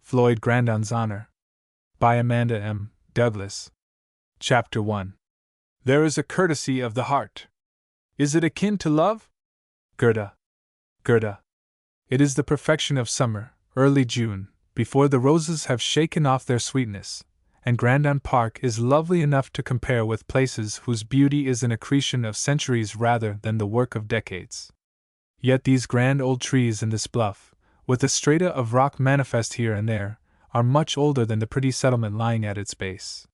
Floyd Grandon's Honor. By Amanda M. Douglas. Chapter 1. There is a courtesy of the heart. Is it akin to love? Gerda. It is the perfection of summer, early June, before the roses have shaken off their sweetness, and Grandon Park is lovely enough to compare with places whose beauty is an accretion of centuries rather than the work of decades. Yet these grand old trees in this bluff, with a strata of rock manifest here and there, are much older than the pretty settlement lying at its base.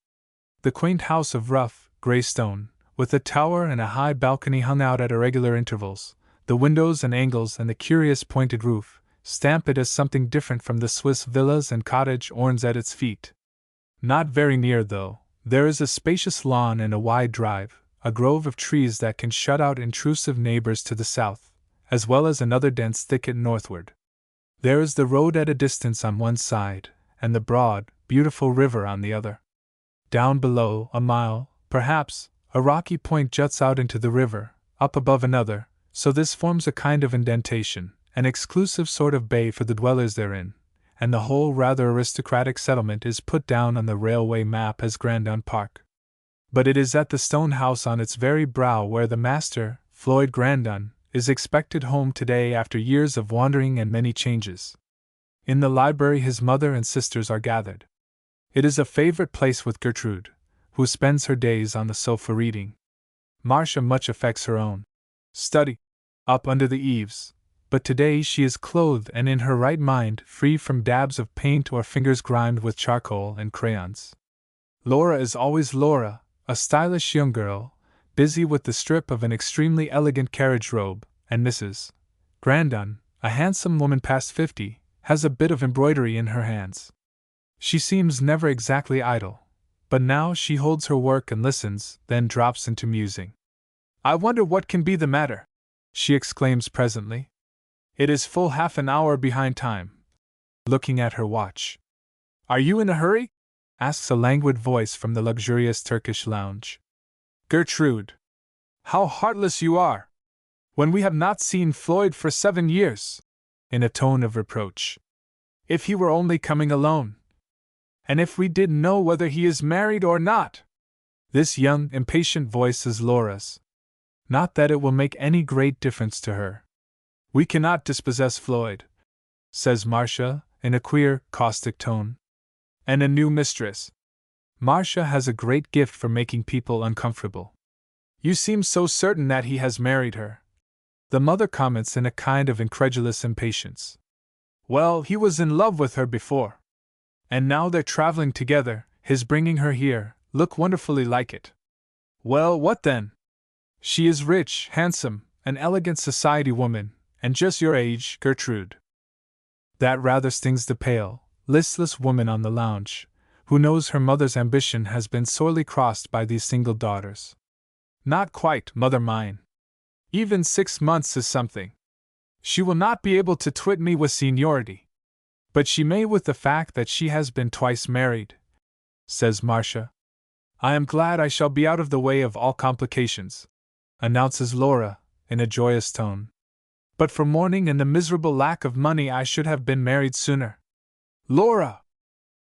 The quaint house of rough, gray stone, with a tower and a high balcony hung out at irregular intervals, the windows and angles and the curious pointed roof, stamp it as something different from the Swiss villas and cottage orns at its feet. Not very near, though, there is a spacious lawn and a wide drive, a grove of trees that can shut out intrusive neighbors to the south, as well as another dense thicket northward. There is the road at a distance on one side, and the broad, beautiful river on the other. Down below, a mile, perhaps, a rocky point juts out into the river, up above another, so this forms a kind of indentation, an exclusive sort of bay for the dwellers therein, and the whole rather aristocratic settlement is put down on the railway map as Grandon Park. But it is at the stone house on its very brow where the master, Floyd Grandon, is expected home today after years of wandering and many changes. In the library his mother and sisters are gathered. It is a favorite place with Gertrude, who spends her days on the sofa reading. Marcia much affects her own study, up under the eaves, but today she is clothed and in her right mind, free from dabs of paint or fingers grimed with charcoal and crayons. Laura is always Laura, a stylish young girl, busy with the strip of an extremely elegant carriage robe, and Mrs. Grandon, a handsome woman past 50, has a bit of embroidery in her hands. She seems never exactly idle, but now she holds her work and listens, then drops into musing. "I wonder what can be the matter," she exclaims presently. "It is full half an hour behind time," looking at her watch. "Are you in a hurry?" asks a languid voice from the luxurious Turkish lounge. "Gertrude! How heartless you are! When we have not seen Floyd for 7 years!" in a tone of reproach. "If he were only coming alone! And if we didn't know whether he is married or not!" This young, impatient voice is Laura's. Not that it will make any great difference to her. "We cannot dispossess Floyd," says Marcia, in a queer, caustic tone. "And a new mistress." Marcia has a great gift for making people uncomfortable. "You seem so certain that he has married her," the mother comments in a kind of incredulous impatience. "Well, he was in love with her before. And now they're traveling together, his bringing her here, look wonderfully like it." "Well, what then? She is rich, handsome, an elegant society woman, and just your age, Gertrude." That rather stings the pale, listless woman on the lounge, who knows her mother's ambition has been sorely crossed by these single daughters. "Not quite, mother mine. Even 6 months is something. She will not be able to twit me with seniority. But she may with the fact that she has been twice married," says Marcia. "I am glad I shall be out of the way of all complications," announces Laura, in a joyous tone. "But for mourning and the miserable lack of money I should have been married sooner." "Laura!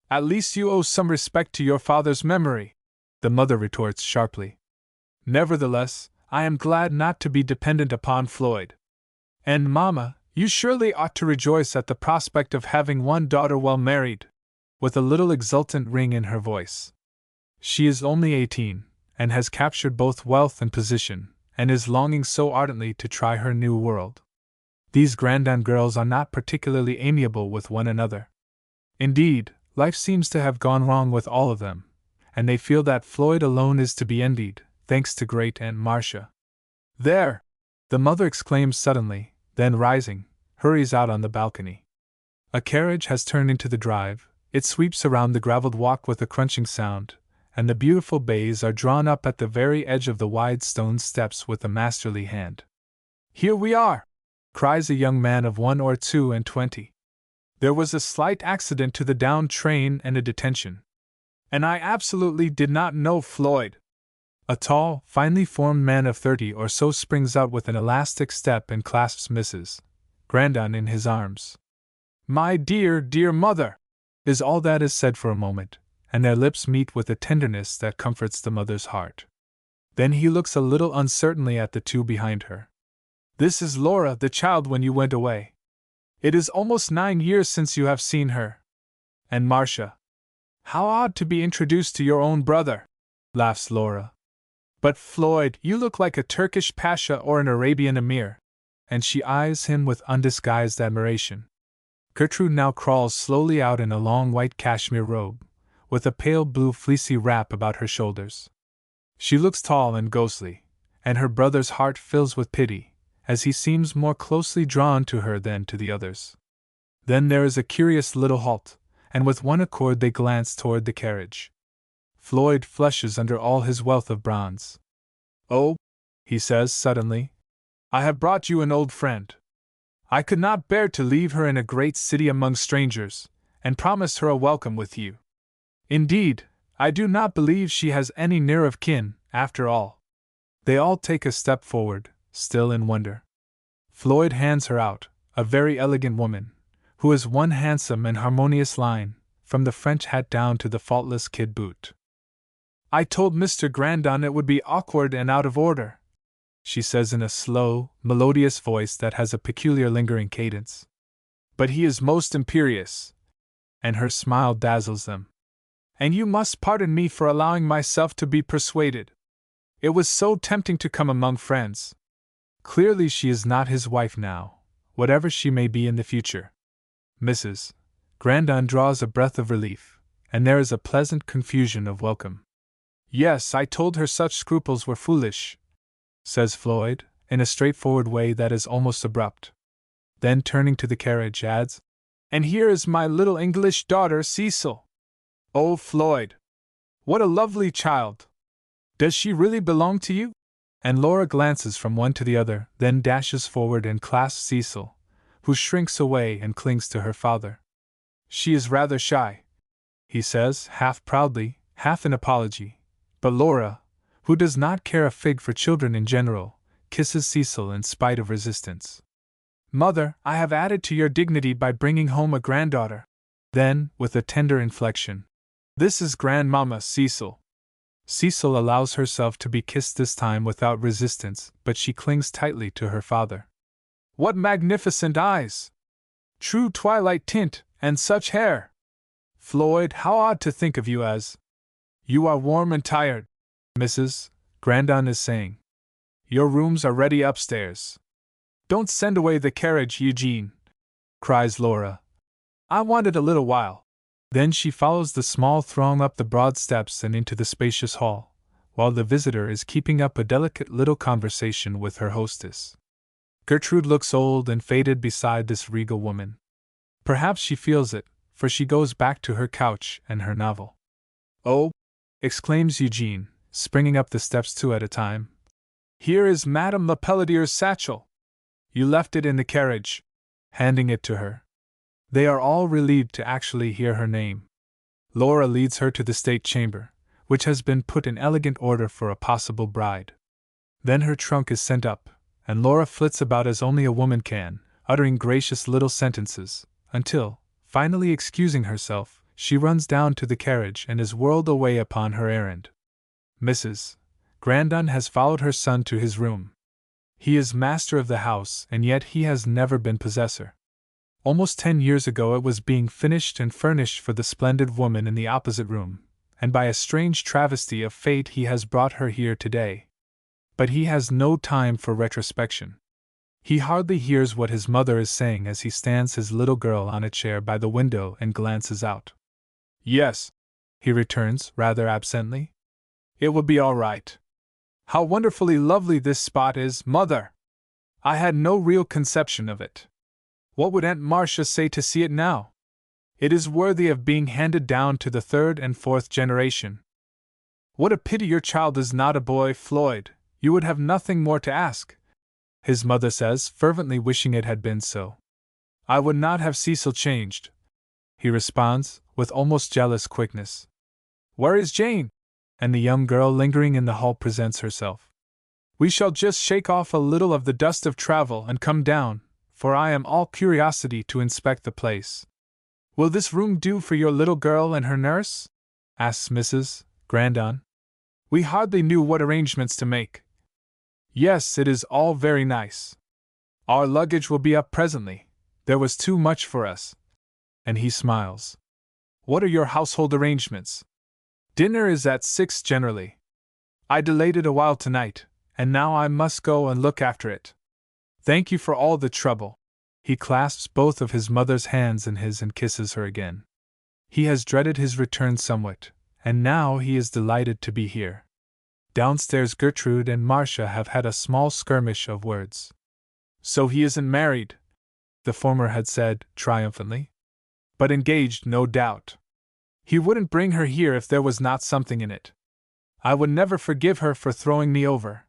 At least you owe some respect to your father's memory," the mother retorts sharply. "Nevertheless, I am glad not to be dependent upon Floyd. And, Mamma, you surely ought to rejoice at the prospect of having one daughter well married," with a little exultant ring in her voice. She is only 18, and has captured both wealth and position, and is longing so ardently to try her new world. These Grandon girls are not particularly amiable with one another. Indeed, life seems to have gone wrong with all of them, and they feel that Floyd alone is to be envied, thanks to great Aunt Marcia. "There!" the mother exclaims suddenly, then rising, hurries out on the balcony. A carriage has turned into the drive, it sweeps around the gravelled walk with a crunching sound, and the beautiful bays are drawn up at the very edge of the wide stone steps with a masterly hand. "Here we are!" cries a young man of 1 or 2 and 20. "There was a slight accident to the down train and a detention. And I absolutely did not know Floyd." A tall, finely formed man of 30 or so springs out with an elastic step and clasps Mrs. Grandon in his arms. "My dear, dear mother! is all that is said for a moment, and their lips meet with a tenderness that comforts the mother's heart. Then he looks a little uncertainly at the two behind her. This is Laura, the child when you went away. It is almost 9 years since you have seen her. And Marcia. How odd to be introduced to your own brother, laughs Laura. But Floyd, you look like a Turkish pasha or an Arabian emir. And she eyes him with undisguised admiration. Gertrude now crawls slowly out in a long white cashmere robe, with a pale blue fleecy wrap about her shoulders. She looks tall and ghostly, and her brother's heart fills with pity, as he seems more closely drawn to her than to the others. Then there is a curious little halt, and with one accord they glance toward the carriage. Floyd flushes under all his wealth of bronze. Oh, he says suddenly, I have brought you an old friend. I could not bear to leave her in a great city among strangers, and promised her a welcome with you. Indeed, I do not believe she has any near of kin, after all. They all take a step forward, still in wonder. Floyd hands her out, a very elegant woman, who is one handsome and harmonious line, from the French hat down to the faultless kid boot. I told Mr. Grandon it would be awkward and out of order, she says in a slow, melodious voice that has a peculiar lingering cadence. But he is most imperious, and her smile dazzles them. And you must pardon me for allowing myself to be persuaded. It was so tempting to come among friends. Clearly she is not his wife now, whatever she may be in the future. Mrs. Grandon draws a breath of relief, and there is a pleasant confusion of welcome. Yes, I told her such scruples were foolish, says Floyd, in a straightforward way that is almost abrupt. Then turning to the carriage adds, and here is my little English daughter Cecil. Oh, Floyd! What a lovely child! Does she really belong to you? And Laura glances from one to the other, then dashes forward and clasps Cecil, who shrinks away and clings to her father. She is rather shy, he says, half proudly, half in apology, but Laura, who does not care a fig for children in general, kisses Cecil in spite of resistance. Mother, I have added to your dignity by bringing home a granddaughter. Then, with a tender inflection, this is Grandmama Cecil. Cecil allows herself to be kissed this time without resistance, but she clings tightly to her father. What magnificent eyes! True twilight tint, and such hair! Floyd, how odd to think of you as… You are warm and tired, Mrs. Grandon is saying. Your rooms are ready upstairs. Don't send away the carriage, Eugene, cries Laura. I wanted a little while. Then she follows the small throng up the broad steps and into the spacious hall, while the visitor is keeping up a delicate little conversation with her hostess. Gertrude looks old and faded beside this regal woman. Perhaps she feels it, for she goes back to her couch and her novel. Oh! Exclaims Eugene, springing up the steps 2 at a time. Here is Madame Lepelladier's satchel. You left it in the carriage, handing it to her. They are all relieved to actually hear her name. Laura leads her to the state chamber, which has been put in elegant order for a possible bride. Then her trunk is sent up, and Laura flits about as only a woman can, uttering gracious little sentences, until, finally excusing herself, she runs down to the carriage and is whirled away upon her errand. Mrs. Grandon has followed her son to his room. He is master of the house, and yet he has never been possessor. Almost 10 years ago it was being finished and furnished for the splendid woman in the opposite room, and by a strange travesty of fate he has brought her here today. But he has no time for retrospection. He hardly hears what his mother is saying as he stands his little girl on a chair by the window and glances out. Yes, he returns, rather absently. It will be all right. How wonderfully lovely this spot is, Mother! I had no real conception of it. What would Aunt Marcia say to see it now? It is worthy of being handed down to the 3rd and 4th generation. What a pity your child is not a boy, Floyd. You would have nothing more to ask, his mother says, fervently wishing it had been so. I would not have Cecil changed, he responds, with almost jealous quickness. Where is Jane? And the young girl lingering in the hall presents herself. We shall just shake off a little of the dust of travel and come down, for I am all curiosity to inspect the place. Will this room do for your little girl and her nurse? Asks Mrs. Grandon. We hardly knew what arrangements to make. Yes, it is all very nice. Our luggage will be up presently. There was too much for us. And he smiles. What are your household arrangements? Dinner is at 6 generally. I delayed it a while tonight, and now I must go and look after it. Thank you for all the trouble. He clasps both of his mother's hands in his and kisses her again. He has dreaded his return somewhat, and now he is delighted to be here. Downstairs Gertrude and Marcia have had a small skirmish of words. So he isn't married, the former had said, triumphantly. But engaged, no doubt. He wouldn't bring her here if there was not something in it. I would never forgive her for throwing me over,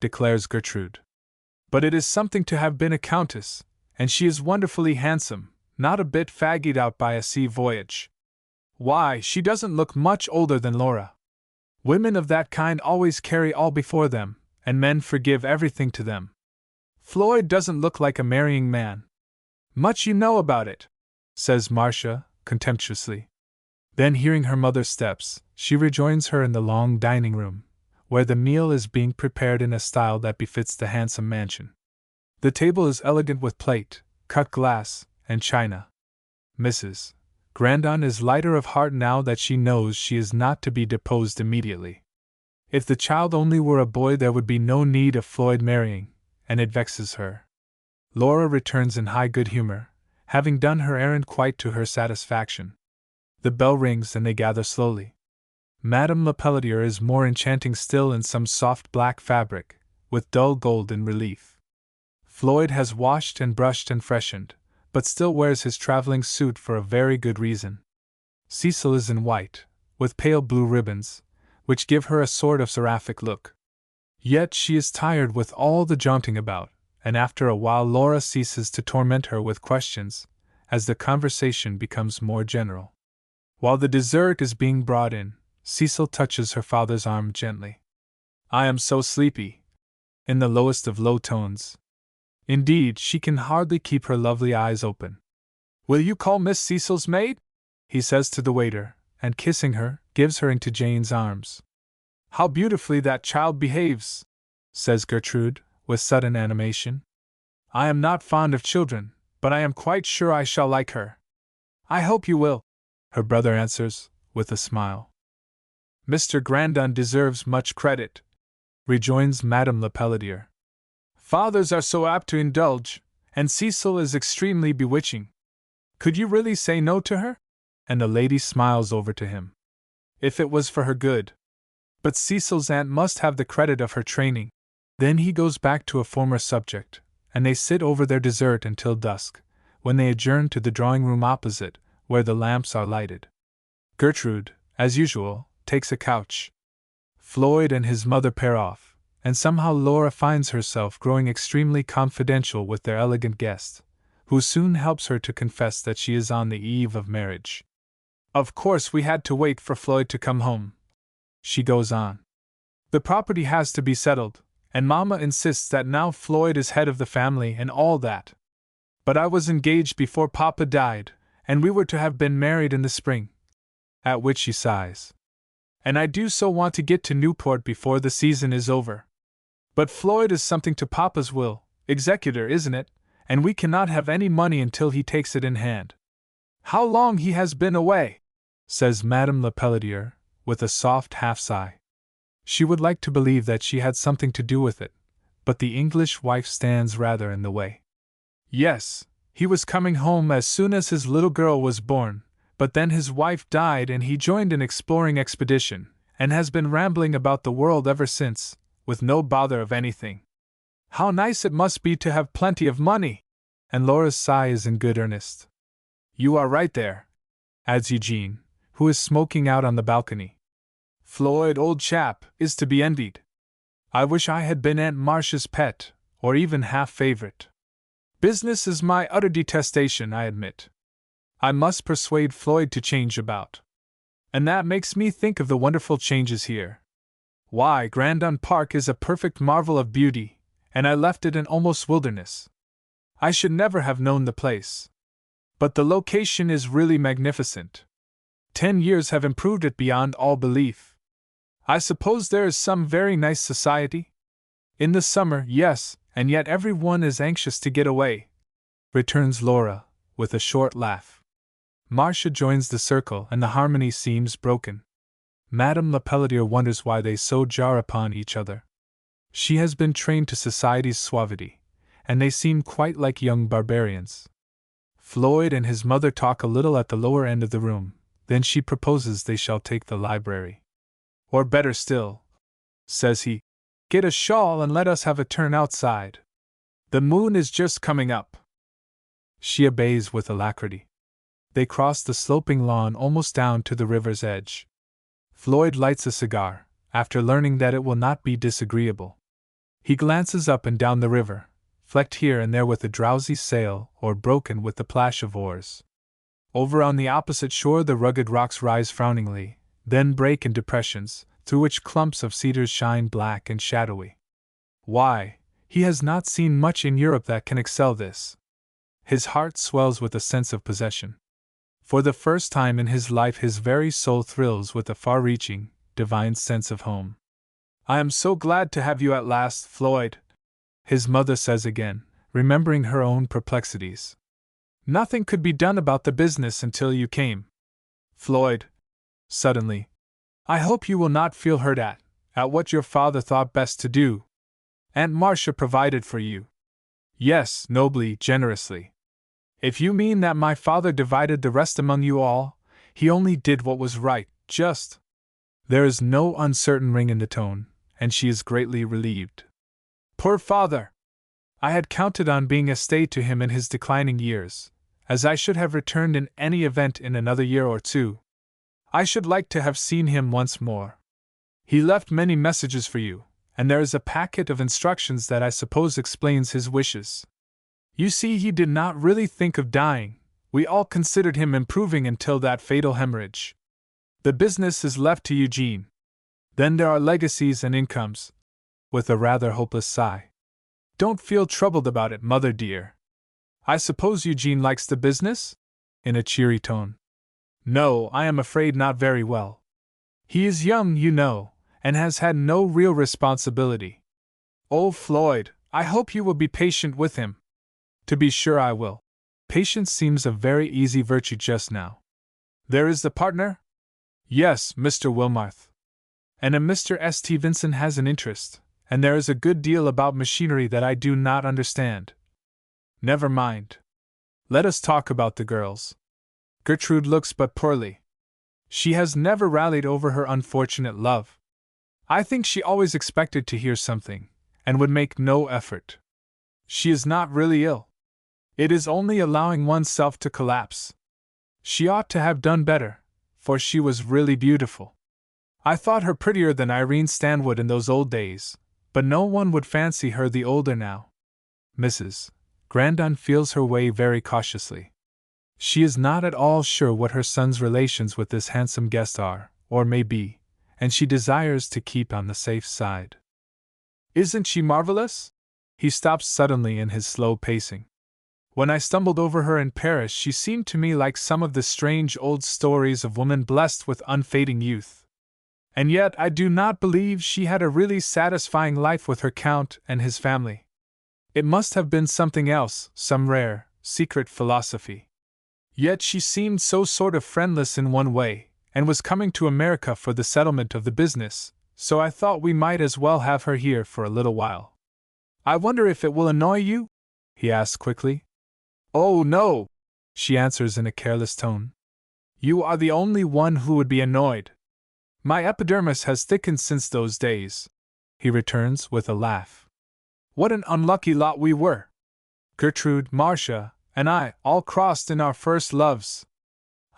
declares Gertrude. But it is something to have been a countess, and she is wonderfully handsome, not a bit faggied out by a sea voyage. Why, she doesn't look much older than Laura. Women of that kind always carry all before them, and men forgive everything to them. Floyd doesn't look like a marrying man. Much you know about it, says Marcia, contemptuously. Then, hearing her mother's steps, she rejoins her in the long dining room, where the meal is being prepared in a style that befits the handsome mansion. The table is elegant with plate, cut glass, and china. Mrs. Grandon is lighter of heart now that she knows she is not to be deposed immediately. If the child only were a boy, there would be no need of Floyd marrying, and it vexes her. Laura returns in high good humor, having done her errand quite to her satisfaction. The bell rings and they gather slowly. Madame Lepelletier is more enchanting still in some soft black fabric, with dull gold in relief. Floyd has washed and brushed and freshened, but still wears his traveling suit for a very good reason. Cecil is in white, with pale blue ribbons, which give her a sort of seraphic look. Yet she is tired with all the jaunting about, and after a while Laura ceases to torment her with questions, as the conversation becomes more general. While the dessert is being brought in, Cecil touches her father's arm gently. I am so sleepy, in the lowest of low tones. Indeed, she can hardly keep her lovely eyes open. Will you call Miss Cecil's maid? He says to the waiter, and kissing her, gives her into Jane's arms. How beautifully that child behaves, says Gertrude, with sudden animation. I am not fond of children, but I am quite sure I shall like her. I hope you will, her brother answers, with a smile. Mr. Grandon deserves much credit, rejoins Madame Lepelletier. Fathers are so apt to indulge, and Cecil is extremely bewitching. Could you really say no to her? And the lady smiles over to him. If it was for her good. But Cecil's aunt must have the credit of her training. Then he goes back to a former subject, and they sit over their dessert until dusk, when they adjourn to the drawing-room opposite, where the lamps are lighted. Gertrude, as usual, takes a couch. Floyd and his mother pair off, and somehow Laura finds herself growing extremely confidential with their elegant guest, who soon helps her to confess that she is on the eve of marriage. Of course we had to wait for Floyd to come home, she goes on. The property has to be settled, and Mama insists that now Floyd is head of the family and all that. But I was engaged before Papa died, and we were to have been married in the spring. At which she sighs. And I do so want to get to Newport before the season is over. But Floyd is something to Papa's will, executor, isn't it? And we cannot have any money until he takes it in hand. How long he has been away, says Madame Lepelletier, with a soft half-sigh. She would like to believe that she had something to do with it, but the English wife stands rather in the way. Yes, he was coming home as soon as his little girl was born, but then his wife died and he joined an exploring expedition, and has been rambling about the world ever since, with no bother of anything. How nice it must be to have plenty of money! And Laura's sigh is in good earnest. You are right there, adds Eugene, who is smoking out on the balcony. Floyd, old chap, is to be envied. I wish I had been Aunt Marcia's pet, or even half-favorite. Business is my utter detestation, I admit. I must persuade Floyd to change about. And that makes me think of the wonderful changes here. Why, Grandon Park is a perfect marvel of beauty, and I left it an almost wilderness. I should never have known the place. But the location is really magnificent. 10 years have improved it beyond all belief. I suppose there is some very nice society? In the summer, yes, and yet everyone is anxious to get away, returns Laura, with a short laugh. Marcia joins the circle and the harmony seems broken. Madame Lepelletier wonders why they so jar upon each other. She has been trained to society's suavity, and they seem quite like young barbarians. Floyd and his mother talk a little at the lower end of the room, then she proposes they shall take the library. Or better still, says he, get a shawl and let us have a turn outside. The moon is just coming up. She obeys with alacrity. They cross the sloping lawn almost down to the river's edge. Floyd lights a cigar, after learning that it will not be disagreeable. He glances up and down the river, flecked here and there with a drowsy sail or broken with the plash of oars. Over on the opposite shore the rugged rocks rise frowningly, then break in depressions, through which clumps of cedars shine black and shadowy. Why, he has not seen much in Europe that can excel this. His heart swells with a sense of possession. For the first time in his life his very soul thrills with a far-reaching, divine sense of home. I am so glad to have you at last, Floyd, his mother says again, remembering her own perplexities. Nothing could be done about the business until you came. Floyd, suddenly, I hope you will not feel hurt at what your father thought best to do. Aunt Marcia provided for you. Yes, nobly, generously. If you mean that my father divided the rest among you all, he only did what was right, just. There is no uncertain ring in the tone, and she is greatly relieved. Poor father! I had counted on being a stay to him in his declining years, as I should have returned in any event in another year or two. I should like to have seen him once more. He left many messages for you, and there is a packet of instructions that I suppose explains his wishes. You see, he did not really think of dying. We all considered him improving until that fatal hemorrhage. The business is left to Eugene. Then there are legacies and incomes, with a rather hopeless sigh. Don't feel troubled about it, mother dear. I suppose Eugene likes the business? In a cheery tone. No, I am afraid not very well. He is young, you know, and has had no real responsibility. Oh, Floyd, I hope you will be patient with him. To be sure I will. Patience seems a very easy virtue just now. There is the partner? Yes, Mr. Wilmarth. And a Mr. St. Vincent has an interest, and there is a good deal about machinery that I do not understand. Never mind. Let us talk about the girls. Gertrude looks but poorly. She has never rallied over her unfortunate love. I think she always expected to hear something, and would make no effort. She is not really ill. It is only allowing oneself to collapse. She ought to have done better, for she was really beautiful. I thought her prettier than Irene Stanwood in those old days, but no one would fancy her the older now. Mrs. Grandon feels her way very cautiously. She is not at all sure what her son's relations with this handsome guest are, or may be, and she desires to keep on the safe side. Isn't she marvelous? He stops suddenly in his slow pacing. When I stumbled over her in Paris, she seemed to me like some of the strange old stories of women blessed with unfading youth. And yet I do not believe she had a really satisfying life with her count and his family. It must have been something else, some rare, secret philosophy. Yet she seemed so sort of friendless in one way, and was coming to America for the settlement of the business, so I thought we might as well have her here for a little while. I wonder if it will annoy you? He asks quickly. Oh, no, she answers in a careless tone. You are the only one who would be annoyed. My epidermis has thickened since those days, he returns with a laugh. What an unlucky lot we were! Gertrude, Marcia, and I, all crossed in our first loves.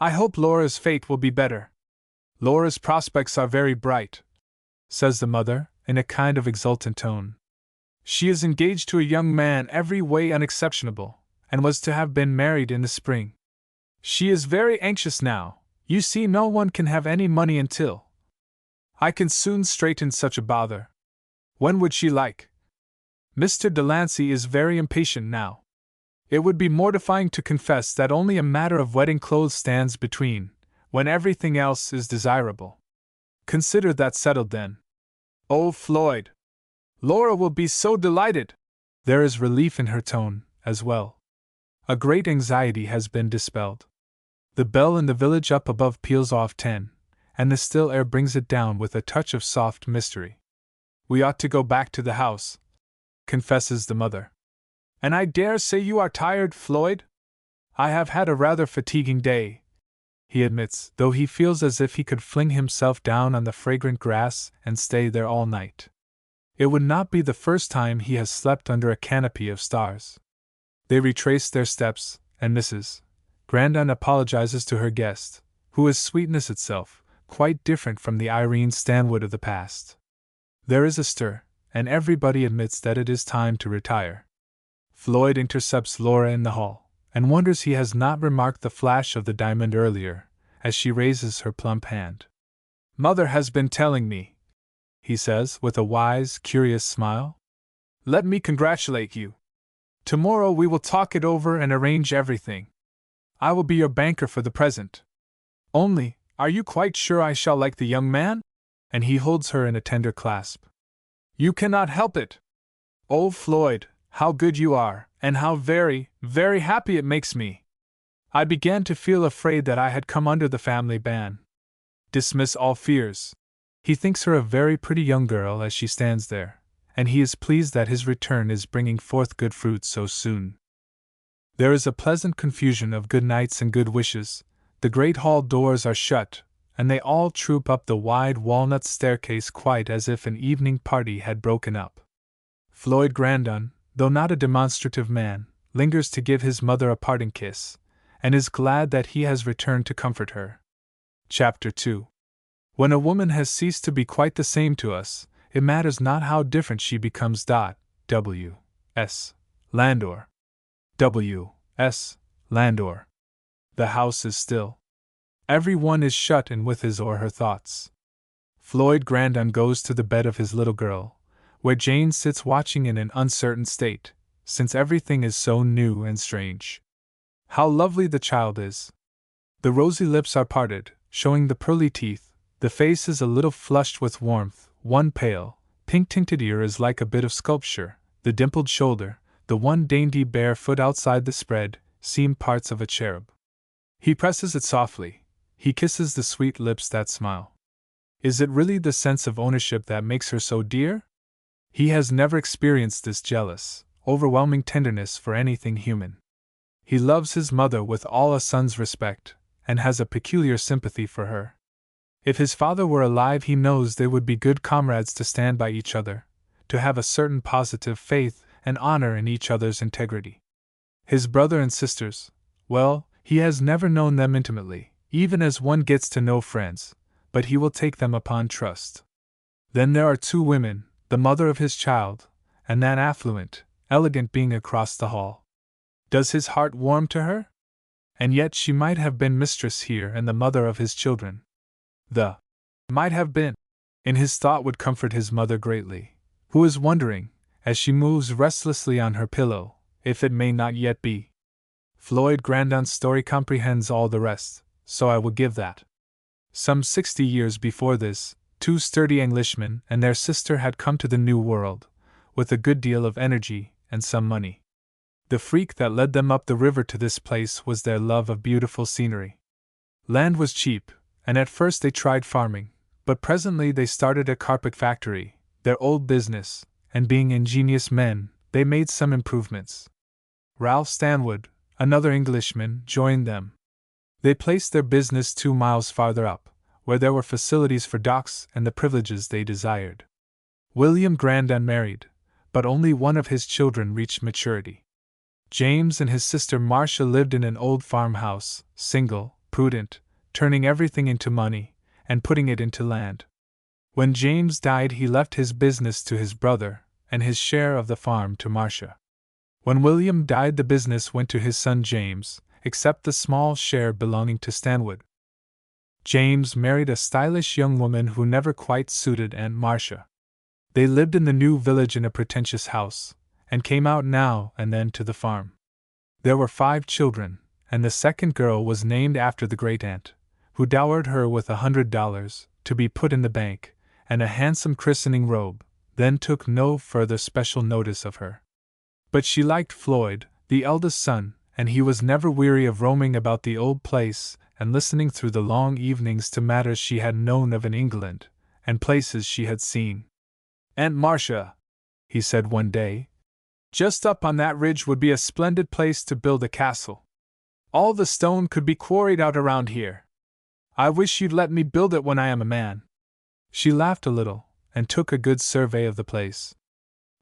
I hope Laura's fate will be better. Laura's prospects are very bright, says the mother, in a kind of exultant tone. She is engaged to a young man every way unexceptionable, and was to have been married in the spring. She is very anxious now. You see, no one can have any money until. I can soon straighten such a bother. When would she like? Mr. Delancey is very impatient now. It would be mortifying to confess that only a matter of wedding clothes stands between, when everything else is desirable. Consider that settled then. Oh, Floyd! Laura will be so delighted! There is relief in her tone, as well. A great anxiety has been dispelled. The bell in the village up above peals off 10, and the still air brings it down with a touch of soft mystery. We ought to go back to the house, confesses the mother. And I dare say you are tired, Floyd? I have had a rather fatiguing day, he admits, though he feels as if he could fling himself down on the fragrant grass and stay there all night. It would not be the first time he has slept under a canopy of stars. They retrace their steps, and Mrs. Grandon apologizes to her guest, who is sweetness itself, quite different from the Irene Stanwood of the past. There is a stir, and everybody admits that it is time to retire. Floyd intercepts Laura in the hall, and wonders he has not remarked the flash of the diamond earlier, as she raises her plump hand. Mother has been telling me, he says with a wise, curious smile. Let me congratulate you. Tomorrow we will talk it over and arrange everything. I will be your banker for the present. Only, are you quite sure I shall like the young man? And he holds her in a tender clasp. You cannot help it. Oh, Floyd, how good you are, and how very, very happy it makes me. I began to feel afraid that I had come under the family ban. Dismiss all fears. He thinks her a very pretty young girl as she stands there, and he is pleased that his return is bringing forth good fruit so soon. There is a pleasant confusion of good nights and good wishes. The great hall doors are shut, and they all troop up the wide walnut staircase quite as if an evening party had broken up. Floyd Grandon, though not a demonstrative man, lingers to give his mother a parting kiss, and is glad that he has returned to comfort her. Chapter 2. When a woman has ceased to be quite the same to us, it matters not how different she becomes. W. S. Landor. W. S. Landor. The house is still. Every one is shut in with his or her thoughts. Floyd Grandon goes to the bed of his little girl, where Jane sits watching in an uncertain state, since everything is so new and strange. How lovely the child is! The rosy lips are parted, showing the pearly teeth, the face is a little flushed with warmth, one pale, pink-tinted ear is like a bit of sculpture, the dimpled shoulder, the one dainty bare foot outside the spread, seem parts of a cherub. He presses it softly. He kisses the sweet lips that smile. Is it really the sense of ownership that makes her so dear? He has never experienced this jealous, overwhelming tenderness for anything human. He loves his mother with all a son's respect, and has a peculiar sympathy for her. If his father were alive, he knows they would be good comrades to stand by each other, to have a certain positive faith and honor in each other's integrity. His brother and sisters, well, he has never known them intimately, even as one gets to know friends, but he will take them upon trust. Then there are two women, the mother of his child, and that affluent, elegant being across the hall. Does his heart warm to her? And yet she might have been mistress here and the mother of his children. The might have been, in his thought, would comfort his mother greatly, who is wondering, as she moves restlessly on her pillow, if it may not yet be. Floyd Grandon's story comprehends all the rest, so I will give that. Some 60 years before this, two sturdy Englishmen and their sister had come to the New World, with a good deal of energy and some money. The freak that led them up the river to this place was their love of beautiful scenery. Land was cheap, and at first they tried farming, but presently they started a carpet factory, their old business, and being ingenious men, they made some improvements. Ralph Stanwood, another Englishman, joined them. They placed their business 2 miles farther up, where there were facilities for docks and the privileges they desired. William Grandon married, but only one of his children reached maturity. James and his sister Marcia lived in an old farmhouse, single, prudent, turning everything into money, and putting it into land. When James died, he left his business to his brother, and his share of the farm to Marcia. When William died, the business went to his son James, except the small share belonging to Stanwood. James married a stylish young woman who never quite suited Aunt Marcia. They lived in the new village in a pretentious house, and came out now and then to the farm. There were 5 children, and the second girl was named after the great-aunt, who dowered her with $100 to be put in the bank, and a handsome christening robe, then took no further special notice of her. But she liked Floyd, the eldest son, and he was never weary of roaming about the old place and listening through the long evenings to matters she had known of in England, and places she had seen. "Aunt Marcia," he said one day, "just up on that ridge would be a splendid place to build a castle. All the stone could be quarried out around here. I wish you'd let me build it when I am a man." She laughed a little, and took a good survey of the place.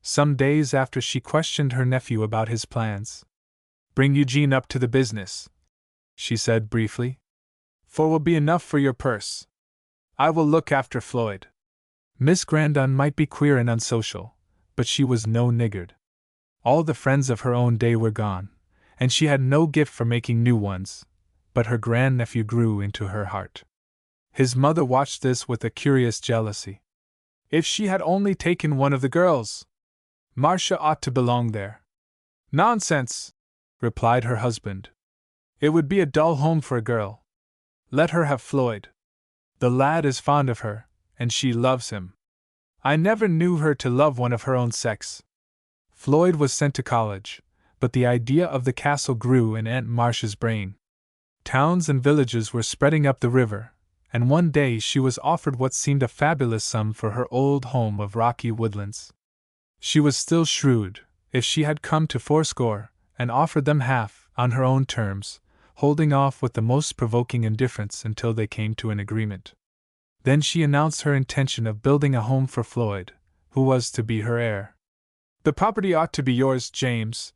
Some days after, she questioned her nephew about his plans. "Bring Eugene up to the business," she said briefly, "for will be enough for your purse. I will look after Floyd." Miss Grandon might be queer and unsocial, but she was no niggard. All the friends of her own day were gone, and she had no gift for making new ones, but her grandnephew grew into her heart. His mother watched this with a curious jealousy. If she had only taken one of the girls! Marcia ought to belong there. "Nonsense!" replied her husband. "It would be a dull home for a girl. Let her have Floyd. The lad is fond of her, and she loves him. I never knew her to love one of her own sex." Floyd was sent to college, but the idea of the castle grew in Aunt Marcia's brain. Towns and villages were spreading up the river, and one day she was offered what seemed a fabulous sum for her old home of rocky woodlands. She was still shrewd, if she had come to 80, and offered them half, on her own terms, holding off with the most provoking indifference until they came to an agreement. Then she announced her intention of building a home for Floyd, who was to be her heir. "The property ought to be yours, James,"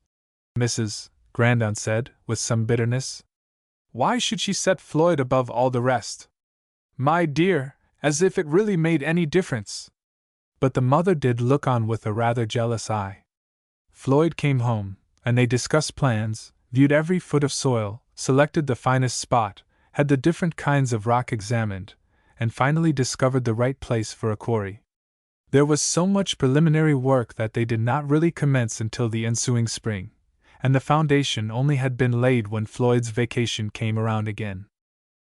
Mrs. Grandon said, with some bitterness. "Why should she set Floyd above all the rest? My dear, as if it really made any difference!" But the mother did look on with a rather jealous eye. Floyd came home, and they discussed plans, viewed every foot of soil, selected the finest spot, had the different kinds of rock examined, and finally discovered the right place for a quarry. There was so much preliminary work that they did not really commence until the ensuing spring, and the foundation only had been laid when Floyd's vacation came around again.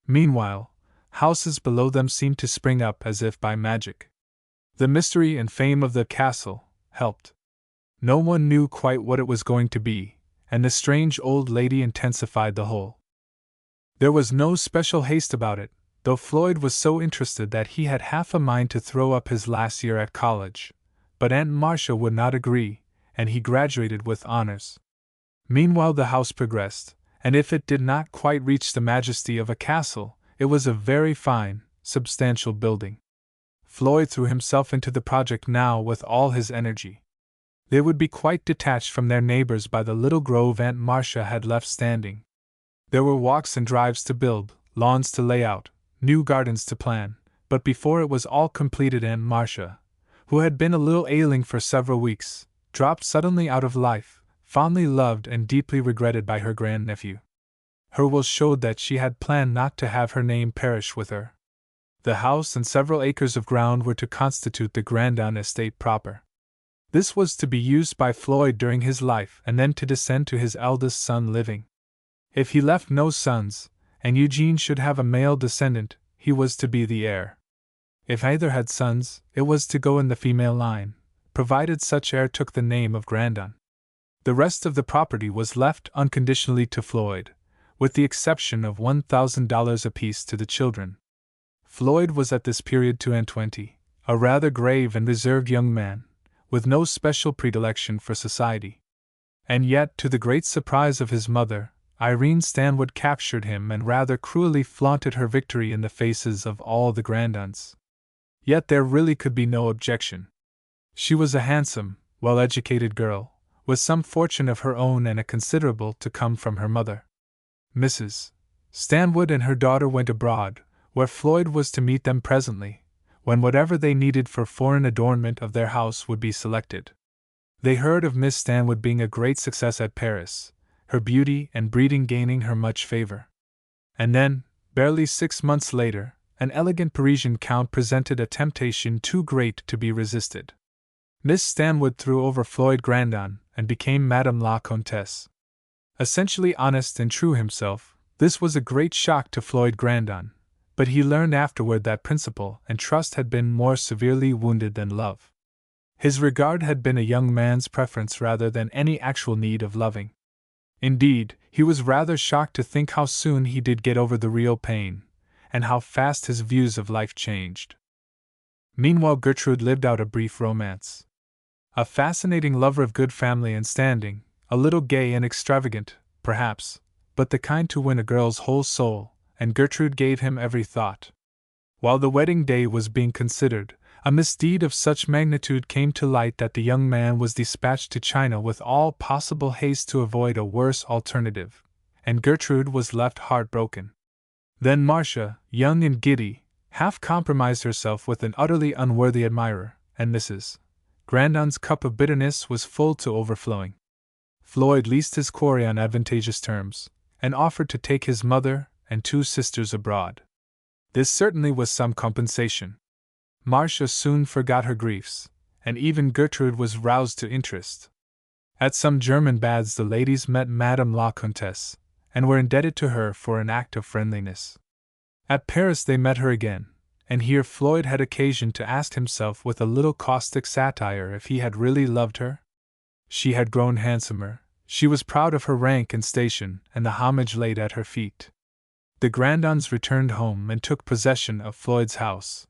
Meanwhile, houses below them seemed to spring up as if by magic. The mystery and fame of the castle helped. No one knew quite what it was going to be, and the strange old lady intensified the whole. There was no special haste about it, though Floyd was so interested that he had half a mind to throw up his last year at college, but Aunt Marcia would not agree, and he graduated with honors. Meanwhile the house progressed, and if it did not quite reach the majesty of a castle, it was a very fine, substantial building. Floyd threw himself into the project now with all his energy. They would be quite detached from their neighbors by the little grove Aunt Marcia had left standing. There were walks and drives to build, lawns to lay out, new gardens to plan, but before it was all completed Aunt Marcia, who had been a little ailing for several weeks, dropped suddenly out of life, fondly loved and deeply regretted by her grandnephew. Her will showed that she had planned not to have her name perish with her. The house and several acres of ground were to constitute the Grandon estate proper. This was to be used by Floyd during his life and then to descend to his eldest son living. If he left no sons, and Eugene should have a male descendant, he was to be the heir. If either had sons, it was to go in the female line, provided such heir took the name of Grandon. The rest of the property was left unconditionally to Floyd, with the exception of $1,000 apiece to the children. Floyd was at this period 22, a rather grave and reserved young man, with no special predilection for society. And yet, to the great surprise of his mother, Irene Stanwood captured him and rather cruelly flaunted her victory in the faces of all the Grandons. Yet there really could be no objection. She was a handsome, well-educated girl, with some fortune of her own and a considerable to come from her mother. Mrs. Stanwood and her daughter went abroad, where Floyd was to meet them presently, when whatever they needed for foreign adornment of their house would be selected. They heard of Miss Stanwood being a great success at Paris, her beauty and breeding gaining her much favor. And then, barely 6 months later, an elegant Parisian count presented a temptation too great to be resisted. Miss Stanwood threw over Floyd Grandon and became Madame la Comtesse. Essentially honest and true himself, this was a great shock to Floyd Grandon, but he learned afterward that principle and trust had been more severely wounded than love. His regard had been a young man's preference rather than any actual need of loving. Indeed, he was rather shocked to think how soon he did get over the real pain, and how fast his views of life changed. Meanwhile, Gertrude lived out a brief romance. A fascinating lover of good family and standing, a little gay and extravagant, perhaps, but the kind to win a girl's whole soul, and Gertrude gave him every thought. While the wedding day was being considered, a misdeed of such magnitude came to light that the young man was dispatched to China with all possible haste to avoid a worse alternative, and Gertrude was left heartbroken. Then Marcia, young and giddy, half compromised herself with an utterly unworthy admirer, and Mrs. Grandon's cup of bitterness was full to overflowing. Floyd leased his quarry on advantageous terms, and offered to take his mother and 2 sisters abroad. This certainly was some compensation. Marcia soon forgot her griefs, and even Gertrude was roused to interest. At some German baths the ladies met Madame la Comtesse, and were indebted to her for an act of friendliness. At Paris they met her again, and here Floyd had occasion to ask himself with a little caustic satire if he had really loved her. She had grown handsomer, she was proud of her rank and station and the homage laid at her feet. The Grandons returned home and took possession of Floyd's house.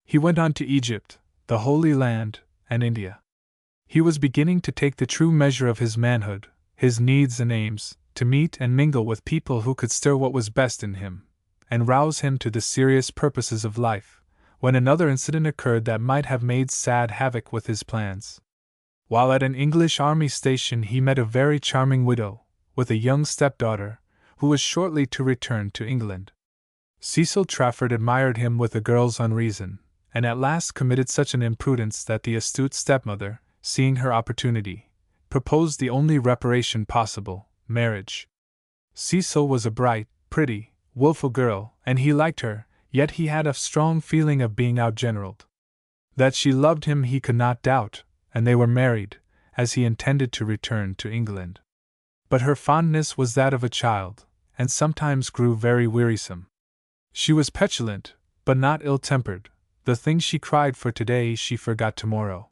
He went on to Egypt, the Holy Land, and India. He was beginning to take the true measure of his manhood, his needs and aims, to meet and mingle with people who could stir what was best in him, and rouse him to the serious purposes of life, when another incident occurred that might have made sad havoc with his plans. While at an English army station he met a very charming widow, with a young stepdaughter, who was shortly to return to England. Cecil Trafford admired him with a girl's unreason, and at last committed such an imprudence that the astute stepmother, seeing her opportunity, proposed the only reparation possible, marriage. Cecil was a bright, pretty, willful girl, and he liked her, yet he had a strong feeling of being outgeneraled. That she loved him he could not doubt, and they were married, as he intended to return to England. But her fondness was that of a child, and sometimes grew very wearisome. She was petulant, but not ill-tempered. The things she cried for today she forgot tomorrow.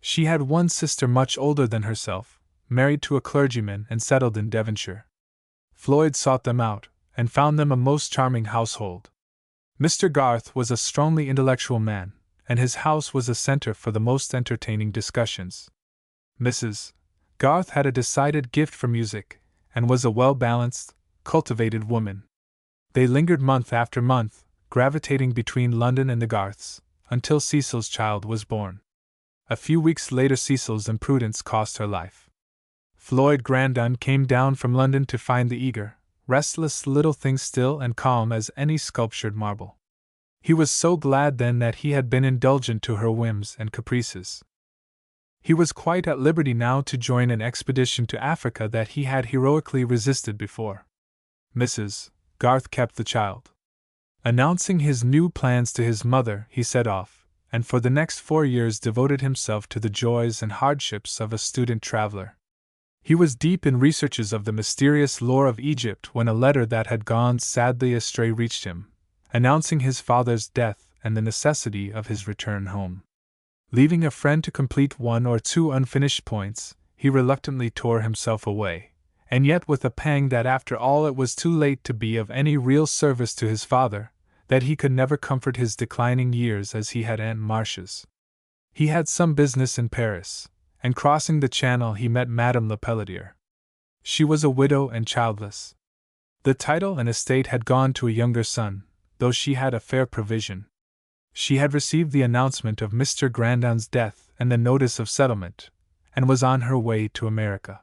She had one sister much older than herself, married to a clergyman and settled in Devonshire. Floyd sought them out, and found them a most charming household. Mr. Garth was a strongly intellectual man, and his house was a center for the most entertaining discussions. Mrs. Garth had a decided gift for music, and was a well-balanced, cultivated woman. They lingered month after month, gravitating between London and the Garths, until Cecil's child was born. A few weeks later Cecil's imprudence cost her life. Floyd Grandon came down from London to find the eager, restless little thing still and calm as any sculptured marble. He was so glad then that he had been indulgent to her whims and caprices. He was quite at liberty now to join an expedition to Africa that he had heroically resisted before. Mrs. Garth kept the child. Announcing his new plans to his mother, he set off, and for the next 4 years devoted himself to the joys and hardships of a student traveler. He was deep in researches of the mysterious lore of Egypt when a letter that had gone sadly astray reached him, announcing his father's death and the necessity of his return home. Leaving a friend to complete 1 or 2 unfinished points, he reluctantly tore himself away, and yet with a pang that after all it was too late to be of any real service to his father, that he could never comfort his declining years as he had Aunt Marcia's. He had some business in Paris, and crossing the Channel he met Madame Lepelletier. She was a widow and childless. The title and estate had gone to a younger son, though she had a fair provision. She had received the announcement of Mr. Grandon's death and the notice of settlement, and was on her way to America.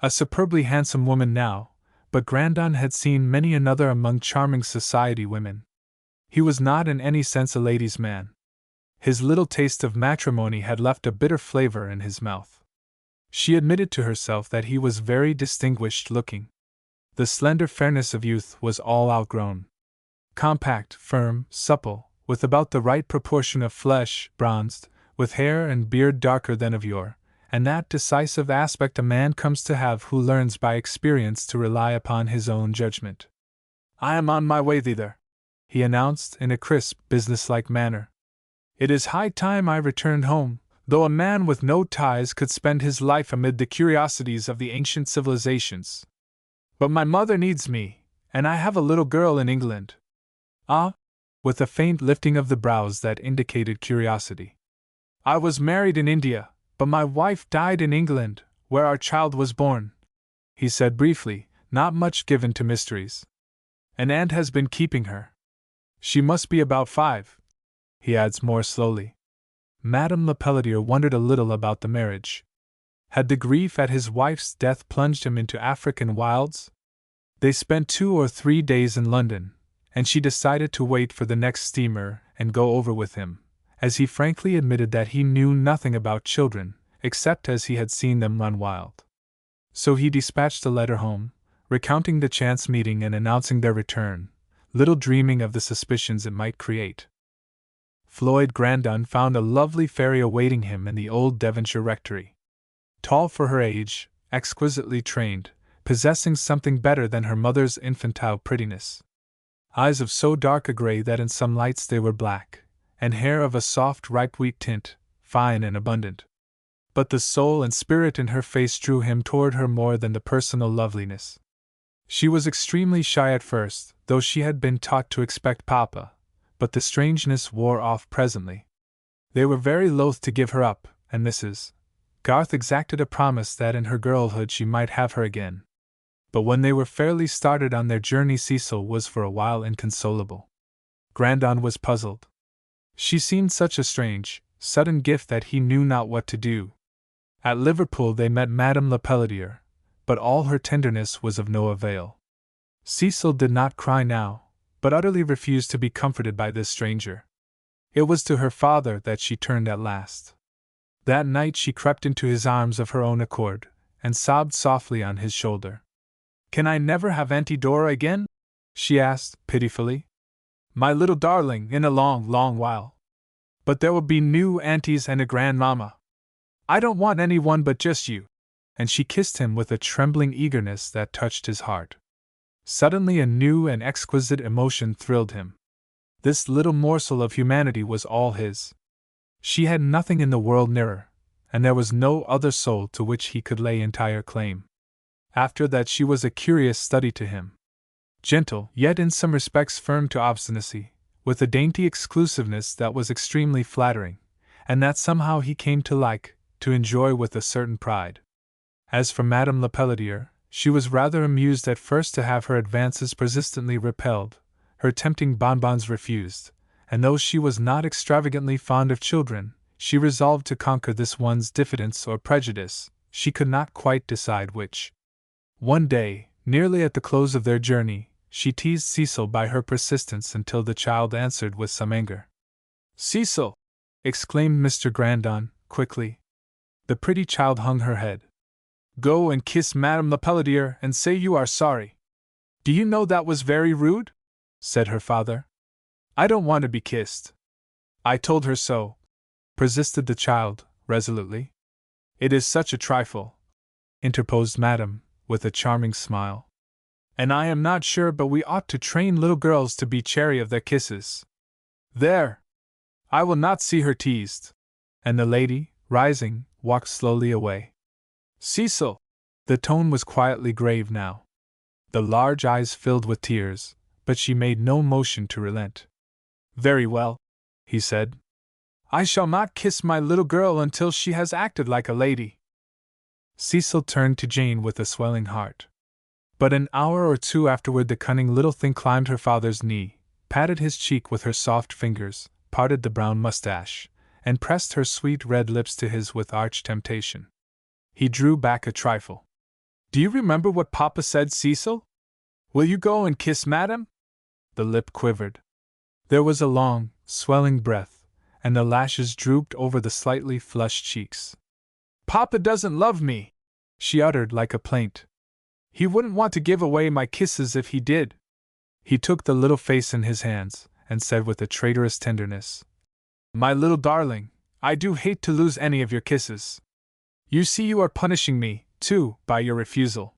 A superbly handsome woman now, but Grandon had seen many another among charming society women. He was not in any sense a ladies' man. His little taste of matrimony had left a bitter flavor in his mouth. She admitted to herself that he was very distinguished looking. The slender fairness of youth was all outgrown. Compact, firm, supple, with about the right proportion of flesh, bronzed, with hair and beard darker than of yore, and that decisive aspect a man comes to have who learns by experience to rely upon his own judgment. "I am on my way thither," he announced in a crisp, businesslike manner. "It is high time I returned home, though a man with no ties could spend his life amid the curiosities of the ancient civilizations. But my mother needs me, and I have a little girl in England." "Ah?" with a faint lifting of the brows that indicated curiosity. "I was married in India, but my wife died in England, where our child was born," he said briefly, not much given to mysteries. "An aunt has been keeping her. She must be about 5, he adds more slowly. Madame Lepelletier wondered a little about the marriage. Had the grief at his wife's death plunged him into African wilds? They spent 2 or 3 days in London, and she decided to wait for the next steamer and go over with him, as he frankly admitted that he knew nothing about children, except as he had seen them run wild. So he dispatched a letter home, recounting the chance meeting and announcing their return, little dreaming of the suspicions it might create. Floyd Grandon found a lovely fairy awaiting him in the old Devonshire rectory. Tall for her age, exquisitely trained, possessing something better than her mother's infantile prettiness. Eyes of so dark a grey that in some lights they were black, and hair of a soft ripe wheat tint, fine and abundant. But the soul and spirit in her face drew him toward her more than the personal loveliness. She was extremely shy at first, though she had been taught to expect Papa, but the strangeness wore off presently. They were very loath to give her up, and Mrs. Garth exacted a promise that in her girlhood she might have her again. But when they were fairly started on their journey, Cecil was for a while inconsolable. Grandon was puzzled. She seemed such a strange, sudden gift that he knew not what to do. At Liverpool they met Madame Lepelletier, but all her tenderness was of no avail. Cecil did not cry now, but utterly refused to be comforted by this stranger. It was to her father that she turned at last. That night she crept into his arms of her own accord, and sobbed softly on his shoulder. "Can I never have Auntie Dora again?" she asked, pitifully. "My little darling, in a long, long while. But there will be new aunties and a grandmamma. I don't want anyone but just you." And she kissed him with a trembling eagerness that touched his heart. Suddenly a new and exquisite emotion thrilled him. This little morsel of humanity was all his. She had nothing in the world nearer, and there was no other soul to which he could lay entire claim. After that she was a curious study to him. Gentle, yet in some respects firm to obstinacy, with a dainty exclusiveness that was extremely flattering, and that somehow he came to like, to enjoy with a certain pride. As for Madame Lepelletier, she was rather amused at first to have her advances persistently repelled, her tempting bonbons refused, and though she was not extravagantly fond of children, she resolved to conquer this one's diffidence or prejudice, she could not quite decide which. One day, nearly at the close of their journey, she teased Cecil by her persistence until the child answered with some anger. "Cecil!" exclaimed Mr. Grandon, quickly. The pretty child hung her head. "Go and kiss Madame Lepelletier and say you are sorry." "Do you know that was very rude?" said her father. "I don't want to be kissed." "I told her so," persisted the child, resolutely. "It is such a trifle," interposed Madame, with a charming smile. "And I am not sure but we ought to train little girls to be chary of their kisses. There! I will not see her teased." And the lady, rising, walked slowly away. "Cecil!" The tone was quietly grave now. The large eyes filled with tears, but she made no motion to relent. "Very well," he said. "I shall not kiss my little girl until she has acted like a lady." Cecil turned to Jane with a swelling heart. But an hour or two afterward the cunning little thing climbed her father's knee, patted his cheek with her soft fingers, parted the brown mustache, and pressed her sweet red lips to his with arch temptation. He drew back a trifle. "Do you remember what Papa said, Cecil? Will you go and kiss Madame?" The lip quivered. There was a long, swelling breath, and the lashes drooped over the slightly flushed cheeks. "Papa doesn't love me," she uttered like a plaint. "He wouldn't want to give away my kisses if he did." He took the little face in his hands, and said with a traitorous tenderness, "My little darling, I do hate to lose any of your kisses. You see, you are punishing me, too, by your refusal.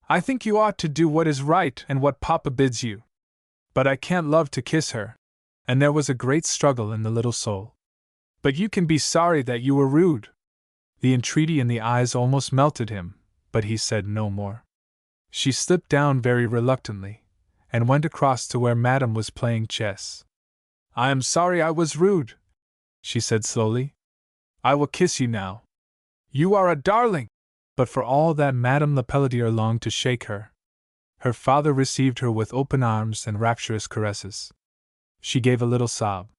I think you ought to do what is right and what Papa bids you. But I can't love to kiss her. And there was a great struggle in the little soul. But you can be sorry that you were rude. The entreaty in the eyes almost melted him, but he said no more. She slipped down very reluctantly, and went across to where Madame was playing chess. I am sorry I was rude, she said slowly. I will kiss you now. You are a darling! But for all that, Madame Lepelletier longed to shake her. Her father received her with open arms and rapturous caresses. She gave a little sob.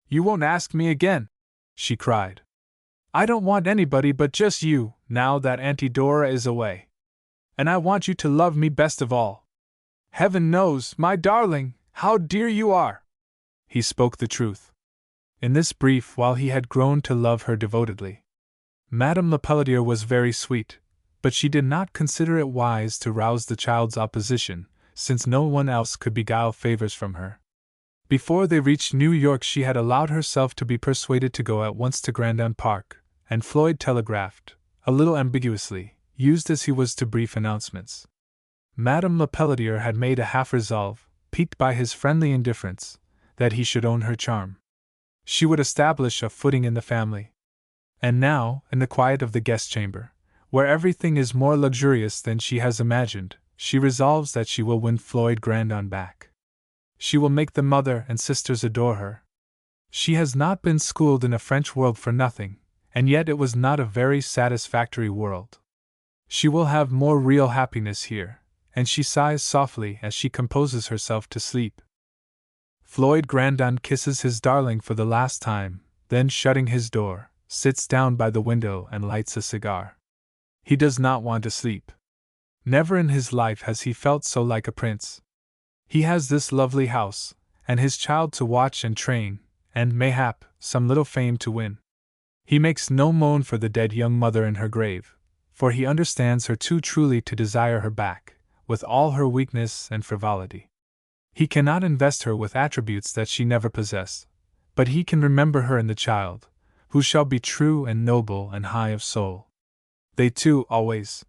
You won't ask me again, she cried. I don't want anybody but just you, now that Auntie Dora is away. And I want you to love me best of all. Heaven knows, my darling, how dear you are. He spoke the truth. In this brief while he had grown to love her devotedly. Madame Lepelletier was very sweet, but she did not consider it wise to rouse the child's opposition, since no one else could beguile favors from her. Before they reached New York, she had allowed herself to be persuaded to go at once to Grandon Park, and Floyd telegraphed, a little ambiguously, used as he was to brief announcements. Madame Lepelletier had made a half-resolve, piqued by his friendly indifference, that he should own her charm. She would establish a footing in the family. And now, in the quiet of the guest chamber, where everything is more luxurious than she has imagined, she resolves that she will win Floyd Grandon back. She will make the mother and sisters adore her. She has not been schooled in a French world for nothing, and yet it was not a very satisfactory world. She will have more real happiness here, and she sighs softly as she composes herself to sleep. Floyd Grandon kisses his darling for the last time, then shutting his door, sits down by the window and lights a cigar. He does not want to sleep. Never in his life has he felt so like a prince. He has this lovely house, and his child to watch and train, and, mayhap, some little fame to win. He makes no moan for the dead young mother in her grave, for he understands her too truly to desire her back, with all her weakness and frivolity. He cannot invest her with attributes that she never possessed, but he can remember her in the child, who shall be true and noble and high of soul. They two always.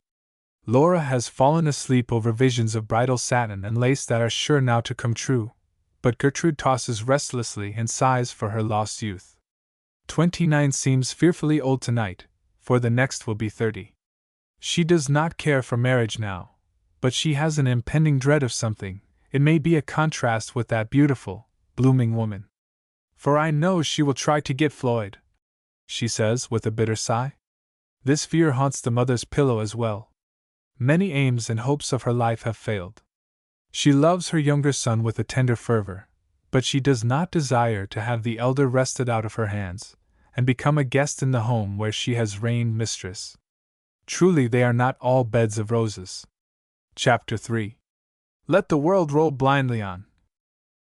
Laura has fallen asleep over visions of bridal satin and lace that are sure now to come true, but Gertrude tosses restlessly and sighs for her lost youth. 29 seems fearfully old tonight, for the next will be 30. She does not care for marriage now, but she has an impending dread of something. It may be a contrast with that beautiful, blooming woman. For I know she will try to get Floyd, she says with a bitter sigh. This fear haunts the mother's pillow as well. Many aims and hopes of her life have failed. She loves her younger son with a tender fervor, but she does not desire to have the elder wrested out of her hands, and become a guest in the home where she has reigned mistress. Truly they are not all beds of roses. Chapter 3. Let the world roll blindly on.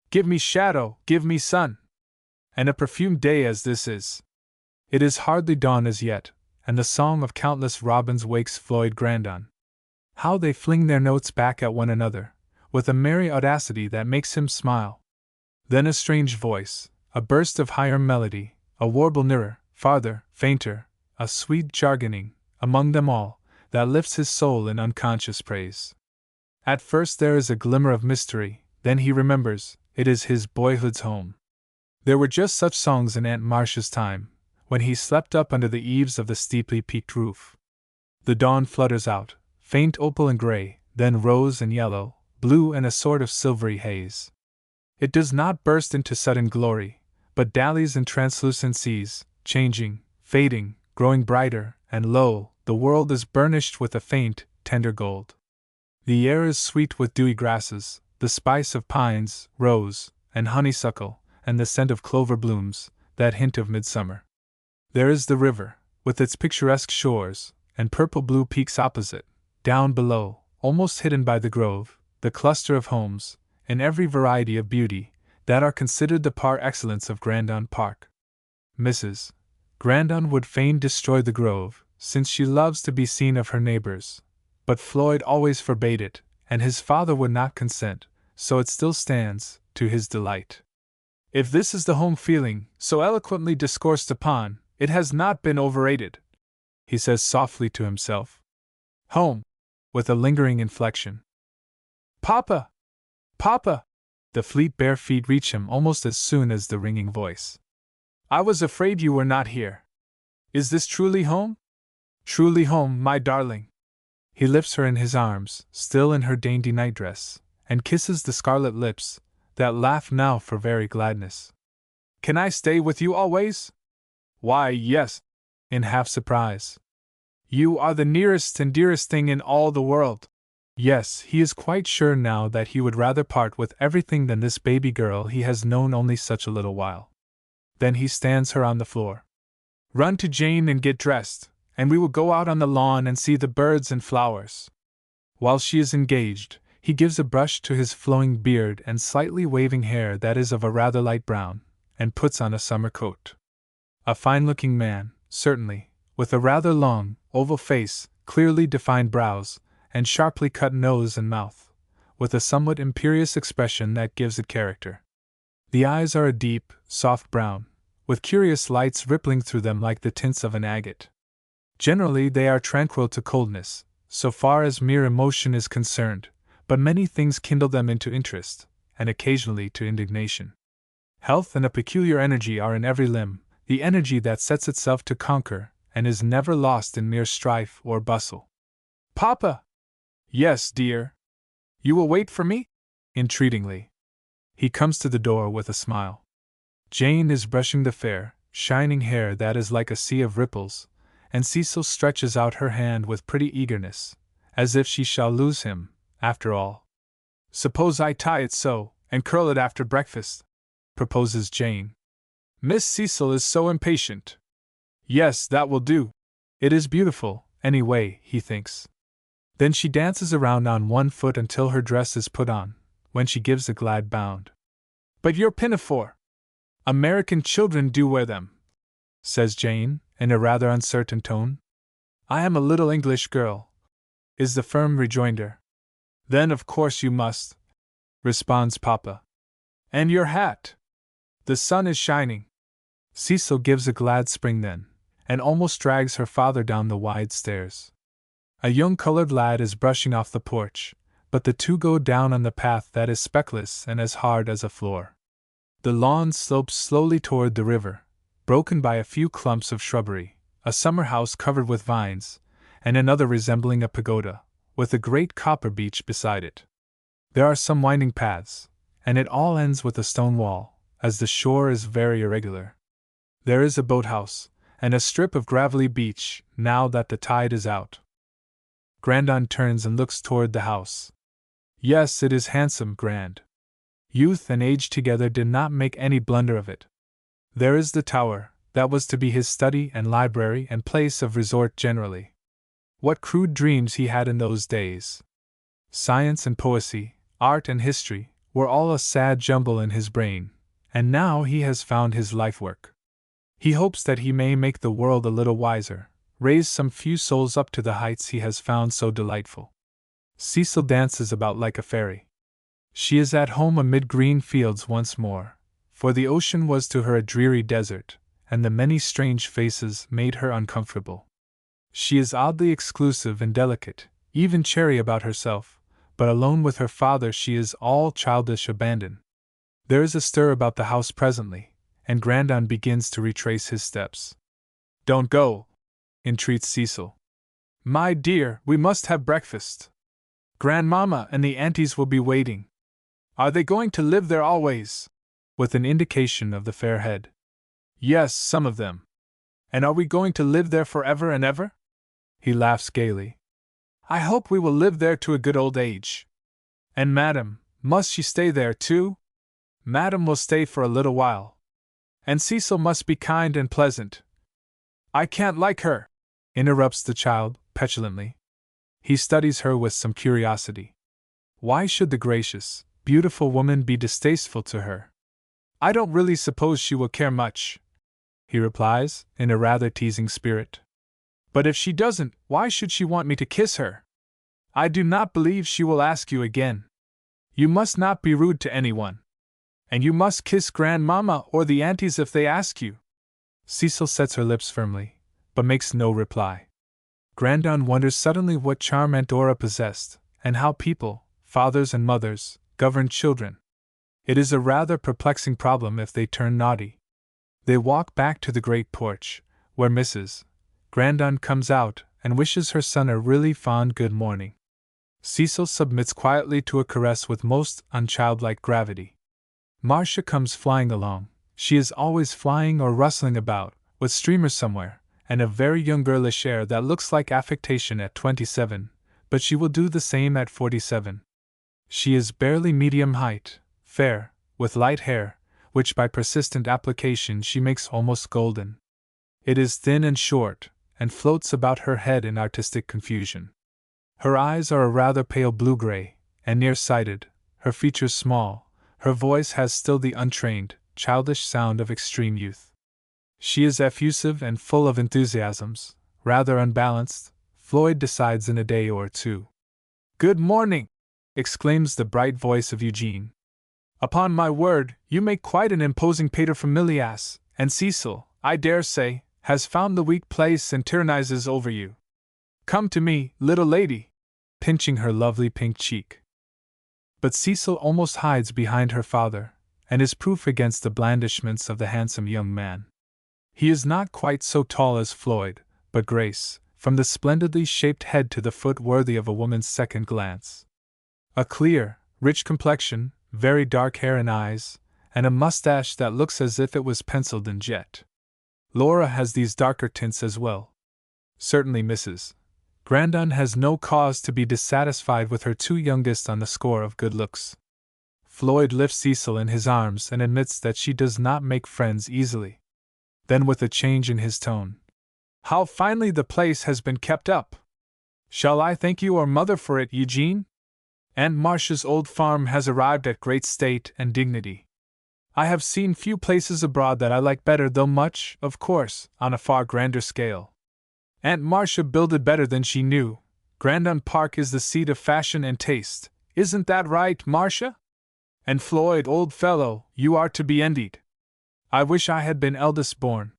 Give me shadow, give me sun. And a perfumed day as this is. It is hardly dawn as yet, and the song of countless robins wakes Floyd Grandon. How they fling their notes back at one another, with a merry audacity that makes him smile. Then a strange voice, a burst of higher melody, a warble nearer, farther, fainter, a sweet jargoning, among them all, that lifts his soul in unconscious praise. At first there is a glimmer of mystery, then he remembers, it is his boyhood's home. There were just such songs in Aunt Marcia's time, when he slept up under the eaves of the steeply peaked roof. The dawn flutters out, faint opal and gray, then rose and yellow, blue and a sort of silvery haze. It does not burst into sudden glory, but dallies in translucent seas, changing, fading, growing brighter, and lo, the world is burnished with a faint, tender gold. The air is sweet with dewy grasses, the spice of pines, rose, and honeysuckle, and the scent of clover blooms, that hint of midsummer. There is the river, with its picturesque shores, and purple-blue peaks opposite, down below, almost hidden by the grove, the cluster of homes, in every variety of beauty, that are considered the par excellence of Grandon Park. Mrs. Grandon would fain destroy the grove, since she loves to be seen of her neighbors, but Floyd always forbade it, and his father would not consent, so it still stands, to his delight. If this is the home feeling, so eloquently discoursed upon, it has not been overrated. he says softly to himself. Home, with a lingering inflection. Papa! Papa! The fleet bare feet reach him almost as soon as the ringing voice. I was afraid you were not here. Is this truly home? Truly home, my darling. He lifts her in his arms, still in her dainty nightdress, and kisses the scarlet lips, that laugh now for very gladness. Can I stay with you always? Why, yes, in half surprise. You are the nearest and dearest thing in all the world. Yes, he is quite sure now that he would rather part with everything than this baby girl he has known only such a little while. Then he stands her on the floor. Run to Jane and get dressed, and we will go out on the lawn and see the birds and flowers. While she is engaged, he gives a brush to his flowing beard and slightly waving hair that is of a rather light brown, and puts on a summer coat. A fine-looking man, certainly, with a rather long, oval face, clearly defined brows, and sharply cut nose and mouth, with a somewhat imperious expression that gives it character. The eyes are a deep, soft brown, with curious lights rippling through them like the tints of an agate. Generally they are tranquil to coldness, so far as mere emotion is concerned, but many things kindle them into interest, and occasionally to indignation. Health and a peculiar energy are in every limb, the energy that sets itself to conquer, and is never lost in mere strife or bustle. Papa! Yes, dear. You will wait for me? Entreatingly. He comes to the door with a smile. Jane is brushing the fair, shining hair that is like a sea of ripples, and Cecil stretches out her hand with pretty eagerness, as if she shall lose him, after all. Suppose I tie it so, and curl it after breakfast, proposes Jane. Miss Cecil is so impatient. Yes, that will do. It is beautiful, anyway, he thinks. Then she dances around on one foot until her dress is put on, when she gives a glad bound. But your pinafore! American children do wear them, says Jane, in a rather uncertain tone. I am a little English girl, is the firm rejoinder. Then of course you must, responds Papa. And your hat? The sun is shining. Cecil gives a glad spring then, and almost drags her father down the wide stairs. A young colored lad is brushing off the porch, but the two go down on the path that is speckless and as hard as a floor. The lawn slopes slowly toward the river, broken by a few clumps of shrubbery, a summer house covered with vines, and another resembling a pagoda, with a great copper beech beside it. There are some winding paths, and it all ends with a stone wall, as the shore is very irregular. There is a boathouse, and a strip of gravelly beach, now that the tide is out. Grandon turns and looks toward the house. Yes, it is handsome, Grand. Youth and age together did not make any blunder of it. There is the tower, that was to be his study and library and place of resort generally. What crude dreams he had in those days! Science and poesy, art and history, were all a sad jumble in his brain, and now he has found his life work. He hopes that he may make the world a little wiser, raise some few souls up to the heights he has found so delightful. Cecil dances about like a fairy. She is at home amid green fields once more, for the ocean was to her a dreary desert, and the many strange faces made her uncomfortable. She is oddly exclusive and delicate, even chary about herself, but alone with her father she is all childish abandon. There is a stir about the house presently, and Grandon begins to retrace his steps. Don't go, entreats Cecil. My dear, we must have breakfast. Grandmamma and the aunties will be waiting. Are they going to live there always? With an indication of the fair head. Yes, some of them. And are we going to live there forever and ever? He laughs gaily. I hope we will live there to a good old age. And Madame, must she stay there too? Madame will stay for a little while. And Cecil must be kind and pleasant. I can't like her, interrupts the child, petulantly. He studies her with some curiosity. Why should the gracious, beautiful woman be distasteful to her? I don't really suppose she will care much, he replies, in a rather teasing spirit. But if she doesn't, why should she want me to kiss her? I do not believe she will ask you again. You must not be rude to anyone. And you must kiss Grandmamma or the aunties if they ask you. Cecil sets her lips firmly, but makes no reply. Grandon wonders suddenly what charm Aunt Dora possessed, and how people, fathers and mothers, govern children. It is a rather perplexing problem if they turn naughty. They walk back to the great porch, where Mrs. Grandon comes out and wishes her son a really fond good morning. Cecil submits quietly to a caress with most unchildlike gravity. Marcia comes flying along. She is always flying or rustling about, with streamers somewhere, and a very young girlish air that looks like affectation at 27, but she will do the same at 47. She is barely medium height, fair, with light hair, which by persistent application she makes almost golden. It is thin and short, and floats about her head in artistic confusion. Her eyes are a rather pale blue-gray, and near-sighted, her features small. Her voice has still the untrained, childish sound of extreme youth. She is effusive and full of enthusiasms, rather unbalanced, Floyd decides in a day or two. "Good morning!" exclaims the bright voice of Eugene. "Upon my word, you make quite an imposing paterfamilias, and Cecil, I dare say, has found the weak place and tyrannizes over you. Come to me, little lady," pinching her lovely pink cheek. But Cecil almost hides behind her father, and is proof against the blandishments of the handsome young man. He is not quite so tall as Floyd, but grace, from the splendidly shaped head to the foot worthy of a woman's second glance. A clear, rich complexion, very dark hair and eyes, and a mustache that looks as if it was penciled in jet. Laura has these darker tints as well. Certainly Mrs. Grandon has no cause to be dissatisfied with her two youngest on the score of good looks. Floyd lifts Cecil in his arms and admits that she does not make friends easily. Then, with a change in his tone, "How finely the place has been kept up! Shall I thank you or Mother for it, Eugene? Aunt Marcia's old farm has arrived at great state and dignity. I have seen few places abroad that I like better, though much, of course, on a far grander scale. Aunt Marcia builded better than she knew. Grandon Park is the seat of fashion and taste. Isn't that right, Marcia? And Floyd, old fellow, you are to be envied. I wish I had been eldest born."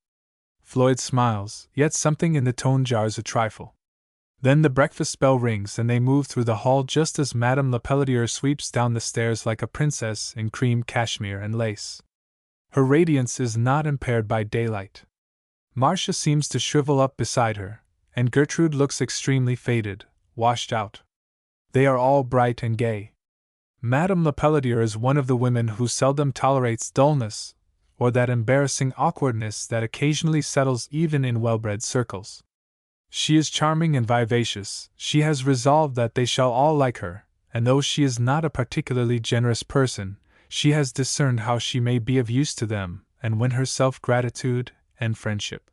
Floyd smiles, yet something in the tone jars a trifle. Then the breakfast bell rings and they move through the hall just as Madame Lepelletier sweeps down the stairs like a princess in cream cashmere and lace. Her radiance is not impaired by daylight. Marcia seems to shrivel up beside her, and Gertrude looks extremely faded, washed out. They are all bright and gay. Madame Lepelletier is one of the women who seldom tolerates dullness, or that embarrassing awkwardness that occasionally settles even in well-bred circles. She is charming and vivacious. She has resolved that they shall all like her, and though she is not a particularly generous person, she has discerned how she may be of use to them and win herself gratitude and friendship.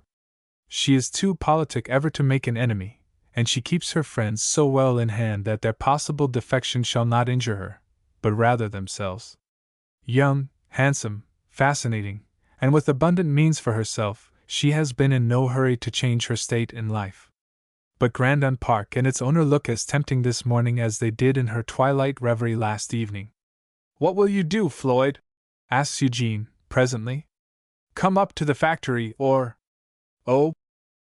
She is too politic ever to make an enemy, and she keeps her friends so well in hand that their possible defection shall not injure her, but rather themselves. Young, handsome, fascinating, and with abundant means for herself, she has been in no hurry to change her state in life. But Grandon Park and its owner look as tempting this morning as they did in her twilight reverie last evening. "What will you do, Floyd?" asks Eugene, presently. "Come up to the factory, or—" "Oh,"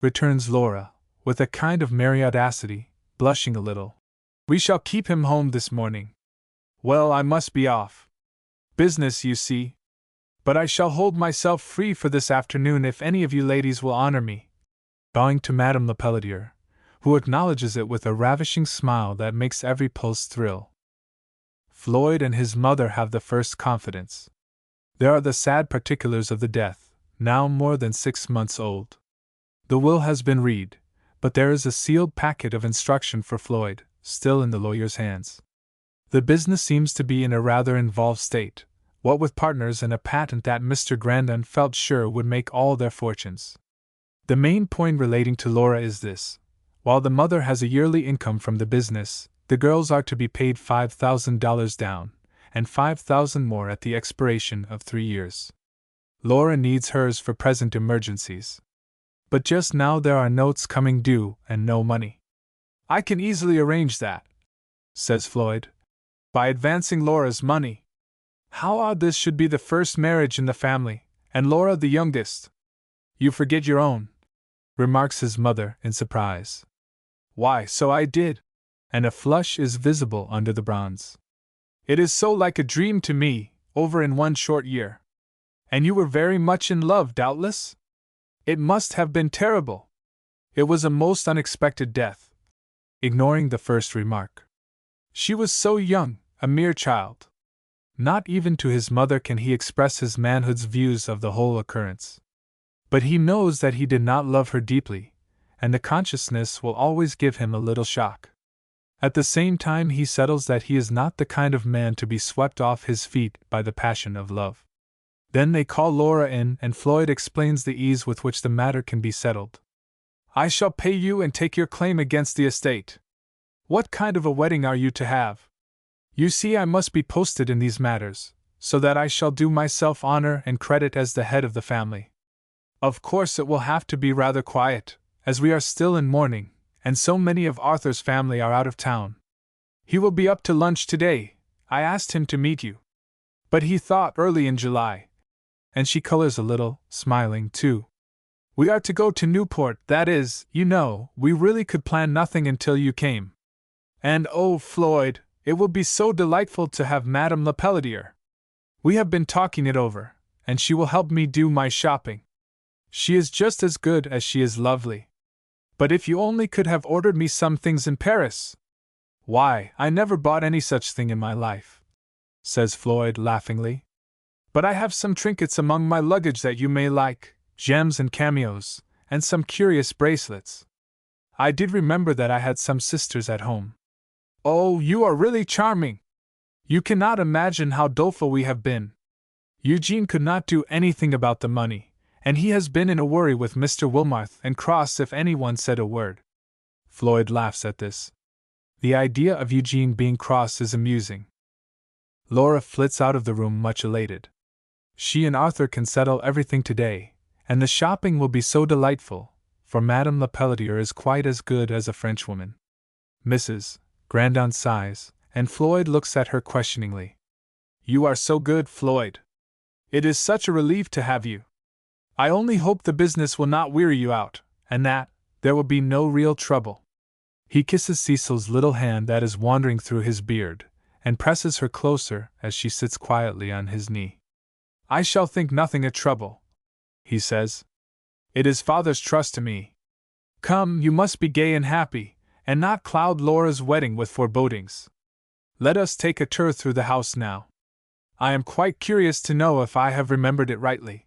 returns Laura, with a kind of merry audacity, blushing a little. "We shall keep him home this morning. Well, I must be off. Business, you see. But I shall hold myself free for this afternoon if any of you ladies will honor me," bowing to Madame Lepelletier, who acknowledges it with a ravishing smile that makes every pulse thrill. Floyd and his mother have the first confidence. There are the sad particulars of the death, now more than 6 months old. The will has been read, but there is a sealed packet of instruction for Floyd, still in the lawyer's hands. The business seems to be in a rather involved state, what with partners and a patent that Mr. Grandon felt sure would make all their fortunes. The main point relating to Laura is this: while the mother has a yearly income from the business, the girls are to be paid $5,000 down, and $5,000 more at the expiration of 3 years. Laura needs hers for present emergencies. But just now there are notes coming due and no money. "I can easily arrange that," says Floyd, "by advancing Laura's money. How odd this should be the first marriage in the family, and Laura the youngest." "You forget your own," remarks his mother in surprise. Why, so I did. And a flush is visible under the bronze. It is so like a dream to me, over in one short year. And you were very much in love, doubtless? It must have been terrible. It was a most unexpected death. Ignoring the first remark. She was so young, a mere child. Not even to his mother can he express his manhood's views of the whole occurrence. But he knows that he did not love her deeply, and the consciousness will always give him a little shock. At the same time, he settles that he is not the kind of man to be swept off his feet by the passion of love. Then they call Laura in, and Floyd explains the ease with which the matter can be settled. I shall pay you and take your claim against the estate. What kind of a wedding are you to have? You see, I must be posted in these matters, so that I shall do myself honor and credit as the head of the family. Of course, it will have to be rather quiet, as we are still in mourning, and so many of Arthur's family are out of town. He will be up to lunch today. I asked him to meet you. But he thought early in July. And she colors a little, smiling too. We are to go to Newport, that is, you know, we really could plan nothing until you came. And oh, Floyd, it will be so delightful to have Madame Lepelletier. We have been talking it over, and she will help me do my shopping. She is just as good as she is lovely. But if you only could have ordered me some things in Paris! Why, I never bought any such thing in my life, says Floyd laughingly. But I have some trinkets among my luggage that you may like, gems and cameos, and some curious bracelets. I did remember that I had some sisters at home. Oh, you are really charming! You cannot imagine how doleful we have been. Eugene could not do anything about the money, and he has been in a worry with Mr. Wilmarth and cross if anyone said a word. Floyd laughs at this. The idea of Eugene being cross is amusing. Laura flits out of the room much elated. She and Arthur can settle everything today, and the shopping will be so delightful, for Madame Lepelletier is quite as good as a Frenchwoman. Mrs. Grandon sighs, and Floyd looks at her questioningly. You are so good, Floyd. It is such a relief to have you. I only hope the business will not weary you out, and that there will be no real trouble. He kisses Cecil's little hand that is wandering through his beard, and presses her closer as she sits quietly on his knee. I shall think nothing a trouble, he says. It is Father's trust to me. Come, you must be gay and happy, and not cloud Laura's wedding with forebodings. Let us take a tour through the house now. I am quite curious to know if I have remembered it rightly.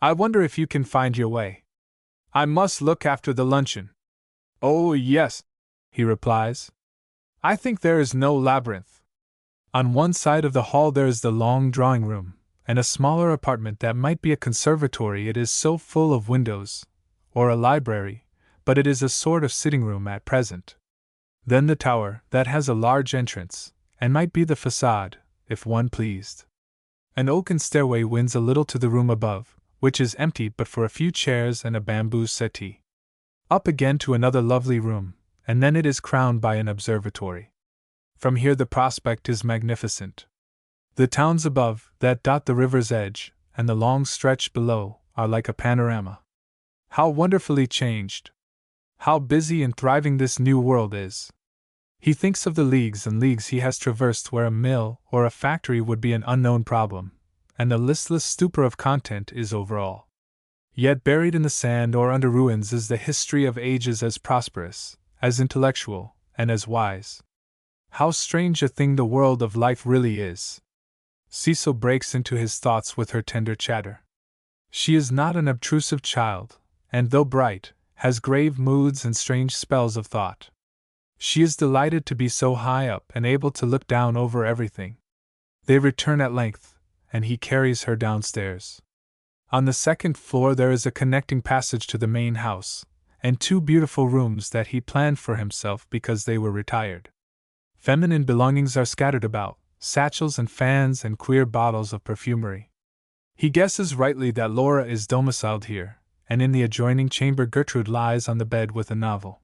I wonder if you can find your way. I must look after the luncheon. Oh, yes, he replies. I think there is no labyrinth. On one side of the hall there is the long drawing room, and a smaller apartment that might be a conservatory. It is so full of windows, or a library, but it is a sort of sitting room at present. Then the tower, that has a large entrance, and might be the facade, if one pleased. An oaken stairway winds a little to the room above, which is empty but for a few chairs and a bamboo settee. Up again to another lovely room, and then it is crowned by an observatory. From here the prospect is magnificent. The towns above, that dot the river's edge, and the long stretch below, are like a panorama. How wonderfully changed! How busy and thriving this new world is! He thinks of the leagues and leagues he has traversed where a mill or a factory would be an unknown problem, and the listless stupor of content is over all. Yet buried in the sand or under ruins is the history of ages as prosperous, as intellectual, and as wise. How strange a thing the world of life really is! Cecil breaks into his thoughts with her tender chatter. She is not an obtrusive child, and though bright, has grave moods and strange spells of thought. She is delighted to be so high up and able to look down over everything. They return at length, and he carries her downstairs. On the second floor there is a connecting passage to the main house, and two beautiful rooms that he planned for himself because they were retired. Feminine belongings are scattered about, satchels and fans and queer bottles of perfumery. He guesses rightly that Laura is domiciled here, and in the adjoining chamber Gertrude lies on the bed with a novel.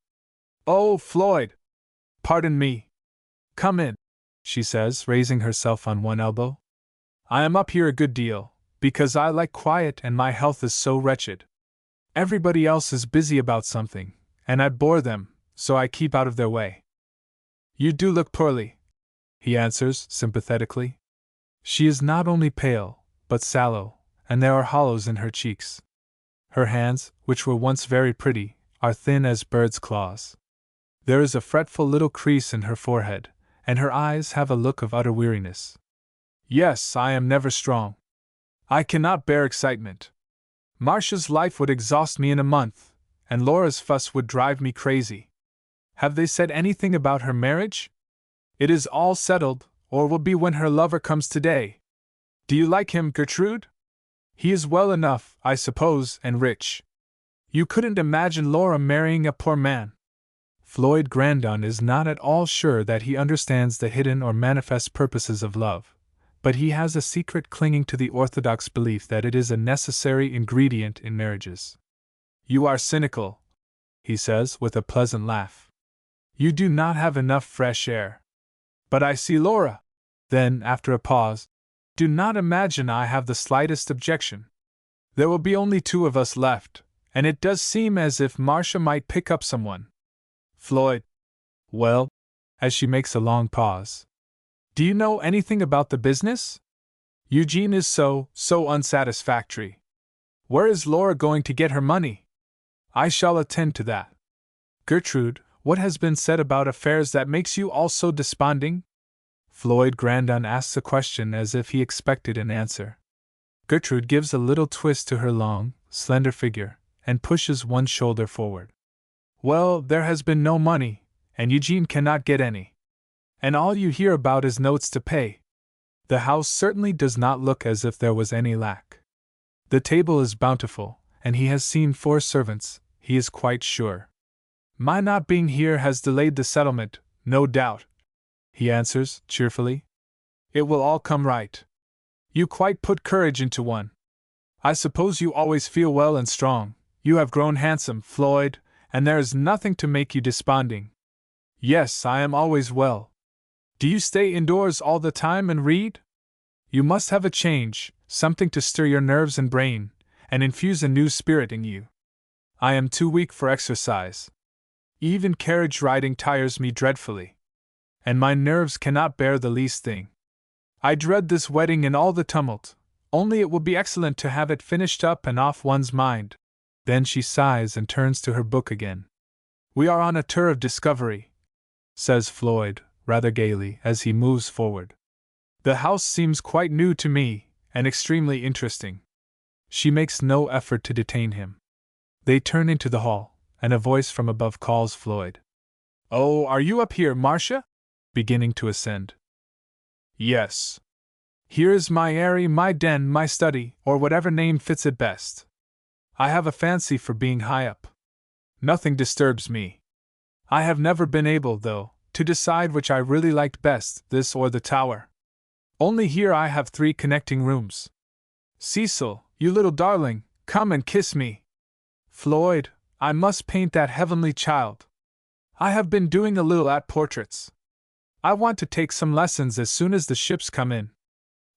Oh, Floyd! Pardon me. Come in, she says, raising herself on one elbow. I am up here a good deal, because I like quiet and my health is so wretched. Everybody else is busy about something, and I bore them, so I keep out of their way. You do look poorly, he answers sympathetically. She is not only pale, but sallow, and there are hollows in her cheeks. Her hands, which were once very pretty, are thin as birds' claws. There is a fretful little crease in her forehead, and her eyes have a look of utter weariness. Yes, I am never strong. I cannot bear excitement. Marcia's life would exhaust me in a month, and Laura's fuss would drive me crazy. Have they said anything about her marriage? It is all settled, or will be when her lover comes today. Do you like him, Gertrude? He is well enough, I suppose, and rich. You couldn't imagine Laura marrying a poor man. Floyd Grandon is not at all sure that he understands the hidden or manifest purposes of love, but he has a secret clinging to the orthodox belief that it is a necessary ingredient in marriages. You are cynical, he says with a pleasant laugh. You do not have enough fresh air. But I see Laura. Then, after a pause, do not imagine I have the slightest objection. There will be only two of us left, and it does seem as if Marcia might pick up someone. Floyd. Well, as she makes a long pause. Do you know anything about the business? Eugene is so unsatisfactory. Where is Laura going to get her money? I shall attend to that. Gertrude, what has been said about affairs that makes you all so desponding? Floyd Grandon asks a question as if he expected an answer. Gertrude gives a little twist to her long, slender figure, and pushes one shoulder forward. Well, there has been no money, and Eugene cannot get any. And all you hear about is notes to pay. The house certainly does not look as if there was any lack. The table is bountiful, and he has seen 4 servants, he is quite sure. My not being here has delayed the settlement, no doubt, he answers, cheerfully. It will all come right. You quite put courage into one. I suppose you always feel well and strong. You have grown handsome, Floyd, and there is nothing to make you desponding. Yes, I am always well. Do you stay indoors all the time and read? You must have a change, something to stir your nerves and brain, and infuse a new spirit in you. I am too weak for exercise. Even carriage riding tires me dreadfully. And my nerves cannot bear the least thing. I dread this wedding and all the tumult, only it will be excellent to have it finished up and off one's mind. Then she sighs and turns to her book again. We are on a tour of discovery, says Floyd, rather gaily, as he moves forward. The house seems quite new to me, and extremely interesting. She makes no effort to detain him. They turn into the hall, and a voice from above calls Floyd. Oh, are you up here, Marcia? Beginning to ascend. Yes. Here is my eyrie, my den, my study, or whatever name fits it best. I have a fancy for being high up. Nothing disturbs me. I have never been able, though, to decide which I really liked best, this or the tower. Only here I have 3 connecting rooms. Cecil, you little darling, come and kiss me. Floyd, I must paint that heavenly child. I have been doing a little at portraits. I want to take some lessons as soon as the ships come in.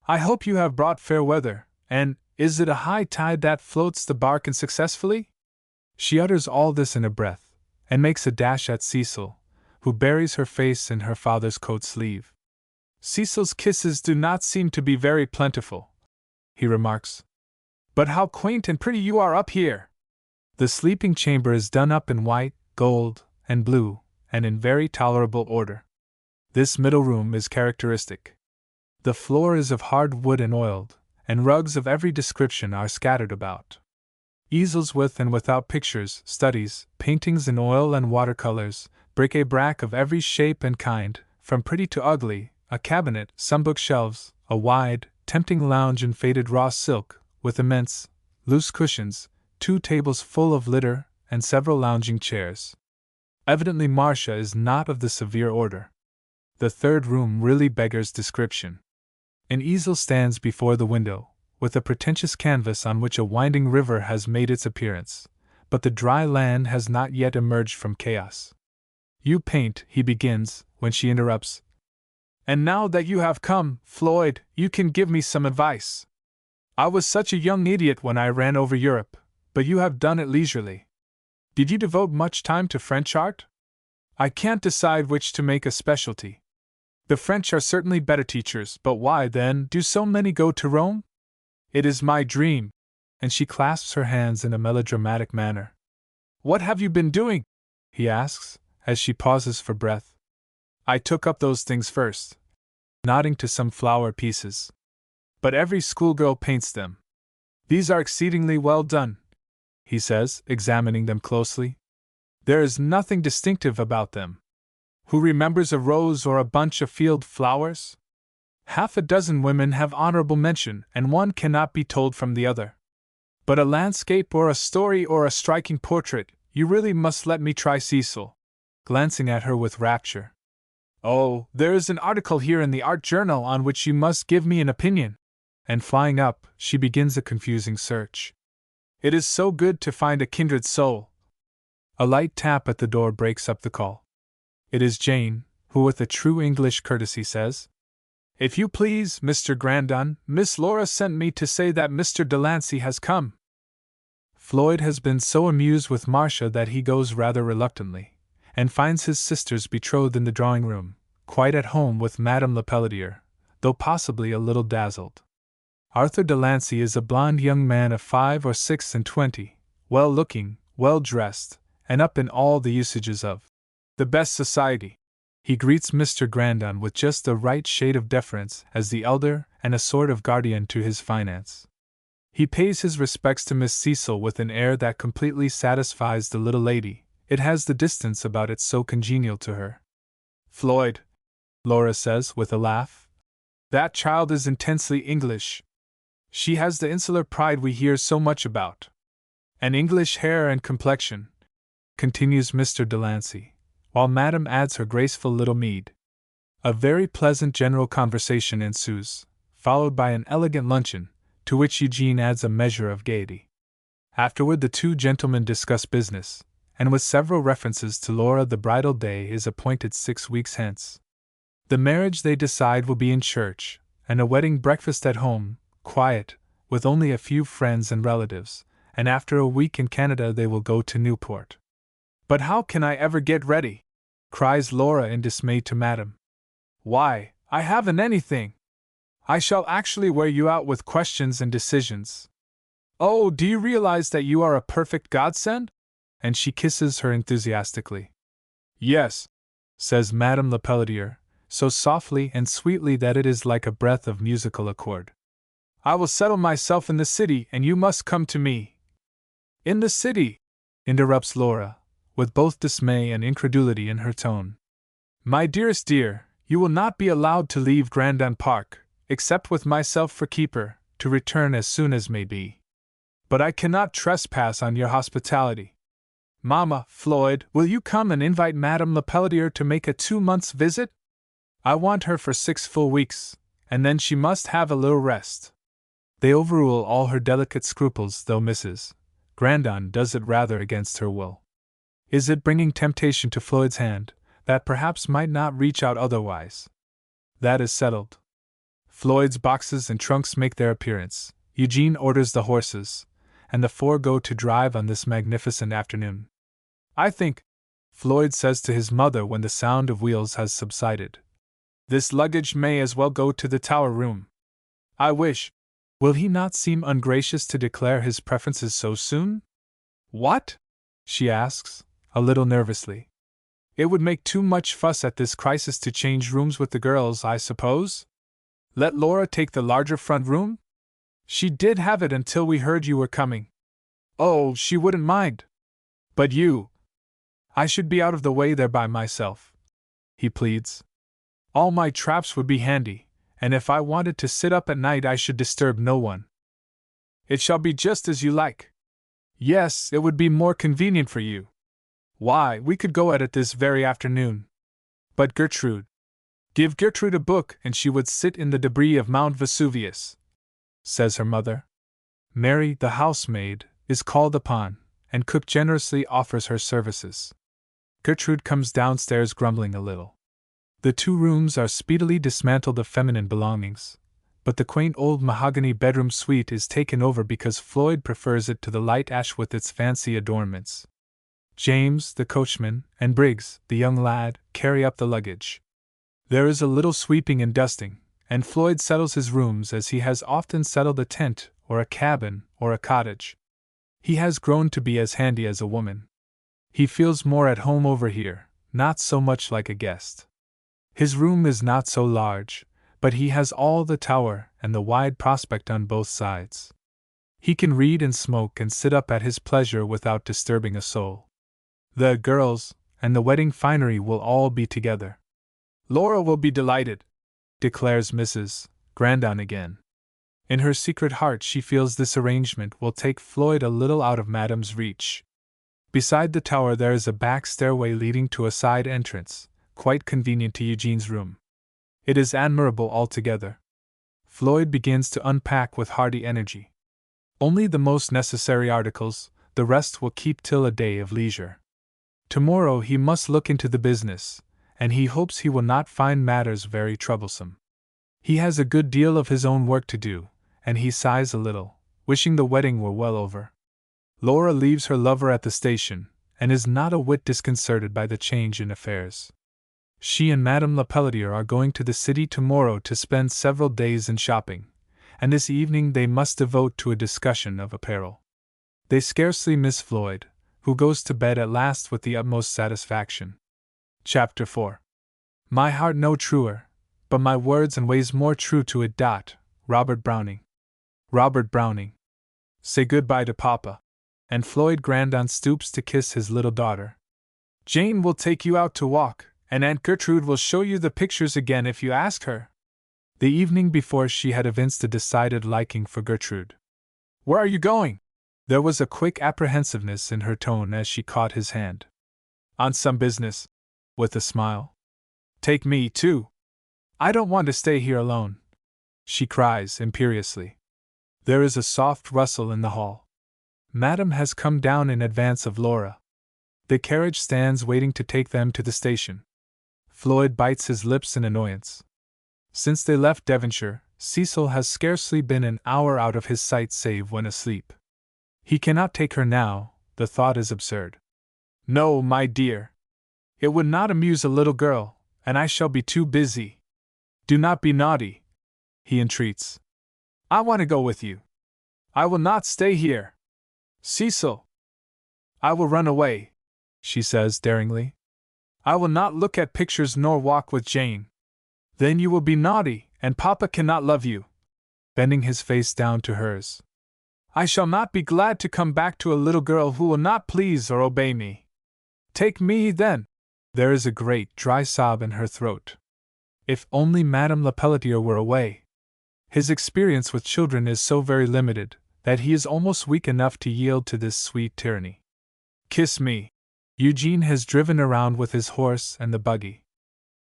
I hope you have brought fair weather, and is it a high tide that floats the bark in successfully? She utters all this in a breath, and makes a dash at Cecil, who buries her face in her father's coat sleeve. Cecil's kisses do not seem to be very plentiful, he remarks. But how quaint and pretty you are up here! The sleeping chamber is done up in white, gold, and blue, and in very tolerable order. This middle room is characteristic. The floor is of hard wood and oiled, and rugs of every description are scattered about. Easels with and without pictures, studies, paintings in oil and watercolors, bric-a-brac of every shape and kind, from pretty to ugly, a cabinet, some bookshelves, a wide, tempting lounge in faded raw silk, with immense, loose cushions, 2 tables full of litter, and several lounging chairs. Evidently Marcia is not of the severe order. The 3rd room really beggars description. An easel stands before the window, with a pretentious canvas on which a winding river has made its appearance, but the dry land has not yet emerged from chaos. You paint, he begins, when she interrupts. And now that you have come, Floyd, you can give me some advice. I was such a young idiot when I ran over Europe, but you have done it leisurely. Did you devote much time to French art? I can't decide which to make a specialty. The French are certainly better teachers, but why, then, do so many go to Rome? It is my dream, and she clasps her hands in a melodramatic manner. What have you been doing? He asks, as she pauses for breath. I took up those things first, nodding to some flower pieces. But every schoolgirl paints them. These are exceedingly well done, he says, examining them closely. There is nothing distinctive about them. Who remembers a rose or a bunch of field flowers? Half a dozen women have honorable mention, and one cannot be told from the other. But a landscape or a story or a striking portrait, you really must let me try, Cecil, glancing at her with rapture. Oh, there is an article here in the art journal on which you must give me an opinion. And flying up, she begins a confusing search. It is so good to find a kindred soul. A light tap at the door breaks up the call. It is Jane, who with a true English courtesy says, If you please, Mr. Grandon, Miss Laura sent me to say that Mr. Delancey has come. Floyd has been so amused with Marcia that he goes rather reluctantly, and finds his sister's betrothed in the drawing-room, quite at home with Madame Lepelletier, though possibly a little dazzled. Arthur Delancey is a blond young man of 5 or 26, well-looking, well-dressed, and up in all the usages of the best society. He greets Mr. Grandon with just the right shade of deference as the elder and a sort of guardian to his finance. He pays his respects to Miss Cecil with an air that completely satisfies the little lady. It has the distance about it so congenial to her. Floyd, Laura says with a laugh, that child is intensely English. She has the insular pride we hear so much about. An English hair and complexion, continues Mr. Delancey, while Madame adds her graceful little mead. A very pleasant general conversation ensues, followed by an elegant luncheon, to which Eugene adds a measure of gaiety. Afterward the two gentlemen discuss business, and with several references to Laura the bridal day is appointed 6 weeks hence. The marriage, they decide, will be in church, and a wedding breakfast at home, quiet, with only a few friends and relatives, and after a week in Canada they will go to Newport. But how can I ever get ready? Cries Laura in dismay to Madame. Why, I haven't anything. I shall actually wear you out with questions and decisions. Oh, do you realize that you are a perfect godsend? And she kisses her enthusiastically. Yes, says Madame Lepelletier, so softly and sweetly that it is like a breath of musical accord. I will settle myself in the city, and you must come to me. In the city, interrupts Laura, with both dismay and incredulity in her tone. My dearest dear, you will not be allowed to leave Grandon Park, except with myself for keeper, to return as soon as may be. But I cannot trespass on your hospitality. Mamma, Floyd, will you come and invite Madame Lepelletier to make a 2 months' visit? I want her for 6 full weeks, and then she must have a little rest. They overrule all her delicate scruples, though Mrs. Grandon does it rather against her will. Is it bringing temptation to Floyd's hand, that perhaps might not reach out otherwise? That is settled. Floyd's boxes and trunks make their appearance. Eugene orders the horses, and the 4 go to drive on this magnificent afternoon. I think, Floyd says to his mother when the sound of wheels has subsided, this luggage may as well go to the tower room. I wish. Will he not seem ungracious to declare his preferences so soon? What? She asks, a little nervously. It would make too much fuss at this crisis to change rooms with the girls, I suppose? Let Laura take the larger front room? She did have it until we heard you were coming. Oh, she wouldn't mind. But you. I should be out of the way there by myself, he pleads. All my traps would be handy, and if I wanted to sit up at night I should disturb no one. It shall be just as you like. Yes, it would be more convenient for you. Why, we could go at it this very afternoon. But Gertrude. Give Gertrude a book and she would sit in the debris of Mount Vesuvius, says her mother. Mary, the housemaid, is called upon, and cook generously offers her services. Gertrude comes downstairs grumbling a little. The 2 rooms are speedily dismantled of feminine belongings, but the quaint old mahogany bedroom suite is taken over because Floyd prefers it to the light ash with its fancy adornments. James, the coachman, and Briggs, the young lad, carry up the luggage. There is a little sweeping and dusting, and Floyd settles his rooms as he has often settled a tent, or a cabin, or a cottage. He has grown to be as handy as a woman. He feels more at home over here, not so much like a guest. His room is not so large, but he has all the tower and the wide prospect on both sides. He can read and smoke and sit up at his pleasure without disturbing a soul. The girls and the wedding finery will all be together. Laura will be delighted, declares Mrs. Grandon again. In her secret heart she feels this arrangement will take Floyd a little out of Madame's reach. Beside the tower there is a back stairway leading to a side entrance, quite convenient to Eugene's room. It is admirable altogether. Floyd begins to unpack with hearty energy. Only the most necessary articles, the rest will keep till a day of leisure. Tomorrow he must look into the business, and he hopes he will not find matters very troublesome. He has a good deal of his own work to do, and he sighs a little, wishing the wedding were well over. Laura leaves her lover at the station, and is not a whit disconcerted by the change in affairs. She and Madame Lepelletier are going to the city tomorrow to spend several days in shopping, and this evening they must devote to a discussion of apparel. They scarcely miss Floyd, who goes to bed at last with the utmost satisfaction. Chapter 4. My heart no truer, but my words and ways more true to it. Robert Browning. Robert Browning. Say good-bye to Papa. And Floyd Grandon stoops to kiss his little daughter. Jane will take you out to walk, and Aunt Gertrude will show you the pictures again if you ask her. The evening before she had evinced a decided liking for Gertrude. Where are you going? There was a quick apprehensiveness in her tone as she caught his hand. On some business, with a smile. Take me, too. I don't want to stay here alone, she cries imperiously. There is a soft rustle in the hall. Madame has come down in advance of Laura. The carriage stands waiting to take them to the station. Floyd bites his lips in annoyance. Since they left Devonshire, Cecil has scarcely been an hour out of his sight save when asleep. He cannot take her now, the thought is absurd. No, my dear. It would not amuse a little girl, and I shall be too busy. Do not be naughty, he entreats. I want to go with you. I will not stay here. Cecil! I will run away, she says daringly. I will not look at pictures nor walk with Jane. Then you will be naughty, and Papa cannot love you. Bending his face down to hers. I shall not be glad to come back to a little girl who will not please or obey me. Take me, then. There is a great dry sob in her throat. If only Madame Lepelletier were away. His experience with children is so very limited that he is almost weak enough to yield to this sweet tyranny. Kiss me. Eugene has driven around with his horse and the buggy.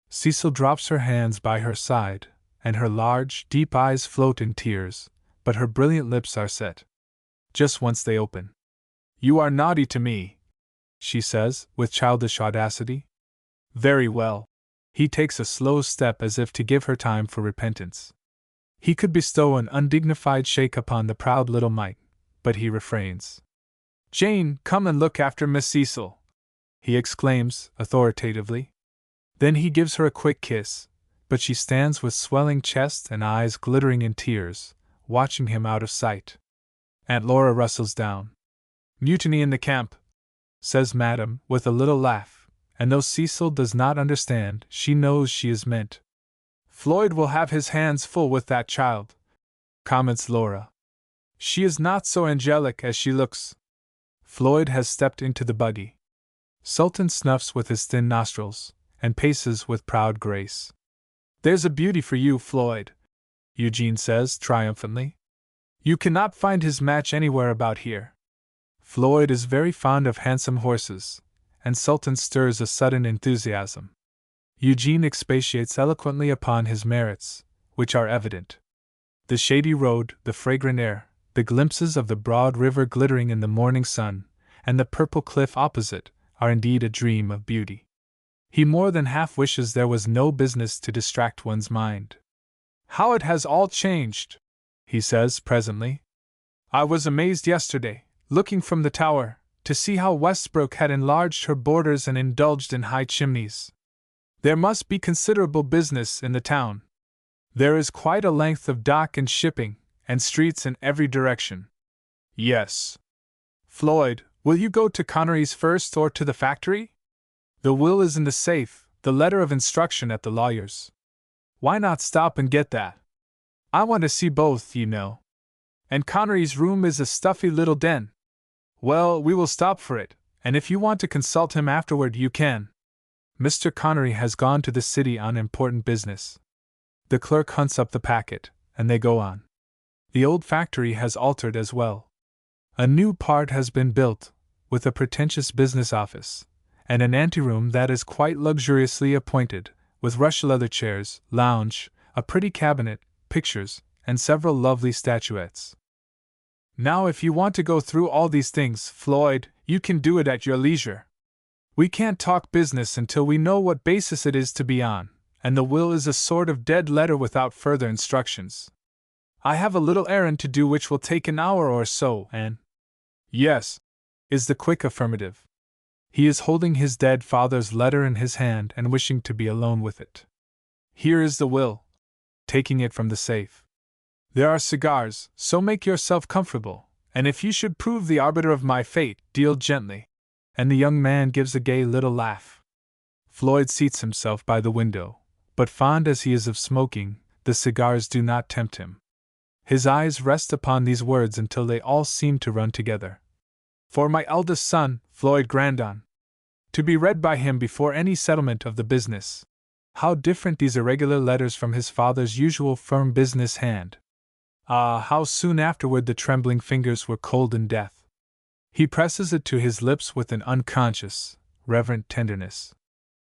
Cecil drops her hands by her side, and her large, deep eyes float in tears, but her brilliant lips are set. Just once they open. You are naughty to me, she says, with childish audacity. Very well. He takes a slow step as if to give her time for repentance. He could bestow an undignified shake upon the proud little mite, but he refrains. Jane, come and look after Miss Cecil, he exclaims, authoritatively. Then he gives her a quick kiss, but she stands with swelling chest and eyes glittering in tears, watching him out of sight. Aunt Laura rustles down. Mutiny in the camp, says Madame, with a little laugh, and though Cecil does not understand, she knows she is meant. Floyd will have his hands full with that child, comments Laura. She is not so angelic as she looks. Floyd has stepped into the buggy. Sultan snuffs with his thin nostrils, and paces with proud grace. There's a beauty for you, Floyd, Eugene says triumphantly. You cannot find his match anywhere about here. Floyd is very fond of handsome horses, and Sultan stirs a sudden enthusiasm. Eugene expatiates eloquently upon his merits, which are evident. The shady road, the fragrant air, the glimpses of the broad river glittering in the morning sun, and the purple cliff opposite, are indeed a dream of beauty. He more than half wishes there was no business to distract one's mind. How it has all changed, he says presently. I was amazed yesterday, looking from the tower, to see how Westbrook had enlarged her borders and indulged in high chimneys. There must be considerable business in the town. There is quite a length of dock and shipping, and streets in every direction. Yes. Floyd, will you go to Connery's first or to the factory? The will is in the safe, the letter of instruction at the lawyer's. Why not stop and get that? I want to see both, you know. And Connery's room is a stuffy little den. Well, we will stop for it, and if you want to consult him afterward, you can. Mr. Connery has gone to the city on important business. The clerk hunts up the packet, and they go on. The old factory has altered as well. A new part has been built, with a pretentious business office, and an anteroom that is quite luxuriously appointed, with rush leather chairs, lounge, a pretty cabinet, pictures, and several lovely statuettes. Now, if you want to go through all these things, Floyd, you can do it at your leisure. We can't talk business until we know what basis it is to be on, and the will is a sort of dead letter without further instructions. I have a little errand to do which will take an hour or so, and— Yes, is the quick affirmative. He is holding his dead father's letter in his hand and wishing to be alone with it. Here is the will, taking it from the safe. There are cigars, so make yourself comfortable, and if you should prove the arbiter of my fate, deal gently. And the young man gives a gay little laugh. Floyd seats himself by the window, but fond as he is of smoking, the cigars do not tempt him. His eyes rest upon these words until they all seem to run together. For my eldest son, Floyd Grandon. To be read by him before any settlement of the business. How different these irregular letters from his father's usual firm business hand. Ah, how soon afterward the trembling fingers were cold in death. He presses it to his lips with an unconscious, reverent tenderness.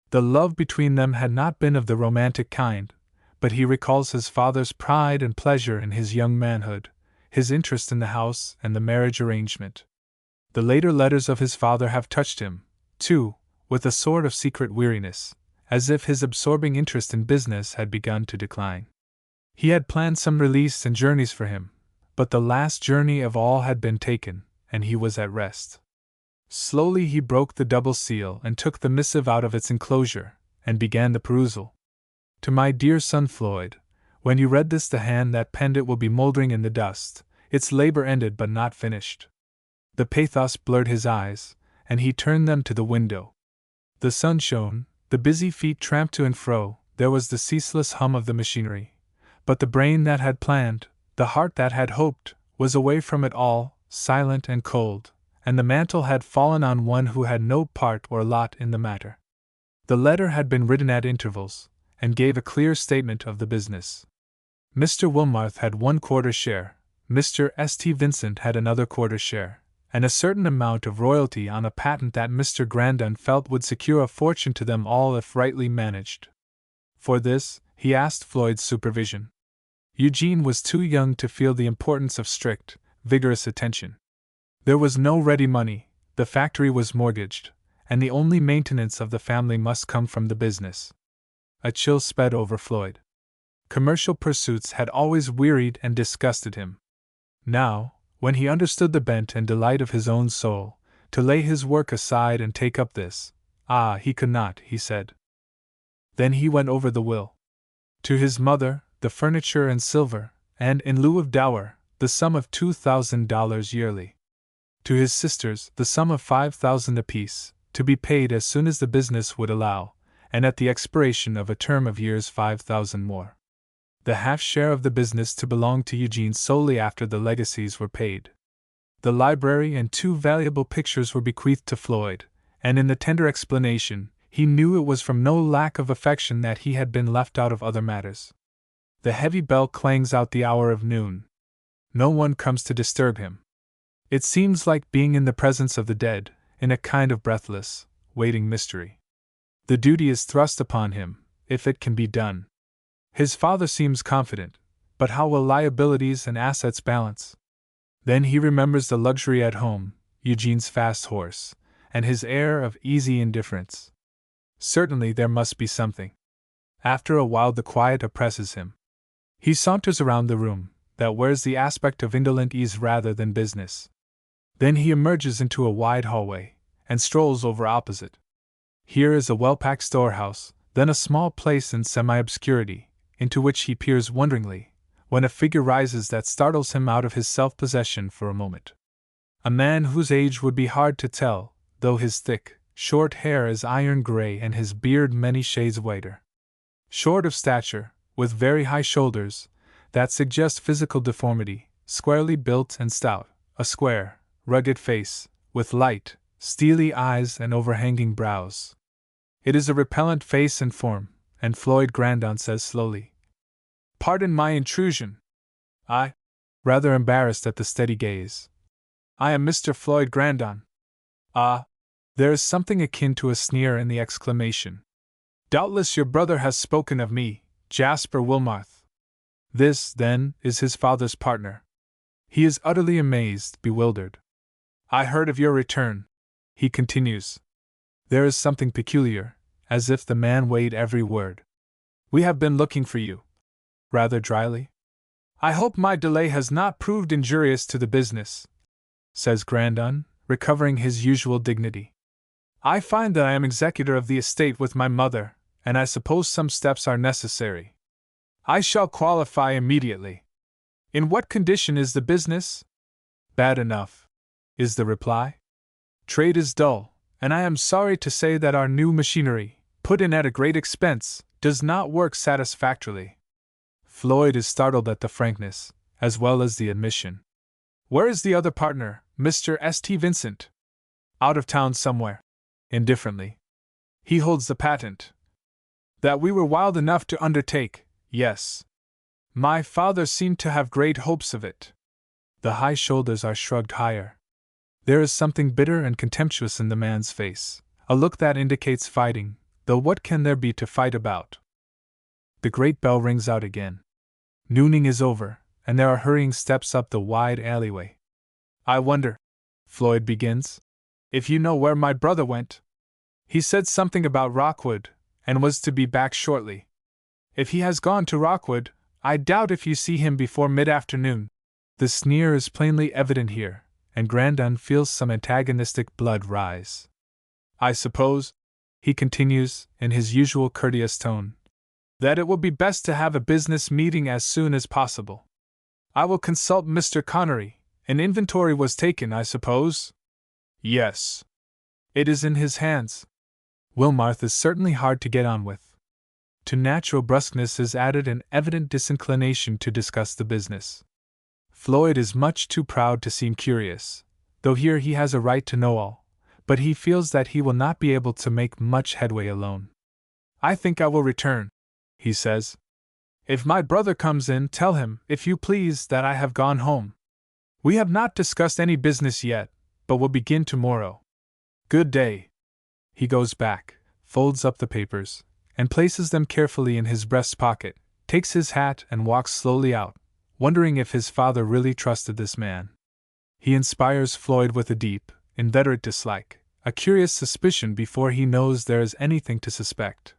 The love between them had not been of the romantic kind, but he recalls his father's pride and pleasure in his young manhood, his interest in the house and the marriage arrangement. The later letters of his father have touched him, too, with a sort of secret weariness, as if his absorbing interest in business had begun to decline. He had planned some release and journeys for him, but the last journey of all had been taken, and he was at rest. Slowly he broke the double seal and took the missive out of its enclosure, and began the perusal. To my dear son Floyd, when you read this, the hand that penned it will be moldering in the dust, its labor ended but not finished. The pathos blurred his eyes, and he turned them to the window. The sun shone, the busy feet tramped to and fro, there was the ceaseless hum of the machinery. But the brain that had planned, the heart that had hoped, was away from it all, silent and cold, and the mantle had fallen on one who had no part or lot in the matter. The letter had been written at intervals, and gave a clear statement of the business. Mr. Wilmarth had 1/4 share, Mr. St. Vincent had another 1/4 share, and a certain amount of royalty on a patent that Mr. Grandon felt would secure a fortune to them all if rightly managed. For this, he asked Floyd's supervision. Eugene was too young to feel the importance of strict, vigorous attention. There was no ready money, the factory was mortgaged, and the only maintenance of the family must come from the business. A chill sped over Floyd. Commercial pursuits had always wearied and disgusted him. Now, when he understood the bent and delight of his own soul, to lay his work aside and take up this, he could not, he said. Then he went over the will. To his mother, the furniture and silver, and, in lieu of dower, the sum of $2,000 yearly. To his sisters, the sum of $5,000 apiece, to be paid as soon as the business would allow, and at the expiration of a term of years $5,000 more. The half-share of the business to belong to Eugene solely after the legacies were paid. The library and 2 valuable pictures were bequeathed to Floyd, and in the tender explanation, he knew it was from no lack of affection that he had been left out of other matters. The heavy bell clangs out the hour of noon. No one comes to disturb him. It seems like being in the presence of the dead, in a kind of breathless, waiting mystery. The duty is thrust upon him, if it can be done. His father seems confident, but how will liabilities and assets balance? Then he remembers the luxury at home, Eugene's fast horse, and his air of easy indifference. Certainly there must be something. After a while the quiet oppresses him. He saunters around the room, that wears the aspect of indolent ease rather than business. Then he emerges into a wide hallway, and strolls over opposite. Here is a well-packed storehouse, then a small place in semi-obscurity, into which he peers wonderingly, when a figure rises that startles him out of his self-possession for a moment. A man whose age would be hard to tell, though his thick, short hair is iron gray and his beard many shades whiter. Short of stature, with very high shoulders, that suggest physical deformity, squarely built and stout, a square, rugged face, with light, steely eyes and overhanging brows. It is a repellent face and form, and Floyd Grandon says slowly, "Pardon my intrusion. Rather embarrassed at the steady gaze. I am Mr. Floyd Grandon." "Ah!" There is something akin to a sneer in the exclamation. "Doubtless your brother has spoken of me, Jasper Wilmarth." This, then, is his father's partner. He is utterly amazed, bewildered. "I heard of your return," he continues. There is something peculiar, as if the man weighed every word. "We have been looking for you." Rather dryly. "I hope my delay has not proved injurious to the business," says Grandon, recovering his usual dignity. "I find that I am executor of the estate with my mother, and I suppose some steps are necessary. I shall qualify immediately. In what condition is the business?" "Bad enough," is the reply. "Trade is dull, and I am sorry to say that our new machinery, put in at a great expense, does not work satisfactorily." Floyd is startled at the frankness, as well as the admission. "Where is the other partner, Mr. St. Vincent?" "Out of town somewhere." Indifferently. "He holds the patent." "That we were wild enough to undertake, yes. My father seemed to have great hopes of it." The high shoulders are shrugged higher. There is something bitter and contemptuous in the man's face, a look that indicates fighting, though what can there be to fight about? The great bell rings out again. Nooning is over, and there are hurrying steps up the wide alleyway. "I wonder," Floyd begins, "if you know where my brother went? He said something about Rockwood, and was to be back shortly. If he has gone to Rockwood, I doubt if you see him before mid-afternoon." The sneer is plainly evident here, and Grandon feels some antagonistic blood rise. "I suppose," he continues, in his usual courteous tone, "that it will be best to have a business meeting as soon as possible. I will consult Mr. Connery. An inventory was taken, I suppose?" "Yes." "It is in his hands." Wilmarth is certainly hard to get on with. To natural brusqueness is added an evident disinclination to discuss the business. Floyd is much too proud to seem curious, though here he has a right to know all, but he feels that he will not be able to make much headway alone. "I think I will return," he says. "If my brother comes in, tell him, if you please, that I have gone home. We have not discussed any business yet, but will begin tomorrow. Good day." He goes back, folds up the papers, and places them carefully in his breast pocket, takes his hat and walks slowly out, wondering if his father really trusted this man. He inspires Floyd with a deep, inveterate dislike, a curious suspicion before he knows there is anything to suspect.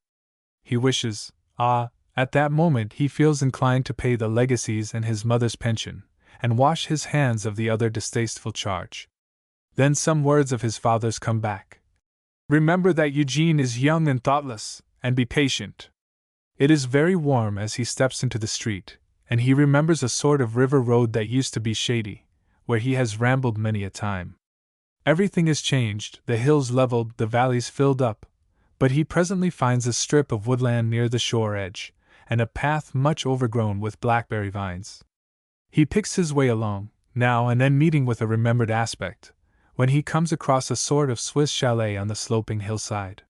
He wishes, at that moment he feels inclined to pay the legacies and his mother's pension, and wash his hands of the other distasteful charge. Then some words of his father's come back. "Remember that Eugene is young and thoughtless, and be patient." It is very warm as he steps into the street, and he remembers a sort of river road that used to be shady, where he has rambled many a time. Everything is changed, the hills leveled, the valleys filled up, but he presently finds a strip of woodland near the shore edge, and a path much overgrown with blackberry vines. He picks his way along, now and then meeting with a remembered aspect, when he comes across a sort of Swiss chalet on the sloping hillside.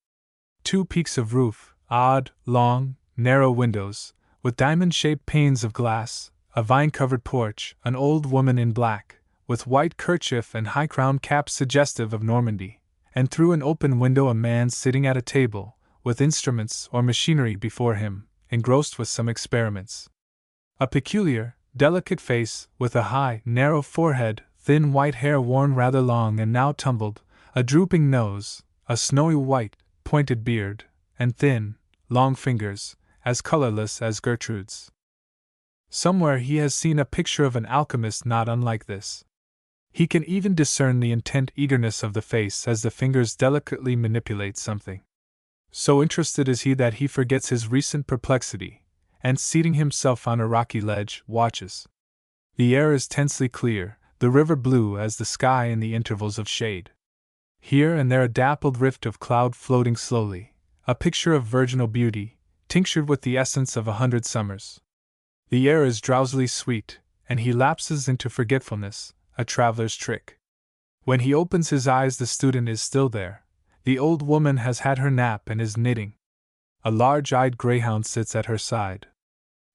2 peaks of roof, odd, long, narrow windows, with diamond-shaped panes of glass, a vine-covered porch, an old woman in black, with white kerchief and high-crowned cap suggestive of Normandy, and through an open window a man sitting at a table, with instruments or machinery before him, engrossed with some experiments. A peculiar, delicate face, with a high, narrow forehead, thin white hair worn rather long and now tumbled, a drooping nose, a snowy white, pointed beard, and thin, long fingers, as colorless as Gertrude's. Somewhere he has seen a picture of an alchemist not unlike this. He can even discern the intent eagerness of the face as the fingers delicately manipulate something. So interested is he that he forgets his recent perplexity, and seating himself on a rocky ledge, watches. The air is tensely clear, the river blue as the sky in the intervals of shade. Here and there a dappled rift of cloud floating slowly, a picture of virginal beauty, tinctured with the essence of 100 summers. The air is drowsily sweet, and he lapses into forgetfulness, a traveler's trick. When he opens his eyes, the student is still there. The old woman has had her nap and is knitting. A large-eyed greyhound sits at her side.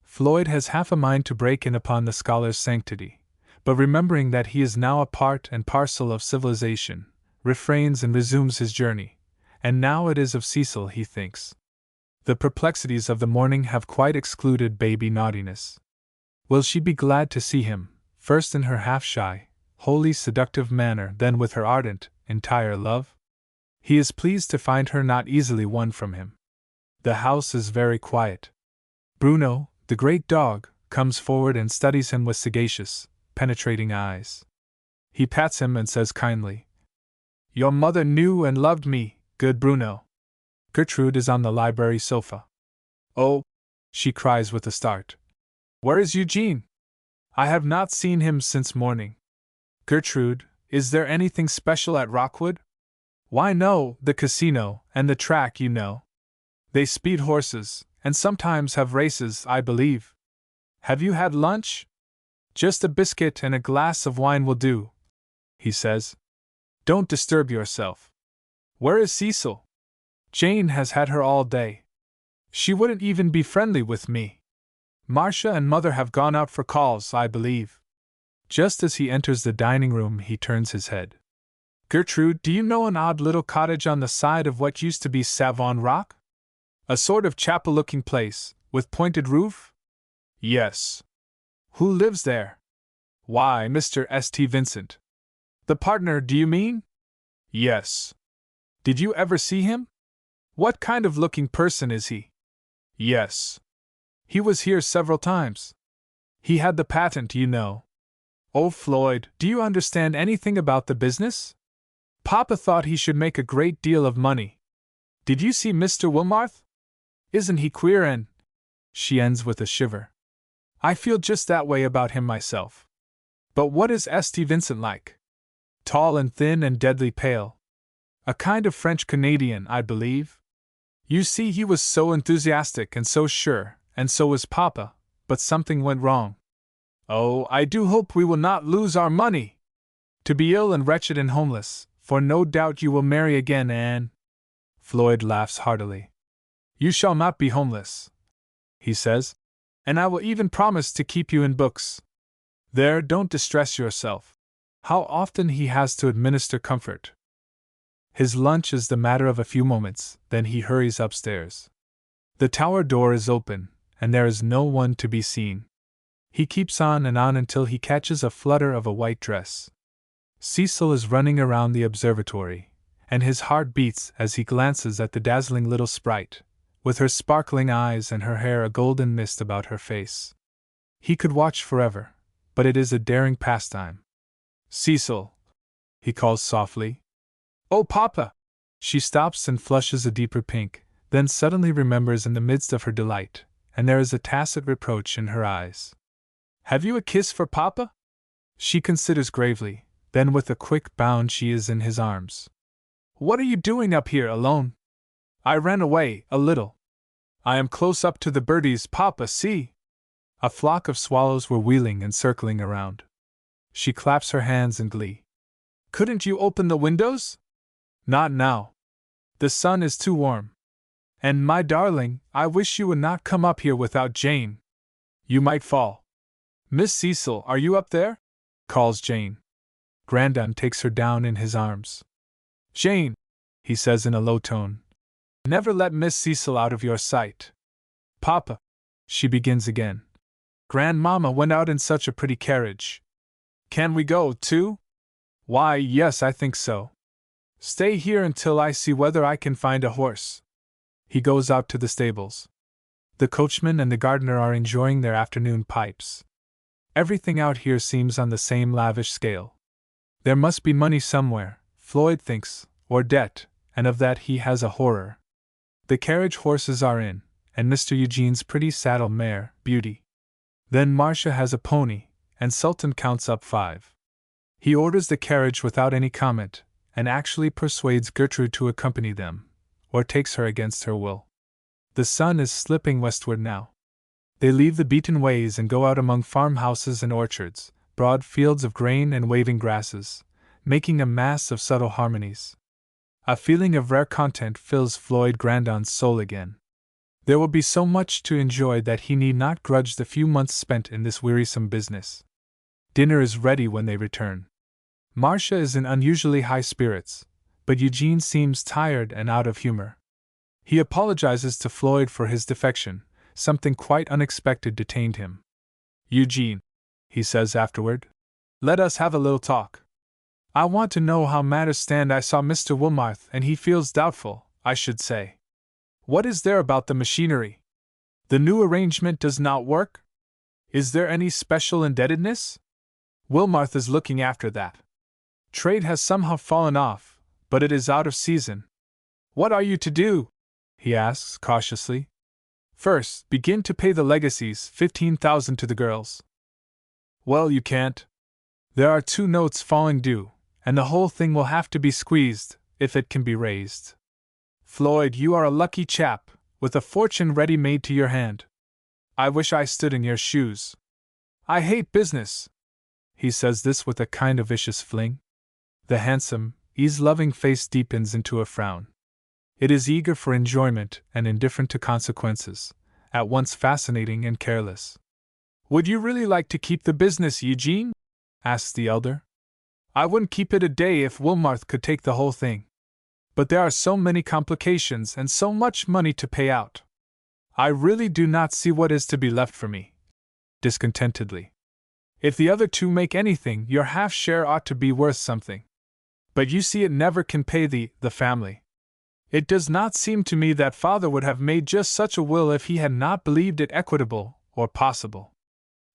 Floyd has half a mind to break in upon the scholar's sanctity, but remembering that he is now a part and parcel of civilization, refrains and resumes his journey. And now it is of Cecil he thinks. The perplexities of the morning have quite excluded baby naughtiness. Will she be glad to see him, first in her half-shy, wholly seductive manner, then with her ardent, entire love? He is pleased to find her not easily won from him. The house is very quiet. Bruno, the great dog, comes forward and studies him with sagacious, penetrating eyes. He pats him and says kindly, "Your mother knew and loved me, good Bruno." Gertrude is on the library sofa. "Oh," she cries with a start. "Where is Eugene? I have not seen him since morning." "Gertrude, is there anything special at Rockwood?" "Why, no, the casino, and the track, you know. They speed horses, and sometimes have races, I believe. Have you had lunch?" "Just a biscuit and a glass of wine will do," he says. "Don't disturb yourself." "Where is Cecil?" "Jane has had her all day. She wouldn't even be friendly with me. Marcia and Mother have gone out for calls, I believe." Just as he enters the dining room, he turns his head. "Gertrude, do you know an odd little cottage on the side of what used to be Savon Rock? A sort of chapel-looking place, with pointed roof?" "Yes." "Who lives there?" "Why, Mr. St. Vincent." "The partner, do you mean?" "Yes." "Did you ever see him? What kind of looking person is he?" "Yes." "He was here several times. He had the patent, you know." "Oh, Floyd, do you understand anything about the business? Papa thought he should make a great deal of money. Did you see Mr. Wilmarth? Isn't he queer? And," she ends with a shiver, "I feel just that way about him myself." "But what is St. Vincent like?" "Tall and thin and deadly pale. A kind of French Canadian, I believe. You see, he was so enthusiastic and so sure, and so was Papa, but something went wrong. Oh, I do hope we will not lose our money! To be ill and wretched and homeless, for no doubt you will marry again, Anne." Floyd laughs heartily. "You shall not be homeless," he says, "and I will even promise to keep you in books. There, don't distress yourself." How often he has to administer comfort! His lunch is the matter of a few moments, then he hurries upstairs. The tower door is open, and there is no one to be seen. He keeps on and on until he catches a flutter of a white dress. Cecil is running around the observatory, and his heart beats as he glances at the dazzling little sprite, with her sparkling eyes and her hair a golden mist about her face. He could watch forever, but it is a daring pastime. "Cecil," he calls softly. "Oh, Papa!" She stops and flushes a deeper pink, then suddenly remembers in the midst of her delight, and there is a tacit reproach in her eyes. "Have you a kiss for Papa?" She considers gravely, then with a quick bound she is in his arms. "What are you doing up here alone?" "I ran away, a little. I am close up to the birdies, Papa, see!" A flock of swallows were wheeling and circling around. She claps her hands in glee. "Couldn't you open the windows?" "Not now. The sun is too warm. And, my darling, I wish you would not come up here without Jane. You might fall." "Miss Cecil, are you up there?" calls Jane. Grandon takes her down in his arms. "Jane," he says in a low tone, "never let Miss Cecil out of your sight." "Papa," she begins again. "Grandmamma went out in such a pretty carriage. Can we go, too?" "Why, yes, I think so. Stay here until I see whether I can find a horse." He goes out to the stables. The coachman and the gardener are enjoying their afternoon pipes. Everything out here seems on the same lavish scale. There must be money somewhere, Floyd thinks, or debt, and of that he has a horror. The carriage horses are in, and Mr. Eugene's pretty saddle mare, Beauty. Then Marcia has a pony, and Sultan counts up 5. He orders the carriage without any comment, and actually persuades Gertrude to accompany them, or takes her against her will. The sun is slipping westward now. They leave the beaten ways and go out among farmhouses and orchards, broad fields of grain and waving grasses, making a mass of subtle harmonies. A feeling of rare content fills Floyd Grandon's soul again. There will be so much to enjoy that he need not grudge the few months spent in this wearisome business. Dinner is ready when they return. Marcia is in unusually high spirits, but Eugene seems tired and out of humor. He apologizes to Floyd for his defection. Something quite unexpected detained him. "Eugene," he says afterward, "let us have a little talk. I want to know how matters stand. I saw Mr. Wilmarth, and he feels doubtful, I should say. What is there about the machinery? The new arrangement does not work? Is there any special indebtedness? Wilmarth is looking after that. Trade has somehow fallen off, but it is out of season. What are you to do?" he asks cautiously. "First, begin to pay the legacies, 15,000 to the girls." "Well, you can't. There are 2 notes falling due, and the whole thing will have to be squeezed, if it can be raised. Floyd, you are a lucky chap, with a fortune ready-made to your hand. I wish I stood in your shoes. I hate business." He says this with a kind of vicious fling. The handsome, ease-loving face deepens into a frown. It is eager for enjoyment and indifferent to consequences, at once fascinating and careless. "Would you really like to keep the business, Eugene?" asks the elder. "I wouldn't keep it a day if Wilmarth could take the whole thing. But there are so many complications and so much money to pay out. I really do not see what is to be left for me." Discontentedly. "If the other 2 make anything, your half share ought to be worth something. But you see, it never can pay the family. It does not seem to me that Father would have made just such a will if he had not believed it equitable or possible.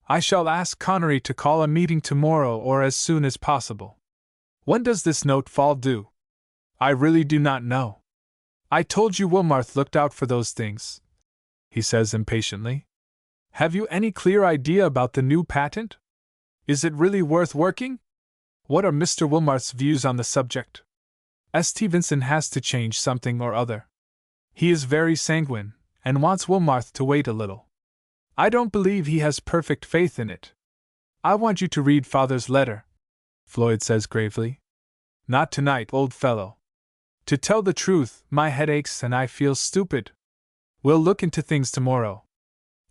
I shall ask Connery to call a meeting tomorrow or as soon as possible. When does this note fall due? I really do not know. I told you Wilmarth looked out for those things," he says impatiently. "Have you any clear idea about the new patent? Is it really worth working? What are Mr. Wilmarth's views on the subject? St. Vincent has to change something or other. He is very sanguine, and wants Wilmarth to wait a little. I don't believe he has perfect faith in it. I want you to read Father's letter," Floyd says gravely. "Not tonight, old fellow. To tell the truth, my head aches and I feel stupid. We'll look into things tomorrow.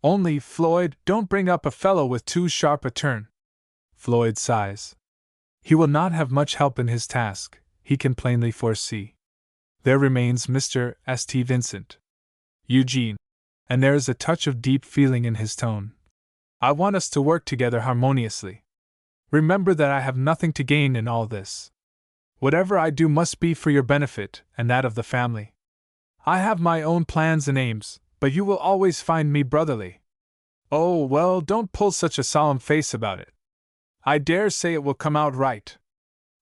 Only, Floyd, don't bring up a fellow with too sharp a turn." Floyd sighs. He will not have much help in his task, he can plainly foresee. There remains Mr. St. Vincent. "Eugene," and there is a touch of deep feeling in his tone, "I want us to work together harmoniously. Remember that I have nothing to gain in all this. Whatever I do must be for your benefit and that of the family. I have my own plans and aims, but you will always find me brotherly. Oh, well, don't pull such a solemn face about it. I dare say it will come out right.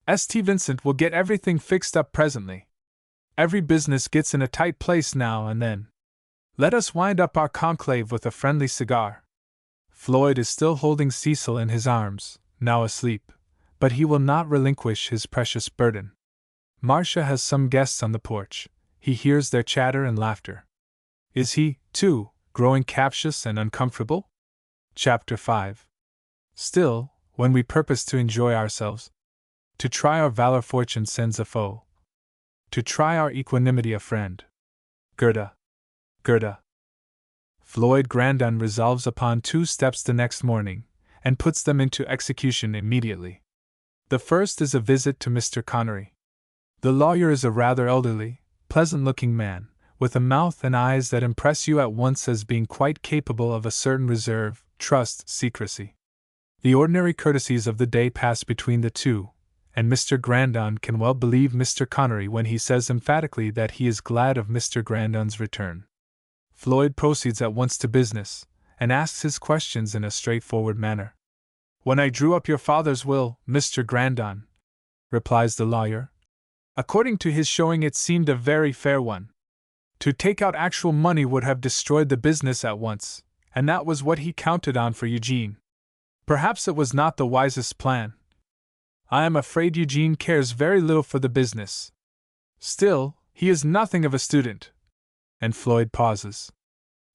St. Vincent will get everything fixed up presently. Every business gets in a tight place now and then. Let us wind up our conclave with a friendly cigar." Floyd is still holding Cecil in his arms, now asleep, but he will not relinquish his precious burden. Marcia has some guests on the porch. He hears their chatter and laughter. Is he, too, growing captious and uncomfortable? Chapter 5. Still, when we purpose to enjoy ourselves, to try our valor, fortune sends a foe. To try our equanimity, a friend. Gerda. Gerda. Floyd Grandon resolves upon 2 steps the next morning, and puts them into execution immediately. The first is a visit to Mr. Connery. The lawyer is a rather elderly, pleasant-looking man, with a mouth and eyes that impress you at once as being quite capable of a certain reserve, trust, secrecy. The ordinary courtesies of the day pass between the two, and Mr. Grandon can well believe Mr. Connery when he says emphatically that he is glad of Mr. Grandon's return. Floyd proceeds at once to business, and asks his questions in a straightforward manner. "When I drew up your father's will, Mr. Grandon," replies the lawyer. According to his showing, it seemed a very fair one. To take out actual money would have destroyed the business at once, and that was what he counted on for Eugene. Perhaps it was not the wisest plan. I am afraid Eugene cares very little for the business. Still, he is nothing of a student. And Floyd pauses.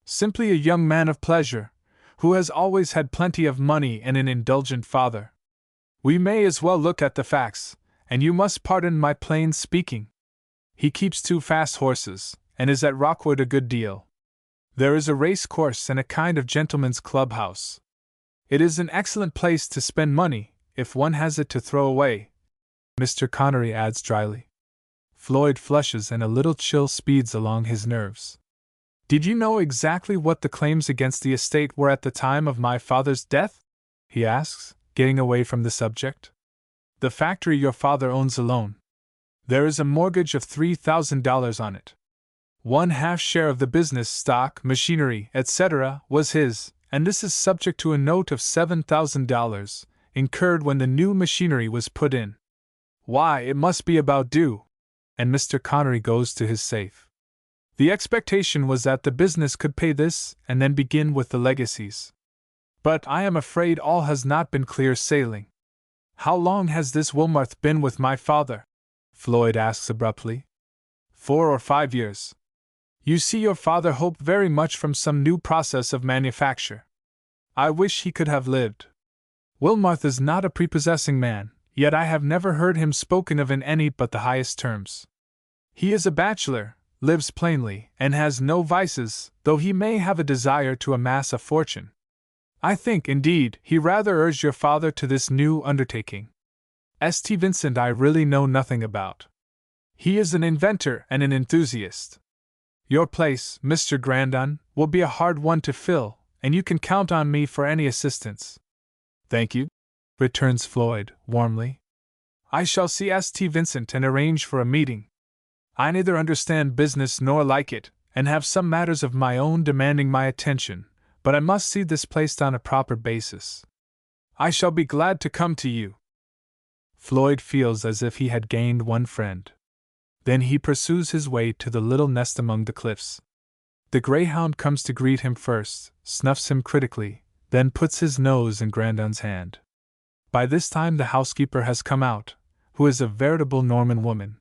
Simply a young man of pleasure, who has always had plenty of money and an indulgent father. We may as well look at the facts, and you must pardon my plain speaking. He keeps 2 fast horses, and is at Rockwood a good deal. There is a race course and a kind of gentleman's clubhouse. It is an excellent place to spend money, if one has it to throw away, Mr. Connery adds dryly. Floyd flushes and a little chill speeds along his nerves. Did you know exactly what the claims against the estate were at the time of my father's death? He asks, getting away from the subject. The factory your father owns alone. There is a mortgage of $3,000 on it. 1/2 share of the business, stock, machinery, etc., was his, and this is subject to a note of $7,000, incurred when the new machinery was put in. Why, it must be about due. And Mr. Connery goes to his safe. The expectation was that the business could pay this and then begin with the legacies. But I am afraid all has not been clear sailing. How long has this Wilmarth been with my father? Floyd asks abruptly. 4 or 5 years. You see, your father hoped very much from some new process of manufacture. I wish he could have lived. Wilmarth is not a prepossessing man, yet I have never heard him spoken of in any but the highest terms. He is a bachelor, lives plainly, and has no vices, though he may have a desire to amass a fortune. I think, indeed, he rather urged your father to this new undertaking. St. Vincent I really know nothing about. He is an inventor and an enthusiast. Your place, Mr. Grandon, will be a hard one to fill, and you can count on me for any assistance. Thank you, returns Floyd, warmly. I shall see St. Vincent and arrange for a meeting. I neither understand business nor like it, and have some matters of my own demanding my attention, but I must see this placed on a proper basis. I shall be glad to come to you. Floyd feels as if he had gained one friend. Then he pursues his way to the little nest among the cliffs. The greyhound comes to greet him first, snuffs him critically, then puts his nose in Grandon's hand. By this time the housekeeper has come out, who is a veritable Norman woman.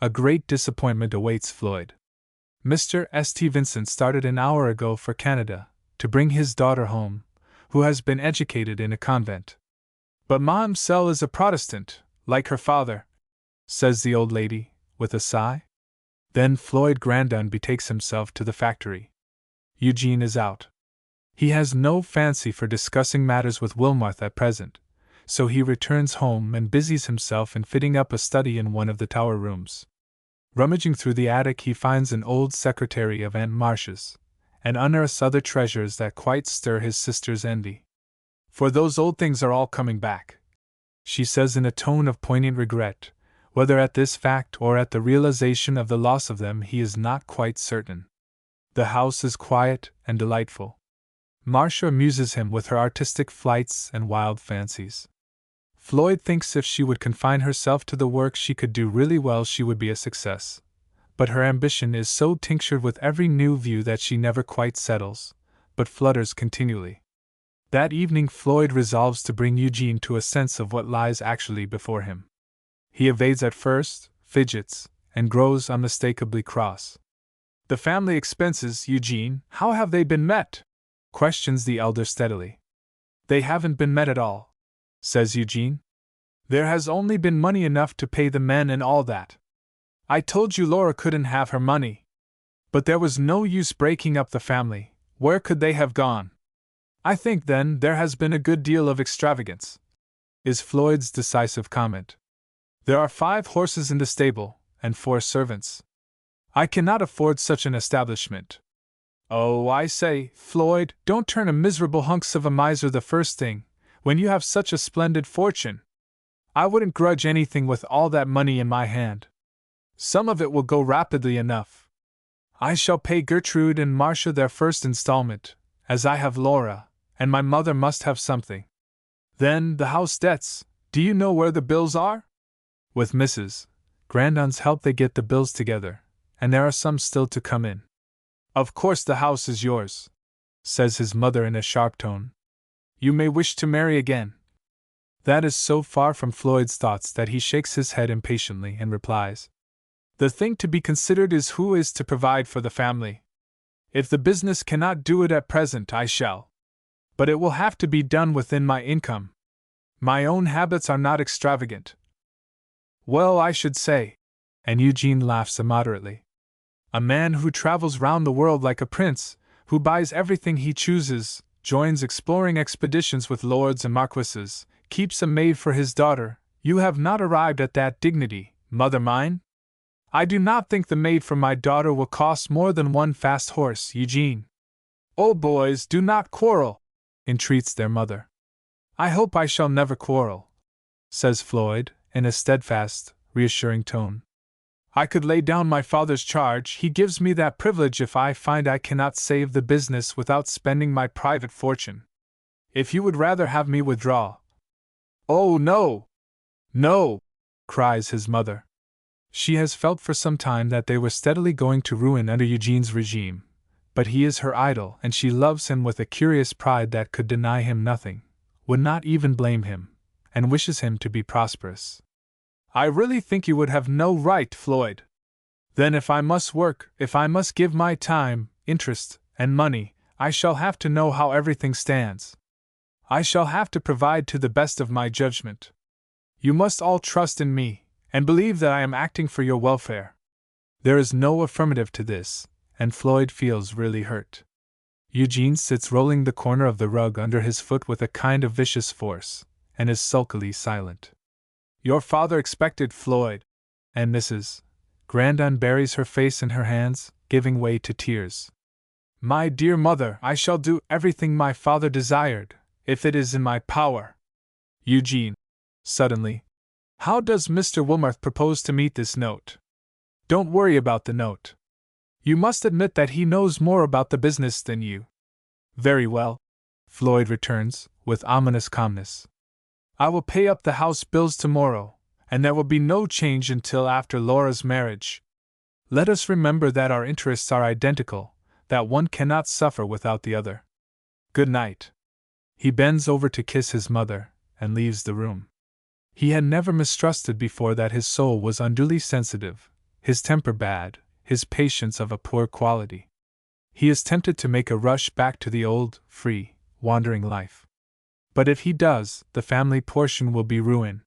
A great disappointment awaits Floyd. Mr. St. Vincent started an hour ago for Canada, to bring his daughter home, who has been educated in a convent. But Ma'amselle is a Protestant, like her father, says the old lady, with a sigh. Then Floyd Grandon betakes himself to the factory. Eugene is out. He has no fancy for discussing matters with Wilmarth at present, so he returns home and busies himself in fitting up a study in one of the tower rooms. Rummaging through the attic, he finds an old secretary of Aunt Marcia's, and unearths other treasures that quite stir his sister's envy. For those old things are all coming back, she says in a tone of poignant regret. Whether at this fact or at the realization of the loss of them, he is not quite certain. The house is quiet and delightful. Marcia amuses him with her artistic flights and wild fancies. Floyd thinks if she would confine herself to the work she could do really well, she would be a success. But her ambition is so tinctured with every new view that she never quite settles, but flutters continually. That evening Floyd resolves to bring Eugene to a sense of what lies actually before him. He evades at first, fidgets, and grows unmistakably cross. The family expenses, Eugene, how have they been met? Questions the elder steadily. They haven't been met at all, says Eugene. There has only been money enough to pay the men and all that. I told you Laura couldn't have her money. But there was no use breaking up the family. Where could they have gone? I think, then, there has been a good deal of extravagance, is Floyd's decisive comment. There are 5 horses in the stable, and 4 servants. I cannot afford such an establishment. Oh, I say, Floyd, don't turn a miserable hunks of a miser the first thing, when you have such a splendid fortune. I wouldn't grudge anything with all that money in my hand. Some of it will go rapidly enough. I shall pay Gertrude and Marcia their first installment, as I have Laura, and my mother must have something. Then, the house debts, do you know where the bills are? With Mrs. Grandon's help they get the bills together, and there are some still to come in. Of course the house is yours, says his mother in a sharp tone. You may wish to marry again. That is so far from Floyd's thoughts that he shakes his head impatiently and replies, the thing to be considered is who is to provide for the family. If the business cannot do it at present, I shall. But it will have to be done within my income. My own habits are not extravagant. Well, I should say, and Eugene laughs immoderately. A man who travels round the world like a prince, who buys everything he chooses, joins exploring expeditions with lords and marquises, keeps a maid for his daughter, you have not arrived at that dignity, mother mine? I do not think the maid for my daughter will cost more than one fast horse, Eugene. Oh, boys, do not quarrel, entreats their mother. I hope I shall never quarrel, says Floyd, in a steadfast, reassuring tone. I could lay down my father's charge, he gives me that privilege if I find I cannot save the business without spending my private fortune. If you would rather have me withdraw. Oh, no! No! Cries his mother. She has felt for some time that they were steadily going to ruin under Eugene's regime, but he is her idol and she loves him with a curious pride that could deny him nothing, would not even blame him, and wishes him to be prosperous. I really think you would have no right, Floyd. Then if I must work, if I must give my time, interest, and money, I shall have to know how everything stands. I shall have to provide to the best of my judgment. You must all trust in me, and believe that I am acting for your welfare. There is no affirmative to this, and Floyd feels really hurt. Eugene sits rolling the corner of the rug under his foot with a kind of vicious force, and is sulkily silent. Your father expected, Floyd, and Mrs. Grandon buries her face in her hands, giving way to tears. My dear mother, I shall do everything my father desired, if it is in my power. Eugene, suddenly, how does Mr. Wilmarth propose to meet this note? Don't worry about the note. You must admit that he knows more about the business than you. Very well, Floyd returns, with ominous calmness. I will pay up the house bills tomorrow, and there will be no change until after Laura's marriage. Let us remember that our interests are identical, that one cannot suffer without the other. Good night. He bends over to kiss his mother, and leaves the room. He had never mistrusted before that his soul was unduly sensitive, his temper bad, his patience of a poor quality. He is tempted to make a rush back to the old, free, wandering life. But if he does, the family portion will be ruin.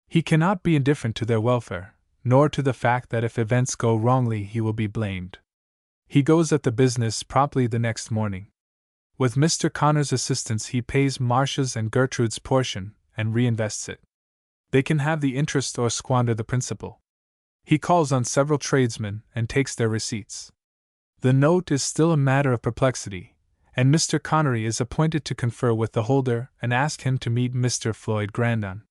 He cannot be indifferent to their welfare, nor to the fact that if events go wrongly he will be blamed. He goes at the business promptly the next morning. With Mr. Connor's assistance he pays Marcia's and Gertrude's portion, and reinvests it. They can have the interest or squander the principal. He calls on several tradesmen and takes their receipts. The note is still a matter of perplexity, and Mr. Connery is appointed to confer with the holder and ask him to meet Mr. Floyd Grandon.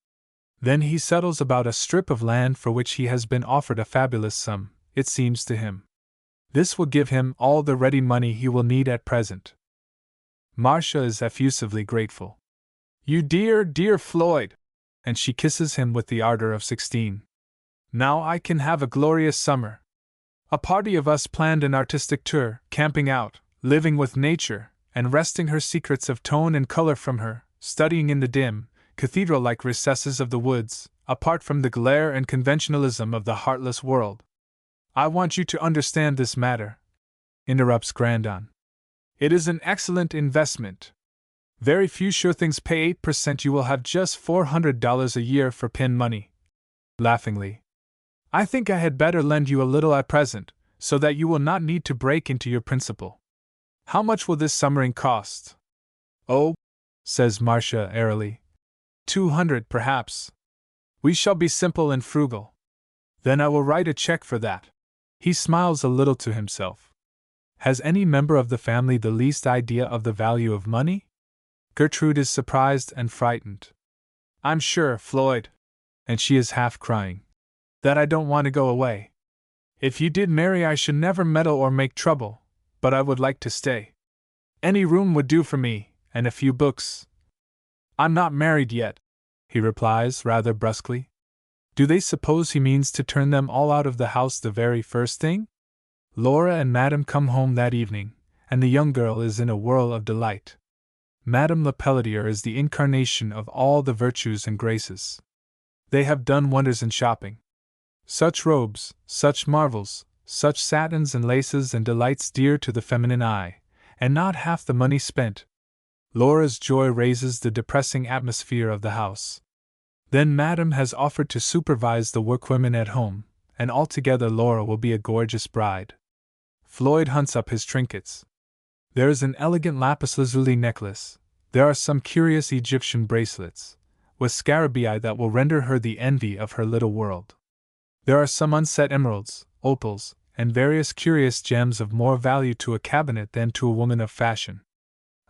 Then he settles about a strip of land for which he has been offered a fabulous sum, it seems to him. This will give him all the ready money he will need at present. Marcia is effusively grateful. You dear, dear Floyd! And she kisses him with the ardor of 16. Now I can have a glorious summer. A party of us planned an artistic tour, camping out, living with nature, and wresting her secrets of tone and color from her, studying in the dim, cathedral-like recesses of the woods, apart from the glare and conventionalism of the heartless world. I want you to understand this matter, interrupts Grandon. It is an excellent investment. Very few sure things pay 8%. You will have just $400 a year for pin money. Laughingly. I think I had better lend you a little at present, so that you will not need to break into your principal. How much will this summering cost? Oh, says Marcia airily. 200, perhaps. We shall be simple and frugal. Then I will write a check for that. He smiles a little to himself. Has any member of the family the least idea of the value of money? Gertrude is surprised and frightened. I'm sure, Floyd, and she is half crying, that I don't want to go away. If you did marry, I should never meddle or make trouble, but I would like to stay. Any room would do for me, and a few books. I'm not married yet, he replies rather brusquely. Do they suppose he means to turn them all out of the house the very first thing? Laura and Madame come home that evening, and the young girl is in a whirl of delight. Madame Lepelletier is the incarnation of all the virtues and graces. They have done wonders in shopping. Such robes, such marvels, such satins and laces and delights dear to the feminine eye, and not half the money spent. Laura's joy raises the depressing atmosphere of the house. Then Madame has offered to supervise the workwomen at home, and altogether Laura will be a gorgeous bride. Floyd hunts up his trinkets. There is an elegant lapis lazuli necklace. There are some curious Egyptian bracelets, with scarabei that will render her the envy of her little world. There are some unset emeralds, opals, and various curious gems of more value to a cabinet than to a woman of fashion.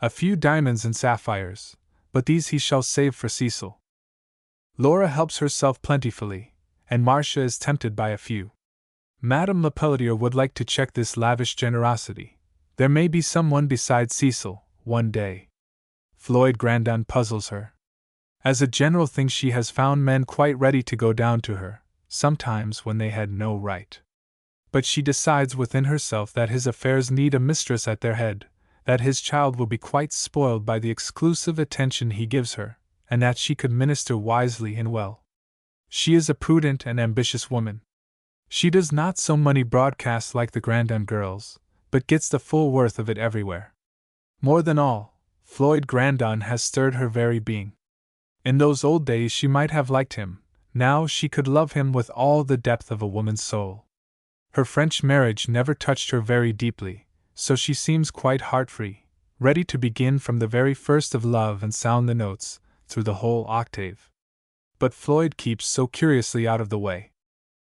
A few diamonds and sapphires, but these he shall save for Cecil. Laura helps herself plentifully, and Marcia is tempted by a few. Madame Lepelletier would like to check this lavish generosity. There may be someone besides Cecil, one day. Floyd Grandon puzzles her. As a general thing, she has found men quite ready to go down to her, sometimes when they had no right. But she decides within herself that his affairs need a mistress at their head, that his child will be quite spoiled by the exclusive attention he gives her, and that she could minister wisely and well. She is a prudent and ambitious woman. She does not sow money broadcast like the Grandon girls, but gets the full worth of it everywhere. More than all, Floyd Grandon has stirred her very being. In those old days she might have liked him, now she could love him with all the depth of a woman's soul. Her French marriage never touched her very deeply, so she seems quite heart-free, ready to begin from the very first of love and sound the notes, through the whole octave. But Floyd keeps so curiously out of the way.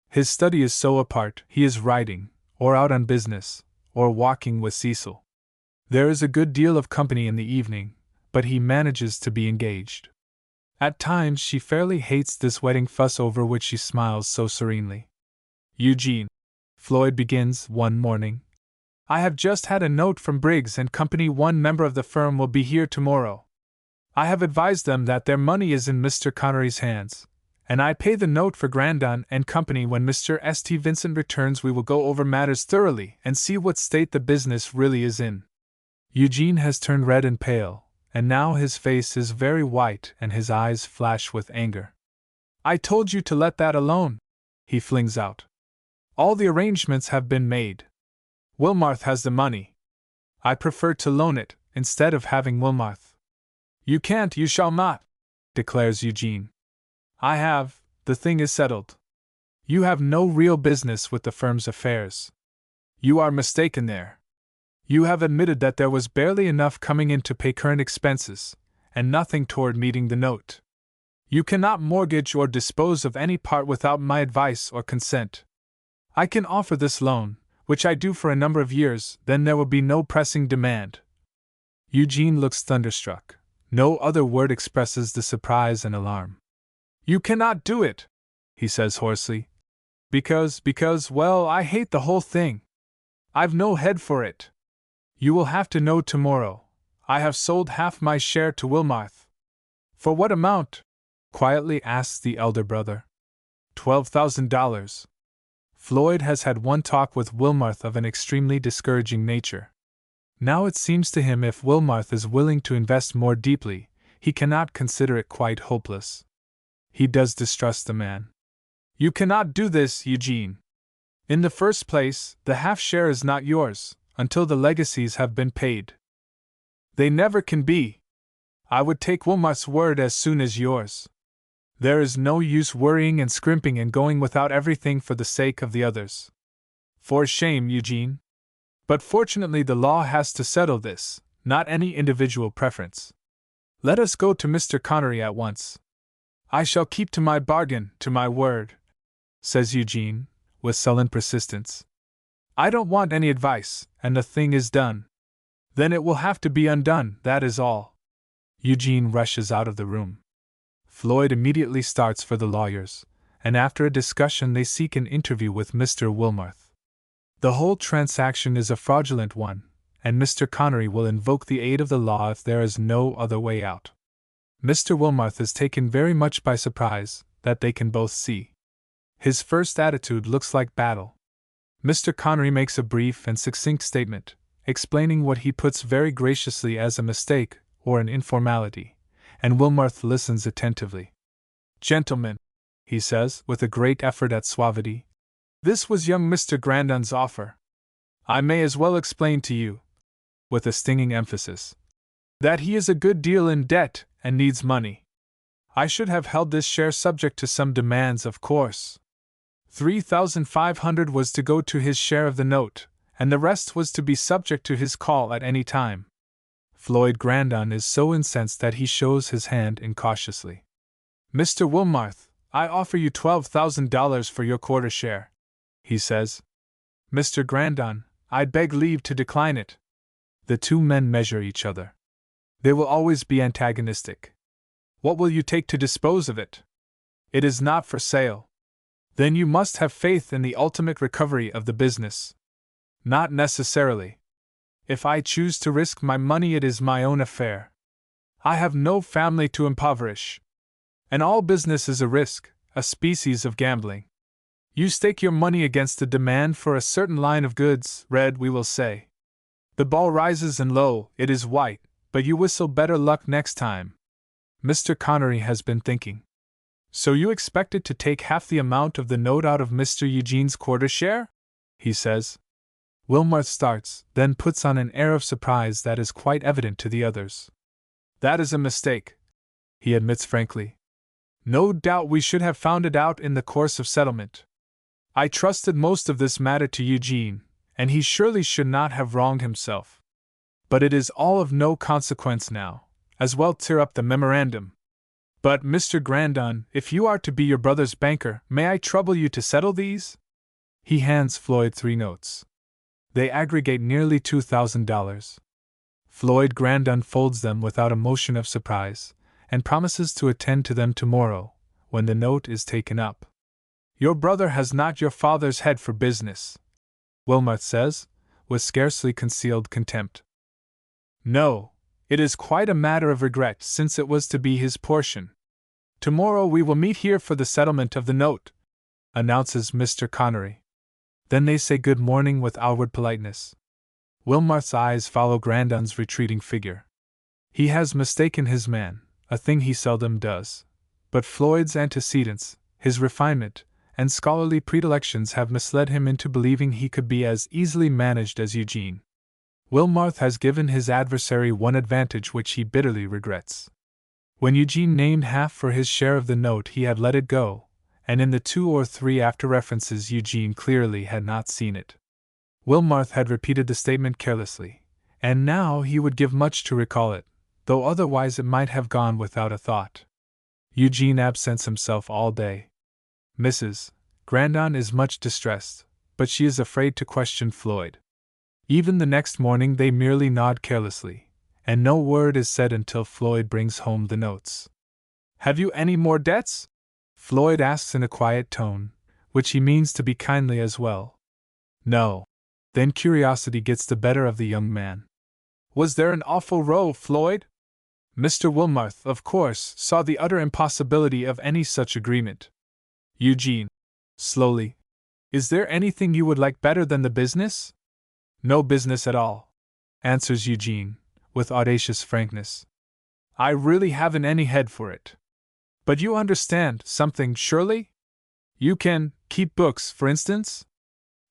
His study is so apart, he is writing, or out on business, or walking with Cecil. There is a good deal of company in the evening, but he manages to be engaged. At times she fairly hates this wedding fuss over which she smiles so serenely. Eugene, Floyd begins one morning, I have just had a note from Briggs & Company. One member of the firm will be here tomorrow. I have advised them that their money is in Mr. Connery's hands, and I pay the note for Grandon & Company. When Mr. St. Vincent returns, we will go over matters thoroughly and see what state the business really is in. Eugene has turned red and pale, and now his face is very white and his eyes flash with anger. I told you to let that alone, he flings out. All the arrangements have been made. Wilmarth has the money. I prefer to loan it, instead of having Wilmarth. You can't, you shall not, declares Eugene. I have, the thing is settled. You have no real business with the firm's affairs. You are mistaken there. You have admitted that there was barely enough coming in to pay current expenses, and nothing toward meeting the note. You cannot mortgage or dispose of any part without my advice or consent. I can offer this loan, which I do for a number of years, then there will be no pressing demand. Eugene looks thunderstruck. No other word expresses the surprise and alarm. You cannot do it, he says hoarsely. Because, well, I hate the whole thing. I've no head for it. You will have to know tomorrow. I have sold half my share to Wilmarth. For what amount? Quietly asks the elder brother. $12,000. Floyd has had one talk with Wilmarth of an extremely discouraging nature. Now it seems to him if Wilmarth is willing to invest more deeply, he cannot consider it quite hopeless. He does distrust the man. You cannot do this, Eugene. In the first place, the half-share is not yours, until the legacies have been paid. They never can be. I would take Wilmarth's word as soon as yours. There is no use worrying and scrimping and going without everything for the sake of the others. For shame, Eugene. But fortunately the law has to settle this, not any individual preference. Let us go to Mr. Connery at once. I shall keep to my bargain, to my word, says Eugene, with sullen persistence. I don't want any advice, and the thing is done. Then it will have to be undone, that is all. Eugene rushes out of the room. Floyd immediately starts for the lawyers, and after a discussion they seek an interview with Mr. Wilmarth. The whole transaction is a fraudulent one, and Mr. Connery will invoke the aid of the law if there is no other way out. Mr. Wilmarth is taken very much by surprise, that they can both see. His first attitude looks like battle. Mr. Connery makes a brief and succinct statement, explaining what he puts very graciously as a mistake or an informality, and Wilmarth listens attentively. "Gentlemen," he says, with a great effort at suavity, "this was young Mr. Grandon's offer. I may as well explain to you," with a stinging emphasis, "that he is a good deal in debt and needs money. I should have held this share subject to some demands, of course. 3,500 was to go to his share of the note, and the rest was to be subject to his call at any time." Floyd Grandon is so incensed that he shows his hand incautiously. "Mr. Wilmarth, I offer you $12,000 for your quarter share," he says. "Mr. Grandon, I'd beg leave to decline it." The two men measure each other. They will always be antagonistic. "What will you take to dispose of it?" "It is not for sale." "Then you must have faith in the ultimate recovery of the business." "Not necessarily. If I choose to risk my money, it is my own affair. I have no family to impoverish. And all business is a risk, a species of gambling. You stake your money against the demand for a certain line of goods, red we will say. The ball rises and lo, it is white, but you whistle better luck next time." Mr. Connery has been thinking. "So you expected to take half the amount of the note out of Mr. Eugene's quarter share?" he says. Wilmarth starts, then puts on an air of surprise that is quite evident to the others. "That is a mistake," he admits frankly. "No doubt we should have found it out in the course of settlement. I trusted most of this matter to Eugene, and he surely should not have wronged himself. But it is all of no consequence now. As well tear up the memorandum. But, Mr. Grandon, if you are to be your brother's banker, may I trouble you to settle these?" He hands Floyd 3 notes. They aggregate nearly $2,000. Floyd Grandon folds them without a motion of surprise, and promises to attend to them tomorrow, when the note is taken up. "Your brother has not your father's head for business," Wilmarth says, with scarcely concealed contempt. "No, it is quite a matter of regret, since it was to be his portion. Tomorrow we will meet here for the settlement of the note," announces Mr. Connery. Then they say good morning with outward politeness. Wilmarth's eyes follow Grandon's retreating figure. He has mistaken his man, a thing he seldom does. But Floyd's antecedents, his refinement, and scholarly predilections have misled him into believing he could be as easily managed as Eugene. Wilmarth has given his adversary one advantage which he bitterly regrets. When Eugene named half for his share of the note, he had let it go, and in the 2 or 3 after references Eugene clearly had not seen it. Wilmarth had repeated the statement carelessly, and now he would give much to recall it, though otherwise it might have gone without a thought. Eugene absents himself all day. Mrs. Grandon is much distressed, but she is afraid to question Floyd. Even the next morning they merely nod carelessly, and no word is said until Floyd brings home the notes. "Have you any more debts?" Floyd asks in a quiet tone, which he means to be kindly as well. "No." Then curiosity gets the better of the young man. "Was there an awful row, Floyd?" Mr. Wilmarth, of course, saw the utter impossibility of any such agreement. Eugene, slowly, "Is there anything you would like better than the business?" "No business at all," answers Eugene, with audacious frankness. "I really haven't any head for it. But you understand something, surely? You can keep books, for instance?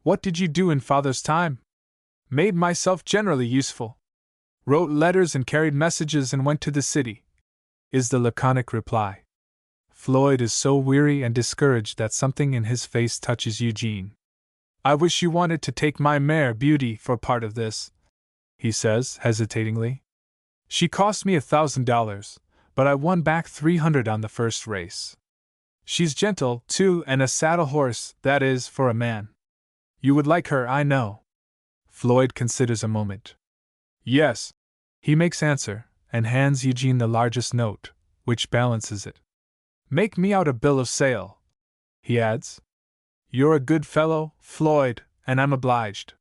What did you do in Father's time?" "Made myself generally useful. Wrote letters and carried messages and went to the city," is the laconic reply. Floyd is so weary and discouraged that something in his face touches Eugene. "I wish you wanted to take my mare Beauty for part of this," he says, hesitatingly. "She cost me $1,000, but I won back 300 on the first race. She's gentle, too, and a saddle horse, that is, for a man. You would like her, I know." Floyd considers a moment. "Yes," he makes answer, and hands Eugene the largest note, which balances it. "Make me out a bill of sale," he adds. "You're a good fellow, Floyd, and I'm obliged."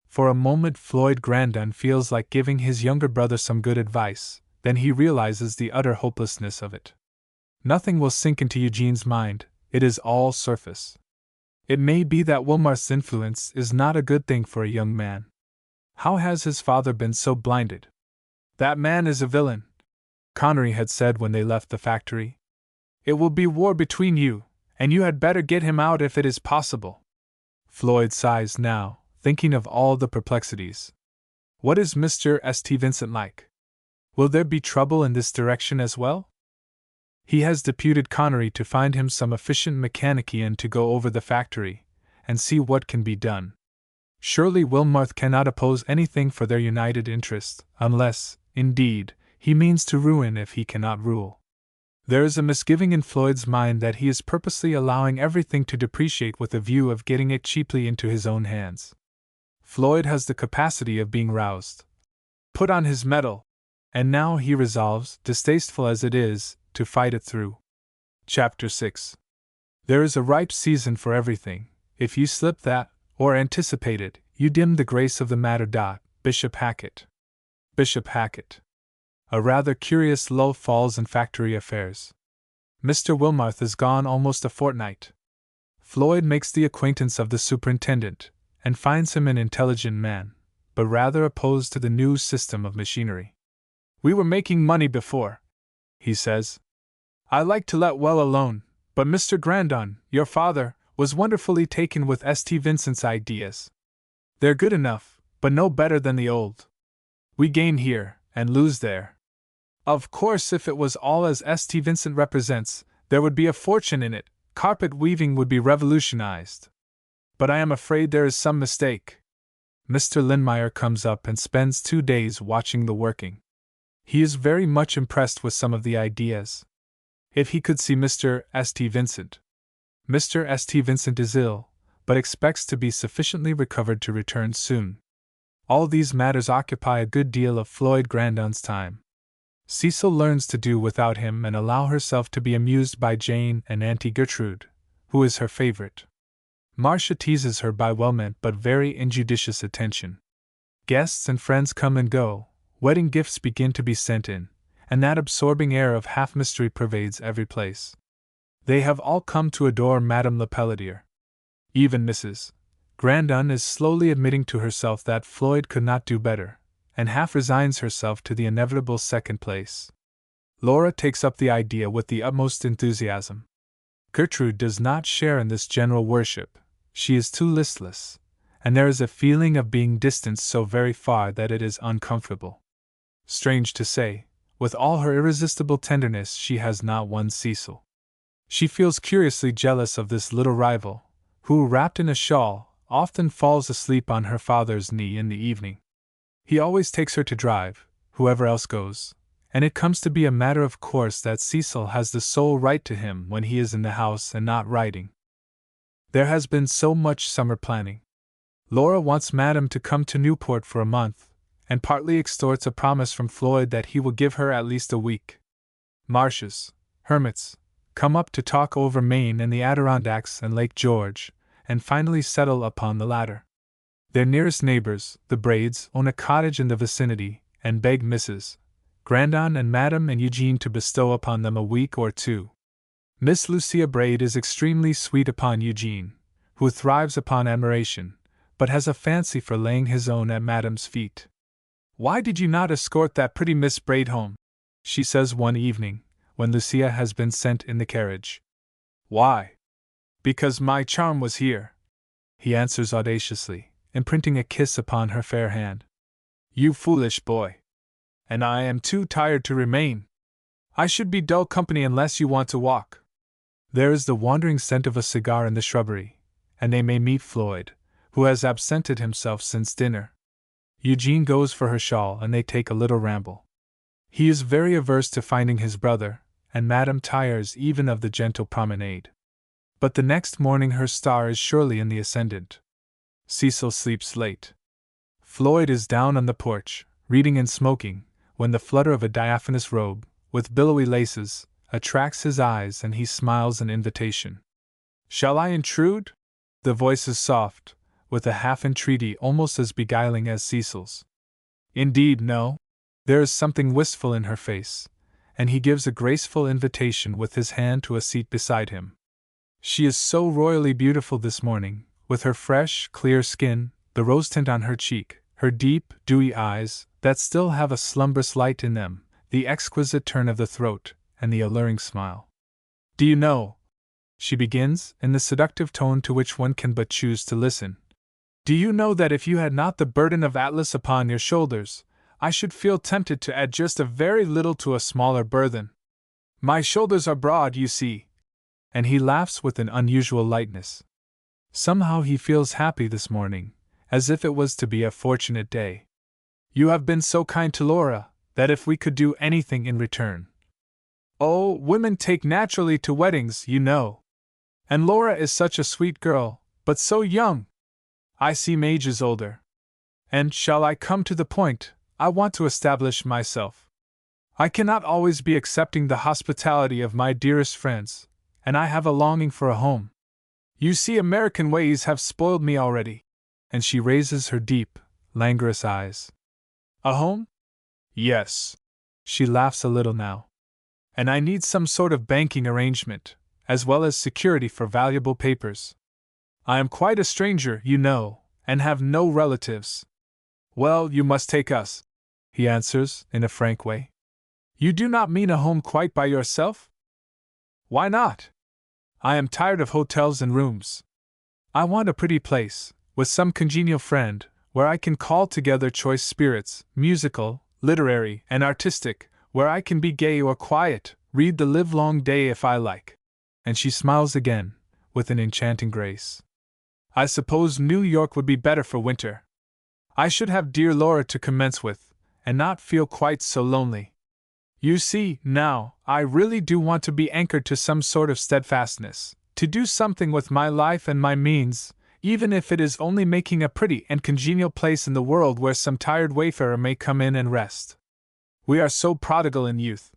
For a moment Floyd Grandon feels like giving his younger brother some good advice, then he realizes the utter hopelessness of it. Nothing will sink into Eugene's mind, it is all surface. It may be that Wilmarth's influence is not a good thing for a young man. How has his father been so blinded? That man is a villain, Connery had said when they left the factory. It will be war between you, and you had better get him out if it is possible. Floyd sighs now, thinking of all the perplexities. What is Mr. St. Vincent like? Will there be trouble in this direction as well? He has deputed Connery to find him some efficient mechanician to go over the factory, and see what can be done. Surely Wilmarth cannot oppose anything for their united interest, unless, indeed, he means to ruin if he cannot rule. There is a misgiving in Floyd's mind that he is purposely allowing everything to depreciate with a view of getting it cheaply into his own hands. Floyd has the capacity of being roused, put on his mettle, and now he resolves, distasteful as it is, to fight it through. Chapter 6. There is a ripe season for everything. If you slip that, or anticipate it, you dim the grace of the matter. Bishop Hackett. Bishop Hackett. A rather curious lull falls in factory affairs. Mr. Wilmarth is gone almost a fortnight. Floyd makes the acquaintance of the superintendent, and finds him an intelligent man, but rather opposed to the new system of machinery. We were making money before, he says. I like to let well alone, but Mr. Grandon, your father, was wonderfully taken with St. Vincent's ideas. They're good enough, but no better than the old. We gain here, and lose there. Of course, if it was all as St. Vincent represents, there would be a fortune in it, carpet weaving would be revolutionized. But I am afraid there is some mistake. Mr. Lindmeyer comes up and spends 2 days watching the working. He is very much impressed with some of the ideas. If he could see Mr. St. Vincent. Mr. St. Vincent is ill, but expects to be sufficiently recovered to return soon. All these matters occupy a good deal of Floyd Grandon's time. Cecil learns to do without him and allow herself to be amused by Jane and Auntie Gertrude, who is her favorite. Marcia teases her by well-meant but very injudicious attention. Guests and friends come and go, wedding gifts begin to be sent in, and that absorbing air of half-mystery pervades every place. They have all come to adore Madame Lepelletier. Even Mrs. Grandon is slowly admitting to herself that Floyd could not do better, and half resigns herself to the inevitable second place. Laura takes up the idea with the utmost enthusiasm. Gertrude does not share in this general worship. She is too listless, and there is a feeling of being distanced so very far that it is uncomfortable. Strange to say, with all her irresistible tenderness, she has not won Cecil. She feels curiously jealous of this little rival, who, wrapped in a shawl, often falls asleep on her father's knee in the evening. He always takes her to drive, whoever else goes, and it comes to be a matter of course that Cecil has the sole right to him when he is in the house and not writing. There has been so much summer planning. Laura wants Madame to come to Newport for a month, and partly extorts a promise from Floyd that he will give her at least a week. Marshes, hermits, come up to talk over Maine and the Adirondacks and Lake George, and finally settle upon the latter. Their nearest neighbors, the Braids, own a cottage in the vicinity, and beg Mrs. Grandon and Madame and Eugene to bestow upon them a week or 2. Miss Lucia Braid is extremely sweet upon Eugene, who thrives upon admiration, but has a fancy for laying his own at Madame's feet. Why did you not escort that pretty Miss Braid home? She says one evening, when Lucia has been sent in the carriage. Why? Because my charm was here, he answers audaciously, imprinting a kiss upon her fair hand. You foolish boy. And I am too tired to remain. I should be dull company unless you want to walk. There is the wandering scent of a cigar in the shrubbery, and they may meet Floyd, who has absented himself since dinner. Eugene goes for her shawl and they take a little ramble. He is very averse to finding his brother, and Madame tires even of the gentle promenade. But the next morning her star is surely in the ascendant. Cecil sleeps late. Floyd is down on the porch, reading and smoking, when the flutter of a diaphanous robe, with billowy laces, attracts his eyes and he smiles an invitation. Shall I intrude? The voice is soft, with a half-entreaty almost as beguiling as Cecil's. Indeed, no. There is something wistful in her face, and he gives a graceful invitation with his hand to a seat beside him. She is so royally beautiful this morning, with her fresh, clear skin, the rose tint on her cheek, her deep, dewy eyes, that still have a slumbrous light in them, the exquisite turn of the throat, and the alluring smile. Do you know, she begins, in the seductive tone to which one can but choose to listen, do you know that if you had not the burden of Atlas upon your shoulders, I should feel tempted to add just a very little to a smaller burthen? My shoulders are broad, you see. And he laughs with an unusual lightness. Somehow he feels happy this morning, as if it was to be a fortunate day. You have been so kind to Laura, that if we could do anything in return. Oh, women take naturally to weddings, you know. And Laura is such a sweet girl, but so young. I seem ages older. And, shall I come to the point, I want to establish myself. I cannot always be accepting the hospitality of my dearest friends, and I have a longing for a home. You see, American ways have spoiled me already. And she raises her deep, languorous eyes. A home? Yes. She laughs a little now. And I need some sort of banking arrangement, as well as security for valuable papers. I am quite a stranger, you know, and have no relatives. Well, you must take us, he answers, in a frank way. You do not mean a home quite by yourself? Why not? I am tired of hotels and rooms. I want a pretty place, with some congenial friend, where I can call together choice spirits, musical, literary, and artistic, where I can be gay or quiet, read the livelong day if I like. And she smiles again, with an enchanting grace. I suppose New York would be better for winter. I should have dear Laura to commence with, and not feel quite so lonely. You see, now, I really do want to be anchored to some sort of steadfastness, to do something with my life and my means, even if it is only making a pretty and congenial place in the world where some tired wayfarer may come in and rest. We are so prodigal in youth.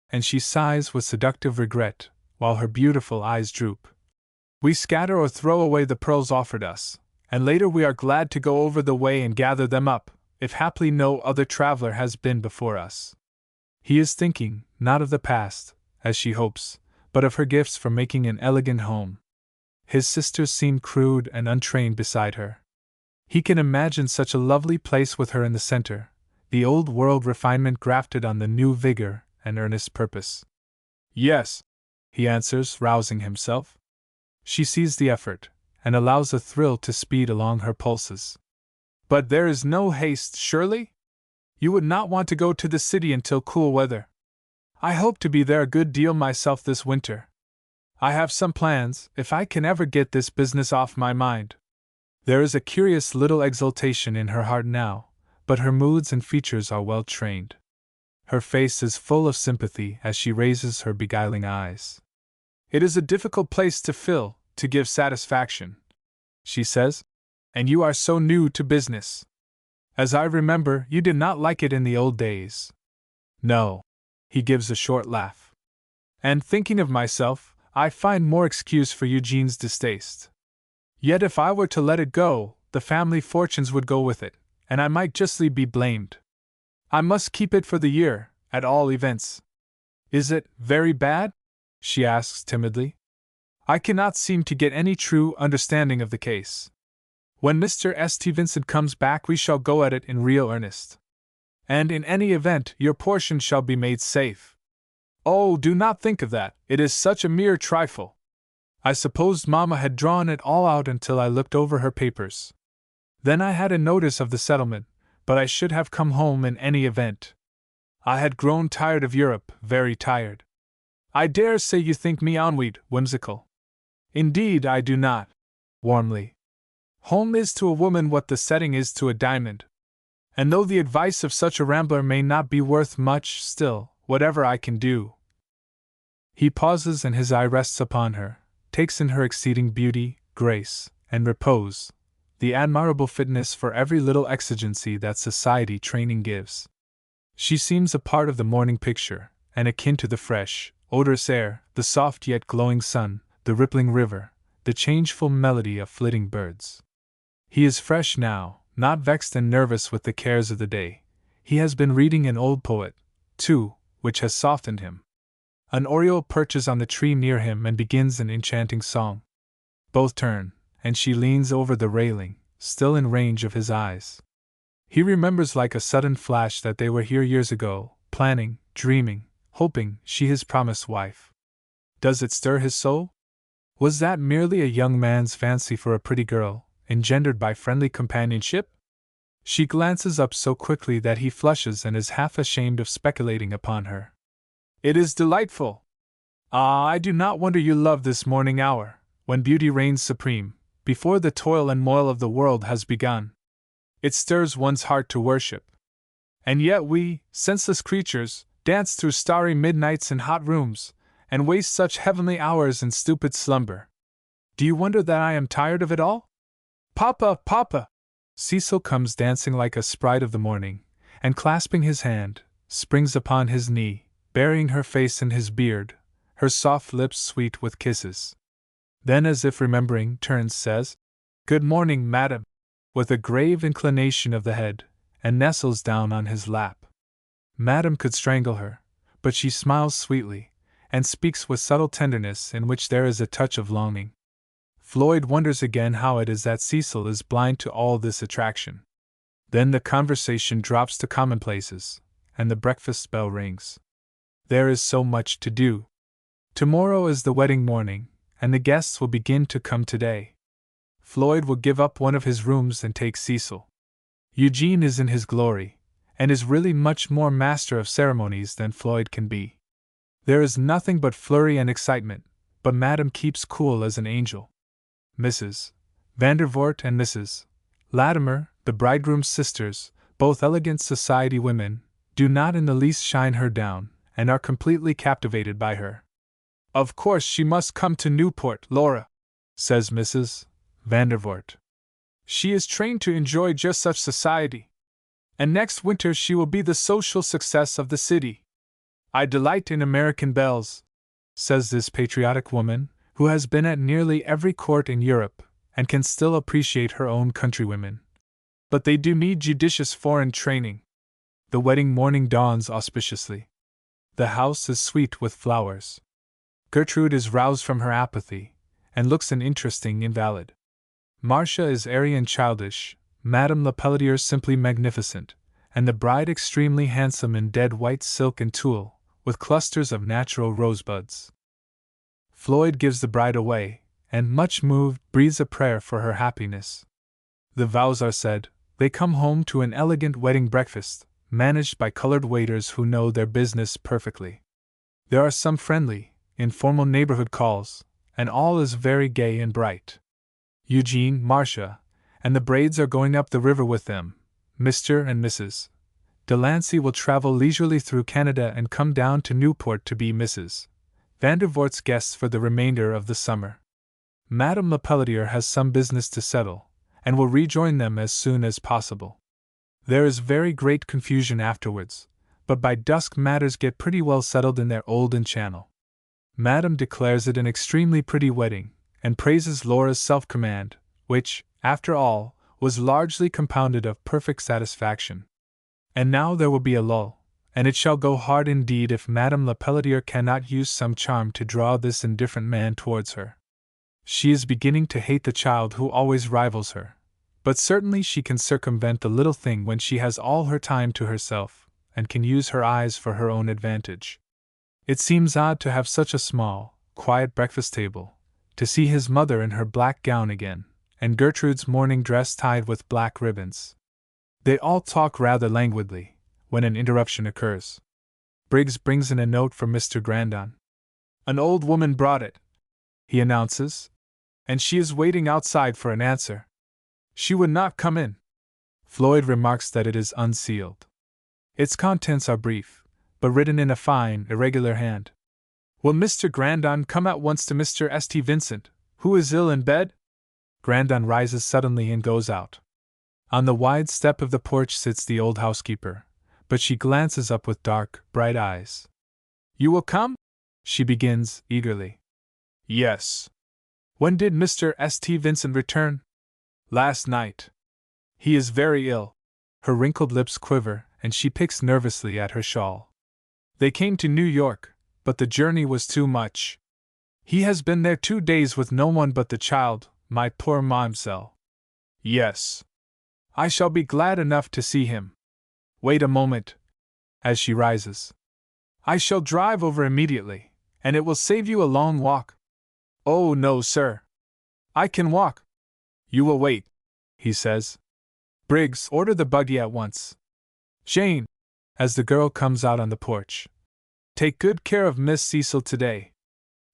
And she sighs with seductive regret, while her beautiful eyes droop. We scatter or throw away the pearls offered us, and later we are glad to go over the way and gather them up, if haply no other traveler has been before us. He is thinking, not of the past, as she hopes, but of her gifts for making an elegant home. His sisters seem crude and untrained beside her. He can imagine such a lovely place with her in the center, the old world refinement grafted on the new vigor and earnest purpose. Yes, he answers, rousing himself. She sees the effort, and allows a thrill to speed along her pulses. But there is no haste, surely? You would not want to go to the city until cool weather. I hope to be there a good deal myself this winter. I have some plans, if I can ever get this business off my mind. There is a curious little exultation in her heart now, but her moods and features are well trained. Her face is full of sympathy as she raises her beguiling eyes. It is a difficult place to fill, to give satisfaction, she says, and you are so new to business. As I remember, you did not like it in the old days. No. He gives a short laugh. And thinking of myself, I find more excuse for Eugene's distaste. Yet if I were to let it go, the family fortunes would go with it, and I might justly be blamed. I must keep it for the year, at all events. Is it very bad? She asks timidly. I cannot seem to get any true understanding of the case. When Mr. St. Vincent comes back, we shall go at it in real earnest. And in any event, your portion shall be made safe. Oh, do not think of that, it is such a mere trifle. I supposed Mamma had drawn it all out until I looked over her papers. Then I had a notice of the settlement, but I should have come home in any event. I had grown tired of Europe, very tired. I dare say you think me ennuyed, whimsical. Indeed, I do not. Warmly. Home is to a woman what the setting is to a diamond. And though the advice of such a rambler may not be worth much, still, whatever I can do. He pauses and his eye rests upon her, takes in her exceeding beauty, grace, and repose, the admirable fitness for every little exigency that society training gives. She seems a part of the morning picture, and akin to the fresh, odorous air, the soft yet glowing sun, the rippling river, the changeful melody of flitting birds. He is fresh now, not vexed and nervous with the cares of the day. He has been reading an old poet, too, which has softened him. An oriole perches on the tree near him and begins an enchanting song. Both turn, and she leans over the railing, still in range of his eyes. He remembers like a sudden flash that they were here years ago, planning, dreaming, hoping she his promised wife. Does it stir his soul? Was that merely a young man's fancy for a pretty girl, engendered by friendly companionship? She glances up so quickly that he flushes and is half ashamed of speculating upon her. It is delightful! Ah, I do not wonder you love this morning hour, when beauty reigns supreme, before the toil and moil of the world has begun. It stirs one's heart to worship. And yet we, senseless creatures, dance through starry midnights in hot rooms, and waste such heavenly hours in stupid slumber. Do you wonder that I am tired of it all? Papa, Papa! Cecil comes dancing like a sprite of the morning, and clasping his hand, springs upon his knee, burying her face in his beard, her soft lips sweet with kisses. Then, as if remembering, turns, says, "Good morning, madam," with a grave inclination of the head, and nestles down on his lap. Madam could strangle her, but she smiles sweetly, and speaks with subtle tenderness in which there is a touch of longing. Floyd wonders again how it is that Cecil is blind to all this attraction. Then the conversation drops to commonplaces, and the breakfast bell rings. There is so much to do. Tomorrow is the wedding morning, and the guests will begin to come today. Floyd will give up one of his rooms and take Cecil. Eugene is in his glory, and is really much more master of ceremonies than Floyd can be. There is nothing but flurry and excitement, but Madame keeps cool as an angel. Mrs. Vandervoort and Mrs. Latimer, the bridegroom's sisters, both elegant society women, do not in the least shine her down, and are completely captivated by her. "Of course she must come to Newport, Laura," says Mrs. Vandervoort. "She is trained to enjoy just such society. And next winter she will be the social success of the city." "I delight in American belles," says this patriotic woman, who has been at nearly every court in Europe, and can still appreciate her own countrywomen. "But they do need judicious foreign training." The wedding morning dawns auspiciously. The house is sweet with flowers. Gertrude is roused from her apathy, and looks an interesting invalid. Marcia is airy and childish, Madame Lepelletier simply magnificent, and the bride extremely handsome in dead white silk and tulle, with clusters of natural rosebuds. Floyd gives the bride away, and, much moved, breathes a prayer for her happiness. The vows are said, they come home to an elegant wedding breakfast, managed by colored waiters who know their business perfectly. There are some friendly, informal neighborhood calls, and all is very gay and bright. Eugene, Marcia, and the Braids are going up the river with them. Mr. and Mrs. Delancey will travel leisurely through Canada and come down to Newport to be Mrs. Vandervoort's guests for the remainder of the summer. Madame Lepelletier has some business to settle, and will rejoin them as soon as possible. There is very great confusion afterwards, but by dusk matters get pretty well settled in their olden channel. Madame declares it an extremely pretty wedding, and praises Laura's self-command, which, after all, was largely compounded of perfect satisfaction. And now there will be a lull, and it shall go hard indeed if Madame Lepelletier cannot use some charm to draw this indifferent man towards her. She is beginning to hate the child who always rivals her, but certainly she can circumvent the little thing when she has all her time to herself, and can use her eyes for her own advantage. It seems odd to have such a small, quiet breakfast table, to see his mother in her black gown again, and Gertrude's morning dress tied with black ribbons. They all talk rather languidly, when an interruption occurs. Briggs brings in a note from Mr. Grandon. "An old woman brought it," he announces, "and she is waiting outside for an answer. She would not come in." Floyd remarks that it is unsealed. Its contents are brief, but written in a fine, irregular hand. "Will Mr. Grandon come at once to Mr. St. Vincent, who is ill in bed?" Grandon rises suddenly and goes out. On the wide step of the porch sits the old housekeeper, but she glances up with dark, bright eyes. "You will come?" she begins, eagerly. "Yes." "When did Mr. St. Vincent return?" "Last night." "He is very ill." Her wrinkled lips quiver, and she picks nervously at her shawl. "They came to New York, but the journey was too much. He has been there 2 days with no one but the child, my poor mamselle. Yes. I shall be glad enough to see him. Wait a moment. As she rises. I shall drive over immediately, and it will save you a long walk. Oh, no, sir. I can walk. You will wait, he says. Briggs, order the buggy at once. Jane, as the girl comes out on the porch. Take good care of Miss Cecil today.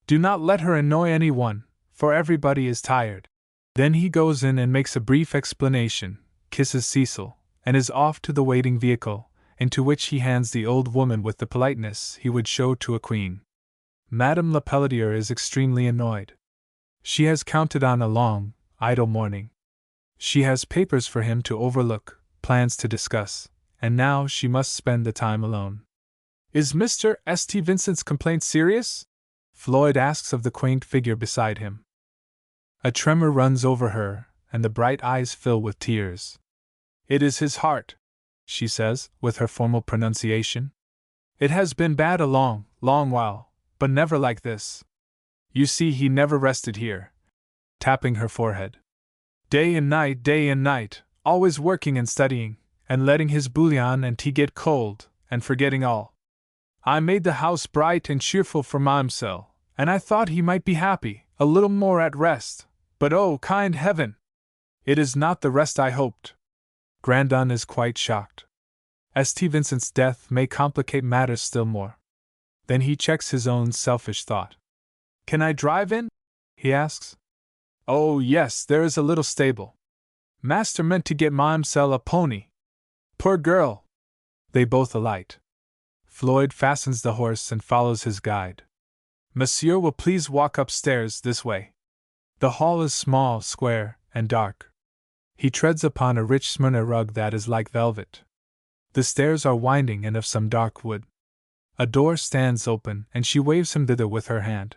Do not let her annoy anyone, for everybody is tired. Then he goes in and makes a brief explanation, kisses Cecil, and is off to the waiting vehicle, into which he hands the old woman with the politeness he would show to a queen. Madame Lepelletier is extremely annoyed. She has counted on a long, idle morning. She has papers for him to overlook, plans to discuss, and now she must spend the time alone. Is Mr. St. Vincent's complaint serious? Floyd asks of the quaint figure beside him. A tremor runs over her, and the bright eyes fill with tears. It is his heart, she says, with her formal pronunciation. It has been bad a long, long while, but never like this. You see, he never rested here, tapping her forehead. Day and night, always working and studying, and letting his bouillon and tea get cold, and forgetting all. I made the house bright and cheerful for mamselle, and I thought he might be happy, a little more at rest, but oh, kind heaven! It is not the rest I hoped. Grandon is quite shocked. St. Vincent's death may complicate matters still more. Then he checks his own selfish thought. Can I drive in? He asks. Oh, yes, there is a little stable. Master meant to get mamselle a pony. Poor girl! They both alight. Floyd fastens the horse and follows his guide. Monsieur will please walk upstairs this way. The hall is small, square, and dark. He treads upon a rich Smyrna rug that is like velvet. The stairs are winding and of some dark wood. A door stands open, and she waves him thither with her hand.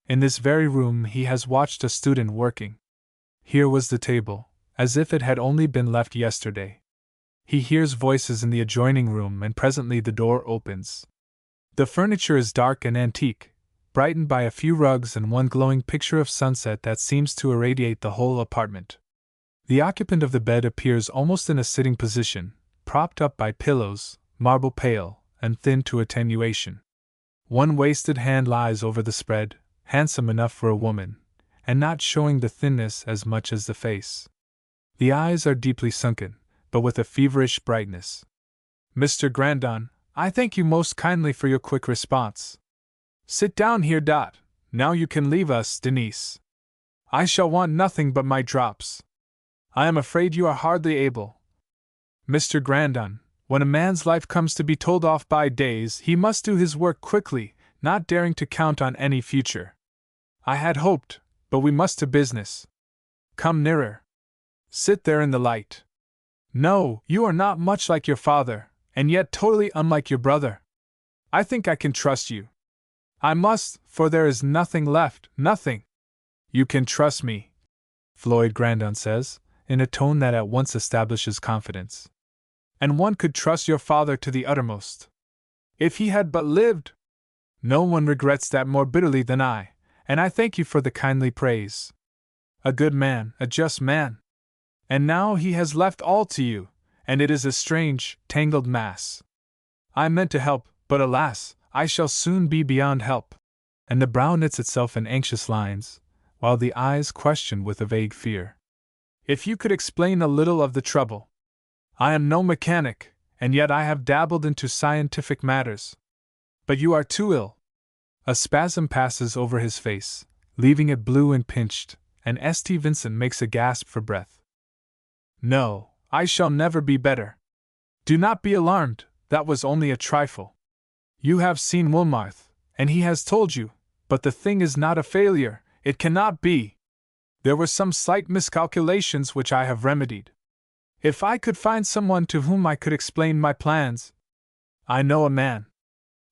In this very room he has watched a student working. Here was the table, as if it had only been left yesterday. He hears voices in the adjoining room, and presently the door opens. The furniture is dark and antique, brightened by a few rugs and one glowing picture of sunset that seems to irradiate the whole apartment. The occupant of the bed appears almost in a sitting position, propped up by pillows, marble pale, and thin to attenuation. One wasted hand lies over the spread, handsome enough for a woman, and not showing the thinness as much as the face. The eyes are deeply sunken, but with a feverish brightness. Mr. Grandon, I thank you most kindly for your quick response. Sit down here. Now you can leave us, Denise. I shall want nothing but my drops. I am afraid you are hardly able. Mr. Grandon, when a man's life comes to be told off by days, he must do his work quickly, not daring to count on any future. I had hoped, but we must to business. Come nearer. Sit there in the light. No, you are not much like your father, and yet totally unlike your brother. I think I can trust you. I must, for there is nothing left, nothing. You can trust me, Floyd Grandon says, in a tone that at once establishes confidence. And one could trust your father to the uttermost. If he had but lived! No one regrets that more bitterly than I, and I thank you for the kindly praise. A good man, a just man. And now he has left all to you, and it is a strange, tangled mass. I meant to help, but alas, I shall soon be beyond help. And the brow knits itself in anxious lines, while the eyes question with a vague fear. If you could explain a little of the trouble. I am no mechanic, and yet I have dabbled into scientific matters. But you are too ill. A spasm passes over his face, leaving it blue and pinched, and St. Vincent makes a gasp for breath. No, I shall never be better. Do not be alarmed, that was only a trifle. You have seen Wilmarth, and he has told you, but the thing is not a failure, it cannot be. There were some slight miscalculations which I have remedied. If I could find someone to whom I could explain my plans. I know a man.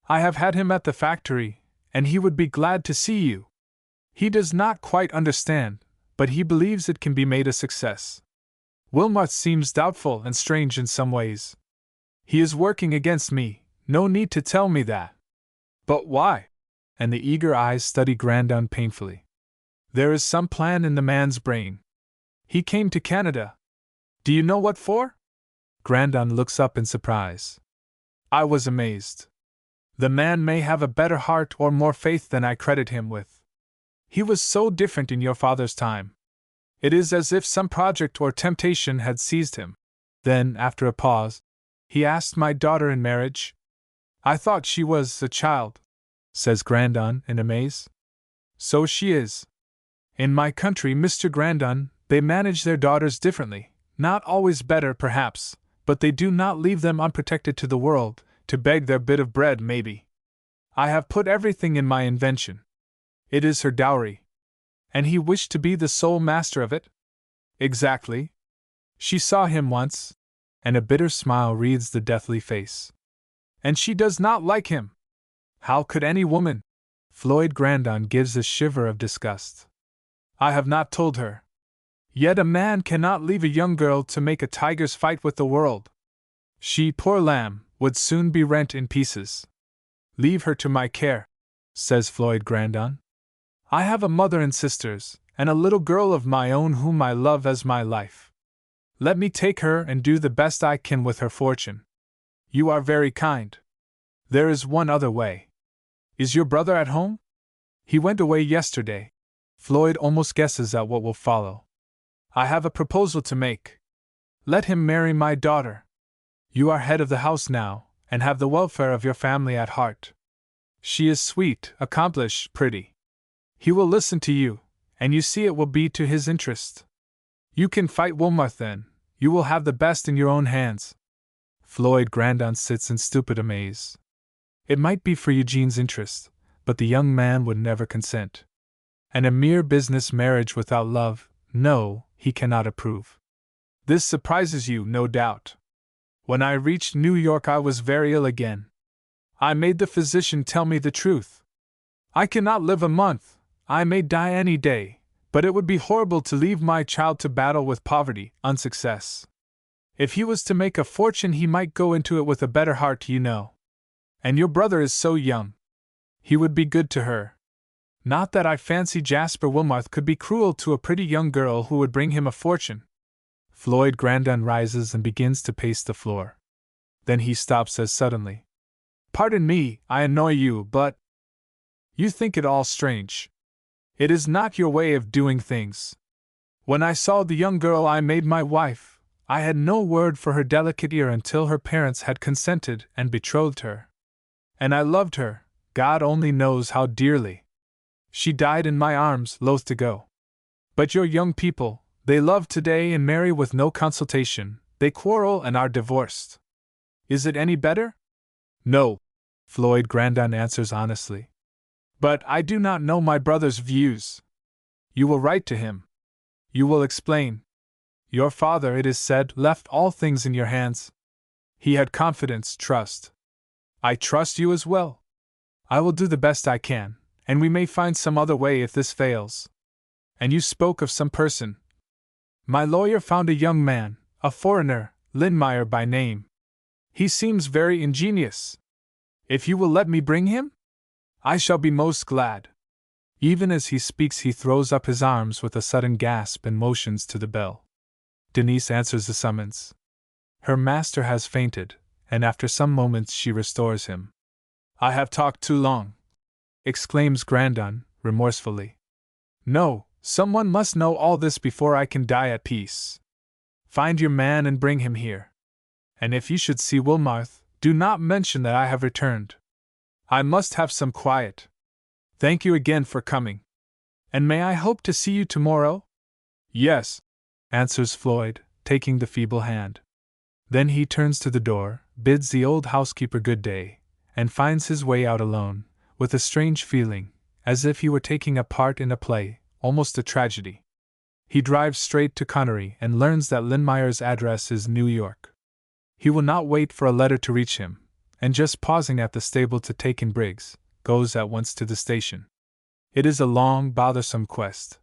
I have had him at the factory, and he would be glad to see you. He does not quite understand, but he believes it can be made a success. Wilmarth seems doubtful and strange in some ways. He is working against me, no need to tell me that. But why? and the eager eyes study Grandon painfully. There is some plan in the man's brain. He came to Canada. Do you know what for? Grandon looks up in surprise. I was amazed. The man may have a better heart or more faith than I credit him with. He was so different in your father's time. It is as if some project or temptation had seized him. Then, after a pause, he asked my daughter in marriage. I thought she was a child, says Grandon in amaze. So she is. In my country, Mr. Grandon, they manage their daughters differently, not always better, perhaps, but they do not leave them unprotected to the world, to beg their bit of bread, maybe. I have put everything in my invention. It is her dowry. And he wished to be the sole master of it? Exactly. She saw him once, and a bitter smile wreathes the deathly face. And she does not like him. How could any woman? Floyd Grandon gives a shiver of disgust. I have not told her. Yet a man cannot leave a young girl to make a tiger's fight with the world. She, poor lamb, would soon be rent in pieces. Leave her to my care, says Floyd Grandon. I have a mother and sisters, and a little girl of my own whom I love as my life. Let me take her and do the best I can with her fortune. You are very kind. There is one other way. Is your brother at home? He went away yesterday. Floyd almost guesses at what will follow. I have a proposal to make. Let him marry my daughter. You are head of the house now, and have the welfare of your family at heart. She is sweet, accomplished, pretty. He will listen to you, and you see it will be to his interest. You can fight Wilmarth then, you will have the best in your own hands. Floyd Grandon sits in stupid amaze. It might be for Eugene's interest, but the young man would never consent. And a mere business marriage without love, no, he cannot approve. This surprises you, no doubt. When I reached New York, I was very ill again. I made the physician tell me the truth. I cannot live a month, I may die any day, but it would be horrible to leave my child to battle with poverty, unsuccess. If he was to make a fortune, he might go into it with a better heart, you know. And your brother is so young. He would be good to her. Not that I fancy Jasper Wilmarth could be cruel to a pretty young girl who would bring him a fortune. Floyd Grandon rises and begins to pace the floor. Then he stops as suddenly. Pardon me, I annoy you, but you think it all strange. It is not your way of doing things. When I saw the young girl I made my wife, I had no word for her delicate ear until her parents had consented and betrothed her. And I loved her, God only knows how dearly. She died in my arms, loath to go. But your young people, they love today and marry with no consultation, they quarrel and are divorced. Is it any better? No, Floyd Grandon answers honestly. But I do not know my brother's views. You will write to him. You will explain. Your father, it is said, left all things in your hands. He had confidence, trust. I trust you as well. I will do the best I can, and we may find some other way if this fails. And you spoke of some person. My lawyer found a young man, a foreigner, Lindmeyer by name. He seems very ingenious. If you will let me bring him? I shall be most glad. Even as he speaks, he throws up his arms with a sudden gasp and motions to the bell. Denise answers the summons. Her master has fainted, and after some moments she restores him. I have talked too long, exclaims Grandon, remorsefully. No, someone must know all this before I can die at peace. Find your man and bring him here. And if you should see Wilmarth, do not mention that I have returned. I must have some quiet. Thank you again for coming. And may I hope to see you tomorrow? Yes, answers Floyd, taking the feeble hand. Then he turns to the door, bids the old housekeeper good day, and finds his way out alone, with a strange feeling, as if he were taking a part in a play, almost a tragedy. He drives straight to Connery and learns that Lindmeyer's address is New York. He will not wait for a letter to reach him, and just pausing at the stable to take in Briggs, goes at once to the station. It is a long, bothersome quest.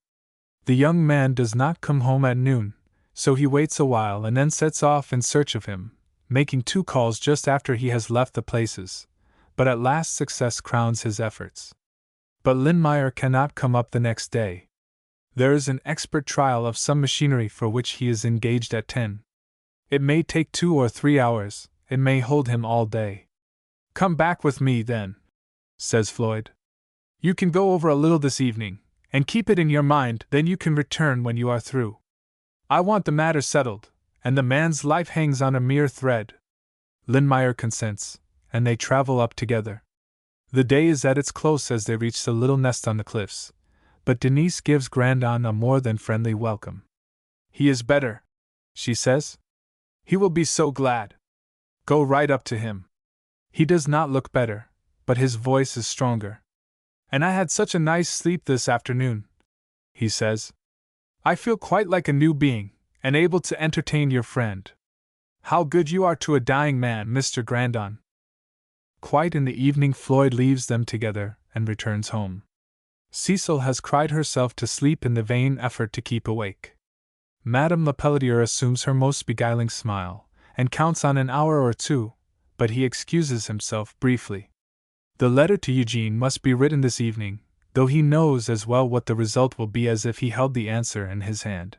The young man does not come home at noon, so he waits a while and then sets off in search of him, making 2 calls just after he has left the places, but at last success crowns his efforts. But Lindmeyer cannot come up the next day. There is an expert trial of some machinery for which he is engaged at 10. It may take 2 or 3 hours, it may hold him all day. Come back with me, then, says Floyd. You can go over a little this evening, and keep it in your mind, then you can return when you are through. I want the matter settled, and the man's life hangs on a mere thread. Lindmeyer consents, and they travel up together. The day is at its close as they reach the little nest on the cliffs, but Denise gives Grandon a more than friendly welcome. He is better, she says. He will be so glad. Go right up to him. He does not look better, but his voice is stronger. And I had such a nice sleep this afternoon, he says. I feel quite like a new being, and able to entertain your friend. How good you are to a dying man, Mr. Grandon. Quite in the evening Floyd leaves them together and returns home. Cecil has cried herself to sleep in the vain effort to keep awake. Madame Lepelletier assumes her most beguiling smile, and counts on an hour or two, but he excuses himself briefly. The letter to Eugene must be written this evening, though he knows as well what the result will be as if he held the answer in his hand.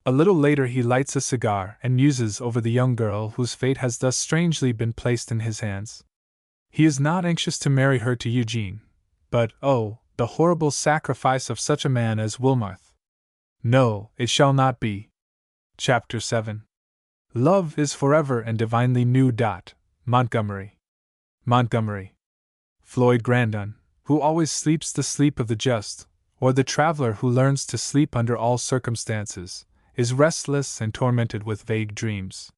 A little later he lights a cigar and muses over the young girl whose fate has thus strangely been placed in his hands. He is not anxious to marry her to Eugene, but, oh, the horrible sacrifice of such a man as Wilmarth. No, it shall not be. Chapter 7. Love is forever and divinely new. Montgomery. Floyd Grandon, who always sleeps the sleep of the just, or the traveler who learns to sleep under all circumstances, is restless and tormented with vague dreams.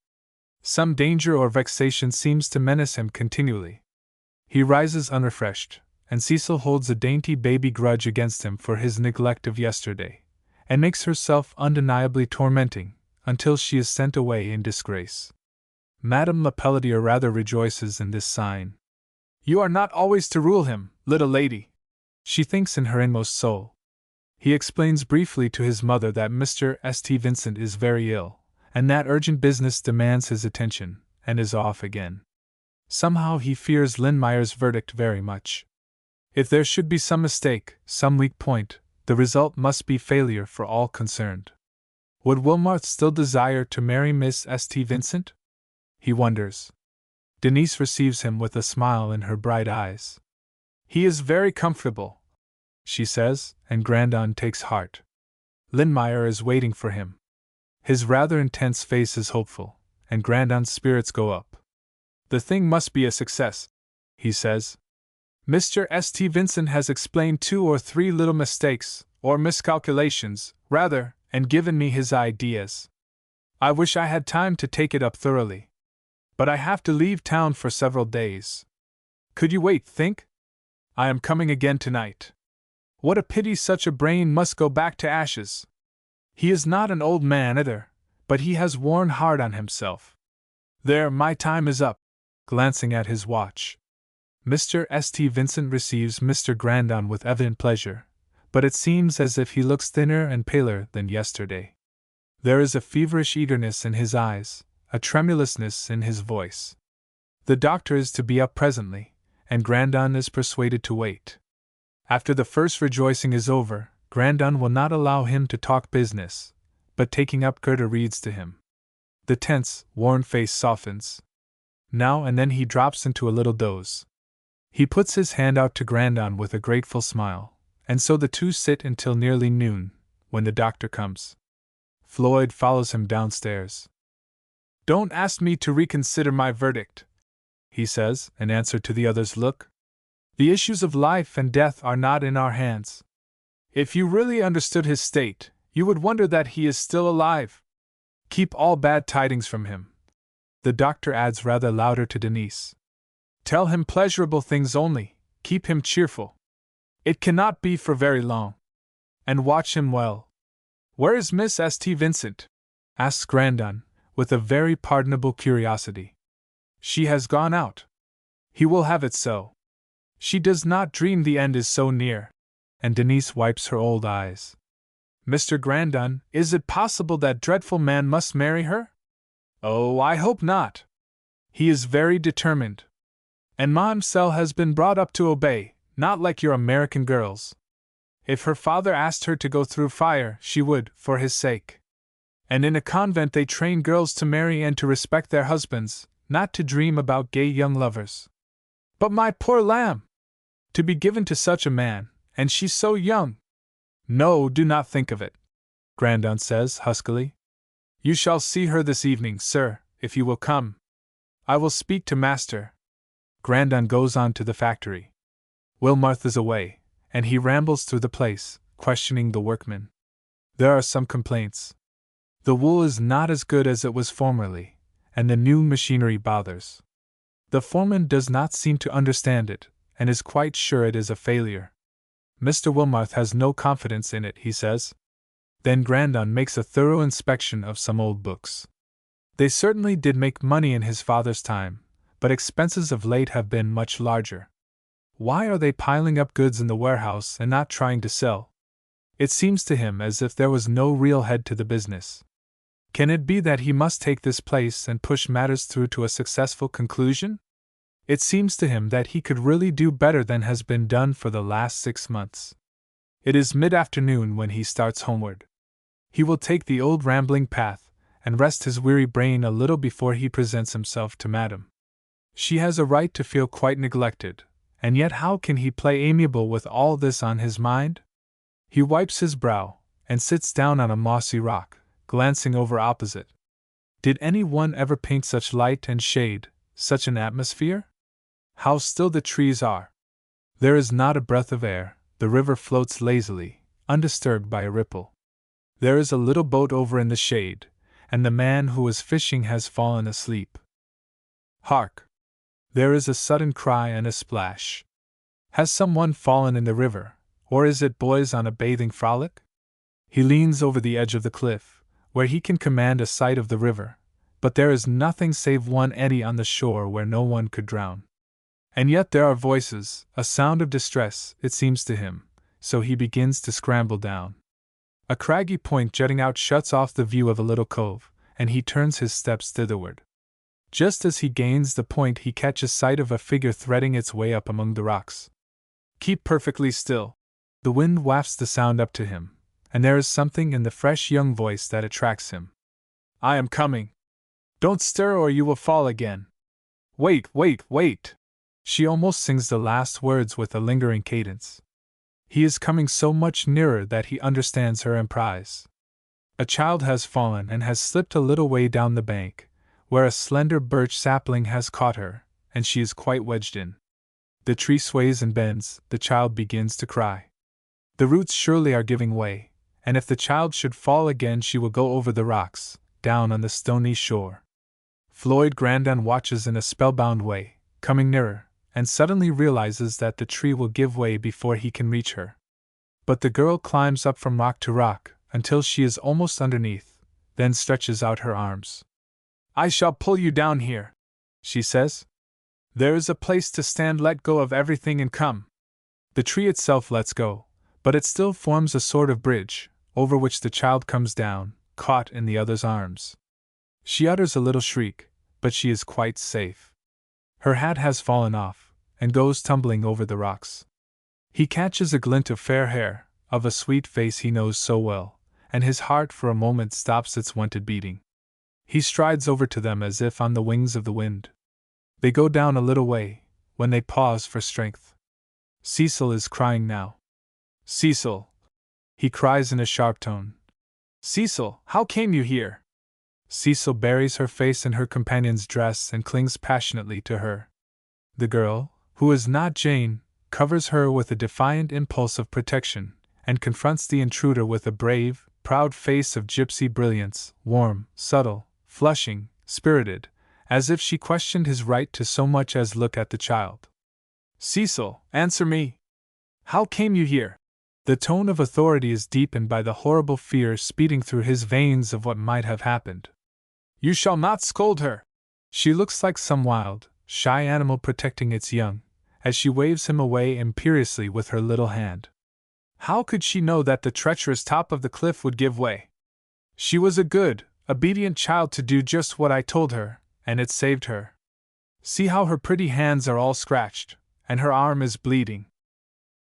Some danger or vexation seems to menace him continually. He rises unrefreshed, and Cecil holds a dainty baby grudge against him for his neglect of yesterday, and makes herself undeniably tormenting, until she is sent away in disgrace. Madame Lepelletier rather rejoices in this sign. You are not always to rule him, little lady, she thinks in her inmost soul. He explains briefly to his mother that Mr. St. Vincent is very ill, and that urgent business demands his attention, and is off again. Somehow he fears Lindmeyer's verdict very much. If there should be some mistake, some weak point, the result must be failure for all concerned. Would Wilmarth still desire to marry Miss St. Vincent? He wonders. Denise receives him with a smile in her bright eyes. He is very comfortable, she says, and Grandon takes heart. Lindmeyer is waiting for him. His rather intense face is hopeful, and Grandon's spirits go up. The thing must be a success, he says. Mr. St. Vincent has explained 2 or 3 little mistakes, or miscalculations, rather, and given me his ideas. I wish I had time to take it up thoroughly. But I have to leave town for several days. Could you think? I am coming again tonight. What a pity such a brain must go back to ashes. He is not an old man either, but he has worn hard on himself. There, my time is up, glancing at his watch. Mr. St. Vincent receives Mr. Grandon with evident pleasure, but it seems as if he looks thinner and paler than yesterday. There is a feverish eagerness in his eyes, a tremulousness in his voice. The doctor is to be up presently, and Grandon is persuaded to wait. After the first rejoicing is over, Grandon will not allow him to talk business, but taking up Gerda reads to him. The tense, worn face softens. Now and then he drops into a little doze. He puts his hand out to Grandon with a grateful smile, and so the two sit until nearly noon, when the doctor comes. Floyd follows him downstairs. Don't ask me to reconsider my verdict, he says, in answer to the other's look. The issues of life and death are not in our hands. If you really understood his state, you would wonder that he is still alive. Keep all bad tidings from him. The doctor adds rather louder to Denise. Tell him pleasurable things only, keep him cheerful. It cannot be for very long. And watch him well. Where is Miss St. Vincent? asks Grandon, with a very pardonable curiosity. She has gone out. He will have it so. She does not dream the end is so near. And Denise wipes her old eyes. Mr. Grandon, is it possible that dreadful man must marry her? Oh, I hope not. He is very determined. And Mamselle has been brought up to obey, Not like your American girls. If her father asked her to go through fire, she would, for his sake. And in a convent they train girls to marry and to respect their husbands, not to dream about gay young lovers. But my poor lamb! To be given to such a man, and she so young! No, do not think of it, Grandon says huskily. You shall see her this evening, sir, if you will come. I will speak to master. Grandon goes on to the factory. Wilmarth is away, and he rambles through the place, questioning the workmen. There are some complaints. The wool is not as good as it was formerly, and the new machinery bothers. The foreman does not seem to understand it, and is quite sure it is a failure. Mr. Wilmarth has no confidence in it, he says. Then Grandon makes a thorough inspection of some old books. They certainly did make money in his father's time, but expenses of late have been much larger. Why are they piling up goods in the warehouse and not trying to sell? It seems to him as if there was no real head to the business. Can it be that he must take this place and push matters through to a successful conclusion? It seems to him that he could really do better than has been done for the last 6 months. It is mid-afternoon when he starts homeward. He will take the old rambling path, and rest his weary brain a little before he presents himself to Madame. She has a right to feel quite neglected, and yet how can he play amiable with all this on his mind? He wipes his brow, and sits down on a mossy rock, glancing over opposite. Did any one ever paint such light and shade, such an atmosphere? How still the trees are! There is not a breath of air, the river floats lazily, undisturbed by a ripple. There is a little boat over in the shade, and the man who was fishing has fallen asleep. Hark! There is a sudden cry and a splash. Has someone fallen in the river, or is it boys on a bathing frolic? He leans over the edge of the cliff, where he can command a sight of the river, but there is nothing save one eddy on the shore where no one could drown. And yet there are voices, a sound of distress, it seems to him, so he begins to scramble down. A craggy point jutting out shuts off the view of a little cove, and he turns his steps thitherward. Just as he gains the point, he catches sight of a figure threading its way up among the rocks. Keep perfectly still. The wind wafts the sound up to him, and there is something in the fresh young voice that attracts him. I am coming. Don't stir or you will fall again. Wait, wait, wait! She almost sings the last words with a lingering cadence. He is coming so much nearer that he understands her emprise. A child has fallen and has slipped a little way down the bank, where a slender birch sapling has caught her, and she is quite wedged in. The tree sways and bends, the child begins to cry. The roots surely are giving way, and if the child should fall again she will go over the rocks, down on the stony shore. Floyd Grandon watches in a spellbound way, coming nearer, and suddenly realizes that the tree will give way before he can reach her. But the girl climbs up from rock to rock, until she is almost underneath, then stretches out her arms. I shall pull you down here, she says. There is a place to stand, let go of everything and come. The tree itself lets go, but it still forms a sort of bridge, over which the child comes down, caught in the other's arms. She utters a little shriek, but she is quite safe. Her hat has fallen off, and goes tumbling over the rocks. He catches a glint of fair hair, of a sweet face he knows so well, and his heart for a moment stops its wonted beating. He strides over to them as if on the wings of the wind. They go down a little way, when they pause for strength. Cecil is crying now. Cecil! He cries in a sharp tone. Cecil, how came you here? Cecil buries her face in her companion's dress and clings passionately to her. The girl, who is not Jane, covers her with a defiant impulse of protection, and confronts the intruder with a brave, proud face of gypsy brilliance, warm, subtle, flushing, spirited, as if she questioned his right to so much as look at the child. Cecil, answer me! How came you here? The tone of authority is deepened by the horrible fear speeding through his veins of what might have happened. You shall not scold her! She looks like some wild, shy animal protecting its young, as she waves him away imperiously with her little hand. How could she know that the treacherous top of the cliff would give way? She was a good, obedient child to do just what I told her, and it saved her. See how her pretty hands are all scratched, and her arm is bleeding.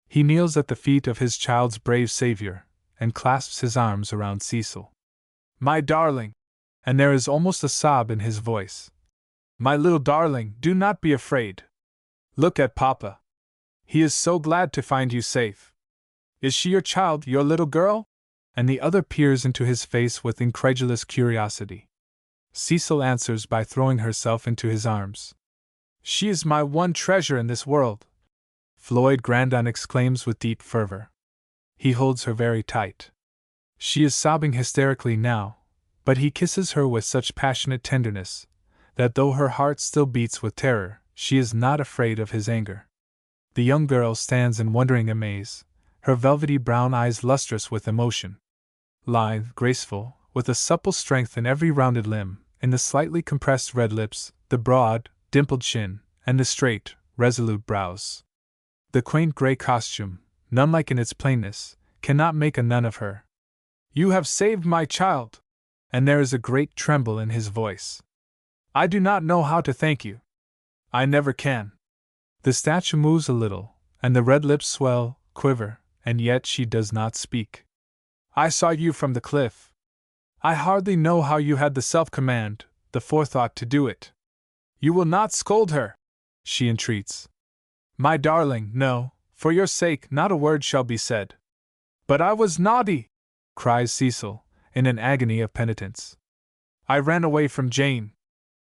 He kneels at the feet of his child's brave savior, and clasps his arms around Cecil. "My darling!" And there is almost a sob in his voice. "My little darling, do not be afraid. Look at Papa. He is so glad to find you safe. Is she your child, your little girl?" And the other peers into his face with incredulous curiosity. Cecil answers by throwing herself into his arms. "She is my one treasure in this world," Floyd Grandon exclaims with deep fervor. He holds her very tight. She is sobbing hysterically now, but he kisses her with such passionate tenderness that though her heart still beats with terror, she is not afraid of his anger. The young girl stands in wondering amaze, her velvety brown eyes lustrous with emotion. Lithe, graceful, with a supple strength in every rounded limb, in the slightly compressed red lips, the broad, dimpled chin, and the straight, resolute brows. The quaint gray costume, nun-like in its plainness, cannot make a nun of her. "You have saved my child!" And there is a great tremble in his voice. "I do not know how to thank you. I never can." The statue moves a little, and the red lips swell, quiver, and yet she does not speak. "I saw you from the cliff. I hardly know how you had the self-command, the forethought to do it. You will not scold her?" she entreats. "My darling, no, for your sake not a word shall be said." "But I was naughty!" cries Cecil, in an agony of penitence. "I ran away from Jane."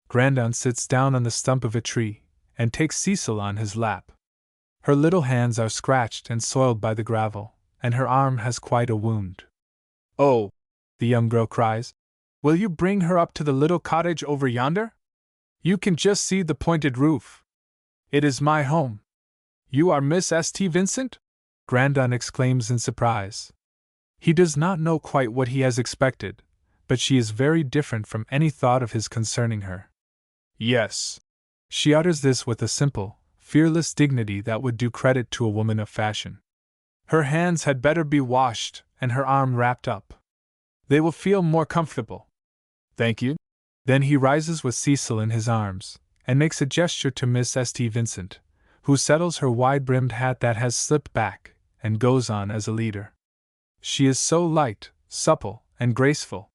Grandon sits down on the stump of a tree, and takes Cecil on his lap. Her little hands are scratched and soiled by the gravel, and her arm has quite a wound. "Oh!" the young girl cries. "Will you bring her up to the little cottage over yonder? You can just see the pointed roof. It is my home." "You are Miss St. Vincent?" Grandon exclaims in surprise. He does not know quite what he has expected, but she is very different from any thought of his concerning her. "Yes." She utters this with a simple, fearless dignity that would do credit to a woman of fashion. "Her hands had better be washed, and her arm wrapped up. They will feel more comfortable." "Thank you." Then he rises with Cecil in his arms, and makes a gesture to Miss St. Vincent, who settles her wide-brimmed hat that has slipped back, and goes on as a leader. She is so light, supple, and graceful.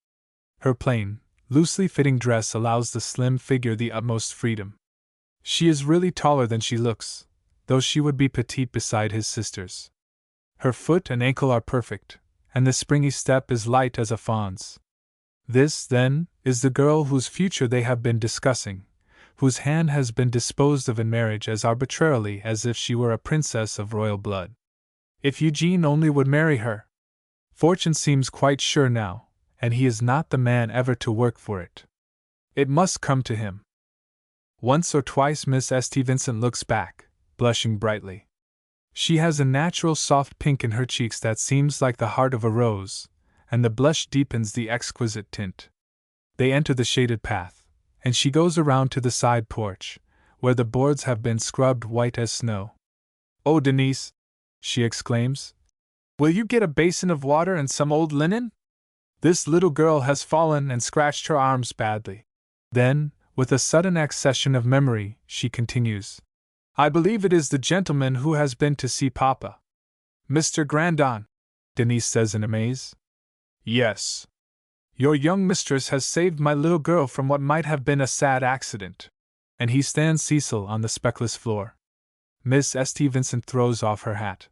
Her plain, loosely fitting dress allows the slim figure the utmost freedom. She is really taller than she looks, though she would be petite beside his sisters. Her foot and ankle are perfect, and the springy step is light as a fawn's. This, then, is the girl whose future they have been discussing, whose hand has been disposed of in marriage as arbitrarily as if she were a princess of royal blood. If Eugene only would marry her! Fortune seems quite sure now, and he is not the man ever to work for it. It must come to him. Once or twice Miss St. Vincent looks back, blushing brightly. She has a natural soft pink in her cheeks that seems like the heart of a rose, and the blush deepens the exquisite tint. They enter the shaded path, and she goes around to the side porch, where the boards have been scrubbed white as snow. "Oh, Denise," she exclaims, "will you get a basin of water and some old linen? This little girl has fallen and scratched her arms badly." Then, with a sudden accession of memory, she continues, "I believe it is the gentleman who has been to see Papa." "Mr. Grandon," Denise says in amaze. "Yes. Your young mistress has saved my little girl from what might have been a sad accident." And he stands Cecil on the speckless floor. Miss St. Vincent throws off her hat.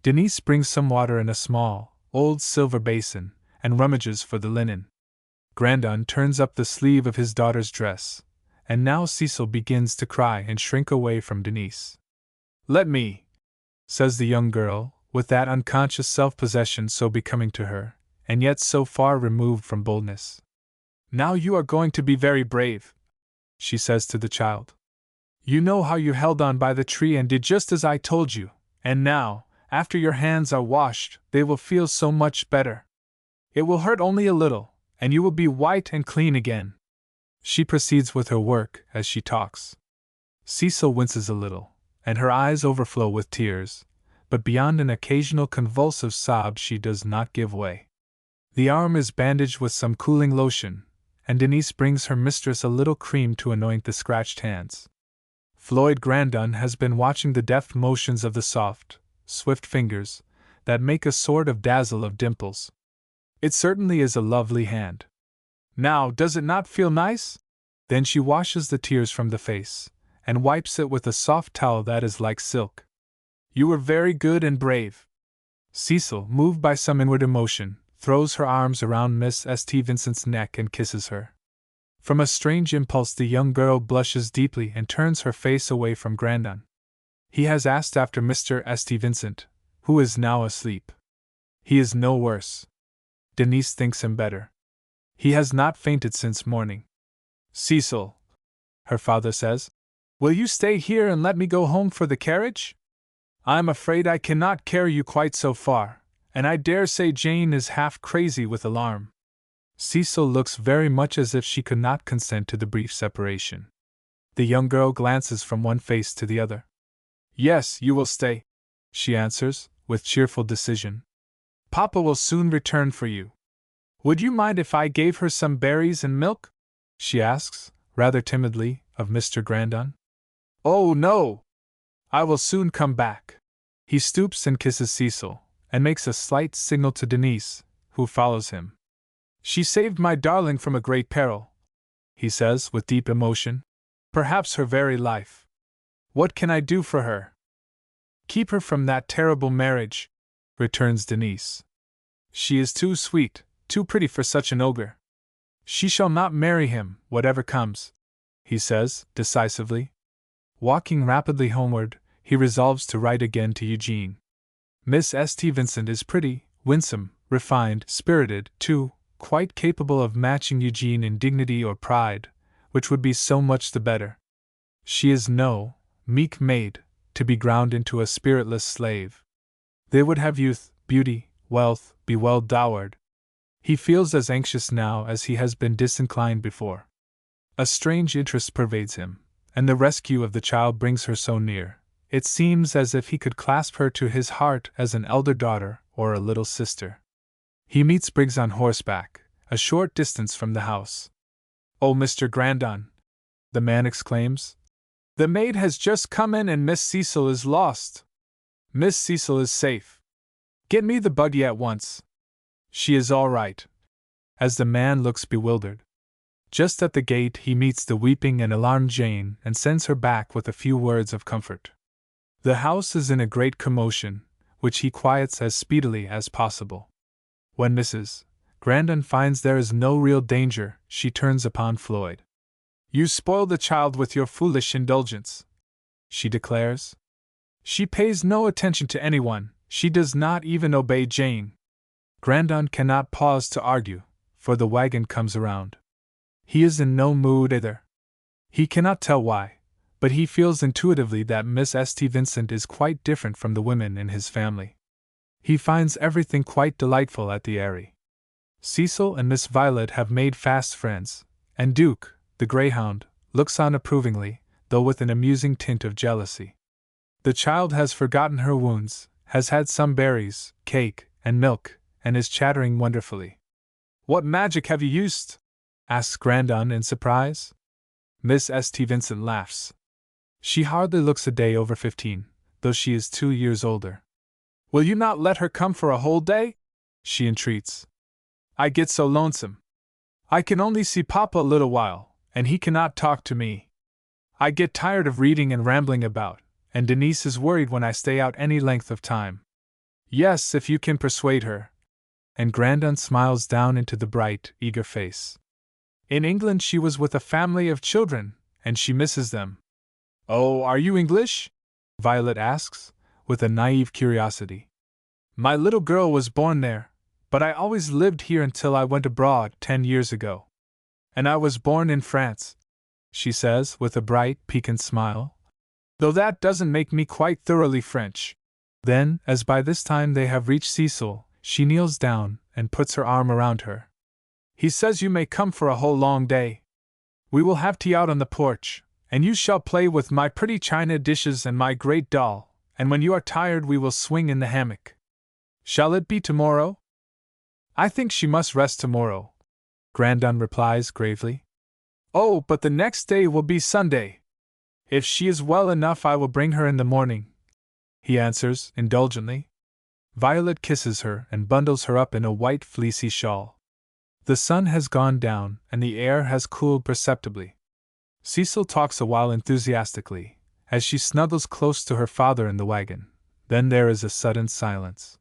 Denise brings some water in a small, old silver basin, and rummages for the linen. Grandon turns up the sleeve of his daughter's dress, and now Cecil begins to cry and shrink away from Denise. "Let me," says the young girl, with that unconscious self-possession so becoming to her, and yet so far removed from boldness. "Now you are going to be very brave," she says to the child. "You know how you held on by the tree and did just as I told you, and now, after your hands are washed, they will feel so much better. It will hurt only a little, and you will be white and clean again." She proceeds with her work as she talks. Cecil winces a little, and her eyes overflow with tears, but beyond an occasional convulsive sob she does not give way. The arm is bandaged with some cooling lotion, and Denise brings her mistress a little cream to anoint the scratched hands. Floyd Grandon has been watching the deft motions of the soft, swift fingers, that make a sort of dazzle of dimples. It certainly is a lovely hand. Now, does it not feel nice? Then she washes the tears from the face, and wipes it with a soft towel that is like silk. You were very good and brave. Cecil, moved by some inward emotion, throws her arms around Miss St. Vincent's neck and kisses her. From a strange impulse, the young girl blushes deeply and turns her face away from Grandon. He has asked after Mr. St. Vincent, who is now asleep. He is no worse. Denise thinks him better. He has not fainted since morning. Cecil, her father says, will you stay here and let me go home for the carriage? I'm afraid I cannot carry you quite so far, and I dare say Jane is half crazy with alarm. Cecil looks very much as if she could not consent to the brief separation. The young girl glances from one face to the other. Yes, you will stay, she answers, with cheerful decision. Papa will soon return for you. Would you mind if I gave her some berries and milk? She asks, rather timidly, of Mr. Grandon. Oh, no! I will soon come back. He stoops and kisses Cecil, and makes a slight signal to Denise, who follows him. She saved my darling from a great peril, he says with deep emotion. Perhaps her very life. What can I do for her? Keep her from that terrible marriage, returns Denise. She is too sweet, too pretty for such an ogre. She shall not marry him, whatever comes, he says, decisively. Walking rapidly homeward, he resolves to write again to Eugene. Miss St. Vincent is pretty, winsome, refined, spirited, too, quite capable of matching Eugene in dignity or pride, which would be so much the better. She is no meek maid, to be ground into a spiritless slave. They would have youth, beauty, wealth, be well dowered. He feels as anxious now as he has been disinclined before. A strange interest pervades him, and the rescue of the child brings her so near. It seems as if he could clasp her to his heart as an elder daughter or a little sister. He meets Briggs on horseback, a short distance from the house. Oh, Mr. Grandon, the man exclaims. The maid has just come in and Miss Cecil is lost. Miss Cecil is safe. Get me the buggy at once. She is all right. As the man looks bewildered. Just at the gate he meets the weeping and alarmed Jane and sends her back with a few words of comfort. The house is in a great commotion, which he quiets as speedily as possible. When Mrs. Grandon finds there is no real danger, she turns upon Floyd. You spoil the child with your foolish indulgence, she declares. She pays no attention to anyone, she does not even obey Jane. Grandon cannot pause to argue, for the wagon comes around. He is in no mood either. He cannot tell why, but he feels intuitively that Miss St. Vincent is quite different from the women in his family. He finds everything quite delightful at the Eyrie. Cecil and Miss Violet have made fast friends, and Duke, the greyhound, looks on approvingly, though with an amusing tint of jealousy. The child has forgotten her wounds, has had some berries, cake, and milk, and is chattering wonderfully. What magic have you used? Asks Grandon in surprise. Miss St. Vincent laughs. She hardly looks a day over 15, though she is 2 years older. Will you not let her come for a whole day? She entreats. I get so lonesome. I can only see Papa a little while, and he cannot talk to me. I get tired of reading and rambling about, and Denise is worried when I stay out any length of time. Yes, if you can persuade her. And Grandon smiles down into the bright, eager face. In England she was with a family of children, and she misses them. Oh, are you English? Violet asks, with a naive curiosity. My little girl was born there, but I always lived here until I went abroad 10 years ago. And I was born in France, she says with a bright, piquant smile. Though that doesn't make me quite thoroughly French. Then, as by this time they have reached Cecil, she kneels down and puts her arm around her. He says you may come for a whole long day. We will have tea out on the porch, and you shall play with my pretty china dishes and my great doll, and when you are tired we will swing in the hammock. Shall it be tomorrow? I think she must rest tomorrow, Grandon replies gravely. Oh, but the next day will be Sunday. If she is well enough I will bring her in the morning. he answers, indulgently. Violet kisses her and bundles her up in a white fleecy shawl. The sun has gone down, and the air has cooled perceptibly. Cecil talks a while enthusiastically, as she snuggles close to her father in the wagon. Then there is a sudden silence.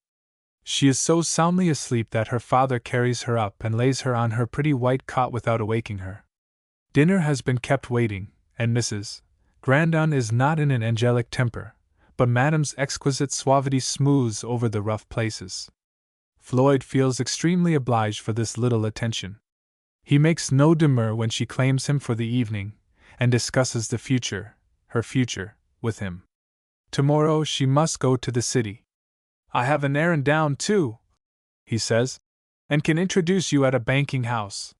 She is so soundly asleep that her father carries her up and lays her on her pretty white cot without awaking her. Dinner has been kept waiting, and Mrs. Grandon is not in an angelic temper, but Madame's exquisite suavity smooths over the rough places. Floyd feels extremely obliged for this little attention. He makes no demur when she claims him for the evening, and discusses the future, her future, with him. Tomorrow she must go to the city. I have an errand down, too, he says, and can introduce you at a banking house.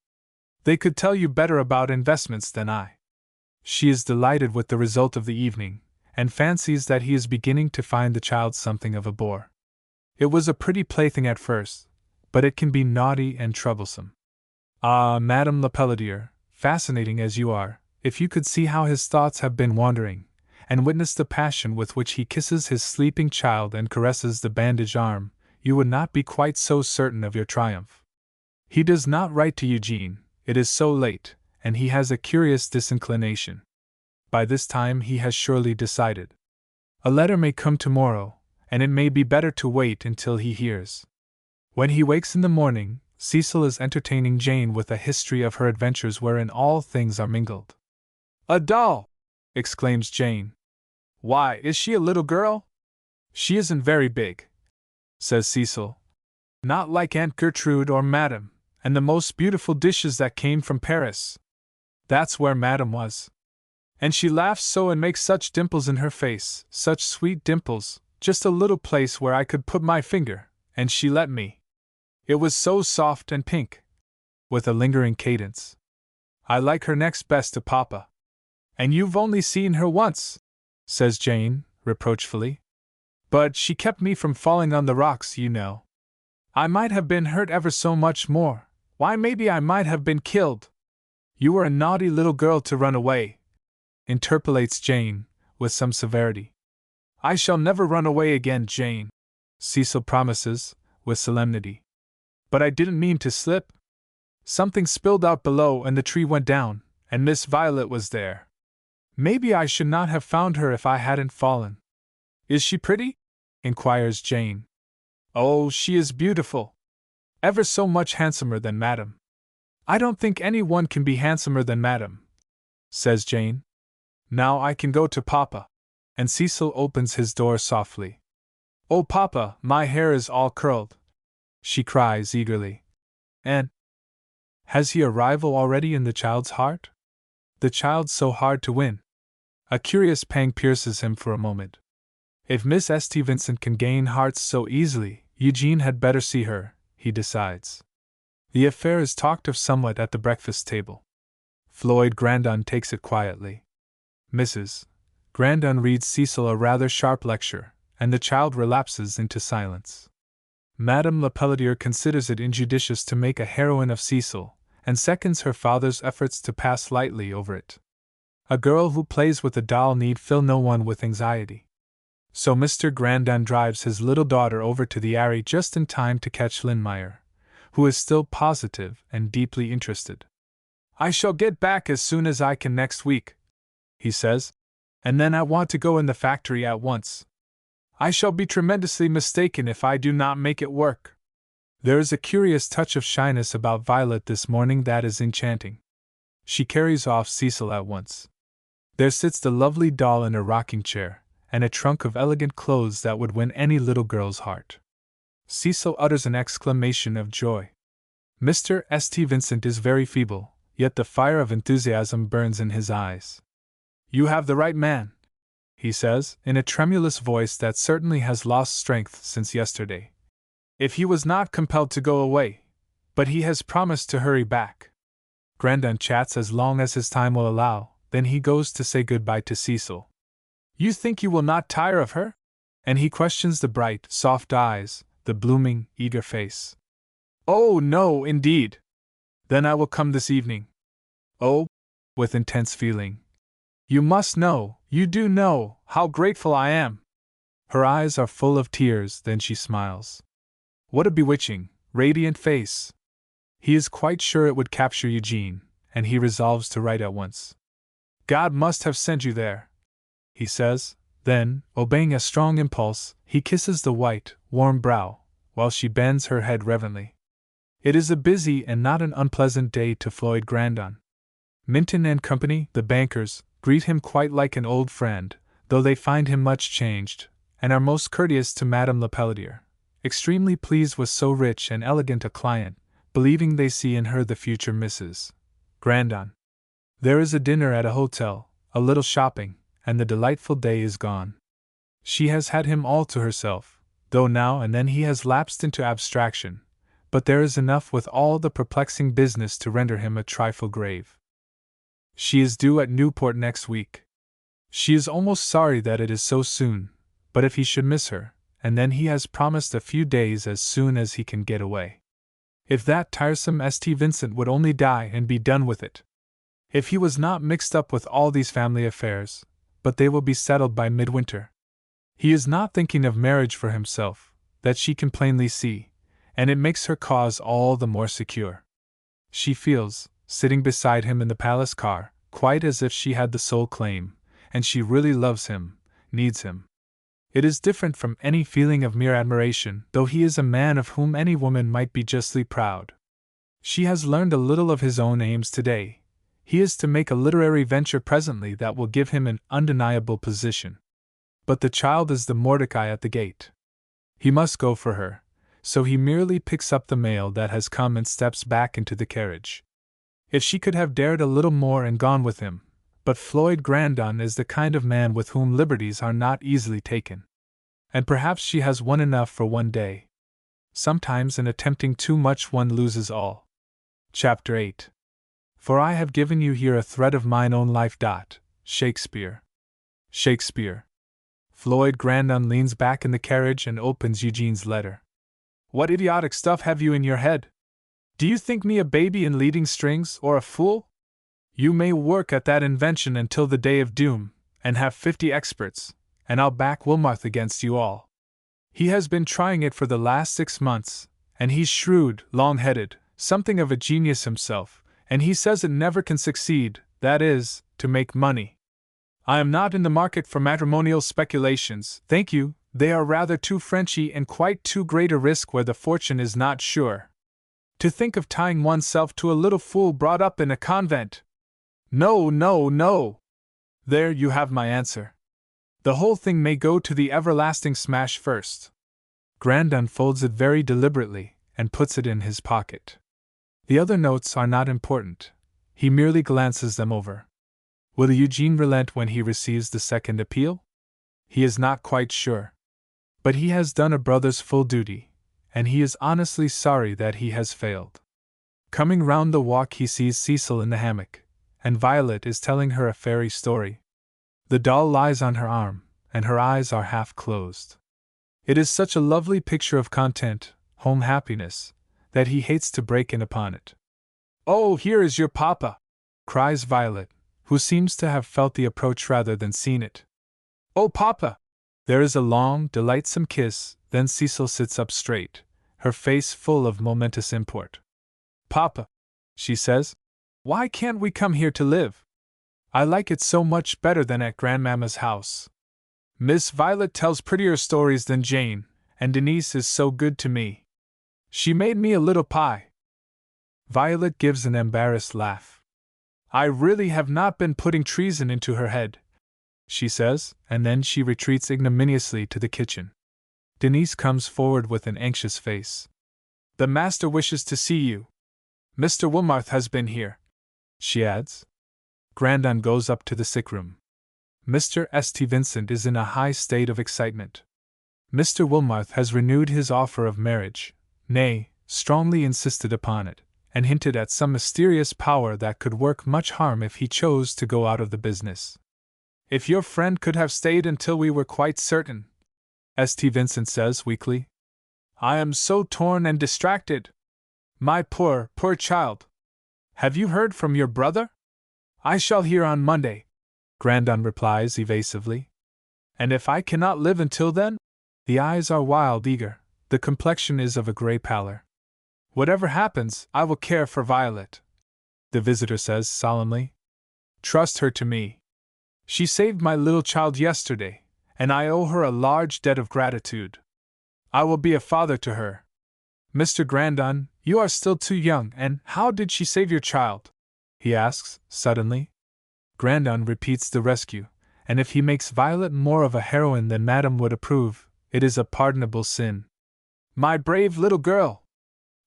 They could tell you better about investments than I. She is delighted with the result of the evening, and fancies that he is beginning to find the child something of a bore. It was a pretty plaything at first, but it can be naughty and troublesome. Ah, Madame Lepelletier, fascinating as you are, if you could see how his thoughts have been wandering, and witness the passion with which he kisses his sleeping child and caresses the bandaged arm, you would not be quite so certain of your triumph. He does not write to Eugene, it is so late, and he has a curious disinclination. By this time he has surely decided. A letter may come tomorrow, and it may be better to wait until he hears. When he wakes in the morning, Cecil is entertaining Jane with a history of her adventures wherein all things are mingled. "A doll!" exclaims Jane. "Why, is she a little girl?" "She isn't very big," says Cecil. "Not like Aunt Gertrude or Madame, and the most beautiful dishes that came from Paris. That's where Madame was. And she laughs so and makes such dimples in her face, such sweet dimples, just a little place where I could put my finger, and she let me. It was so soft and pink." With a lingering cadence. "I like her next best to Papa." "And you've only seen her once," says Jane, reproachfully. "But she kept me from falling on the rocks, you know. I might have been hurt ever so much more. Why, maybe I might have been killed." "You were a naughty little girl to run away," interpolates Jane, with some severity. "I shall never run away again, Jane," Cecil promises, with solemnity. "But I didn't mean to slip. Something spilled out below and the tree went down, and Miss Violet was there. Maybe I should not have found her if I hadn't fallen." "Is she pretty?" inquires Jane. "Oh, she is beautiful. Ever so much handsomer than Madame." "I don't think any one can be handsomer than Madame," says Jane. "Now I can go to Papa." And Cecil opens his door softly. "Oh, Papa, my hair is all curled," she cries eagerly. "And has he a rival already in the child's heart? The child's so hard to win." A curious pang pierces him for a moment. If Miss St. Vincent can gain hearts so easily, Eugene had better see her, he decides. The affair is talked of somewhat at the breakfast table. Floyd Grandon takes it quietly. Mrs. Grandon reads Cecil a rather sharp lecture, and the child relapses into silence. Madame Lepelletier considers it injudicious to make a heroine of Cecil, and seconds her father's efforts to pass lightly over it. A girl who plays with a doll need fill no one with anxiety. So Mr. Grandon drives his little daughter over to the Aerie just in time to catch Lindmeyer, who is still positive and deeply interested. "I shall get back as soon as I can next week," he says, "and then I want to go in the factory at once. I shall be tremendously mistaken if I do not make it work." There is a curious touch of shyness about Violet this morning that is enchanting. She carries off Cecil at once. There sits the lovely doll in a rocking chair, and a trunk of elegant clothes that would win any little girl's heart. Cecil utters an exclamation of joy. Mr. St. Vincent is very feeble, yet the fire of enthusiasm burns in his eyes. "You have the right man," he says, in a tremulous voice that certainly has lost strength since yesterday. "If he was not compelled to go away, but he has promised to hurry back." Grandon chats as long as his time will allow, then he goes to say goodbye to Cecil. "You think you will not tire of her?" And he questions the bright, soft eyes, the blooming, eager face. "Oh, no, indeed." "Then I will come this evening." "Oh," with intense feeling, "you must know, you do know, how grateful I am." Her eyes are full of tears, then she smiles. What a bewitching, radiant face! He is quite sure it would capture Eugene, and he resolves to write at once. God must have sent you there, he says. Then, obeying a strong impulse, he kisses the white, warm brow, while she bends her head reverently. It is a busy and not an unpleasant day to Floyd Grandon. Minton and Company, the bankers, greet him quite like an old friend, though they find him much changed, and are most courteous to Madame Lepelletier, extremely pleased with so rich and elegant a client, believing they see in her the future Mrs. Grandon. There is a dinner at a hotel, a little shopping, and the delightful day is gone. She has had him all to herself, though now and then he has lapsed into abstraction, but there is enough with all the perplexing business to render him a trifle grave. She is due at Newport next week. She is almost sorry that it is so soon, but if he should miss her, and then he has promised a few days as soon as he can get away. If that tiresome St. Vincent would only die and be done with it! If he was not mixed up with all these family affairs, but they will be settled by midwinter. He is not thinking of marriage for himself, that she can plainly see, and it makes her cause all the more secure. She feels, sitting beside him in the palace car, quite as if she had the sole claim, and she really loves him, needs him. It is different from any feeling of mere admiration, though he is a man of whom any woman might be justly proud. She has learned a little of his own aims today. He is to make a literary venture presently that will give him an undeniable position. But the child is the Mordecai at the gate. He must go for her, so he merely picks up the mail that has come and steps back into the carriage. If she could have dared a little more and gone with him, but Floyd Grandon is the kind of man with whom liberties are not easily taken. And perhaps she has won enough for one day. Sometimes in attempting too much one loses all. Chapter 8. For I have given you here a thread of mine own life. Shakespeare. Shakespeare. Floyd Grandon leans back in the carriage and opens Eugene's letter. What idiotic stuff have you in your head? Do you think me a baby in leading strings, or a fool? You may work at that invention until the day of doom, and have 50 experts, and I'll back Wilmarth against you all. He has been trying it for the last 6 months, and he's shrewd, long-headed, something of a genius himself, and he says it never can succeed, that is, to make money. I am not in the market for matrimonial speculations, thank you, they are rather too Frenchy and quite too great a risk where the fortune is not sure. To think of tying oneself to a little fool brought up in a convent! No, no, no! There you have my answer. The whole thing may go to the everlasting smash first. Grandon folds it very deliberately, and puts it in his pocket. The other notes are not important. He merely glances them over. Will Eugene relent when he receives the second appeal? He is not quite sure. But he has done a brother's full duty, and he is honestly sorry that he has failed. Coming round the walk he sees Cecil in the hammock, and Violet is telling her a fairy story. The doll lies on her arm, and her eyes are half closed. It is such a lovely picture of content, home happiness, that he hates to break in upon it. Oh, here is your papa! Cries Violet, who seems to have felt the approach rather than seen it. Oh, papa! There is a long, delightsome kiss, then Cecil sits up straight, her face full of momentous import. Papa, she says, why can't we come here to live? I like it so much better than at Grandmamma's house. Miss Violet tells prettier stories than Jane, and Denise is so good to me. She made me a little pie. Violet gives an embarrassed laugh. I really have not been putting treason into her head, she says, and then she retreats ignominiously to the kitchen. Denise comes forward with an anxious face. The master wishes to see you. Mr. Wilmarth has been here, she adds. Grandon goes up to the sick room. Mr. St. Vincent is in a high state of excitement. Mr. Wilmarth has renewed his offer of marriage, nay, strongly insisted upon it, and hinted at some mysterious power that could work much harm if he chose to go out of the business. If your friend could have stayed until we were quite certain, St. Vincent says weakly. I am so torn and distracted. My poor, poor child. Have you heard from your brother? I shall hear on Monday, Grandon replies evasively. And if I cannot live until then? The eyes are wild, eager, the complexion is of a gray pallor. Whatever happens, I will care for Violet, the visitor says solemnly. Trust her to me. She saved my little child yesterday, and I owe her a large debt of gratitude. I will be a father to her. Mr. Grandon, you are still too young, and how did she save your child? He asks, suddenly. Grandon repeats the rescue, and if he makes Violet more of a heroine than Madame would approve, it is a pardonable sin. My brave little girl!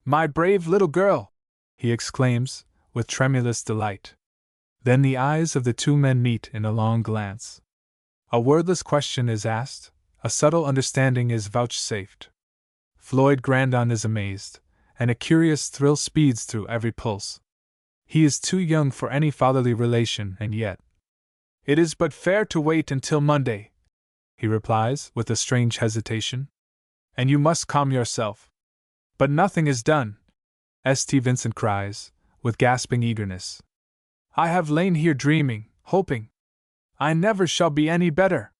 My brave little girl! He exclaims, with tremulous delight. Then the eyes of the two men meet in a long glance. A wordless question is asked, a subtle understanding is vouchsafed. Floyd Grandon is amazed, and a curious thrill speeds through every pulse. He is too young for any fatherly relation, and yet. It is but fair to wait until Monday, he replies, with a strange hesitation. And you must calm yourself. But nothing is done, St. Vincent cries, with gasping eagerness. I have lain here dreaming, hoping. I never shall be any better.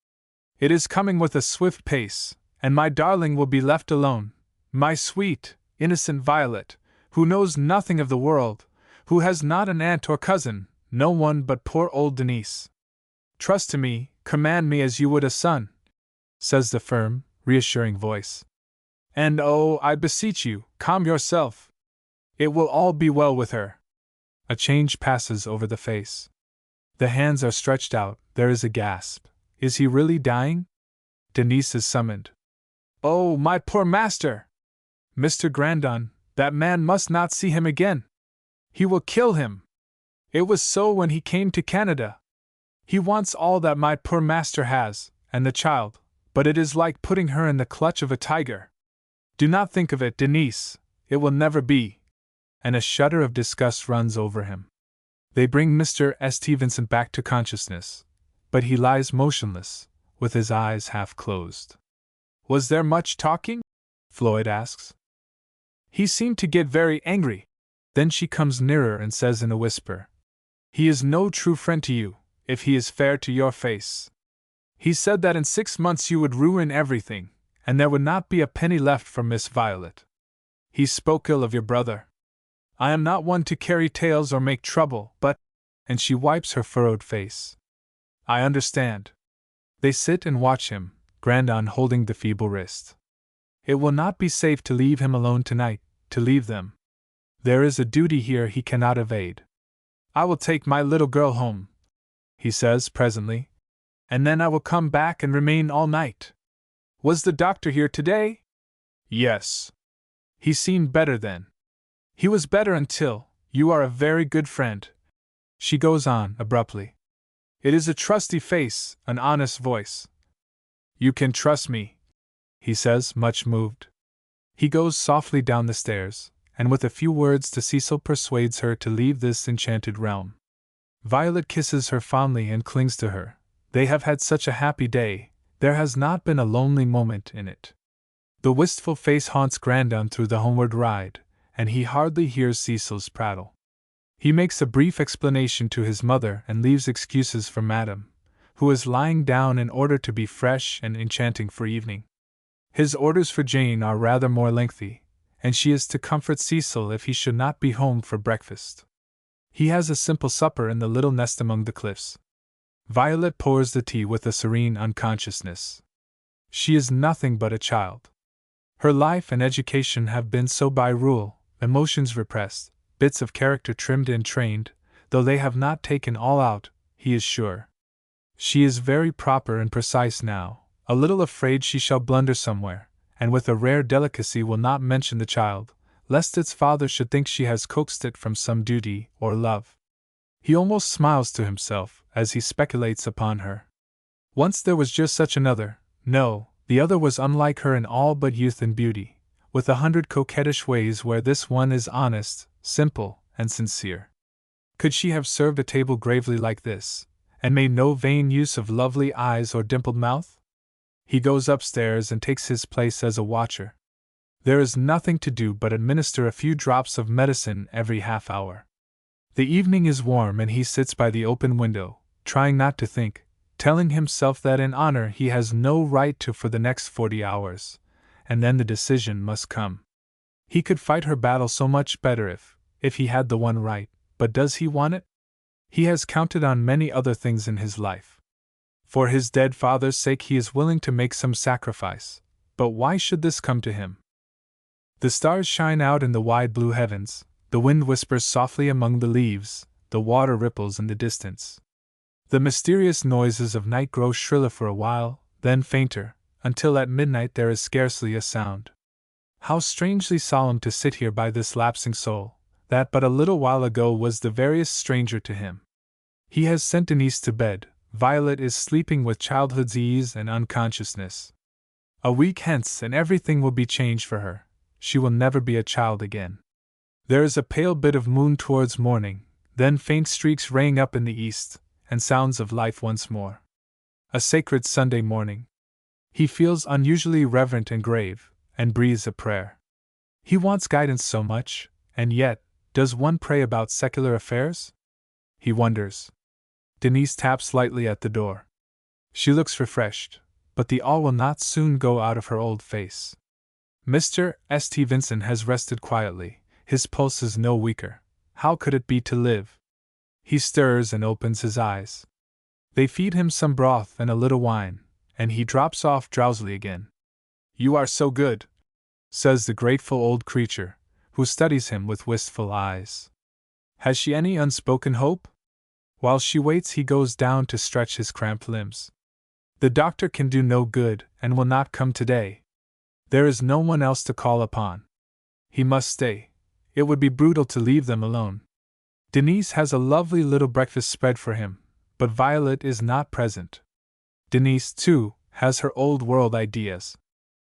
It is coming with a swift pace, and my darling will be left alone, my sweet, innocent Violet, who knows nothing of the world, who has not an aunt or cousin, no one but poor old Denise. Trust to me, command me as you would a son, says the firm, reassuring voice. And oh, I beseech you, calm yourself. It will all be well with her. A change passes over the face. The hands are stretched out, there is a gasp. Is he really dying? Denise is summoned. Oh, my poor master! Mr. Grandon, that man must not see him again. He will kill him. It was so when he came to Canada. He wants all that my poor master has, and the child, but it is like putting her in the clutch of a tiger. Do not think of it, Denise, it will never be. And a shudder of disgust runs over him. They bring Mr. St. Vincent back to consciousness, but he lies motionless, with his eyes half closed. Was there much talking? Floyd asks. He seemed to get very angry. Then she comes nearer and says in a whisper, He is no true friend to you, if he is fair to your face. He said that in 6 months you would ruin everything, and there would not be a penny left for Miss Violet. He spoke ill of your brother. I am not one to carry tales or make trouble, but— and she wipes her furrowed face. I understand. They sit and watch him, Grandon holding the feeble wrist. It will not be safe to leave him alone tonight, to leave them. There is a duty here he cannot evade. I will take my little girl home, he says presently, and then I will come back and remain all night. Was the doctor here today? Yes. He seemed better then. He was better until— you are a very good friend. She goes on abruptly. It is a trusty face, an honest voice. You can trust me, he says, much moved. He goes softly down the stairs, and with a few words to Cecil persuades her to leave this enchanted realm. Violet kisses her fondly and clings to her. They have had such a happy day, there has not been a lonely moment in it. The wistful face haunts Grandon through the homeward ride, and he hardly hears Cecil's prattle. He makes a brief explanation to his mother and leaves excuses for Madame, who is lying down in order to be fresh and enchanting for evening. His orders for Jane are rather more lengthy, and she is to comfort Cecil if he should not be home for breakfast. He has a simple supper in the little nest among the cliffs. Violet pours the tea with a serene unconsciousness. She is nothing but a child. Her life and education have been so by rule, emotions repressed, bits of character trimmed and trained, though they have not taken all out, he is sure. She is very proper and precise now, a little afraid she shall blunder somewhere, and with a rare delicacy will not mention the child, lest its father should think she has coaxed it from some duty or love. He almost smiles to himself as he speculates upon her. Once there was just such another, no, the other was unlike her in all but youth and beauty, with 100 coquettish ways where this one is honest, simple, and sincere. Could she have served a table gravely like this, and made no vain use of lovely eyes or dimpled mouth? He goes upstairs and takes his place as a watcher. There is nothing to do but administer a few drops of medicine every half hour. The evening is warm and he sits by the open window, trying not to think, telling himself that in honor he has no right to for the next 40 hours, and then the decision must come. He could fight her battle so much better if he had the one right, but does he want it? He has counted on many other things in his life. For his dead father's sake he is willing to make some sacrifice, but why should this come to him? The stars shine out in the wide blue heavens, the wind whispers softly among the leaves, the water ripples in the distance. The mysterious noises of night grow shriller for a while, then fainter, until at midnight there is scarcely a sound. How strangely solemn to sit here by this lapsing soul, that but a little while ago was the veriest stranger to him. He has sent Denise to bed. Violet is sleeping with childhood's ease and unconsciousness. A week hence and everything will be changed for her. She will never be a child again. There is a pale bit of moon towards morning, then faint streaks raying up in the east, and sounds of life once more. A sacred Sunday morning. He feels unusually reverent and grave, and breathes a prayer. He wants guidance so much, and yet, does one pray about secular affairs? He wonders. Denise taps lightly at the door. She looks refreshed, but the awe will not soon go out of her old face. Mr. St. Vincent has rested quietly, his pulse is no weaker. How could it be to live? He stirs and opens his eyes. They feed him some broth and a little wine, and he drops off drowsily again. "You are so good," says the grateful old creature, who studies him with wistful eyes. Has she any unspoken hope? While she waits, he goes down to stretch his cramped limbs. The doctor can do no good and will not come today. There is no one else to call upon. He must stay. It would be brutal to leave them alone. Denise has a lovely little breakfast spread for him, but Violet is not present. Denise, too, has her old world ideas.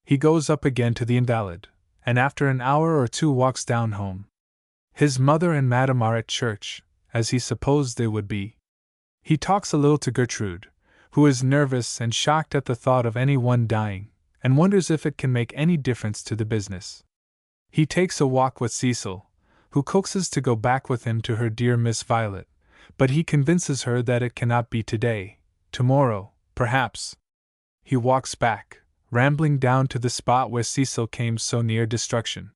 He goes up again to the Invalid, and after an hour or two walks down home. His mother and Madame are at church, as he supposed they would be. He talks a little to Gertrude, who is nervous and shocked at the thought of any one dying, and wonders if it can make any difference to the business. He takes a walk with Cecil, who coaxes to go back with him to her dear Miss Violet, but he convinces her that it cannot be today, tomorrow, perhaps. He walks back, rambling down to the spot where Cecil came so near destruction.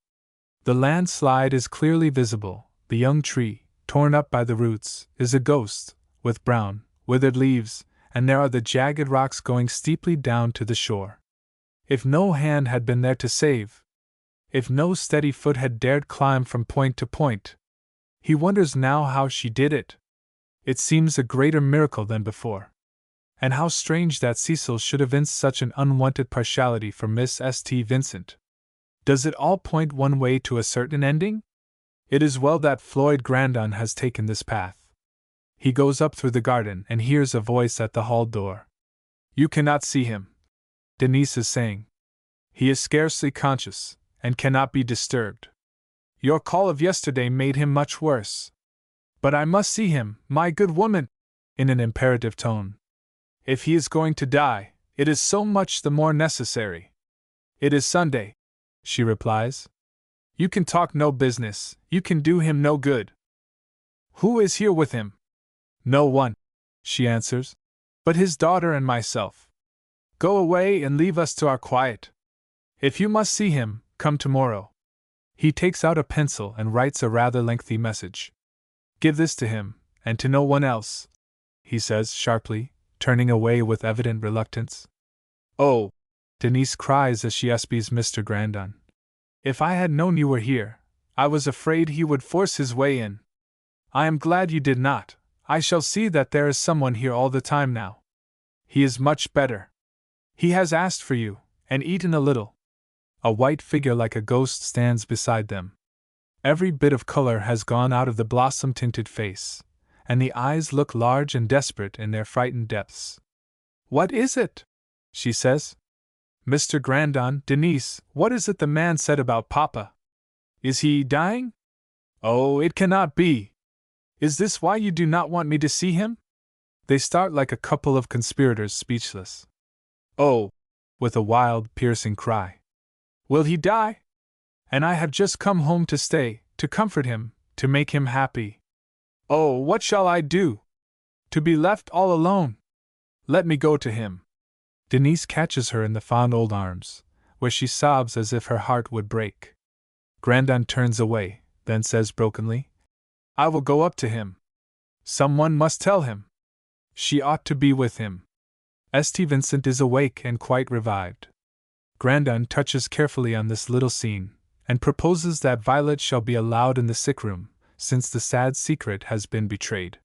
The landslide is clearly visible. The young tree, torn up by the roots, is a ghost, with brown, withered leaves, and there are the jagged rocks going steeply down to the shore. If no hand had been there to save, if no steady foot had dared climb from point to point, he wonders now how she did it. It seems a greater miracle than before. And how strange that Cecil should evince such an unwanted partiality for Miss St. Vincent. Does it all point one way to a certain ending? It is well that Floyd Grandon has taken this path. He goes up through the garden and hears a voice at the hall door. "You cannot see him," Denise is saying. "He is scarcely conscious, and cannot be disturbed. Your call of yesterday made him much worse. But I must see him, my good woman," in an imperative tone. "If he is going to die, it is so much the more necessary." "It is Sunday," she replies. "You can talk no business, you can do him no good." "Who is here with him?" "No one," she answers, "but his daughter and myself. Go away and leave us to our quiet. If you must see him, come tomorrow." He takes out a pencil and writes a rather lengthy message. "Give this to him, and to no one else," he says sharply, turning away with evident reluctance. "Oh," Denise cries as she espies Mr. Grandon. "If I had known you were here, I was afraid he would force his way in. I am glad you did not. I shall see that there is someone here all the time now. He is much better. He has asked for you, and eaten a little." A white figure like a ghost stands beside them. Every bit of color has gone out of the blossom-tinted face, and the eyes look large and desperate in their frightened depths. "What is it?" she says. "Mr. Grandon, Denise, what is it the man said about Papa? Is he dying? Oh, it cannot be! Is this why you do not want me to see him?" They start like a couple of conspirators, speechless. "Oh!" with a wild, piercing cry. "Will he die? And I have just come home to stay, to comfort him, to make him happy. Oh, what shall I do? To be left all alone! Let me go to him. Denise catches her in the fond old arms, where she sobs as if her heart would break. Grandon turns away, then says brokenly, I will go up to him. Someone must tell him. She ought to be with him. St. Vincent is awake and quite revived. Grandon touches carefully on this little scene, and proposes that Violet shall be allowed in the sick room, since the sad secret has been betrayed.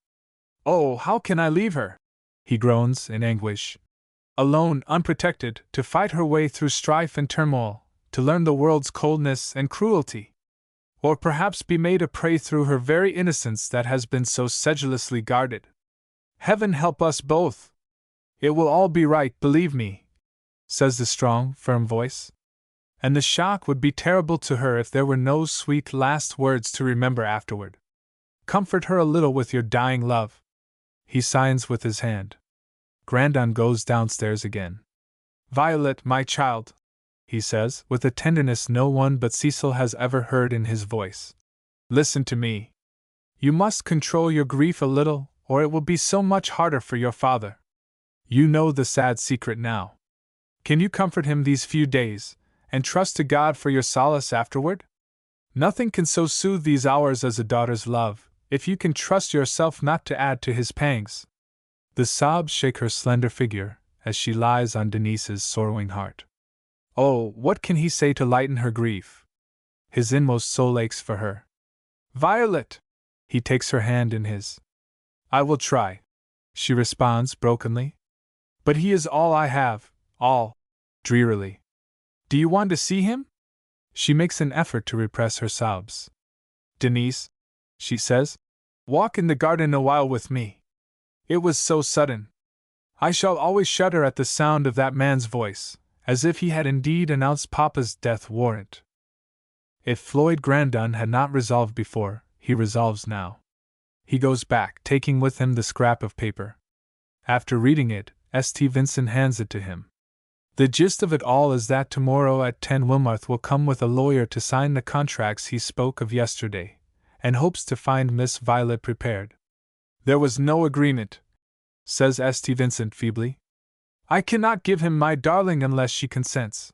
Oh, how can I leave her? He groans in anguish. Alone, unprotected, to fight her way through strife and turmoil, to learn the world's coldness and cruelty. Or perhaps be made a prey through her very innocence that has been so sedulously guarded. Heaven help us both! It will all be right, believe me, says the strong, firm voice. And the shock would be terrible to her if there were no sweet last words to remember afterward. Comfort her a little with your dying love. He signs with his hand. Grandon goes downstairs again. Violet, my child, he says, with a tenderness no one but Cecil has ever heard in his voice. Listen to me. You must control your grief a little, or it will be so much harder for your father. You know the sad secret now. Can you comfort him these few days, and trust to God for your solace afterward? Nothing can so soothe these hours as a daughter's love, if you can trust yourself not to add to his pangs. The sobs shake her slender figure, as she lies on Denise's sorrowing heart. Oh, what can he say to lighten her grief? His inmost soul aches for her. Violet! He takes her hand in his. I will try, she responds brokenly. But he is all I have, all, drearily. Do you want to see him? She makes an effort to repress her sobs. Denise, she says, walk in the garden a while with me. It was so sudden. I shall always shudder at the sound of that man's voice, as if he had indeed announced Papa's death warrant. If Floyd Grandon had not resolved before, he resolves now. He goes back, taking with him the scrap of paper. After reading it, St. Vincent hands it to him. The gist of it all is that tomorrow at 10 Wilmarth will come with a lawyer to sign the contracts he spoke of yesterday, and hopes to find Miss Violet prepared. There was no agreement, says St. Vincent feebly. I cannot give him my darling unless she consents.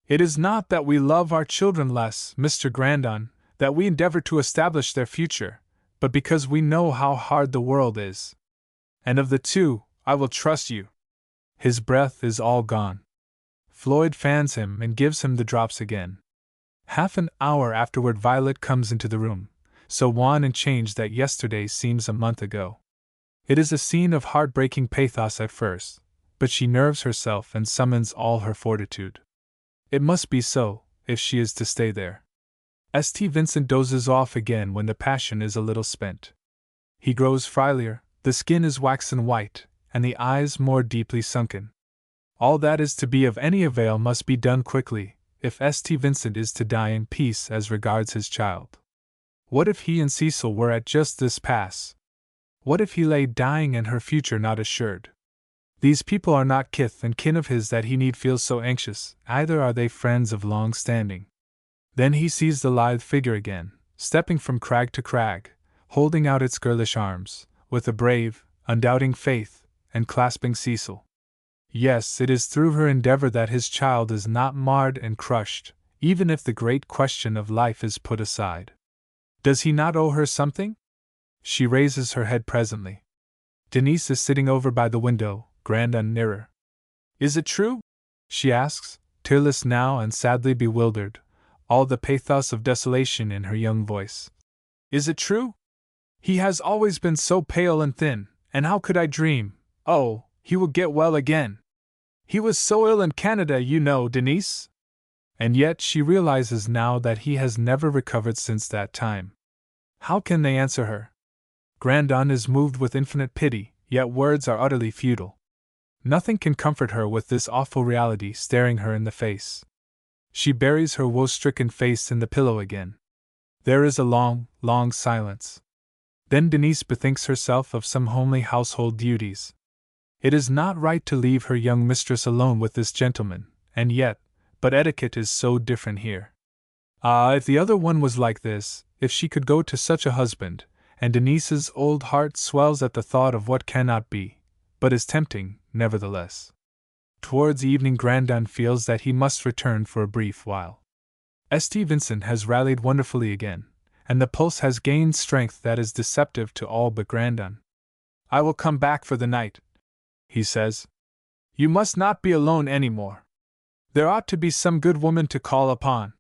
It is not that we love our children less, Mr. Grandon, that we endeavor to establish their future, but because we know how hard the world is. And of the two, I will trust you. His breath is all gone. Floyd fans him and gives him the drops again. Half an hour afterward Violet comes into the room, so wan and changed that yesterday seems a month ago. It is a scene of heartbreaking pathos at first, but she nerves herself and summons all her fortitude. It must be so, if she is to stay there. St. Vincent dozes off again when the passion is a little spent. He grows frilier, the skin is waxen white, and the eyes more deeply sunken. All that is to be of any avail must be done quickly, if St. Vincent is to die in peace as regards his child. What if he and Cecil were at just this pass? What if he lay dying and her future not assured? These people are not kith and kin of his that he need feel so anxious, either are they friends of long standing. Then he sees the lithe figure again, stepping from crag to crag, holding out its girlish arms, with a brave, undoubting faith, and clasping Cecil. Yes, it is through her endeavor that his child is not marred and crushed, even if the great question of life is put aside. Does he not owe her something? She raises her head presently. Denise is sitting over by the window, Grandon nearer. Is it true? She asks, tearless now and sadly bewildered, all the pathos of desolation in her young voice. Is it true? He has always been so pale and thin, and how could I dream, oh, he will get well again. He was so ill in Canada, you know, Denise. And yet she realizes now that he has never recovered since that time. How can they answer her? Grandon is moved with infinite pity, yet words are utterly futile. Nothing can comfort her with this awful reality staring her in the face. She buries her woe-stricken face in the pillow again. There is a long, long silence. Then Denise bethinks herself of some homely household duties. It is not right to leave her young mistress alone with this gentleman, and yet, but etiquette is so different here. Ah, if the other one was like this, if she could go to such a husband, and Denise's old heart swells at the thought of what cannot be, but is tempting, nevertheless. Towards evening, Grandon feels that he must return for a brief while. St. Vincent has rallied wonderfully again, and the pulse has gained strength that is deceptive to all but Grandon. "I will come back for the night," he says. "You must not be alone any more. There ought to be some good woman to call upon."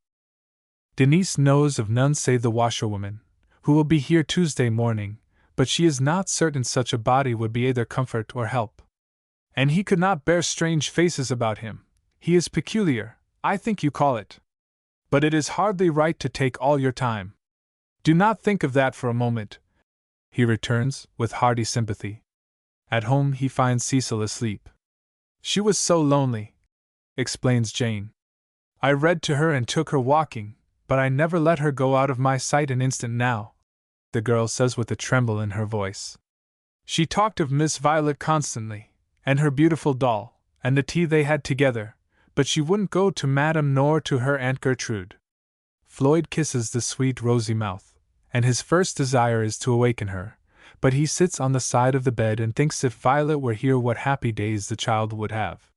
Denise knows of none save the washerwoman, who will be here Tuesday morning, but she is not certain such a body would be either comfort or help. "And he could not bear strange faces about him. He is peculiar, I think you call it. But it is hardly right to take all your time. Do not think of that for a moment," he returns, with hearty sympathy. At home he finds Cecil asleep. "She was so lonely," explains Jane. "I read to her and took her walking, but I never let her go out of my sight an instant now," the girl says with a tremble in her voice. "She talked of Miss Violet constantly, and her beautiful doll, and the tea they had together, but she wouldn't go to Madame nor to her Aunt Gertrude." Floyd kisses the sweet rosy mouth, and his first desire is to awaken her, but he sits on the side of the bed and thinks if Violet were here what happy days the child would have.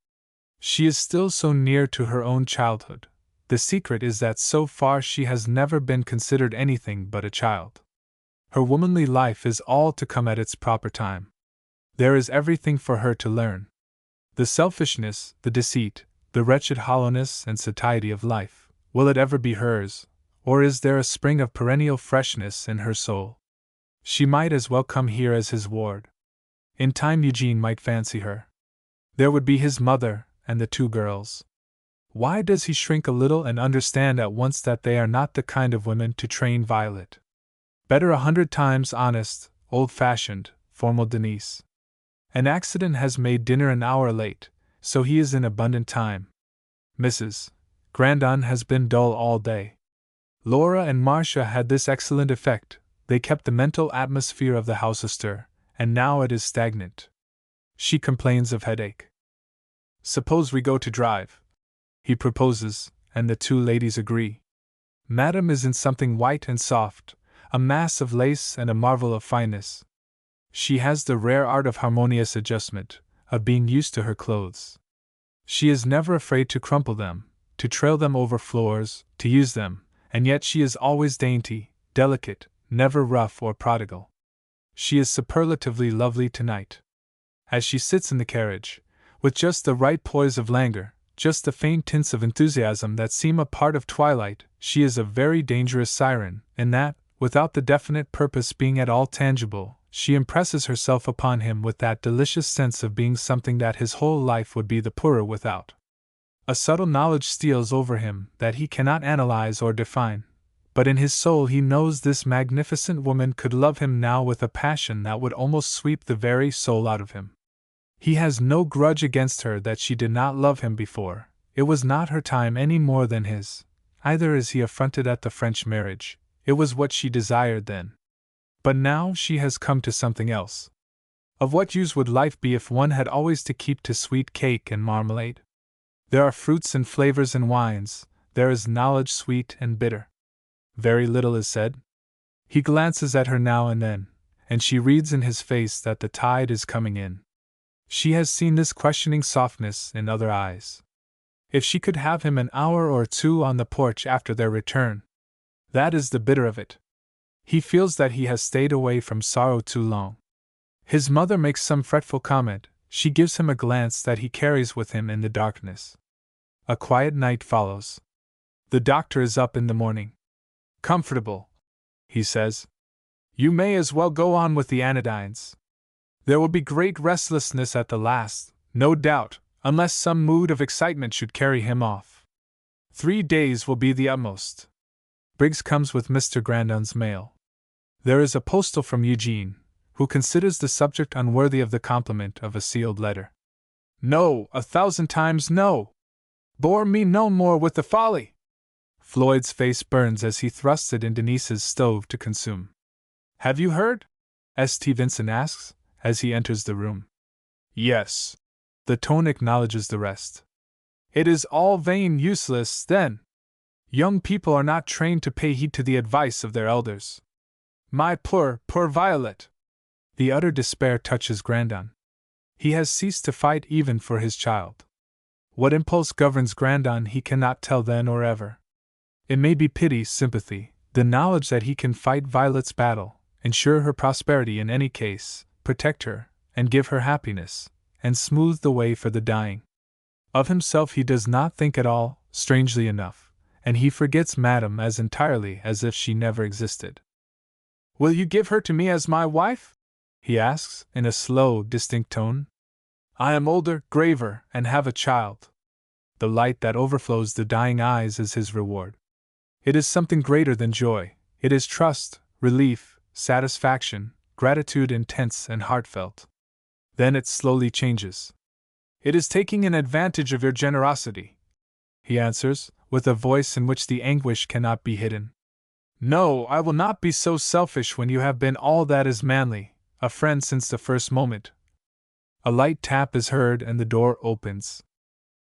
She is still so near to her own childhood. The secret is that so far she has never been considered anything but a child. Her womanly life is all to come at its proper time. There is everything for her to learn. The selfishness, the deceit, the wretched hollowness and satiety of life, will it ever be hers, or is there a spring of perennial freshness in her soul? She might as well come here as his ward. In time Eugene might fancy her. There would be his mother and the two girls. Why does he shrink a little and understand at once that they are not the kind of women to train Violet? Better 100 times honest, old-fashioned, formal Denise. An accident has made dinner an hour late, so he is in abundant time. Mrs. Grandon has been dull all day. Laura and Marcia had this excellent effect: they kept the mental atmosphere of the house astir, and now it is stagnant. She complains of headache. "Suppose we go to drive," he proposes, and the two ladies agree. Madame is in something white and soft, a mass of lace and a marvel of fineness. She has the rare art of harmonious adjustment, of being used to her clothes. She is never afraid to crumple them, to trail them over floors, to use them, and yet she is always dainty, delicate, never rough or prodigal. She is superlatively lovely tonight. As she sits in the carriage, with just the right poise of languor, just the faint tints of enthusiasm that seem a part of twilight, she is a very dangerous siren, in that, without the definite purpose being at all tangible, she impresses herself upon him with that delicious sense of being something that his whole life would be the poorer without. A subtle knowledge steals over him that he cannot analyze or define, but in his soul he knows this magnificent woman could love him now with a passion that would almost sweep the very soul out of him. He has no grudge against her that she did not love him before. It was not her time any more than his. Either is he affronted at the French marriage. It was what she desired then. But now she has come to something else. Of what use would life be if one had always to keep to sweet cake and marmalade? There are fruits and flavors and wines. There is knowledge sweet and bitter. Very little is said. He glances at her now and then, and she reads in his face that the tide is coming in. She has seen this questioning softness in other eyes. If she could have him an hour or two on the porch after their return. That is the bitter of it. He feels that he has stayed away from sorrow too long. His mother makes some fretful comment. She gives him a glance that he carries with him in the darkness. A quiet night follows. The doctor is up in the morning. "Comfortable," he says. "You may as well go on with the anodynes. There will be great restlessness at the last, no doubt, unless some mood of excitement should carry him off. 3 days will be the utmost." Briggs comes with Mr. Grandon's mail. There is a postal from Eugene, who considers the subject unworthy of the compliment of a sealed letter. "No, 1,000 times no! Bore me no more with the folly!" Floyd's face burns as he thrusts it in Denise's stove to consume. "Have you heard?" St. Vincent asks, as he enters the room. "Yes." The tone acknowledges the rest. "It is all vain, useless, then. Young people are not trained to pay heed to the advice of their elders. My poor, poor Violet!" The utter despair touches Grandon. He has ceased to fight even for his child. What impulse governs Grandon he cannot tell then or ever. It may be pity, sympathy, the knowledge that he can fight Violet's battle, ensure her prosperity in any case, protect her, and give her happiness, and smooth the way for the dying. Of himself he does not think at all, strangely enough, and he forgets Madame as entirely as if she never existed. "Will you give her to me as my wife?" he asks, in a slow, distinct tone. "I am older, graver, and have a child." The light that overflows the dying eyes is his reward. It is something greater than joy, it is trust, relief, satisfaction, gratitude intense and heartfelt. Then it slowly changes. "It is taking an advantage of your generosity," he answers, with a voice in which the anguish cannot be hidden. "No, I will not be so selfish when you have been all that is manly, a friend since the first moment." A light tap is heard and the door opens.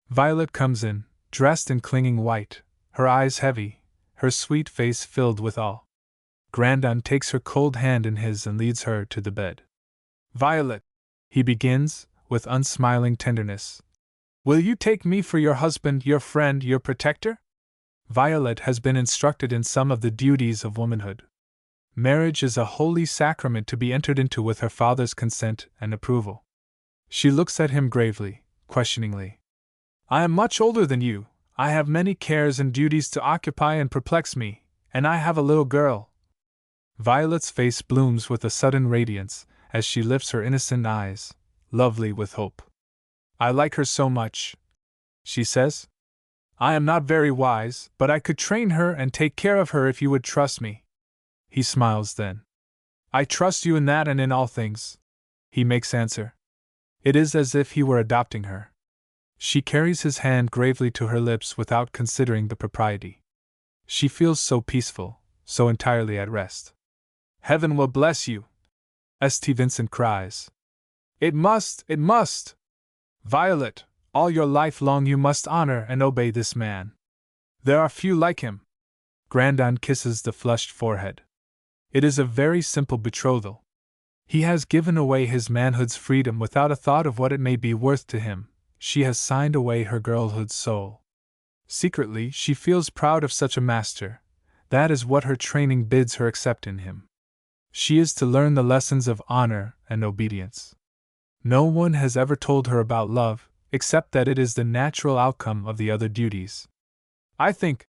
Violet comes in, dressed in clinging white, her eyes heavy, her sweet face filled with awe. Grandon takes her cold hand in his and leads her to the bed. "Violet," he begins, with unsmiling tenderness, "will you take me for your husband, your friend, your protector?" Violet has been instructed in some of the duties of womanhood. Marriage is a holy sacrament to be entered into with her father's consent and approval. She looks at him gravely, questioningly. "I am much older than you, I have many cares and duties to occupy and perplex me, and I have a little girl." Violet's face blooms with a sudden radiance, as she lifts her innocent eyes, lovely with hope. "I like her so much," she says. "I am not very wise, but I could train her and take care of her if you would trust me." He smiles then. "I trust you in that and in all things," he makes answer. It is as if he were adopting her. She carries his hand gravely to her lips without considering the propriety. She feels so peaceful, so entirely at rest. "Heaven will bless you!" St. Vincent cries. It must! It must! Violet, all your life long you must honor and obey this man. There are few like him." Grandon kisses the flushed forehead. It is a very simple betrothal. He has given away his manhood's freedom without a thought of what it may be worth to him. She has signed away her girlhood's soul. Secretly, she feels proud of such a master. That is what her training bids her accept in him. She is to learn the lessons of honor and obedience. No one has ever told her about love, except that it is the natural outcome of the other duties. "I think,"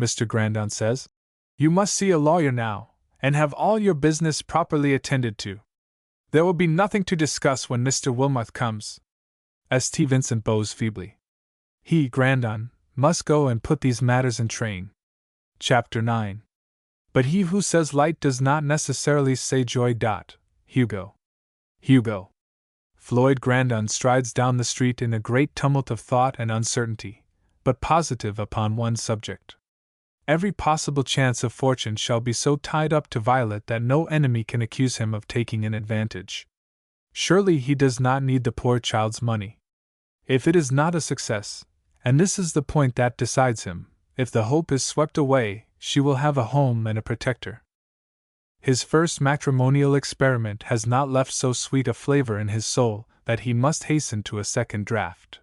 Mr. Grandon says, "you must see a lawyer now, and have all your business properly attended to. There will be nothing to discuss when Mr. Wilmot comes." St. Vincent bows feebly. He, Grandon, must go and put these matters in train. Chapter 9. But he who says light does not necessarily say joy. Hugo. Hugo. Floyd Grandon strides down the street in a great tumult of thought and uncertainty, but positive upon one subject. Every possible chance of fortune shall be so tied up to Violet that no enemy can accuse him of taking an advantage. Surely he does not need the poor child's money. If it is not a success, and this is the point that decides him, if the hope is swept away, she will have a home and a protector. His first matrimonial experiment has not left so sweet a flavor in his soul that he must hasten to a second draft.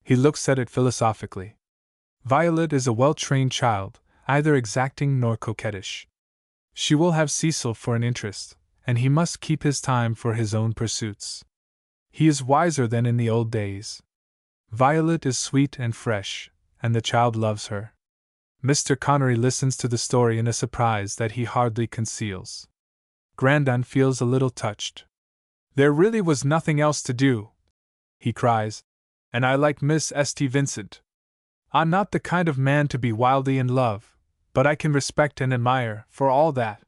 He looks at it philosophically. Violet is a well-trained child, neither exacting nor coquettish. She will have Cecil for an interest, and he must keep his time for his own pursuits. He is wiser than in the old days. Violet is sweet and fresh, and the child loves her. Mr. Connery listens to the story in a surprise that he hardly conceals. Grandon feels a little touched. "There really was nothing else to do," he cries, "and I like Miss St. Vincent. I'm not the kind of man to be wildly in love, but I can respect and admire, for all that.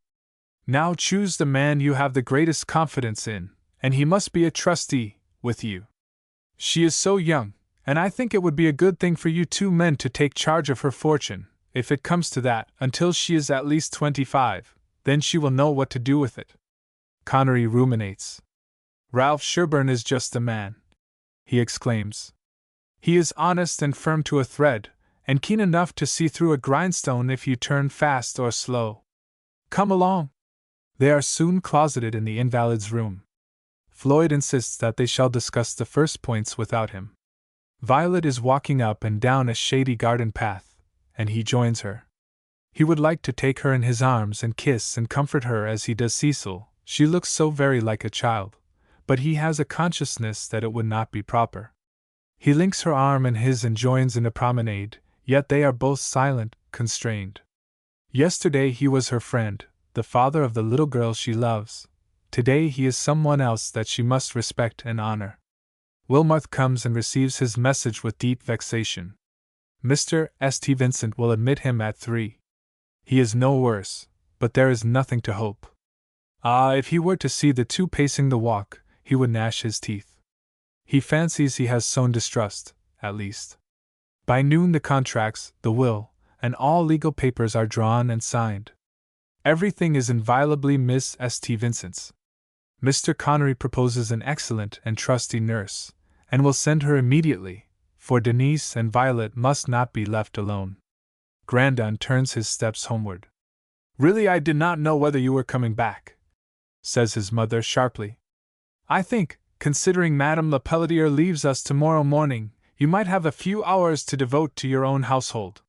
Now choose the man you have the greatest confidence in, and he must be a trustee, with you. She is so young, and I think it would be a good thing for you two men to take charge of her fortune, if it comes to that, until she is at least 25, then she will know what to do with it." Connery ruminates. "Ralph Sherburne is just the man," he exclaims. "He is honest and firm to a thread, and keen enough to see through a grindstone if you turn fast or slow. Come along." They are soon closeted in the invalid's room. Floyd insists that they shall discuss the first points without him. Violet is walking up and down a shady garden path, and he joins her. He would like to take her in his arms and kiss and comfort her as he does Cecil, she looks so very like a child, but he has a consciousness that it would not be proper. He links her arm in his and joins in a promenade, yet they are both silent, constrained. Yesterday he was her friend, the father of the little girl she loves. Today he is someone else that she must respect and honor. Wilmarth comes and receives his message with deep vexation. Mr. St. Vincent will admit him at 3. He is no worse, but there is nothing to hope. Ah, if he were to see the two pacing the walk, he would gnash his teeth. He fancies he has sown distrust, at least. By noon the contracts, the will, and all legal papers are drawn and signed. Everything is inviolably Miss St. Vincent's. Mr. Connery proposes an excellent and trusty nurse, and will send her immediately, for Denise and Violet must not be left alone. Grandon turns his steps homeward. Really, I did not know whether you were coming back, says his mother sharply. I think, considering Madame Lepelletier leaves us tomorrow morning, you might have a few hours to devote to your own household.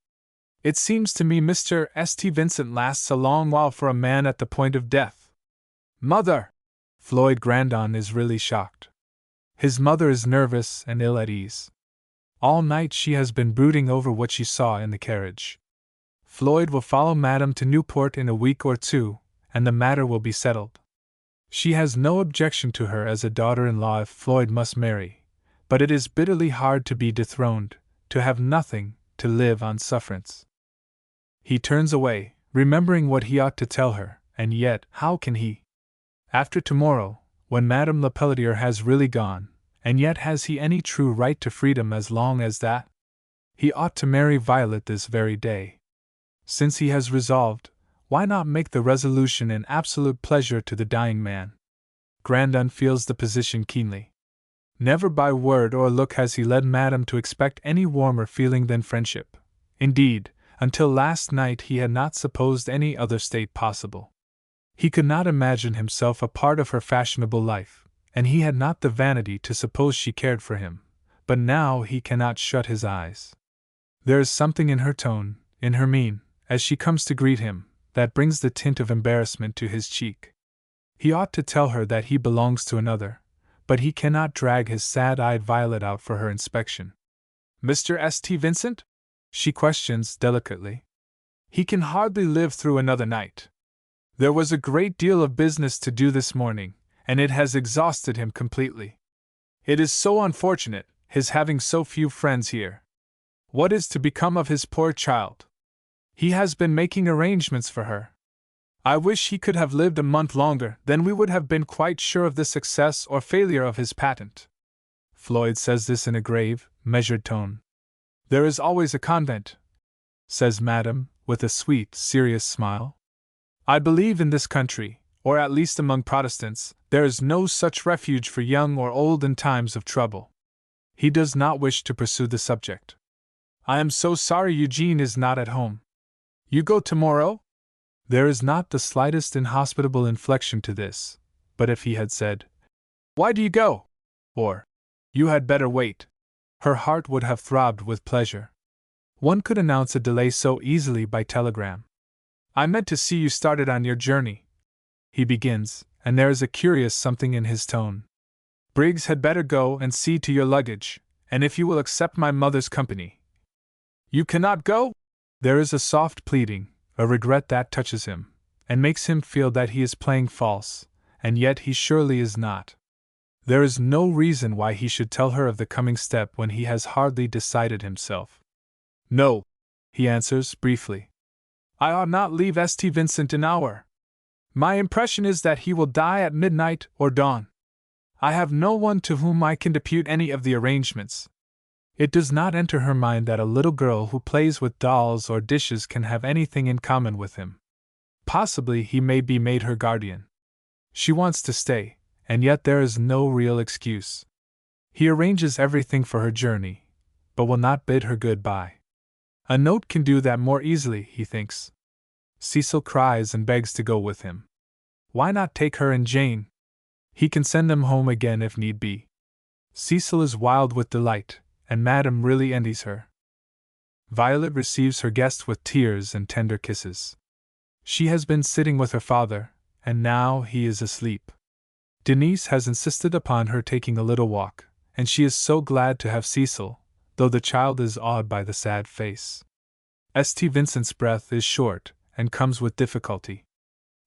It seems to me Mr. St. Vincent lasts a long while for a man at the point of death. Mother! Floyd Grandon is really shocked. His mother is nervous and ill at ease. All night she has been brooding over what she saw in the carriage. Floyd will follow Madame to Newport in a week or 2, and the matter will be settled. She has no objection to her as a daughter-in-law if Floyd must marry, but it is bitterly hard to be dethroned, to have nothing, to live on sufferance. He turns away, remembering what he ought to tell her, and yet, how can he? After tomorrow, when Madame Lepelletier has really gone, and yet has he any true right to freedom as long as that? He ought to marry Violet this very day. Since he has resolved, why not make the resolution an absolute pleasure to the dying man? Grandon feels the position keenly. Never by word or look has he led Madame to expect any warmer feeling than friendship. Indeed, until last night he had not supposed any other state possible. He could not imagine himself a part of her fashionable life, and he had not the vanity to suppose she cared for him, but now he cannot shut his eyes. There is something in her tone, in her mien, as she comes to greet him, that brings the tint of embarrassment to his cheek. He ought to tell her that he belongs to another, but he cannot drag his sad-eyed Violet out for her inspection. Mr. St. Vincent? She questions delicately. He can hardly live through another night. There was a great deal of business to do this morning, and it has exhausted him completely. It is so unfortunate, his having so few friends here. What is to become of his poor child? He has been making arrangements for her. I wish he could have lived a month longer, then we would have been quite sure of the success or failure of his patent. Floyd says this in a grave, measured tone. There is always a convent, says Madame, with a sweet, serious smile. I believe in this country, or at least among Protestants, there is no such refuge for young or old in times of trouble. He does not wish to pursue the subject. I am so sorry Eugene is not at home. You go tomorrow? There is not the slightest inhospitable inflection to this, but if he had said, Why do you go? Or, You had better wait, her heart would have throbbed with pleasure. One could announce a delay so easily by telegram. I meant to see you started on your journey, he begins, and there is a curious something in his tone. Briggs had better go and see to your luggage, and if you will accept my mother's company. You cannot go? There is a soft pleading, a regret that touches him, and makes him feel that he is playing false, and yet he surely is not. There is no reason why he should tell her of the coming step when he has hardly decided himself. No, he answers briefly. I ought not leave St. Vincent an hour. My impression is that he will die at midnight or dawn. I have no one to whom I can depute any of the arrangements. It does not enter her mind that a little girl who plays with dolls or dishes can have anything in common with him. Possibly he may be made her guardian. She wants to stay, and yet there is no real excuse. He arranges everything for her journey, but will not bid her good-bye. A note can do that more easily, he thinks. Cecil cries and begs to go with him. Why not take her and Jane? He can send them home again if need be. Cecil is wild with delight, and Madame really envies her. Violet receives her guest with tears and tender kisses. She has been sitting with her father, and now he is asleep. Denise has insisted upon her taking a little walk, and she is so glad to have Cecil, though the child is awed by the sad face. St. Vincent's breath is short, and comes with difficulty.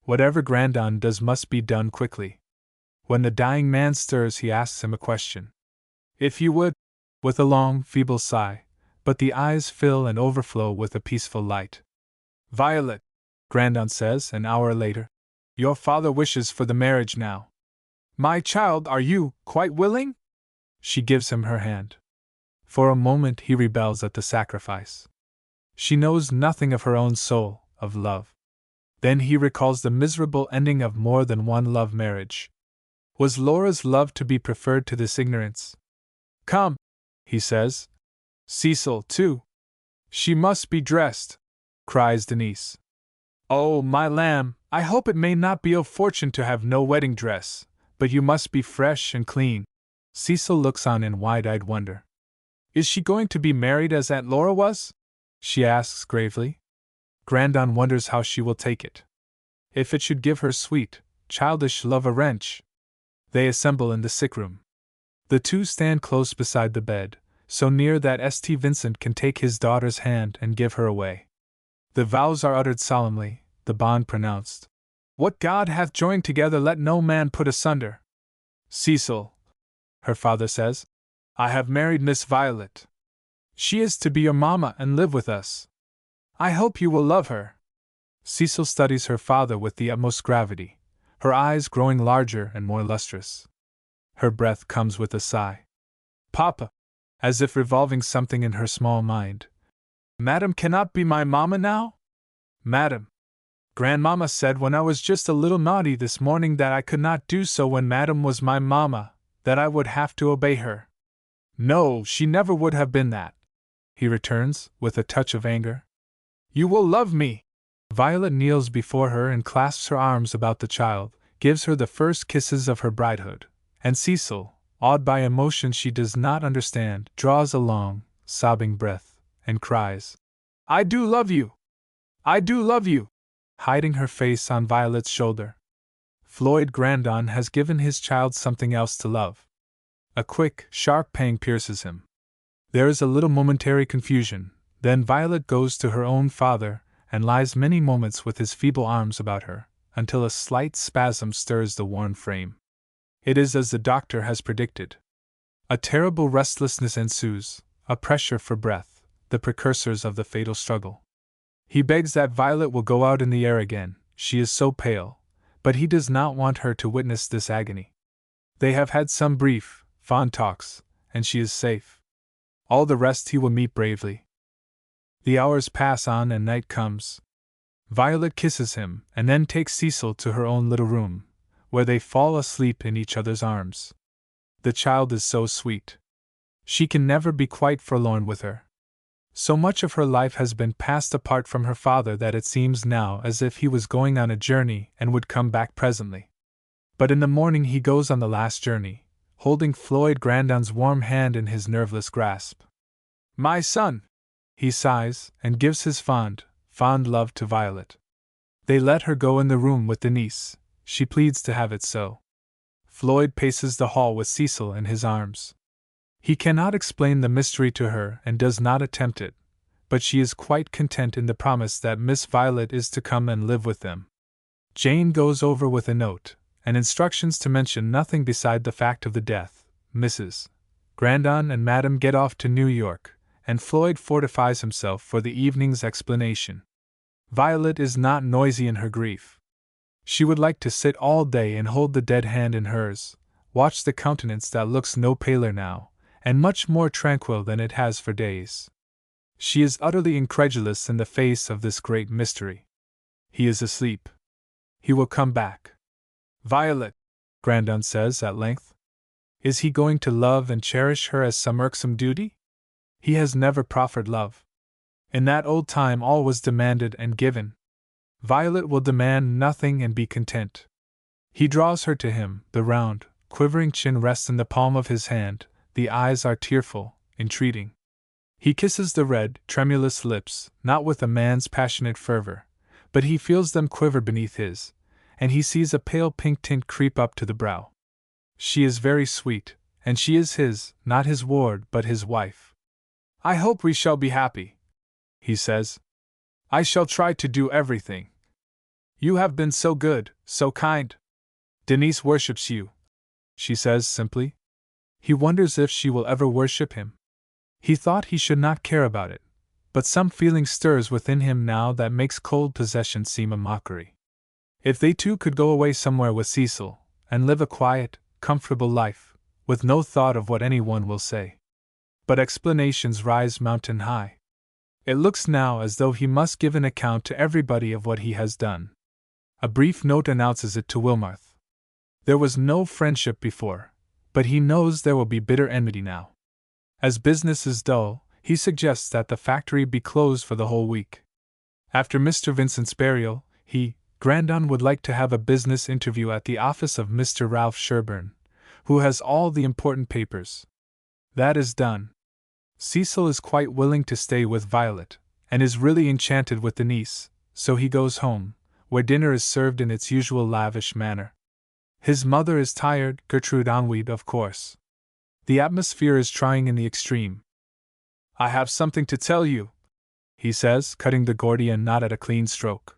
Whatever Grandon does must be done quickly. When the dying man stirs, he asks him a question. If you would, with a long, feeble sigh, but the eyes fill and overflow with a peaceful light. Violet, Grandon says an hour later, your father wishes for the marriage now. My child, are you quite willing? She gives him her hand. For a moment he rebels at the sacrifice. She knows nothing of her own soul, of love. Then he recalls the miserable ending of more than one love marriage. Was Laura's love to be preferred to this ignorance? Come, he says. Cecil, too. She must be dressed, cries Denise. Oh, my lamb, I hope it may not be ill fortune to have no wedding dress, but you must be fresh and clean. Cecil looks on in wide-eyed wonder. Is she going to be married as Aunt Laura was? She asks gravely. Grandon wonders how she will take it. If it should give her sweet, childish love a wrench. They assemble in the sick room. The two stand close beside the bed, so near that St. Vincent can take his daughter's hand and give her away. The vows are uttered solemnly, the bond pronounced. What God hath joined together let no man put asunder. Cecil, her father says, I have married Miss Violet. She is to be your mamma and live with us. I hope you will love her. Cecil studies her father with the utmost gravity, her eyes growing larger and more lustrous. Her breath comes with a sigh. Papa, as if revolving something in her small mind. Madam cannot be my mamma now? Madam, Grandmamma said when I was just a little naughty this morning that I could not do so when Madam was my mamma, that I would have to obey her. No, she never would have been that, he returns, with a touch of anger. You will love me. Violet kneels before her and clasps her arms about the child, gives her the first kisses of her bridehood, and Cecil, awed by emotion she does not understand, draws a long, sobbing breath, and cries, I do love you! I do love you! Hiding her face on Violet's shoulder. Floyd Grandon has given his child something else to love. A quick, sharp pang pierces him. There is a little momentary confusion, then Violet goes to her own father, and lies many moments with his feeble arms about her, until a slight spasm stirs the worn frame. It is as the doctor has predicted. A terrible restlessness ensues, a pressure for breath, the precursors of the fatal struggle. He begs that Violet will go out in the air again, she is so pale, but he does not want her to witness this agony. They have had some brief, fond talks, and she is safe. All the rest he will meet bravely. The hours pass on and night comes. Violet kisses him and then takes Cecil to her own little room, where they fall asleep in each other's arms. The child is so sweet. She can never be quite forlorn with her. So much of her life has been passed apart from her father that it seems now as if he was going on a journey and would come back presently. But in the morning he goes on the last journey, holding Floyd Grandon's warm hand in his nerveless grasp. My son! He sighs, and gives his fond love to Violet. They let her go in the room with Denise, she pleads to have it so. Floyd paces the hall with Cecil in his arms. He cannot explain the mystery to her and does not attempt it, but she is quite content in the promise that Miss Violet is to come and live with them. Jane goes over with a note, and instructions to mention nothing beside the fact of the death. Mrs. Grandon and Madam get off to New York, and Floyd fortifies himself for the evening's explanation. Violet is not noisy in her grief. She would like to sit all day and hold the dead hand in hers, watch the countenance that looks no paler now, and much more tranquil than it has for days. She is utterly incredulous in the face of this great mystery. He is asleep. He will come back. Violet, Grandon says at length. Is he going to love and cherish her as some irksome duty? He has never proffered love. In that old time all was demanded and given. Violet will demand nothing and be content. He draws her to him, the round, quivering chin rests in the palm of his hand, the eyes are tearful, entreating. He kisses the red, tremulous lips, not with a man's passionate fervor, but he feels them quiver beneath his, and he sees a pale pink tint creep up to the brow. She is very sweet, and she is his, not his ward but his wife. I hope we shall be happy, he says. I shall try to do everything. You have been so good, so kind. Denise worships you, she says simply. He wonders if she will ever worship him. He thought he should not care about it, but some feeling stirs within him now that makes cold possession seem a mockery. If they two could go away somewhere with Cecil, and live a quiet, comfortable life, with no thought of what anyone will say. But explanations rise mountain high. It looks now as though he must give an account to everybody of what he has done. A brief note announces it to Wilmarth. There was no friendship before, but he knows there will be bitter enmity now. As business is dull, he suggests that the factory be closed for the whole week. After Mr. Vincent's burial, Grandon would like to have a business interview at the office of Mr. Ralph Sherburne, who has all the important papers. That is done. Cecil is quite willing to stay with Violet, and is really enchanted with Denise, so he goes home, where dinner is served in its usual lavish manner. His mother is tired, Gertrude ennuyed, of course. The atmosphere is trying in the extreme. I have something to tell you, he says, cutting the Gordian knot at a clean stroke.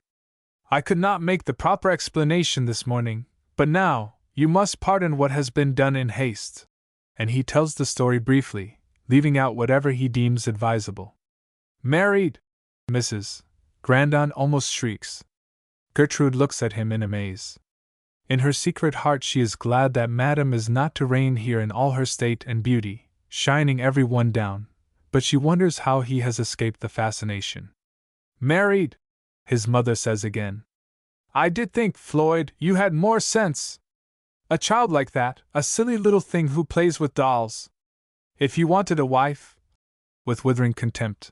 I could not make the proper explanation this morning, but now, you must pardon what has been done in haste. And he tells the story briefly, leaving out whatever he deems advisable. Married! Mrs. Grandon almost shrieks. Gertrude looks at him in amaze. In her secret heart she is glad that Madame is not to reign here in all her state and beauty, shining every one down, but she wonders how he has escaped the fascination. Married! His mother says again. I did think, Floyd, you had more sense. A child like that, a silly little thing who plays with dolls. If you wanted a wife, with withering contempt,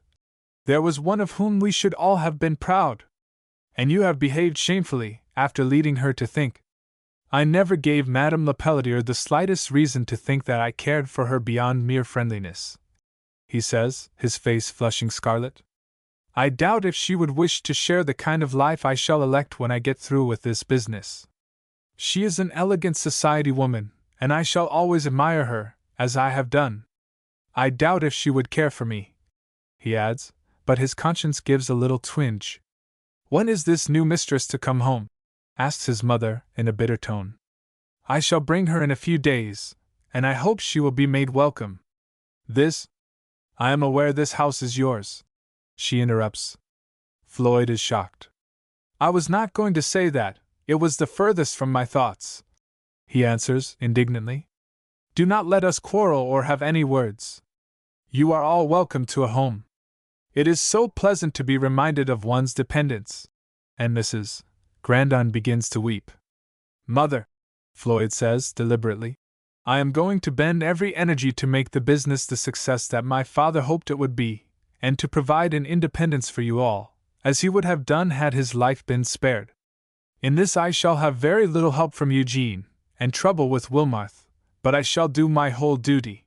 there was one of whom we should all have been proud. And you have behaved shamefully, after leading her to think. I never gave Madame Lepelletier the slightest reason to think that I cared for her beyond mere friendliness, he says, his face flushing scarlet. I doubt if she would wish to share the kind of life I shall elect when I get through with this business. She is an elegant society woman, and I shall always admire her, as I have done. I doubt if she would care for me, he adds, but his conscience gives a little twinge. When is this new mistress to come home? Asks his mother, in a bitter tone. I shall bring her in a few days, and I hope she will be made welcome. I am aware this house is yours, she interrupts. Floyd is shocked. I was not going to say that, it was the furthest from my thoughts, he answers, indignantly. Do not let us quarrel or have any words. You are all welcome to a home. It is so pleasant to be reminded of one's dependents. And Mrs. Grandon begins to weep. Mother, Floyd says deliberately, I am going to bend every energy to make the business the success that my father hoped it would be, and to provide an independence for you all, as he would have done had his life been spared. In this I shall have very little help from Eugene, and trouble with Wilmarth, but I shall do my whole duty.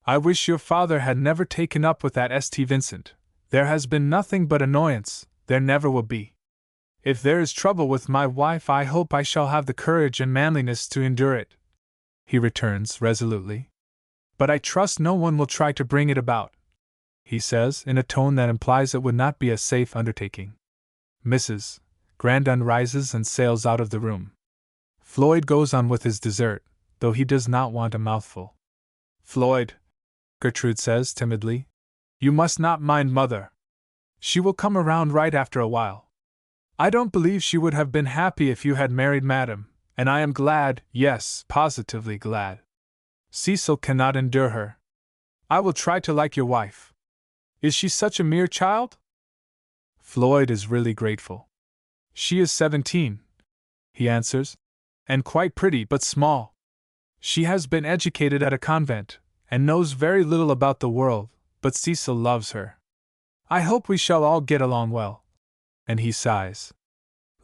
I wish your father had never taken up with that St. Vincent. There has been nothing but annoyance, there never will be. If there is trouble with my wife, I hope I shall have the courage and manliness to endure it, he returns resolutely. But I trust no one will try to bring it about, he says in a tone that implies it would not be a safe undertaking. Mrs. Grandon rises and sails out of the room. Floyd goes on with his dessert, though he does not want a mouthful. Floyd, Gertrude says timidly, you must not mind Mother. She will come around right after a while. I don't believe she would have been happy if you had married Madame, and I am glad, yes, positively glad. Cecil cannot endure her. I will try to like your wife. Is she such a mere child? Floyd is really grateful. She is 17, he answers, and quite pretty but small. She has been educated at a convent, and knows very little about the world, but Cecil loves her. I hope we shall all get along well. And he sighs.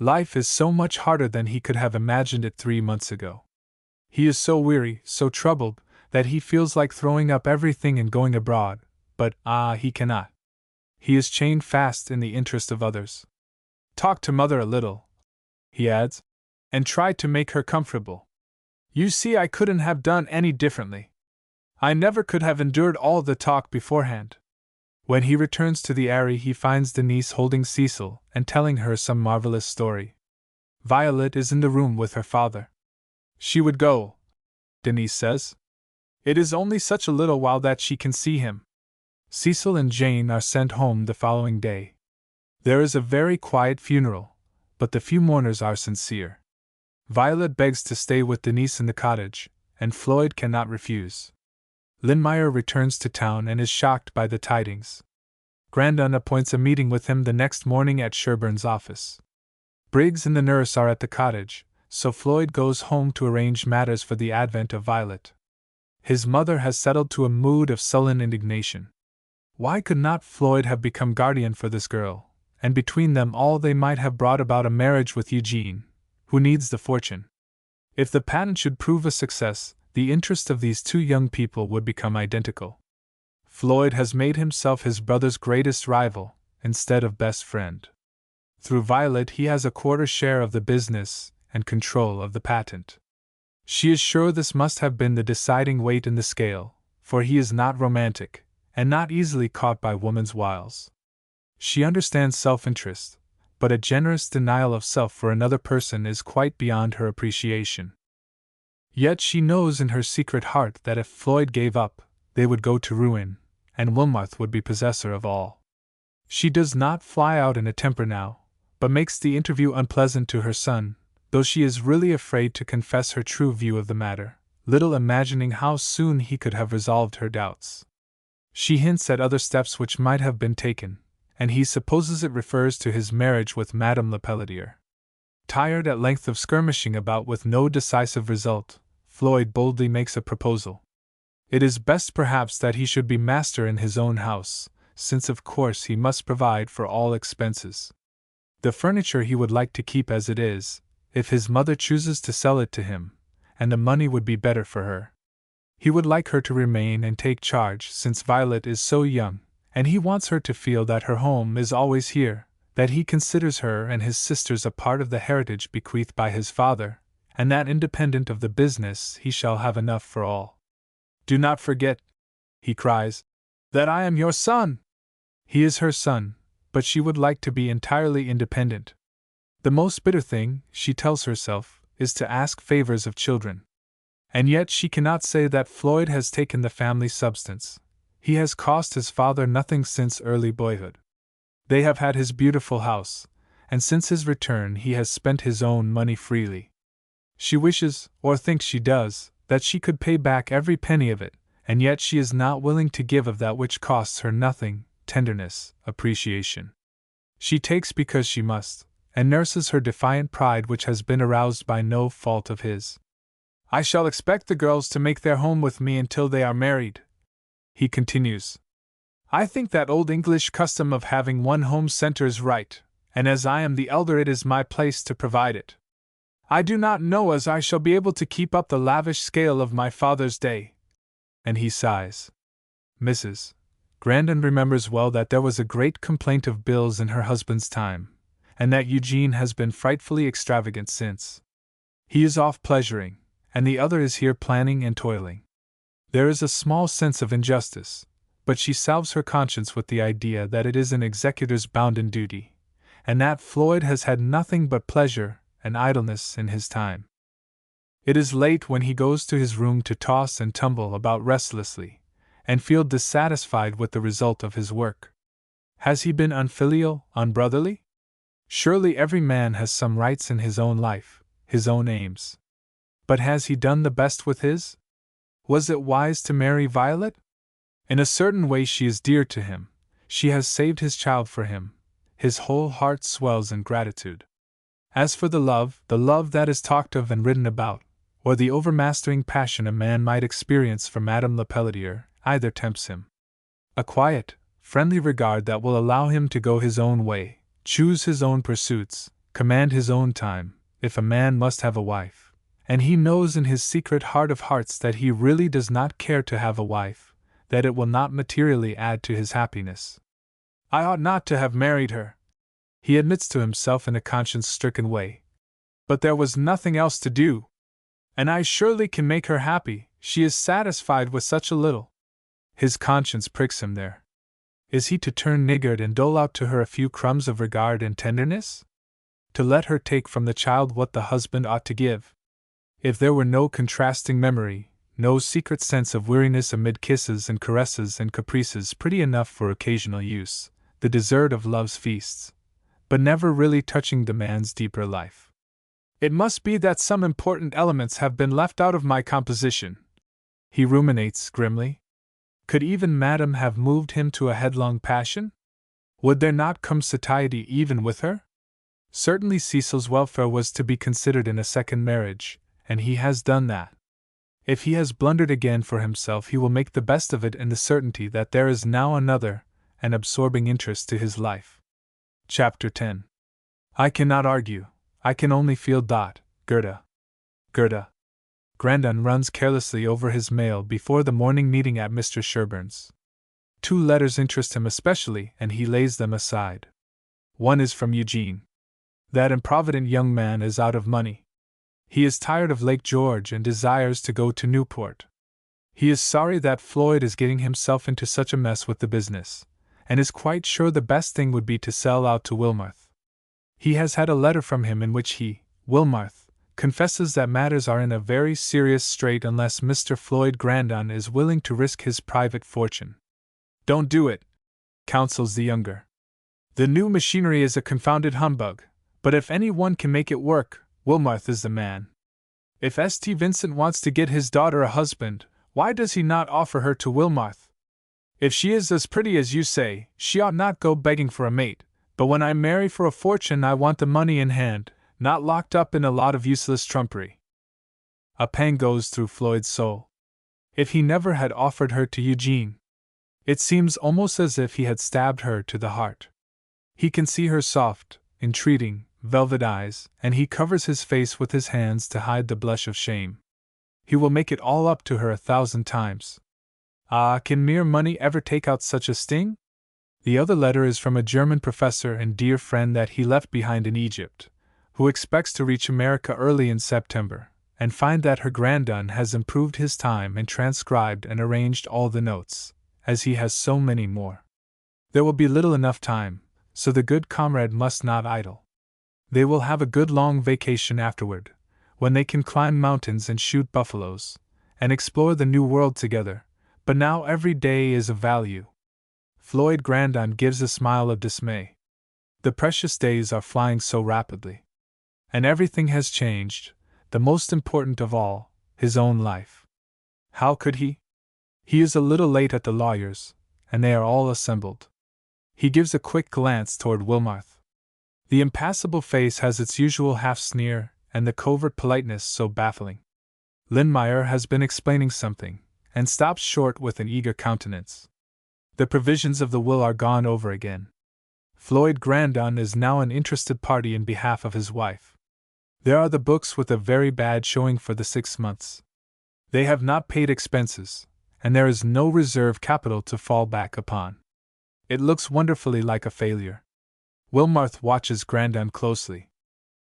Life is so much harder than he could have imagined it 3 months ago. He is so weary, so troubled, that he feels like throwing up everything and going abroad, but he cannot. He is chained fast in the interest of others. Talk to mother a little, he adds, and try to make her comfortable. You see, I couldn't have done any differently. I never could have endured all the talk beforehand. When he returns to the Eyrie, he finds Denise holding Cecil and telling her some marvelous story. Violet is in the room with her father. She would go, Denise says. It is only such a little while that she can see him. Cecil and Jane are sent home the following day. There is a very quiet funeral, but the few mourners are sincere. Violet begs to stay with Denise in the cottage, and Floyd cannot refuse. Lynmeyer returns to town and is shocked by the tidings. Grandon appoints a meeting with him the next morning at Sherburne's office. Briggs and the nurse are at the cottage, so Floyd goes home to arrange matters for the advent of Violet. His mother has settled to a mood of sullen indignation. Why could not Floyd have become guardian for this girl, and between them all they might have brought about a marriage with Eugene, who needs the fortune? If the patent should prove a success, the interest of these two young people would become identical. Floyd has made himself his brother's greatest rival, instead of best friend. Through Violet he has a quarter share of the business and control of the patent. She is sure this must have been the deciding weight in the scale, for he is not romantic, and not easily caught by woman's wiles. She understands self-interest, but a generous denial of self for another person is quite beyond her appreciation. Yet she knows in her secret heart that if Floyd gave up, they would go to ruin, and Wilmarth would be possessor of all. She does not fly out in a temper now, but makes the interview unpleasant to her son, though she is really afraid to confess her true view of the matter, little imagining how soon he could have resolved her doubts. She hints at other steps which might have been taken, and he supposes it refers to his marriage with Madame Lepelletier. Tired at length of skirmishing about with no decisive result, Floyd boldly makes a proposal. It is best perhaps that he should be master in his own house, since of course he must provide for all expenses. The furniture he would like to keep as it is, if his mother chooses to sell it to him, and the money would be better for her. He would like her to remain and take charge since Violet is so young, and he wants her to feel that her home is always here, that he considers her and his sisters a part of the heritage bequeathed by his father, and that independent of the business he shall have enough for all. Do not forget, he cries, that I am your son. He is her son, but she would like to be entirely independent. The most bitter thing, she tells herself, is to ask favors of children. And yet she cannot say that Floyd has taken the family substance. He has cost his father nothing since early boyhood. They have had his beautiful house, and since his return he has spent his own money freely. She wishes, or thinks she does, that she could pay back every penny of it, and yet she is not willing to give of that which costs her nothing, tenderness, appreciation. She takes because she must, and nurses her defiant pride which has been aroused by no fault of his. I shall expect the girls to make their home with me until they are married, he continues. I think that old English custom of having one home centers right, and as I am the elder it is my place to provide it. I do not know as I shall be able to keep up the lavish scale of my father's day. And he sighs. Mrs. Grandon remembers well that there was a great complaint of bills in her husband's time, and that Eugene has been frightfully extravagant since. He is off pleasuring, and the other is here planning and toiling. There is a small sense of injustice, but she salves her conscience with the idea that it is an executor's bounden duty, and that Floyd has had nothing but pleasure and idleness in his time. It is late when he goes to his room to toss and tumble about restlessly, and feel dissatisfied with the result of his work. Has he been unfilial, unbrotherly? Surely every man has some rights in his own life, his own aims. But has he done the best with his? Was it wise to marry Violet? In a certain way she is dear to him. She has saved his child for him. His whole heart swells in gratitude. As for the love that is talked of and written about, or the overmastering passion a man might experience for Madame Lepelletier, either tempts him. A quiet, friendly regard that will allow him to go his own way, choose his own pursuits, command his own time, if a man must have a wife, and he knows in his secret heart of hearts that he really does not care to have a wife, that it will not materially add to his happiness. I ought not to have married her, he admits to himself in a conscience-stricken way. But there was nothing else to do. And I surely can make her happy, she is satisfied with such a little. His conscience pricks him there. Is he to turn niggard and dole out to her a few crumbs of regard and tenderness? To let her take from the child what the husband ought to give? If there were no contrasting memory, no secret sense of weariness amid kisses and caresses and caprices pretty enough for occasional use, the dessert of love's feasts, but never really touching the man's deeper life. It must be that some important elements have been left out of my composition, he ruminates grimly. Could even Madame have moved him to a headlong passion? Would there not come satiety even with her? Certainly Cecil's welfare was to be considered in a second marriage, and he has done that. If he has blundered again for himself, he will make the best of it in the certainty that there is now another, an absorbing interest to his life. Chapter 10. I cannot argue, I can only feel. Gerda. Grandon runs carelessly over his mail before the morning meeting at Mr. Sherburne's. 2 letters interest him especially, and he lays them aside. One is from Eugene. That improvident young man is out of money. He is tired of Lake George and desires to go to Newport. He is sorry that Floyd is getting himself into such a mess with the business, and is quite sure the best thing would be to sell out to Wilmarth. He has had a letter from him in which he, Wilmarth, confesses that matters are in a very serious strait unless Mr. Floyd Grandon is willing to risk his private fortune. Don't do it, counsels the younger. The new machinery is a confounded humbug, but if any one can make it work, Wilmarth is the man. If St. Vincent wants to get his daughter a husband, why does he not offer her to Wilmarth? If she is as pretty as you say, she ought not go begging for a mate, but when I marry for a fortune I want the money in hand, not locked up in a lot of useless trumpery. A pang goes through Floyd's soul. If he never had offered her to Eugene, it seems almost as if he had stabbed her to the heart. He can see her soft, entreating, velvet eyes, and he covers his face with his hands to hide the blush of shame. He will make it all up to her 1,000 times. Ah, can mere money ever take out such a sting? The other letter is from a German professor and dear friend that he left behind in Egypt, who expects to reach America early in September, and find that her Grandon has improved his time and transcribed and arranged all the notes, as he has so many more. There will be little enough time, so the good comrade must not idle. They will have a good long vacation afterward, when they can climb mountains and shoot buffaloes, and explore the new world together, but now every day is of value. Floyd Grandon gives a smile of dismay. The precious days are flying so rapidly. And everything has changed, the most important of all, his own life. How could he? He is a little late at the lawyer's, and they are all assembled. He gives a quick glance toward Wilmarth. The impassible face has its usual half-sneer, and the covert politeness so baffling. Lindmeyer has been explaining something, and stops short with an eager countenance. The provisions of the will are gone over again. Floyd Grandon is now an interested party in behalf of his wife. There are the books with a very bad showing for the 6 months. They have not paid expenses, and there is no reserve capital to fall back upon. It looks wonderfully like a failure. Wilmarth watches Grandon closely.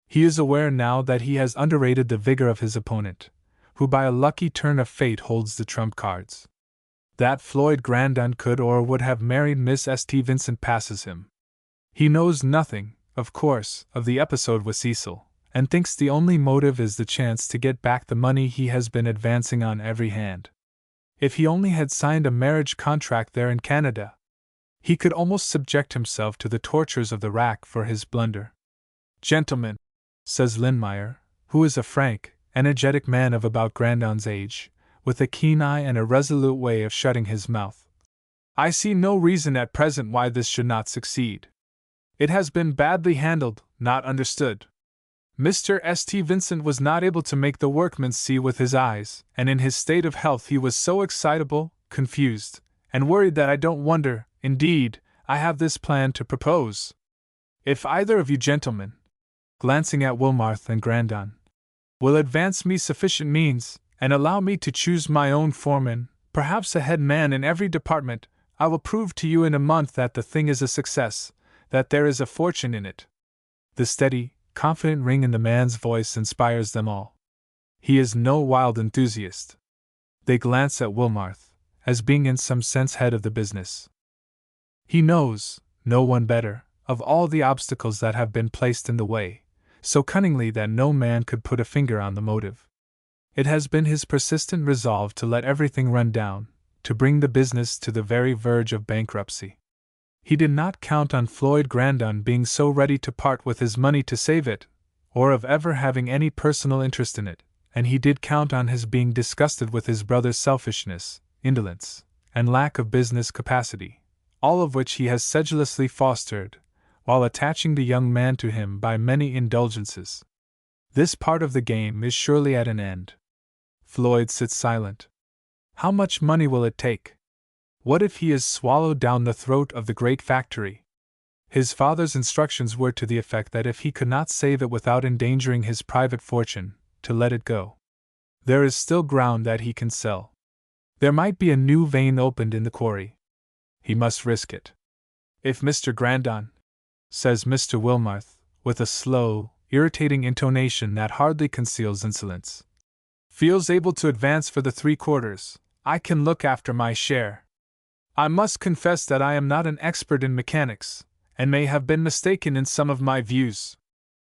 He is aware now that he has underrated the vigor of his opponent, who by a lucky turn of fate holds the trump cards. That Floyd Grandon could or would have married Miss St. Vincent passes him. He knows nothing, of course, of the episode with Cecil, and thinks the only motive is the chance to get back the money he has been advancing on every hand. If he only had signed a marriage contract there in Canada, he could almost subject himself to the tortures of the rack for his blunder. Gentlemen, says Lindmeyer, who is a frank, energetic man of about Grandon's age, with a keen eye and a resolute way of shutting his mouth, I see no reason at present why this should not succeed. It has been badly handled, not understood. Mr. St. Vincent was not able to make the workmen see with his eyes, and in his state of health he was so excitable, confused, and worried that I don't wonder, indeed, I have this plan to propose. If either of you gentlemen, glancing at Wilmarth and Grandon, will advance me sufficient means, and allow me to choose my own foreman, perhaps a head man in every department, I will prove to you in a month that the thing is a success, that there is a fortune in it. The steady, confident ring in the man's voice inspires them all. He is no wild enthusiast. They glance at Wilmarth, as being in some sense head of the business. He knows, no one better, of all the obstacles that have been placed in the way, so cunningly that no man could put a finger on the motive. It has been his persistent resolve to let everything run down, to bring the business to the very verge of bankruptcy. He did not count on Floyd Grandon being so ready to part with his money to save it, or of ever having any personal interest in it, and he did count on his being disgusted with his brother's selfishness, indolence, and lack of business capacity, all of which he has sedulously fostered, while attaching the young man to him by many indulgences. This part of the game is surely at an end. Floyd sits silent. How much money will it take? What if he is swallowed down the throat of the great factory? His father's instructions were to the effect that if he could not save it without endangering his private fortune, to let it go. There is still ground that he can sell. There might be a new vein opened in the quarry. He must risk it. If Mr. Grandon, says Mr. Wilmarth, with a slow, irritating intonation that hardly conceals insolence, feels able to advance for the 3/4, I can look after my share. I must confess that I am not an expert in mechanics, and may have been mistaken in some of my views.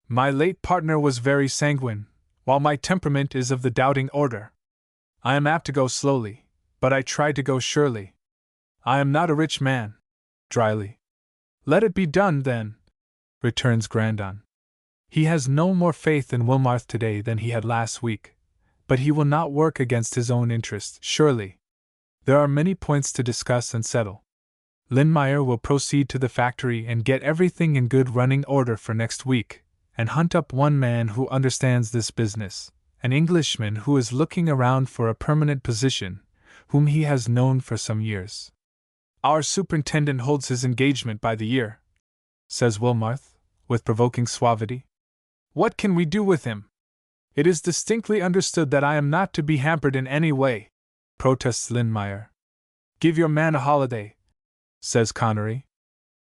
My late partner was very sanguine, while my temperament is of the doubting order. I am apt to go slowly, but I try to go surely. I am not a rich man. Dryly. Let it be done, then, returns Grandon. He has no more faith in Wilmarth today than he had last week, but he will not work against his own interest, surely. There are many points to discuss and settle. Lindmeyer will proceed to the factory and get everything in good running order for next week, and hunt up one man who understands this business, an Englishman who is looking around for a permanent position, whom he has known for some years. Our superintendent holds his engagement by the year, says Wilmarth, with provoking suavity. What can we do with him? It is distinctly understood that I am not to be hampered in any way, protests Lindmeyer. Give your man a holiday, says Connery.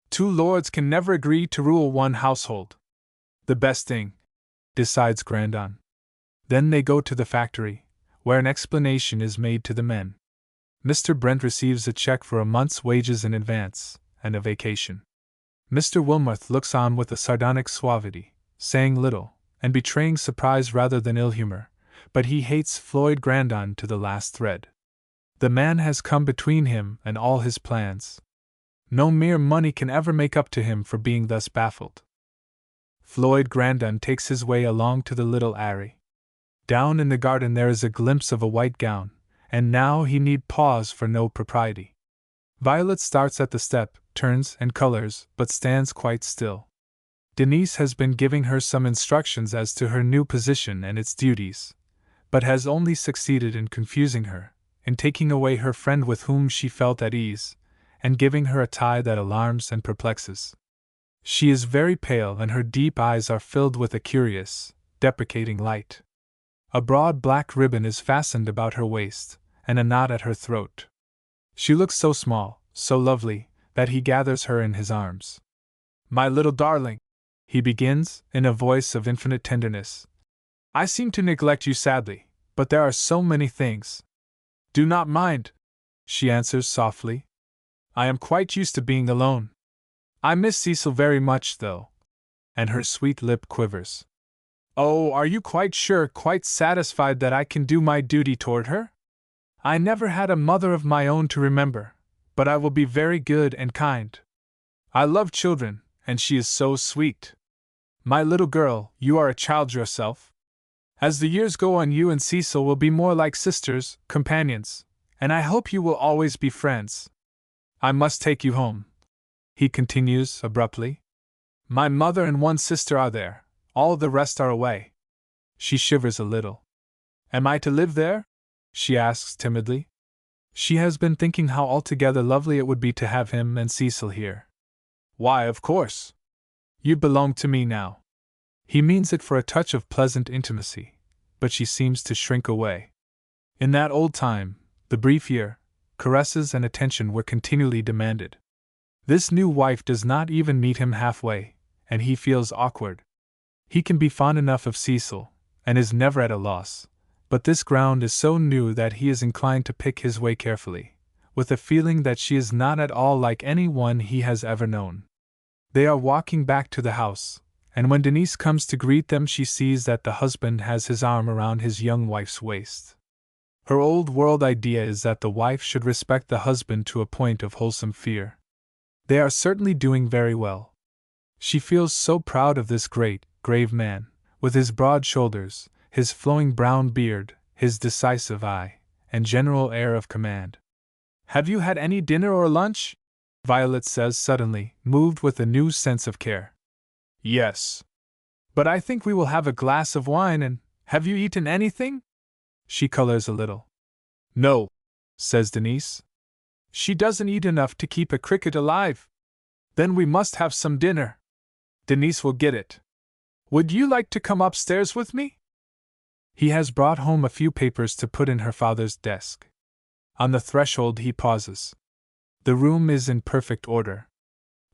2 lords can never agree to rule one household. The best thing, decides Grandon. Then they go to the factory, where an explanation is made to the men. Mr. Brent receives a check for a month's wages in advance, and a vacation. Mr. Wilmarth looks on with a sardonic suavity, saying little, and betraying surprise rather than ill humor, but he hates Floyd Grandon to the last thread. The man has come between him and all his plans. No mere money can ever make up to him for being thus baffled. Floyd Grandon takes his way along to the little alley. Down in the garden there is a glimpse of a white gown, and now he need pause for no propriety. Violet starts at the step, turns and colors, but stands quite still. Denise has been giving her some instructions as to her new position and its duties, but has only succeeded in confusing her, in taking away her friend with whom she felt at ease, and giving her a tie that alarms and perplexes. She is very pale and her deep eyes are filled with a curious, deprecating light. A broad black ribbon is fastened about her waist, and a knot at her throat. She looks so small, so lovely, that he gathers her in his arms. My little darling, he begins, in a voice of infinite tenderness. I seem to neglect you sadly, but there are so many things. Do not mind, she answers softly. I am quite used to being alone. I miss Cecil very much, though. And her sweet lip quivers. Oh, are you quite sure, quite satisfied that I can do my duty toward her? I never had a mother of my own to remember, but I will be very good and kind. I love children, and she is so sweet. My little girl, you are a child yourself. As the years go on, you and Cecil will be more like sisters, companions, and I hope you will always be friends. I must take you home, he continues abruptly. My mother and one sister are there, all the rest are away. She shivers a little. Am I to live there? She asks timidly. She has been thinking how altogether lovely it would be to have him and Cecil here. Why, of course. You belong to me now. He means it for a touch of pleasant intimacy, but she seems to shrink away. In that old time, the brief year, caresses and attention were continually demanded. This new wife does not even meet him halfway, and he feels awkward. He can be fond enough of Cecil, and is never at a loss, but this ground is so new that he is inclined to pick his way carefully, with a feeling that she is not at all like any one he has ever known. They are walking back to the house, and when Denise comes to greet them, she sees that the husband has his arm around his young wife's waist. Her old-world idea is that the wife should respect the husband to a point of wholesome fear. They are certainly doing very well. She feels so proud of this great, grave man, with his broad shoulders, his flowing brown beard, his decisive eye, and general air of command. "Have you had any dinner or lunch?" Violet says suddenly, moved with a new sense of care. "Yes. But I think we will have a glass of wine, and have you eaten anything?" She colors a little. "No," says Denise. "She doesn't eat enough to keep a cricket alive." "Then we must have some dinner. Denise will get it. Would you like to come upstairs with me?" He has brought home a few papers to put in her father's desk. On the threshold he pauses. The room is in perfect order.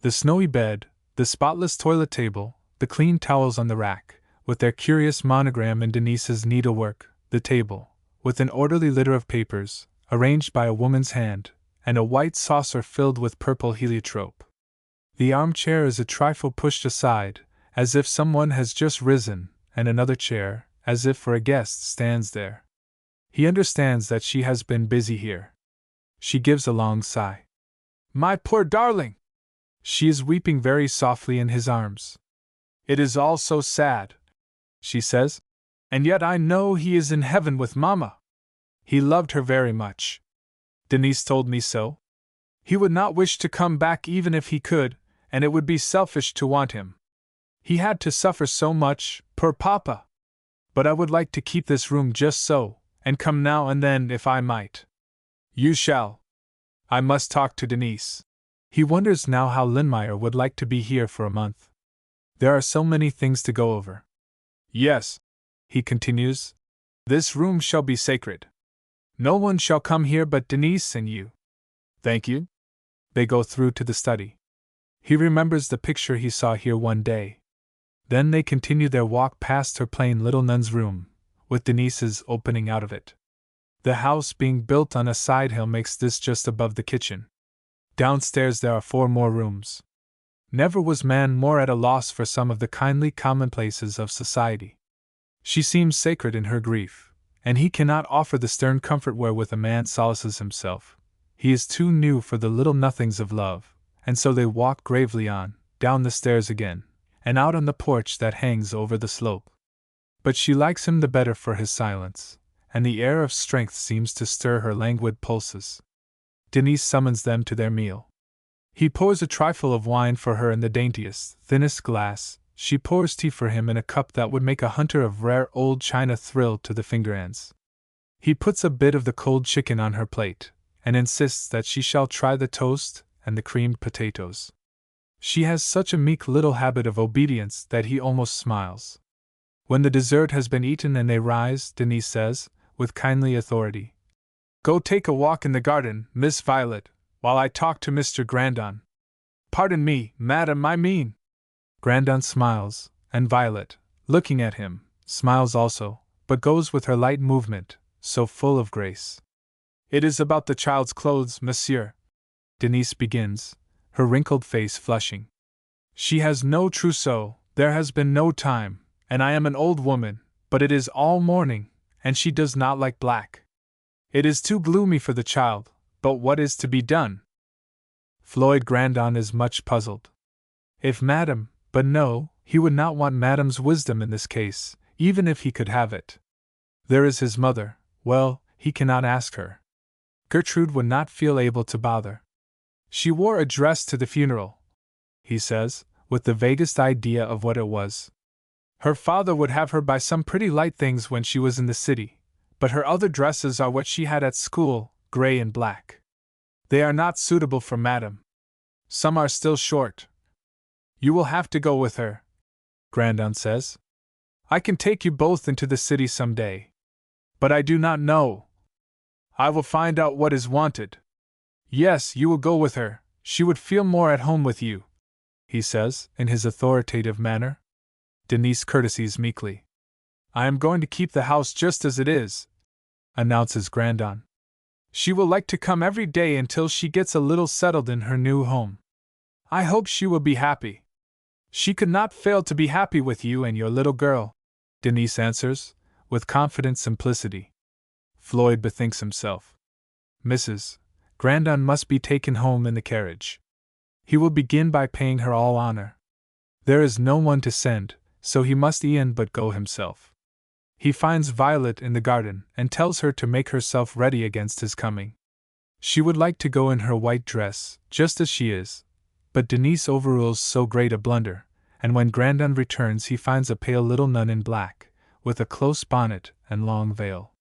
The snowy bed, the spotless toilet table, the clean towels on the rack, with their curious monogram in Denise's needlework, the table, with an orderly litter of papers, arranged by a woman's hand, and a white saucer filled with purple heliotrope. The armchair is a trifle pushed aside, as if someone has just risen, and another chair, as if for a guest, stands there. He understands that she has been busy here. She gives a long sigh. "My poor darling!" She is weeping very softly in his arms. "It is all so sad," she says. "And yet I know he is in heaven with Mama. He loved her very much. Denise told me so. He would not wish to come back even if he could, and it would be selfish to want him. He had to suffer so much, poor Papa. But I would like to keep this room just so, and come now and then if I might." "You shall. I must talk to Denise." He wonders now how Lindmeyer would like to be here for a month. There are so many things to go over. "Yes," he continues, "this room shall be sacred. No one shall come here but Denise and you." "Thank you." They go through to the study. He remembers the picture he saw here one day. Then they continue their walk past her plain little nun's room, with Denise's opening out of it. The house being built on a side hill makes this just above the kitchen. Downstairs there are 4 more rooms. Never was man more at a loss for some of the kindly commonplaces of society. She seems sacred in her grief, and he cannot offer the stern comfort wherewith a man solaces himself. He is too new for the little nothings of love, and so they walk gravely on, down the stairs again, and out on the porch that hangs over the slope. But she likes him the better for his silence, and the air of strength seems to stir her languid pulses. Denise summons them to their meal. He pours a trifle of wine for her in the daintiest, thinnest glass. She pours tea for him in a cup that would make a hunter of rare old china thrill to the finger ends. He puts a bit of the cold chicken on her plate, and insists that she shall try the toast and the creamed potatoes. She has such a meek little habit of obedience that he almost smiles. When the dessert has been eaten and they rise, Denise says, with kindly authority, "Go take a walk in the garden, Miss Violet, while I talk to Mr. Grandon." "Pardon me, madam, I mean." Grandon smiles, and Violet, looking at him, smiles also, but goes with her light movement, so full of grace. "It is about the child's clothes, monsieur," Denise begins, her wrinkled face flushing. "She has no trousseau, there has been no time, and I am an old woman, but it is all mourning, and she does not like black. It is too gloomy for the child, but what is to be done?" Floyd Grandon is much puzzled. If Madame, but no, he would not want Madame's wisdom in this case, even if he could have it. There is his mother, well, he cannot ask her. Gertrude would not feel able to bother. She wore a dress to the funeral, he says, with the vaguest idea of what it was. Her father would have her buy some pretty light things when she was in the city, but her other dresses are what she had at school, gray and black. They are not suitable for Madame. Some are still short. "You will have to go with her," Grandon says. I can take you both into the city some day. But I do not know. I will find out what is wanted. Yes, you will go with her, she would feel more at home with you, he says, in his authoritative manner. Denise courtesies meekly. I am going to keep the house just as it is, announces Grandon. She will like to come every day until she gets a little settled in her new home. I hope she will be happy. She could not fail to be happy with you and your little girl, Denise answers, with confident simplicity. Floyd bethinks himself. Mrs. Grandon must be taken home in the carriage. He will begin by paying her all honor. There is no one to send, so he must e'en but go himself. He finds Violet in the garden and tells her to make herself ready against his coming. She would like to go in her white dress, just as she is, but Denise overrules so great a blunder, and when Grandon returns he finds a pale little nun in black, with a close bonnet and long veil.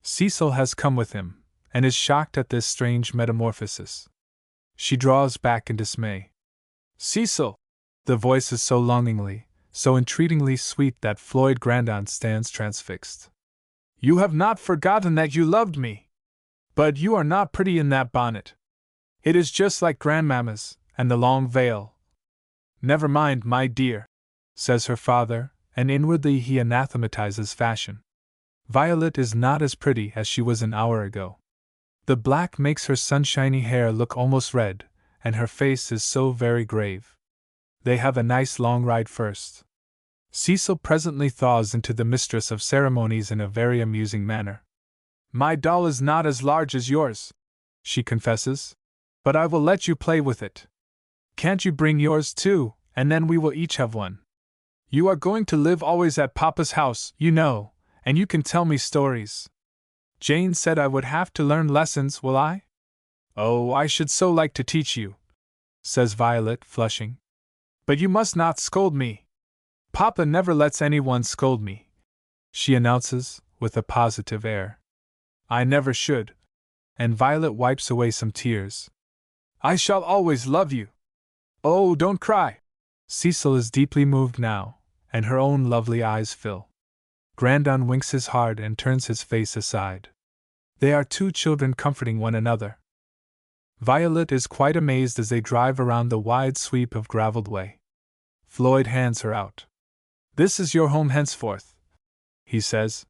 Cecil has come with him, and is shocked at this strange metamorphosis. She draws back in dismay. Cecil! The voice is so longingly, so entreatingly sweet that Floyd Grandon stands transfixed. You have not forgotten that you loved me! But you are not pretty in that bonnet. It is just like Grandmamma's, and the long veil. Never mind, my dear, says her father, and inwardly he anathematizes fashion. Violet is not as pretty as she was an hour ago. The black makes her sunshiny hair look almost red, and her face is so very grave. They have a nice long ride first. Cecil presently thaws into the mistress of ceremonies in a very amusing manner. My doll is not as large as yours, she confesses, but I will let you play with it. Can't you bring yours too, and then we will each have one? You are going to live always at Papa's house, you know, and you can tell me stories. Jane said I would have to learn lessons, will I? Oh, I should so like to teach you, says Violet, flushing. But you must not scold me. Papa never lets anyone scold me, she announces, with a positive air. I never should. And Violet wipes away some tears. I shall always love you. Oh, don't cry. Cecil is deeply moved now, and her own lovely eyes fill. Grandon winks his heart and turns his face aside. They are two children comforting one another. Violet is quite amazed as they drive around the wide sweep of gravelled way. Floyd hands her out. This is your home henceforth, he says.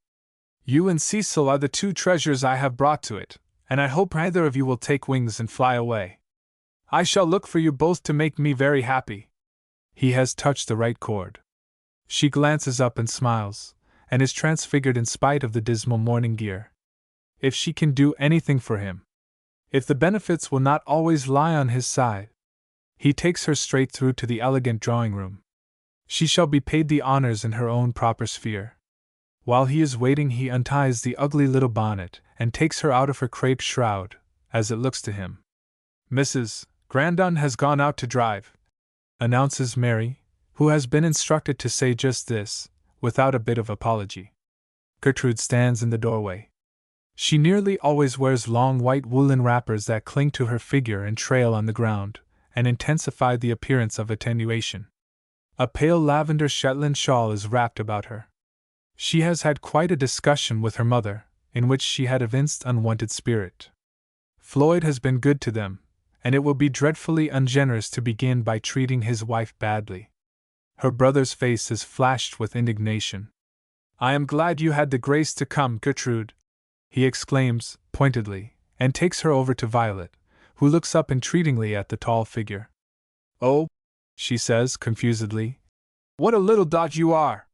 You and Cecil are the two treasures I have brought to it, and I hope neither of you will take wings and fly away. I shall look for you both to make me very happy. He has touched the right chord. She glances up and smiles, and is transfigured in spite of the dismal morning gear. If she can do anything for him, if the benefits will not always lie on his side, he takes her straight through to the elegant drawing-room. She shall be paid the honors in her own proper sphere. While he is waiting, he unties the ugly little bonnet and takes her out of her crape shroud, as it looks to him. Mrs. Grandon has gone out to drive, announces Mary, who has been instructed to say just this, without a bit of apology. Gertrude stands in the doorway. She nearly always wears long white woolen wrappers that cling to her figure and trail on the ground, and intensify the appearance of attenuation. A pale lavender Shetland shawl is wrapped about her. She has had quite a discussion with her mother, in which she had evinced unwonted spirit. Floyd has been good to them, and it will be dreadfully ungenerous to begin by treating his wife badly. Her brother's face is flashed with indignation. I am glad you had the grace to come, Gertrude, he exclaims, pointedly, and takes her over to Violet, who looks up entreatingly at the tall figure. Oh, she says confusedly, what a little dot you are!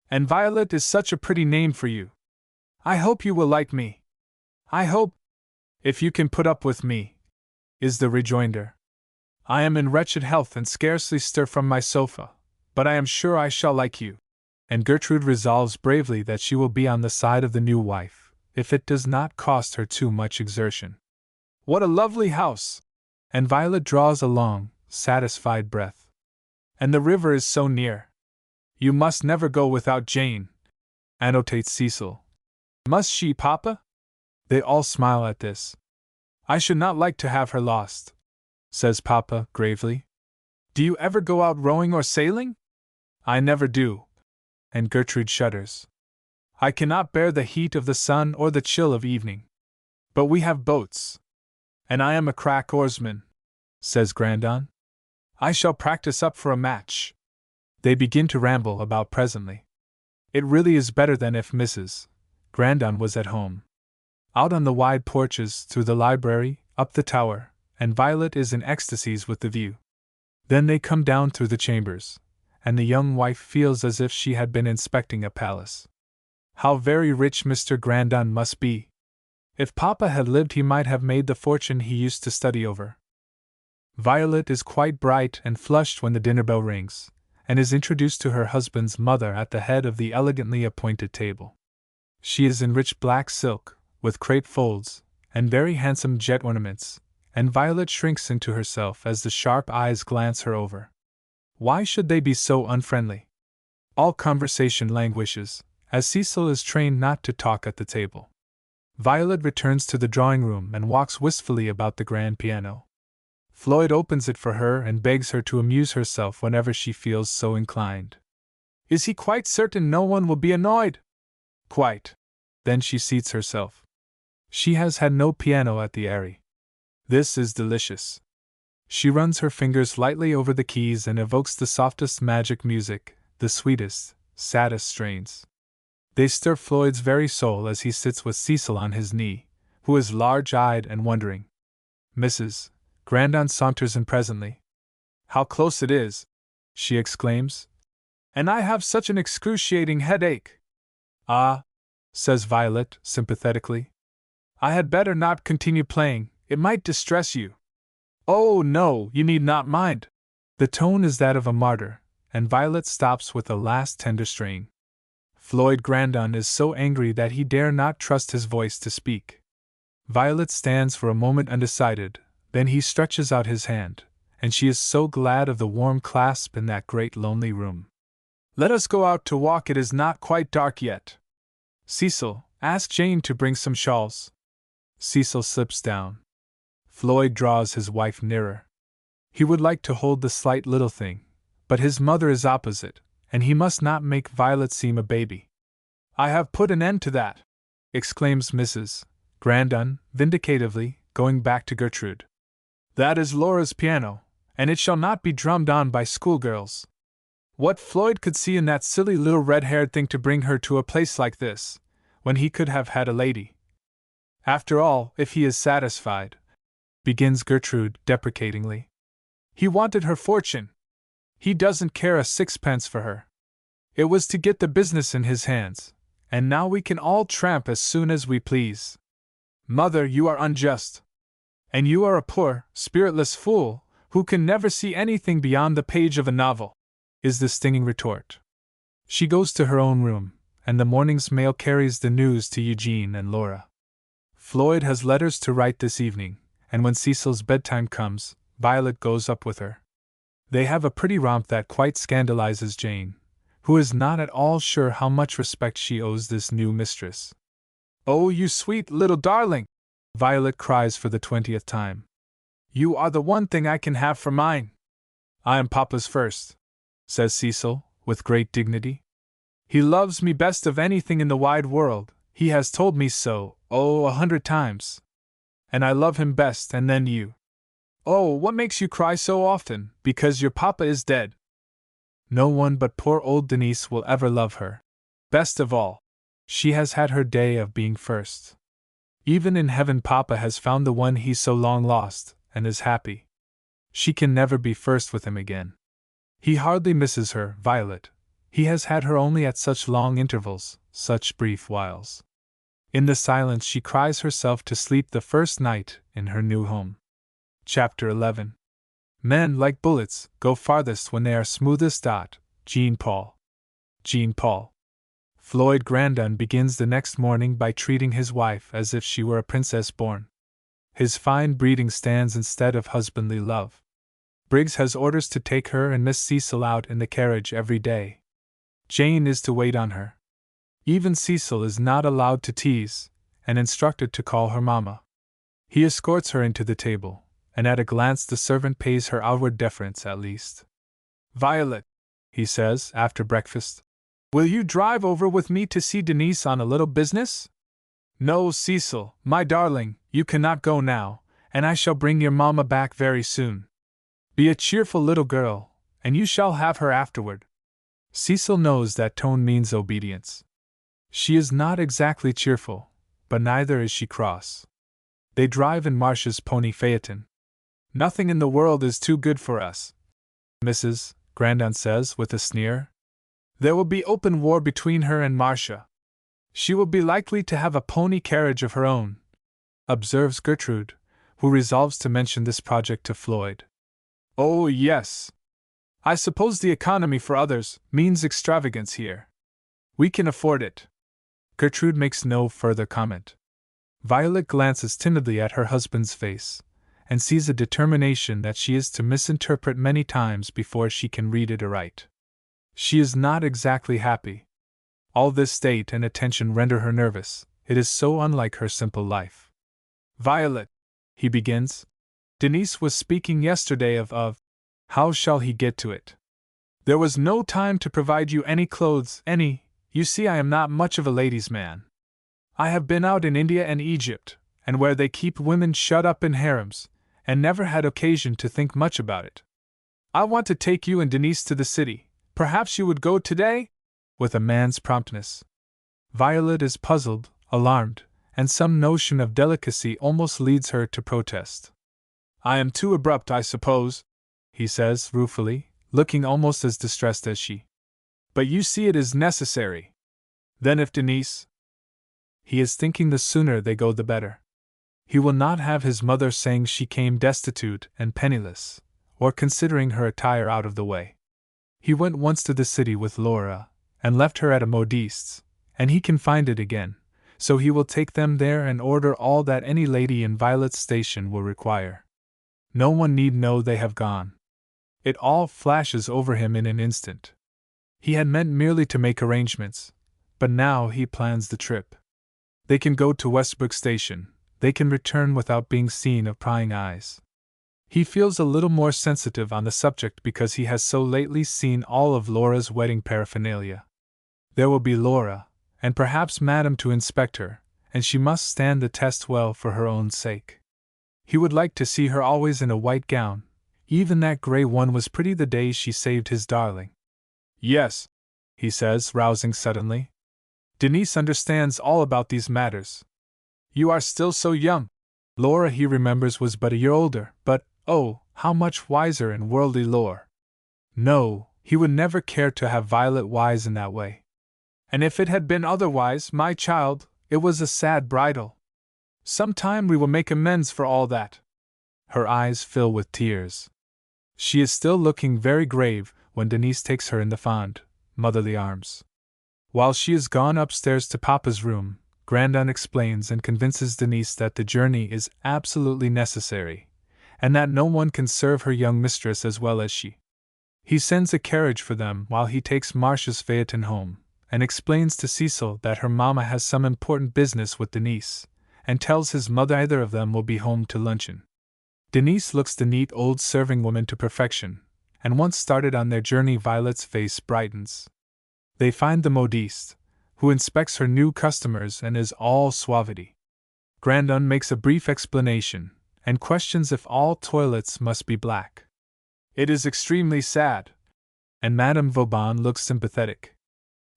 And Violet is such a pretty name for you. I hope you will like me. I hope, if you can put up with me, is the rejoinder. I am in wretched health and scarcely stir from my sofa, but I am sure I shall like you. And Gertrude resolves bravely that she will be on the side of the new wife, if it does not cost her too much exertion. What a lovely house! And Violet draws a long, satisfied breath. And the river is so near. You must never go without Jane, annotates Cecil. Must she, Papa? They all smile at this. I should not like to have her lost, says Papa, gravely. Do you ever go out rowing or sailing? I never do, and Gertrude shudders. I cannot bear the heat of the sun or the chill of evening. But we have boats. And I am a crack oarsman, says Grandon. I shall practice up for a match. They begin to ramble about presently. It really is better than if Mrs. Grandon was at home. Out on the wide porches, through the library, up the tower, and Violet is in ecstasies with the view. Then they come down through the chambers, and the young wife feels as if she had been inspecting a palace. How very rich Mr. Grandon must be! If Papa had lived, he might have made the fortune he used to study over. Violet is quite bright and flushed when the dinner bell rings, and is introduced to her husband's mother at the head of the elegantly appointed table. She is in rich black silk, with crape folds, and very handsome jet ornaments, and Violet shrinks into herself as the sharp eyes glance her over. Why should they be so unfriendly? All conversation languishes, as Cecil is trained not to talk at the table. Violet returns to the drawing room and walks wistfully about the grand piano. Floyd opens it for her and begs her to amuse herself whenever she feels so inclined. Is he quite certain no one will be annoyed? Quite. Then she seats herself. She has had no piano at the Airy. This is delicious. She runs her fingers lightly over the keys and evokes the softest magic music, the sweetest, saddest strains. They stir Floyd's very soul as he sits with Cecil on his knee, who is large-eyed and wondering. Mrs. Grandon saunters in presently. How close it is, she exclaims. And I have such an excruciating headache. Ah, says Violet, sympathetically. I had better not continue playing, it might distress you. Oh, no, you need not mind. The tone is that of a martyr, and Violet stops with a last tender strain. Floyd Grandon is so angry that he dare not trust his voice to speak. Violet stands for a moment undecided, then he stretches out his hand, and she is so glad of the warm clasp in that great lonely room. Let us go out to walk, it is not quite dark yet. Cecil, ask Jane to bring some shawls. Cecil slips down. Floyd draws his wife nearer. He would like to hold the slight little thing, but his mother is opposite, and he must not make Violet seem a baby. I have put an end to that, exclaims Mrs. Grandon, vindicatively, going back to Gertrude. That is Laura's piano, and it shall not be drummed on by schoolgirls. What Floyd could see in that silly little red-haired thing to bring her to a place like this, when he could have had a lady. After all, if he is satisfied, begins Gertrude deprecatingly. He wanted her fortune. He doesn't care a sixpence for her. It was to get the business in his hands, and now we can all tramp as soon as we please. Mother, you are unjust. And you are a poor, spiritless fool, who can never see anything beyond the page of a novel, is the stinging retort. She goes to her own room, and the morning's mail carries the news to Eugene and Laura. Floyd has letters to write this evening, and when Cecil's bedtime comes, Violet goes up with her. They have a pretty romp that quite scandalizes Jane, who is not at all sure how much respect she owes this new mistress. Oh, you sweet little darling! Violet cries for the 20th time. You are the one thing I can have for mine. I am Papa's first, says Cecil, with great dignity. He loves me best of anything in the wide world, he has told me so, 100 times. And I love him best, and then you. Oh, what makes you cry so often? Because your papa is dead. No one but poor old Denise will ever love her. Best of all, she has had her day of being first. Even in heaven Papa has found the one he so long lost, and is happy. She can never be first with him again. He hardly misses her, Violet. He has had her only at such long intervals, such brief whiles. In the silence she cries herself to sleep the first night in her new home. Chapter 11. Men, like bullets, go farthest when they are smoothest. Jean Paul. Jean Paul. Floyd Grandon begins the next morning by treating his wife as if she were a princess born. His fine breeding stands instead of husbandly love. Briggs has orders to take her and Miss Cecil out in the carriage every day. Jane is to wait on her. Even Cecil is not allowed to tease, and instructed to call her mamma. He escorts her into the table, and at a glance the servant pays her outward deference at least. Violet, he says, after breakfast, Will you drive over with me to see Denise on a little business? No, Cecil, my darling, you cannot go now, and I shall bring your mamma back very soon. Be a cheerful little girl, and you shall have her afterward. Cecil knows that tone means obedience. She is not exactly cheerful, but neither is she cross. They drive in Marcia's pony phaeton. Nothing in the world is too good for us, Mrs. Grandon says with a sneer. There will be open war between her and Marcia. She will be likely to have a pony carriage of her own, observes Gertrude, who resolves to mention this project to Floyd. Oh, yes. I suppose the economy for others means extravagance here. We can afford it. Gertrude makes no further comment. Violet glances timidly at her husband's face, and sees a determination that she is to misinterpret many times before she can read it aright. She is not exactly happy. All this state and attention render her nervous, it is so unlike her simple life. Violet, he begins. Denise was speaking yesterday of. How shall he get to it? There was no time to provide you any clothes, you see I am not much of a ladies' man. I have been out in India and Egypt, and where they keep women shut up in harems, and never had occasion to think much about it. I want to take you and Denise to the city. Perhaps you would go today? With a man's promptness. Violet is puzzled, alarmed, and some notion of delicacy almost leads her to protest. I am too abrupt, I suppose, he says ruefully, looking almost as distressed as she. But you see it is necessary. Then if Denise... He is thinking the sooner they go the better. He will not have his mother saying she came destitute and penniless, or considering her attire out of the way. He went once to the city with Laura, and left her at a modiste's, and he can find it again, so he will take them there and order all that any lady in Violet's station will require. No one need know they have gone. It all flashes over him in an instant. He had meant merely to make arrangements, but now he plans the trip. They can go to Westbrook Station, they can return without being seen of prying eyes. He feels a little more sensitive on the subject because he has so lately seen all of Laura's wedding paraphernalia. There will be Laura, and perhaps Madame to inspect her, and she must stand the test well for her own sake. He would like to see her always in a white gown. Even that gray one was pretty the day she saved his darling. Yes, he says, rousing suddenly. Denise understands all about these matters. You are still so young. Laura, he remembers, was but a year older, but, oh, how much wiser in worldly lore. No, he would never care to have Violet wise in that way. And if it had been otherwise, my child, it was a sad bridal. Some time we will make amends for all that. Her eyes fill with tears. She is still looking very grave when Denise takes her in the fond, motherly arms. While she is gone upstairs to Papa's room, Grandon explains and convinces Denise that the journey is absolutely necessary, and that no one can serve her young mistress as well as she. He sends a carriage for them while he takes Marcia's phaeton home, and explains to Cecil that her mamma has some important business with Denise, and tells his mother either of them will be home to luncheon. Denise looks the neat old serving woman to perfection, and once started on their journey Violet's face brightens. They find the modiste, who inspects her new customers and is all suavity. Grandon makes a brief explanation, and questions if all toilets must be black. It is extremely sad. And Madame Vauban looks sympathetic.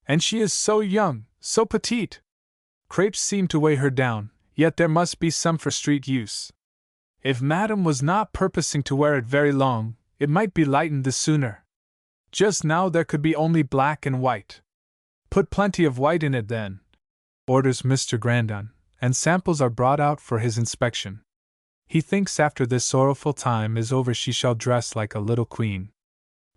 And she is so young, so petite. Crepes seem to weigh her down, yet there must be some for street use. If Madame was not purposing to wear it very long, it might be lightened the sooner. Just now there could be only black and white. Put plenty of white in it then, orders Mr. Grandon, and samples are brought out for his inspection. He thinks after this sorrowful time is over she shall dress like a little queen.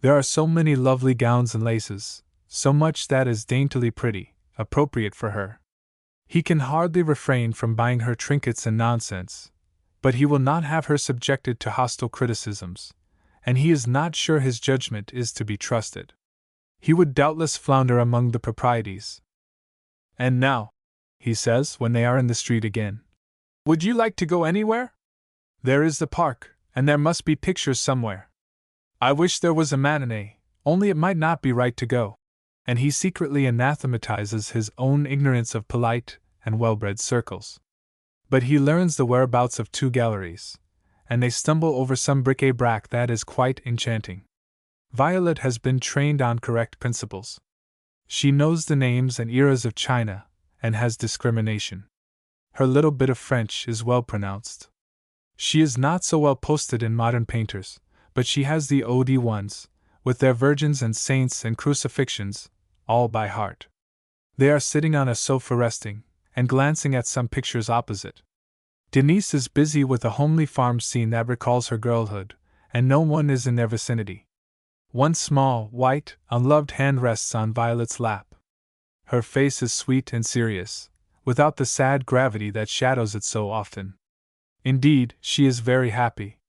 There are so many lovely gowns and laces, so much that is daintily pretty, appropriate for her. He can hardly refrain from buying her trinkets and nonsense, but he will not have her subjected to hostile criticisms, and he is not sure his judgment is to be trusted. He would doubtless flounder among the proprieties. And now, he says when they are in the street again, would you like to go anywhere? There is the park, and there must be pictures somewhere. I wish there was a matinee, only it might not be right to go. and he secretly anathematizes his own ignorance of polite and well-bred circles. But he learns the whereabouts of 2 galleries, and they stumble over some bric-a-brac that is quite enchanting. Violet has been trained on correct principles. She knows the names and eras of China, and has discrimination. Her little bit of French is well pronounced. She is not so well posted in modern painters, but she has the OD ones, with their virgins and saints and crucifixions, all by heart. They are sitting on a sofa resting, and glancing at some pictures opposite. Denise is busy with a homely farm scene that recalls her girlhood, and no one is in their vicinity. One small, white, unloved hand rests on Violet's lap. Her face is sweet and serious, without the sad gravity that shadows it so often. Indeed, she is very happy.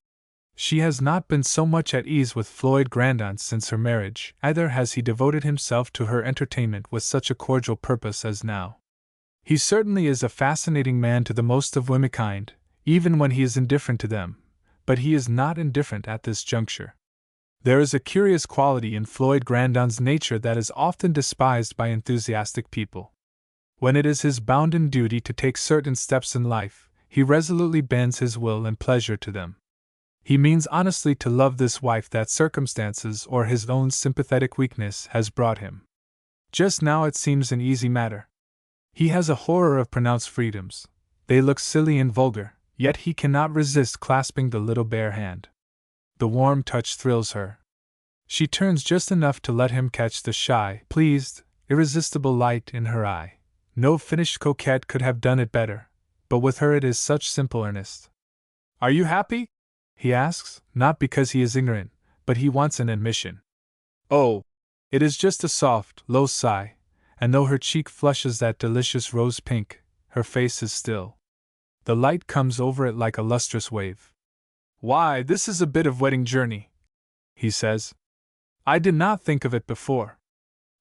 She has not been so much at ease with Floyd Grandon since her marriage, either has he devoted himself to her entertainment with such a cordial purpose as now. He certainly is a fascinating man to the most of womankind, even when he is indifferent to them, but he is not indifferent at this juncture. There is a curious quality in Floyd Grandon's nature that is often despised by enthusiastic people. When it is his bounden duty to take certain steps in life, he resolutely bends his will and pleasure to them. He means honestly to love this wife that circumstances or his own sympathetic weakness has brought him. Just now it seems an easy matter. He has a horror of pronounced freedoms. They look silly and vulgar, yet he cannot resist clasping the little bare hand. The warm touch thrills her. She turns just enough to let him catch the shy, pleased, irresistible light in her eye. No finished coquette could have done it better, but with her it is such simple earnest. "Are you happy?" he asks, not because he is ignorant, but he wants an admission. "Oh, it is just a soft, low sigh, and though her cheek flushes that delicious rose pink, her face is still. The light comes over it like a lustrous wave. "Why, this is a bit of wedding journey," he says. "I did not think of it before.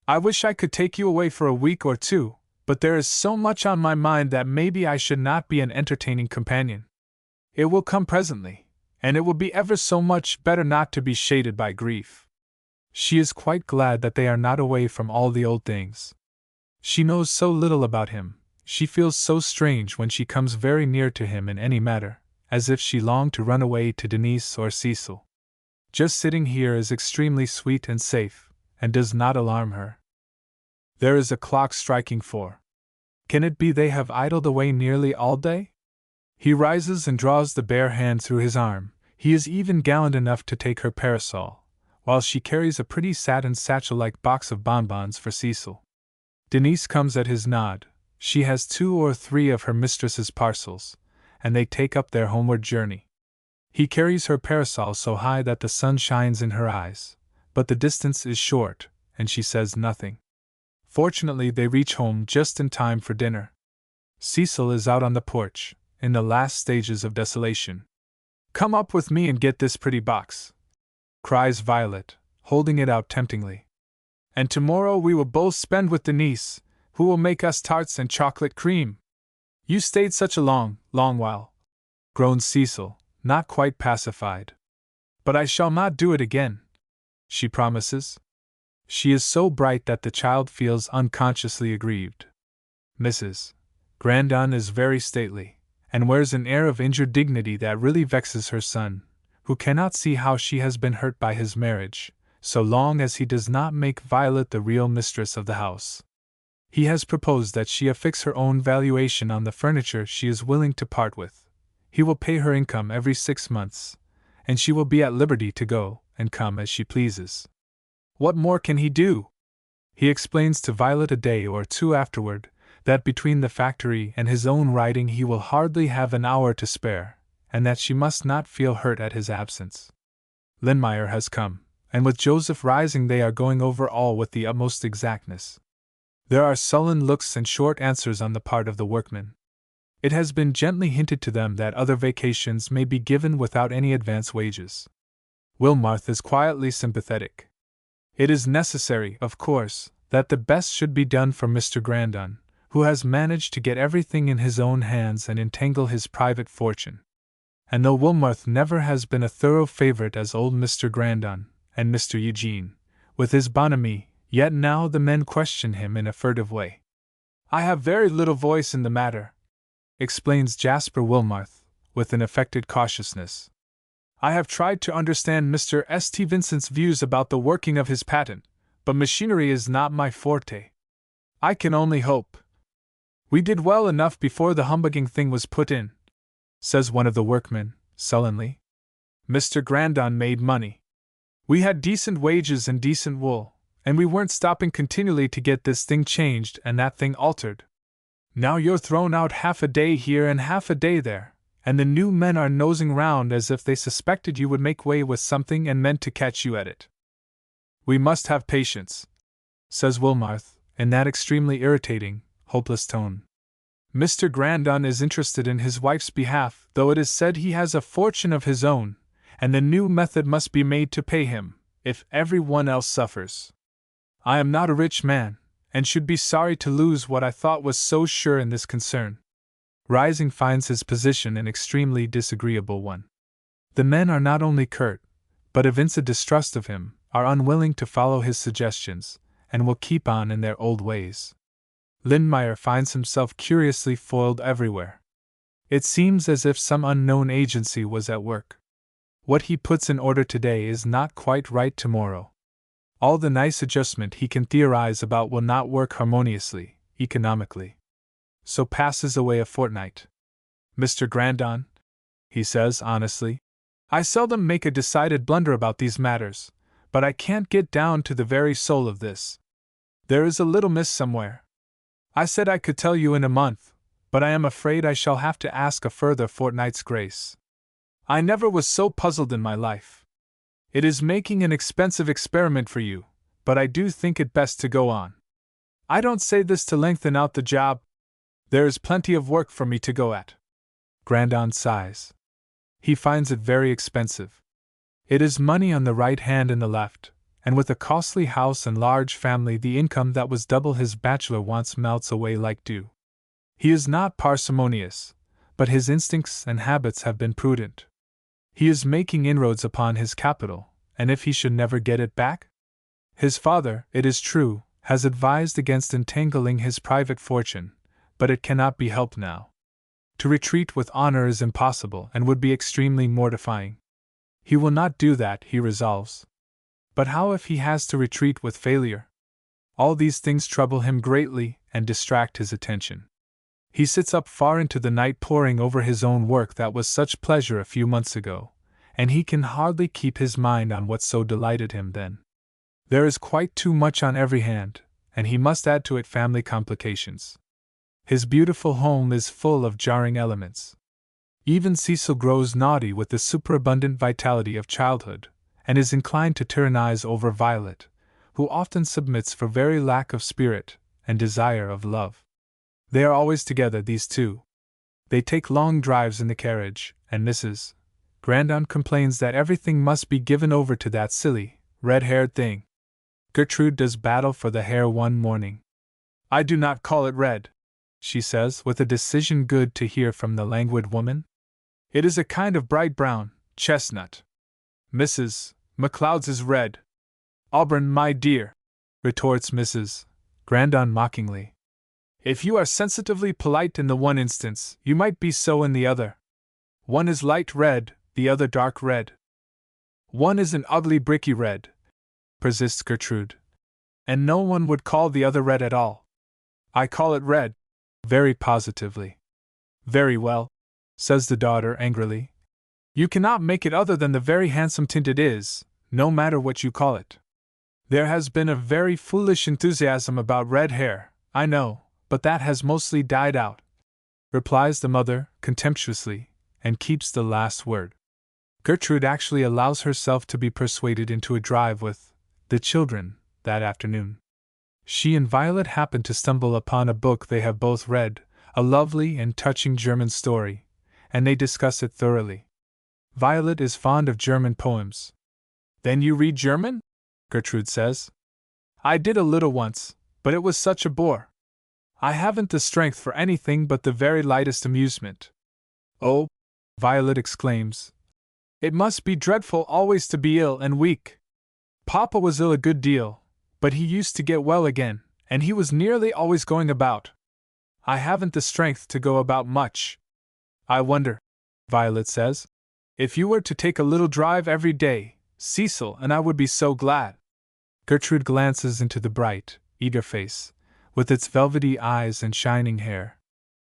I wish I could take you away for a week or 2, but there is so much on my mind that maybe I should not be an entertaining companion. It will come presently, and it will be ever so much better not to be shaded by grief." She is quite glad that they are not away from all the old things. She knows so little about him, she feels so strange when she comes very near to him in any matter, as if she longed to run away to Denise or Cecil. Just sitting here is extremely sweet and safe, and does not alarm her. There is a clock striking 4. Can it be they have idled away nearly all day? He rises and draws the bare hand through his arm. He is even gallant enough to take her parasol, while she carries a pretty satin satchel-like box of bonbons for Cecil. Denise comes at his nod. She has 2 or 3 of her mistress's parcels, and they take up their homeward journey. He carries her parasol so high that the sun shines in her eyes, but the distance is short, and she says nothing. Fortunately, they reach home just in time for dinner. Cecil is out on the porch, in the last stages of desolation. "Come up with me and get this pretty box," cries Violet, holding it out temptingly. "And tomorrow we will both spend with Denise, who will make us tarts and chocolate cream." "You stayed such a long while," groans Cecil, not quite pacified. "But I shall not do it again," she promises. She is so bright that the child feels unconsciously aggrieved. Mrs. Grandon is very stately, and wears an air of injured dignity that really vexes her son, who cannot see how she has been hurt by his marriage, so long as he does not make Violet the real mistress of the house. He has proposed that she affix her own valuation on the furniture she is willing to part with. He will pay her income every 6 months, and she will be at liberty to go and come as she pleases. What more can he do? He explains to Violet a day or 2 afterward that between the factory and his own writing he will hardly have an hour to spare, and that she must not feel hurt at his absence. Lindmeyer has come, and with Joseph rising they are going over all with the utmost exactness. There are sullen looks and short answers on the part of the workmen. It has been gently hinted to them that other vacations may be given without any advance wages. Wilmarth is quietly sympathetic. It is necessary, of course, that the best should be done for Mr. Grandon, who has managed to get everything in his own hands and entangle his private fortune. And though Wilmarth never has been a thorough favorite as old Mr. Grandon, and Mr. Eugene, with his bonhomie, Yet now the men question him in a furtive way. I have very little voice in the matter, explains Jasper Wilmarth, with an affected cautiousness. I have tried to understand Mr. St. Vincent's views about the working of his patent, but machinery is not my forte. I can only hope. We did well enough before the humbugging thing was put in, says one of the workmen, sullenly. Mr. Grandon made money. We had decent wages and decent wool, and we weren't stopping continually to get this thing changed and that thing altered. Now you're thrown out half a day here and half a day there, and the new men are nosing round as if they suspected you would make way with something and meant to catch you at it. We must have patience, says Wilmarth, in that extremely irritating, hopeless tone. Mr. Grandon is interested in his wife's behalf, though it is said he has a fortune of his own, and the new method must be made to pay him, if everyone else suffers. I am not a rich man, and should be sorry to lose what I thought was so sure in this concern. Rising finds his position an extremely disagreeable one. The men are not only curt, but evince a distrust of him, are unwilling to follow his suggestions, and will keep on in their old ways. Lindmeyer finds himself curiously foiled everywhere. It seems as if some unknown agency was at work. What he puts in order today is not quite right tomorrow. All the nice adjustment he can theorize about will not work harmoniously, economically. So passes away a fortnight. Mr. Grandon, he says honestly, I seldom make a decided blunder about these matters, but I can't get down to the very soul of this. There is a little miss somewhere. I said I could tell you in a month, but I am afraid I shall have to ask a further fortnight's grace. I never was so puzzled in my life. It is making an expensive experiment for you, but I do think it best to go on. I don't say this to lengthen out the job. There is plenty of work for me to go at. Grandon sighs. He finds it very expensive. It is money on the right hand and the left, and with a costly house and large family the income that was double his bachelor wants melts away like dew. He is not parsimonious, but his instincts and habits have been prudent. He is making inroads upon his capital, and if he should never get it back? His father, it is true, has advised against entangling his private fortune, but it cannot be helped now. To retreat with honor is impossible and would be extremely mortifying. He will not do that, he resolves. But how if he has to retreat with failure? All these things trouble him greatly and distract his attention. He sits up far into the night poring over his own work that was such pleasure a few months ago, and he can hardly keep his mind on what so delighted him then. There is quite too much on every hand, and he must add to it family complications. His beautiful home is full of jarring elements. Even Cecil grows naughty with the superabundant vitality of childhood, and is inclined to tyrannize over Violet, who often submits for very lack of spirit and desire of love. They are always together, these two. They take long drives in the carriage, and Mrs. Grandon complains that everything must be given over to that silly, red-haired thing. Gertrude does battle for the hair one morning. I do not call it red, she says, with a decision good to hear from the languid woman. It is a kind of bright brown, chestnut. Mrs. McLeod's is red. Auburn, my dear, retorts Mrs. Grandon mockingly. If you are sensitively polite in the one instance, you might be so in the other. One is light red, the other dark red. One is an ugly bricky red, persists Gertrude, and no one would call the other red at all. I call it red, very positively. Very well, says the daughter angrily. You cannot make it other than the very handsome tint it is, no matter what you call it. There has been a very foolish enthusiasm about red hair, I know, but that has mostly died out, replies the mother, contemptuously, and keeps the last word. Gertrude actually allows herself to be persuaded into a drive with the children that afternoon. She and Violet happen to stumble upon a book they have both read, a lovely and touching German story, and they discuss it thoroughly. Violet is fond of German poems. Then you read German? Gertrude says. I did a little once, but it was such a bore. I haven't the strength for anything but the very lightest amusement. Oh, Violet exclaims. It must be dreadful always to be ill and weak. Papa was ill a good deal, But he used to get well again, and he was nearly always going about. I haven't the strength to go about much. I wonder, Violet says, if you were to take a little drive every day, Cecil and I would be so glad. Gertrude glances into the bright, eager face, with its velvety eyes and shining hair.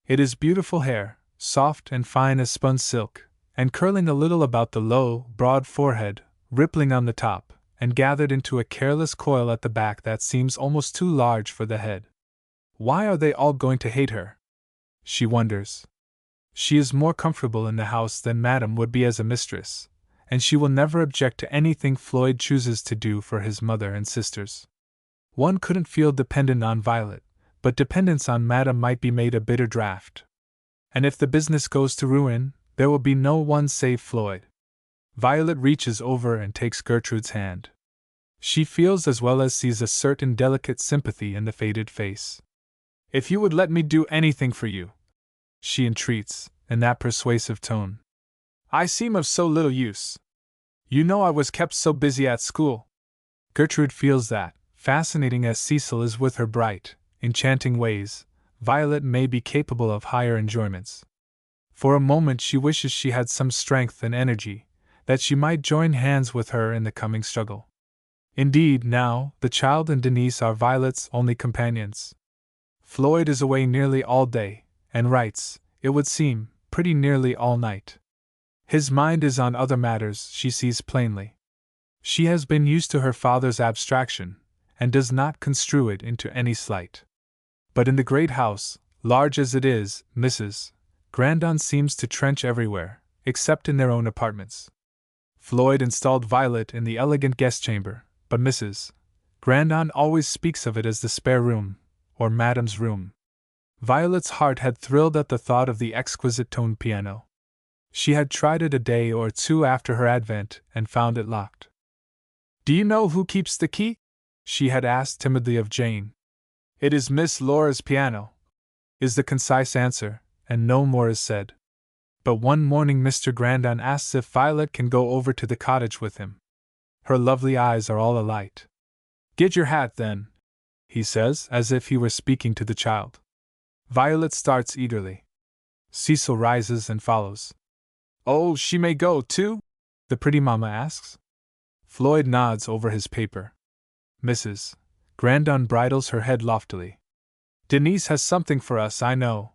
It is beautiful hair, soft and fine as spun silk, and curling a little about the low, broad forehead, rippling on the top, and gathered into a careless coil at the back that seems almost too large for the head. Why are they all going to hate her? She wonders. She is more comfortable in the house than Madame would be as a mistress, and she will never object to anything Floyd chooses to do for his mother and sisters. One couldn't feel dependent on Violet, but dependence on Madame might be made a bitter draught. And if the business goes to ruin, there will be no one save Floyd. Violet reaches over and takes Gertrude's hand. She feels as well as sees a certain delicate sympathy in the faded face. If you would let me do anything for you, she entreats, in that persuasive tone. I seem of so little use. You know I was kept so busy at school. Gertrude feels that, fascinating as Cecil is with her bright, enchanting ways, Violet may be capable of higher enjoyments. For a moment she wishes she had some strength and energy, that she might join hands with her in the coming struggle. Indeed, now, the child and Denise are Violet's only companions. Floyd is away nearly all day, and writes, it would seem, pretty nearly all night. His mind is on other matters, she sees plainly. She has been used to her father's abstraction, and does not construe it into any slight. But in the great house, large as it is, Mrs. Grandon seems to trench everywhere, except in their own apartments. Floyd installed Violet in the elegant guest chamber, but Mrs. Grandon always speaks of it as the spare room, or Madame's room. Violet's heart had thrilled at the thought of the exquisite toned piano. She had tried it a day or two after her advent and found it locked. Do you know who keeps the key? She had asked timidly of Jane. It is Miss Laura's piano, is the concise answer, and no more is said. But one morning Mr. Grandon asks if Violet can go over to the cottage with him. Her lovely eyes are all alight. Get your hat, then, he says, as if he were speaking to the child. Violet starts eagerly. Cecil rises and follows. Oh, she may go, too? The pretty mamma asks. Floyd nods over his paper. Mrs. Grandon bridles her head loftily. Denise has something for us, I know,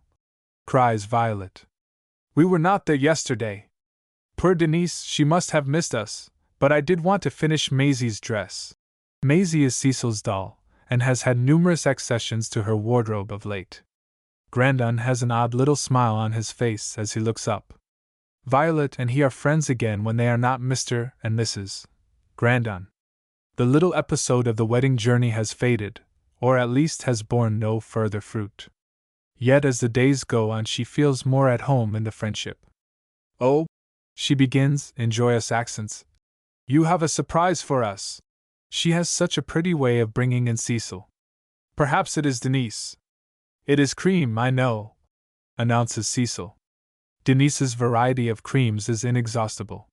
cries Violet. We were not there yesterday. Poor Denise, she must have missed us, but I did want to finish Maisie's dress. Maisie is Cecil's doll, and has had numerous accessions to her wardrobe of late. Grandon has an odd little smile on his face as he looks up. Violet and he are friends again when they are not Mr. and Mrs. Grandon. The little episode of the wedding journey has faded, or at least has borne no further fruit. Yet as the days go on she feels more at home in the friendship. Oh, she begins, in joyous accents, you have a surprise for us. She has such a pretty way of bringing in Cecil. Perhaps it is Denise. It is cream, I know, announces Cecil. Denise's variety of creams is inexhaustible.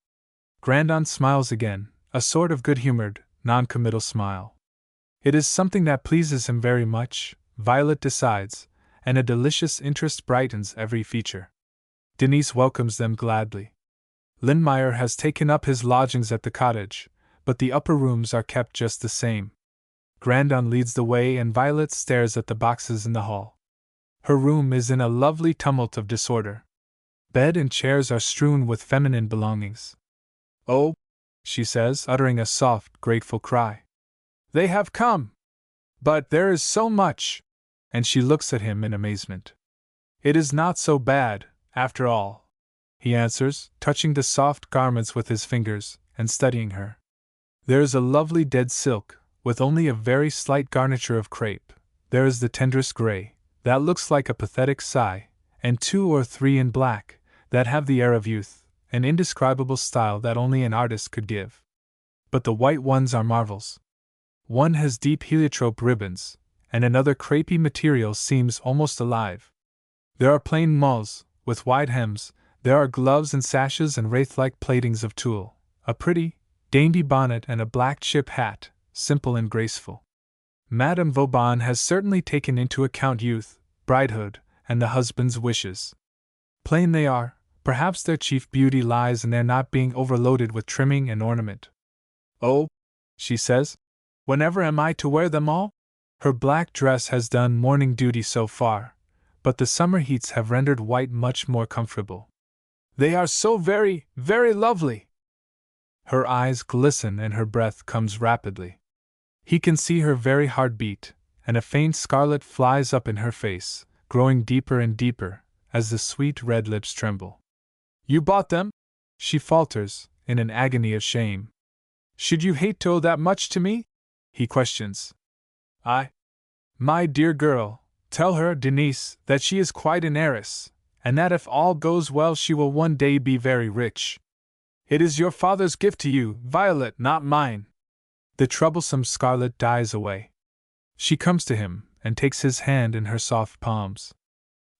Grandon smiles again, a sort of good-humored, non-committal smile. It is something that pleases him very much, Violet decides, and a delicious interest brightens every feature. Denise welcomes them gladly. Lindmeyer has taken up his lodgings at the cottage, but the upper rooms are kept just the same. Grandon leads the way and Violet stares at the boxes in the hall. Her room is in a lovely tumult of disorder. Bed and chairs are strewn with feminine belongings. Oh, she says, uttering a soft, grateful cry. They have come! But there is so much! And she looks at him in amazement. It is not so bad, after all, he answers, touching the soft garments with his fingers, and studying her. There is a lovely dead silk, with only a very slight garniture of crepe. There is the tenderest gray, that looks like a pathetic sigh, and 2 or 3 in black, that have the air of youth, an indescribable style that only an artist could give. But the white ones are marvels. One has deep heliotrope ribbons, and another crepey material seems almost alive. There are plain mulls, with wide hems, there are gloves and sashes and wraith-like platings of tulle, a pretty, dainty bonnet and a black chip hat, simple and graceful. Madame Vauban has certainly taken into account youth, bridehood, and the husband's wishes. Plain they are, perhaps their chief beauty lies in their not being overloaded with trimming and ornament. Oh, she says, whenever am I to wear them all? Her black dress has done morning duty so far, but the summer heats have rendered white much more comfortable. They are so very, very lovely. Her eyes glisten and her breath comes rapidly. He can see her very heart beat, and a faint scarlet flies up in her face, growing deeper and deeper, as the sweet red lips tremble. You bought them? She falters, in an agony of shame. Should you hate to owe that much to me? He questions. My dear girl, tell her, Denise, that she is quite an heiress, and that if all goes well she will one day be very rich. It is your father's gift to you, Violet, not mine. The troublesome scarlet dies away. She comes to him, and takes his hand in her soft palms.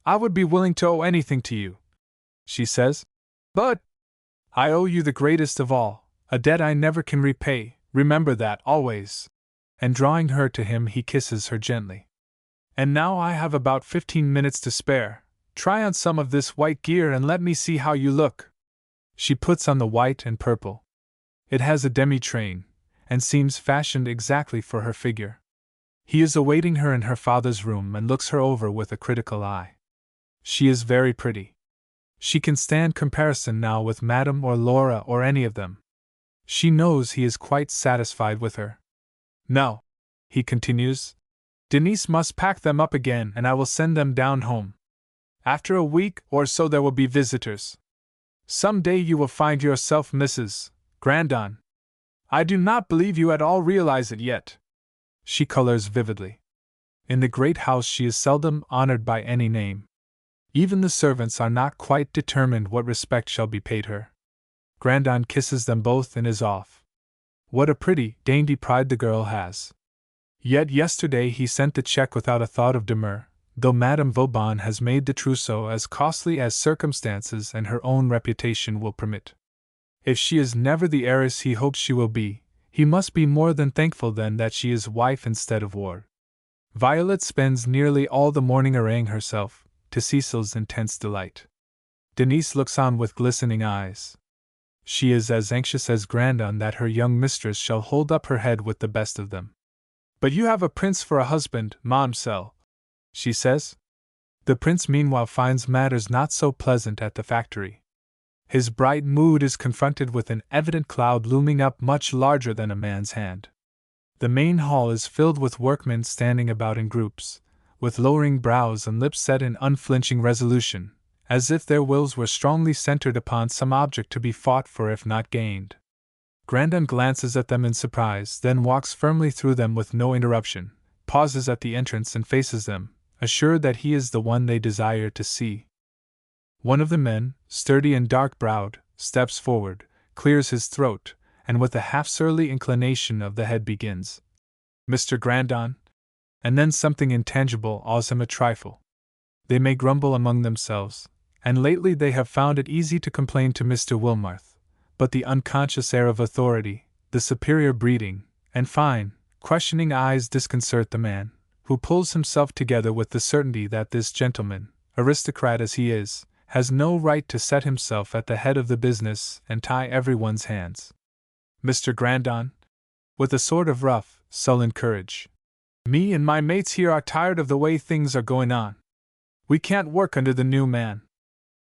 I would be willing to owe anything to you, she says. But I owe you the greatest of all, a debt I never can repay, remember that always. And drawing her to him, he kisses her gently. And now I have about 15 minutes to spare. Try on some of this white gear and let me see how you look. She puts on the white and purple. It has a demi-train, and seems fashioned exactly for her figure. He is awaiting her in her father's room and looks her over with a critical eye. She is very pretty. She can stand comparison now with Madame or Laura or any of them. She knows he is quite satisfied with her. Now, he continues, Denise must pack them up again and I will send them down home. After a week or so there will be visitors. Some day you will find yourself Mrs. Grandon. I do not believe you at all realize it yet. She colors vividly. In the great house she is seldom honored by any name. Even the servants are not quite determined what respect shall be paid her. Grandon kisses them both and is off. What a pretty, dainty pride the girl has. Yet yesterday he sent the check without a thought of demur, though Madame Vauban has made the trousseau as costly as circumstances and her own reputation will permit. If she is never the heiress he hopes she will be, he must be more than thankful then that she is wife instead of ward. Violet spends nearly all the morning arraying herself, to Cecil's intense delight. Denise looks on with glistening eyes. She is as anxious as Grandon that her young mistress shall hold up her head with the best of them. But you have a prince for a husband, Mamselle, she says. The prince meanwhile finds matters not so pleasant at the factory. His bright mood is confronted with an evident cloud looming up much larger than a man's hand. The main hall is filled with workmen standing about in groups, with lowering brows and lips set in unflinching resolution, as if their wills were strongly centered upon some object to be fought for if not gained. Grandon glances at them in surprise, then walks firmly through them with no interruption, pauses at the entrance and faces them, assured that he is the one they desire to see. One of the men, sturdy and dark-browed, steps forward, clears his throat, and with a half-surly inclination of the head begins, Mr. Grandon, and then something intangible awes him a trifle. They may grumble among themselves, and lately they have found it easy to complain to Mr. Wilmarth, but the unconscious air of authority, the superior breeding, and fine, questioning eyes disconcert the man, who pulls himself together with the certainty that this gentleman, aristocrat as he is, has no right to set himself at the head of the business and tie everyone's hands. Mr. Grandon, with a sort of rough, sullen courage, me and my mates here are tired of the way things are going on. We can't work under the new man.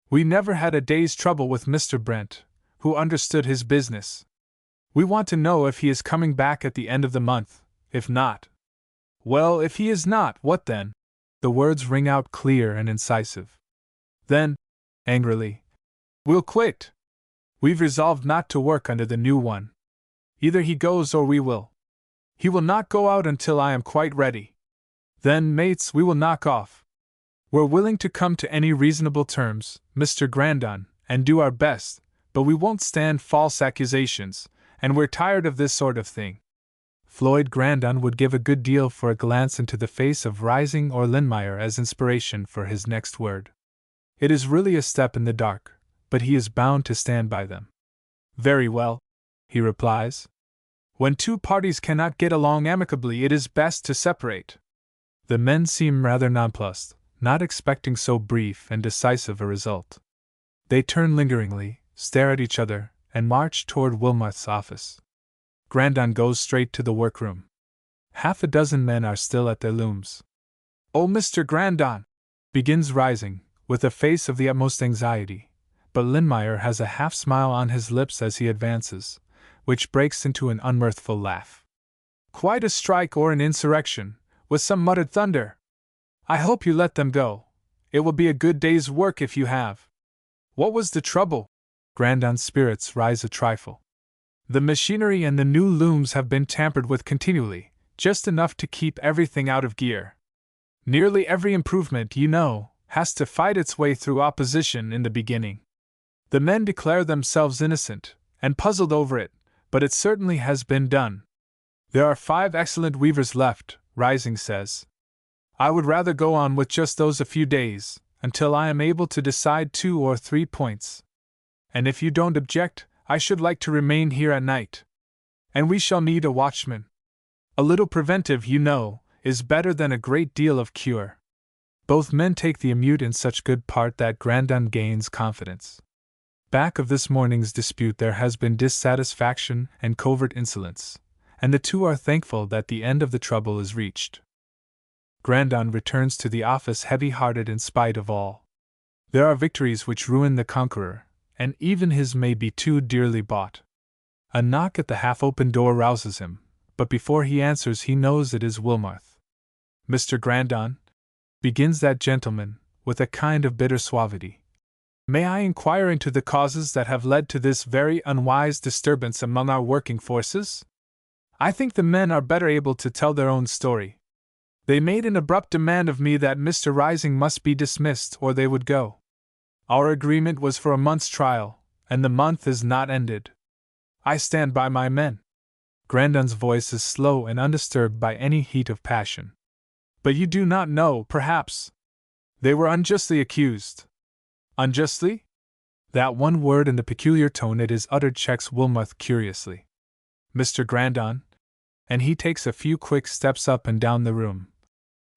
We never had a day's trouble with Mr. Brent, who understood his business. We want to know if he is coming back at the end of the month. If not, well, if he is not, what then? The words ring out clear and incisive. Then, angrily, we'll quit. We've resolved not to work under the new one. Either he goes or we will. He will not go out until I am quite ready. Then, mates, we will knock off. We're willing to come to any reasonable terms, Mr. Grandon, and do our best, but we won't stand false accusations, and we're tired of this sort of thing. Floyd Grandon would give a good deal for a glance into the face of Rising or Lindmeyer as inspiration for his next word. It is really a step in the dark, but he is bound to stand by them. Very well, he replies. When two parties cannot get along amicably, it is best to separate. The men seem rather nonplussed, not expecting so brief and decisive a result. They turn lingeringly, stare at each other, and march toward Wilmot's office. Grandon goes straight to the workroom. Half a dozen men are still at their looms. "Oh, Mr. Grandon," begins rising, with a face of the utmost anxiety, but Lindmeyer has a half-smile on his lips as he advances, which breaks into an unmirthful laugh. "Quite a strike or an insurrection, with some muttered thunder. I hope you let them go. It will be a good day's work if you have. What was the trouble?" Grandon's spirits rise a trifle. "The machinery and the new looms have been tampered with continually, just enough to keep everything out of gear. Nearly every improvement, you know, has to fight its way through opposition in the beginning. The men declare themselves innocent, and puzzled over it, but it certainly has been done. There are 5 excellent weavers left," Rising says. "I would rather go on with just those a few days, until I am able to decide 2 or 3 points. And if you don't object, I should like to remain here at night. And we shall need a watchman. A little preventive, you know, is better than a great deal of cure." Both men take the amute in such good part that Grandon gains confidence. Back of this morning's dispute there has been dissatisfaction and covert insolence, and the two are thankful that the end of the trouble is reached. Grandon returns to the office heavy-hearted in spite of all. There are victories which ruin the conqueror, and even his may be too dearly bought. A knock at the half-open door rouses him, but before he answers he knows it is Wilmarth. "Mr. Grandon," begins that gentleman, with a kind of bitter suavity, "may I inquire into the causes that have led to this very unwise disturbance among our working forces? I think the men are better able to tell their own story. They made an abrupt demand of me that Mr. Rising must be dismissed or they would go. Our agreement was for a month's trial, and the month is not ended. I stand by my men." Grandon's voice is slow and undisturbed by any heat of passion. "But you do not know, perhaps. They were unjustly accused." "Unjustly?" That one word and the peculiar tone it is uttered checks Wilmarth curiously. "Mr. Grandon," and he takes a few quick steps up and down the room,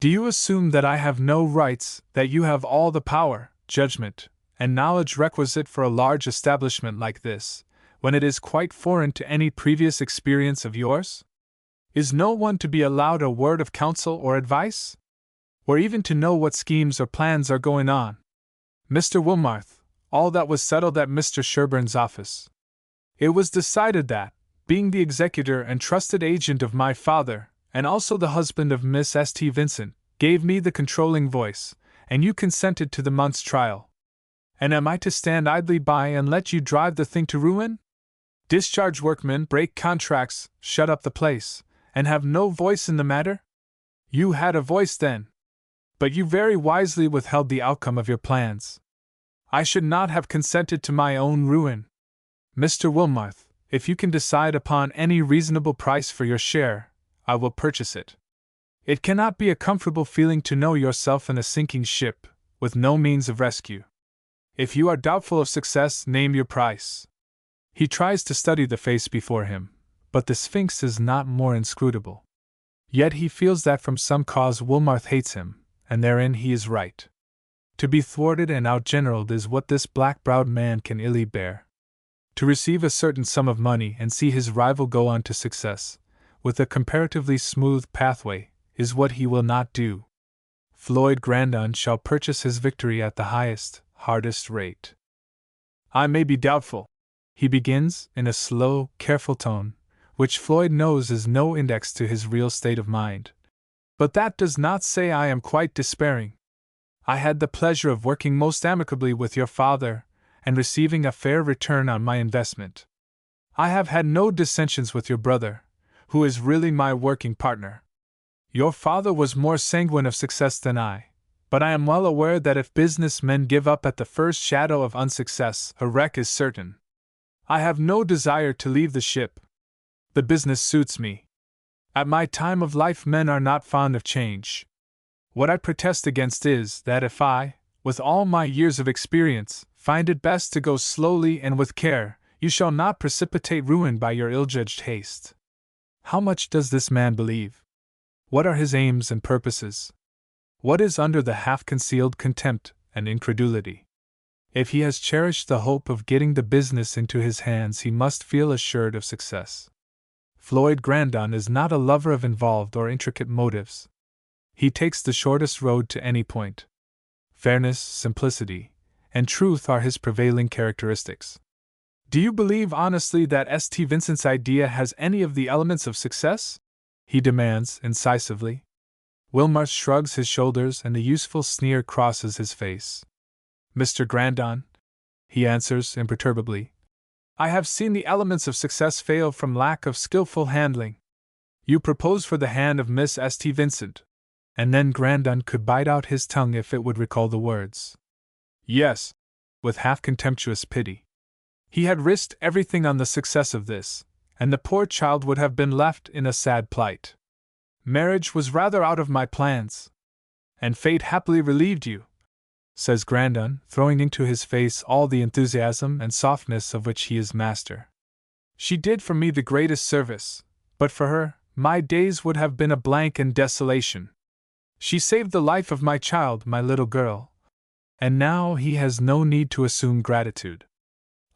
"do you assume that I have no rights, that you have all the power, judgment, and knowledge requisite for a large establishment like this, when it is quite foreign to any previous experience of yours? Is no one to be allowed a word of counsel or advice? Or even to know what schemes or plans are going on? Mr. Wilmarth, all that was settled at Mr. Sherburne's office. It was decided that, being the executor and trusted agent of my father, and also the husband of Miss St. Vincent, gave me the controlling voice, and you consented to the month's trial. And am I to stand idly by and let you drive the thing to ruin? Discharge workmen, break contracts, shut up the place, and have no voice in the matter? You had a voice then. But you very wisely withheld the outcome of your plans. I should not have consented to my own ruin. Mr. Wilmarth, if you can decide upon any reasonable price for your share, I will purchase it. It cannot be a comfortable feeling to know yourself in a sinking ship, with no means of rescue. If you are doubtful of success, name your price." He tries to study the face before him, but the Sphinx is not more inscrutable. Yet he feels that from some cause Wilmarth hates him, and therein he is right. To be thwarted and outgeneraled is what this black-browed man can illy bear. To receive a certain sum of money and see his rival go on to success, with a comparatively smooth pathway, is what he will not do. Floyd Grandon shall purchase his victory at the highest, hardest rate. "I may be doubtful," he begins, in a slow, careful tone, which Floyd knows is no index to his real state of mind. "But that does not say I am quite despairing. I had the pleasure of working most amicably with your father, and receiving a fair return on my investment. I have had no dissensions with your brother, who is really my working partner. Your father was more sanguine of success than I, but I am well aware that if business men give up at the first shadow of unsuccess, a wreck is certain. I have no desire to leave the ship. The business suits me. At my time of life men are not fond of change. What I protest against is that if I, with all my years of experience, find it best to go slowly and with care, you shall not precipitate ruin by your ill-judged haste. How much does this man believe? What are his aims and purposes? What is under the half-concealed contempt and incredulity? If he has cherished the hope of getting the business into his hands, he must feel assured of success. Floyd Grandon is not a lover of involved or intricate motives. He takes the shortest road to any point. Fairness, simplicity, and truth are his prevailing characteristics. Do you believe honestly that St. Vincent's idea has any of the elements of success? He demands, incisively. Wilmarth shrugs his shoulders and the useful sneer crosses his face. Mr. Grandon, he answers imperturbably, I have seen the elements of success fail from lack of skillful handling. You propose for the hand of Miss St. Vincent. And then Grandon could bite out his tongue if it would recall the words. Yes, with half-contemptuous pity. He had risked everything on the success of this, and the poor child would have been left in a sad plight. Marriage was rather out of my plans. And fate happily relieved you, says Grandon, throwing into his face all the enthusiasm and softness of which he is master. She did for me the greatest service, but for her, my days would have been a blank and desolation. She saved the life of my child, my little girl. And now he has no need to assume gratitude.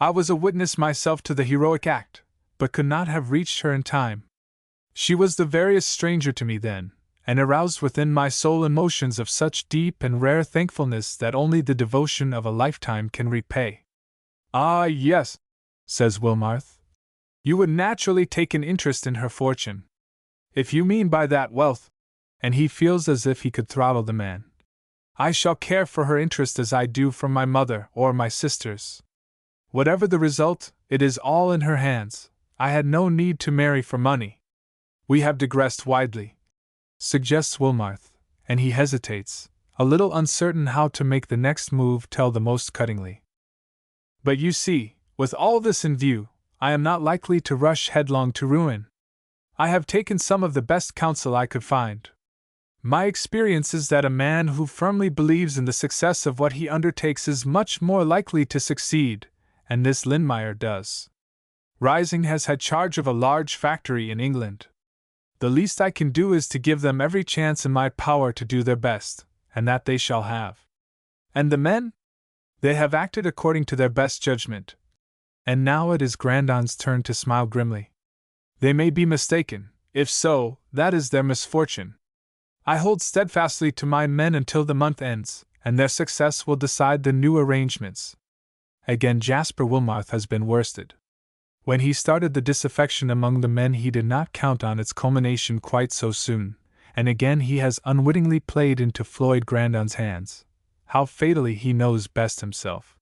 I was a witness myself to the heroic act, but could not have reached her in time. She was the veriest stranger to me then, and aroused within my soul emotions of such deep and rare thankfulness that only the devotion of a lifetime can repay. Ah, yes, says Wilmarth. You would naturally take an interest in her fortune. If you mean by that wealth, and he feels as if he could throttle the man, I shall care for her interest as I do for my mother or my sisters. Whatever the result, it is all in her hands. I had no need to marry for money. We have digressed widely, suggests Wilmarth, and he hesitates, a little uncertain how to make the next move tell the most cuttingly. But you see, with all this in view, I am not likely to rush headlong to ruin. I have taken some of the best counsel I could find. My experience is that a man who firmly believes in the success of what he undertakes is much more likely to succeed, and this Lindmeyer does. Rising has had charge of a large factory in England. The least I can do is to give them every chance in my power to do their best, and that they shall have. And the men? They have acted according to their best judgment. And now it is Grandon's turn to smile grimly. They may be mistaken. If so, that is their misfortune. I hold steadfastly to my men until the month ends, and their success will decide the new arrangements. Again Jasper Wilmarth has been worsted. When he started the disaffection among the men he did not count on its culmination quite so soon, and again he has unwittingly played into Floyd Grandon's hands. How fatally he knows best himself.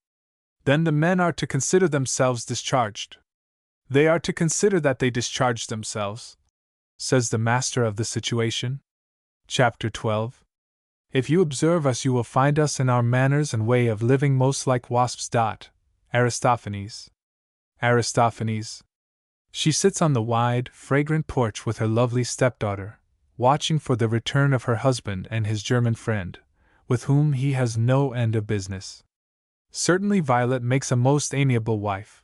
Then the men are to consider themselves discharged. They are to consider that they discharged themselves, says the master of the situation. Chapter 12. If you observe us, you will find us in our manners and way of living most like wasps. Aristophanes. Aristophanes. She sits on the wide, fragrant porch with her lovely stepdaughter, watching for the return of her husband and his German friend, with whom he has no end of business. Certainly Violet makes a most amiable wife.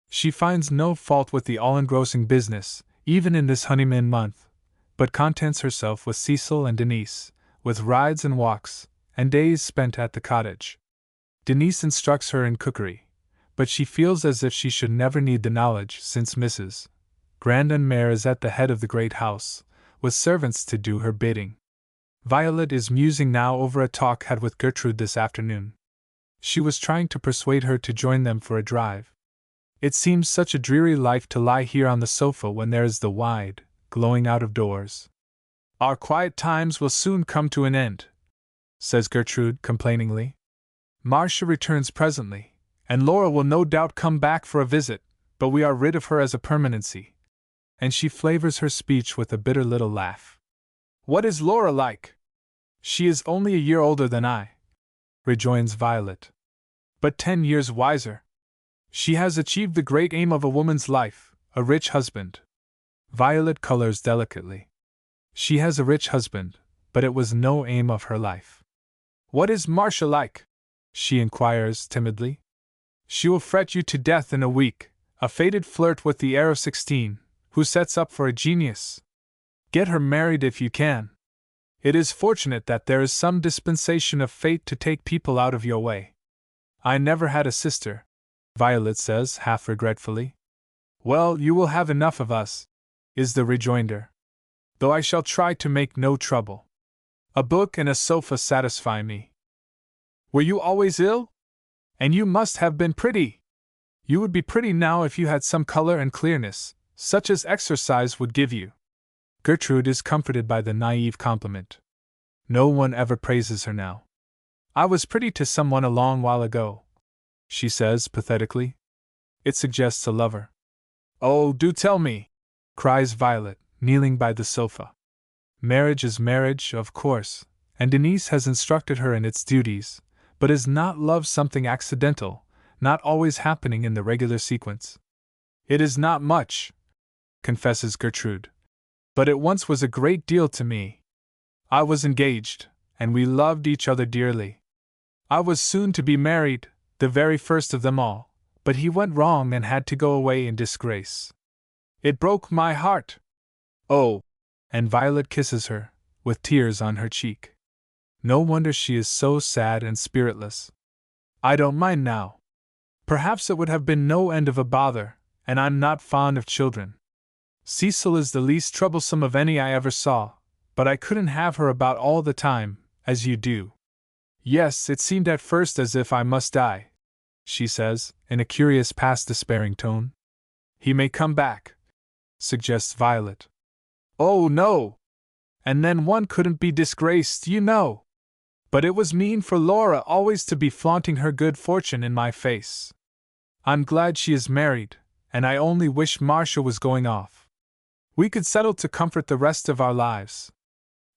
She finds no fault with the all-engrossing business, even in this honeymoon month, but contents herself with Cecil and Denise, with rides and walks, and days spent at the cottage. Denise instructs her in cookery, but she feels as if she should never need the knowledge since Mrs. Grandon Mare is at the head of the great house, with servants to do her bidding. Violet is musing now over a talk had with Gertrude this afternoon. She was trying to persuade her to join them for a drive. It seems such a dreary life to lie here on the sofa when there is the wide, glowing out of doors. Our quiet times will soon come to an end, says Gertrude complainingly. Marcia returns presently, and Laura will no doubt come back for a visit, but we are rid of her as a permanency. And she flavors her speech with a bitter little laugh. What is Laura like? She is only a year older than I, rejoins Violet. But 10 years wiser. She has achieved the great aim of a woman's life, a rich husband. Violet colors delicately. She has a rich husband, but it was no aim of her life. What is Marcia like? She inquires timidly. She will fret you to death in a week, a faded flirt with the air of 16, Who sets up for a genius? Get her married if you can. It is fortunate that there is some dispensation of fate to take people out of your way. I never had a sister, Violet says, half regretfully. Well, you will have enough of us, is the rejoinder. Though I shall try to make no trouble. A book and a sofa satisfy me. Were you always ill? And you must have been pretty. You would be pretty now if you had some color and clearness, such as exercise would give you. Gertrude is comforted by the naive compliment. No one ever praises her now. I was pretty to someone a long while ago, she says pathetically. It suggests a lover. Oh, do tell me, cries Violet, kneeling by the sofa. Marriage is marriage, of course, and Denise has instructed her in its duties, but is not love something accidental, not always happening in the regular sequence? It is not much, confesses Gertrude. But it once was a great deal to me. I was engaged, and we loved each other dearly. I was soon to be married, the very first of them all, but he went wrong and had to go away in disgrace. It broke my heart. Oh! And Violet kisses her, with tears on her cheek. No wonder she is so sad and spiritless. I don't mind now. Perhaps it would have been no end of a bother, and I'm not fond of children. Cecil is the least troublesome of any I ever saw, but I couldn't have her about all the time, as you do. Yes, it seemed at first as if I must die, she says, in a curious past-despairing tone. He may come back, suggests Violet. Oh, no! And then one couldn't be disgraced, you know. But it was mean for Laura always to be flaunting her good fortune in my face. I'm glad she is married, and I only wish Marcia was going off. We could settle to comfort the rest of our lives.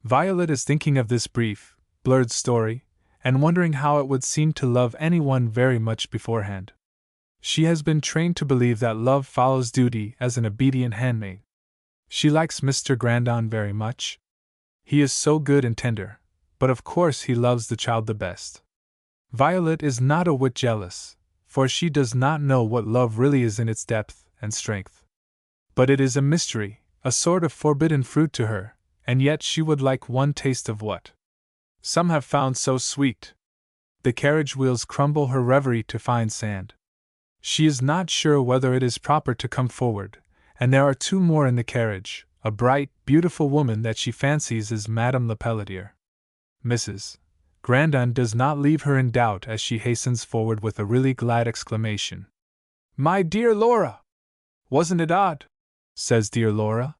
Violet is thinking of this brief, blurred story, and wondering how it would seem to love anyone very much beforehand. She has been trained to believe that love follows duty as an obedient handmaid. She likes Mr. Grandon very much. He is so good and tender, but of course he loves the child the best. Violet is not a whit jealous, for she does not know what love really is in its depth and strength. But it is a mystery, a sort of forbidden fruit to her, and yet she would like one taste of what some have found so sweet. The carriage wheels crumble her reverie to fine sand. She is not sure whether it is proper to come forward, and there are two more in the carriage, a bright, beautiful woman that she fancies is Madame Lepelletier. Mrs. Grandon does not leave her in doubt as she hastens forward with a really glad exclamation. My dear Laura! Wasn't it odd? Says dear Laura.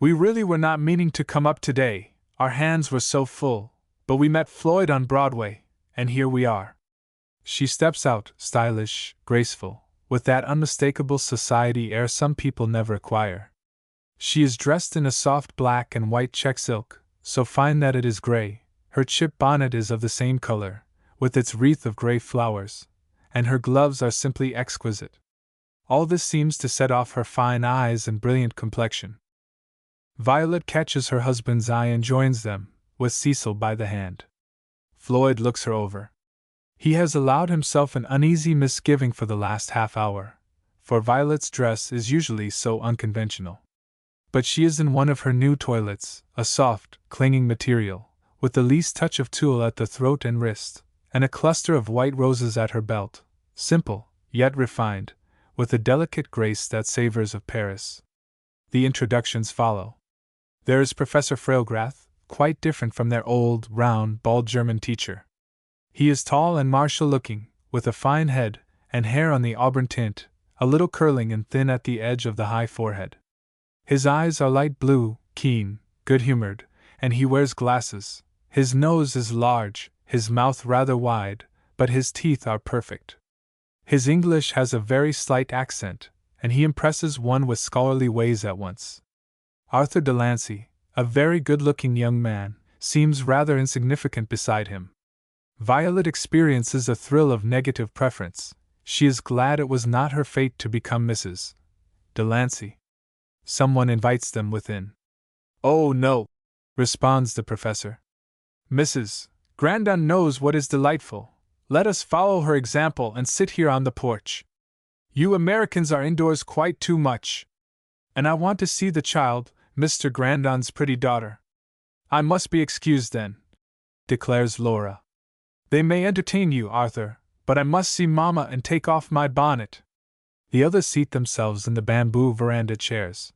We really were not meaning to come up today, our hands were so full, but we met Floyd on Broadway, and here we are. She steps out, stylish, graceful, with that unmistakable society air some people never acquire. She is dressed in a soft black and white check silk, so fine that it is gray, her chip bonnet is of the same color, with its wreath of gray flowers, and her gloves are simply exquisite. All this seems to set off her fine eyes and brilliant complexion. Violet catches her husband's eye and joins them, with Cecil by the hand. Floyd looks her over. He has allowed himself an uneasy misgiving for the last half hour, for Violet's dress is usually so unconventional. But she is in one of her new toilets, a soft, clinging material, with the least touch of tulle at the throat and wrist, and a cluster of white roses at her belt, simple, yet refined, with a delicate grace that savors of Paris. The introductions follow. There is Professor Frailgrath, quite different from their old, round, bald German teacher. He is tall and martial-looking, with a fine head, and hair on the auburn tint, a little curling and thin at the edge of the high forehead. His eyes are light blue, keen, good-humored, and he wears glasses. His nose is large, his mouth rather wide, but his teeth are perfect. His English has a very slight accent, and he impresses one with scholarly ways at once. Arthur Delancey, a very good-looking young man, seems rather insignificant beside him. Violet experiences a thrill of negative preference. She is glad it was not her fate to become Mrs. Delancey. Someone invites them within. Oh, no, responds the professor. Mrs. Grandon knows what is delightful. Let us follow her example and sit here on the porch. You Americans are indoors quite too much. And I want to see the child, Mr. Grandon's pretty daughter. I must be excused then, declares Laura. They may entertain you, Arthur, but I must see Mamma and take off my bonnet. The others seat themselves in the bamboo veranda chairs.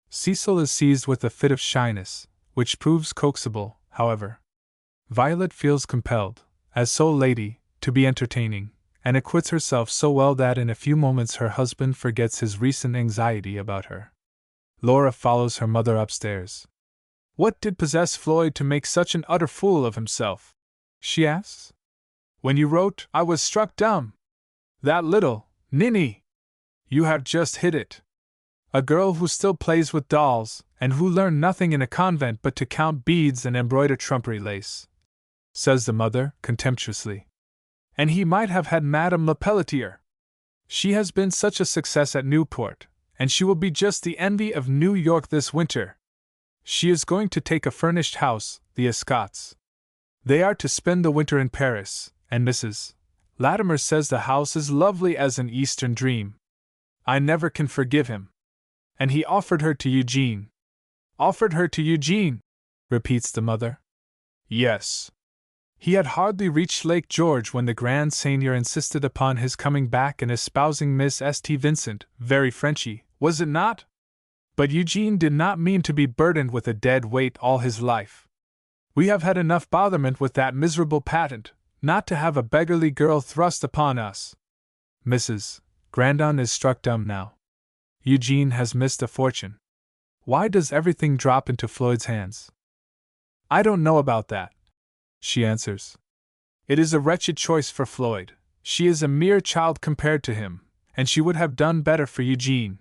Cecil is seized with a fit of shyness, which proves coaxable, however. Violet feels compelled, as sole lady, to be entertaining, and acquits herself so well that in a few moments her husband forgets his recent anxiety about her. Laura follows her mother upstairs. What did possess Floyd to make such an utter fool of himself? She asks. When you wrote, I was struck dumb. That little ninny! You have just hit it. A girl who still plays with dolls, and who learned nothing in a convent but to count beads and embroider trumpery lace, says the mother, contemptuously. And he might have had Madame Lepelletier. She has been such a success at Newport, and she will be just the envy of New York this winter. She is going to take a furnished house, the Escots. They are to spend the winter in Paris, and Mrs. Latimer says the house is lovely as an Eastern dream. I never can forgive him. And he offered her to Eugene. Offered her to Eugene, repeats the mother. Yes. He had hardly reached Lake George when the Grand Seigneur insisted upon his coming back and espousing Miss St. Vincent, very Frenchy, was it not? But Eugene did not mean to be burdened with a dead weight all his life. We have had enough botherment with that miserable patent, not to have a beggarly girl thrust upon us. Mrs. Grandon is struck dumb now. Eugene has missed a fortune. Why does everything drop into Floyd's hands? I don't know about that, she answers. It is a wretched choice for Floyd. She is a mere child compared to him, and she would have done better for Eugene.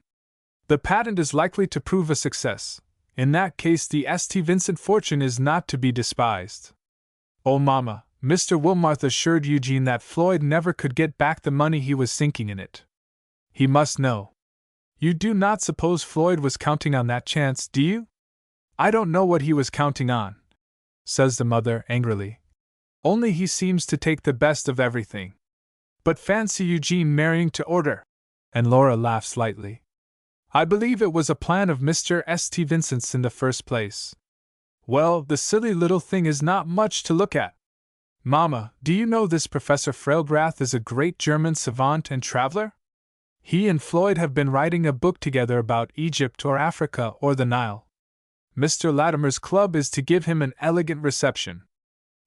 The patent is likely to prove a success. In that case, the St. Vincent fortune is not to be despised. Oh, Mamma, Mr. Wilmarth assured Eugene that Floyd never could get back the money he was sinking in it. He must know. You do not suppose Floyd was counting on that chance, do you? I don't know what he was counting on, says the mother angrily. Only he seems to take the best of everything. But fancy Eugene marrying to order! And Laura laughs lightly. I believe it was a plan of Mr. St. Vincent's in the first place. Well, the silly little thing is not much to look at. Mamma, do you know this Professor Frailgrath is a great German savant and traveler? He and Floyd have been writing a book together about Egypt or Africa or the Nile. Mr. Latimer's club is to give him an elegant reception.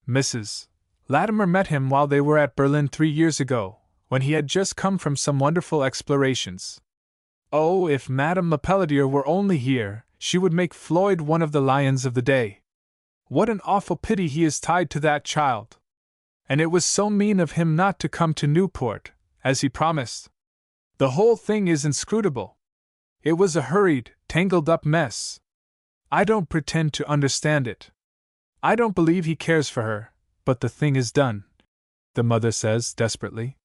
Mrs. Latimer met him while they were at Berlin 3 years ago, when he had just come from some wonderful explorations. Oh, if Madame Lepelletier were only here, she would make Floyd one of the lions of the day. What an awful pity he is tied to that child! And it was so mean of him not to come to Newport, as he promised. The whole thing is inscrutable. It was a hurried, tangled-up mess. I don't pretend to understand it. I don't believe he cares for her, but the thing is done, the mother says desperately.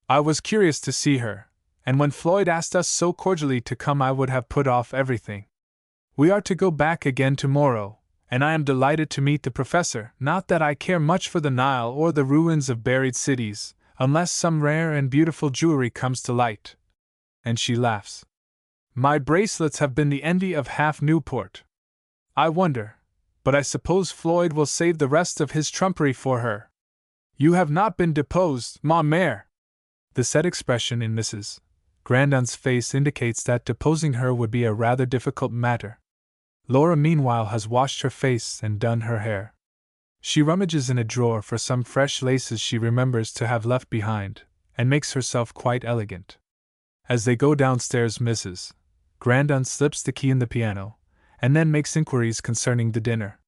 I was curious to see her, and when Floyd asked us so cordially to come I would have put off everything. We are to go back again tomorrow, and I am delighted to meet the professor, not that I care much for the Nile or the ruins of buried cities, unless some rare and beautiful jewelry comes to light. And she laughs. My bracelets have been the envy of half Newport. I wonder, but I suppose Floyd will save the rest of his trumpery for her. You have not been deposed, ma mère. The set expression in Mrs. Grandon's face indicates that deposing her would be a rather difficult matter. Laura meanwhile has washed her face and done her hair. She rummages in a drawer for some fresh laces she remembers to have left behind, and makes herself quite elegant. As they go downstairs, Mrs. Grandon slips the key in the piano, and then makes inquiries concerning the dinner.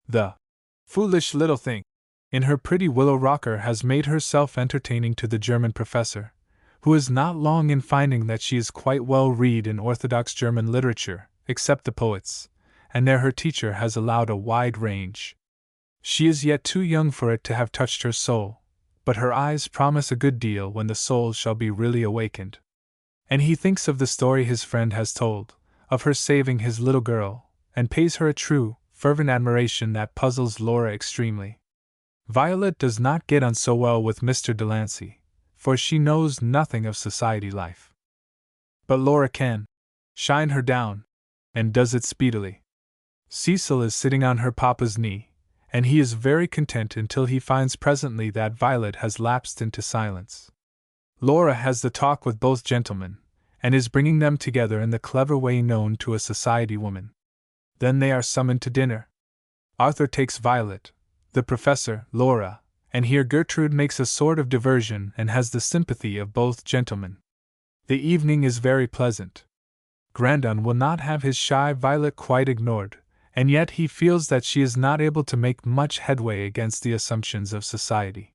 The foolish little thing, in her pretty willow rocker, has made herself entertaining to the German professor, who is not long in finding that she is quite well read in orthodox German literature, except the poets, and there her teacher has allowed a wide range. She is yet too young for it to have touched her soul, but her eyes promise a good deal when the soul shall be really awakened. And he thinks of the story his friend has told, of her saving his little girl, and pays her a true, fervent admiration that puzzles Laura extremely. Violet does not get on so well with Mr. Delancey, for she knows nothing of society life. But Laura can. Shine her down, and does it speedily. Cecil is sitting on her papa's knee, and he is very content until he finds presently that Violet has lapsed into silence. Laura has the talk with both gentlemen, and is bringing them together in the clever way known to a society woman. Then they are summoned to dinner. Arthur takes Violet, the professor, Laura, and here Gertrude makes a sort of diversion and has the sympathy of both gentlemen. The evening is very pleasant. Grandon will not have his shy Violet quite ignored, and yet he feels that she is not able to make much headway against the assumptions of society.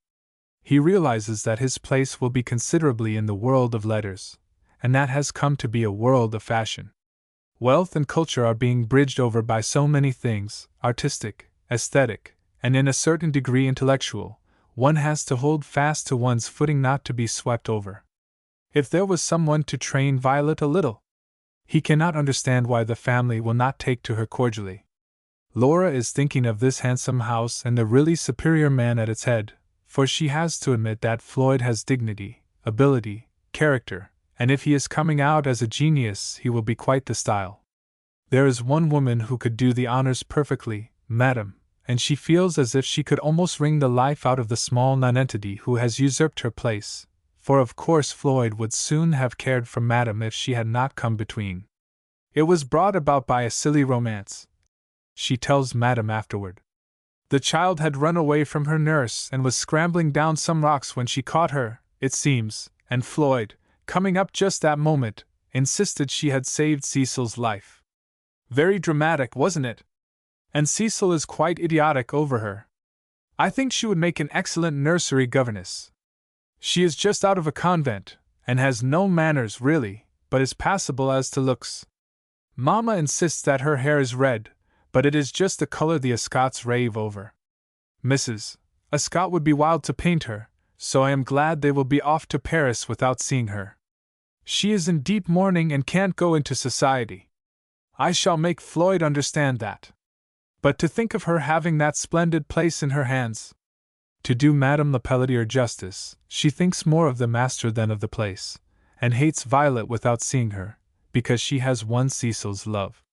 He realizes that his place will be considerably in the world of letters, and that has come to be a world of fashion. Wealth and culture are being bridged over by so many things, artistic, aesthetic, and in a certain degree intellectual, one has to hold fast to one's footing not to be swept over. If there was someone to train Violet a little, he cannot understand why the family will not take to her cordially. Laura is thinking of this handsome house and the really superior man at its head, for she has to admit that Floyd has dignity, ability, character, and if he is coming out as a genius he will be quite the style. There is one woman who could do the honors perfectly, Madam, and she feels as if she could almost wring the life out of the small nonentity who has usurped her place, for of course Floyd would soon have cared for Madam if she had not come between. It was brought about by a silly romance, she tells Madam afterward. The child had run away from her nurse and was scrambling down some rocks when she caught her, it seems, and Floyd, coming up just that moment, insisted she had saved Cecil's life. Very dramatic, wasn't it? And Cecil is quite idiotic over her. I think she would make an excellent nursery governess. She is just out of a convent, and has no manners really, but is passable as to looks. Mamma insists that her hair is red, but it is just the color the Escots rave over. Mrs. Escott would be wild to paint her, so I am glad they will be off to Paris without seeing her. She is in deep mourning and can't go into society. I shall make Floyd understand that. But to think of her having that splendid place in her hands! To do Madame Lepelletier justice, she thinks more of the master than of the place, and hates Violet without seeing her, because she has won Cecil's love.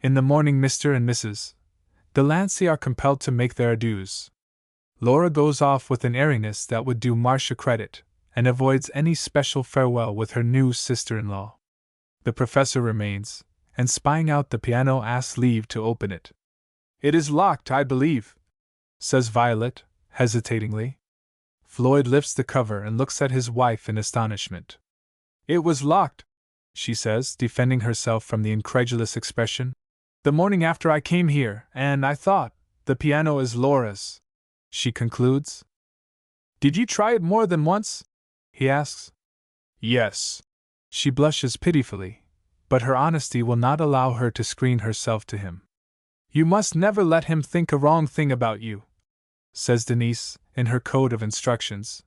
In the morning Mr. and Mrs. Delancey are compelled to make their adieus. Laura goes off with an airiness that would do Marcia credit, and avoids any special farewell with her new sister-in-law. The professor remains, and spying out the piano asks leave to open it. "It is locked, I believe," says Violet, hesitatingly. Floyd lifts the cover and looks at his wife in astonishment. "It was locked," she says, defending herself from the incredulous expression, "the morning after I came here, and I thought, the piano is Laura's," she concludes. "Did you try it more than once?" he asks. "Yes." She blushes pitifully, but her honesty will not allow her to screen herself to him. "You must never let him think a wrong thing about you," says Denise, in her code of instructions.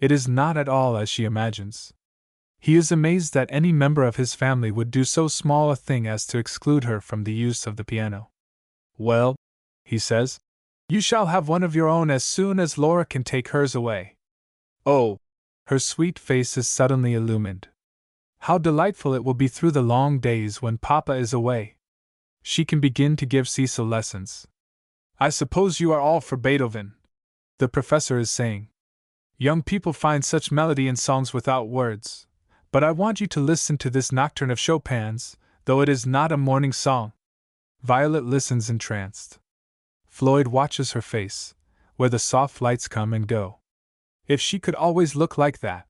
It is not at all as she imagines. He is amazed that any member of his family would do so small a thing as to exclude her from the use of the piano. "Well," he says, "you shall have one of your own as soon as Laura can take hers away." "Oh!" Her sweet face is suddenly illumined. "How delightful it will be through the long days when Papa is away. She can begin to give Cecil lessons. I suppose you are all for Beethoven," the professor is saying. "Young people find such melody in songs without words. But I want you to listen to this nocturne of Chopin's, though it is not a morning song." Violet listens entranced. Floyd watches her face, where the soft lights come and go. If she could always look like that!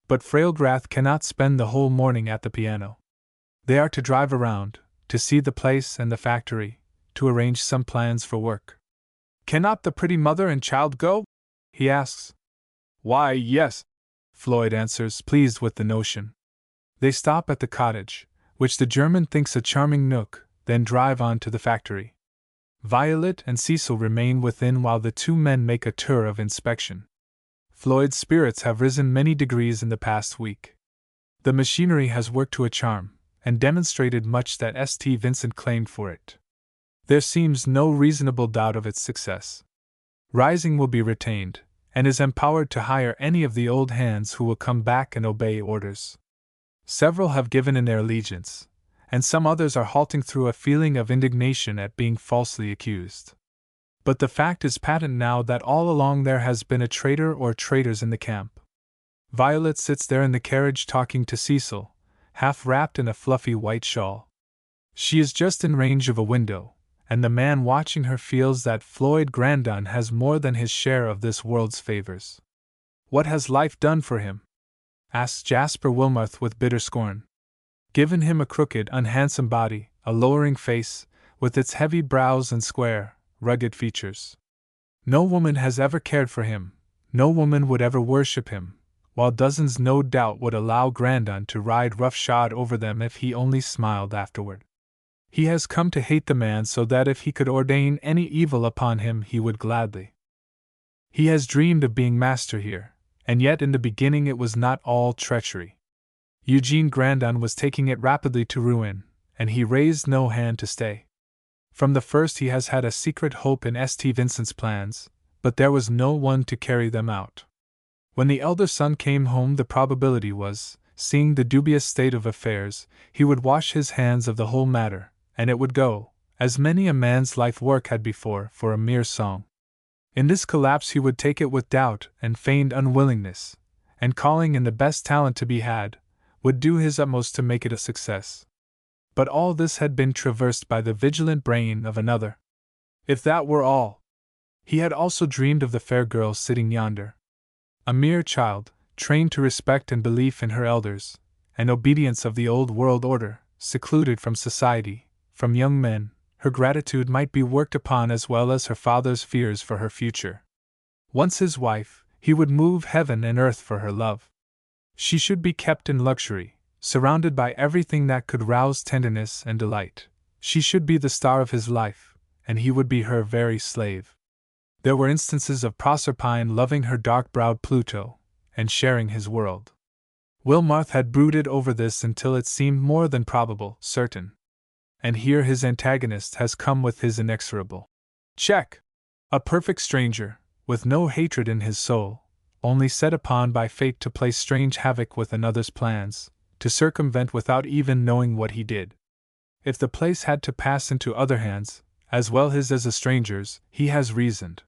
But Frailgrath cannot spend the whole morning at the piano. They are to drive around, to see the place and the factory, to arrange some plans for work. "Cannot the pretty mother and child go?" he asks. "Why, yes," Floyd answers, pleased with the notion. They stop at the cottage, which the German thinks a charming nook, then drive on to the factory. Violet and Cecil remain within while the two men make a tour of inspection. Floyd's spirits have risen many degrees in the past week. The machinery has worked to a charm, and demonstrated much that St. Vincent claimed for it. There seems no reasonable doubt of its success. Rising will be retained, and is empowered to hire any of the old hands who will come back and obey orders. Several have given in their allegiance, and some others are halting through a feeling of indignation at being falsely accused. But the fact is patent now that all along there has been a traitor or traitors in the camp. Violet sits there in the carriage talking to Cecil, half wrapped in a fluffy white shawl. She is just in range of a window, and the man watching her feels that Floyd Grandon has more than his share of this world's favors. "What has life done for him?" asks Jasper Wilmarth with bitter scorn. "Given him a crooked, unhandsome body, a lowering face, with its heavy brows and square, rugged features. No woman has ever cared for him, no woman would ever worship him, while dozens no doubt would allow Grandon to ride roughshod over them if he only smiled afterward. He has come to hate the man so that if he could ordain any evil upon him he would gladly. He has dreamed of being master here, and yet in the beginning it was not all treachery. Eugene Grandon was taking it rapidly to ruin, and he raised no hand to stay. From the first he has had a secret hope in St. Vincent's plans, but there was no one to carry them out. When the elder son came home the probability was, seeing the dubious state of affairs, he would wash his hands of the whole matter, and it would go, as many a man's life work had before, for a mere song. In this collapse he would take it with doubt and feigned unwillingness, and calling in the best talent to be had, would do his utmost to make it a success. But all this had been traversed by the vigilant brain of another. If that were all, he had also dreamed of the fair girl sitting yonder. A mere child, trained to respect and belief in her elders, and obedience of the old world order, secluded from society, from young men, her gratitude might be worked upon as well as her father's fears for her future. Once his wife, he would move heaven and earth for her love. She should be kept in luxury, surrounded by everything that could rouse tenderness and delight. She should be the star of his life, and he would be her very slave. There were instances of Proserpine loving her dark-browed Pluto, and sharing his world. Wilmarth had brooded over this until it seemed more than probable, certain. And here his antagonist has come with his inexorable check. A perfect stranger, with no hatred in his soul, only set upon by fate to play strange havoc with another's plans, to circumvent without even knowing what he did. If the place had to pass into other hands, as well his as a stranger's, he has reasoned.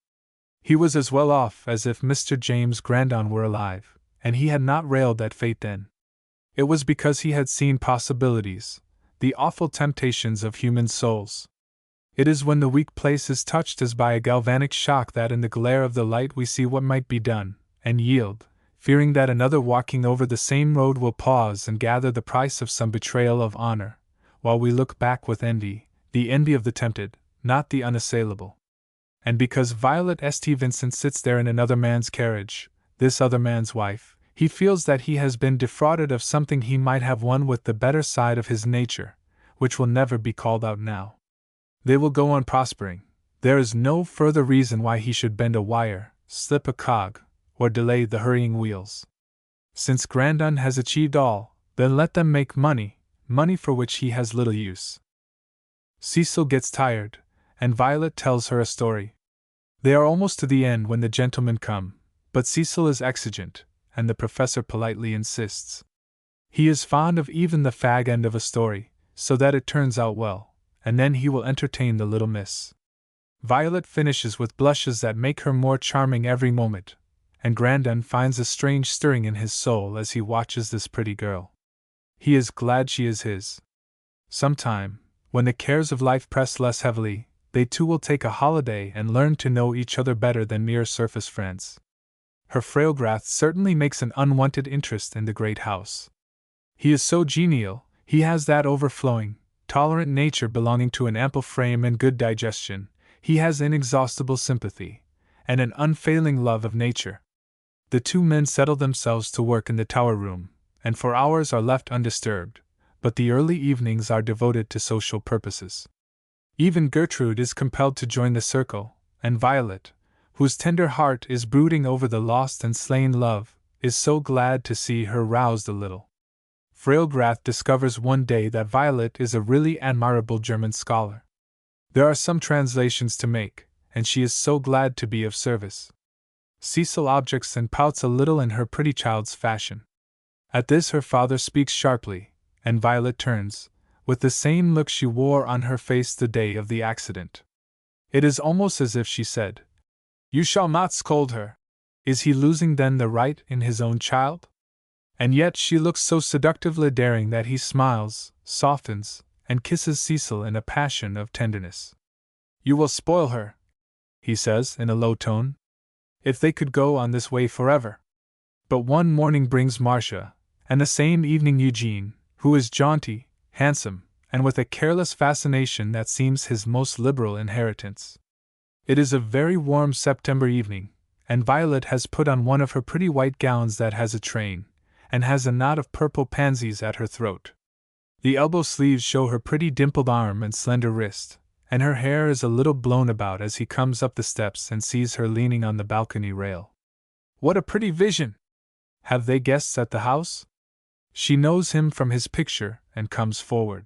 He was as well off as if Mr. James Grandon were alive, and he had not railed at fate then. It was because he had seen possibilities, the awful temptations of human souls. It is when the weak place is touched as by a galvanic shock that in the glare of the light we see what might be done, and yield, fearing that another walking over the same road will pause and gather the price of some betrayal of honor, while we look back with envy, the envy of the tempted, not the unassailable. And because Violet St. Vincent sits there in another man's carriage, this other man's wife, he feels that he has been defrauded of something he might have won with the better side of his nature, which will never be called out now. They will go on prospering. There is no further reason why he should bend a wire, slip a cog, or delay the hurrying wheels. Since Grandon has achieved all, then let them make money, money for which he has little use. Cecil gets tired, and Violet tells her a story. They are almost to the end when the gentlemen come, but Cecil is exigent, and the professor politely insists. He is fond of even the fag end of a story, so that it turns out well, and then he will entertain the little miss. Violet finishes with blushes that make her more charming every moment, and Grandon finds a strange stirring in his soul as he watches this pretty girl. He is glad she is his. Sometime, when the cares of life press less heavily, they two will take a holiday and learn to know each other better than mere surface friends. Her Frailgrath certainly makes an unwanted interest in the great house. He is so genial, he has that overflowing, tolerant nature belonging to an ample frame and good digestion, he has inexhaustible sympathy, and an unfailing love of nature. The two men settle themselves to work in the tower room, and for hours are left undisturbed, but the early evenings are devoted to social purposes. Even Gertrude is compelled to join the circle, and Violet, whose tender heart is brooding over the lost and slain love, is so glad to see her roused a little. Frailgrath discovers one day that Violet is a really admirable German scholar. There are some translations to make, and she is so glad to be of service. Cecil objects and pouts a little in her pretty child's fashion. At this her father speaks sharply, and Violet turns, with the same look she wore on her face the day of the accident. It is almost as if she said, "You shall not scold her. Is he losing then the right in his own child?" And yet she looks so seductively daring that he smiles, softens, and kisses Cecil in a passion of tenderness. "You will spoil her," he says in a low tone. "If they could go on this way forever." But one morning brings Marcia, and the same evening Eugene, who is jaunty, handsome, and with a careless fascination that seems his most liberal inheritance. It is a very warm September evening, and Violet has put on one of her pretty white gowns that has a train, and has a knot of purple pansies at her throat. The elbow sleeves show her pretty dimpled arm and slender wrist, and her hair is a little blown about as he comes up the steps and sees her leaning on the balcony rail. What a pretty vision! Have they guests at the house? She knows him from his picture and comes forward.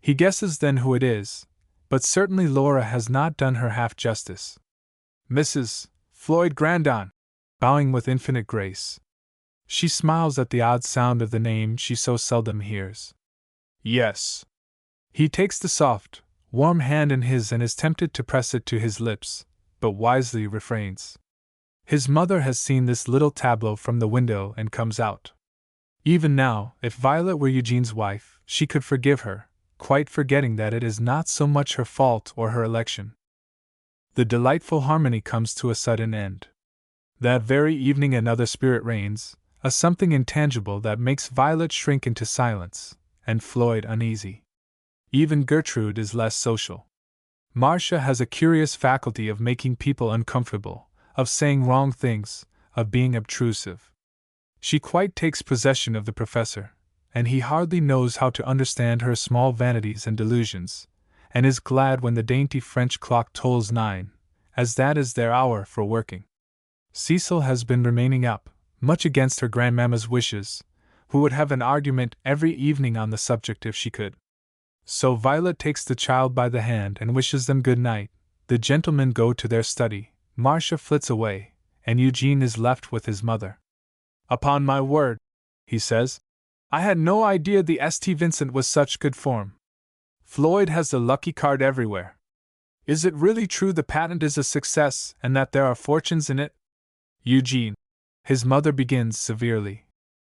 He guesses then who it is, but certainly Laura has not done her half justice. "Mrs. Floyd Grandon," bowing with infinite grace. She smiles at the odd sound of the name she so seldom hears. "Yes." He takes the soft, warm hand in his and is tempted to press it to his lips, but wisely refrains. His mother has seen this little tableau from the window and comes out. Even now, if Violet were Eugene's wife, she could forgive her, quite forgetting that it is not so much her fault or her election. The delightful harmony comes to a sudden end. That very evening another spirit reigns, a something intangible that makes Violet shrink into silence, and Floyd uneasy. Even Gertrude is less social. Marcia has a curious faculty of making people uncomfortable, of saying wrong things, of being obtrusive. She quite takes possession of the professor, and he hardly knows how to understand her small vanities and delusions, and is glad when the dainty French clock tolls 9, as that is their hour for working. Cecil has been remaining up, much against her grandmamma's wishes, who would have an argument every evening on the subject if she could. So Violet takes the child by the hand and wishes them good night. The gentlemen go to their study, Marcia flits away, and Eugene is left with his mother. "Upon my word," he says, "I had no idea the St. Vincent was such good form. Floyd has the lucky card everywhere. Is it really true the patent is a success and that there are fortunes in it?" "Eugene," his mother begins severely,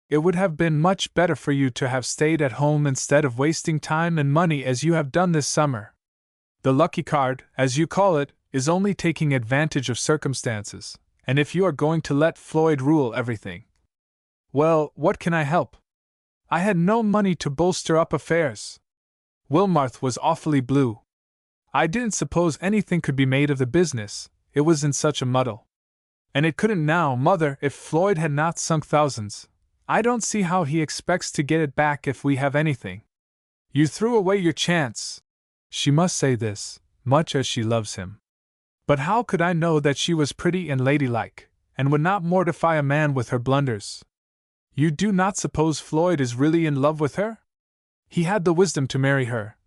"it would have been much better for you to have stayed at home instead of wasting time and money as you have done this summer. The lucky card, as you call it, is only taking advantage of circumstances, and if you are going to let Floyd rule everything, well, what can I help? I had no money to bolster up affairs. Wilmarth was awfully blue. I didn't suppose anything could be made of the business, it was in such a muddle. And it couldn't now, Mother, if Floyd had not sunk thousands. I don't see how he expects to get it back if we have anything. You threw away your chance." She must say this, much as she loves him. "But how could I know that she was pretty and ladylike, and would not mortify a man with her blunders? You do not suppose Floyd is really in love with her? He had the wisdom to marry her,"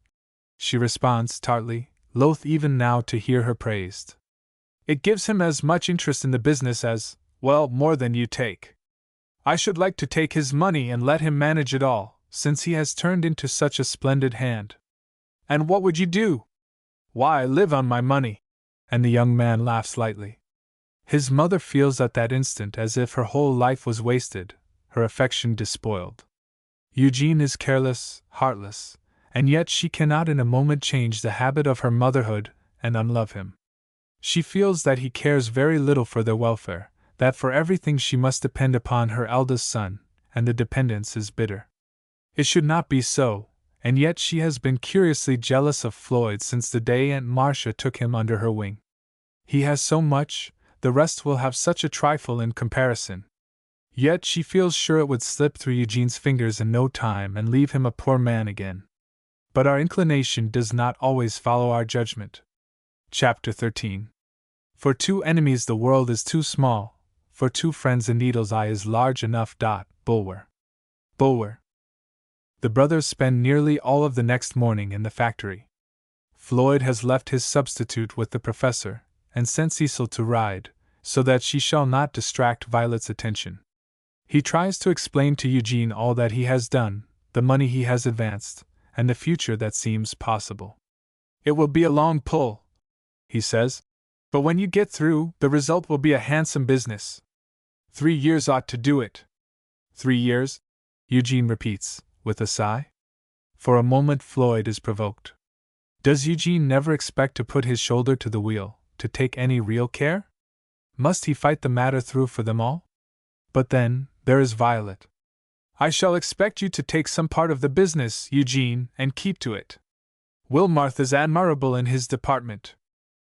she responds tartly, loath even now to hear her praised. "It gives him as much interest in the business as, well, more than you take. I should like to take his money and let him manage it all, since he has turned into such a splendid hand." "And what would you do?" "Why, live on my money." And the young man laughs lightly. His mother feels at that instant as if her whole life was wasted, her affection despoiled. Eugene is careless, heartless, and yet she cannot in a moment change the habit of her motherhood and unlove him. She feels that he cares very little for their welfare, that for everything she must depend upon her eldest son, and the dependence is bitter. It should not be so, and yet she has been curiously jealous of Floyd since the day Aunt Marcia took him under her wing. He has so much, the rest will have such a trifle in comparison. Yet she feels sure it would slip through Eugene's fingers in no time and leave him a poor man again. But our inclination does not always follow our judgment. Chapter 13. For two enemies the world is too small, for two friends a needle's eye is large enough. Bulwer. Bulwer. The brothers spend nearly all of the next morning in the factory. Floyd has left his substitute with the professor, and sent Cecil to ride, so that she shall not distract Violet's attention. He tries to explain to Eugene all that he has done, the money he has advanced, and the future that seems possible. It will be a long pull, he says, but when you get through, the result will be a handsome business. 3 years ought to do it. 3 years? Eugene repeats, with a sigh. For a moment Floyd is provoked. Does Eugene never expect to put his shoulder to the wheel, to take any real care? Must he fight the matter through for them all? But then, there is Violet. I shall expect you to take some part of the business, Eugene, and keep to it. Wilmarth is admirable in his department.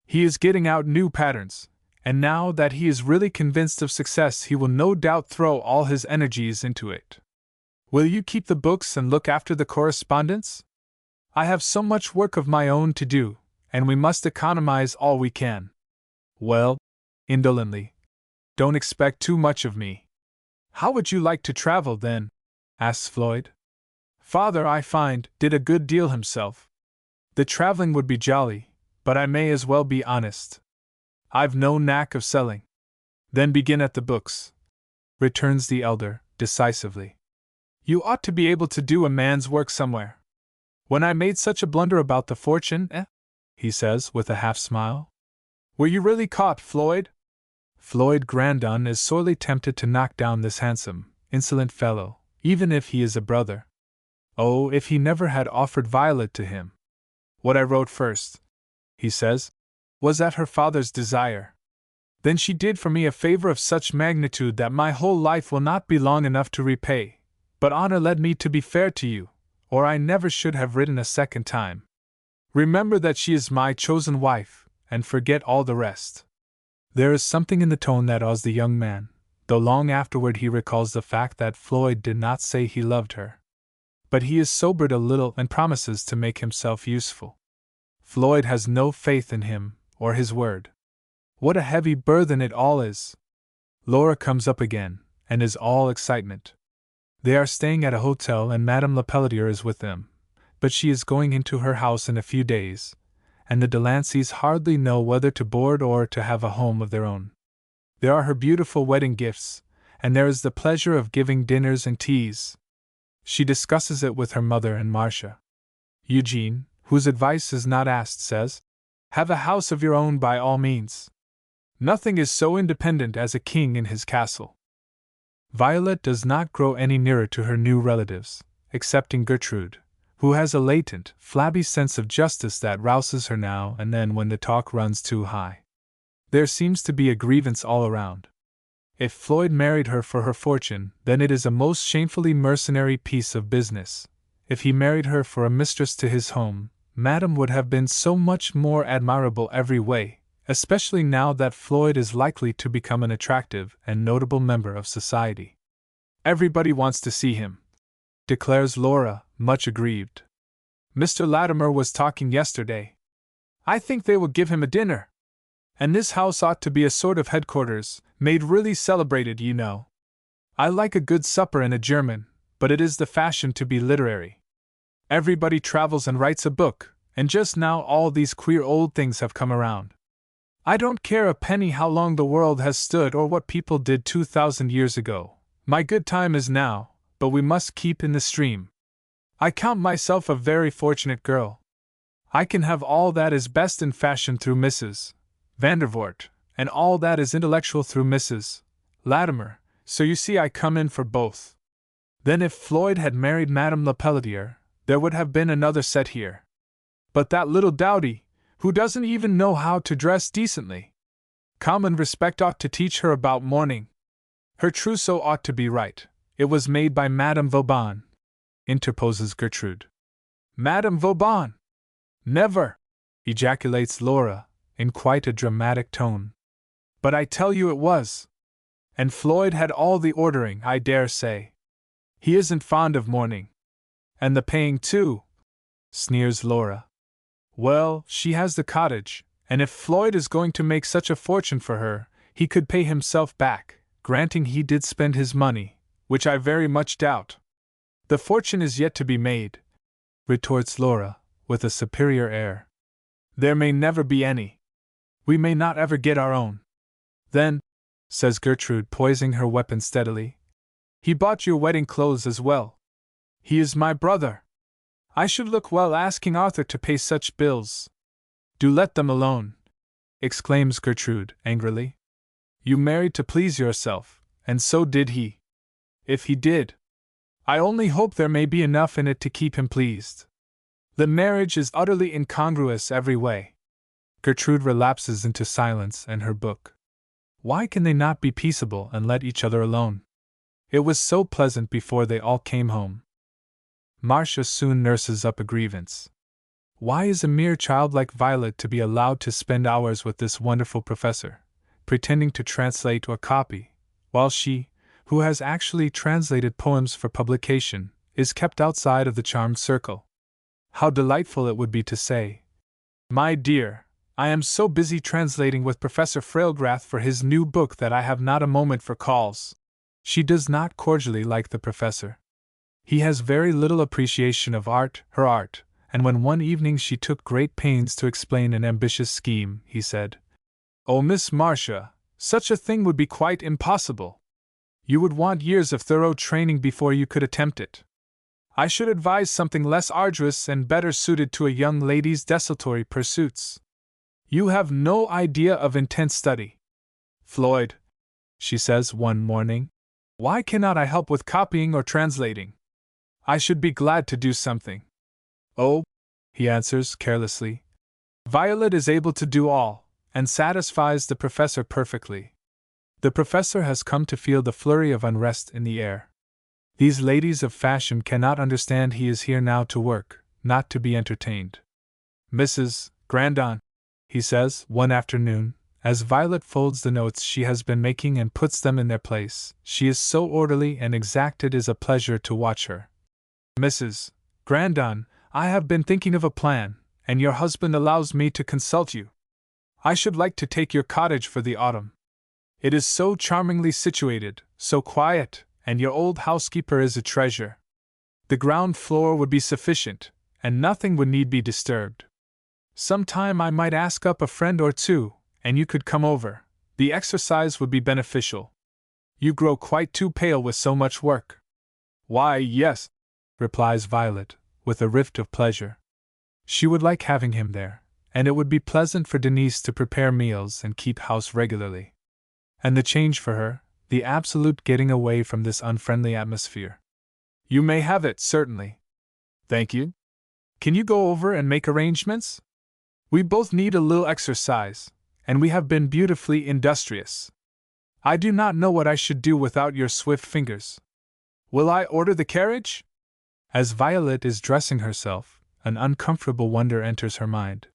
He is getting out new patterns, and now that he is really convinced of success, he will no doubt throw all his energies into it. Will you keep the books and look after the correspondence? I have so much work of my own to do, and we must economize all we can. Well, indolently, don't expect too much of me. How would you like to travel, then? Asks Floyd. Father, I find, did a good deal himself. The traveling would be jolly, but I may as well be honest. I've no knack of selling. Then begin at the books, returns the elder, decisively. You ought to be able to do a man's work somewhere. When I made such a blunder about the fortune, he says, with a half-smile. Were you really caught, Floyd? Floyd Grandon is sorely tempted to knock down this handsome, insolent fellow, even if he is a brother. Oh, if he never had offered Violet to him! What I wrote first, he says, was at her father's desire. Then she did for me a favor of such magnitude that my whole life will not be long enough to repay, but honor led me to be fair to you, or I never should have written a second time. Remember that she is my chosen wife, and forget all the rest. There is something in the tone that awes the young man, though long afterward he recalls the fact that Floyd did not say he loved her. But he is sobered a little and promises to make himself useful. Floyd has no faith in him, or his word. What a heavy burthen it all is! Laura comes up again, and is all excitement. They are staying at a hotel and Madame Lepelletier is with them, but she is going into her house in a few days, and the Delanceys hardly know whether to board or to have a home of their own. There are her beautiful wedding gifts, and there is the pleasure of giving dinners and teas. She discusses it with her mother and Marcia. Eugene, whose advice is not asked, says, "Have a house of your own by all means. Nothing is so independent as a king in his castle." Violet does not grow any nearer to her new relatives, excepting Gertrude, who has a latent, flabby sense of justice that rouses her now and then when the talk runs too high. There seems to be a grievance all around. If Floyd married her for her fortune, then it is a most shamefully mercenary piece of business. If he married her for a mistress to his home, Madame would have been so much more admirable every way, especially now that Floyd is likely to become an attractive and notable member of society. Everybody wants to see him, declares Laura, much aggrieved. Mr. Latimer was talking yesterday. I think they will give him a dinner. And this house ought to be a sort of headquarters, made really celebrated, you know. I like a good supper and a German, but it is the fashion to be literary. Everybody travels and writes a book, and just now all these queer old things have come around. I don't care a penny how long the world has stood or what people did 2,000 years ago. My good time is now, but we must keep in the stream. I count myself a very fortunate girl. I can have all that is best in fashion through Mrs. Vandervoort, and all that is intellectual through Mrs. Latimer, so you see I come in for both. Then if Floyd had married Madame Lepelletier, there would have been another set here. But that little dowdy, who doesn't even know how to dress decently. Common respect ought to teach her about mourning. Her trousseau ought to be right. It was made by Madame Vauban, interposes Gertrude. Madame Vauban! Never! Ejaculates Laura, in quite a dramatic tone. But I tell you it was. And Floyd had all the ordering, I dare say. He isn't fond of mourning. And the paying too, sneers Laura. Well, she has the cottage, and if Floyd is going to make such a fortune for her, he could pay himself back, granting he did spend his money, which I very much doubt. The fortune is yet to be made, retorts Laura, with a superior air. There may never be any. We may not ever get our own. Then, says Gertrude, poising her weapon steadily, he bought your wedding clothes as well. He is my brother. I should look well asking Arthur to pay such bills. Do let them alone, exclaims Gertrude, angrily. You married to please yourself, and so did he. If he did, I only hope there may be enough in it to keep him pleased. The marriage is utterly incongruous every way. Gertrude relapses into silence and her book. Why can they not be peaceable and let each other alone? It was so pleasant before they all came home. Marcia soon nurses up a grievance. Why is a mere child like Violet to be allowed to spend hours with this wonderful professor, pretending to translate or copy, while she, who has actually translated poems for publication, is kept outside of the charmed circle? How delightful it would be to say, "My dear, I am so busy translating with Professor Frailgrath for his new book that I have not a moment for calls." She does not cordially like the professor. He has very little appreciation of her art, and when one evening she took great pains to explain an ambitious scheme, he said, "Oh, Miss Marcia, such a thing would be quite impossible. You would want years of thorough training before you could attempt it. I should advise something less arduous and better suited to a young lady's desultory pursuits. You have no idea of intense study. Floyd," she says one morning, "why cannot I help with copying or translating? I should be glad to do something." "Oh," he answers carelessly, "Violet is able to do all, and satisfies the professor perfectly." The professor has come to feel the flurry of unrest in the air. These ladies of fashion cannot understand he is here now to work, not to be entertained. "Mrs. Grandon," he says one afternoon, as Violet folds the notes she has been making and puts them in their place. She is so orderly and exact it is a pleasure to watch her. "Mrs. Grandon, I have been thinking of a plan, and your husband allows me to consult you. I should like to take your cottage for the autumn. It is so charmingly situated, so quiet, and your old housekeeper is a treasure. The ground floor would be sufficient, and nothing would need be disturbed. Some time I might ask up a friend or two, and you could come over. The exercise would be beneficial. You grow quite too pale with so much work." "Why, yes," replies Violet, with a rift of pleasure. She would like having him there, and it would be pleasant for Denise to prepare meals and keep house regularly. And the change for her, the absolute getting away from this unfriendly atmosphere. "You may have it, certainly." "Thank you. Can you go over and make arrangements? We both need a little exercise, and we have been beautifully industrious. I do not know what I should do without your swift fingers. Will I order the carriage?" As Violet is dressing herself, an uncomfortable wonder enters her mind.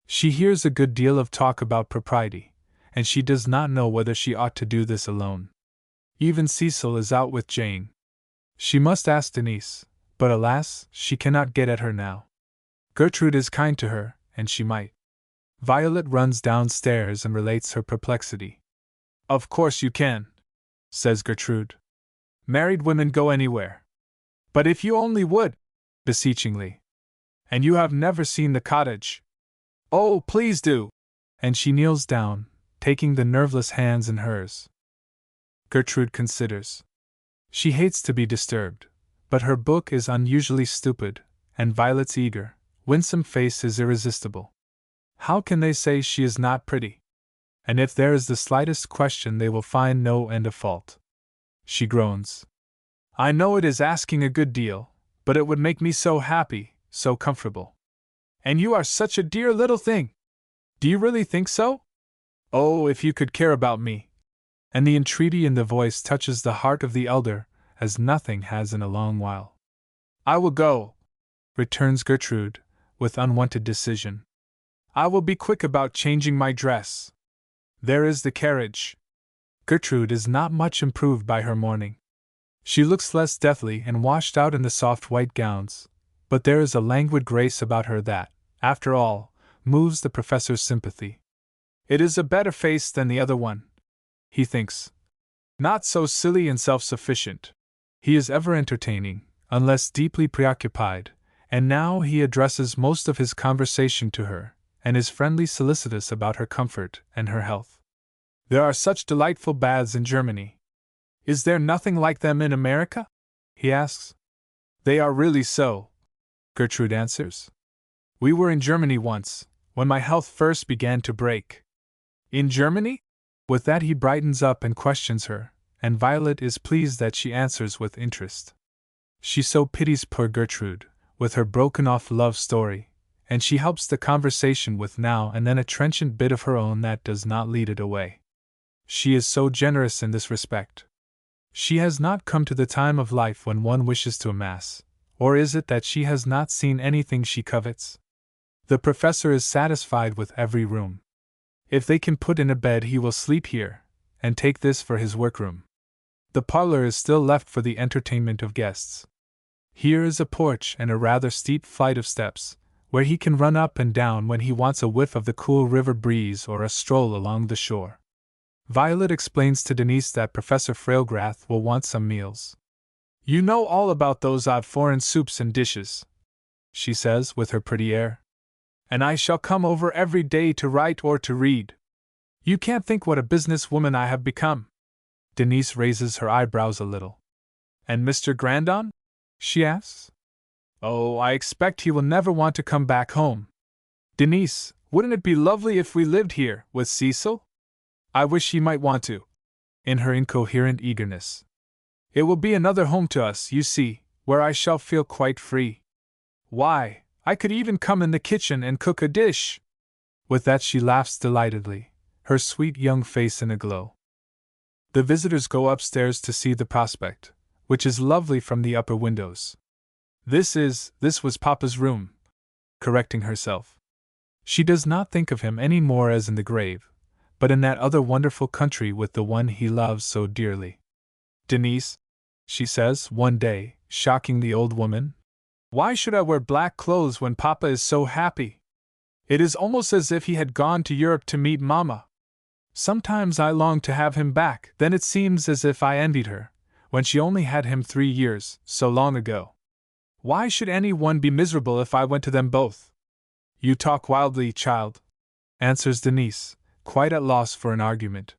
She hears a good deal of talk about propriety, and she does not know whether she ought to do this alone. Even Cecil is out with Jane. She must ask Denise, but alas, she cannot get at her now. Gertrude is kind to her, and she might. Violet runs downstairs and relates her perplexity. "Of course you can," says Gertrude. "Married women go anywhere. But if you only would," beseechingly. "And you have never seen the cottage. Oh, please do!" And she kneels down, taking the nerveless hands in hers. Gertrude considers. She hates to be disturbed, but her book is unusually stupid, and Violet's eager, winsome face is irresistible. How can they say she is not pretty? And if there is the slightest question they will find no end of fault. She groans. "I know it is asking a good deal, but it would make me so happy, so comfortable. And you are such a dear little thing. Do you really think so? Oh, if you could care about me." And the entreaty in the voice touches the heart of the elder, as nothing has in a long while. "I will go," returns Gertrude, with unwonted decision. "I will be quick about changing my dress. There is the carriage." Gertrude is not much improved by her mourning. She looks less deathly and washed out in the soft white gowns, but there is a languid grace about her that, after all, moves the professor's sympathy. It is a better face than the other one, he thinks. Not so silly and self-sufficient. He is ever entertaining, unless deeply preoccupied, and now he addresses most of his conversation to her, and is friendly solicitous about her comfort and her health. "There are such delightful baths in Germany. Is there nothing like them in America?" he asks. "They are really so. Gertrude answers. We were in Germany once, when my health first began to break. In Germany? With that he brightens up and questions her, and Violet is pleased that she answers with interest. She so pities poor Gertrude, with her broken-off love story, and she helps the conversation with now and then a trenchant bit of her own that does not lead it away. She is so generous in this respect. She has not come to the time of life when one wishes to amass, or is it that she has not seen anything she covets? The professor is satisfied with every room. If they can put in a bed he will sleep here, and take this for his workroom. The parlor is still left for the entertainment of guests. Here is a porch and a rather steep flight of steps, where he can run up and down when he wants a whiff of the cool river breeze or a stroll along the shore. Violet explains to Denise that Professor Frailgrath will want some meals. You know all about those odd foreign soups and dishes, she says with her pretty air. And I shall come over every day to write or to read. You can't think what a businesswoman I have become. Denise raises her eyebrows a little. And Mr. Grandon? She asks. Oh, I expect he will never want to come back home. Denise, wouldn't it be lovely if we lived here, with Cecil? I wish he might want to. In her incoherent eagerness. It will be another home to us, you see, where I shall feel quite free. Why, I could even come in the kitchen and cook a dish. With that she laughs delightedly, her sweet young face in a glow. The visitors go upstairs to see the prospect, which is lovely from the upper windows. This was Papa's room. Correcting herself. She does not think of him any more as in the grave, but in that other wonderful country with the one he loves so dearly. Denise, she says one day, shocking the old woman, why should I wear black clothes when Papa is so happy? It is almost as if he had gone to Europe to meet Mama. Sometimes I long to have him back, then it seems as if I envied her, when she only had him 3 years, so long ago. Why should any one be miserable if I went to them both? You talk wildly, child, answers Denise, quite at loss for an argument.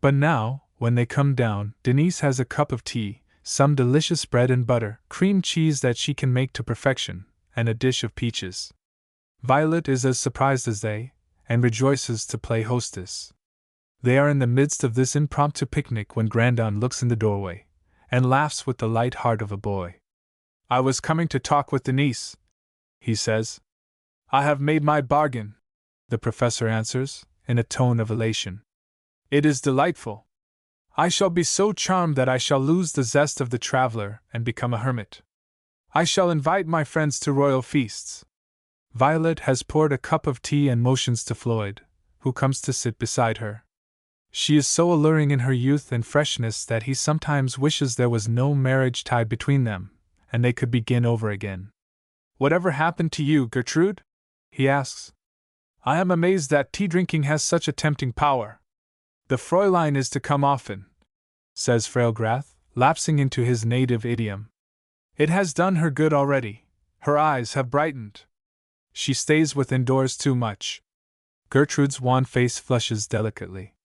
But now, when they come down, Denise has a cup of tea, some delicious bread and butter, cream cheese that she can make to perfection, and a dish of peaches. Violet is as surprised as they, and rejoices to play hostess. They are in the midst of this impromptu picnic when Grandon looks in the doorway, and laughs with the light heart of a boy. I was coming to talk with Denise, he says. I have made my bargain, the professor answers, in a tone of elation. It is delightful. I shall be so charmed that I shall lose the zest of the traveler and become a hermit. I shall invite my friends to royal feasts. Violet has poured a cup of tea and motions to Floyd, who comes to sit beside her. She is so alluring in her youth and freshness that he sometimes wishes there was no marriage tie between them, and they could begin over again. Whatever happened to you, Gertrude? He asks. I am amazed that tea-drinking has such a tempting power. The Fräulein is to come often, says Frailgrath, lapsing into his native idiom. It has done her good already. Her eyes have brightened. She stays within doors too much. Gertrude's wan face flushes delicately.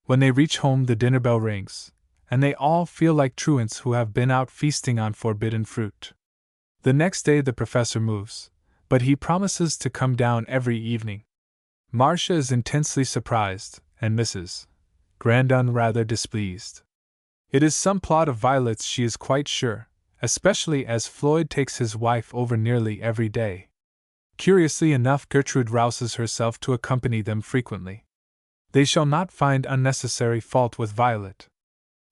When they reach home, the dinner bell rings, and they all feel like truants who have been out feasting on forbidden fruit. The next day the professor moves, but he promises to come down every evening. Marcia is intensely surprised, and Mrs. Grandon rather displeased. It is some plot of Violet's, she is quite sure, especially as Floyd takes his wife over nearly every day. Curiously enough, Gertrude rouses herself to accompany them frequently. They shall not find unnecessary fault with Violet.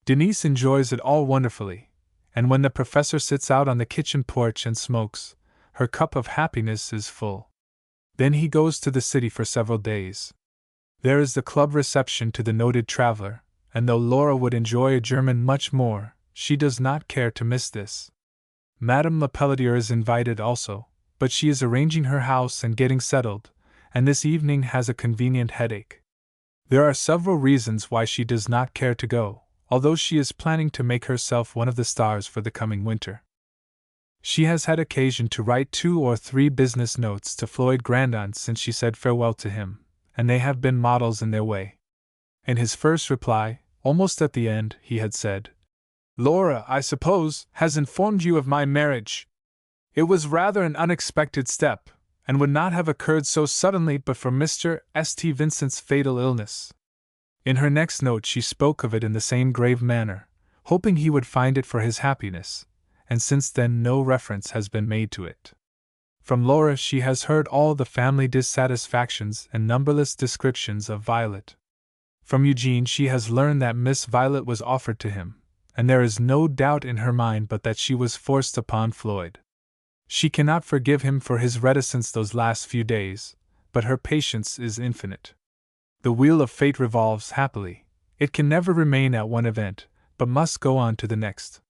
Denise enjoys it all wonderfully, and when the professor sits out on the kitchen porch and smokes, her cup of happiness is full. Then he goes to the city for several days. There is the club reception to the noted traveler, and though Laura would enjoy a German much more, she does not care to miss this. Madame Lepelletier is invited also, but she is arranging her house and getting settled, and this evening has a convenient headache. There are several reasons why she does not care to go, although she is planning to make herself one of the stars for the coming winter. She has had occasion to write 2 or 3 business notes to Floyd Grandon since she said farewell to him, and they have been models in their way. In his first reply, almost at the end, he had said, Laura, I suppose, has informed you of my marriage. It was rather an unexpected step, and would not have occurred so suddenly but for Mr. St. Vincent's fatal illness. In her next note she spoke of it in the same grave manner, hoping he would find it for his happiness, and since then no reference has been made to it. From Laura she has heard all the family dissatisfactions and numberless descriptions of Violet. From Eugene she has learned that Miss Violet was offered to him, and there is no doubt in her mind but that she was forced upon Floyd. She cannot forgive him for his reticence those last few days, but her patience is infinite. The wheel of fate revolves happily. It can never remain at one event, but must go on to the next.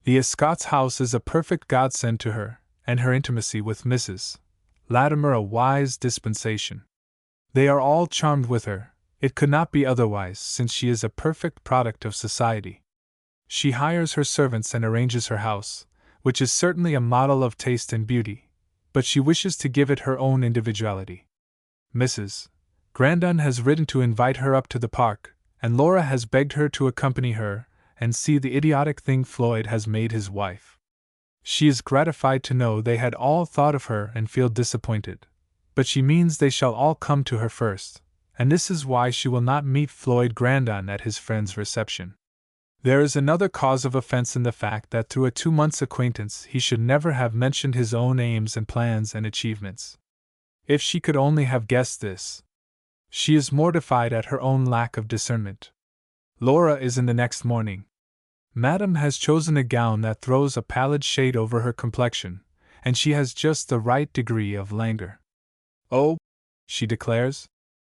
The Escott's house is a perfect godsend to her, and her intimacy with Mrs. Latimer a wise dispensation. They are all charmed with her. It could not be otherwise, since she is a perfect product of society. She hires her servants and arranges her house, which is certainly a model of taste and beauty, but she wishes to give it her own individuality. Mrs. Grandon has written to invite her up to the park, and Laura has begged her to accompany her and see the idiotic thing Floyd has made his wife. She is gratified to know they had all thought of her and feel disappointed, but she means they shall all come to her first, and this is why she will not meet Floyd Grandon at his friend's reception. There is another cause of offense in the fact that through a 2 months' acquaintance he should never have mentioned his own aims and plans and achievements. If she could only have guessed this! She is mortified at her own lack of discernment. Laura is in the next morning. Madame has chosen a gown that throws a pallid shade over her complexion, and she has just the right degree of languor. "Oh," she declares,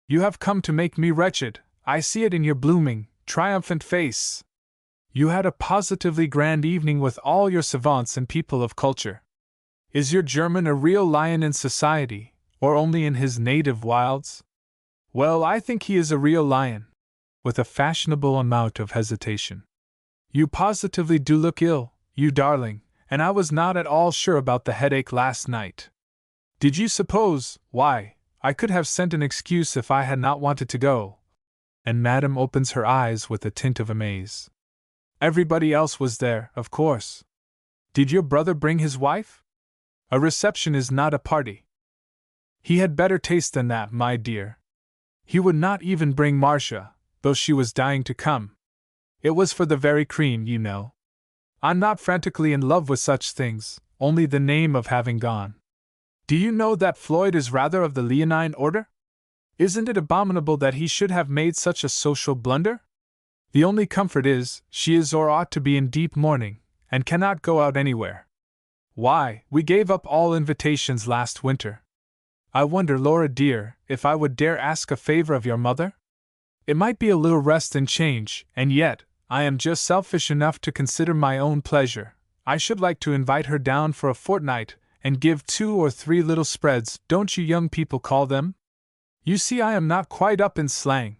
"you have come to make me wretched, I see it in your blooming, triumphant face. You had a positively grand evening with all your savants and people of culture. Is your German a real lion in society, or only in his native wilds?" "Well, I think he is a real lion," with a fashionable amount of hesitation. "You positively do look ill, you darling, and I was not at all sure about the headache last night. Did you suppose, why, I could have sent an excuse if I had not wanted to go?" And Madame opens her eyes with a tint of amaze. "Everybody else was there, of course. Did your brother bring his wife? A reception is not a party. He had better taste than that, my dear. He would not even bring Marcia, though she was dying to come. It was for the very cream, you know. I'm not frantically in love with such things, only the name of having gone. Do you know that Floyd is rather of the leonine order? Isn't it abominable that he should have made such a social blunder? The only comfort is, she is or ought to be in deep mourning, and cannot go out anywhere. Why, we gave up all invitations last winter. I wonder, Laura dear, if I would dare ask a favor of your mother? It might be a little rest and change, and yet, I am just selfish enough to consider my own pleasure. I should like to invite her down for a fortnight, and give 2 or 3 little spreads, don't you young people call them? You see I am not quite up in slang.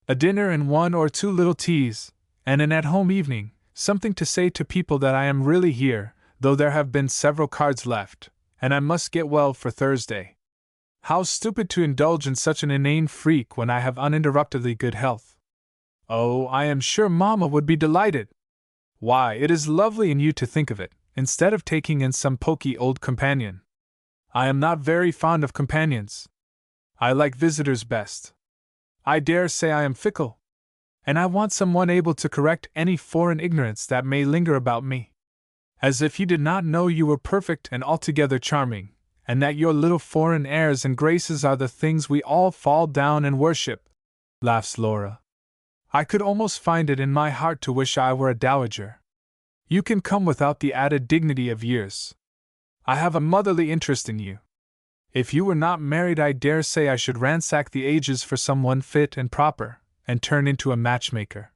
A dinner and 1 or 2 little teas, and an at-home evening, something to say to people that I am really here, though there have been several cards left, and I must get well for Thursday. How stupid to indulge in such an inane freak when I have uninterruptedly good health. Oh, I am sure Mamma would be delighted. Why, it is lovely in you to think of it, instead of taking in some poky old companion. I am not very fond of companions. I like visitors best. I dare say I am fickle, and I want someone able to correct any foreign ignorance that may linger about me. As if you did not know you were perfect and altogether charming, and that your little foreign airs and graces are the things we all fall down and worship," laughs Laura. "I could almost find it in my heart to wish I were a dowager. You can come without the added dignity of years. I have a motherly interest in you. If you were not married, I dare say I should ransack the ages for someone fit and proper, and turn into a matchmaker.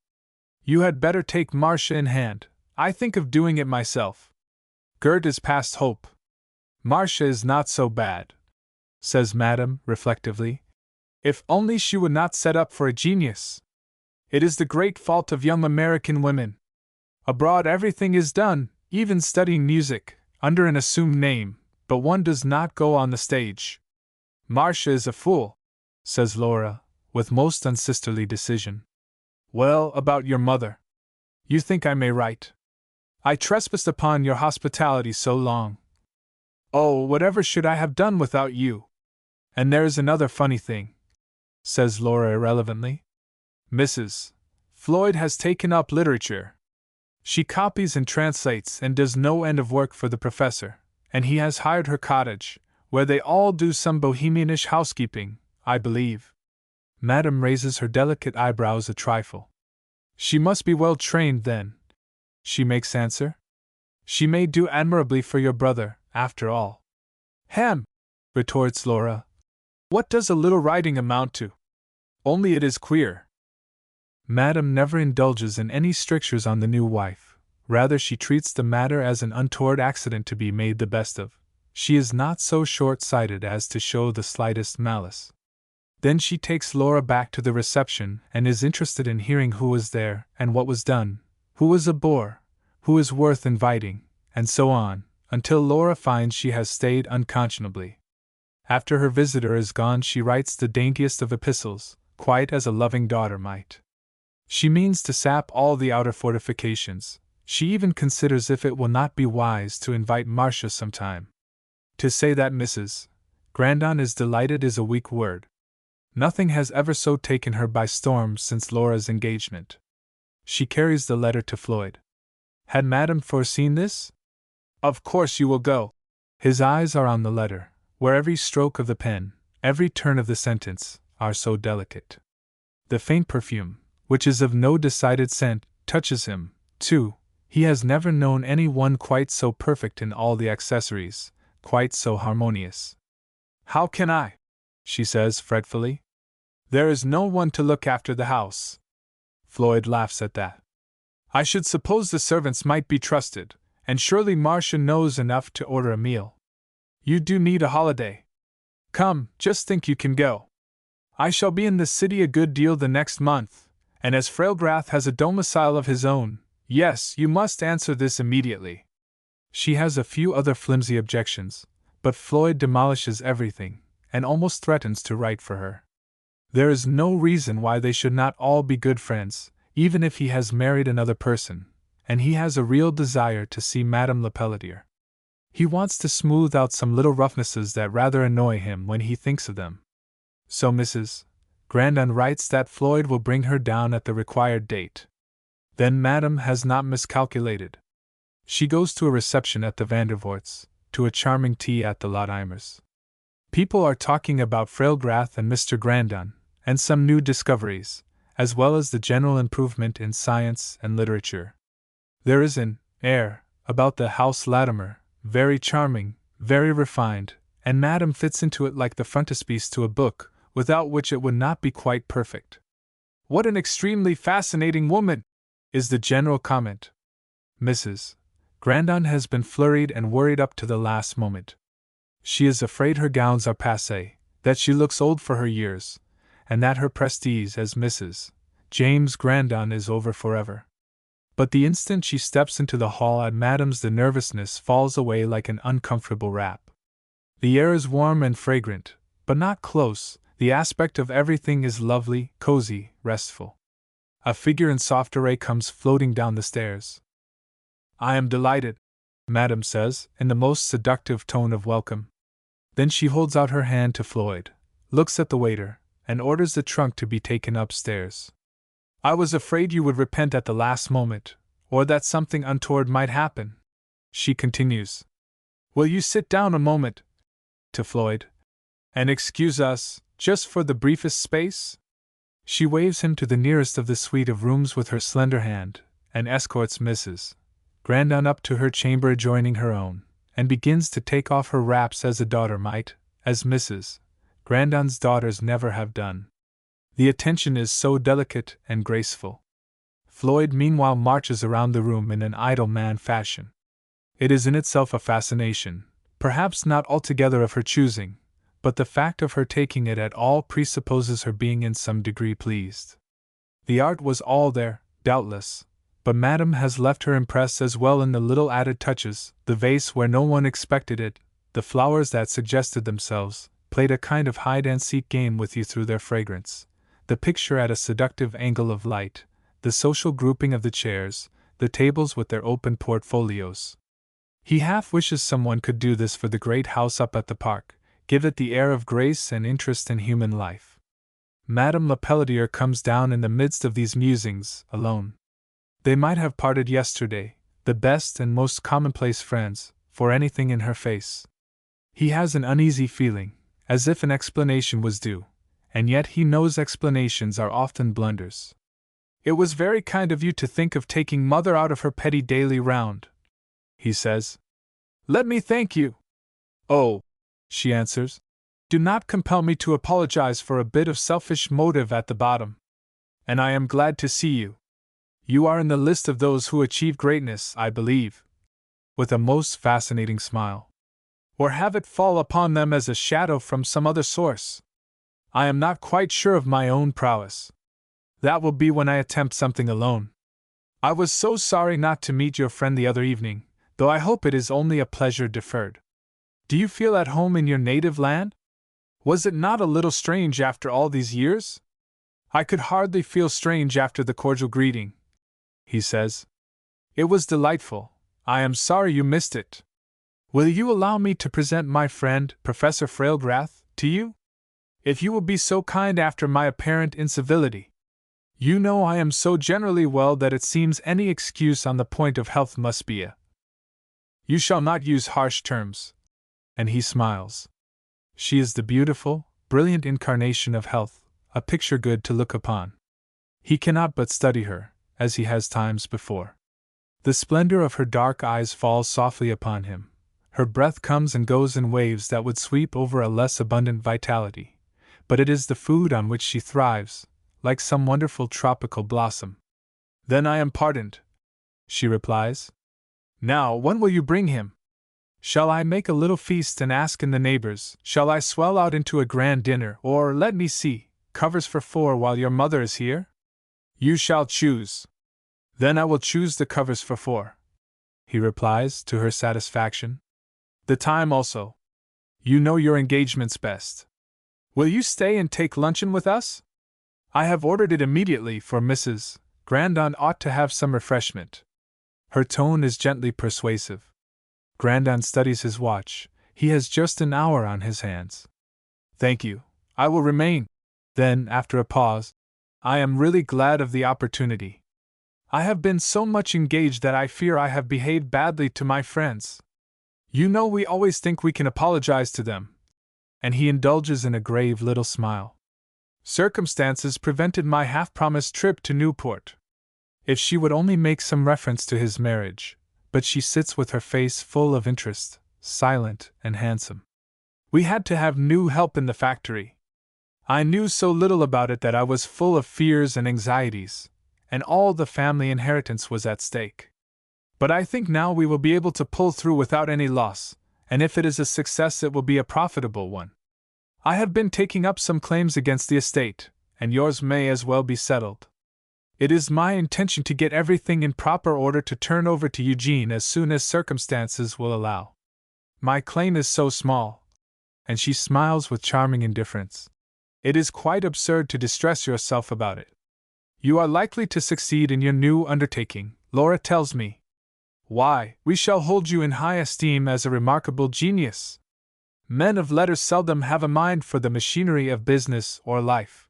You had better take Marcia in hand. I think of doing it myself. Gert is past hope. Marcia is not so bad," says Madame, reflectively. "If only she would not set up for a genius. It is the great fault of young American women. Abroad everything is done, even studying music, under an assumed name, but one does not go on the stage. Marcia is a fool," says Laura, with most unsisterly decision. "Well, about your mother. You think I may write? I trespassed upon your hospitality so long. Oh, whatever should I have done without you? And there's another funny thing, says Laura irrelevantly. Mrs. Floyd has taken up literature. She copies and translates and does no end of work for the professor, and he has hired her cottage, where they all do some bohemianish housekeeping, I believe. Madame raises her delicate eyebrows a trifle. She must be well trained, then, she makes answer. She may do admirably for your brother, after all. Ham, retorts Laura. What does a little writing amount to? Only it is queer. Madame never indulges in any strictures on the new wife. Rather, she treats the matter as an untoward accident to be made the best of. She is not so short-sighted as to show the slightest malice. Then she takes Laura back to the reception and is interested in hearing who was there and what was done, who was a bore, who is worth inviting, and so on, until Laura finds she has stayed unconscionably. After her visitor is gone, she writes the daintiest of epistles, quite as a loving daughter might. She means to sap all the outer fortifications. She even considers if it will not be wise to invite Marcia sometime. To say that Mrs. Grandon is delighted is a weak word. Nothing has ever so taken her by storm since Laura's engagement. She carries the letter to Floyd. Had Madame foreseen this? Of course you will go. His eyes are on the letter, where every stroke of the pen, every turn of the sentence, are so delicate. The faint perfume, which is of no decided scent, touches him, too. He has never known any one quite so perfect in all the accessories, quite so harmonious. How can I? She says fretfully. There is no one to look after the house. Floyd laughs at that. I should suppose the servants might be trusted, and surely Marcia knows enough to order a meal. You do need a holiday. Come, just think you can go. I shall be in the city a good deal the next month, and as Frailgrath has a domicile of his own, yes, you must answer this immediately. She has a few other flimsy objections, but Floyd demolishes everything, and almost threatens to write for her. There is no reason why they should not all be good friends, even if he has married another person, and he has a real desire to see Madame Lepelletier. He wants to smooth out some little roughnesses that rather annoy him when he thinks of them. So Mrs. Grandon writes that Floyd will bring her down at the required date. Then Madame has not miscalculated. She goes to a reception at the Vandervoorts, to a charming tea at the Lotheimers. People are talking about Frailgrath and Mr. Grandon, and some new discoveries, as well as the general improvement in science and literature. There is an air about the house Latimer, very charming, very refined, and Madame fits into it like the frontispiece to a book, without which it would not be quite perfect. What an extremely fascinating woman! Is the general comment. Mrs. Grandon has been flurried and worried up to the last moment. She is afraid her gowns are passé, that she looks old for her years, and that her prestige as Mrs. James Grandon is over forever. But the instant she steps into the hall at Madame's, the nervousness falls away like an uncomfortable wrap. The air is warm and fragrant, but not close. The aspect of everything is lovely, cozy, restful. A figure in soft array comes floating down the stairs. I am delighted, Madame says, in the most seductive tone of welcome. Then she holds out her hand to Floyd, looks at the waiter, and orders the trunk to be taken upstairs. I was afraid you would repent at the last moment, or that something untoward might happen, she continues. Will you sit down a moment? To Floyd. And excuse us, just for the briefest space? She waves him to the nearest of the suite of rooms with her slender hand, and escorts Mrs. Grandon up to her chamber adjoining her own, and begins to take off her wraps as a daughter might, as Mrs. Grandon's daughters never have done. The attention is so delicate and graceful. Floyd meanwhile marches around the room in an idle man fashion. It is in itself a fascination, perhaps not altogether of her choosing, but the fact of her taking it at all presupposes her being in some degree pleased. The art was all there, doubtless, but Madame has left her impress as well in the little added touches, the vase where no one expected it, the flowers that suggested themselves, played a kind of hide-and-seek game with you through their fragrance, the picture at a seductive angle of light, the social grouping of the chairs, the tables with their open portfolios. He half wishes someone could do this for the great house up at the park, give it the air of grace and interest in human life. Madame Lepelletier comes down in the midst of these musings, alone. They might have parted yesterday, the best and most commonplace friends, for anything in her face. He has an uneasy feeling, as if an explanation was due, and yet he knows explanations are often blunders. "It was very kind of you to think of taking Mother out of her petty daily round," he says. "Let me thank you." "Oh," she answers, "do not compel me to apologize for a bit of selfish motive at the bottom. And I am glad to see you. You are in the list of those who achieve greatness, I believe," with a most fascinating smile. "Or have it fall upon them as a shadow from some other source. I am not quite sure of my own prowess. That will be when I attempt something alone. I was so sorry not to meet your friend the other evening, though I hope it is only a pleasure deferred. Do you feel at home in your native land? Was it not a little strange after all these years?" "I could hardly feel strange after the cordial greeting," he says. "It was delightful. I am sorry you missed it. Will you allow me to present my friend, Professor Frailgrath, to you? If you will be so kind after my apparent incivility. You know I am so generally well that it seems any excuse on the point of health must be a— You shall not use harsh terms." And he smiles. She is the beautiful, brilliant incarnation of health, a picture good to look upon. He cannot but study her, as he has times before. The splendor of her dark eyes falls softly upon him. Her breath comes and goes in waves that would sweep over a less abundant vitality, but it is the food on which she thrives, like some wonderful tropical blossom. "Then I am pardoned," she replies. "Now, when will you bring him? Shall I make a little feast and ask in the neighbors? Shall I swell out into a grand dinner, or, let me see, covers for 4 while your mother is here?" "You shall choose." "Then I will choose the covers for 4, he replies, to her satisfaction. "The time also. You know your engagements best. Will you stay and take luncheon with us? I have ordered it immediately, for Mrs. Grandon ought to have some refreshment." Her tone is gently persuasive. Grandon studies his watch. He has just an hour on his hands. "Thank you, I will remain." Then, after a pause, "I am really glad of the opportunity. I have been so much engaged that I fear I have behaved badly to my friends. You know we always think we can apologize to them." And he indulges in a grave little smile. "Circumstances prevented my half-promised trip to Newport." If she would only make some reference to his marriage, but she sits with her face full of interest, silent and handsome. "We had to have new help in the factory. I knew so little about it that I was full of fears and anxieties, and all the family inheritance was at stake. But I think now we will be able to pull through without any loss, and if it is a success it will be a profitable one. I have been taking up some claims against the estate, and yours may as well be settled. It is my intention to get everything in proper order to turn over to Eugene as soon as circumstances will allow. My claim is so small," and she smiles with charming indifference. "It is quite absurd to distress yourself about it. You are likely to succeed in your new undertaking, Laura tells me. Why, we shall hold you in high esteem as a remarkable genius. Men of letters seldom have a mind for the machinery of business or life.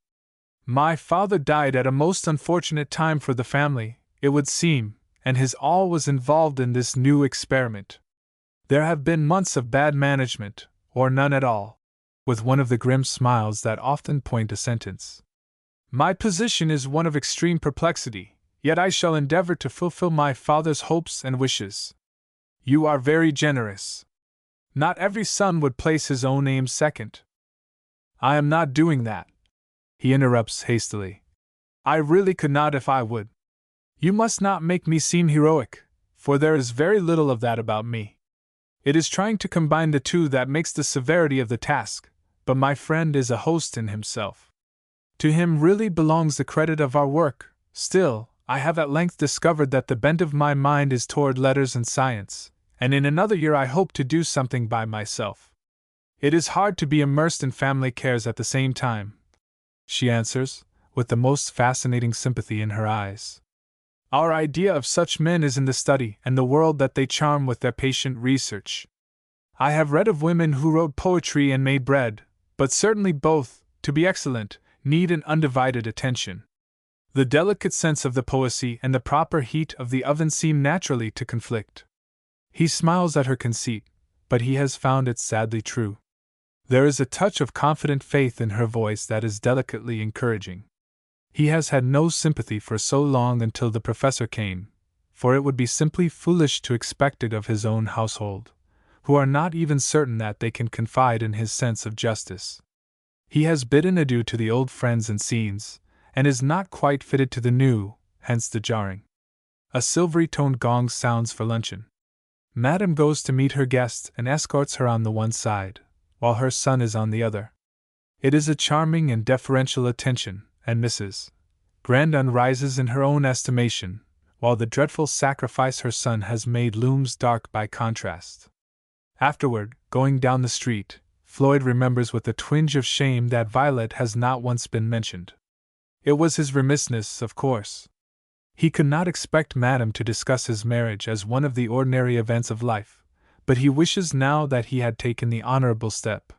My father died at a most unfortunate time for the family, it would seem, and his all was involved in this new experiment. There have been months of bad management, or none at all," with one of the grim smiles that often point a sentence. "My position is one of extreme perplexity, yet I shall endeavor to fulfill my father's hopes and wishes." "You are very generous. Not every son would place his own aims second." "I am not doing that," he interrupts hastily. "I really could not if I would. You must not make me seem heroic, for there is very little of that about me. It is trying to combine the two that makes the severity of the task, but my friend is a host in himself. To him really belongs the credit of our work. Still, I have at length discovered that the bent of my mind is toward letters and science, and in another year I hope to do something by myself. It is hard to be immersed in family cares at the same time," she answers, with the most fascinating sympathy in her eyes. Our idea of such men is in the study and the world that they charm with their patient research. I have read of women who wrote poetry and made bread, but certainly both, to be excellent, need an undivided attention. The delicate sense of the poesy and the proper heat of the oven seem naturally to conflict. He smiles at her conceit, but he has found it sadly true. There is a touch of confident faith in her voice that is delicately encouraging. He has had no sympathy for so long until the professor came, for it would be simply foolish to expect it of his own household, who are not even certain that they can confide in his sense of justice. He has bidden adieu to the old friends and scenes, and is not quite fitted to the new, hence the jarring. A silvery-toned gong sounds for luncheon. Madame goes to meet her guest and escorts her on the one side, while her son is on the other. It is a charming and deferential attention, and Mrs. Grandon rises in her own estimation, while the dreadful sacrifice her son has made looms dark by contrast. Afterward, going down the street, Floyd remembers with a twinge of shame that Violet has not once been mentioned. It was his remissness, of course. He could not expect Madame to discuss his marriage as one of the ordinary events of life, but he wishes now that he had taken the honorable step.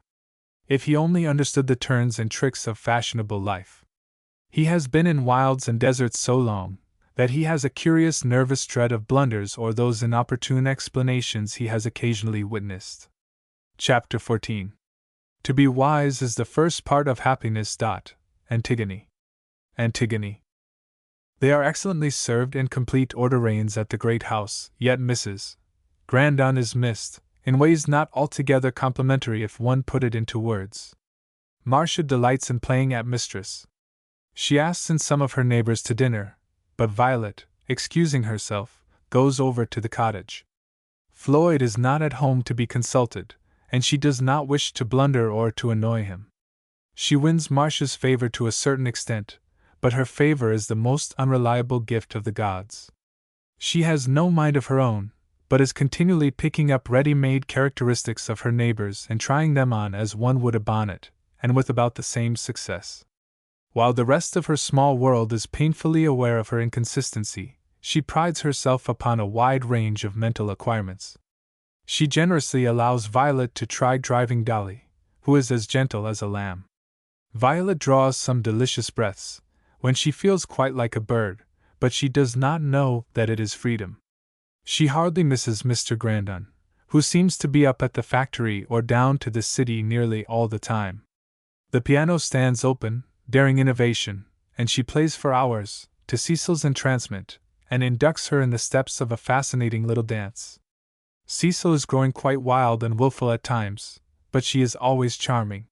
If he only understood the turns and tricks of fashionable life. He has been in wilds and deserts so long that he has a curious nervous dread of blunders or those inopportune explanations he has occasionally witnessed. Chapter 14. To be wise is the first part of happiness. Antigone. Antigone. They are excellently served in complete order reigns at the great house, yet Mrs. Grandon is missed, in ways not altogether complimentary if one put it into words. Marcia delights in playing at mistress. She asks in some of her neighbors to dinner, but Violet, excusing herself, goes over to the cottage. Floyd is not at home to be consulted, and she does not wish to blunder or to annoy him. She wins Marcia's favor to a certain extent, but her favor is the most unreliable gift of the gods. She has no mind of her own, but is continually picking up ready-made characteristics of her neighbors and trying them on as one would a bonnet, and with about the same success. While the rest of her small world is painfully aware of her inconsistency, she prides herself upon a wide range of mental acquirements. She generously allows Violet to try driving Dolly, who is as gentle as a lamb. Violet draws some delicious breaths, when she feels quite like a bird, but she does not know that it is freedom. She hardly misses Mr. Grandon, who seems to be up at the factory or down to the city nearly all the time. The piano stands open, daring innovation, and she plays for hours, to Cecil's entrancement, and inducts her in the steps of a fascinating little dance. Cecil is growing quite wild and wilful at times, but she is always charming.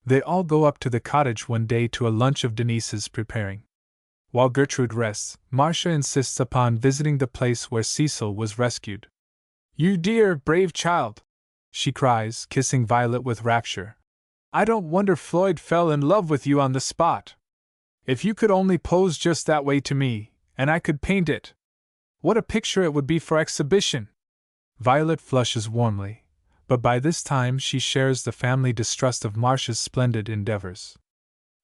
They all go up to the cottage one day to a lunch of Denise's preparing. While Gertrude rests, Marcia insists upon visiting the place where Cecil was rescued. "You dear, brave child!" she cries, kissing Violet with rapture. "I don't wonder Floyd fell in love with you on the spot. If you could only pose just that way to me, and I could paint it! What a picture it would be for exhibition!" Violet flushes warmly, but by this time she shares the family distrust of Marcia's splendid endeavors.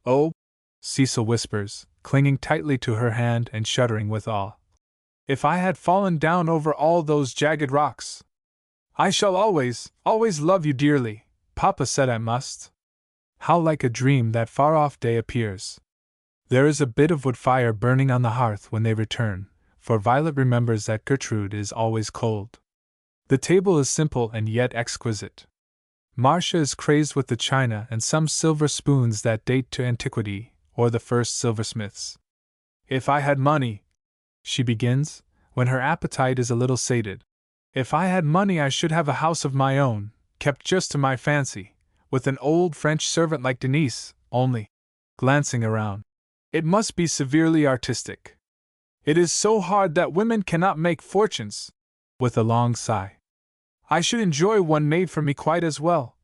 "Oh," Cecil whispers, clinging tightly to her hand and shuddering with awe. "If I had fallen down over all those jagged rocks! I shall always, always love you dearly, Papa said I must." How like a dream that far-off day appears. There is a bit of wood fire burning on the hearth when they return, for Violet remembers that Gertrude is always cold. The table is simple and yet exquisite. Marcia is crazed with the china and some silver spoons that date to antiquity, or the first silversmiths. "If I had money," she begins, when her appetite is a little sated. "If I had money I should have a house of my own, kept just to my fancy, with an old French servant like Denise, only," glancing around, "it must be severely artistic. It is so hard that women cannot make fortunes," with a long sigh. "I should enjoy one made for me quite as well,"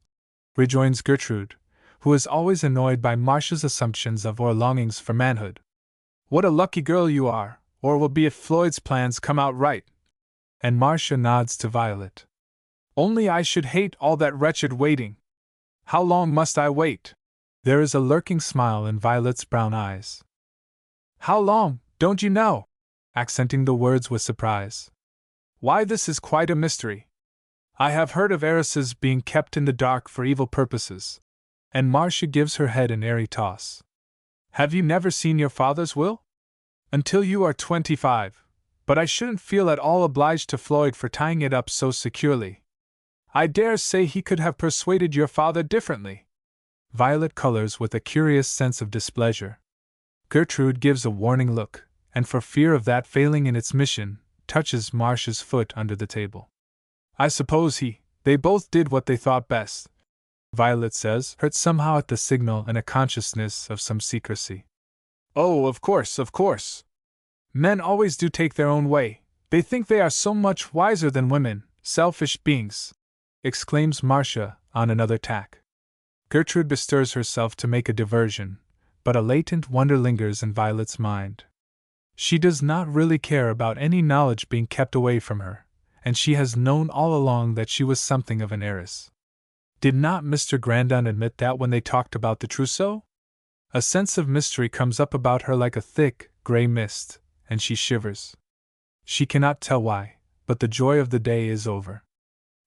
rejoins Gertrude, who is always annoyed by Marcia's assumptions of or longings for manhood. "What a lucky girl you are, or will be if Floyd's plans come out right." And Marcia nods to Violet. "Only I should hate all that wretched waiting. How long must I wait?" There is a lurking smile in Violet's brown eyes. "How long, don't you know?" accenting the words with surprise. Why, this is quite a mystery. I have heard of heiresses being kept in the dark for evil purposes. And Marcia gives her head an airy toss. Have you never seen your father's will? Until you are 25, but I shouldn't feel at all obliged to Floyd for tying it up so securely. I dare say he could have persuaded your father differently. Violet colors with a curious sense of displeasure. Gertrude gives a warning look, and for fear of that failing in its mission, touches Marcia's foot under the table. I suppose they both did what they thought best, Violet says, hurt somehow at the signal and a consciousness of some secrecy. Oh, of course, of course. Men always do take their own way. They think they are so much wiser than women, selfish beings, exclaims Marcia, on another tack. Gertrude bestirs herself to make a diversion, but a latent wonder lingers in Violet's mind. She does not really care about any knowledge being kept away from her, and she has known all along that she was something of an heiress. Did not Mr. Grandon admit that when they talked about the trousseau? A sense of mystery comes up about her like a thick, gray mist, and she shivers. She cannot tell why, but the joy of the day is over.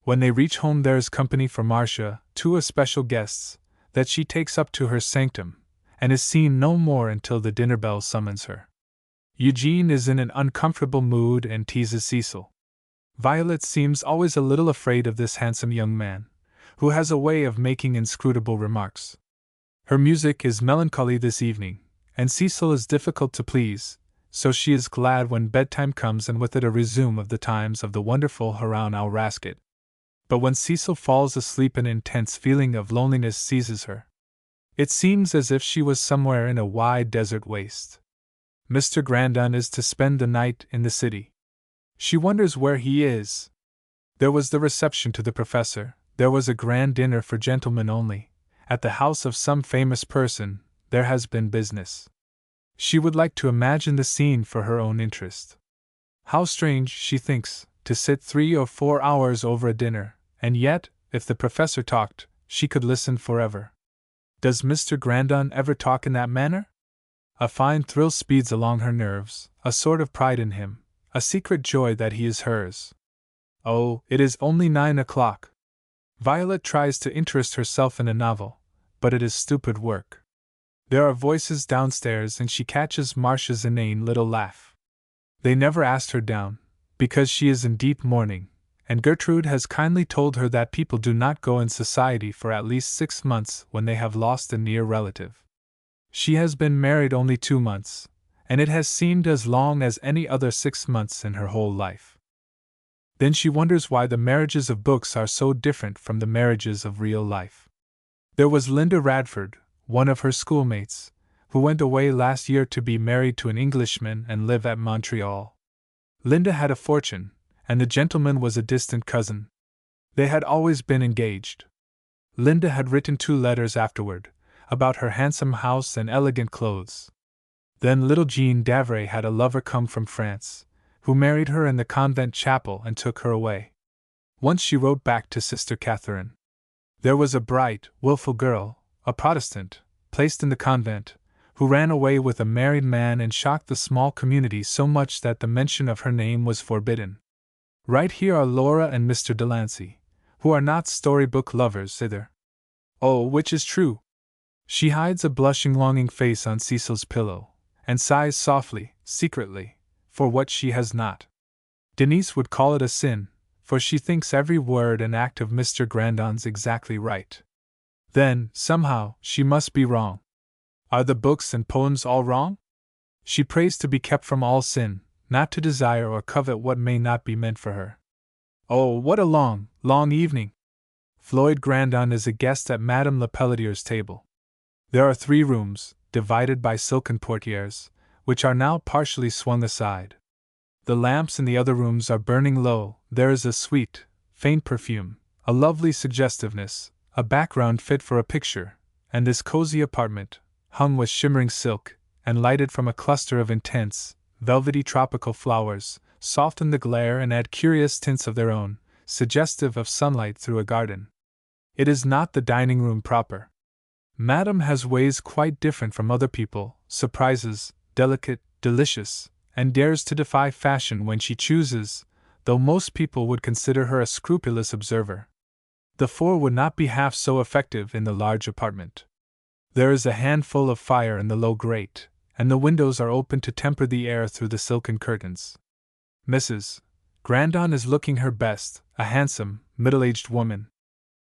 When they reach home there is company for Marcia, two especial guests, that she takes up to her sanctum, and is seen no more until the dinner bell summons her. Eugene is in an uncomfortable mood and teases Cecil. Violet seems always a little afraid of this handsome young man, who has a way of making inscrutable remarks. Her music is melancholy this evening, and Cecil is difficult to please, so she is glad when bedtime comes and with it a resume of the times of the wonderful Haroun al-Raskit. But when Cecil falls asleep an intense feeling of loneliness seizes her. It seems as if she was somewhere in a wide desert waste. Mr. Grandon is to spend the night in the city. She wonders where he is. There was the reception to the professor, there was a grand dinner for gentlemen only, at the house of some famous person, there has been business. She would like to imagine the scene for her own interest. How strange, she thinks, to sit 3 or 4 hours over a dinner, and yet, if the professor talked, she could listen forever. Does Mr. Grandon ever talk in that manner? A fine thrill speeds along her nerves, a sort of pride in him, a secret joy that he is hers. Oh, it is only 9 o'clock. Violet tries to interest herself in a novel, but it is stupid work. There are voices downstairs and she catches Marcia's inane little laugh. They never asked her down, because she is in deep mourning, and Gertrude has kindly told her that people do not go in society for at least 6 months when they have lost a near relative. She has been married only 2 months, and it has seemed as long as any other 6 months in her whole life. Then she wonders why the marriages of books are so different from the marriages of real life. There was Linda Radford, one of her schoolmates, who went away last year to be married to an Englishman and live at Montreal. Linda had a fortune, and the gentleman was a distant cousin. They had always been engaged. Linda had written 2 letters afterward, about her handsome house and elegant clothes. Then little Jean Davray had a lover come from France, who married her in the convent chapel and took her away. Once she wrote back to Sister Catherine. There was a bright, wilful girl, a Protestant, placed in the convent, who ran away with a married man and shocked the small community so much that the mention of her name was forbidden. Right here are Laura and Mr. Delancey, who are not storybook lovers either. Oh, which is true? She hides a blushing, longing face on Cecil's pillow, and sighs softly, secretly, for what she has not. Denise would call it a sin, for she thinks every word and act of Mr. Grandon's exactly right. Then, somehow, she must be wrong. Are the books and poems all wrong? She prays to be kept from all sin, not to desire or covet what may not be meant for her. Oh, what a long, long evening! Floyd Grandon is a guest at Madame Lepelletier's table. There are 3 rooms, divided by silken portieres, which are now partially swung aside. The lamps in the other rooms are burning low, there is a sweet, faint perfume, a lovely suggestiveness, a background fit for a picture, and this cozy apartment, hung with shimmering silk, and lighted from a cluster of intense, velvety tropical flowers, soften the glare and add curious tints of their own, suggestive of sunlight through a garden. It is not the dining room proper. Madame has ways quite different from other people, surprises, delicate, delicious, and dares to defy fashion when she chooses, though most people would consider her a scrupulous observer. The four would not be half so effective in the large apartment. There is a handful of fire in the low grate, and the windows are open to temper the air through the silken curtains. Mrs. Grandon is looking her best, a handsome, middle-aged woman.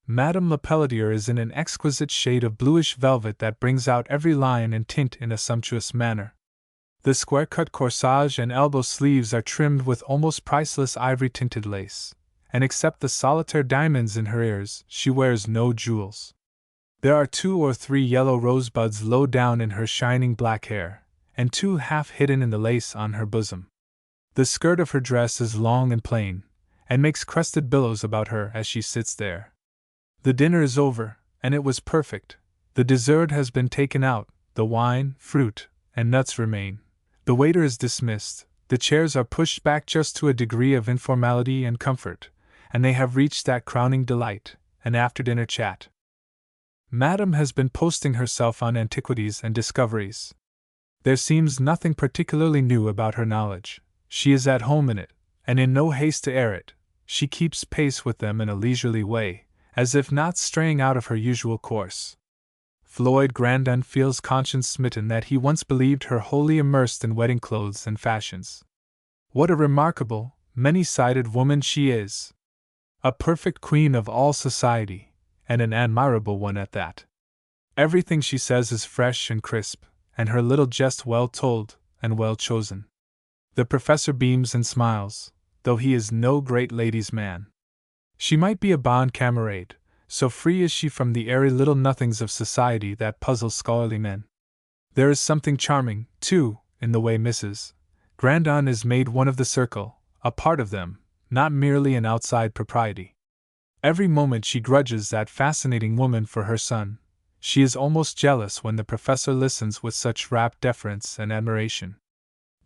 Madame Lepelletier is in an exquisite shade of bluish velvet that brings out every line and tint in a sumptuous manner. The square-cut corsage and elbow sleeves are trimmed with almost priceless ivory-tinted lace, and except the solitaire diamonds in her ears, she wears no jewels. There are 2 or 3 yellow rosebuds low down in her shining black hair, and 2 half hidden in the lace on her bosom. The skirt of her dress is long and plain, and makes crested billows about her as she sits there. The dinner is over, and it was perfect. The dessert has been taken out, the wine, fruit, and nuts remain. The waiter is dismissed, the chairs are pushed back just to a degree of informality and comfort, and they have reached that crowning delight, an after-dinner chat. Madame has been posting herself on antiquities and discoveries. There seems nothing particularly new about her knowledge. She is at home in it, and in no haste to air it. She keeps pace with them in a leisurely way, as if not straying out of her usual course. Floyd Grandon feels conscience-smitten that he once believed her wholly immersed in wedding clothes and fashions. What a remarkable, many-sided woman she is! A perfect queen of all society, and an admirable one at that. Everything she says is fresh and crisp, and her little jest well told and well chosen. The professor beams and smiles, though he is no great ladies' man. She might be a bon camarade, so free is she from the airy little nothings of society that puzzle scholarly men. There is something charming, too, in the way Mrs. Grandon is made one of the circle, a part of them, not merely an outside propriety. Every moment she grudges that fascinating woman for her son. She is almost jealous when the professor listens with such rapt deference and admiration.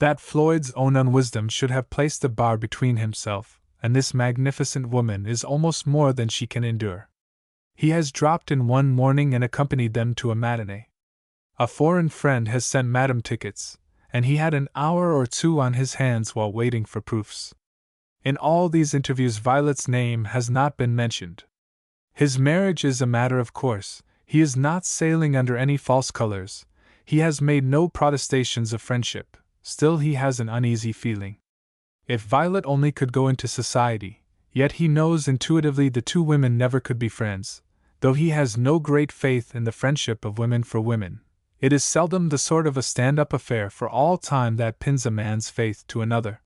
That Floyd's own unwisdom should have placed a bar between himself and this magnificent woman is almost more than she can endure. He has dropped in one morning and accompanied them to a matinee. A foreign friend has sent Madame tickets, and he had an hour or 2 on his hands while waiting for proofs. In all these interviews Violet's name has not been mentioned. His marriage is a matter of course, he is not sailing under any false colors, he has made no protestations of friendship, still he has an uneasy feeling. If Violet only could go into society, yet he knows intuitively the 2 women never could be friends, though he has no great faith in the friendship of women for women. It is seldom the sort of a stand-up affair for all time that pins a man's faith to another.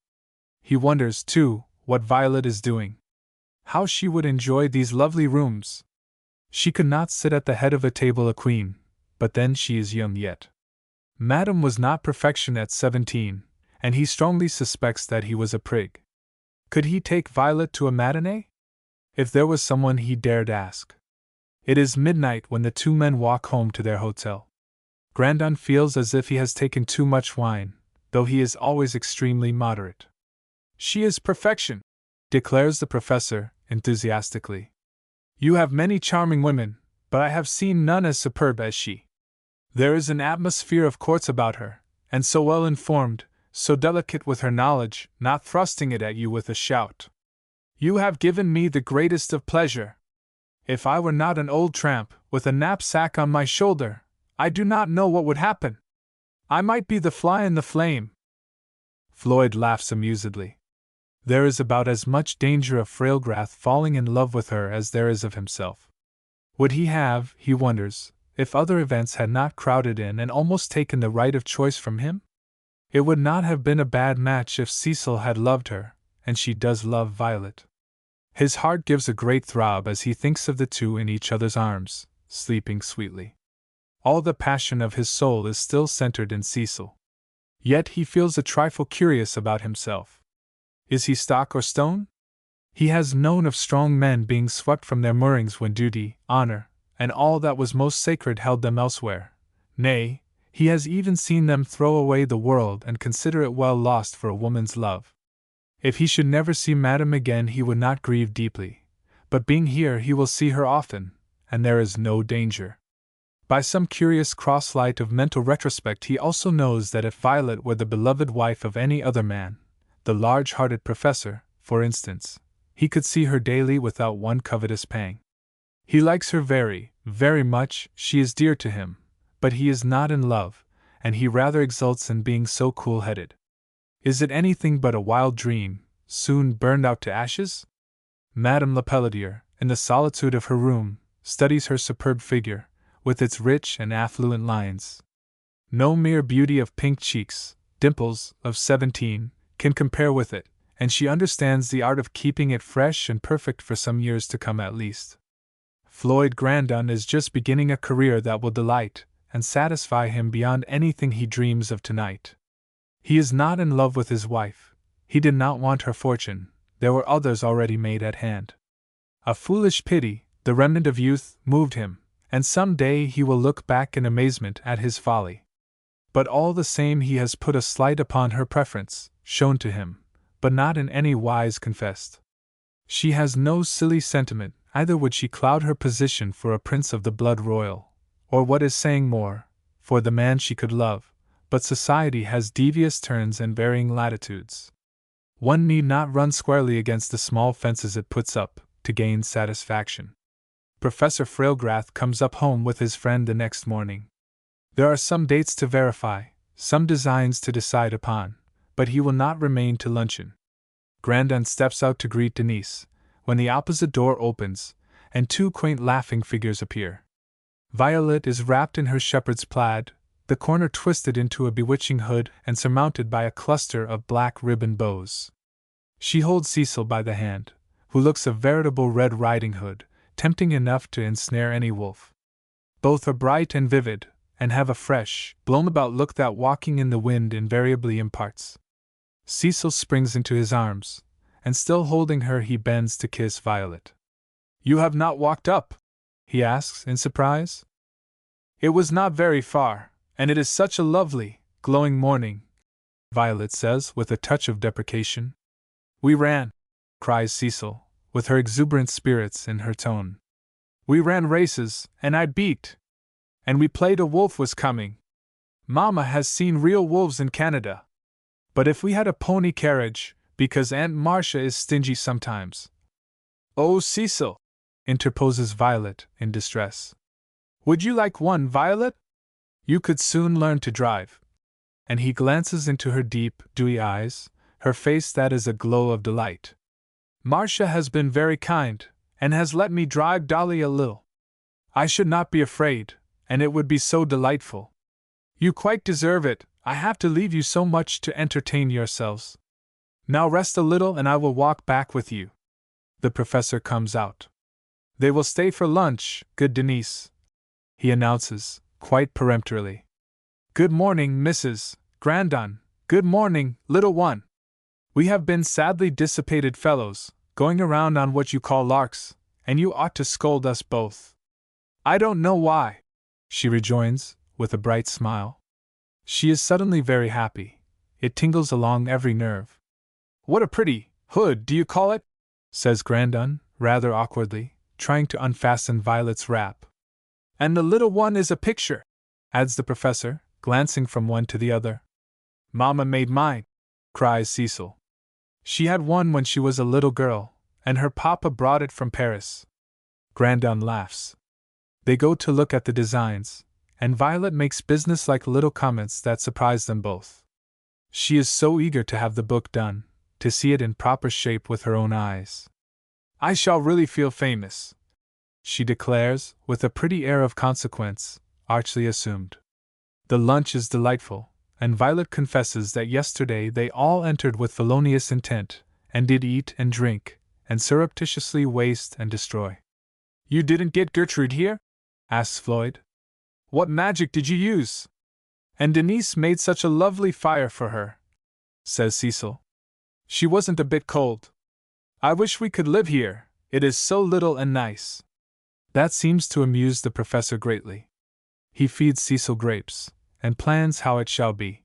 He wonders, too, what Violet is doing. How she would enjoy these lovely rooms. She could not sit at the head of a table a queen, but then she is young yet. Madame was not perfection at 17, and he strongly suspects that he was a prig. Could he take Violet to a matinee? If there was someone he dared ask. It is midnight when the 2 men walk home to their hotel. Grandon feels as if he has taken too much wine, though he is always extremely moderate. She is perfection, declares the professor, enthusiastically. You have many charming women, but I have seen none as superb as she. There is an atmosphere of courts about her, and so well informed, so delicate with her knowledge, not thrusting it at you with a shout. You have given me the greatest of pleasure. If I were not an old tramp, with a knapsack on my shoulder, I do not know what would happen. I might be the fly in the flame. Floyd laughs amusedly. There is about as much danger of Frailgrath falling in love with her as there is of himself. Would he have, he wonders, if other events had not crowded in and almost taken the right of choice from him? It would not have been a bad match if Cecil had loved her, and she does love Violet. His heart gives a great throb as he thinks of the 2 in each other's arms, sleeping sweetly. All the passion of his soul is still centered in Cecil. Yet he feels a trifle curious about himself. Is he stock or stone? He has known of strong men being swept from their moorings when duty, honor, and all that was most sacred held them elsewhere. Nay, he has even seen them throw away the world and consider it well lost for a woman's love. If he should never see Madame again he would not grieve deeply, but being here he will see her often, and there is no danger. By some curious cross-light of mental retrospect, he also knows that if Violet were the beloved wife of any other man, the large-hearted professor, for instance, he could see her daily without one covetous pang. He likes her very, very much, she is dear to him, but he is not in love, and he rather exults in being so cool-headed. Is it anything but a wild dream, soon burned out to ashes? Madame Lepelletier, in the solitude of her room, studies her superb figure, with its rich and affluent lines. No mere beauty of pink cheeks, dimples, of 17, can compare with it, and she understands the art of keeping it fresh and perfect for some years to come at least. Floyd Grandon is just beginning a career that will delight and satisfy him beyond anything he dreams of tonight. He is not in love with his wife. He did not want her fortune. There were others already made at hand. A foolish pity, the remnant of youth, moved him, and some day he will look back in amazement at his folly. But all the same he has put a slight upon her preference, shown to him, but not in any wise confessed. She has no silly sentiment, either would she cloud her position for a prince of the blood royal, or what is saying more, for the man she could love, but society has devious turns and varying latitudes. One need not run squarely against the small fences it puts up, to gain satisfaction. Professor Frailgrath comes up home with his friend the next morning. There are some dates to verify, some designs to decide upon, but he will not remain to luncheon. Grandon steps out to greet Denise, when the opposite door opens, and two quaint laughing figures appear. Violet is wrapped in her shepherd's plaid, the corner twisted into a bewitching hood and surmounted by a cluster of black ribbon bows. She holds Cecil by the hand, who looks a veritable Red Riding Hood, tempting enough to ensnare any wolf. Both are bright and vivid, and have a fresh, blown-about look that walking in the wind invariably imparts. Cecil springs into his arms, and still holding her he bends to kiss Violet. "You have not walked up?" he asks in surprise. "It was not very far, and it is such a lovely, glowing morning," Violet says with a touch of deprecation. "We ran," cries Cecil, with her exuberant spirits in her tone. "We ran races, and I beat. And we played a wolf was coming. Mama has seen real wolves in Canada. But if we had a pony carriage, because Aunt Marcia is stingy sometimes." "Oh, Cecil," interposes Violet, in distress. "Would you like one, Violet? You could soon learn to drive." And he glances into her deep, dewy eyes, her face that is a glow of delight. "Marcia has been very kind, and has let me drive Dolly a little. I should not be afraid, and it would be so delightful. You quite deserve it, I have to leave you so much to entertain yourselves. Now rest a little and I will walk back with you." The professor comes out. "They will stay for lunch, good Denise," he announces, quite peremptorily. "Good morning, Mrs. Grandon. Good morning, little one. We have been sadly dissipated fellows, going around on what you call larks, and you ought to scold us both." "I don't know why," she rejoins, with a bright smile. She is suddenly very happy. It tingles along every nerve. "What a pretty hood do you call it?" says Grandon, rather awkwardly, trying to unfasten Violet's wrap. "And the little one is a picture," adds the professor, glancing from one to the other. "Mama made mine," cries Cecil. "She had one when she was a little girl, and her papa brought it from Paris." Grandon laughs. They go to look at the designs, and Violet makes business-like little comments that surprise them both. She is so eager to have the book done, to see it in proper shape with her own eyes. "I shall really feel famous," she declares, with a pretty air of consequence, archly assumed. The lunch is delightful, and Violet confesses that yesterday they all entered with felonious intent, and did eat and drink, and surreptitiously waste and destroy. "You didn't get Gertrude here?" asks Floyd. "What magic did you use? And Denise made such a lovely fire for her," says Cecil. "She wasn't a bit cold. I wish we could live here, it is so little and nice." That seems to amuse the professor greatly. He feeds Cecil grapes, and plans how it shall be.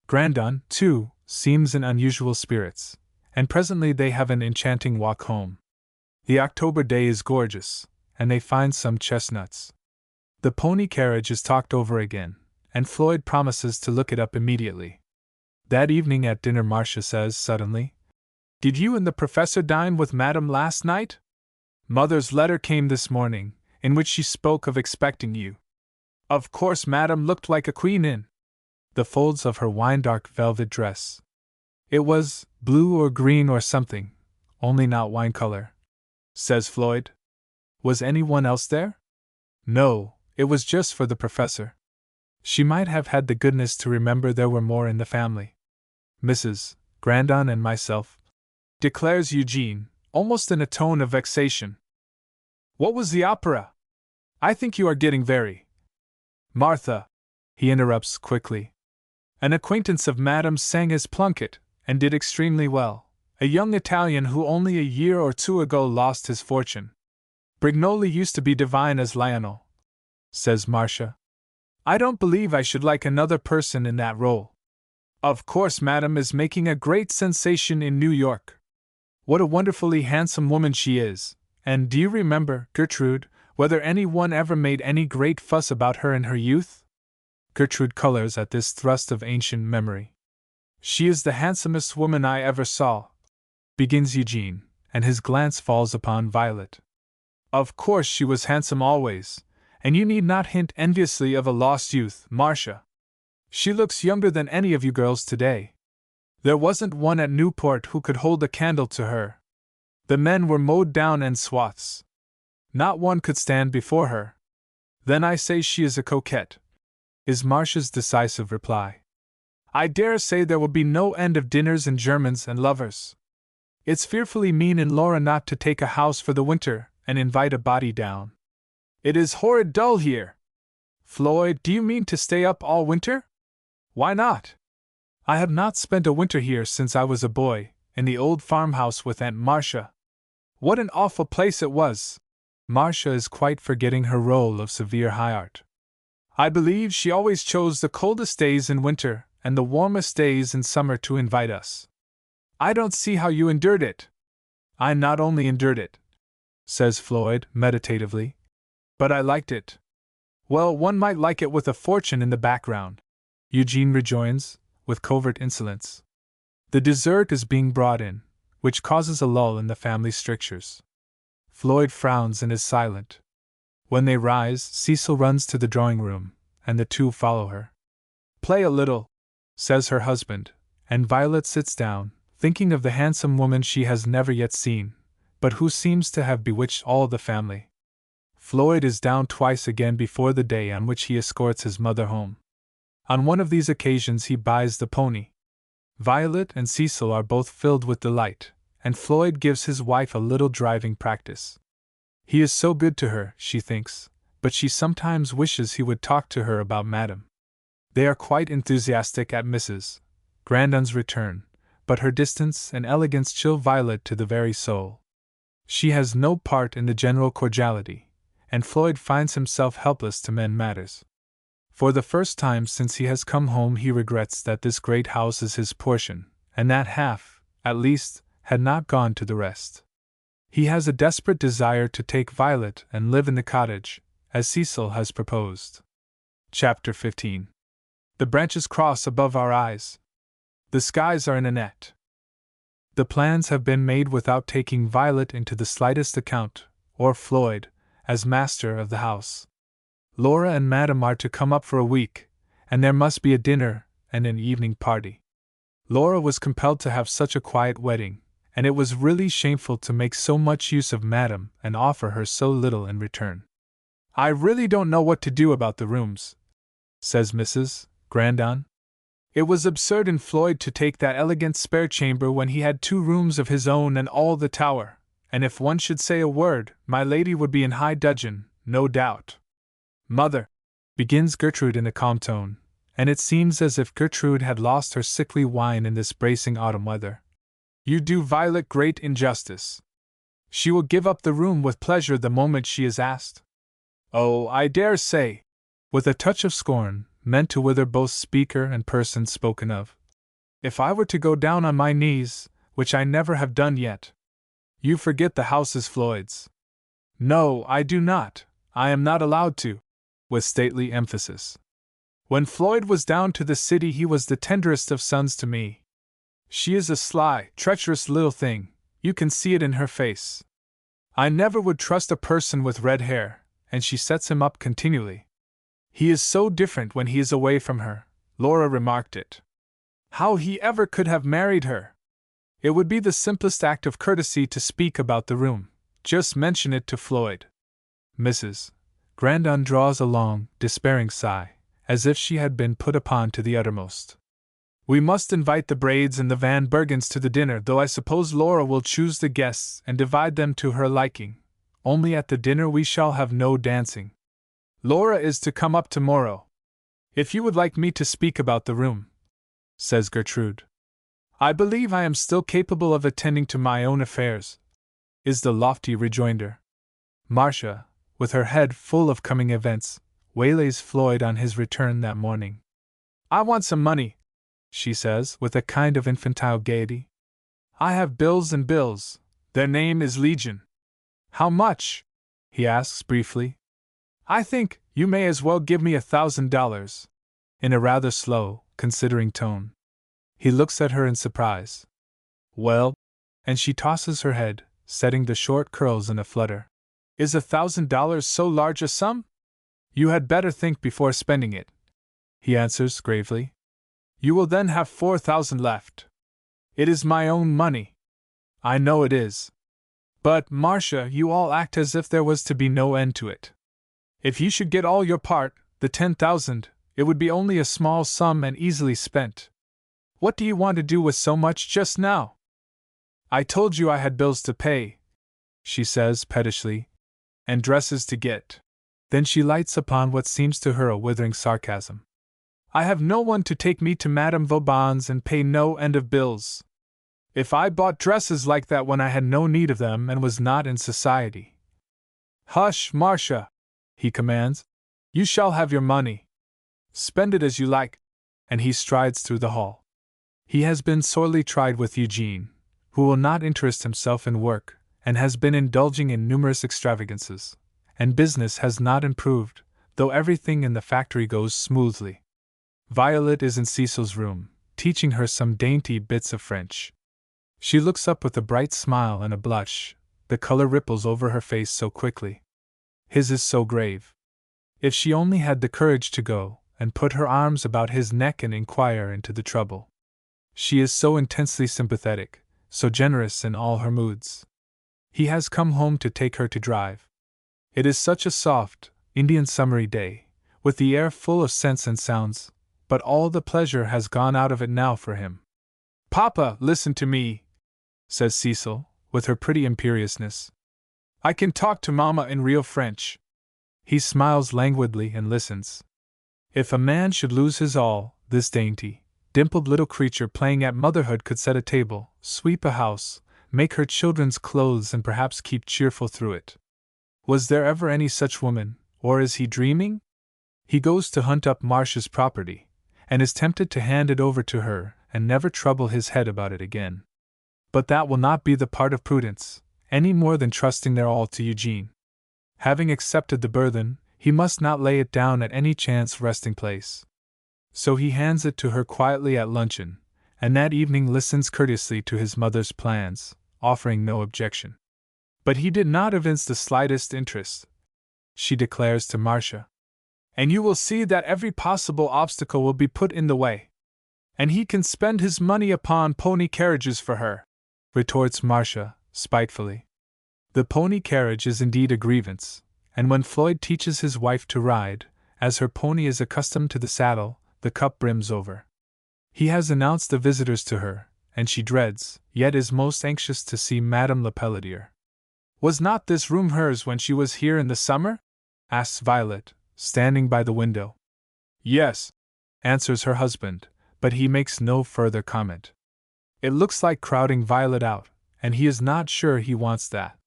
Grandon, too, seems in unusual spirits, and presently they have an enchanting walk home. The October day is gorgeous, and they find some chestnuts. The pony carriage is talked over again, and Floyd promises to look it up immediately. That evening at dinner, Marcia says suddenly, "Did you and the professor dine with Madam last night? Mother's letter came this morning, in which she spoke of expecting you. Of course, Madam looked like a queen in the folds of her wine-dark velvet dress. It was blue or green or something, only not wine color," says Floyd. "Was anyone else there?" "No, it was just for the professor. She might have had the goodness to remember there were more in the family. Mrs. Grandon and myself," declares Eugene, almost in a tone of vexation. "What was the opera? I think you are getting very—" "Martha," he interrupts quickly. "An acquaintance of Madame's sang as Plunkett, and did extremely well, a young Italian who only a year or two ago lost his fortune. Brignoli used to be divine as Lionel," says Marcia. "I don't believe I should like another person in that role. Of course, Madame is making a great sensation in New York. What a wonderfully handsome woman she is, and do you remember, Gertrude, whether anyone ever made any great fuss about her in her youth?" Gertrude colors at this thrust of ancient memory. "She is the handsomest woman I ever saw," begins Eugene, and his glance falls upon Violet. "Of course she was handsome always, and you need not hint enviously of a lost youth, Marcia. She looks younger than any of you girls today. There wasn't one at Newport who could hold a candle to her. The men were mowed down en swaths. Not one could stand before her. Then I say she is a coquette," is Marcia's decisive reply. "I dare say there will be no end of dinners and Germans and lovers. It's fearfully mean in Laura not to take a house for the winter and invite a body down. It is horrid dull here. Floyd, do you mean to stay up all winter?" "Why not? I have not spent a winter here since I was a boy, in the old farmhouse with Aunt Marcia. What an awful place it was!" Marcia is quite forgetting her role of severe high-art. "I believe she always chose the coldest days in winter and the warmest days in summer to invite us. I don't see how you endured it." "I not only endured it," says Floyd meditatively, "but I liked it." "Well, one might like it with a fortune in the background," Eugene rejoins, with covert insolence. The dessert is being brought in, which causes a lull in the family strictures. Floyd frowns and is silent. When they rise, Cecil runs to the drawing-room, and the two follow her. "Play a little," says her husband, and Violet sits down, thinking of the handsome woman she has never yet seen, but who seems to have bewitched all the family. Floyd is down twice again before the day on which he escorts his mother home. On one of these occasions he buys the pony. Violet and Cecil are both filled with delight, and Floyd gives his wife a little driving practice. He is so good to her, she thinks, but she sometimes wishes he would talk to her about Madame. They are quite enthusiastic at Mrs. Grandon's return, but her distance and elegance chill Violet to the very soul. She has no part in the general cordiality, and Floyd finds himself helpless to mend matters. For the first time since he has come home he regrets that this great house is his portion, and that half, at least, had not gone to the rest. He has a desperate desire to take Violet and live in the cottage, as Cecil has proposed. Chapter 15. The branches cross above our eyes. The skies are in a net. The plans have been made without taking Violet into the slightest account, or Floyd, as master of the house. Laura and Madame are to come up for a week, and there must be a dinner and an evening party. Laura was compelled to have such a quiet wedding, and it was really shameful to make so much use of Madame and offer her so little in return. "I really don't know what to do about the rooms," says Mrs. Grandon. "It was absurd in Floyd to take that elegant spare chamber when he had 2 rooms of his own and all the tower, and if one should say a word, my lady would be in high dudgeon, no doubt." "Mother," begins Gertrude in a calm tone, and it seems as if Gertrude had lost her sickly wine in this bracing autumn weather, "you do Violet great injustice. She will give up the room with pleasure the moment she is asked." "Oh, I dare say," with a touch of scorn, meant to wither both speaker and person spoken of. "If I were to go down on my knees, which I never have done yet." "You forget the house is Floyd's." "No, I do not. I am not allowed to." with stately emphasis. When Floyd was down to the city, he was the tenderest of sons to me. She is a sly, treacherous little thing, you can see it in her face. I never would trust a person with red hair, and she sets him up continually. He is so different when he is away from her, Laura remarked it. How he ever could have married her! It would be the simplest act of courtesy to speak about the room, just mention it to Floyd. Mrs. Grandon draws a long, despairing sigh, as if she had been put upon to the uttermost. We must invite the Braids and the Van Bergens to the dinner, though I suppose Laura will choose the guests and divide them to her liking. Only at the dinner we shall have no dancing. Laura is to come up tomorrow. If you would like me to speak about the room, says Gertrude. I believe I am still capable of attending to my own affairs, is the lofty rejoinder. Marcia, with her head full of coming events, waylays Floyd on his return that morning. I want some money, she says, with a kind of infantile gaiety. I have bills and bills. Their name is Legion. How much? He asks briefly. I think you may as well give me $1,000, in a rather slow, considering tone. He looks at her in surprise. Well, and she tosses her head, setting the short curls in a flutter. Is $1,000 so large a sum? You had better think before spending it, he answers gravely. You will then have 4,000 left. It is my own money. I know it is. But, Marcia, you all act as if there was to be no end to it. If you should get all your part, the 10,000, it would be only a small sum and easily spent. What do you want to do with so much just now? I told you I had bills to pay, she says pettishly, and dresses to get. Then she lights upon what seems to her a withering sarcasm. I have no one to take me to Madame Vauban's and pay no end of bills. If I bought dresses like that when I had no need of them and was not in society. Hush, Marcia, he commands. You shall have your money. Spend it as you like. And he strides through the hall. He has been sorely tried with Eugene, who will not interest himself in work, and has been indulging in numerous extravagances, and business has not improved, though everything in the factory goes smoothly. Violet is in Cecil's room, teaching her some dainty bits of French. She looks up with a bright smile and a blush, the color ripples over her face so quickly. His is so grave. If she only had the courage to go, and put her arms about his neck and inquire into the trouble. She is so intensely sympathetic, so generous in all her moods. He has come home to take her to drive. It is such a soft, Indian summery day, with the air full of scents and sounds, but all the pleasure has gone out of it now for him. Papa, listen to me, says Cecil, with her pretty imperiousness. I can talk to Mama in real French. He smiles languidly and listens. If a man should lose his all, this dainty, dimpled little creature playing at motherhood could set a table, sweep a house, make her children's clothes and perhaps keep cheerful through it. Was there ever any such woman, or is he dreaming? He goes to hunt up Marcia's property, and is tempted to hand it over to her and never trouble his head about it again. But that will not be the part of prudence, any more than trusting their all to Eugene. Having accepted the burthen, he must not lay it down at any chance resting place. So he hands it to her quietly at luncheon, and that evening listens courteously to his mother's plans, offering no objection. But he did not evince the slightest interest, she declares to Marcia. And you will see that every possible obstacle will be put in the way. And he can spend his money upon pony carriages for her, retorts Marcia, spitefully. The pony carriage is indeed a grievance, and when Floyd teaches his wife to ride, as her pony is accustomed to the saddle, the cup brims over. He has announced the visitors to her, and she dreads, yet is most anxious to see Madame Lepelletier. Was not this room hers when she was here in the summer? Asks Violet, standing by the window. Yes, answers her husband, but he makes no further comment. It looks like crowding Violet out, and he is not sure he wants that.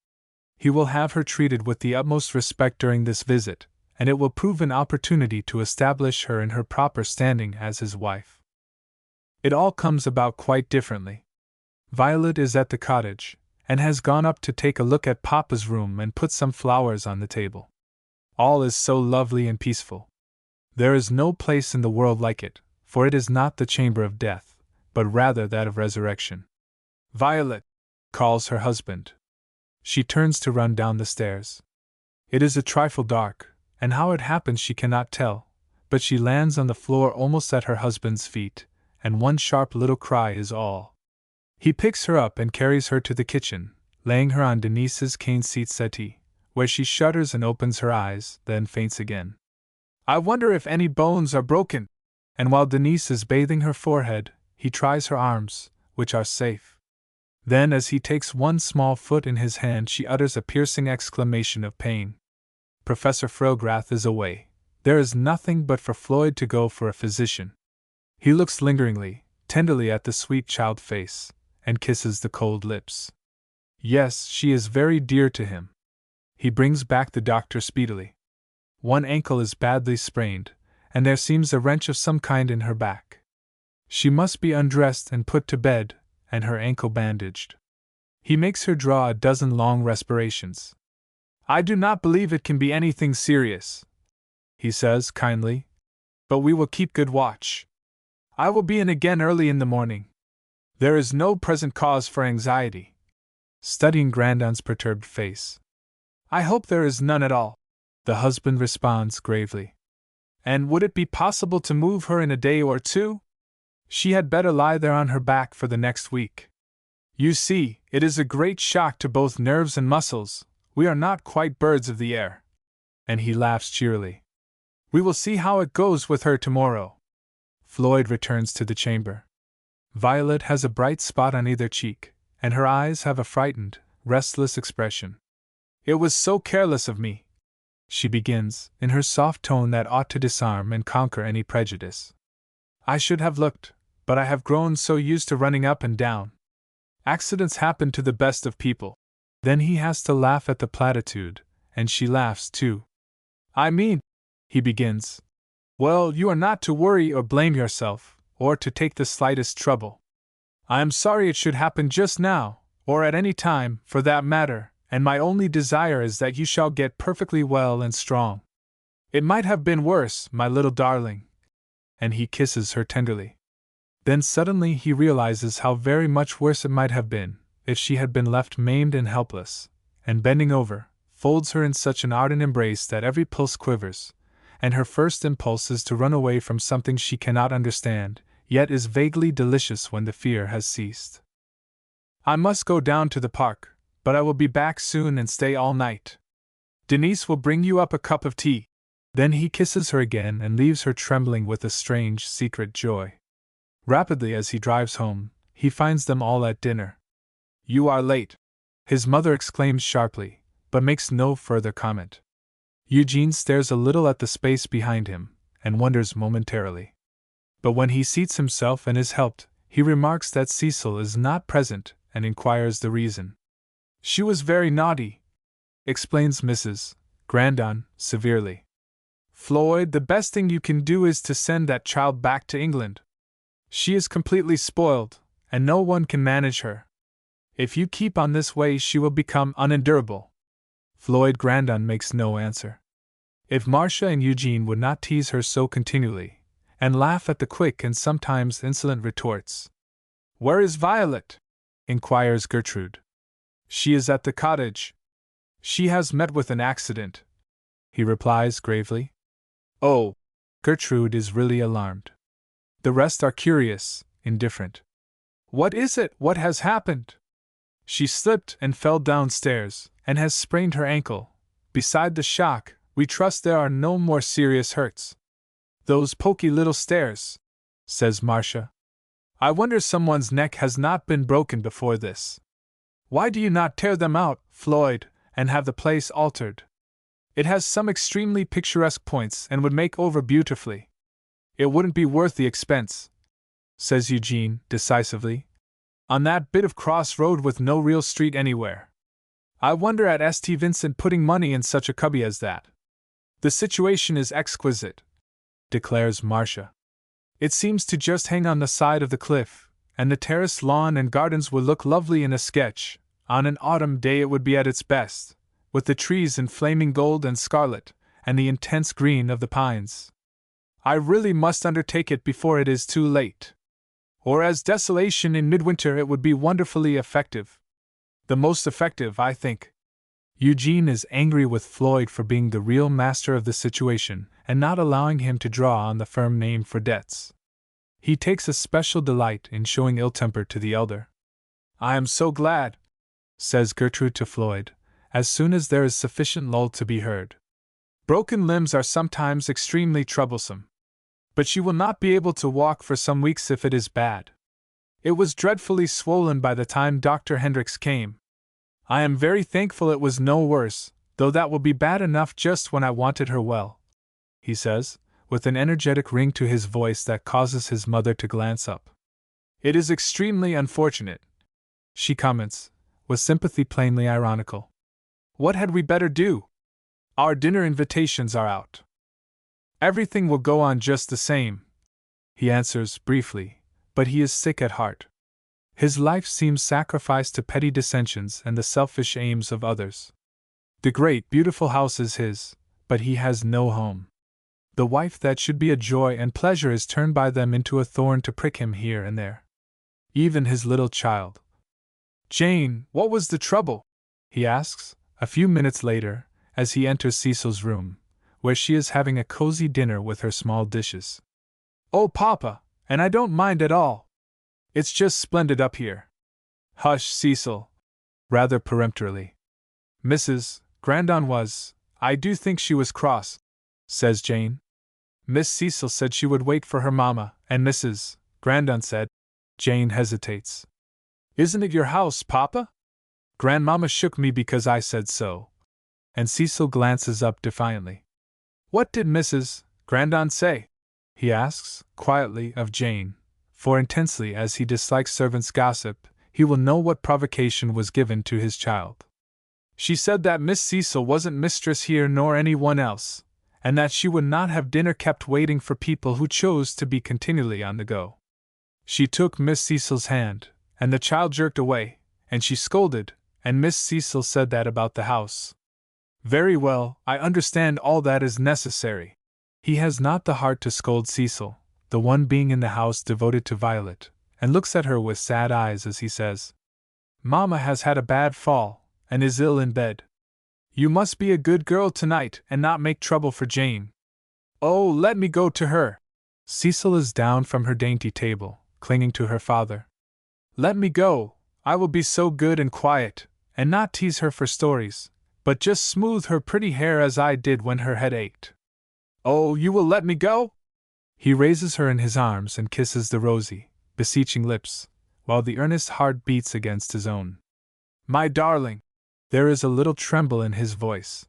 He will have her treated with the utmost respect during this visit, and it will prove an opportunity to establish her in her proper standing as his wife. It all comes about quite differently. Violet is at the cottage, and has gone up to take a look at Papa's room and put some flowers on the table. All is so lovely and peaceful. There is no place in the world like it, for it is not the chamber of death, but rather that of resurrection. Violet, calls her husband. She turns to run down the stairs. It is a trifle dark, and how it happens she cannot tell, but she lands on the floor almost at her husband's feet, and one sharp little cry is all. He picks her up and carries her to the kitchen, laying her on Denise's cane seat settee, where she shudders and opens her eyes, then faints again. I wonder if any bones are broken. And while Denise is bathing her forehead, he tries her arms, which are safe. Then, as he takes one small foot in his hand, she utters a piercing exclamation of pain. Professor Frogreth is away. There is nothing but for Floyd to go for a physician. He looks lingeringly, tenderly at the sweet child face, and kisses the cold lips. Yes, she is very dear to him. He brings back the doctor speedily. One ankle is badly sprained, and there seems a wrench of some kind in her back. She must be undressed and put to bed, and her ankle bandaged. He makes her draw a dozen long respirations. I do not believe it can be anything serious, he says kindly, but we will keep good watch. I will be in again early in the morning. There is no present cause for anxiety. Studying Grandon's perturbed face. I hope there is none at all, the husband responds gravely. And would it be possible to move her in a day or two? She had better lie there on her back for the next week. You see, it is a great shock to both nerves and muscles. We are not quite birds of the air. And he laughs cheerily. We will see how it goes with her tomorrow. Floyd returns to the chamber. Violet has a bright spot on either cheek, and her eyes have a frightened, restless expression. It was so careless of me, she begins, in her soft tone that ought to disarm and conquer any prejudice. I should have looked, but I have grown so used to running up and down. Accidents happen to the best of people. Then he has to laugh at the platitude, and she laughs too. I mean, he begins. Well, you are not to worry or blame yourself, or to take the slightest trouble. I am sorry it should happen just now, or at any time, for that matter, and my only desire is that you shall get perfectly well and strong. It might have been worse, my little darling. And he kisses her tenderly. Then suddenly he realizes how very much worse it might have been, if she had been left maimed and helpless, and bending over, folds her in such an ardent embrace that every pulse quivers, and her first impulse is to run away from something she cannot understand, yet is vaguely delicious when the fear has ceased. I must go down to the park, but I will be back soon and stay all night. Denise will bring you up a cup of tea. Then he kisses her again and leaves her trembling with a strange, secret joy. Rapidly as he drives home, he finds them all at dinner. You are late, his mother exclaims sharply, but makes no further comment. Eugene stares a little at the space behind him, and wonders momentarily. But when he seats himself and is helped, he remarks that Cecil is not present, and inquires the reason. She was very naughty, explains Mrs. Grandon, severely. Floyd, the best thing you can do is to send that child back to England. She is completely spoiled, and no one can manage her. If you keep on this way, she will become unendurable. Floyd Grandon makes no answer. If Marcia and Eugene would not tease her so continually, and laugh at the quick and sometimes insolent retorts. Where is Violet? Inquires Gertrude. She is at the cottage. She has met with an accident, he replies gravely. Oh, Gertrude is really alarmed. The rest are curious, indifferent. What is it? What has happened? She slipped and fell downstairs, and has sprained her ankle. Beside the shock, we trust there are no more serious hurts. Those poky little stairs, says Marcia. I wonder someone's neck has not been broken before this. Why do you not tear them out, Floyd, and have the place altered? It has some extremely picturesque points and would make over beautifully. It wouldn't be worth the expense, says Eugene, decisively. On that bit of cross road with no real street anywhere. I wonder at St. Vincent putting money in such a cubby as that. The situation is exquisite, declares Marcia. It seems to just hang on the side of the cliff, and the terraced lawn and gardens would look lovely in a sketch. On an autumn day it would be at its best, with the trees in flaming gold and scarlet, and the intense green of the pines. I really must undertake it before it is too late. Or as desolation in midwinter, it would be wonderfully effective. The most effective, I think. Eugene is angry with Floyd for being the real master of the situation and not allowing him to draw on the firm name for debts. He takes a special delight in showing ill temper to the elder. I am so glad, says Gertrude to Floyd, as soon as there is sufficient lull to be heard. Broken limbs are sometimes extremely troublesome. But she will not be able to walk for some weeks if it is bad. It was dreadfully swollen by the time Dr. Hendricks came. I am very thankful it was no worse, though that will be bad enough just when I wanted her well, he says, with an energetic ring to his voice that causes his mother to glance up. It is extremely unfortunate, she comments, with sympathy plainly ironical. What had we better do? Our dinner invitations are out. Everything will go on just the same, he answers briefly, but he is sick at heart. His life seems sacrificed to petty dissensions and the selfish aims of others. The great, beautiful house is his, but he has no home. The wife that should be a joy and pleasure is turned by them into a thorn to prick him here and there. Even his little child. Jane, what was the trouble? He asks, a few minutes later, as he enters Cecil's room, where she is having a cozy dinner with her small dishes. Oh, Papa, and I don't mind at all. It's just splendid up here. Hush, Cecil, rather peremptorily. Mrs. Grandon I do think she was cross, says Jane. Miss Cecil said she would wait for her mamma, and Mrs. Grandon said. Jane hesitates. Isn't it your house, Papa? Grandmamma shook me because I said so. And Cecil glances up defiantly. What did Mrs. Grandon say? He asks, quietly, of Jane, for intensely as he dislikes servants' gossip, he will know what provocation was given to his child. She said that Miss Cecil wasn't mistress here nor anyone else, and that she would not have dinner kept waiting for people who chose to be continually on the go. She took Miss Cecil's hand, and the child jerked away, and she scolded, and Miss Cecil said that about the house. Very well, I understand all that is necessary. He has not the heart to scold Cecil, the one being in the house devoted to Violet, and looks at her with sad eyes as he says, Mamma has had a bad fall, and is ill in bed. You must be a good girl tonight and not make trouble for Jane. Oh, let me go to her. Cecil is down from her dainty table, clinging to her father. Let me go, I will be so good and quiet, and not tease her for stories, but just smooth her pretty hair as I did when her head ached. Oh, you will let me go? He raises her in his arms and kisses the rosy, beseeching lips, while the earnest heart beats against his own. My darling! There is a little tremble in his voice.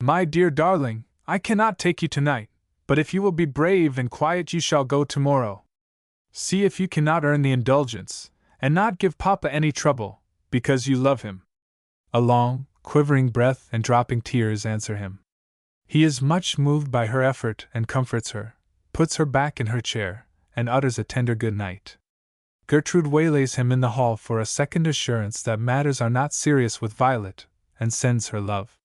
My dear darling, I cannot take you tonight, but if you will be brave and quiet you shall go tomorrow. See if you cannot earn the indulgence, and not give Papa any trouble, because you love him. A long, quivering breath and dropping tears answer him. He is much moved by her effort and comforts her, puts her back in her chair, and utters a tender good night. Gertrude waylays him in the hall for a second assurance that matters are not serious with Violet, and sends her love.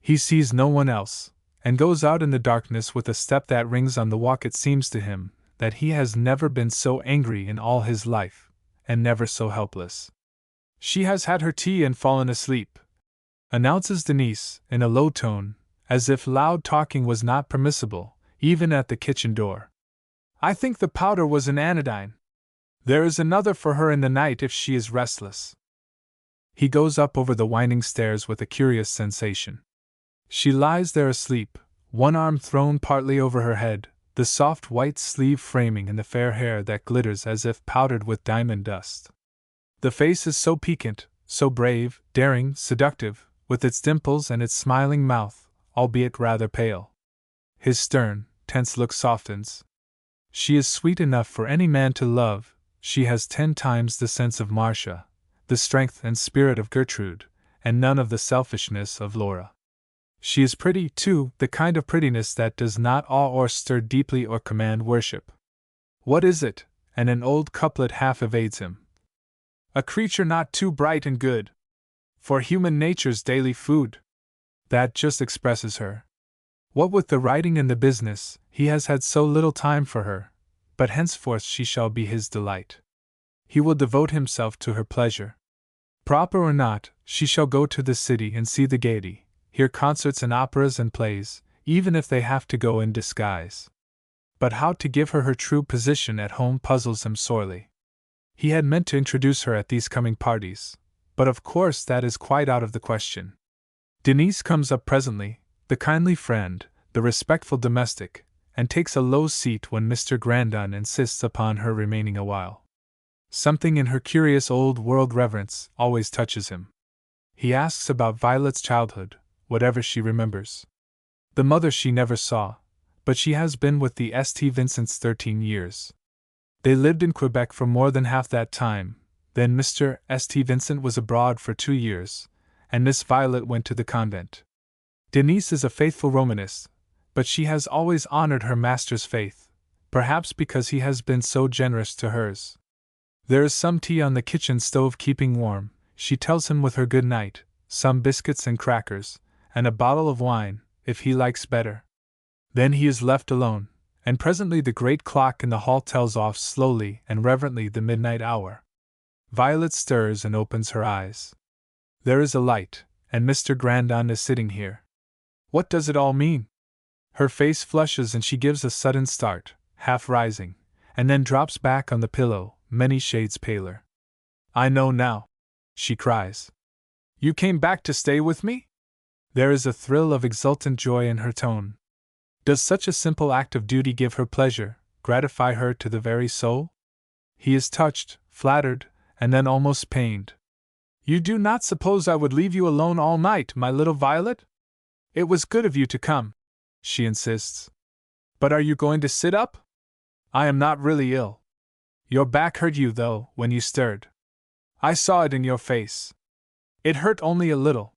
He sees no one else, and goes out in the darkness with a step that rings on the walk. It seems to him that he has never been so angry in all his life, and never so helpless. She has had her tea and fallen asleep, announces Denise, in a low tone, as if loud talking was not permissible, even at the kitchen door. I think the powder was an anodyne. There is another for her in the night if she is restless. He goes up over the winding stairs with a curious sensation. She lies there asleep, one arm thrown partly over her head, the soft white sleeve framing in the fair hair that glitters as if powdered with diamond dust. The face is so piquant, so brave, daring, seductive, with its dimples and its smiling mouth, albeit rather pale. His stern, tense look softens. She is sweet enough for any man to love. She has 10 times the sense of Marcia, the strength and spirit of Gertrude, and none of the selfishness of Laura. She is pretty, too, the kind of prettiness that does not awe or stir deeply or command worship. What is it? And an old couplet half evades him. A creature not too bright and good for human nature's daily food. That just expresses her. What with the writing and the business, he has had so little time for her, but henceforth she shall be his delight. He will devote himself to her pleasure. Proper or not, she shall go to the city and see the gaiety, hear concerts and operas and plays, even if they have to go in disguise. But how to give her true position at home puzzles him sorely. He had meant to introduce her at these coming parties, but of course that is quite out of the question. Denise comes up presently, the kindly friend, the respectful domestic, and takes a low seat when Mr. Grandon insists upon her remaining a while. Something in her curious old-world reverence always touches him. He asks about Violet's childhood, whatever she remembers. The mother she never saw, but she has been with the St. Vincents 13 years. They lived in Quebec for more than half that time, then Mr. St. Vincent was abroad for 2 years, and Miss Violet went to the convent. Denise is a faithful Romanist, but she has always honored her master's faith, perhaps because he has been so generous to hers. There is some tea on the kitchen stove keeping warm, she tells him with her good night, some biscuits and crackers, and a bottle of wine, if he likes better. Then he is left alone, and presently the great clock in the hall tells off slowly and reverently the midnight hour. Violet stirs and opens her eyes. There is a light, and Mr. Grandon is sitting here. What does it all mean? Her face flushes and she gives a sudden start, half rising, and then drops back on the pillow, many shades paler. I know now, she cries. You came back to stay with me? There is a thrill of exultant joy in her tone. Does such a simple act of duty give her pleasure, gratify her to the very soul? He is touched, flattered, and then almost pained. You do not suppose I would leave you alone all night, my little Violet? It was good of you to come, she insists. But are you going to sit up? I am not really ill. Your back hurt you, though, when you stirred. I saw it in your face. It hurt only a little.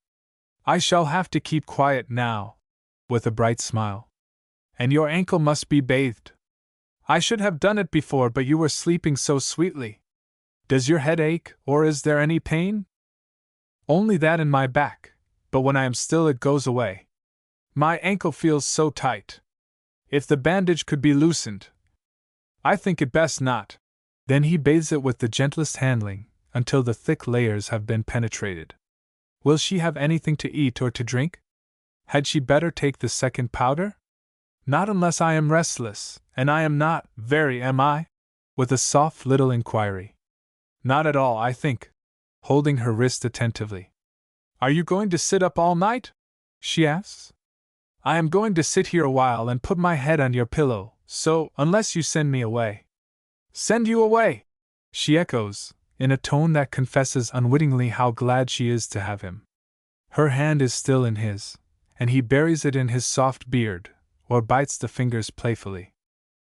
I shall have to keep quiet now, with a bright smile. And your ankle must be bathed. I should have done it before, but you were sleeping so sweetly. Does your head ache, or is there any pain? Only that in my back, but when I am still it goes away. My ankle feels so tight. If the bandage could be loosened. I think it best not. Then he bathes it with the gentlest handling, until the thick layers have been penetrated. Will she have anything to eat or to drink? Had she better take the second powder? Not unless I am restless, and I am not, very, am I? With a soft little inquiry. Not at all, I think, holding her wrist attentively. Are you going to sit up all night? She asks. I am going to sit here a while and put my head on your pillow, so, unless you send me away. Send you away? She echoes, in a tone that confesses unwittingly how glad she is to have him. Her hand is still in his, and he buries it in his soft beard, or bites the fingers playfully.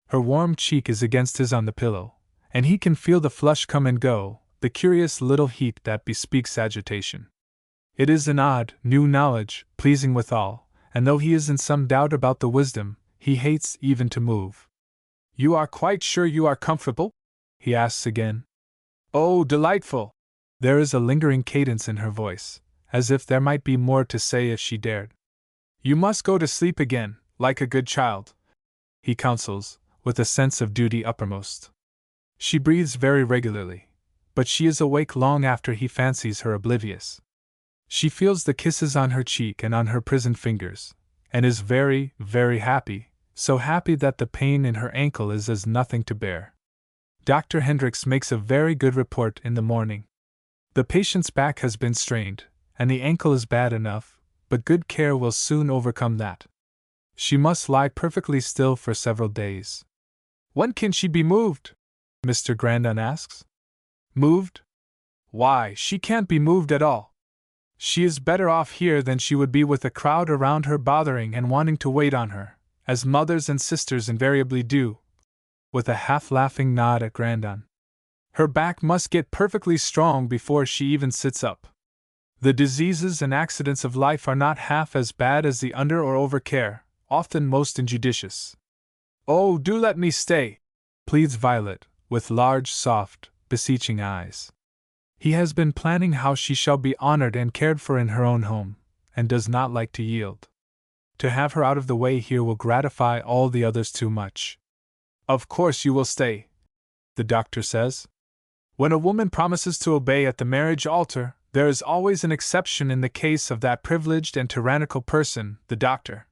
Her warm cheek is against his on the pillow, and he can feel the flush come and go, the curious little heat that bespeaks agitation. It is an odd, new knowledge, pleasing withal, and though he is in some doubt about the wisdom, he hates even to move. You are quite sure you are comfortable? He asks again. Oh, delightful! There is a lingering cadence in her voice, as if there might be more to say if she dared. You must go to sleep again, like a good child, he counsels, with a sense of duty uppermost. She breathes very regularly, but she is awake long after he fancies her oblivious. She feels the kisses on her cheek and on her prisoned fingers, and is very, very happy, so happy that the pain in her ankle is as nothing to bear. Dr. Hendricks makes a very good report in the morning. The patient's back has been strained, and the ankle is bad enough, but good care will soon overcome that. She must lie perfectly still for several days. When can she be moved? Mr. Grandon asks. Moved? Why, she can't be moved at all. She is better off here than she would be with a crowd around her bothering and wanting to wait on her, as mothers and sisters invariably do, with a half-laughing nod at Grandon. Her back must get perfectly strong before she even sits up. The diseases and accidents of life are not half as bad as the under or over care, often most injudicious. Oh, do let me stay, pleads Violet, with large, soft, beseeching eyes. He has been planning how she shall be honored and cared for in her own home, and does not like to yield. To have her out of the way here will gratify all the others too much. Of course you will stay, the doctor says. When a woman promises to obey at the marriage altar, there is always an exception in the case of that privileged and tyrannical person, the doctor.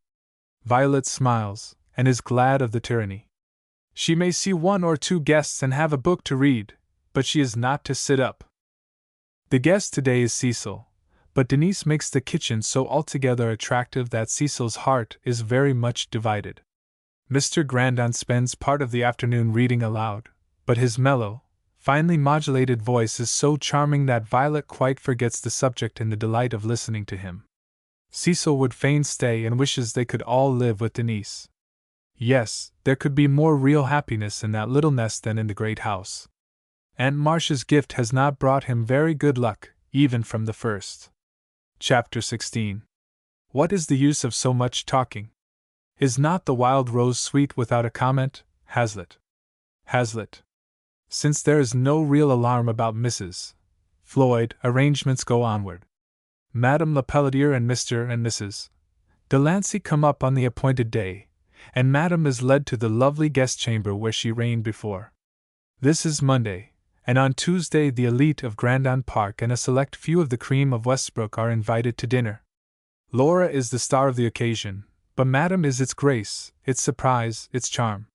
Violet smiles, and is glad of the tyranny. She may see 1 or 2 guests and have a book to read, but she is not to sit up. The guest today is Cecil, but Denise makes the kitchen so altogether attractive that Cecil's heart is very much divided. Mr. Grandon spends part of the afternoon reading aloud, but his mellow, finely modulated voice is so charming that Violet quite forgets the subject in the delight of listening to him. Cecil would fain stay and wishes they could all live with Denise. Yes, there could be more real happiness in that little nest than in the great house. Aunt Marcia's gift has not brought him very good luck, even from the first. Chapter 16. What is the use of so much talking? Is not the wild rose sweet without a comment? Hazlitt. Hazlitt. Since there is no real alarm about Mrs. Floyd, arrangements go onward. Madame Lepelletier and Mr. and Mrs. Delancey come up on the appointed day, and Madame is led to the lovely guest chamber where she reigned before. This is Monday, and on Tuesday the elite of Grandon Park and a select few of the cream of Westbrook are invited to dinner. Laura is the star of the occasion, but Madame is its grace, its surprise, its charm.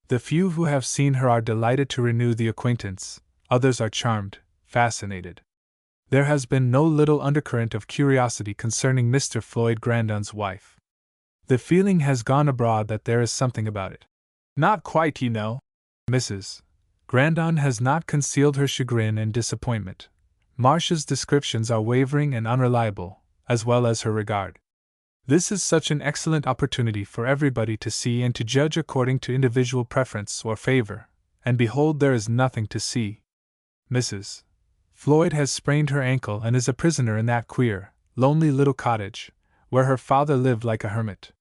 The few who have seen her are delighted to renew the acquaintance, others are charmed, fascinated. There has been no little undercurrent of curiosity concerning Mr. Floyd Grandon's wife. The feeling has gone abroad that there is something about it. Not quite, you know. Mrs. Grandon has not concealed her chagrin and disappointment. Marcia's descriptions are wavering and unreliable, as well as her regard. This is such an excellent opportunity for everybody to see and to judge according to individual preference or favor, and behold, there is nothing to see. Mrs. Floyd has sprained her ankle and is a prisoner in that queer, lonely little cottage, where her father lived like a hermit.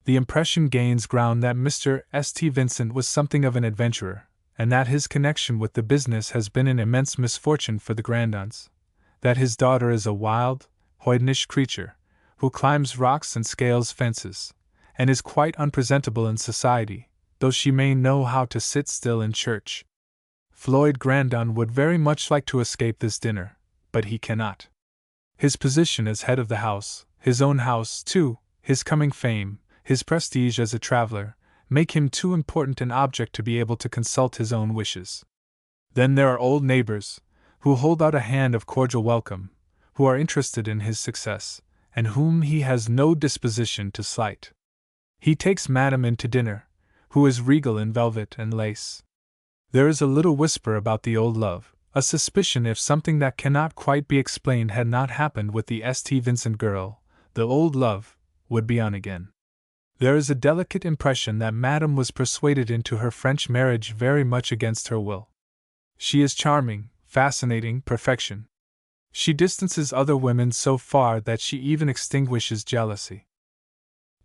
The impression gains ground that Mr. St. Vincent was something of an adventurer, and that his connection with the business has been an immense misfortune for the Grandons, that his daughter is a wild, hoydenish creature, who climbs rocks and scales fences, and is quite unpresentable in society, though she may know how to sit still in church. Floyd Grandon would very much like to escape this dinner, but he cannot. His position as head of the house, his own house, too, his coming fame, his prestige as a traveler, make him too important an object to be able to consult his own wishes. Then there are old neighbors, who hold out a hand of cordial welcome, who are interested in his success, and whom he has no disposition to slight. He takes Madame in to dinner, who is regal in velvet and lace. There is a little whisper about the old love, a suspicion if something that cannot quite be explained had not happened with the St. Vincent girl, the old love would be on again. There is a delicate impression that Madame was persuaded into her French marriage very much against her will. She is charming, fascinating, perfection. She distances other women so far that she even extinguishes jealousy.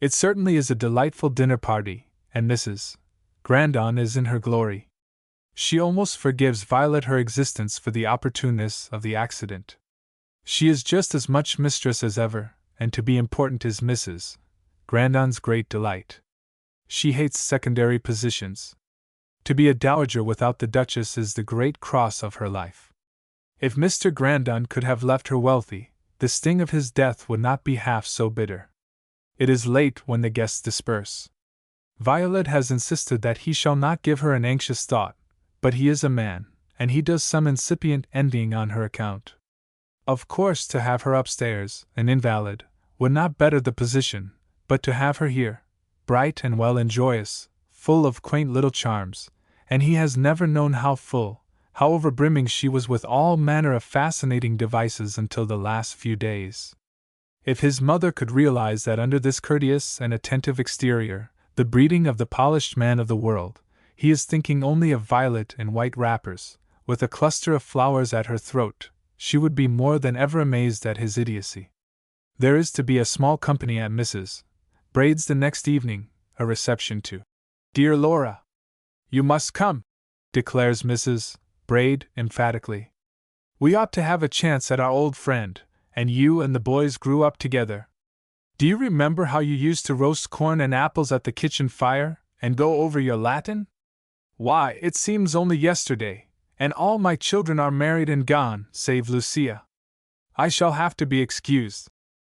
It certainly is a delightful dinner party, and Mrs. Grandon is in her glory. She almost forgives Violet her existence for the opportuneness of the accident. She is just as much mistress as ever, and to be important is Mrs. Grandon's great delight. She hates secondary positions. To be a dowager without the Duchess is the great cross of her life. If Mr. Grandon could have left her wealthy, the sting of his death would not be half so bitter. It is late when the guests disperse. Violet has insisted that he shall not give her an anxious thought, but he is a man, and he does some incipient envying on her account. Of course, to have her upstairs, an invalid, would not better the position, but to have her here, bright and well and joyous, full of quaint little charms, and he has never known how full, how overbrimming she was with all manner of fascinating devices until the last few days. If his mother could realize that under this courteous and attentive exterior, the breeding of the polished man of the world, he is thinking only of Violet in white wrappers, with a cluster of flowers at her throat, she would be more than ever amazed at his idiocy. There is to be a small company at Mrs. Braid's the next evening, a reception to dear Laura. You must come, declares Mrs. Braid emphatically. We ought to have a chance at our old friend, and you and the boys grew up together. Do you remember how you used to roast corn and apples at the kitchen fire, and go over your Latin? Why, it seems only yesterday, and all my children are married and gone, save Lucia. I shall have to be excused,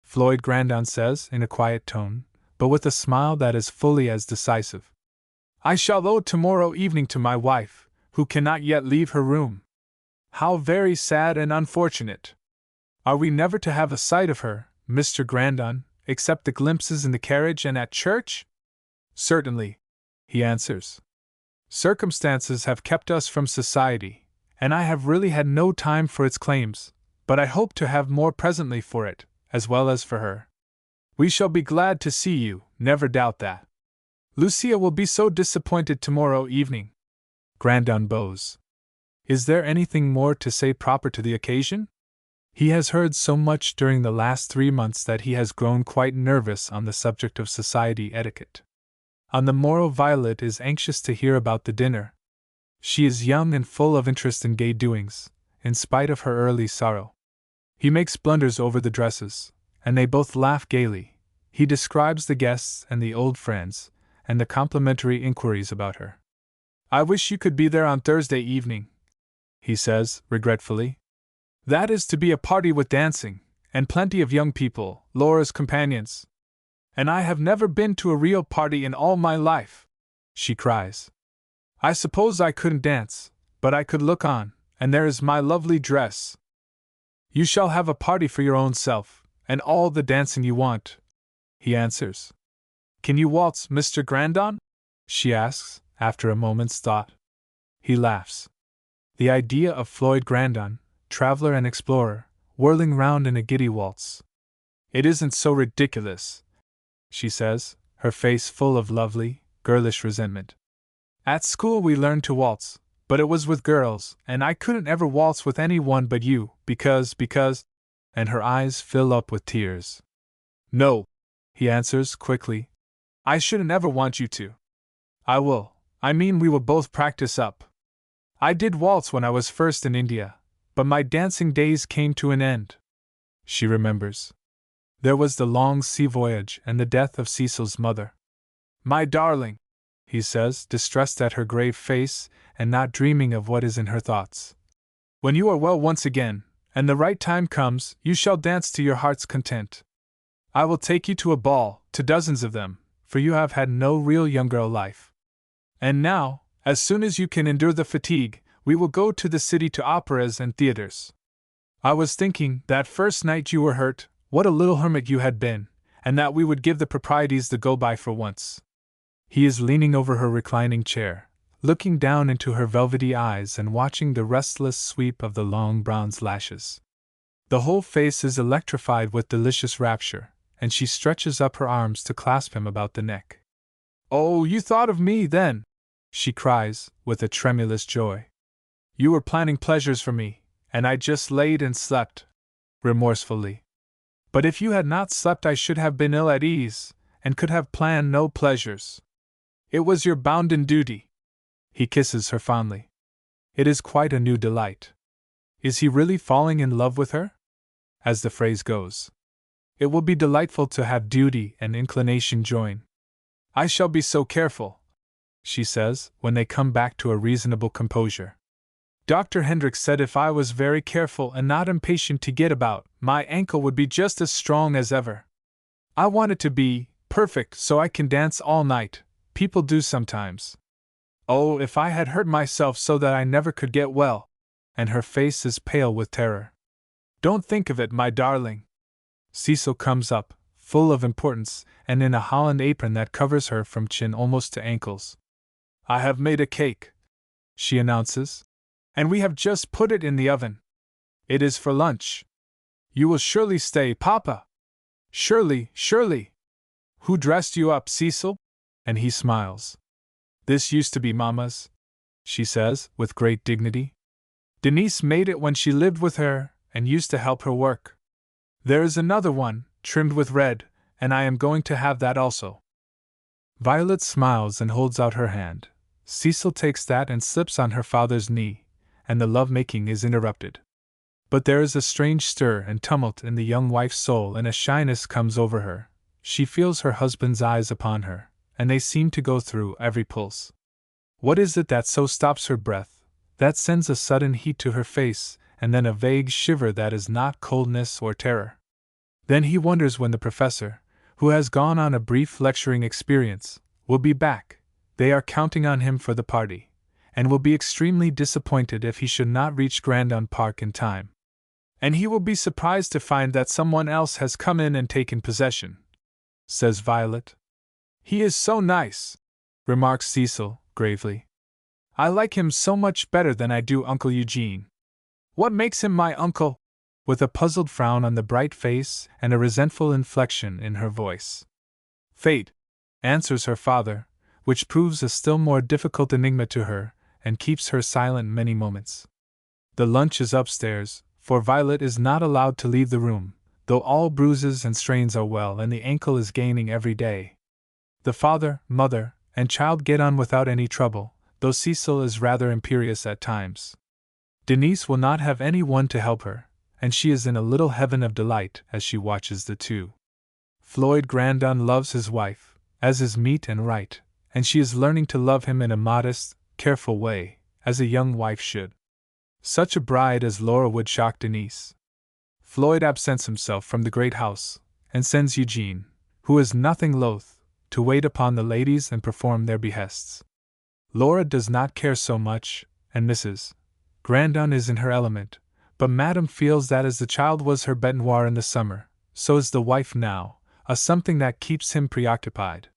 Floyd Grandon says in a quiet tone, but with a smile that is fully as decisive. I shall owe tomorrow evening to my wife, who cannot yet leave her room. How very sad and unfortunate! Are we never to have a sight of her, Mr. Grandon, except the glimpses in the carriage and at church? Certainly, he answers. Circumstances have kept us from society, and I have really had no time for its claims, but I hope to have more presently for it, as well as for her. We shall be glad to see you, never doubt that. Lucia will be so disappointed tomorrow evening. Grandon bows. Is there anything more to say proper to the occasion? He has heard so much during the last 3 months that he has grown quite nervous on the subject of society etiquette. On the morrow, Violet is anxious to hear about the dinner. She is young and full of interest in gay doings, in spite of her early sorrow. He makes blunders over the dresses, and they both laugh gaily. He describes the guests and the old friends, and the complimentary inquiries about her. I wish you could be there on Thursday evening, he says, regretfully. That is to be a party with dancing, and plenty of young people, Laura's companions. And I have never been to a real party in all my life, she cries. I suppose I couldn't dance, but I could look on, and there is my lovely dress. You shall have a party for your own self, and all the dancing you want, he answers. Can you waltz, Mr. Grandon? She asks, after a moment's thought. He laughs. The idea of Floyd Grandon, traveler and explorer, whirling round in a giddy waltz. It isn't so ridiculous, she says, her face full of lovely, girlish resentment. At school we learned to waltz, but it was with girls, and I couldn't ever waltz with anyone but you, because, and her eyes fill up with tears. No, he answers quickly. I shouldn't ever want you to. We will both practice up. I did waltz when I was first in India, but my dancing days came to an end. She remembers. There was the long sea voyage and the death of Cecil's mother. My darling, he says, distressed at her grave face and not dreaming of what is in her thoughts. When you are well once again, and the right time comes, you shall dance to your heart's content. I will take you to a ball, to dozens of them, for you have had no real young girl life. And now, as soon as you can endure the fatigue, we will go to the city to operas and theaters. I was thinking, that first night you were hurt, what a little hermit you had been, and that we would give the proprieties the go-by for once. He is leaning over her reclining chair, looking down into her velvety eyes and watching the restless sweep of the long bronze lashes. The whole face is electrified with delicious rapture, and she stretches up her arms to clasp him about the neck. Oh, you thought of me, then! She cries, with a tremulous joy. You were planning pleasures for me, and I just laid and slept, remorsefully. But if you had not slept I should have been ill at ease, and could have planned no pleasures. It was your bounden duty. He kisses her fondly. It is quite a new delight. Is he really falling in love with her? As the phrase goes. It will be delightful to have duty and inclination join. I shall be so careful, she says, when they come back to a reasonable composure. Dr. Hendricks said if I was very careful and not impatient to get about, my ankle would be just as strong as ever. I want it to be perfect so I can dance all night. People do sometimes. Oh, if I had hurt myself so that I never could get well. And her face is pale with terror. Don't think of it, my darling. Cecil comes up, full of importance, and in a holland apron that covers her from chin almost to ankles. I have made a cake, she announces, and we have just put it in the oven. It is for lunch. You will surely stay, Papa? Surely, surely. Who dressed you up, Cecil? And he smiles. This used to be Mamma's, she says, with great dignity. Denise made it when she lived with her, and used to help her work. There is another one, trimmed with red, and I am going to have that also. Violet smiles and holds out her hand. Cecil takes that and slips on her father's knee, and the love-making is interrupted. But there is a strange stir and tumult in the young wife's soul, and a shyness comes over her. She feels her husband's eyes upon her, and they seem to go through every pulse. What is it that so stops her breath, that sends a sudden heat to her face, and then a vague shiver that is not coldness or terror? Then he wonders when the professor, who has gone on a brief lecturing experience, will be back. They are counting on him for the party, and will be extremely disappointed if he should not reach Grandon Park in time. And he will be surprised to find that someone else has come in and taken possession, says Violet. He is so nice, remarks Cecil, gravely. I like him so much better than I do Uncle Eugene. What makes him my uncle? With a puzzled frown on the bright face and a resentful inflection in her voice. Fate, answers her father, which proves a still more difficult enigma to her, and keeps her silent many moments. The lunch is upstairs, for Violet is not allowed to leave the room, though all bruises and strains are well and the ankle is gaining every day. The father, mother, and child get on without any trouble, though Cecil is rather imperious at times. Denise will not have any one to help her, and she is in a little heaven of delight as she watches the two. Floyd Grandon loves his wife, as is meet and right, and she is learning to love him in a modest, careful way, as a young wife should. Such a bride as Laura would shock Denise. Floyd absents himself from the great house, and sends Eugene, who is nothing loath, to wait upon the ladies and perform their behests. Laura does not care so much, and Mrs. Grandon is in her element, but Madame feels that as the child was her bête noire in the summer, so is the wife now, a something that keeps him preoccupied.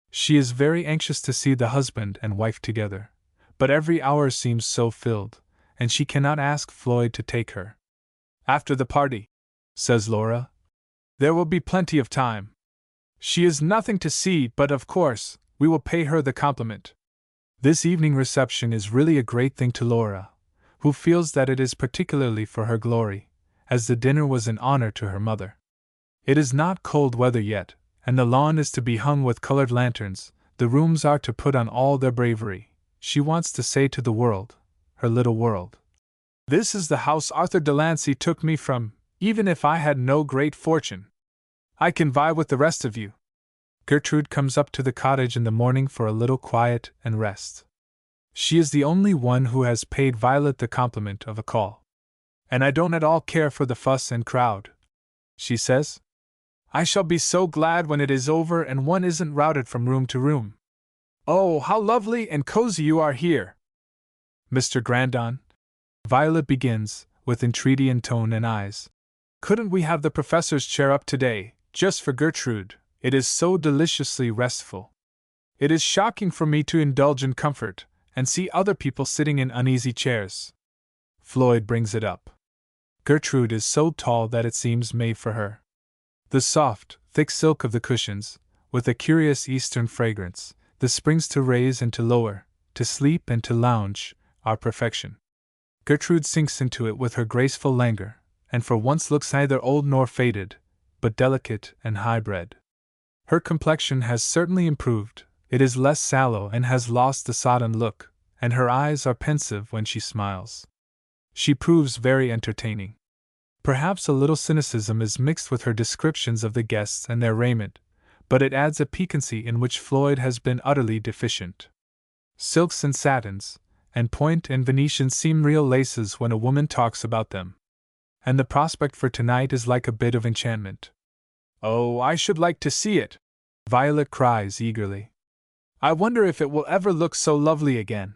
She is very anxious to see the husband and wife together, but every hour seems so filled, and she cannot ask Floyd to take her. After the party, says Laura, there will be plenty of time. She is nothing to see, but of course, we will pay her the compliment. This evening reception is really a great thing to Laura, who feels that it is particularly for her glory, as the dinner was an honor to her mother. It is not cold weather yet, and the lawn is to be hung with colored lanterns, the rooms are to put on all their bravery. She wants to say to the world, her little world, this is the house Arthur Delancey took me from, even if I had no great fortune. I can vie with the rest of you. Gertrude comes up to the cottage in the morning for a little quiet and rest. She is the only one who has paid Violet the compliment of a call. And I don't at all care for the fuss and crowd, she says. I shall be so glad when it is over and one isn't routed from room to room. Oh, how lovely and cozy you are here! Mr. Grandon, Violet begins, with entreaty in tone and eyes. Couldn't we have the professor's chair up today, just for Gertrude? It is so deliciously restful. It is shocking for me to indulge in comfort, and see other people sitting in uneasy chairs. Floyd brings it up. Gertrude is so tall that it seems made for her. The soft, thick silk of the cushions, with a curious Eastern fragrance, the springs to raise and to lower, to sleep and to lounge, are perfection. Gertrude sinks into it with her graceful languor, and for once looks neither old nor faded, but delicate and high-bred. Her complexion has certainly improved, it is less sallow and has lost the sodden look, and her eyes are pensive when she smiles. She proves very entertaining. Perhaps a little cynicism is mixed with her descriptions of the guests and their raiment, but it adds a piquancy in which Floyd has been utterly deficient. Silks and satins, and point and Venetian seem real laces when a woman talks about them. And the prospect for tonight is like a bit of enchantment. Oh, I should like to see it! Violet cries eagerly. I wonder if it will ever look so lovely again.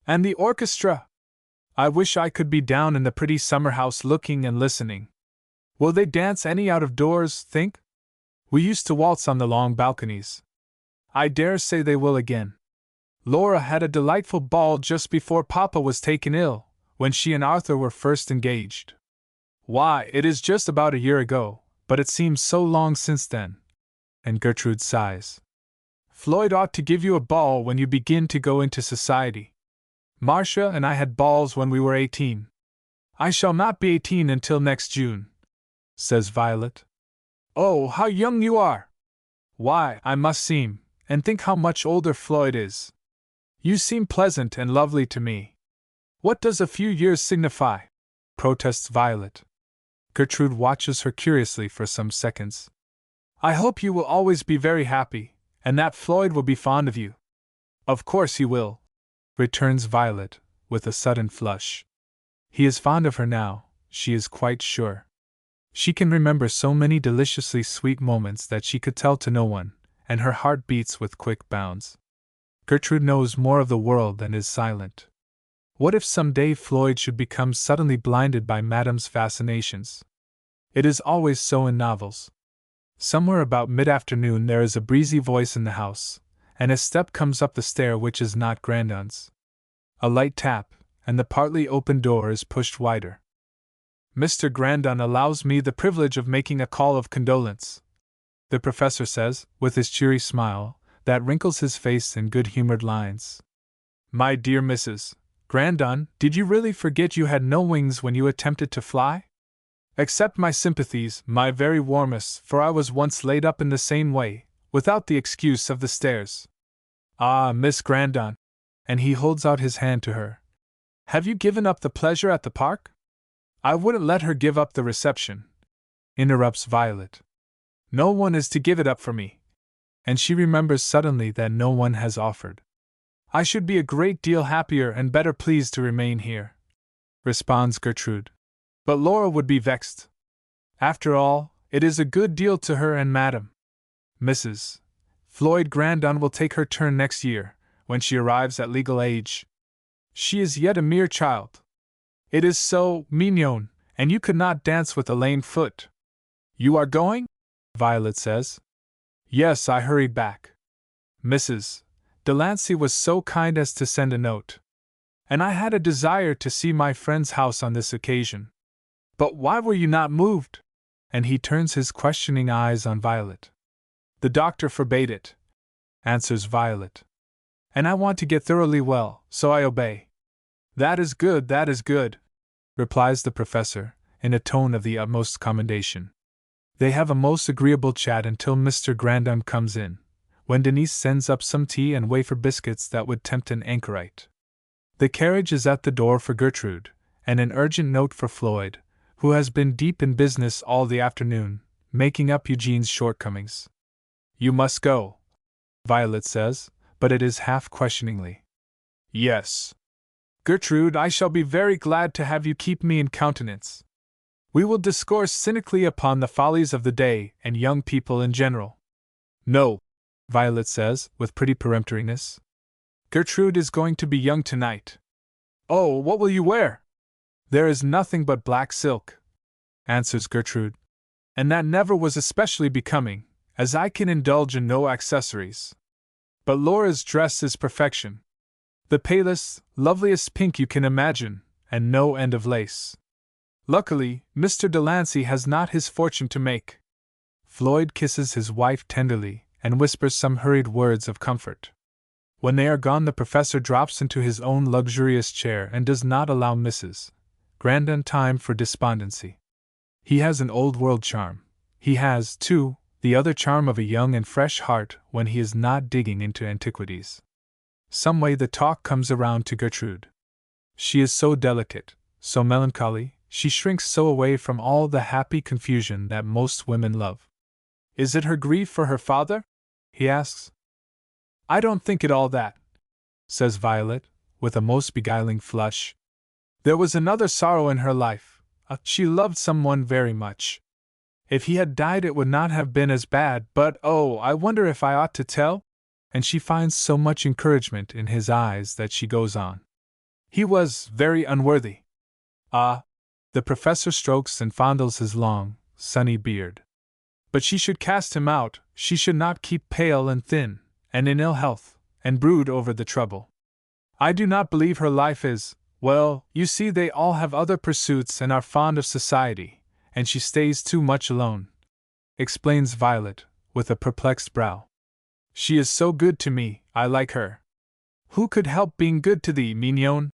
And the orchestra! I wish I could be down in the pretty summer house looking and listening. Will they dance any out of doors, think? We used to waltz on the long balconies. I dare say they will again. Laura had a delightful ball just before Papa was taken ill, when she and Arthur were first engaged. Why, it is just about a year ago, but it seems so long since then. And Gertrude sighs. Floyd ought to give you a ball when you begin to go into society. Marcia and I had balls when we were 18. I shall not be 18 until next June, says Violet. Oh, how young you are! Why, I must seem, and think how much older Floyd is. You seem pleasant and lovely to me. What does a few years signify? Protests Violet. Gertrude watches her curiously for some seconds. I hope you will always be very happy, and that Floyd will be fond of you. Of course he will, returns Violet, with a sudden flush. He is fond of her now, she is quite sure. She can remember so many deliciously sweet moments that she could tell to no one, and her heart beats with quick bounds. Gertrude knows more of the world and is silent. What if some day Floyd should become suddenly blinded by Madame's fascinations? It is always so in novels. Somewhere about mid-afternoon there is a breezy voice in the house, and a step comes up the stair which is not Grandon's. A light tap, and the partly open door is pushed wider. Mr. Grandon allows me the privilege of making a call of condolence, the professor says, with his cheery smile, that wrinkles his face in good-humored lines. My dear Mrs. Grandon, did you really forget you had no wings when you attempted to fly? Accept my sympathies, my very warmest, for I was once laid up in the same way, without the excuse of the stairs. Ah, Miss Grandon, and he holds out his hand to her. Have you given up the pleasure at the park? I wouldn't let her give up the reception, interrupts Violet. No one is to give it up for me. And she remembers suddenly that no one has offered. I should be a great deal happier and better pleased to remain here, responds Gertrude. But Laura would be vexed. After all, it is a good deal to her and Madame. Mrs. Floyd Grandon will take her turn next year, when she arrives at legal age. She is yet a mere child. It is so mignon, and you could not dance with a lame foot. You are going? Violet says. Yes, I hurried back. Mrs. Delancey was so kind as to send a note. And I had a desire to see my friend's house on this occasion. But why were you not moved? And he turns his questioning eyes on Violet. The doctor forbade it, answers Violet. And I want to get thoroughly well, so I obey. That is good, replies the professor, in a tone of the utmost commendation. They have a most agreeable chat until Mr. Grandon comes in, when Denise sends up some tea and wafer biscuits that would tempt an anchorite. The carriage is at the door for Gertrude, and an urgent note for Floyd, who has been deep in business all the afternoon, making up Eugene's shortcomings. You must go, Violet says, but it is half questioningly. Yes. Gertrude, I shall be very glad to have you keep me in countenance. We will discourse cynically upon the follies of the day and young people in general. No, Violet says, with pretty peremptoriness. Gertrude is going to be young tonight. Oh, what will you wear? There is nothing but black silk, answers Gertrude, and that never was especially becoming, as I can indulge in no accessories. But Laura's dress is perfection. The palest, loveliest pink you can imagine, and no end of lace. Luckily, Mr. Delancey has not his fortune to make. Floyd kisses his wife tenderly, and whispers some hurried words of comfort. When they are gone, the professor drops into his own luxurious chair and does not allow Mrs. Grandon time for despondency. He has an old-world charm. He has, too, the other charm of a young and fresh heart when he is not digging into antiquities. Some way the talk comes around to Gertrude. She is so delicate, so melancholy, she shrinks so away from all the happy confusion that most women love. Is it her grief for her father? He asks. I don't think it all that, says Violet, with a most beguiling flush. There was another sorrow in her life. She loved someone very much. If he had died it would not have been as bad, but oh, I wonder if I ought to tell? And she finds so much encouragement in his eyes that she goes on. He was very unworthy. Ah, the professor strokes and fondles his long, sunny beard. But she should cast him out, she should not keep pale and thin, and in ill health, and brood over the trouble. I do not believe her life is, well, you see they all have other pursuits and are fond of society, and she stays too much alone, explains Violet, with a perplexed brow. She is so good to me, I like her. Who could help being good to thee, mignon?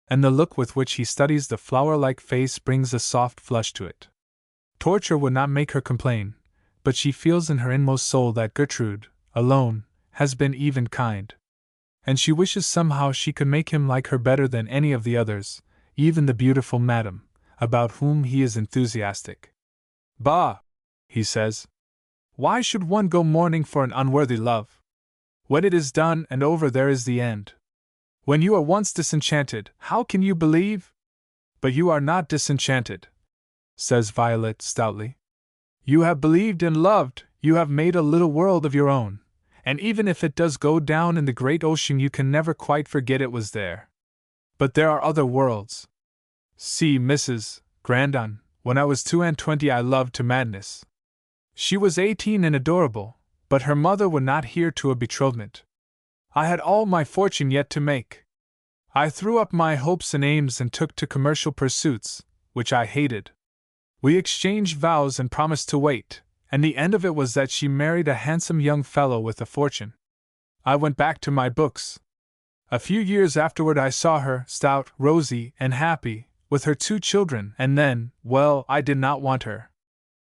And the look with which he studies the flower-like face brings a soft flush to it. Torture would not make her complain, but she feels in her inmost soul that Gertrude, alone, has been even kind. And she wishes somehow she could make him like her better than any of the others, even the beautiful Madame, about whom he is enthusiastic. Bah! He says. Why should one go mourning for an unworthy love? When it is done and over, there is the end. When you are once disenchanted, how can you believe? But you are not disenchanted, says Violet stoutly. You have believed and loved, you have made a little world of your own, and even if it does go down in the great ocean, you can never quite forget it was there. But there are other worlds. See, Mrs. Grandon, when I was 22 I loved to madness. She was 18 and adorable, but her mother would not hear to a betrothment. I had all my fortune yet to make. I threw up my hopes and aims and took to commercial pursuits, which I hated. We exchanged vows and promised to wait, and the end of it was that she married a handsome young fellow with a fortune. I went back to my books. A few years afterward I saw her, stout, rosy, and happy, with her 2 children, and then, well, I did not want her.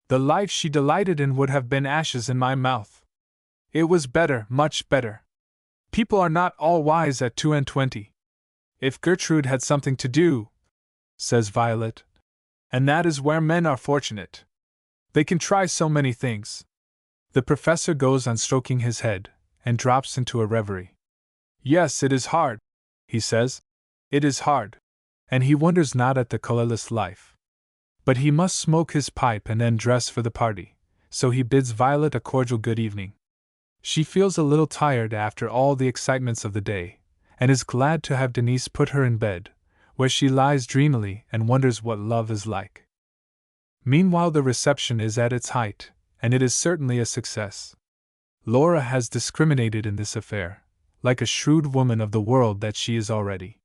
The life she delighted in would have been ashes in my mouth. It was better, much better. People are not all wise at 22. If Gertrude had something to do, says Violet, and that is where men are fortunate. They can try so many things. The professor goes on stroking his head, and drops into a reverie. Yes, it is hard, he says. It is hard. And he wonders not at the colorless life. But he must smoke his pipe and then dress for the party, so he bids Violet a cordial good evening. She feels a little tired after all the excitements of the day, and is glad to have Denise put her in bed, where she lies dreamily and wonders what love is like. Meanwhile the reception is at its height, and it is certainly a success. Laura has discriminated in this affair, like a shrewd woman of the world that she is already.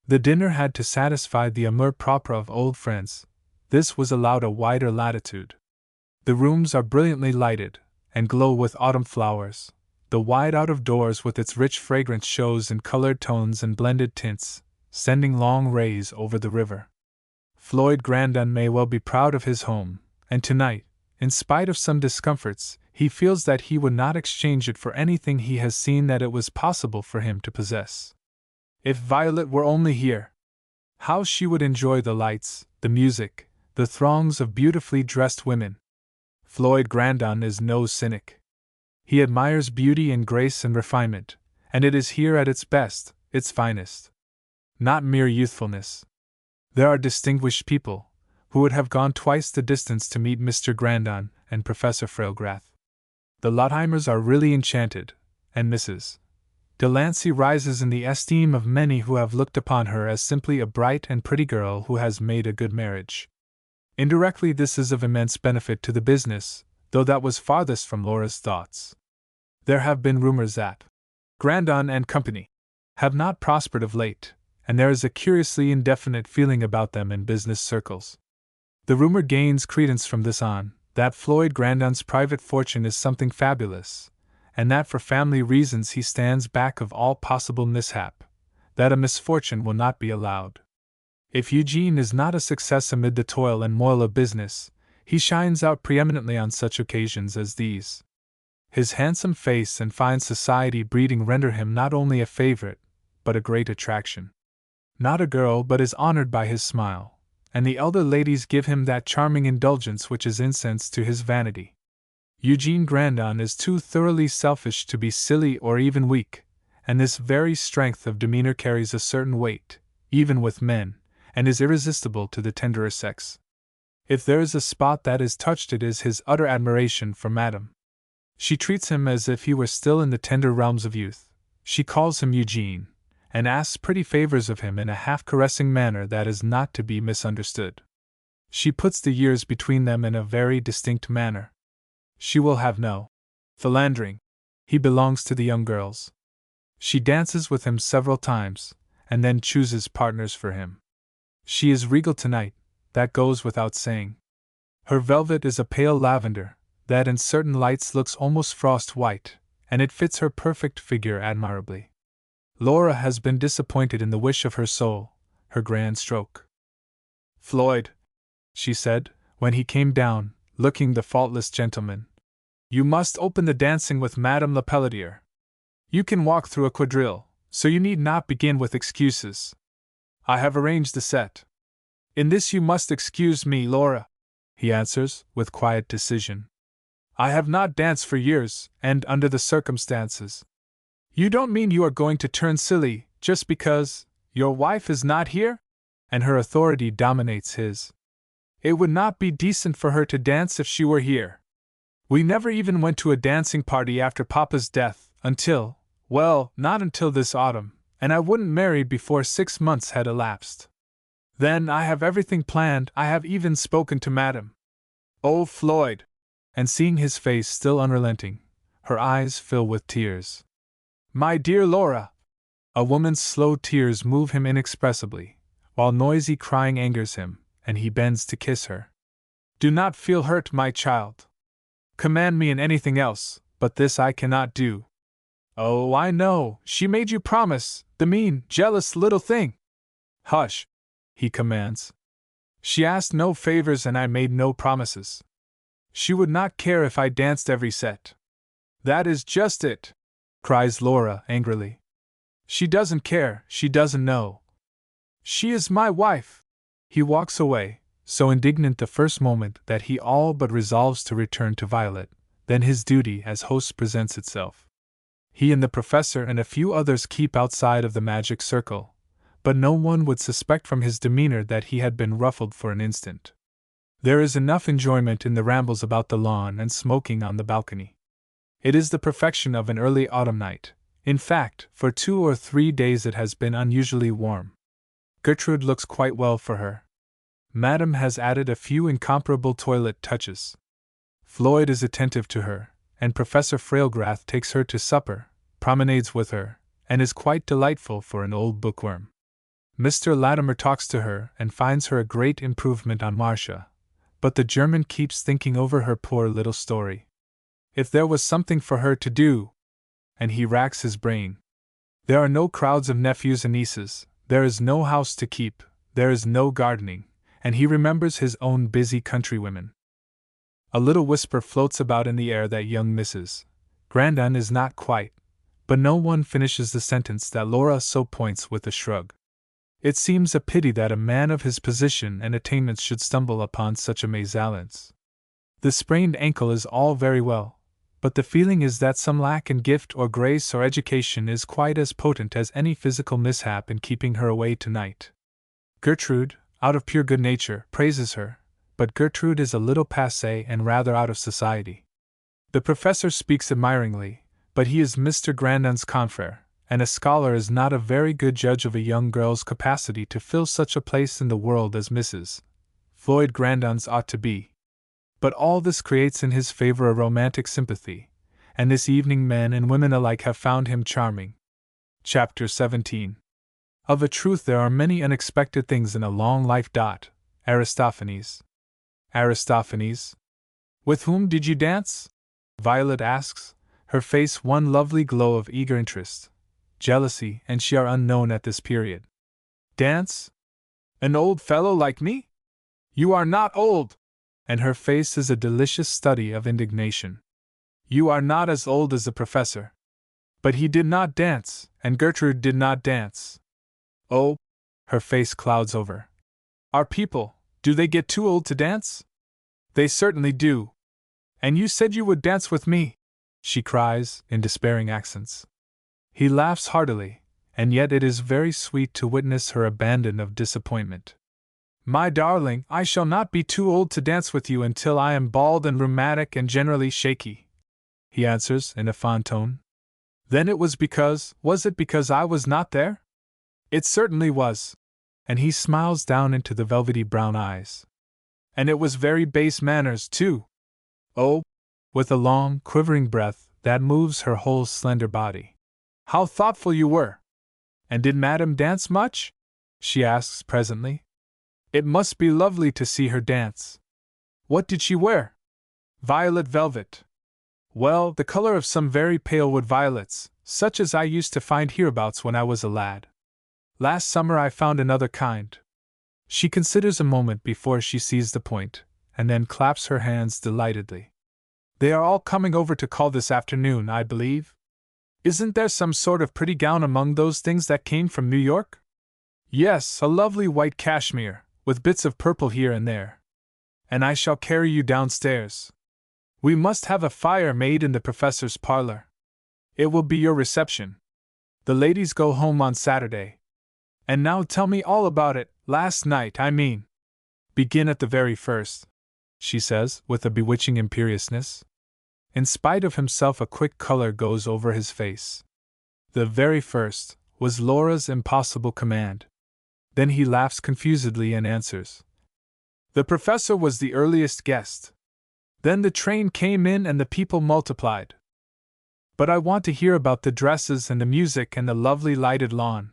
The dinner had to satisfy the amour propre of old friends. This was allowed a wider latitude. The rooms are brilliantly lighted, and glow with autumn flowers. The wide out-of-doors with its rich fragrance shows in colored tones and blended tints, sending long rays over the river. Floyd Grandon may well be proud of his home, and tonight, in spite of some discomforts, he feels that he would not exchange it for anything he has seen that it was possible for him to possess. If Violet were only here! How she would enjoy the lights, the music, the throngs of beautifully dressed women. Floyd Grandon is no cynic. He admires beauty and grace and refinement, and it is here at its best, its finest. Not mere youthfulness. There are distinguished people, who would have gone twice the distance to meet Mr. Grandon and Professor Frailgrath. The Lotheimers are really enchanted, and Mrs. Delancey rises in the esteem of many who have looked upon her as simply a bright and pretty girl who has made a good marriage. Indirectly this is of immense benefit to the business, though that was farthest from Laura's thoughts. There have been rumors that Grandon and Company have not prospered of late, and there is a curiously indefinite feeling about them in business circles. The rumor gains credence from this on, that Floyd Grandon's private fortune is something fabulous, and that for family reasons he stands back of all possible mishap, that a misfortune will not be allowed. If Eugene is not a success amid the toil and moil of business, he shines out preeminently on such occasions as these. His handsome face and fine society breeding render him not only a favorite, but a great attraction. Not a girl but is honored by his smile, and the elder ladies give him that charming indulgence which is incense to his vanity. Eugene Grandon is too thoroughly selfish to be silly or even weak, and this very strength of demeanor carries a certain weight, even with men, and is irresistible to the tenderer sex. If there is a spot that is touched, it is his utter admiration for Madame. She treats him as if he were still in the tender realms of youth. She calls him Eugene, and asks pretty favors of him in a half-caressing manner that is not to be misunderstood. She puts the years between them in a very distinct manner. She will have no philandering. He belongs to the young girls. She dances with him several times, and then chooses partners for him. She is regal tonight, that goes without saying. Her velvet is a pale lavender, that in certain lights looks almost frost white, and it fits her perfect figure admirably. Laura has been disappointed in the wish of her soul, her grand stroke. Floyd, she said, when he came down, looking the faultless gentleman, you must open the dancing with Madame Lepelletier. You can walk through a quadrille, so you need not begin with excuses. I have arranged the set. In this you must excuse me, Laura, he answers, with quiet decision. I have not danced for years, and under the circumstances. You don't mean you are going to turn silly, just because your wife is not here? And her authority dominates his. It would not be decent for her to dance if she were here. We never even went to a dancing party after Papa's death, until, well, not until this autumn, and I wouldn't marry before 6 months had elapsed. Then I have everything planned, I have even spoken to Madam. Oh, Floyd! And seeing his face still unrelenting, her eyes fill with tears. My dear Laura! A woman's slow tears move him inexpressibly, while noisy crying angers him, and he bends to kiss her. Do not feel hurt, my child. Command me in anything else, but this I cannot do. Oh, I know, she made you promise, the mean, jealous little thing. Hush, he commands. She asked no favors and I made no promises. She would not care if I danced every set. That is just it, cries Laura angrily. She doesn't care, she doesn't know. She is my wife. He walks away, so indignant the first moment that he all but resolves to return to Violet. Then his duty as host presents itself. He and the professor and a few others keep outside of the magic circle, but no one would suspect from his demeanor that he had been ruffled for an instant. There is enough enjoyment in the rambles about the lawn and smoking on the balcony. It is the perfection of an early autumn night. In fact, for 2 or 3 days it has been unusually warm. Gertrude looks quite well for her. Madame has added a few incomparable toilet touches. Floyd is attentive to her, and Professor Frailgrath takes her to supper, promenades with her, and is quite delightful for an old bookworm. Mr. Latimer talks to her and finds her a great improvement on Marcia, but the German keeps thinking over her poor little story. If there was something for her to do, and he racks his brain. There are no crowds of nephews and nieces, there is no house to keep, there is no gardening, and he remembers his own busy countrywomen. A little whisper floats about in the air that young Mrs. Grandon is not quite, but no one finishes the sentence that Laura so points with a shrug. It seems a pity that a man of his position and attainments should stumble upon such a mésalliance. The sprained ankle is all very well, but the feeling is that some lack in gift or grace or education is quite as potent as any physical mishap in keeping her away tonight. Gertrude, out of pure good nature, praises her, but Gertrude is a little passé and rather out of society. The professor speaks admiringly, but he is Mr. Grandon's confrère, and a scholar is not a very good judge of a young girl's capacity to fill such a place in the world as Mrs. Floyd Grandon's ought to be. But all this creates in his favor a romantic sympathy, and this evening men and women alike have found him charming. Chapter 17. Of a truth there are many unexpected things in a long life. Aristophanes. Aristophanes? With whom did you dance? Violet asks, her face one lovely glow of eager interest. Jealousy and she are unknown at this period. Dance? An old fellow like me? You are not old! And her face is a delicious study of indignation. You are not as old as the professor. But he did not dance, and Gertrude did not dance. Oh, her face clouds over. Our people, do they get too old to dance? They certainly do. And you said you would dance with me, she cries, in despairing accents. He laughs heartily, and yet it is very sweet to witness her abandon of disappointment. My darling, I shall not be too old to dance with you until I am bald and rheumatic and generally shaky, he answers in a fond tone. Then it was it because I was not there? It certainly was. And he smiles down into the velvety brown eyes. And it was very base manners, too. Oh, with a long, quivering breath that moves her whole slender body. How thoughtful you were! And did Madame dance much? She asks presently. It must be lovely to see her dance. What did she wear? Violet velvet. Well, the color of some very pale wood violets, such as I used to find hereabouts when I was a lad. Last summer I found another kind. She considers a moment before she sees the point, and then claps her hands delightedly. They are all coming over to call this afternoon, I believe. Isn't there some sort of pretty gown among those things that came from New York? Yes, a lovely white cashmere, with bits of purple here and there. And I shall carry you downstairs. We must have a fire made in the professor's parlor. It will be your reception. The ladies go home on Saturday. And now tell me all about it, last night, I mean. Begin at the very first, she says, with a bewitching imperiousness. In spite of himself, a quick color goes over his face. The very first was Laura's impossible command. Then he laughs confusedly and answers. The professor was the earliest guest. Then the train came in and the people multiplied. But I want to hear about the dresses and the music and the lovely lighted lawn.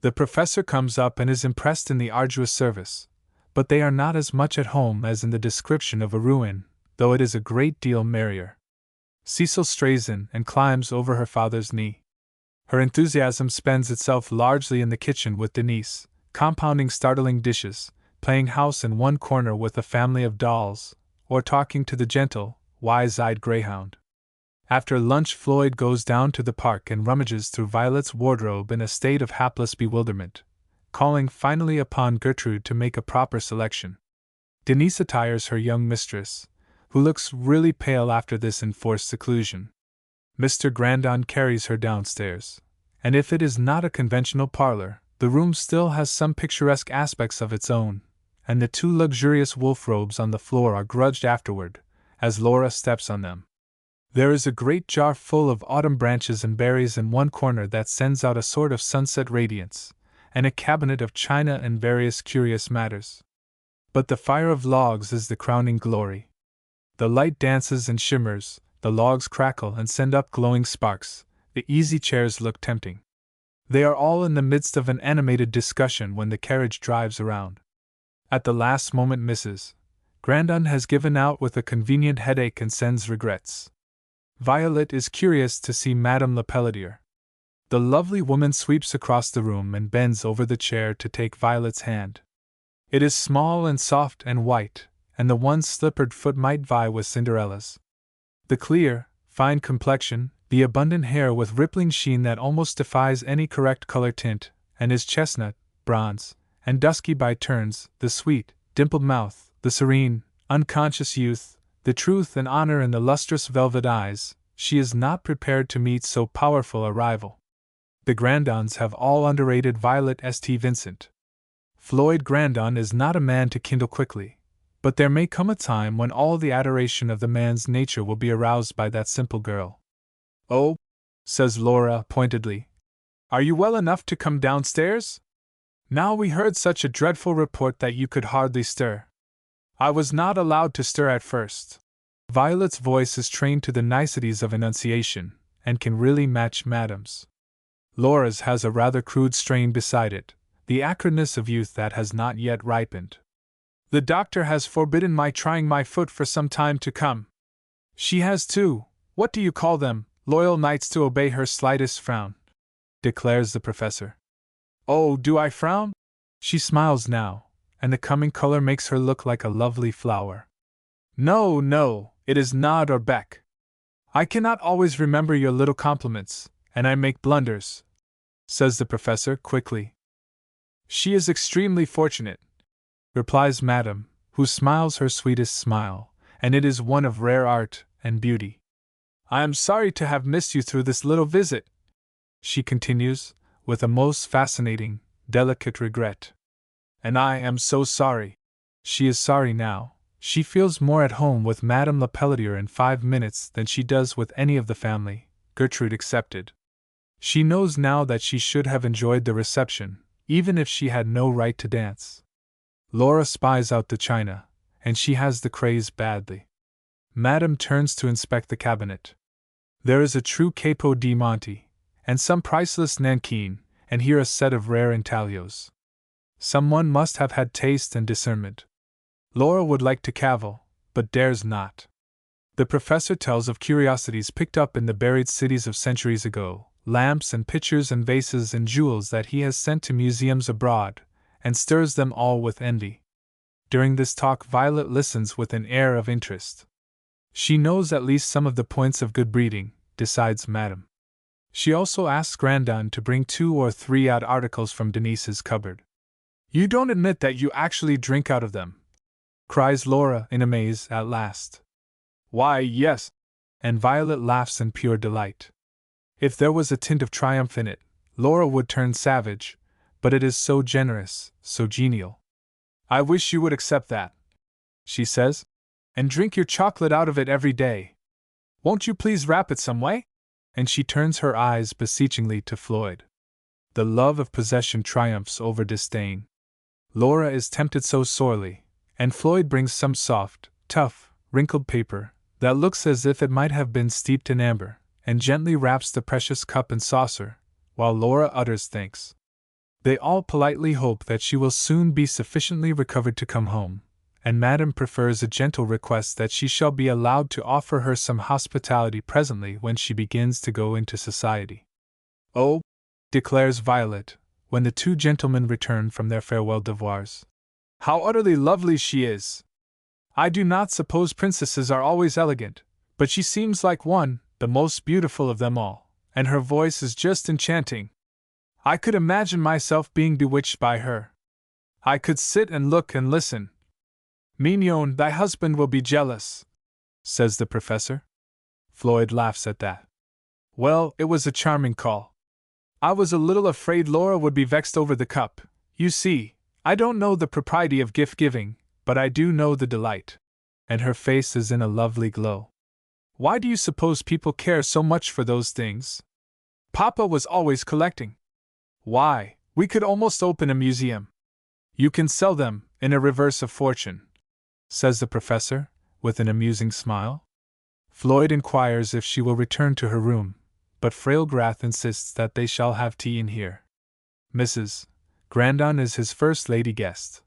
The professor comes up and is impressed in the arduous service, but they are not as much at home as in the description of a ruin, though it is a great deal merrier. Cecil strays in and climbs over her father's knee. Her enthusiasm spends itself largely in the kitchen with Denise, compounding startling dishes, playing house in one corner with a family of dolls, or talking to the gentle, wise-eyed greyhound. After lunch, Floyd goes down to the park and rummages through Violet's wardrobe in a state of hapless bewilderment, calling finally upon Gertrude to make a proper selection. Denise attires her young mistress, who looks really pale after this enforced seclusion. Mr. Grandon carries her downstairs, and if it is not a conventional parlor, the room still has some picturesque aspects of its own, and the 2 luxurious wolf robes on the floor are grudged afterward, as Laura steps on them. There is a great jar full of autumn branches and berries in one corner that sends out a sort of sunset radiance, and a cabinet of china and various curious matters. But the fire of logs is the crowning glory. The light dances and shimmers, the logs crackle and send up glowing sparks, the easy chairs look tempting. They are all in the midst of an animated discussion when the carriage drives around. At the last moment Mrs. Grandon has given out with a convenient headache and sends regrets. Violet is curious to see Madame Lepelletier. The lovely woman sweeps across the room and bends over the chair to take Violet's hand. It is small and soft and white, and the one slippered foot might vie with Cinderella's. The clear, fine complexion, the abundant hair with rippling sheen that almost defies any correct color tint, and is chestnut, bronze, and dusky by turns, the sweet, dimpled mouth, the serene, unconscious youth, the truth and honor in the lustrous velvet eyes, she is not prepared to meet so powerful a rival. The Grandons have all underrated Violet St. Vincent. Floyd Grandon is not a man to kindle quickly, but there may come a time when all the adoration of the man's nature will be aroused by that simple girl. Oh, says Laura pointedly, are you well enough to come downstairs? Now we heard such a dreadful report that you could hardly stir. I was not allowed to stir at first. Violet's voice is trained to the niceties of enunciation, and can really match Madame's. Laura's has a rather crude strain beside it, the acridness of youth that has not yet ripened. The doctor has forbidden my trying my foot for some time to come. She has too, what do you call them, loyal knights to obey her slightest frown, declares the professor. Oh, do I frown? She smiles now, and the coming color makes her look like a lovely flower. No, no, it is nod or beck. I cannot always remember your little compliments, and I make blunders, says the professor quickly. She is extremely fortunate, replies Madame, who smiles her sweetest smile, and it is one of rare art and beauty. I am sorry to have missed you through this little visit, she continues, with a most fascinating, delicate regret. And I am so sorry. She is sorry now. She feels more at home with Madame Lepelletier in 5 minutes than she does with any of the family, Gertrude excepted. She knows now that she should have enjoyed the reception, even if she had no right to dance. Laura spies out the china, and she has the craze badly. Madame turns to inspect the cabinet. There is a true Capo di Monte, and some priceless Nankin, and here a set of rare intaglios. Someone must have had taste and discernment. Laura would like to cavil, but dares not. The professor tells of curiosities picked up in the buried cities of centuries ago, lamps and pictures and vases and jewels that he has sent to museums abroad, and stirs them all with envy. During this talk Violet listens with an air of interest. She knows at least some of the points of good breeding, decides Madame. She also asks Grandon to bring 2 or 3 odd articles from Denise's cupboard. You don't admit that you actually drink out of them, cries Laura in amaze at last. Why, yes. And Violet laughs in pure delight. If there was a tint of triumph in it, Laura would turn savage, but it is so generous, so genial. I wish you would accept that, she says, and drink your chocolate out of it every day. Won't you please wrap it some way? And she turns her eyes beseechingly to Floyd. The love of possession triumphs over disdain. Laura is tempted so sorely, and Floyd brings some soft, tough, wrinkled paper that looks as if it might have been steeped in amber, and gently wraps the precious cup and saucer, while Laura utters thanks. They all politely hope that she will soon be sufficiently recovered to come home, and Madame prefers a gentle request that she shall be allowed to offer her some hospitality presently when she begins to go into society. Oh, declares Violet, when the two gentlemen return from their farewell devoirs, how utterly lovely she is! I do not suppose princesses are always elegant, but she seems like one, the most beautiful of them all, and her voice is just enchanting. I could imagine myself being bewitched by her. I could sit and look and listen. Mignon, thy husband will be jealous, says the professor. Floyd laughs at that. Well, it was a charming call. I was a little afraid Laura would be vexed over the cup. You see, I don't know the propriety of gift-giving, but I do know the delight. And her face is in a lovely glow. Why do you suppose people care so much for those things? Papa was always collecting. Why, we could almost open a museum. You can sell them, in a reverse of fortune, says the professor, with an amusing smile. Floyd inquires if she will return to her room, but frail Grath insists that they shall have tea in here. Mrs. Grandon is his first lady guest.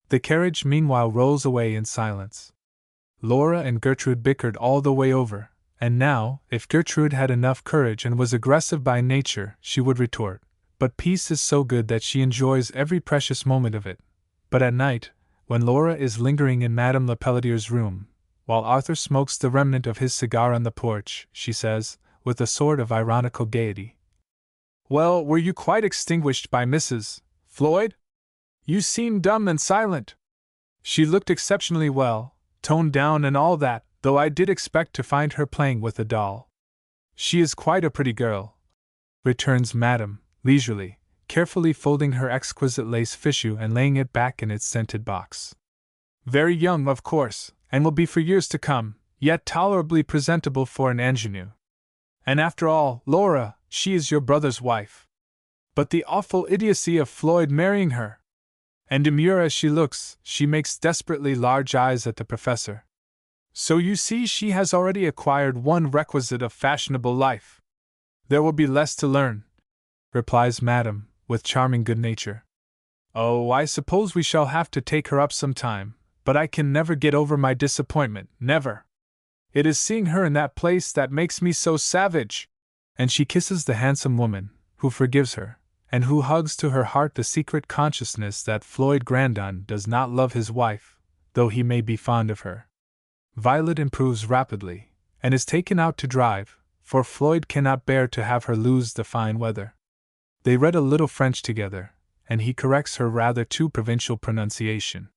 The carriage meanwhile rolls away in silence. Laura and Gertrude bickered all the way over, and now, if Gertrude had enough courage and was aggressive by nature, she would retort, but peace is so good that she enjoys every precious moment of it. But at night, when Laura is lingering in Madame Lepellaudier's room, while Arthur smokes the remnant of his cigar on the porch, she says, with a sort of ironical gaiety, Well, were you quite extinguished by Mrs. Floyd? You seem dumb and silent. She looked exceptionally well, toned down and all that, though I did expect to find her playing with a doll. She is quite a pretty girl, returns Madame, leisurely, carefully folding her exquisite lace fichu and laying it back in its scented box. Very young, of course, and will be for years to come, yet tolerably presentable for an ingenue. And after all, Laura, she is your brother's wife. But the awful idiocy of Floyd marrying her! And demure as she looks, she makes desperately large eyes at the professor. So you see she has already acquired one requisite of fashionable life. There will be less to learn, replies Madame, with charming good nature. Oh, I suppose we shall have to take her up some time, but I can never get over my disappointment, never. It is seeing her in that place that makes me so savage. And she kisses the handsome woman, who forgives her, and who hugs to her heart the secret consciousness that Floyd Grandon does not love his wife, though he may be fond of her. Violet improves rapidly, and is taken out to drive, for Floyd cannot bear to have her lose the fine weather. They read a little French together, and he corrects her rather too provincial pronunciation.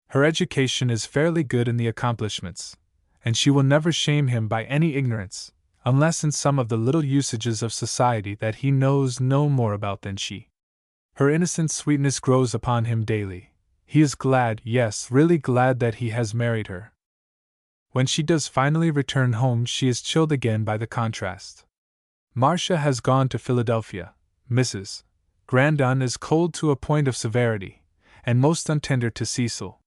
Her education is fairly good in the accomplishments, and she will never shame him by any ignorance, unless in some of the little usages of society that he knows no more about than she. Her innocent sweetness grows upon him daily. He is glad, yes, really glad that he has married her. When she does finally return home, she is chilled again by the contrast. Marcia has gone to Philadelphia. Mrs. Grandon is cold to a point of severity, and most untender to Cecil.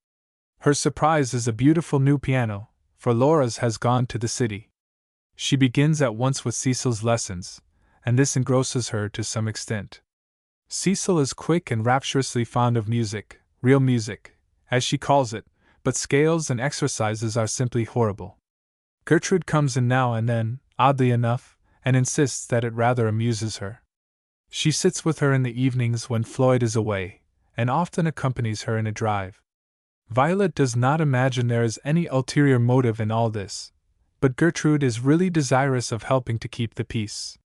Her surprise is a beautiful new piano, for Laura's has gone to the city. She begins at once with Cecil's lessons, and this engrosses her to some extent. Cecil is quick and rapturously fond of music, real music, as she calls it, but scales and exercises are simply horrible. Gertrude comes in now and then, oddly enough, and insists that it rather amuses her. She sits with her in the evenings when Floyd is away, and often accompanies her in a drive. Violet does not imagine there is any ulterior motive in all this, but Gertrude is really desirous of helping to keep the peace.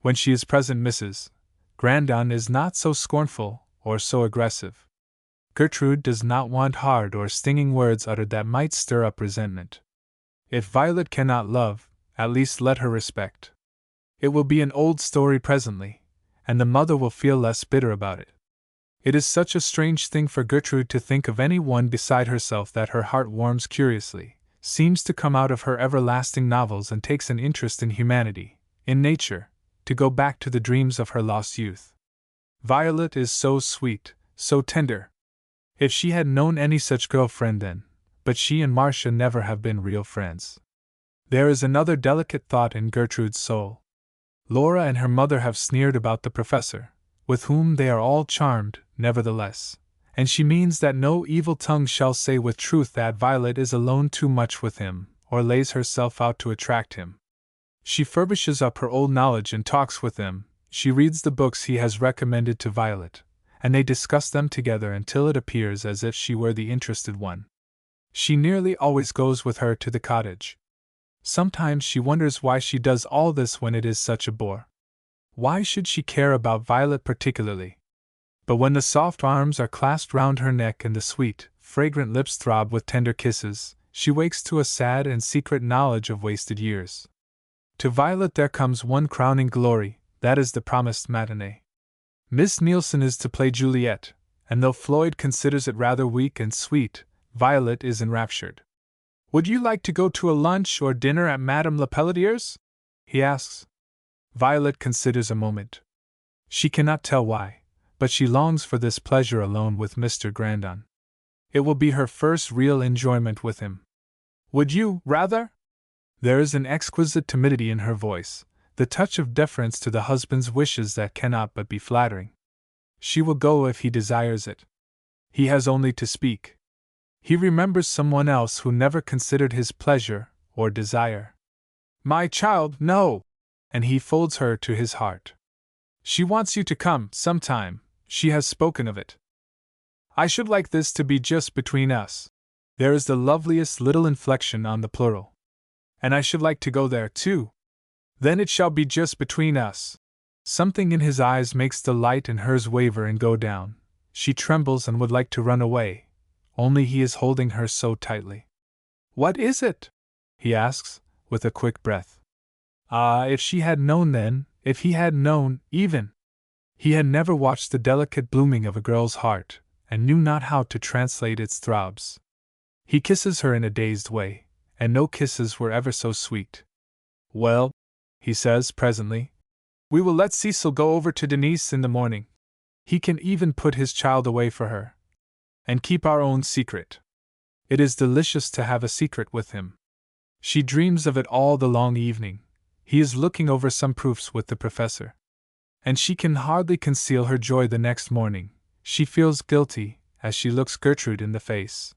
When she is present, Mrs. Grandon is not so scornful or so aggressive. Gertrude does not want hard or stinging words uttered that might stir up resentment. If Violet cannot love, at least let her respect. It will be an old story presently, and the mother will feel less bitter about it. It is such a strange thing for Gertrude to think of any one beside herself that her heart warms curiously, seems to come out of her everlasting novels and takes an interest in humanity, in nature, to go back to the dreams of her lost youth. Violet is so sweet, so tender. If she had known any such girlfriend then, but she and Marcia never have been real friends. There is another delicate thought in Gertrude's soul. Laura and her mother have sneered about the professor, with whom they are all charmed, nevertheless, and she means that no evil tongue shall say with truth that Violet is alone too much with him, or lays herself out to attract him. She furbishes up her old knowledge and talks with him, she reads the books he has recommended to Violet, and they discuss them together until it appears as if she were the interested one. She nearly always goes with her to the cottage. Sometimes she wonders why she does all this when it is such a bore. Why should she care about Violet particularly? But when the soft arms are clasped round her neck and the sweet, fragrant lips throb with tender kisses, she wakes to a sad and secret knowledge of wasted years. To Violet there comes one crowning glory, that is the promised matinee. Miss Nielsen is to play Juliet, and though Floyd considers it rather weak and sweet, Violet is enraptured. "Would you like to go to a lunch or dinner at Madame Lepelletier's?" he asks. Violet considers a moment. She cannot tell why, but she longs for this pleasure alone with Mr. Grandon. It will be her first real enjoyment with him. "Would you, rather?" There is an exquisite timidity in her voice, the touch of deference to the husband's wishes that cannot but be flattering. She will go if he desires it. He has only to speak. He remembers someone else who never considered his pleasure or desire. "My child, no!" And he folds her to his heart. "She wants you to come, sometime, she has spoken of it. I should like this to be just between us." There is the loveliest little inflection on the plural. "And I should like to go there, too. Then it shall be just between us." Something in his eyes makes the light in hers waver and go down. She trembles and would like to run away, only he is holding her so tightly. "What is it?" he asks, with a quick breath. Ah, if she had known then, if he had known, even! He had never watched the delicate blooming of a girl's heart, and knew not how to translate its throbs. He kisses her in a dazed way, and no kisses were ever so sweet. "Well," he says presently, "we will let Cecil go over to Denise in the morning. He can even put his child away for her. And keep our own secret." It is delicious to have a secret with him. She dreams of it all the long evening. He is looking over some proofs with the professor. And she can hardly conceal her joy the next morning. She feels guilty as she looks Gertrude in the face.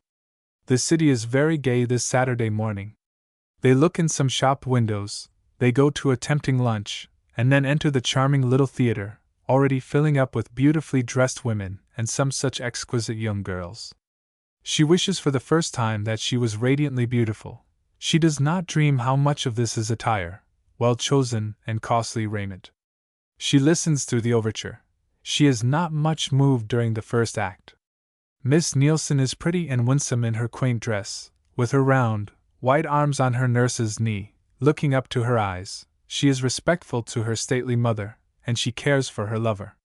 The city is very gay this Saturday morning. They look in some shop windows, they go to a tempting lunch, and then enter the charming little theater, already filling up with beautifully dressed women and some such exquisite young girls. She wishes for the first time that she was radiantly beautiful. She does not dream how much of this is attire, well-chosen and costly raiment. She listens through the overture. She is not much moved during the first act. Miss Nielsen is pretty and winsome in her quaint dress, with her round, white arms on her nurse's knee, looking up to her eyes. She is respectful to her stately mother, and she cares for her lover.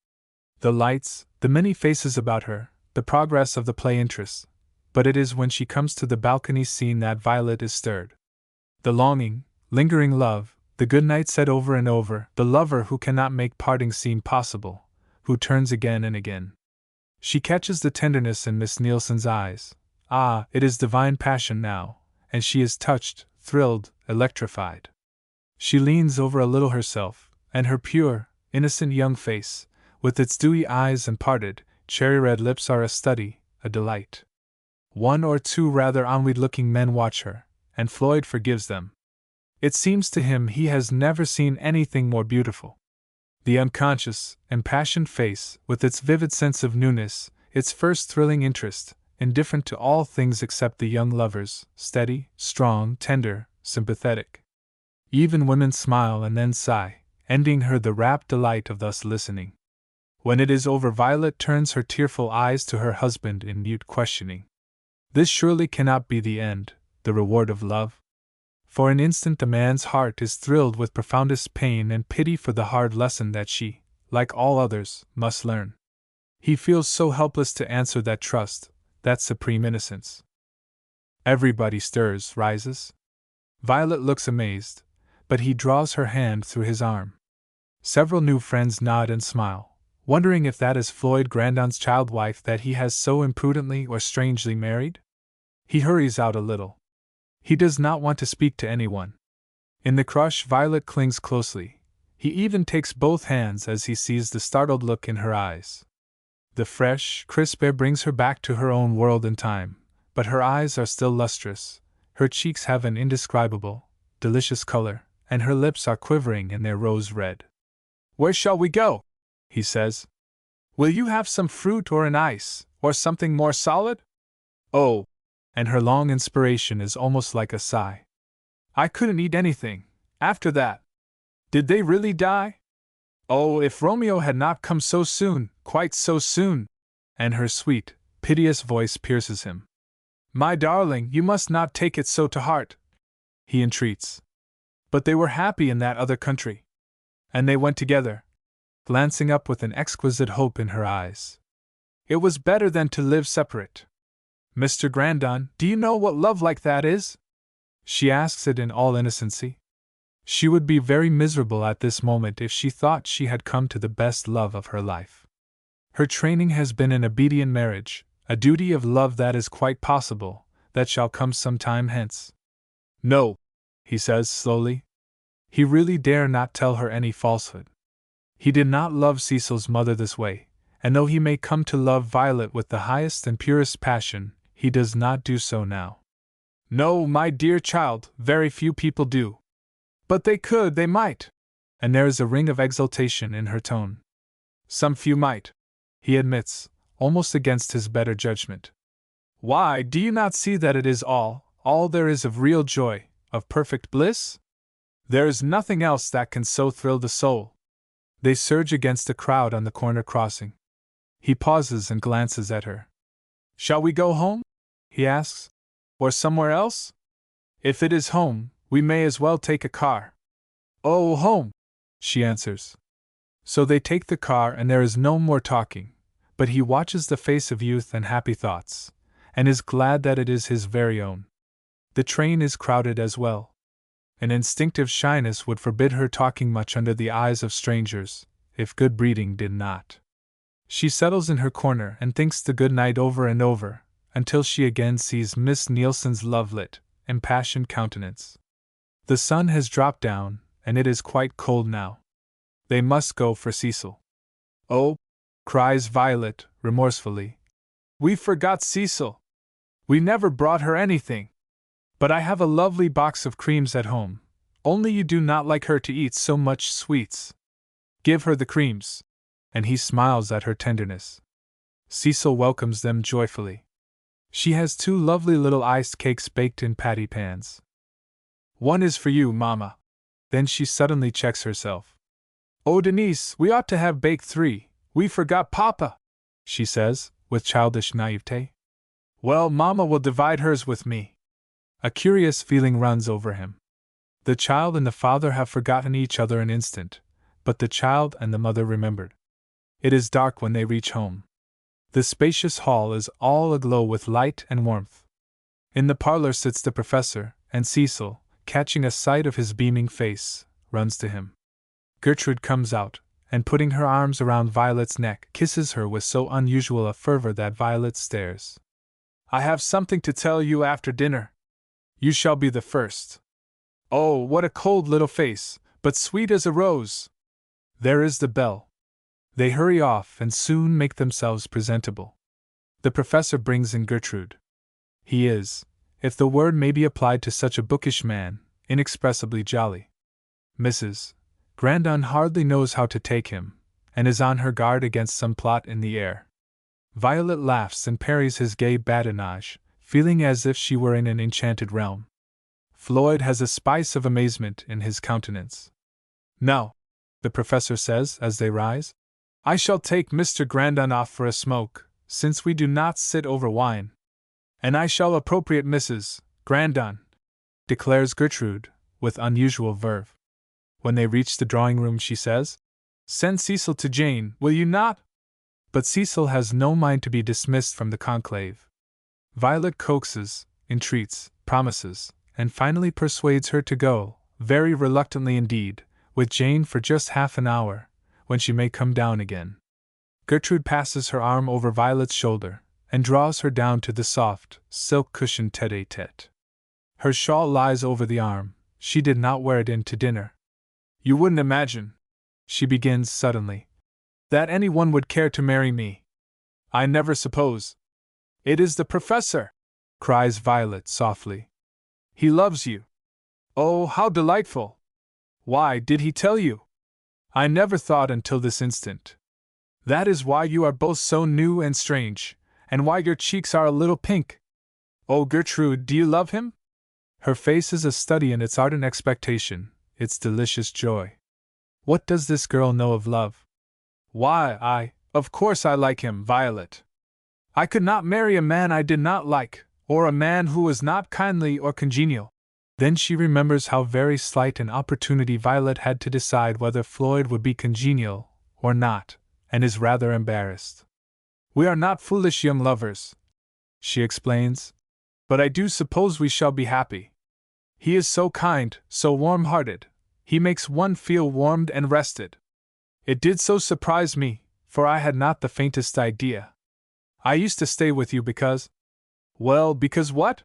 The lights, the many faces about her, the progress of the play interests, but it is when she comes to the balcony scene that Violet is stirred. The longing, lingering love, the good night said over and over, the lover who cannot make parting seem possible, who turns again and again. She catches the tenderness in Miss Nielsen's eyes. Ah, it is divine passion now, and she is touched, thrilled, electrified. She leans over a little herself, and her pure, innocent young face, with its dewy eyes and parted, cherry-red lips are a study, a delight. One or two rather ennuyed-looking men watch her, and Floyd forgives them. It seems to him he has never seen anything more beautiful. The unconscious, impassioned face, with its vivid sense of newness, its first thrilling interest, indifferent to all things except the young lovers, steady, strong, tender, sympathetic. Even women smile and then sigh, envying her the rapt delight of thus listening. When it is over, Violet turns her tearful eyes to her husband in mute questioning. This surely cannot be the end, the reward of love? For an instant the man's heart is thrilled with profoundest pain and pity for the hard lesson that she, like all others, must learn. He feels so helpless to answer that trust, that supreme innocence. Everybody stirs, rises. Violet looks amazed, but he draws her hand through his arm. Several new friends nod and smile, wondering if that is Floyd Grandon's child wife that he has so imprudently or strangely married. He hurries out a little. He does not want to speak to anyone. In the crush, Violet clings closely. He even takes both hands as he sees the startled look in her eyes. The fresh, crisp air brings her back to her own world and time, but her eyes are still lustrous, her cheeks have an indescribable, delicious color, and her lips are quivering in their rose red. "Where shall we go?" he says. "Will you have some fruit or an ice, or something more solid?" "Oh," and her long inspiration is almost like a sigh. "I couldn't eat anything, after that." "Did they really die?" "Oh, if Romeo had not come so soon, quite so soon!" And her sweet, piteous voice pierces him. "My darling, you must not take it so to heart," he entreats. "But they were happy in that other country. And they went together," glancing up with an exquisite hope in her eyes. "It was better than to live separate. Mr. Grandon, do you know what love like that is?" She asks it in all innocency. She would be very miserable at this moment if she thought she had come to the best love of her life. Her training has been an obedient marriage, a duty of love that is quite possible, that shall come some time hence. "No," he says slowly. He really dare not tell her any falsehood. He did not love Cecil's mother this way, and though he may come to love Violet with the highest and purest passion, he does not do so now. "No, my dear child, very few people do. But they could, they might," and there is a ring of exultation in her tone. "Some few might," he admits, almost against his better judgment. "Why, do you not see that it is all there is of real joy, of perfect bliss? There is nothing else that can so thrill the soul." They surge against a crowd on the corner crossing. He pauses and glances at her. "Shall we go home?" he asks. "Or somewhere else? If it is home, we may as well take a car." "Oh, home!" she answers. So they take the car and there is no more talking, but he watches the face of youth and happy thoughts, and is glad that it is his very own. The train is crowded as well. An instinctive shyness would forbid her talking much under the eyes of strangers, if good breeding did not. She settles in her corner and thinks the good night over and over, until she again sees Miss Nielsen's love-lit, impassioned countenance. The sun has dropped down, and it is quite cold now. They must go for Cecil. "Oh," cries Violet, remorsefully, "we forgot Cecil. We never brought her anything. But I have a lovely box of creams at home, only you do not like her to eat so much sweets. Give her the creams." And he smiles at her tenderness. Cecil welcomes them joyfully. She has 2 lovely little iced cakes baked in patty pans. "One is for you, Mama." Then she suddenly checks herself. "Oh, Denise, we ought to have baked 3. We forgot Papa," she says, with childish naivete. "Well, Mama will divide hers with me." A curious feeling runs over him. The child and the father have forgotten each other an instant, but the child and the mother remembered. It is dark when they reach home. The spacious hall is all aglow with light and warmth. In the parlor sits the professor, and Cecil, catching a sight of his beaming face, runs to him. Gertrude comes out, and putting her arms around Violet's neck, kisses her with so unusual a fervor that Violet stares. "I have something to tell you after dinner. You shall be the first." "Oh, what a cold little face, but sweet as a rose!" There is the bell. They hurry off and soon make themselves presentable. The professor brings in Gertrude. He is, if the word may be applied to such a bookish man, inexpressibly jolly. Mrs. Grandon hardly knows how to take him, and is on her guard against some plot in the air. Violet laughs and parries his gay badinage, feeling as if she were in an enchanted realm. Floyd has a spice of amazement in his countenance. "Now," the professor says as they rise, "I shall take Mr. Grandon off for a smoke, since we do not sit over wine. And I shall appropriate Mrs. Grandon. declares Gertrude, with unusual verve. When they reach the drawing room, she says, "Send Cecil to Jane, will you not?" But Cecil has no mind to be dismissed from the conclave. Violet coaxes, entreats, promises, and finally persuades her to go, very reluctantly indeed, with Jane for just half an hour, when she may come down again. Gertrude passes her arm over Violet's shoulder, and draws her down to the soft, silk-cushioned tête-à-tête. Her shawl lies over the arm, she did not wear it in to dinner. "You wouldn't imagine," she begins suddenly, "that anyone would care to marry me. I never suppose." "It is the professor!" cries Violet softly. "He loves you." "Oh, how delightful! Why, did he tell you?" "I never thought until this instant. That is why you are both so new and strange, and why your cheeks are a little pink. Oh, Gertrude, do you love him?" Her face is a study in its ardent expectation, its delicious joy. What does this girl know of love? "Why, of course I like him, Violet. I could not marry a man I did not like, or a man who was not kindly or congenial." Then she remembers how very slight an opportunity Violet had to decide whether Floyd would be congenial or not, and is rather embarrassed. "We are not foolish young lovers," she explains, "but I do suppose we shall be happy. He is so kind, so warm-hearted, he makes one feel warmed and rested. It did so surprise me, for I had not the faintest idea. I used to stay with you because—" "Well, because what?"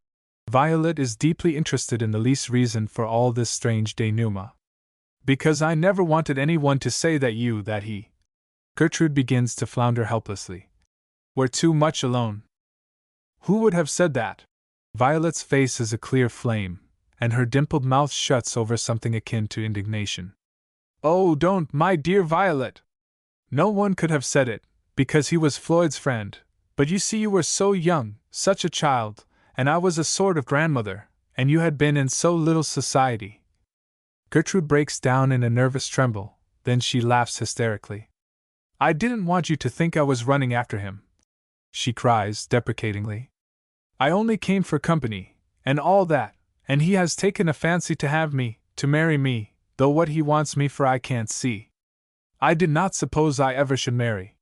Violet is deeply interested in the least reason for all this strange denouement. "Because I never wanted anyone to say that he—" Gertrude begins to flounder helplessly. "We're too much alone." "Who would have said that?" Violet's face is a clear flame, and her dimpled mouth shuts over something akin to indignation. "Oh, don't, my dear Violet! No one could have said it, because he was Floyd's friend, but you see you were so young, such a child, and I was a sort of grandmother, and you had been in so little society." Gertrude breaks down in a nervous tremble, then she laughs hysterically. "I didn't want you to think I was running after him," she cries deprecatingly. "I only came for company, and all that, and he has taken a fancy to have me, to marry me, though what he wants me for I can't see. I did not suppose I ever should marry.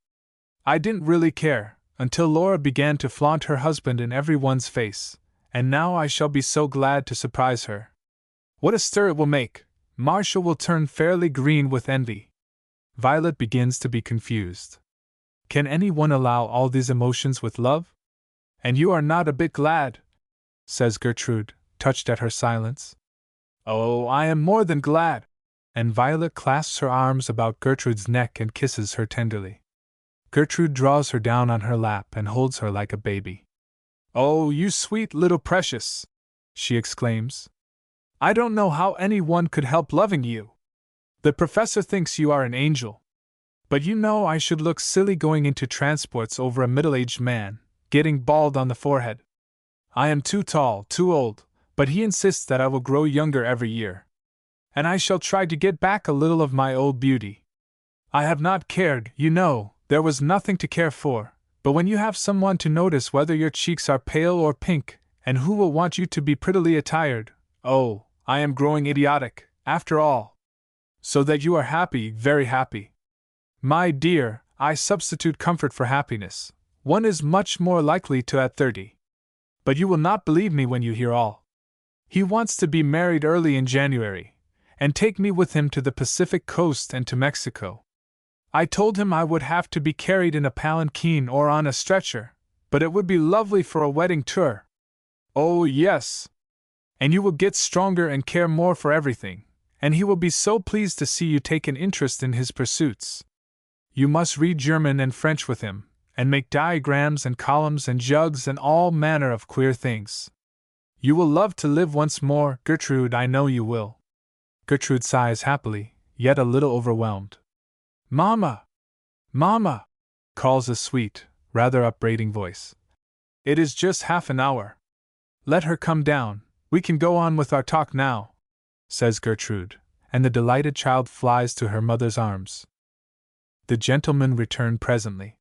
I didn't really care, until Laura began to flaunt her husband in everyone's face, and now I shall be so glad to surprise her. What a stir it will make! Marshall will turn fairly green with envy." Violet begins to be confused. Can anyone allow all these emotions with love? "And you are not a bit glad?" says Gertrude, touched at her silence. "Oh, I am more than glad!" And Violet clasps her arms about Gertrude's neck and kisses her tenderly. Gertrude draws her down on her lap and holds her like a baby. "Oh, you sweet little precious!" she exclaims. "I don't know how anyone could help loving you. The professor thinks you are an angel. But you know I should look silly going into transports over a middle-aged man, getting bald on the forehead. I am too tall, too old, but he insists that I will grow younger every year. And I shall try to get back a little of my old beauty. I have not cared, you know, there was nothing to care for, but when you have someone to notice whether your cheeks are pale or pink, and who will want you to be prettily attired, oh, I am growing idiotic, after all. So that you are happy, very happy. My dear, I substitute comfort for happiness. One is much more likely to at 30. But you will not believe me when you hear all. He wants to be married early in January, and take me with him to the Pacific coast and to Mexico. I told him I would have to be carried in a palanquin or on a stretcher, but it would be lovely for a wedding tour. Oh, yes. And you will get stronger and care more for everything, and he will be so pleased to see you take an interest in his pursuits. You must read German and French with him, and make diagrams and columns and jugs and all manner of queer things. You will love to live once more, Gertrude, I know you will." Gertrude sighs happily, yet a little overwhelmed. "Mamma! Mamma!" calls a sweet, rather upbraiding voice. "It is just half an hour. Let her come down, we can go on with our talk now," says Gertrude, and the delighted child flies to her mother's arms. The gentlemen return presently.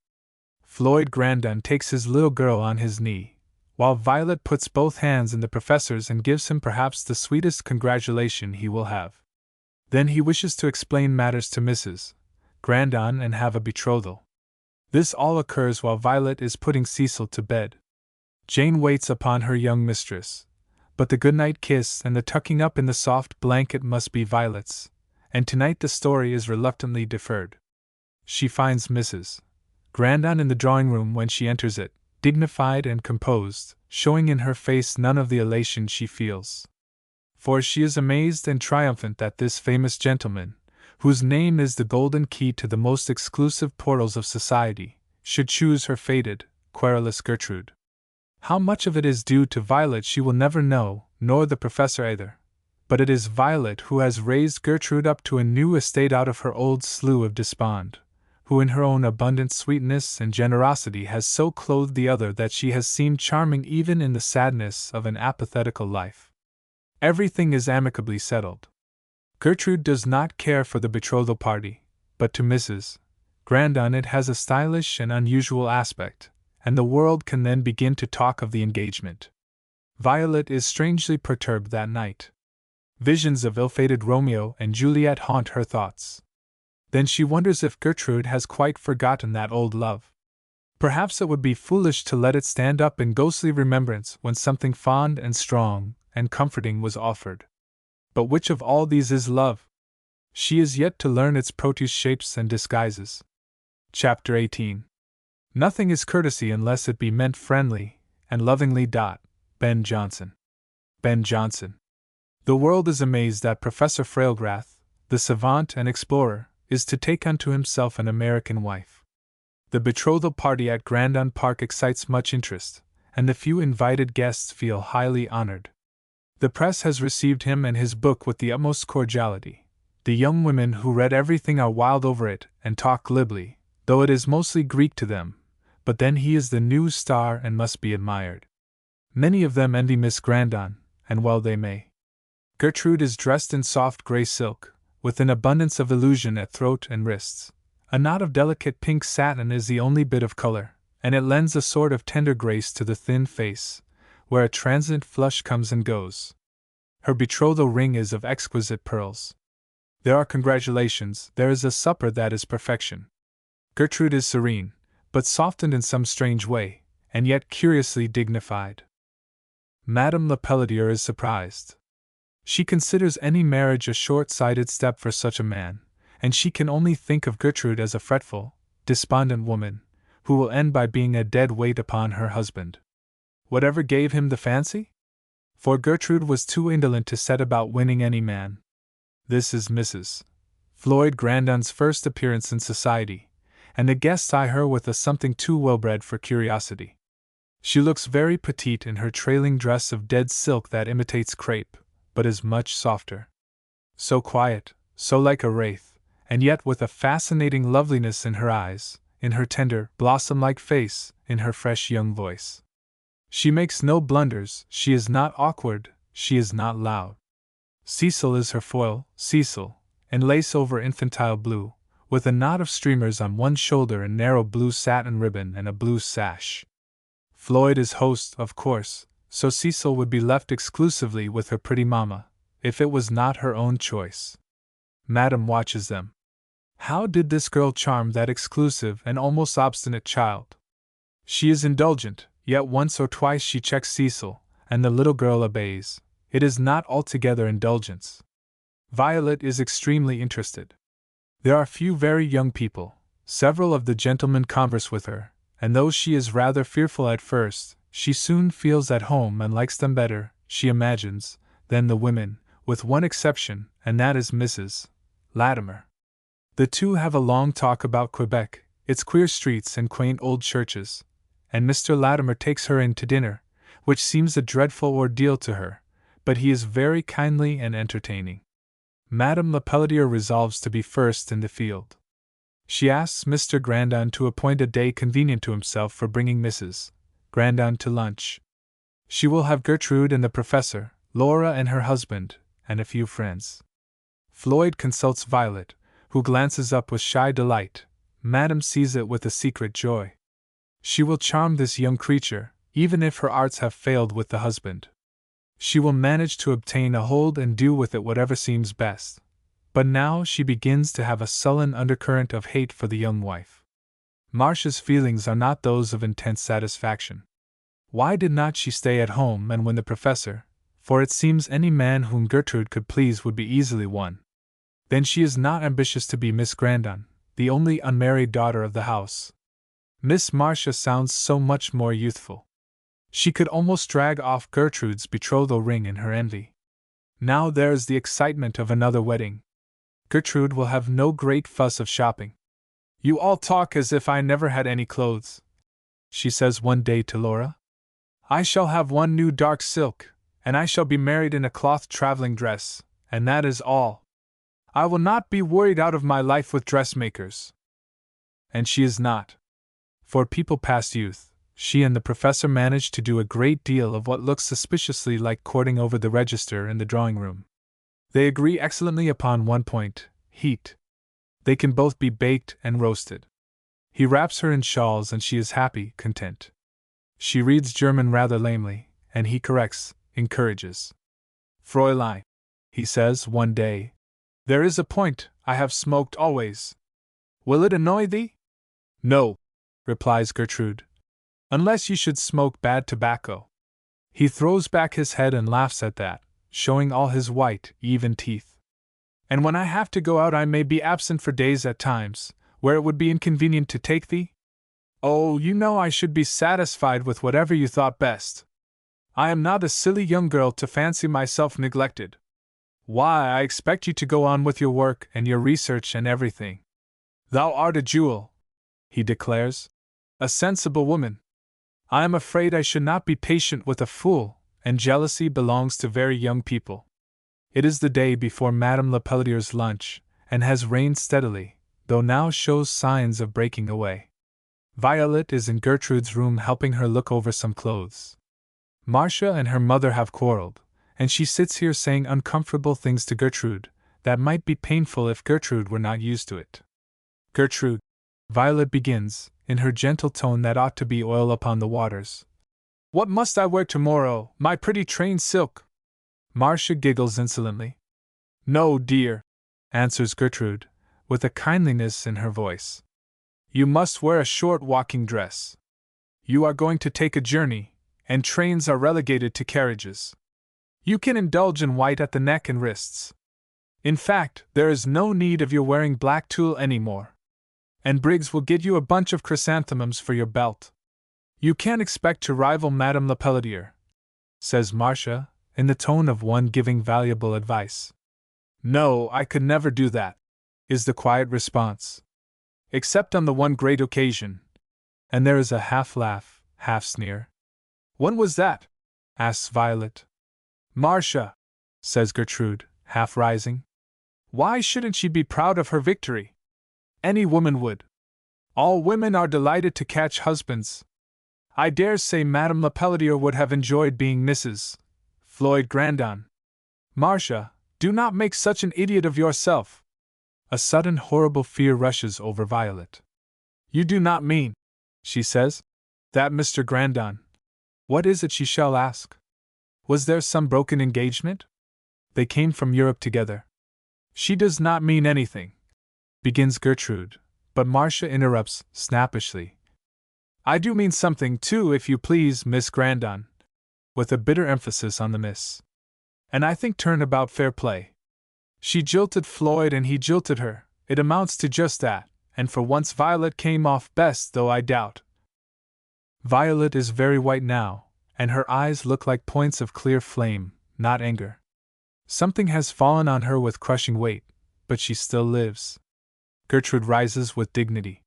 Floyd Grandon takes his little girl on his knee, while Violet puts both hands in the professor's and gives him perhaps the sweetest congratulation he will have. Then he wishes to explain matters to Mrs. Grandon and have a betrothal. This all occurs while Violet is putting Cecil to bed. Jane waits upon her young mistress, but the goodnight kiss and the tucking up in the soft blanket must be Violet's, and tonight the story is reluctantly deferred. She finds Mrs. Grandon in the drawing-room when she enters it, dignified and composed, showing in her face none of the elation she feels. For she is amazed and triumphant that this famous gentleman, whose name is the golden key to the most exclusive portals of society, should choose her faded, querulous Gertrude. How much of it is due to Violet she will never know, nor the professor either. But it is Violet who has raised Gertrude up to a new estate out of her old slough of despond, who in her own abundant sweetness and generosity has so clothed the other that she has seemed charming even in the sadness of an apathetical life. Everything is amicably settled. Gertrude does not care for the betrothal party, but to Mrs. Grandon it has a stylish and unusual aspect, and the world can then begin to talk of the engagement. Violet is strangely perturbed that night. Visions of ill-fated Romeo and Juliet haunt her thoughts. Then she wonders if Gertrude has quite forgotten that old love. Perhaps it would be foolish to let it stand up in ghostly remembrance when something fond and strong and comforting was offered. But which of all these is love? She is yet to learn its produce, shapes, and disguises. Chapter 18. Nothing is courtesy unless it be meant friendly and lovingly. Ben Jonson. Ben Jonson. The world is amazed that Professor Frailgrath, the savant and explorer, is to take unto himself an American wife. The betrothal party at Grandon Park excites much interest, and the few invited guests feel highly honored. The press has received him and his book with the utmost cordiality. The young women who read everything are wild over it and talk glibly, though it is mostly Greek to them, but then he is the new star and must be admired. Many of them envy Miss Grandon, and well they may. Gertrude is dressed in soft gray silk, with an abundance of illusion at throat and wrists. A knot of delicate pink satin is the only bit of color, and it lends a sort of tender grace to the thin face, where a transient flush comes and goes. Her betrothal ring is of exquisite pearls. There are congratulations, there is a supper that is perfection. Gertrude is serene, but softened in some strange way, and yet curiously dignified. Madame Lepelletier is surprised. She considers any marriage a short-sighted step for such a man, and she can only think of Gertrude as a fretful, despondent woman, who will end by being a dead weight upon her husband. Whatever gave him the fancy? For Gertrude was too indolent to set about winning any man. This is Mrs. Floyd Grandon's first appearance in society, and the guests eye her with a something too well-bred for curiosity. She looks very petite in her trailing dress of dead silk that imitates crepe, but is much softer. So quiet, so like a wraith, and yet with a fascinating loveliness in her eyes, in her tender, blossom-like face, in her fresh young voice. She makes no blunders, she is not awkward, she is not loud. Cecil is her foil, Cecil, in lace over infantile blue, with a knot of streamers on one shoulder and narrow blue satin ribbon and a blue sash. Floyd is host, of course, so Cecil would be left exclusively with her pretty mamma, if it was not her own choice. Madame watches them. How did this girl charm that exclusive and almost obstinate child? She is indulgent, yet once or twice she checks Cecil, and the little girl obeys. It is not altogether indulgence. Violet is extremely interested. There are few very young people. Several of the gentlemen converse with her, and though she is rather fearful at first, she soon feels at home and likes them better, she imagines, than the women, with one exception, and that is Mrs. Latimer. The two have a long talk about Quebec, its queer streets and quaint old churches, and Mr. Latimer takes her in to dinner, which seems a dreadful ordeal to her, but he is very kindly and entertaining. Madame Lepelletier resolves to be first in the field. She asks Mr. Grandon to appoint a day convenient to himself for bringing Mrs. Grandon to lunch. She will have Gertrude and the professor, Laura and her husband, and a few friends. Floyd consults Violet, who glances up with shy delight. Madame sees it with a secret joy. She will charm this young creature, even if her arts have failed with the husband. She will manage to obtain a hold and do with it whatever seems best. But now she begins to have a sullen undercurrent of hate for the young wife. Marcia's feelings are not those of intense satisfaction. Why did not she stay at home and win the professor? For it seems any man whom Gertrude could please would be easily won. Then she is not ambitious to be Miss Grandon, the only unmarried daughter of the house. Miss Marcia sounds so much more youthful. She could almost drag off Gertrude's betrothal ring in her envy. Now there is the excitement of another wedding. Gertrude will have no great fuss of shopping. "You all talk as if I never had any clothes," she says one day to Laura. "I shall have one new dark silk, and I shall be married in a cloth traveling dress, and that is all. I will not be worried out of my life with dressmakers." And she is not. For people past youth, she and the professor managed to do a great deal of what looks suspiciously like courting over the register in the drawing-room. They agree excellently upon one point: heat. They can both be baked and roasted. He wraps her in shawls and she is happy, content. She reads German rather lamely, and he corrects, encourages. "Fräulein," he says one day, "there is a point I have smoked always. Will it annoy thee?" "No," replies Gertrude, "unless you should smoke bad tobacco." He throws back his head and laughs at that, showing all his white, even teeth. "And when I have to go out I may be absent for days at times, where it would be inconvenient to take thee? Oh, you know I should be satisfied with whatever you thought best. I am not a silly young girl to fancy myself neglected. Why, I expect you to go on with your work and your research and everything. Thou art a jewel," he declares, "a sensible woman. I am afraid I should not be patient with a fool, and jealousy belongs to very young people." It is the day before Madame Lepelletier's lunch, and has rained steadily, though now shows signs of breaking away. Violet is in Gertrude's room helping her look over some clothes. Marcia and her mother have quarreled, and she sits here saying uncomfortable things to Gertrude that might be painful if Gertrude were not used to it. "Gertrude," Violet begins, in her gentle tone that ought to be oil upon the waters, "what must I wear tomorrow, my pretty trained silk?" Marcia giggles insolently. "No, dear," answers Gertrude, with a kindliness in her voice. "You must wear a short walking dress. You are going to take a journey, and trains are relegated to carriages. You can indulge in white at the neck and wrists. In fact, there is no need of your wearing black tulle any more. And Briggs will get you a bunch of chrysanthemums for your belt. You can't expect to rival Madame Lepelletier," says Marcia, in the tone of one giving valuable advice. "No, I could never do that," is the quiet response. "Except on the one great occasion." And there is a half laugh, half sneer. "When was that?" asks Violet. "Marcia," says Gertrude, half rising. "Why shouldn't she be proud of her victory? Any woman would. All women are delighted to catch husbands. I dare say Madame Lepelletier would have enjoyed being Mrs. Floyd Grandon. Marcia, do not make such an idiot of yourself." A sudden horrible fear rushes over Violet. "You do not mean," she says, "that Mr. Grandon—" What is it she shall ask? Was there some broken engagement? They came from Europe together. "She does not mean anything," begins Gertrude, but Marcia interrupts, snappishly. "I do mean something, too, if you please, Miss Grandon," with a bitter emphasis on the miss. "And I think turn-about fair play. She jilted Floyd and he jilted her, it amounts to just that, and for once Violet came off best, though I doubt." Violet is very white now, and her eyes look like points of clear flame, not anger. Something has fallen on her with crushing weight, but she still lives. Gertrude rises with dignity.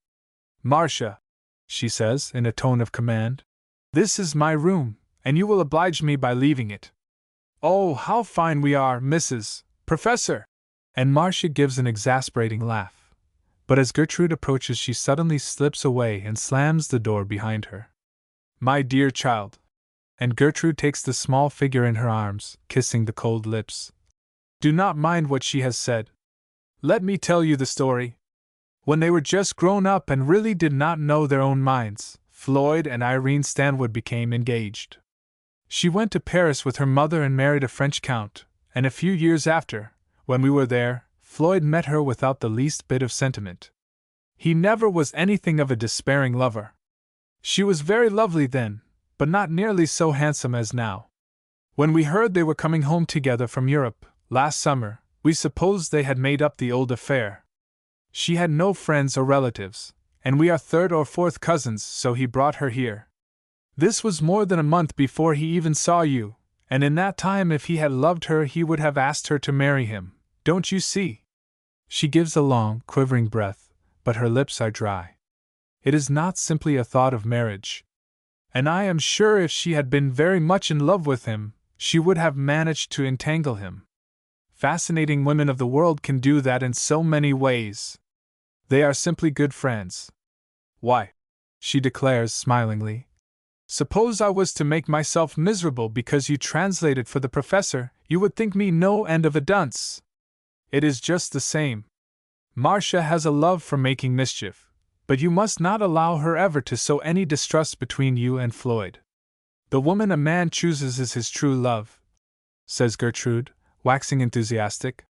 "Marcia," she says, in a tone of command, "this is my room, and you will oblige me by leaving it. Oh, how fine we are, Mrs. Professor!" And Marcia gives an exasperating laugh. But as Gertrude approaches, she suddenly slips away and slams the door behind her. "My dear child," and Gertrude takes the small figure in her arms, kissing the cold lips, "do not mind what she has said. Let me tell you the story. When they were just grown up and really did not know their own minds, Floyd and Irene Stanwood became engaged. She went to Paris with her mother and married a French count, and a few years after, when we were there, Floyd met her without the least bit of sentiment. He never was anything of a despairing lover. She was very lovely then, but not nearly so handsome as now. When we heard they were coming home together from Europe, last summer, we supposed they had made up the old affair. She had no friends or relatives, and we are third or fourth cousins, so he brought her here. This was more than a month before he even saw you, and in that time if he had loved her he would have asked her to marry him, don't you see? She gives a long, quivering breath, but her lips are dry. It is not simply a thought of marriage. And I am sure if she had been very much in love with him, she would have managed to entangle him. Fascinating women of the world can do that in so many ways. They are simply good friends. Why, she declares smilingly, suppose I was to make myself miserable because you translated for the professor, you would think me no end of a dunce. It is just the same. Marcia has a love for making mischief, but you must not allow her ever to sow any distrust between you and Floyd. The woman a man chooses is his true love, says Gertrude, waxing enthusiastic,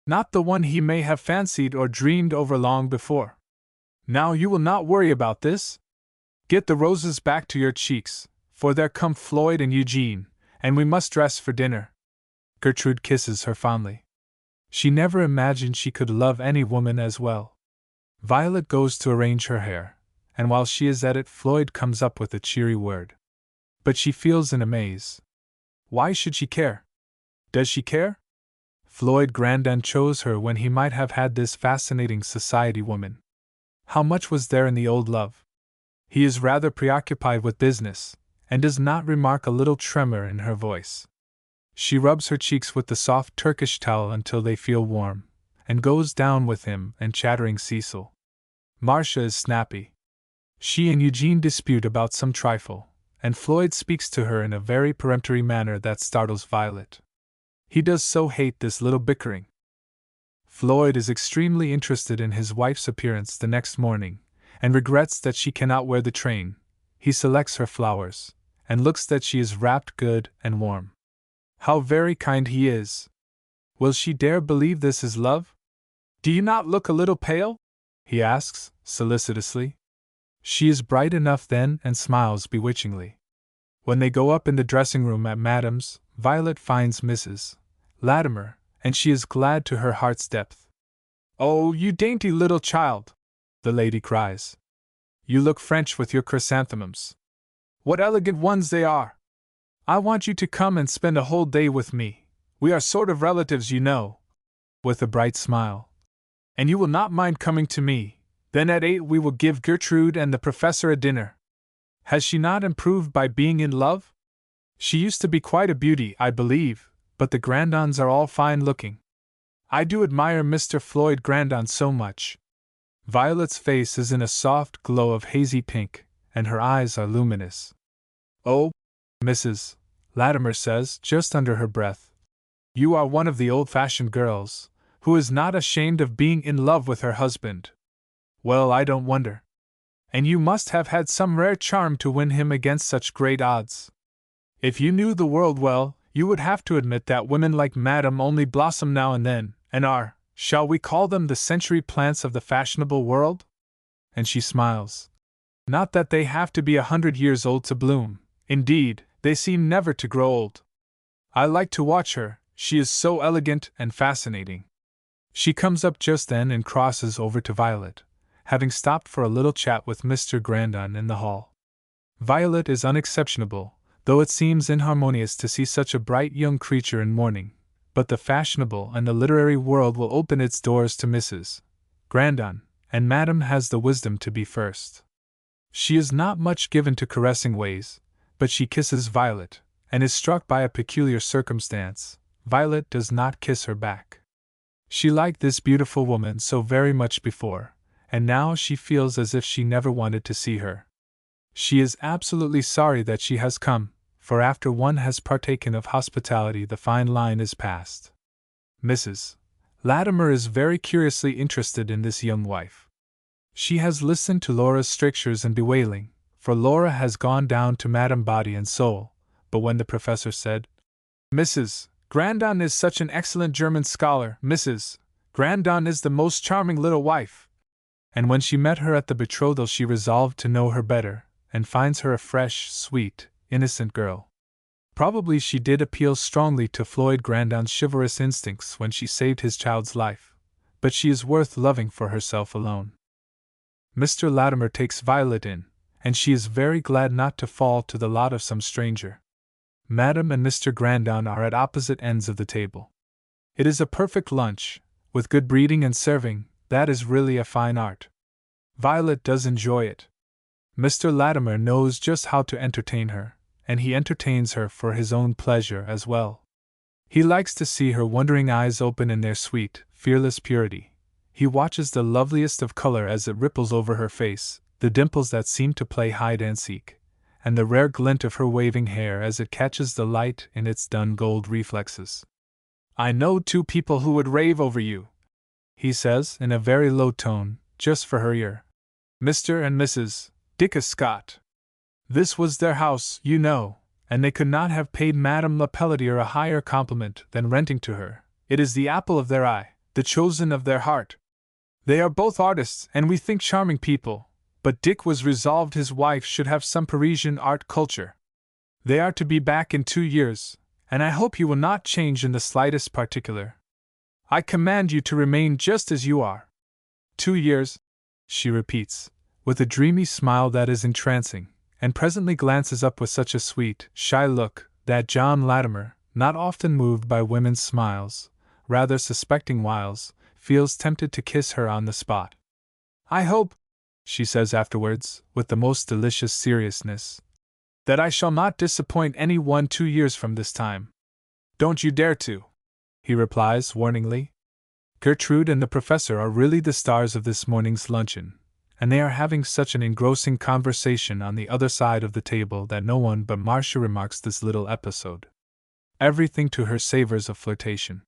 not the one he may have fancied or dreamed over long before. Now you will not worry about this? Get the roses back to your cheeks, for there come Floyd and Eugene, and we must dress for dinner. Gertrude kisses her fondly. She never imagined she could love any woman as well. Violet goes to arrange her hair, and while she is at it Floyd comes up with a cheery word. But she feels in a maze. Why should she care? Does she care? Floyd Grandon chose her when he might have had this fascinating society woman. How much was there in the old love? He is rather preoccupied with business, and does not remark a little tremor in her voice. She rubs her cheeks with the soft Turkish towel until they feel warm, and goes down with him and chattering Cecil. Marcia is snappy. She and Eugene dispute about some trifle, and Floyd speaks to her in a very peremptory manner that startles Violet. He does so hate this little bickering. Floyd is extremely interested in his wife's appearance the next morning, and regrets that she cannot wear the train. He selects her flowers, and looks that she is wrapped good and warm. How very kind he is! Will she dare believe this is love? Do you not look a little pale? He asks, solicitously. She is bright enough then and smiles bewitchingly. When they go up in the dressing room at Madame's, Violet finds Mrs. Latimer, and she is glad to her heart's depth. Oh, you dainty little child! The lady cries. You look French with your chrysanthemums. What elegant ones they are! I want you to come and spend a whole day with me. We are sort of relatives, you know. With a bright smile. And you will not mind coming to me. Then at 8 we will give Gertrude and the professor a dinner. Has she not improved by being in love? She used to be quite a beauty, I believe, but the Grandons are all fine looking. I do admire Mr. Floyd Grandon so much. Violet's face is in a soft glow of hazy pink, and her eyes are luminous. Oh, Mrs. Latimer says, just under her breath, you are one of the old-fashioned girls, who is not ashamed of being in love with her husband. Well, I don't wonder. And you must have had some rare charm to win him against such great odds. If you knew the world well, you would have to admit that women like Madame only blossom now and then, and are, shall we call them the century plants of the fashionable world? And she smiles. Not that they have to be 100 years old to bloom. Indeed, they seem never to grow old. I like to watch her, she is so elegant and fascinating. She comes up just then and crosses over to Violet, having stopped for a little chat with Mr. Grandon in the hall. Violet is unexceptionable, though it seems inharmonious to see such a bright young creature in mourning, but the fashionable and the literary world will open its doors to Mrs. Grandon, and Madame has the wisdom to be first. She is not much given to caressing ways, but she kisses Violet, and is struck by a peculiar circumstance. Violet does not kiss her back. She liked this beautiful woman so very much before, and now she feels as if she never wanted to see her. She is absolutely sorry that she has come, for after one has partaken of hospitality the fine line is passed. Mrs. Latimer is very curiously interested in this young wife. She has listened to Laura's strictures and bewailing, for Laura has gone down to Madame Body and Soul, but when the professor said, "Mrs. Grandon is such an excellent German scholar, Mrs. Grandon is the most charming little wife," and when she met her at the betrothal she resolved to know her better, and finds her a fresh, sweet, innocent girl. Probably she did appeal strongly to Floyd Grandon's chivalrous instincts when she saved his child's life, but she is worth loving for herself alone. Mr. Latimer takes Violet in, and she is very glad not to fall to the lot of some stranger. Madame and Mr. Grandon are at opposite ends of the table. It is a perfect lunch, with good breeding and serving. That is really a fine art. Violet does enjoy it. Mr. Latimer knows just how to entertain her, and he entertains her for his own pleasure as well. He likes to see her wondering eyes open in their sweet, fearless purity. He watches the loveliest of color as it ripples over her face, the dimples that seem to play hide and seek, and the rare glint of her waving hair as it catches the light in its dun gold reflexes. "I know two people who would rave over you," he says in a very low tone, just for her ear. "Mr. and Mrs. Dick Scott. This was their house, you know, and they could not have paid Madame Lepelletier a higher compliment than renting to her. It is the apple of their eye, the chosen of their heart. They are both artists, and we think charming people, but Dick was resolved his wife should have some Parisian art culture. They are to be back in 2 years, and I hope you will not change in the slightest particular. I command you to remain just as you are." 2 years, she repeats, with a dreamy smile that is entrancing, and presently glances up with such a sweet, shy look that John Latimer, not often moved by women's smiles, rather suspecting wiles, feels tempted to kiss her on the spot. "I hope," she says afterwards, with the most delicious seriousness, "that I shall not disappoint any one 2 years from this time." "Don't you dare to," he replies warningly. Gertrude and the professor are really the stars of this morning's luncheon, and they are having such an engrossing conversation on the other side of the table that no one but Marcia remarks this little episode. Everything to her savors of flirtation.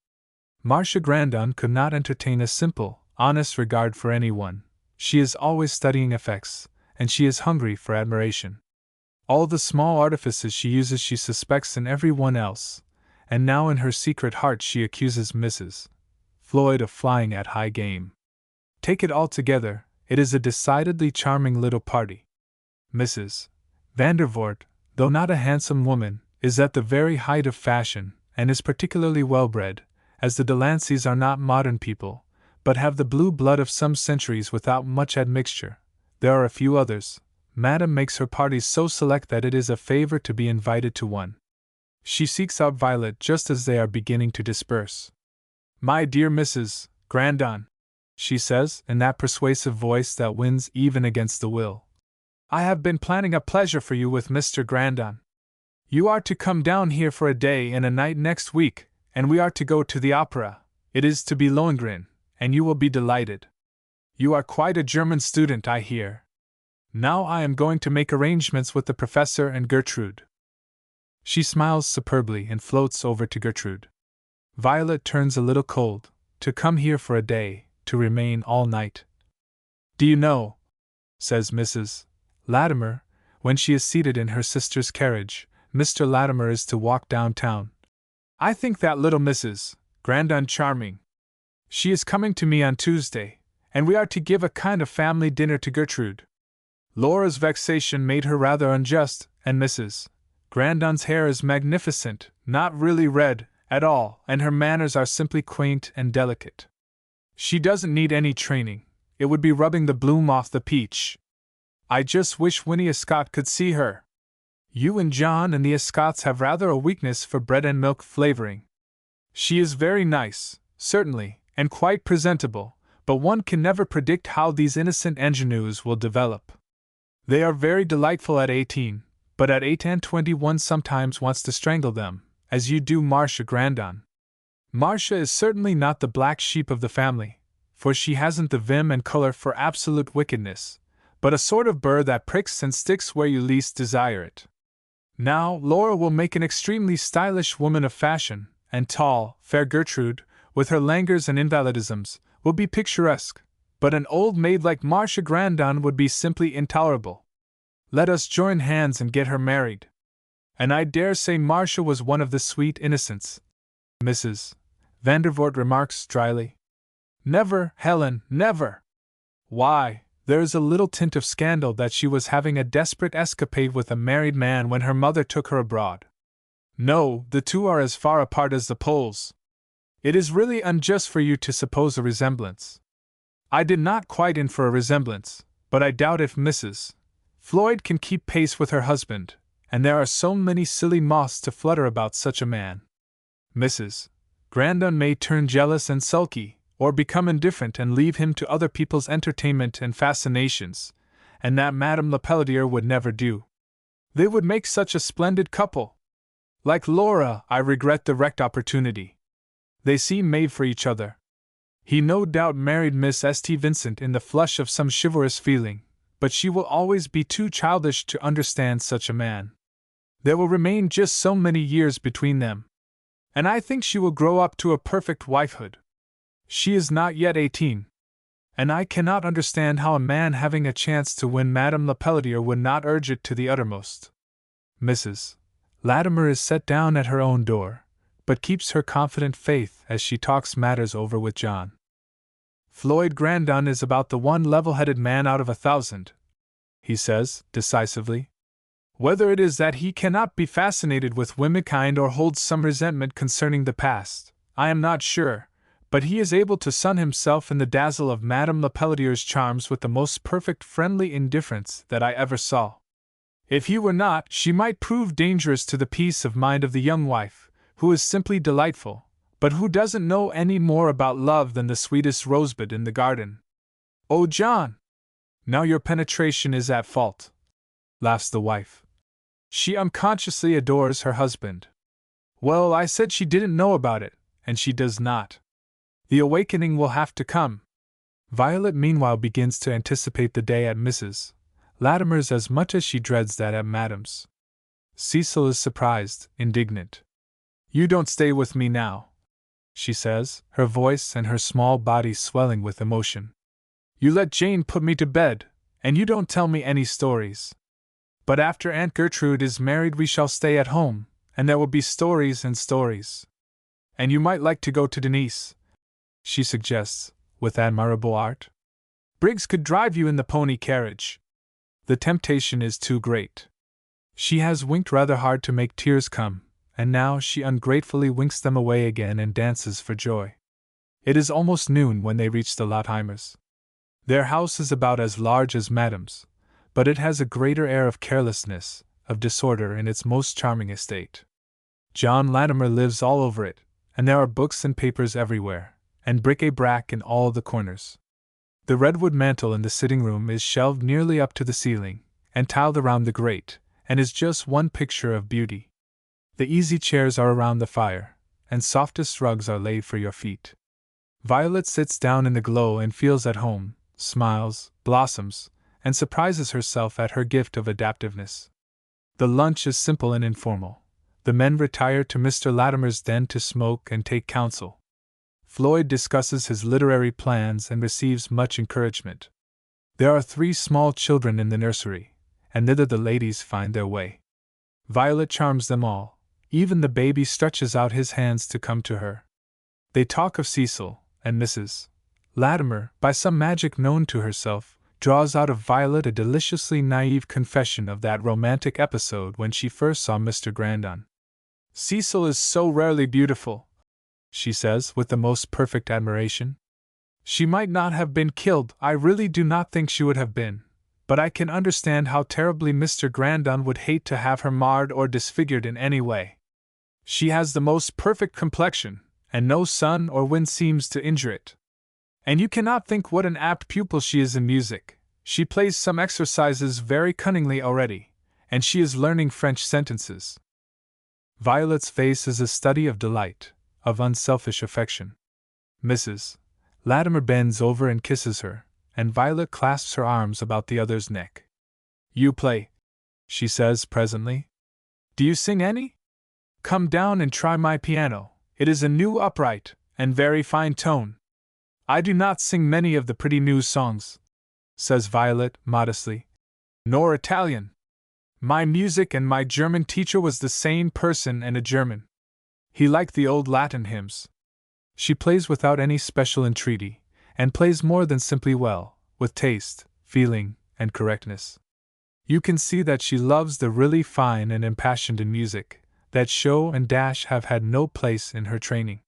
Marcia Grandon could not entertain a simple, honest regard for anyone. She is always studying effects, and she is hungry for admiration. All the small artifices she uses she suspects in every one else, and now in her secret heart she accuses Mrs. Floyd of flying at high game. Take it all together, it is a decidedly charming little party. Mrs. Vandervoort, though not a handsome woman, is at the very height of fashion, and is particularly well-bred, as the Delanceys are not modern people, but have the blue blood of some centuries without much admixture. There are a few others. Madame makes her parties so select that it is a favor to be invited to one. She seeks out Violet just as they are beginning to disperse. "My dear Mrs. Grandon," she says, in that persuasive voice that wins even against the will, "I have been planning a pleasure for you with Mr. Grandon. You are to come down here for a day and a night next week, and we are to go to the opera. It is to be Lohengrin, and you will be delighted. You are quite a German student, I hear. Now I am going to make arrangements with the professor and Gertrude." She smiles superbly and floats over to Gertrude. Violet turns a little cold. To come here for a day, to remain all night. "Do you know," says Mrs. Latimer, when she is seated in her sister's carriage, "Mr. Latimer is to walk downtown. I think that little Mrs. Grandon charming. She is coming to me on Tuesday, and we are to give a kind of family dinner to Gertrude." Laura's vexation made her rather unjust, and Mrs. Grandon's hair is magnificent, not really red at all, and her manners are simply quaint and delicate. She doesn't need any training. It would be rubbing the bloom off the peach. I just wish Winnie Escott could see her. You and John and the Escotts have rather a weakness for bread and milk flavoring. She is very nice, certainly, and quite presentable, but one can never predict how these innocent ingenues will develop. They are very delightful at 18, but at 8 and 20 one sometimes wants to strangle them, as you do Marcia Grandon. Marcia is certainly not the black sheep of the family, for she hasn't the vim and color for absolute wickedness, but a sort of burr that pricks and sticks where you least desire it. Now, Laura will make an extremely stylish woman of fashion, and tall, fair Gertrude, with her languors and invalidisms, will be picturesque, but an old maid like Marcia Grandon would be simply intolerable. Let us join hands and get her married. And I dare say Marcia was one of the sweet innocents, Mrs. Vandervoort remarks dryly. Never, Helen, never! Why, there is a little tint of scandal that she was having a desperate escapade with a married man when her mother took her abroad. No, the two are as far apart as the poles. It is really unjust for you to suppose a resemblance. I did not quite infer a resemblance, but I doubt if Mrs. Floyd can keep pace with her husband, and there are so many silly moths to flutter about such a man. Mrs. Grandon may turn jealous and sulky, or become indifferent and leave him to other people's entertainment and fascinations, and that Madame Lepelletier would never do. They would make such a splendid couple. Like Laura, I regret the wrecked opportunity. They seem made for each other. He no doubt married Miss St. Vincent in the flush of some chivalrous feeling, but she will always be too childish to understand such a man. There will remain just so many years between them. And I think she will grow up to a perfect wifehood. She is not yet 18. And I cannot understand how a man having a chance to win Madame Lepelletier would not urge it to the uttermost. Mrs. Latimer is set down at her own door, but keeps her confident faith as she talks matters over with John. Floyd Grandon is about the one level-headed man out of 1,000, he says, decisively. Whether it is that he cannot be fascinated with womankind or holds some resentment concerning the past, I am not sure, but he is able to sun himself in the dazzle of Madame Lepelletier's charms with the most perfect friendly indifference that I ever saw. If he were not, she might prove dangerous to the peace of mind of the young wife, who is simply delightful, but who doesn't know any more about love than the sweetest rosebud in the garden. Oh, John! Now your penetration is at fault, laughs the wife. She unconsciously adores her husband. Well, I said she didn't know about it, and she does not. The awakening will have to come. Violet meanwhile begins to anticipate the day at Mrs. Latimer's as much as she dreads that at Madame's. Cecil is surprised, indignant. You don't stay with me now, she says, her voice and her small body swelling with emotion. You let Jane put me to bed, and you don't tell me any stories. But after Aunt Gertrude is married we shall stay at home, and there will be stories and stories. And you might like to go to Denise, she suggests, with admirable art. Briggs could drive you in the pony carriage. The temptation is too great. She has winked rather hard to make tears come, and now she ungratefully winks them away again and dances for joy. It is almost noon when they reach the Lotheimers. Their house is about as large as Madame's, but it has a greater air of carelessness, of disorder in its most charming estate. John Latimer lives all over it, and there are books and papers everywhere, and bric-a-brac in all the corners. The redwood mantel in the sitting-room is shelved nearly up to the ceiling, and tiled around the grate, and is just one picture of beauty. The easy chairs are around the fire, and softest rugs are laid for your feet. Violet sits down in the glow and feels at home, smiles, blossoms, and surprises herself at her gift of adaptiveness. The lunch is simple and informal. The men retire to Mr. Latimer's den to smoke and take counsel. Floyd discusses his literary plans and receives much encouragement. There are 3 small children in the nursery, and thither the ladies find their way. Violet charms them all. Even the baby stretches out his hands to come to her. They talk of Cecil, and Mrs. Latimer, by some magic known to herself, draws out of Violet a deliciously naive confession of that romantic episode when she first saw Mr. Grandon. Cecil is so rarely beautiful, she says with the most perfect admiration. She might not have been killed, I really do not think she would have been, but I can understand how terribly Mr. Grandon would hate to have her marred or disfigured in any way. She has the most perfect complexion, and no sun or wind seems to injure it. And you cannot think what an apt pupil she is in music. She plays some exercises very cunningly already, and she is learning French sentences. Violet's face is a study of delight, of unselfish affection. Mrs. Latimer bends over and kisses her, and Violet clasps her arms about the other's neck. You play, she says presently. Do you sing any? Come down and try my piano. It is a new upright, and very fine tone. I do not sing many of the pretty new songs, says Violet, modestly. Nor Italian, My music and my German teacher was the same person and a German. He liked the old Latin hymns. She plays without any special entreaty, and plays more than simply well, with taste, feeling, and correctness. You can see that she loves the really fine and impassioned in music, that show and dash have had no place in her training.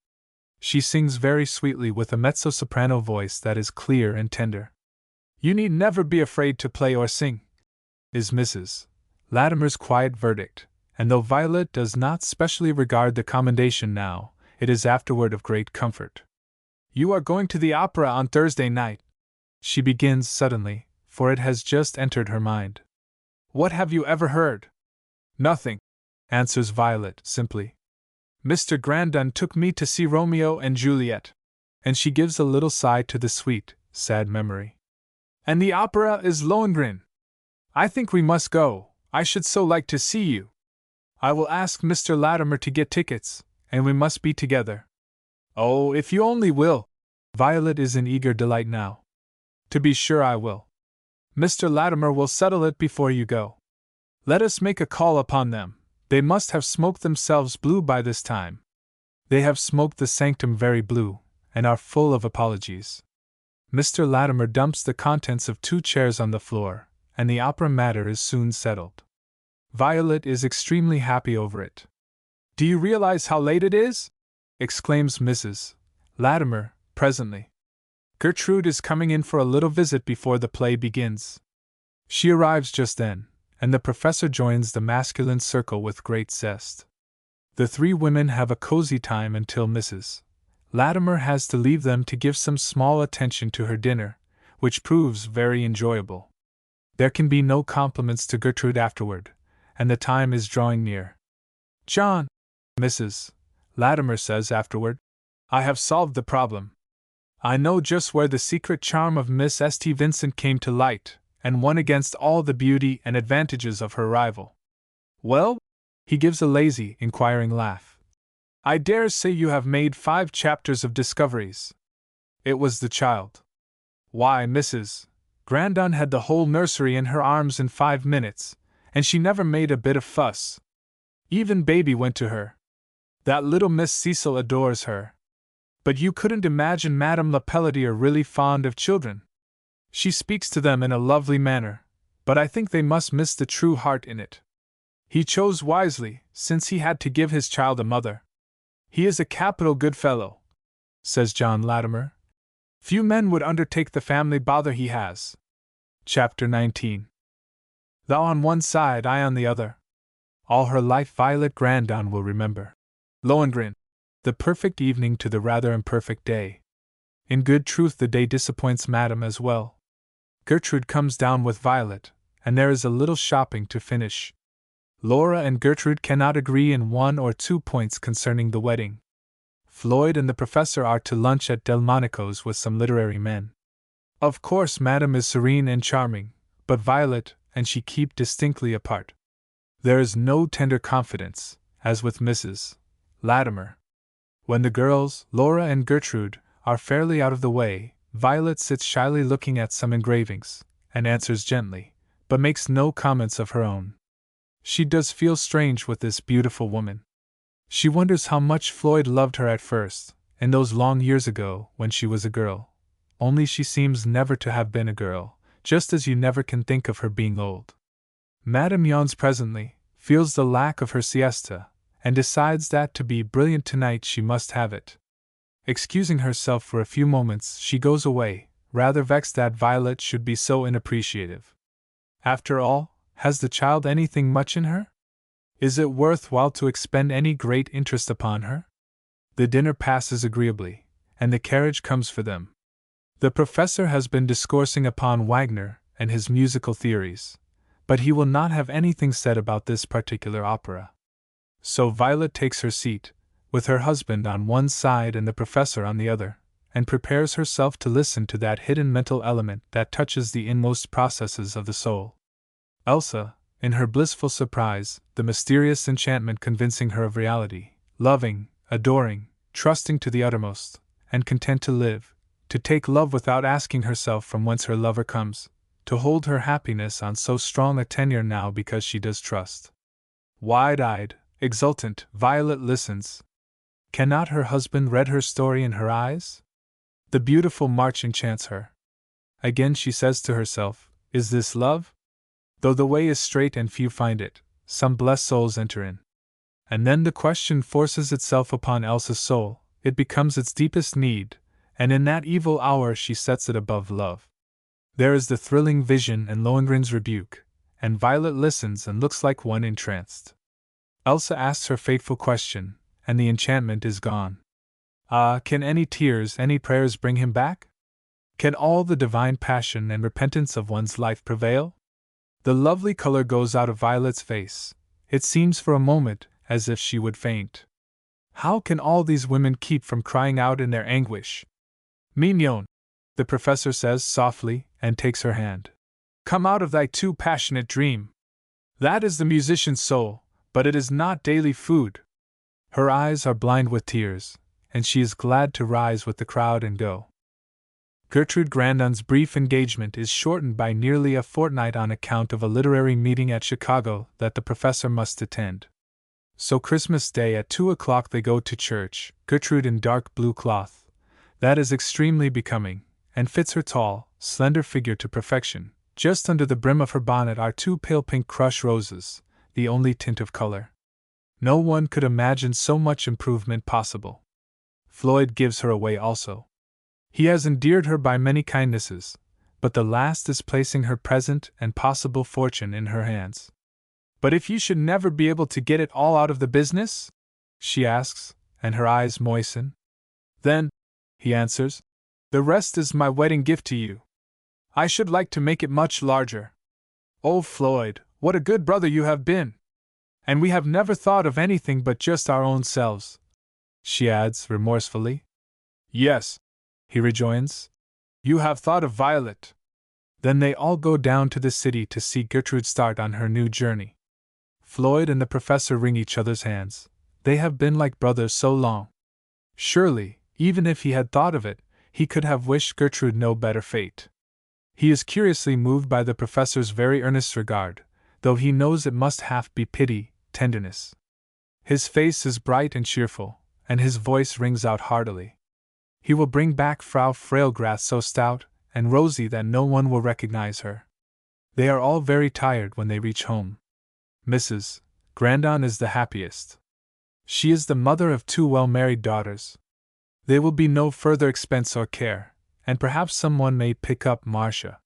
She sings very sweetly with a mezzo-soprano voice that is clear and tender. You need never be afraid to play or sing, is Mrs. Latimer's quiet verdict, and though Violet does not specially regard the commendation now, it is afterward of great comfort. You are going to the opera on Thursday night, she begins suddenly, for it has just entered her mind. What have you ever heard? Nothing, answers Violet simply. Mr. Grandon took me to see Romeo and Juliet. And she gives a little sigh to the sweet, sad memory. And the opera is Lohengrin. I think we must go. I should so like to see you. I will ask Mr. Latimer to get tickets, and we must be together. Oh, if you only will. Violet is in eager delight now. To be sure I will. Mr. Latimer will settle it before you go. Let us make a call upon them. They must have smoked themselves blue by this time. They have smoked the sanctum very blue, and are full of apologies. Mr. Latimer dumps the contents of 2 chairs on the floor, and the opera matter is soon settled. Violet is extremely happy over it. Do you realize how late it is? Exclaims Mrs. Latimer, presently. Gertrude is coming in for a little visit before the play begins. She arrives just then, and the professor joins the masculine circle with great zest. The 3 women have a cozy time until Mrs. Latimer has to leave them to give some small attention to her dinner, which proves very enjoyable. There can be no compliments to Gertrude afterward, and the time is drawing near. John, Mrs. Latimer says afterward, I have solved the problem. I know just where the secret charm of Miss St. Vincent came to light, and won against all the beauty and advantages of her rival. Well? He gives a lazy, inquiring laugh. I dare say you have made 5 chapters of discoveries. It was the child. Why, Mrs. Grandon had the whole nursery in her arms in 5 minutes, and she never made a bit of fuss. Even baby went to her. That little Miss Cecil adores her. But you couldn't imagine Madame Lepelletier really fond of children. She speaks to them in a lovely manner, but I think they must miss the true heart in it. He chose wisely, since he had to give his child a mother. He is a capital good fellow, says John Latimer. Few men would undertake the family bother he has. Chapter 19. Thou on one side, I on the other. All her life Violet Grandon will remember. Lohengrin. The perfect evening to the rather imperfect day. In good truth the day disappoints Madame as well. Gertrude comes down with Violet, and there is a little shopping to finish. Laura and Gertrude cannot agree in 1 or 2 points concerning the wedding. Floyd and the professor are to lunch at Delmonico's with some literary men. Of course Madame is serene and charming, but Violet and she keep distinctly apart. There is no tender confidence, as with Mrs. Latimer. When the girls, Laura and Gertrude, are fairly out of the way, Violet sits shyly looking at some engravings, and answers gently, but makes no comments of her own. She does feel strange with this beautiful woman. She wonders how much Floyd loved her at first, in those long years ago, when she was a girl. Only she seems never to have been a girl, just as you never can think of her being old. Madame yawns presently, feels the lack of her siesta, and decides that to be brilliant tonight she must have it. Excusing herself for a few moments, she goes away, rather vexed that Violet should be so inappreciative. After all, has the child anything much in her? Is it worth while to expend any great interest upon her? The dinner passes agreeably, and the carriage comes for them. The professor has been discoursing upon Wagner and his musical theories, but he will not have anything said about this particular opera. So Violet takes her seat, with her husband on one side and the professor on the other, and prepares herself to listen to that hidden mental element that touches the inmost processes of the soul. Elsa, in her blissful surprise, the mysterious enchantment convincing her of reality, loving, adoring, trusting to the uttermost, and content to live, to take love without asking herself from whence her lover comes, to hold her happiness on so strong a tenure now because she does trust. Wide-eyed, exultant, Violet listens. Cannot her husband read her story in her eyes? The beautiful march enchants her. Again she says to herself, is this love? Though the way is straight and few find it, some blessed souls enter in. And then the question forces itself upon Elsa's soul, it becomes its deepest need, and in that evil hour she sets it above love. There is the thrilling vision and Lohengrin's rebuke, and Violet listens and looks like one entranced. Elsa asks her fateful question, and the enchantment is gone. Ah, can any tears, any prayers bring him back? Can all the divine passion and repentance of one's life prevail? The lovely color goes out of Violet's face. It seems for a moment as if she would faint. How can all these women keep from crying out in their anguish? Mignon, the professor says softly, and takes her hand. Come out of thy too passionate dream. That is the musician's soul, but it is not daily food. Her eyes are blind with tears, and she is glad to rise with the crowd and go. Gertrude Grandon's brief engagement is shortened by nearly a fortnight on account of a literary meeting at Chicago that the professor must attend. So Christmas Day at 2 o'clock they go to church, Gertrude in dark blue cloth. That is extremely becoming, and fits her tall, slender figure to perfection. Just under the brim of her bonnet are 2 pale pink crush roses, the only tint of color. No one could imagine so much improvement possible. Floyd gives her away also. He has endeared her by many kindnesses, but the last is placing her present and possible fortune in her hands. But if you should never be able to get it all out of the business? She asks, and her eyes moisten. Then, he answers, the rest is my wedding gift to you. I should like to make it much larger. Oh, Floyd, what a good brother you have been! And we have never thought of anything but just our own selves, she adds remorsefully. Yes, he rejoins. You have thought of Violet. Then they all go down to the city to see Gertrude start on her new journey. Floyd and the professor wring each other's hands. They have been like brothers so long. Surely, even if he had thought of it, he could have wished Gertrude no better fate. He is curiously moved by the professor's very earnest regard, though he knows it must half be pity, tenderness. His face is bright and cheerful, and his voice rings out heartily. He will bring back Frau Frailgrath so stout and rosy that no one will recognize her. They are all very tired when they reach home. Mrs. Grandon is the happiest. She is the mother of 2 well-married daughters. There will be no further expense or care, and perhaps someone may pick up Marcia.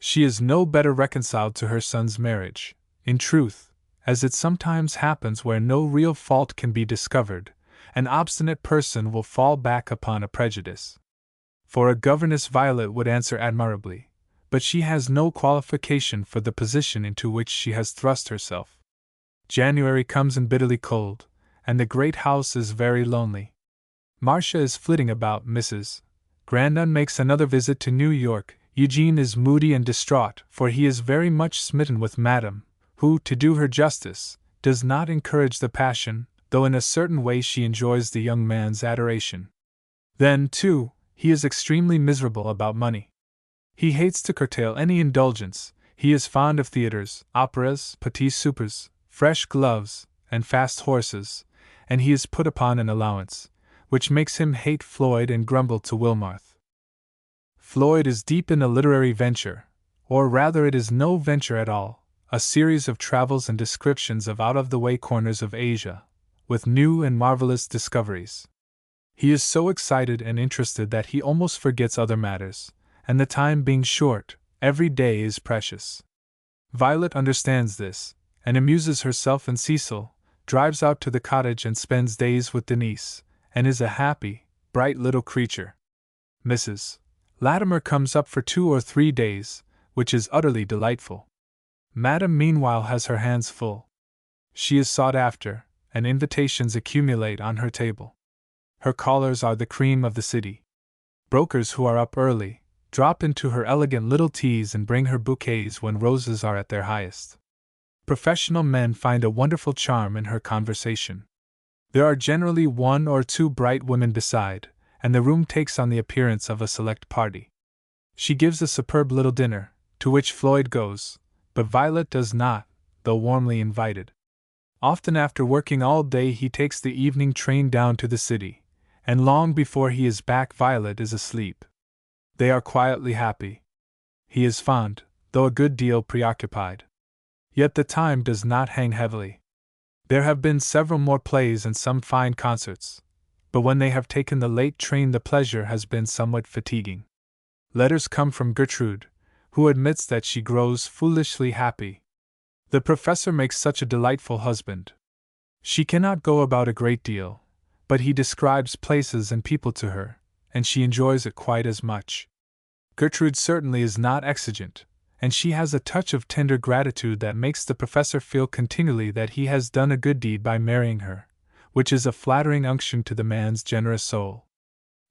She is no better reconciled to her son's marriage, in truth, as it sometimes happens where no real fault can be discovered, an obstinate person will fall back upon a prejudice. For a governess Violet would answer admirably, but she has no qualification for the position into which she has thrust herself. January comes in bitterly cold, and the great house is very lonely. Marcia is flitting about. Mrs. Grandon makes another visit to New York. Eugene is moody and distraught, for he is very much smitten with Madame, who, to do her justice, does not encourage the passion, though in a certain way she enjoys the young man's adoration. Then, too, he is extremely miserable about money. He hates to curtail any indulgence. He is fond of theaters, operas, petits soupers, fresh gloves, and fast horses, and he is put upon an allowance, which makes him hate Floyd and grumble to Wilmarth. Floyd is deep in a literary venture, or rather it is no venture at all, a series of travels and descriptions of out-of-the-way corners of Asia, with new and marvelous discoveries. He is so excited and interested that he almost forgets other matters, and the time being short, every day is precious. Violet understands this, and amuses herself and Cecil, drives out to the cottage and spends days with Denise, and is a happy, bright little creature. Mrs. Latimer comes up for 2 or 3 days, which is utterly delightful. Madame meanwhile has her hands full. She is sought after, and invitations accumulate on her table. Her callers are the cream of the city. Brokers who are up early drop into her elegant little teas and bring her bouquets when roses are at their highest. Professional men find a wonderful charm in her conversation. There are generally 1 or 2 bright women beside, and the room takes on the appearance of a select party. She gives a superb little dinner, to which Floyd goes, but Violet does not, though warmly invited. Often after working all day he takes the evening train down to the city, and long before he is back Violet is asleep. They are quietly happy. He is fond, though a good deal preoccupied. Yet the time does not hang heavily. There have been several more plays and some fine concerts, but when they have taken the late train the pleasure has been somewhat fatiguing. Letters come from Gertrude, who admits that she grows foolishly happy. The professor makes such a delightful husband. She cannot go about a great deal, but he describes places and people to her, and she enjoys it quite as much. Gertrude certainly is not exigent, and she has a touch of tender gratitude that makes the professor feel continually that he has done a good deed by marrying her, which is a flattering unction to the man's generous soul.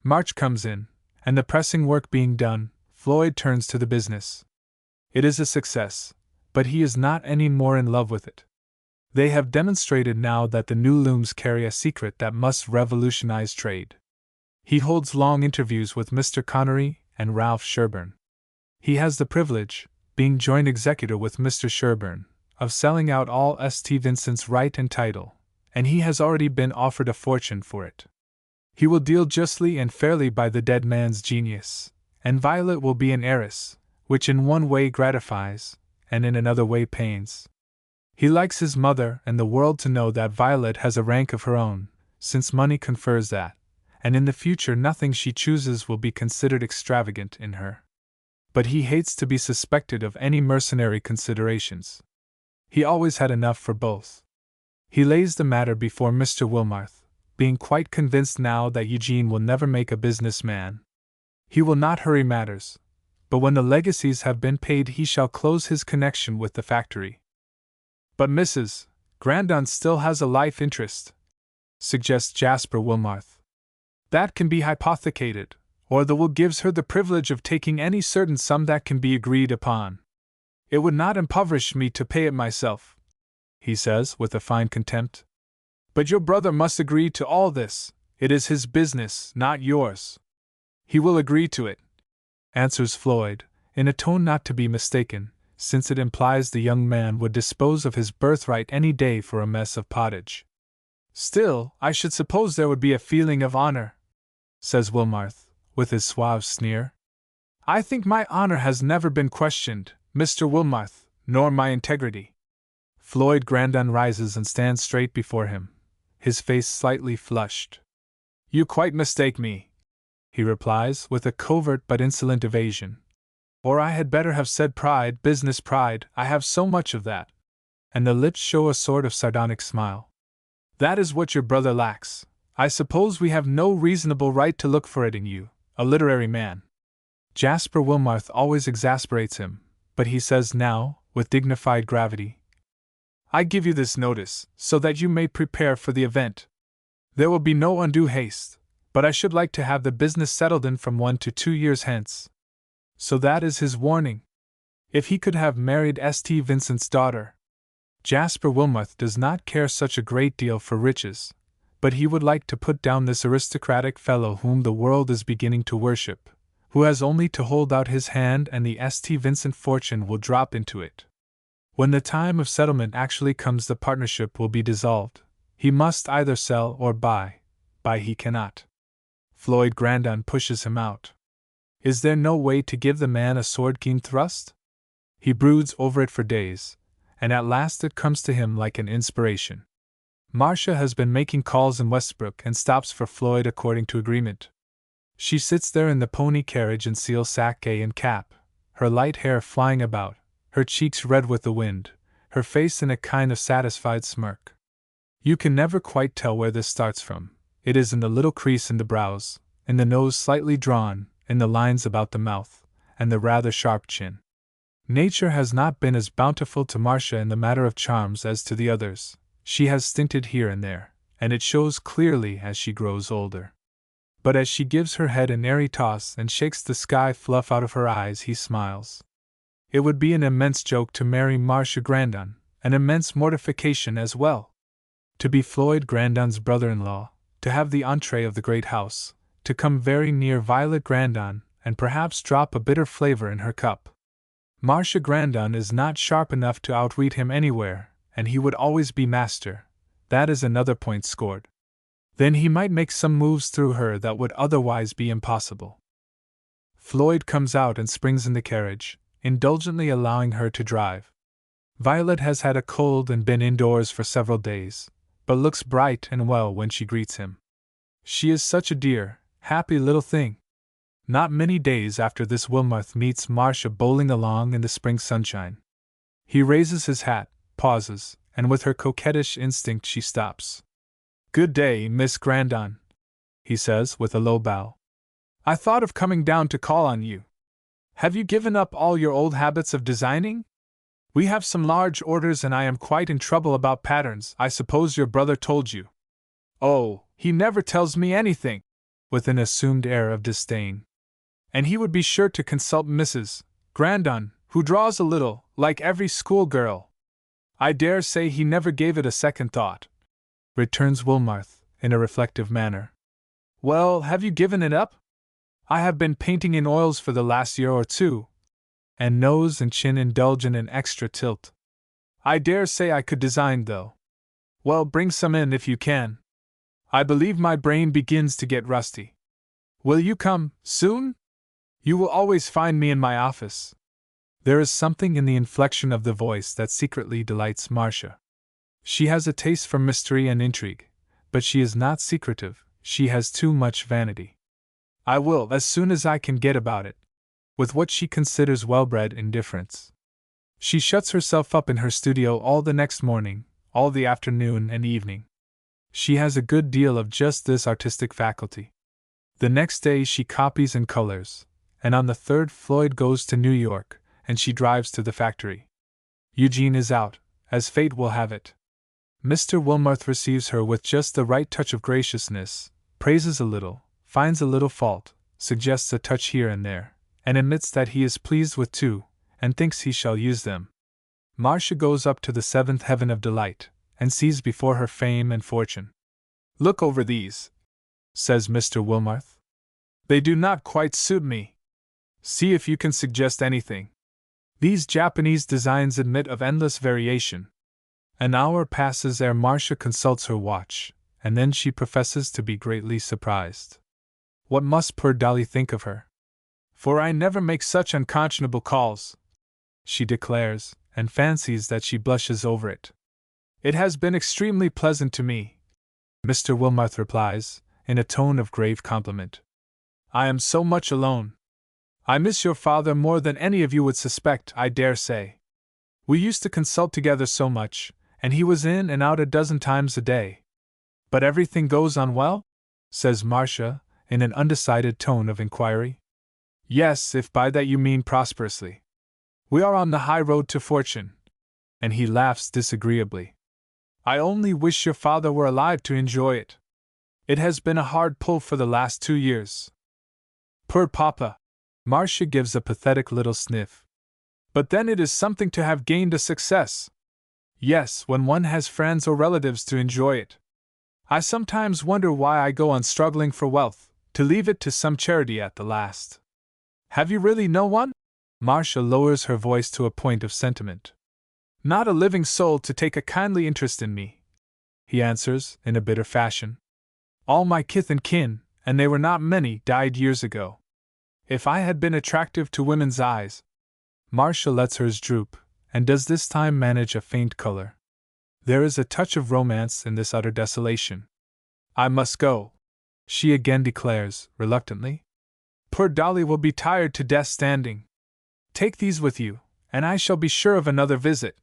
March comes in, and the pressing work being done, Floyd turns to the business. It is a success, but he is not any more in love with it. They have demonstrated now that the new looms carry a secret that must revolutionize trade. He holds long interviews with Mr. Connery and Ralph Sherburne. He has the privilege, being joint executor with Mr. Sherburne, of selling out all St. Vincent's right and title, and he has already been offered a fortune for it. He will deal justly and fairly by the dead man's genius, and Violet will be an heiress, which in one way gratifies, and in another way pains. He likes his mother and the world to know that Violet has a rank of her own, since money confers that, and in the future nothing she chooses will be considered extravagant in her. But he hates to be suspected of any mercenary considerations. He always had enough for both. He lays the matter before Mr. Wilmarth, being quite convinced now that Eugene will never make a business man. He will not hurry matters, but when the legacies have been paid he shall close his connection with the factory. But Mrs. Grandon still has a life interest, suggests Jasper Wilmarth. That can be hypothecated, or the will gives her the privilege of taking any certain sum that can be agreed upon. It would not impoverish me to pay it myself, he says with a fine contempt. But your brother must agree to all this. It is his business, not yours. He will agree to it, answers Floyd, in a tone not to be mistaken, since it implies the young man would dispose of his birthright any day for a mess of pottage. Still, I should suppose there would be a feeling of honor, says Wilmarth, with his suave sneer. I think my honor has never been questioned, Mr. Wilmarth, nor my integrity. Floyd Grandon rises and stands straight before him, his face slightly flushed. You quite mistake me, he replies with a covert but insolent evasion. Or I had better have said pride, business pride, I have so much of that. And the lips show a sort of sardonic smile. That is what your brother lacks. I suppose we have no reasonable right to look for it in you, a literary man. Jasper Wilmarth always exasperates him, but he says now, with dignified gravity, I give you this notice, so that you may prepare for the event. There will be no undue haste, but I should like to have the business settled in from 1 to 2 years hence. So that is his warning. If he could have married St. Vincent's daughter. Jasper Wilmarth does not care such a great deal for riches, but he would like to put down this aristocratic fellow whom the world is beginning to worship, who has only to hold out his hand and the St. Vincent fortune will drop into it. When the time of settlement actually comes the partnership will be dissolved. He must either sell or buy. Buy he cannot. Floyd Grandon pushes him out. Is there no way to give the man a sword-keen thrust? He broods over it for days, and at last it comes to him like an inspiration. Marcia has been making calls in Westbrook and stops for Floyd according to agreement. She sits there in the pony carriage in seal sacque and cap, her light hair flying about, her cheeks red with the wind, her face in a kind of satisfied smirk. You can never quite tell where this starts from. It is in the little crease in the brows, in the nose slightly drawn, in the lines about the mouth, and the rather sharp chin. Nature has not been as bountiful to Marcia in the matter of charms as to the others. She has stinted here and there, and it shows clearly as she grows older. But as she gives her head an airy toss and shakes the sky fluff out of her eyes, he smiles. It would be an immense joke to marry Marcia Grandon, an immense mortification as well. To be Floyd Grandon's brother-in-law, to have the entree of the great house, to come very near Violet Grandon, and perhaps drop a bitter flavor in her cup. Marcia Grandon is not sharp enough to outwit him anywhere, and he would always be master. That is another point scored. Then he might make some moves through her that would otherwise be impossible. Floyd comes out and springs in the carriage, indulgently allowing her to drive. Violet has had a cold and been indoors for several days, but looks bright and well when she greets him. She is such a dear, happy little thing. Not many days after this Wilmarth meets Marcia bowling along in the spring sunshine. He raises his hat, pauses, and with her coquettish instinct she stops. "Good day, Miss Grandon," he says with a low bow. "I thought of coming down to call on you. Have you given up all your old habits of designing? We have some large orders and I am quite in trouble about patterns. I suppose your brother told you." "Oh, he never tells me anything," with an assumed air of disdain. "And he would be sure to consult Mrs. Grandon, who draws a little, like every schoolgirl. I dare say he never gave it a second thought," returns Wilmarth, in a reflective manner. "Well, have you given it up?" "I have been painting in oils for the last year or two," and nose and chin indulge in an extra tilt. "I dare say I could design, though." "Well, bring some in if you can. I believe my brain begins to get rusty. Will you come, soon? You will always find me in my office." There is something in the inflection of the voice that secretly delights Marcia. She has a taste for mystery and intrigue, but she is not secretive, she has too much vanity. "I will, as soon as I can get about it," with what she considers well-bred indifference. She shuts herself up in her studio all the next morning, all the afternoon and evening. She has a good deal of just this artistic faculty. The next day she copies and colors, and on the third Floyd goes to New York, and she drives to the factory. Eugene is out, as fate will have it. Mr. Wilmarth receives her with just the right touch of graciousness, praises a little, finds a little fault, suggests a touch here and there, and admits that he is pleased with two, and thinks he shall use them. Marcia goes up to the seventh heaven of delight, and sees before her fame and fortune. "Look over these," says Mr. Wilmarth. "They do not quite suit me. See if you can suggest anything. These Japanese designs admit of endless variation." An hour passes ere Marcia consults her watch, and then she professes to be greatly surprised. What must poor Dolly think of her? "For I never make such unconscionable calls," she declares, and fancies that she blushes over it. "It has been extremely pleasant to me," Mr. Wilmarth replies, in a tone of grave compliment. "I am so much alone. I miss your father more than any of you would suspect, I dare say. We used to consult together so much, and he was in and out a dozen times a day. But everything goes on well?" says Marcia, in an undecided tone of inquiry. "Yes, if by that you mean prosperously. We are on the high road to fortune." And he laughs disagreeably. "I only wish your father were alive to enjoy it. It has been a hard pull for the last 2 years." "Poor papa!" Marcia gives a pathetic little sniff. "But then it is something to have gained a success." "Yes, when one has friends or relatives to enjoy it. I sometimes wonder why I go on struggling for wealth, to leave it to some charity at the last." "Have you really no one?" Marcia lowers her voice to a point of sentiment. "Not a living soul to take a kindly interest in me," he answers, in a bitter fashion. "All my kith and kin, and they were not many, died years ago. If I had been attractive to women's eyes—" Marcia lets hers droop, and does this time manage a faint color. There is a touch of romance in this utter desolation. "I must go," she again declares, reluctantly. "Poor Dolly will be tired to death standing. Take these with you, and I shall be sure of another visit."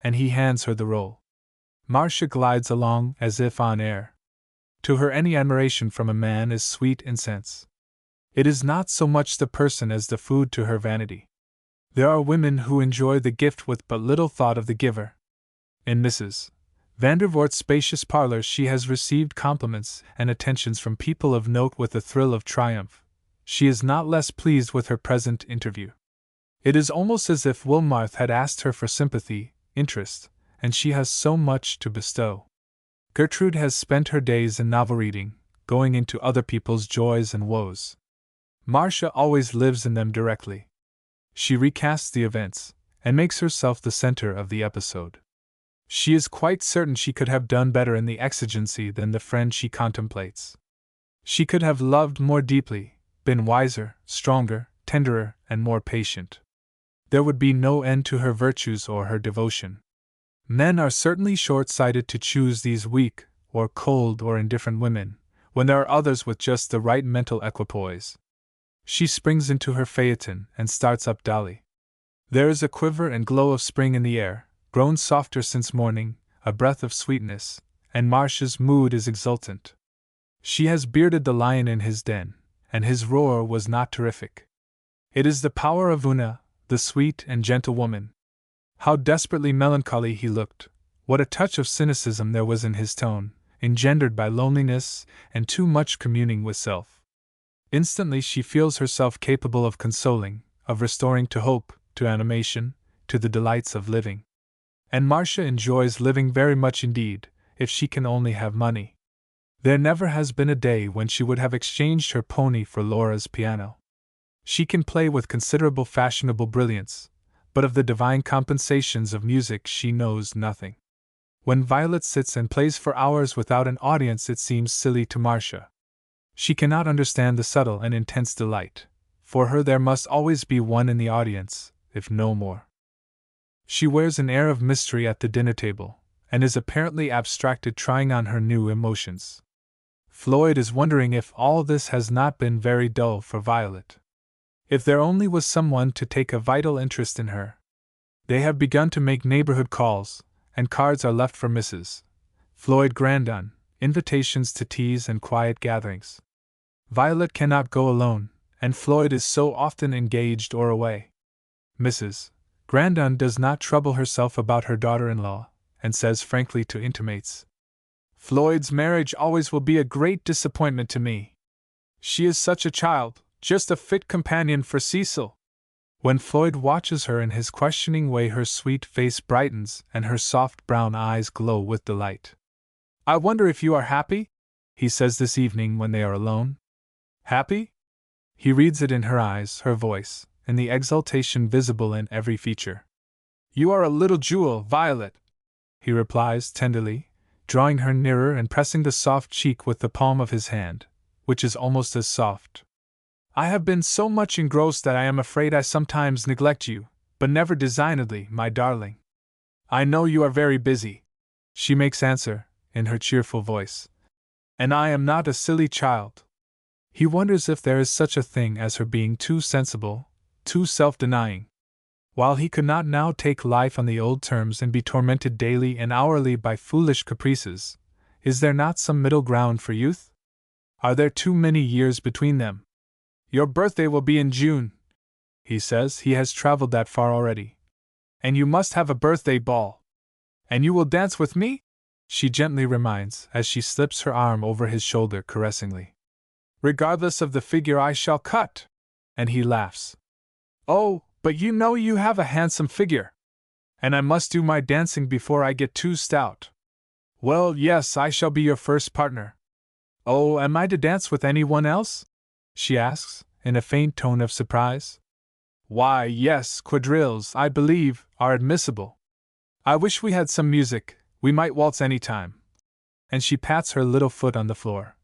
And he hands her the roll. Marcia glides along as if on air. To her any admiration from a man is sweet incense. It is not so much the person as the food to her vanity. There are women who enjoy the gift with but little thought of the giver. In Mrs. Vandervort's spacious parlors she has received compliments and attentions from people of note with a thrill of triumph. She is not less pleased with her present interview. It is almost as if Wilmarth had asked her for sympathy, interest, and she has so much to bestow. Gertrude has spent her days in novel reading, going into other people's joys and woes. Marcia always lives in them directly. She recasts the events, and makes herself the center of the episode. She is quite certain she could have done better in the exigency than the friend she contemplates. She could have loved more deeply, been wiser, stronger, tenderer, and more patient. There would be no end to her virtues or her devotion. Men are certainly short-sighted to choose these weak, or cold, or indifferent women, when there are others with just the right mental equipoise. She springs into her phaeton and starts up Dolly. There is a quiver and glow of spring in the air, grown softer since morning, a breath of sweetness, and Marcia's mood is exultant. She has bearded the lion in his den, and his roar was not terrific. It is the power of Una, the sweet and gentle woman. How desperately melancholy he looked, what a touch of cynicism there was in his tone, engendered by loneliness and too much communing with self. Instantly she feels herself capable of consoling, of restoring to hope, to animation, to the delights of living. And Marcia enjoys living very much indeed, if she can only have money. There never has been a day when she would have exchanged her pony for Laura's piano. She can play with considerable fashionable brilliance, but of the divine compensations of music she knows nothing. When Violet sits and plays for hours without an audience, it seems silly to Marcia. She cannot understand the subtle and intense delight. For her there must always be one in the audience, if no more. She wears an air of mystery at the dinner table, and is apparently abstracted, trying on her new emotions. Floyd is wondering if all this has not been very dull for Violet. If there only was someone to take a vital interest in her. They have begun to make neighborhood calls, and cards are left for Mrs. Floyd Grandon, invitations to teas and quiet gatherings. Violet cannot go alone, and Floyd is so often engaged or away. Mrs. Grandon does not trouble herself about her daughter-in-law, and says frankly to intimates, "Floyd's marriage always will be a great disappointment to me. She is such a child, just a fit companion for Cecil." When Floyd watches her in his questioning way, her sweet face brightens and her soft brown eyes glow with delight. "I wonder if you are happy?" he says this evening when they are alone. Happy? He reads it in her eyes, her voice, in the exultation visible in every feature. "You are a little jewel, Violet," he replies tenderly, drawing her nearer and pressing the soft cheek with the palm of his hand, which is almost as soft. "I have been so much engrossed that I am afraid I sometimes neglect you, but never designedly, my darling. I know you are very busy," she makes answer, in her cheerful voice. "And I am not a silly child." He wonders if there is such a thing as her being too sensible, too self-denying. While he could not now take life on the old terms and be tormented daily and hourly by foolish caprices, is there not some middle ground for youth? Are there too many years between them? "Your birthday will be in June," he says. He has traveled that far already. "And you must have a birthday ball." "And you will dance with me?" she gently reminds, as she slips her arm over his shoulder caressingly. "Regardless of the figure I shall cut." And he laughs. "Oh, but you know you have a handsome figure. And I must do my dancing before I get too stout." "Well, yes, I shall be your first partner." "Oh, am I to dance with anyone else?" she asks, in a faint tone of surprise. "Why, yes, quadrilles, I believe, are admissible. I wish we had some music, we might waltz any time." And she pats her little foot on the floor.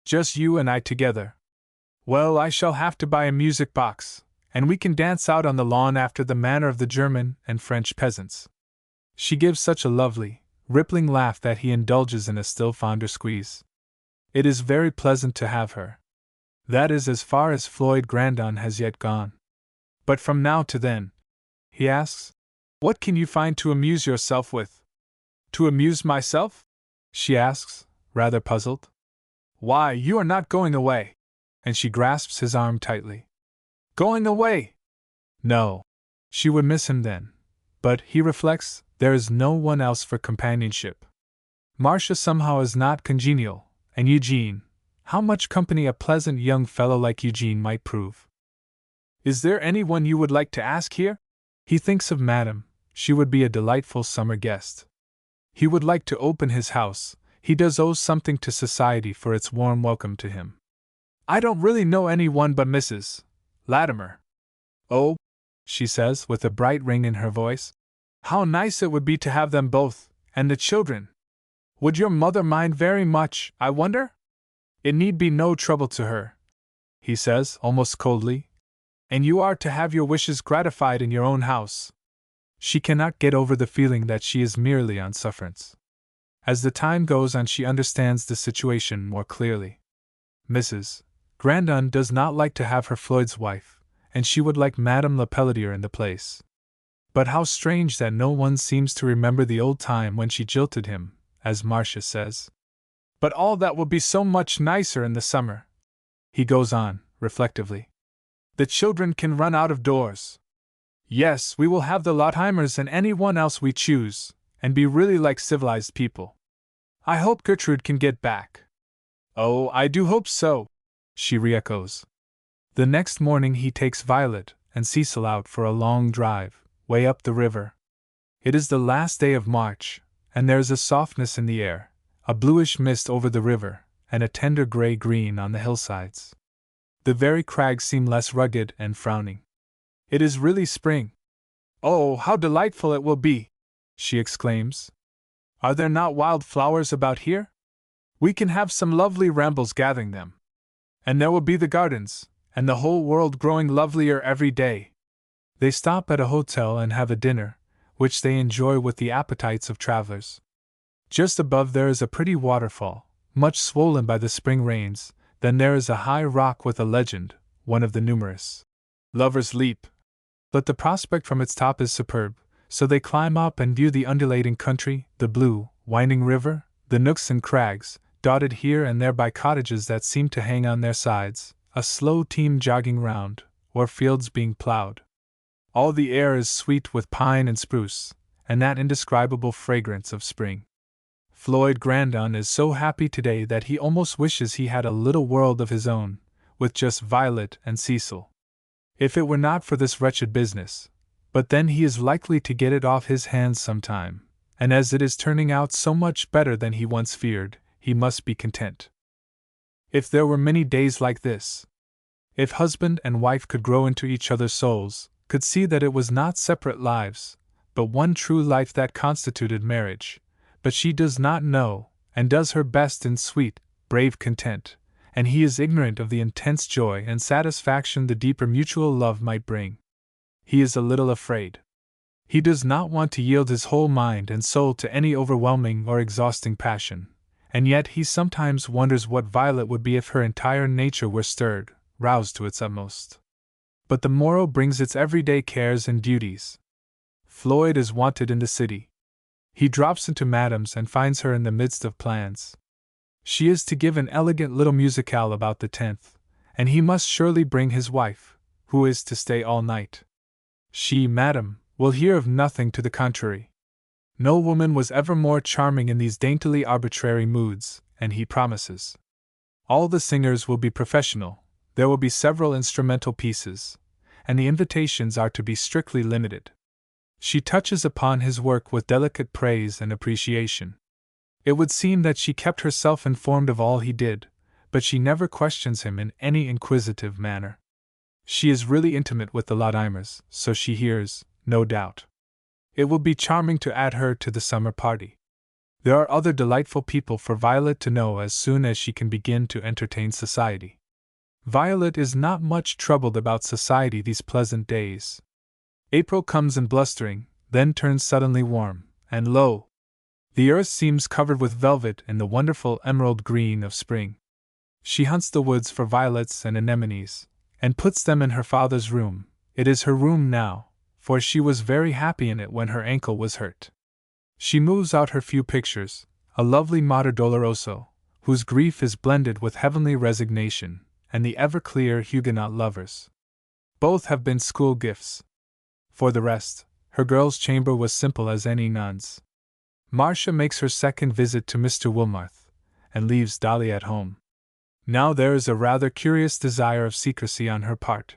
"Just you and I together. Well, I shall have to buy a music box, and we can dance out on the lawn after the manner of the German and French peasants." She gives such a lovely, rippling laugh that he indulges in a still fonder squeeze. It is very pleasant to have her. That is as far as Floyd Grandon has yet gone. "But from now to then," he asks, "what can you find to amuse yourself with?" "To amuse myself?" she asks, rather puzzled. "Why, you are not going away!" And she grasps his arm tightly. "Going away!" No. She would miss him then. But, he reflects, there is no one else for companionship. Marcia somehow is not congenial, and Eugene, how much company a pleasant young fellow like Eugene might prove. "Is there anyone you would like to ask here?" He thinks of Madame. She would be a delightful summer guest. He would like to open his house. He does owe something to society for its warm welcome to him. "I don't really know anyone but Mrs. Latimer." "Oh, she says with a bright ring in her voice. How nice it would be to have them both, and the children. Would your mother mind very much, I wonder? It need be no trouble to her, he says, almost coldly. And you are to have your wishes gratified in your own house. She cannot get over the feeling that she is merely on sufferance. As the time goes on, she understands the situation more clearly. Mrs. Grandon does not like to have her Floyd's wife, and she would like Madame Lepelletier in the place. But how strange that no one seems to remember the old time when she jilted him, as Marcia says. But all that will be so much nicer in the summer, he goes on, reflectively. The children can run out of doors. Yes, we will have the Lotheimers and anyone else we choose, and be really like civilized people. I hope Gertrude can get back. Oh, I do hope so, she re-echoes. The next morning he takes Violet and Cecil out for a long drive, way up the river. It is the last day of March, and there is a softness in the air, a bluish mist over the river, and a tender gray-green on the hillsides. The very crags seem less rugged and frowning. It is really spring. Oh, how delightful it will be, she exclaims. Are there not wild flowers about here? We can have some lovely rambles gathering them. And there will be the gardens, and the whole world growing lovelier every day. They stop at a hotel and have a dinner, which they enjoy with the appetites of travelers. Just above there is a pretty waterfall, much swollen by the spring rains. Then there is a high rock with a legend, one of the numerous Lover's Leap. But the prospect from its top is superb, so they climb up and view the undulating country, the blue, winding river, the nooks and crags, dotted here and there by cottages that seem to hang on their sides, a slow team jogging round, or fields being ploughed. All the air is sweet with pine and spruce, and that indescribable fragrance of spring. Floyd Grandon is so happy today that he almost wishes he had a little world of his own, with just Violet and Cecil. If it were not for this wretched business, but then he is likely to get it off his hands sometime, and as it is turning out so much better than he once feared, he must be content. If there were many days like this, if husband and wife could grow into each other's souls, could see that it was not separate lives, but one true life that constituted marriage, but she does not know, and does her best in sweet, brave content, and he is ignorant of the intense joy and satisfaction the deeper mutual love might bring. He is a little afraid. He does not want to yield his whole mind and soul to any overwhelming or exhausting passion, and yet he sometimes wonders what Violet would be if her entire nature were stirred, roused to its utmost. But the morrow brings its everyday cares and duties. Floyd is wanted in the city. He drops into Madame's and finds her in the midst of plans. She is to give an elegant little musicale about the 10th, and he must surely bring his wife, who is to stay all night. She, Madame, will hear of nothing to the contrary. No woman was ever more charming in these daintily arbitrary moods, and he promises. All the singers will be professional, there will be several instrumental pieces, and the invitations are to be strictly limited. She touches upon his work with delicate praise and appreciation. It would seem that she kept herself informed of all he did, but she never questions him in any inquisitive manner. She is really intimate with the Lotheimers, so she hears, no doubt. It will be charming to add her to the summer party. There are other delightful people for Violet to know as soon as she can begin to entertain society. Violet is not much troubled about society these pleasant days. April comes in blustering, then turns suddenly warm, and lo! The earth seems covered with velvet in the wonderful emerald green of spring. She hunts the woods for violets and anemones, and puts them in her father's room. It is her room now, for she was very happy in it when her ankle was hurt. She moves out her few pictures, a lovely Mater Doloroso, whose grief is blended with heavenly resignation, and the ever-clear Huguenot lovers. Both have been school gifts. For the rest, her girl's chamber was simple as any nun's. Marcia makes her second visit to Mr. Wilmarth, and leaves Dolly at home. Now there is a rather curious desire of secrecy on her part.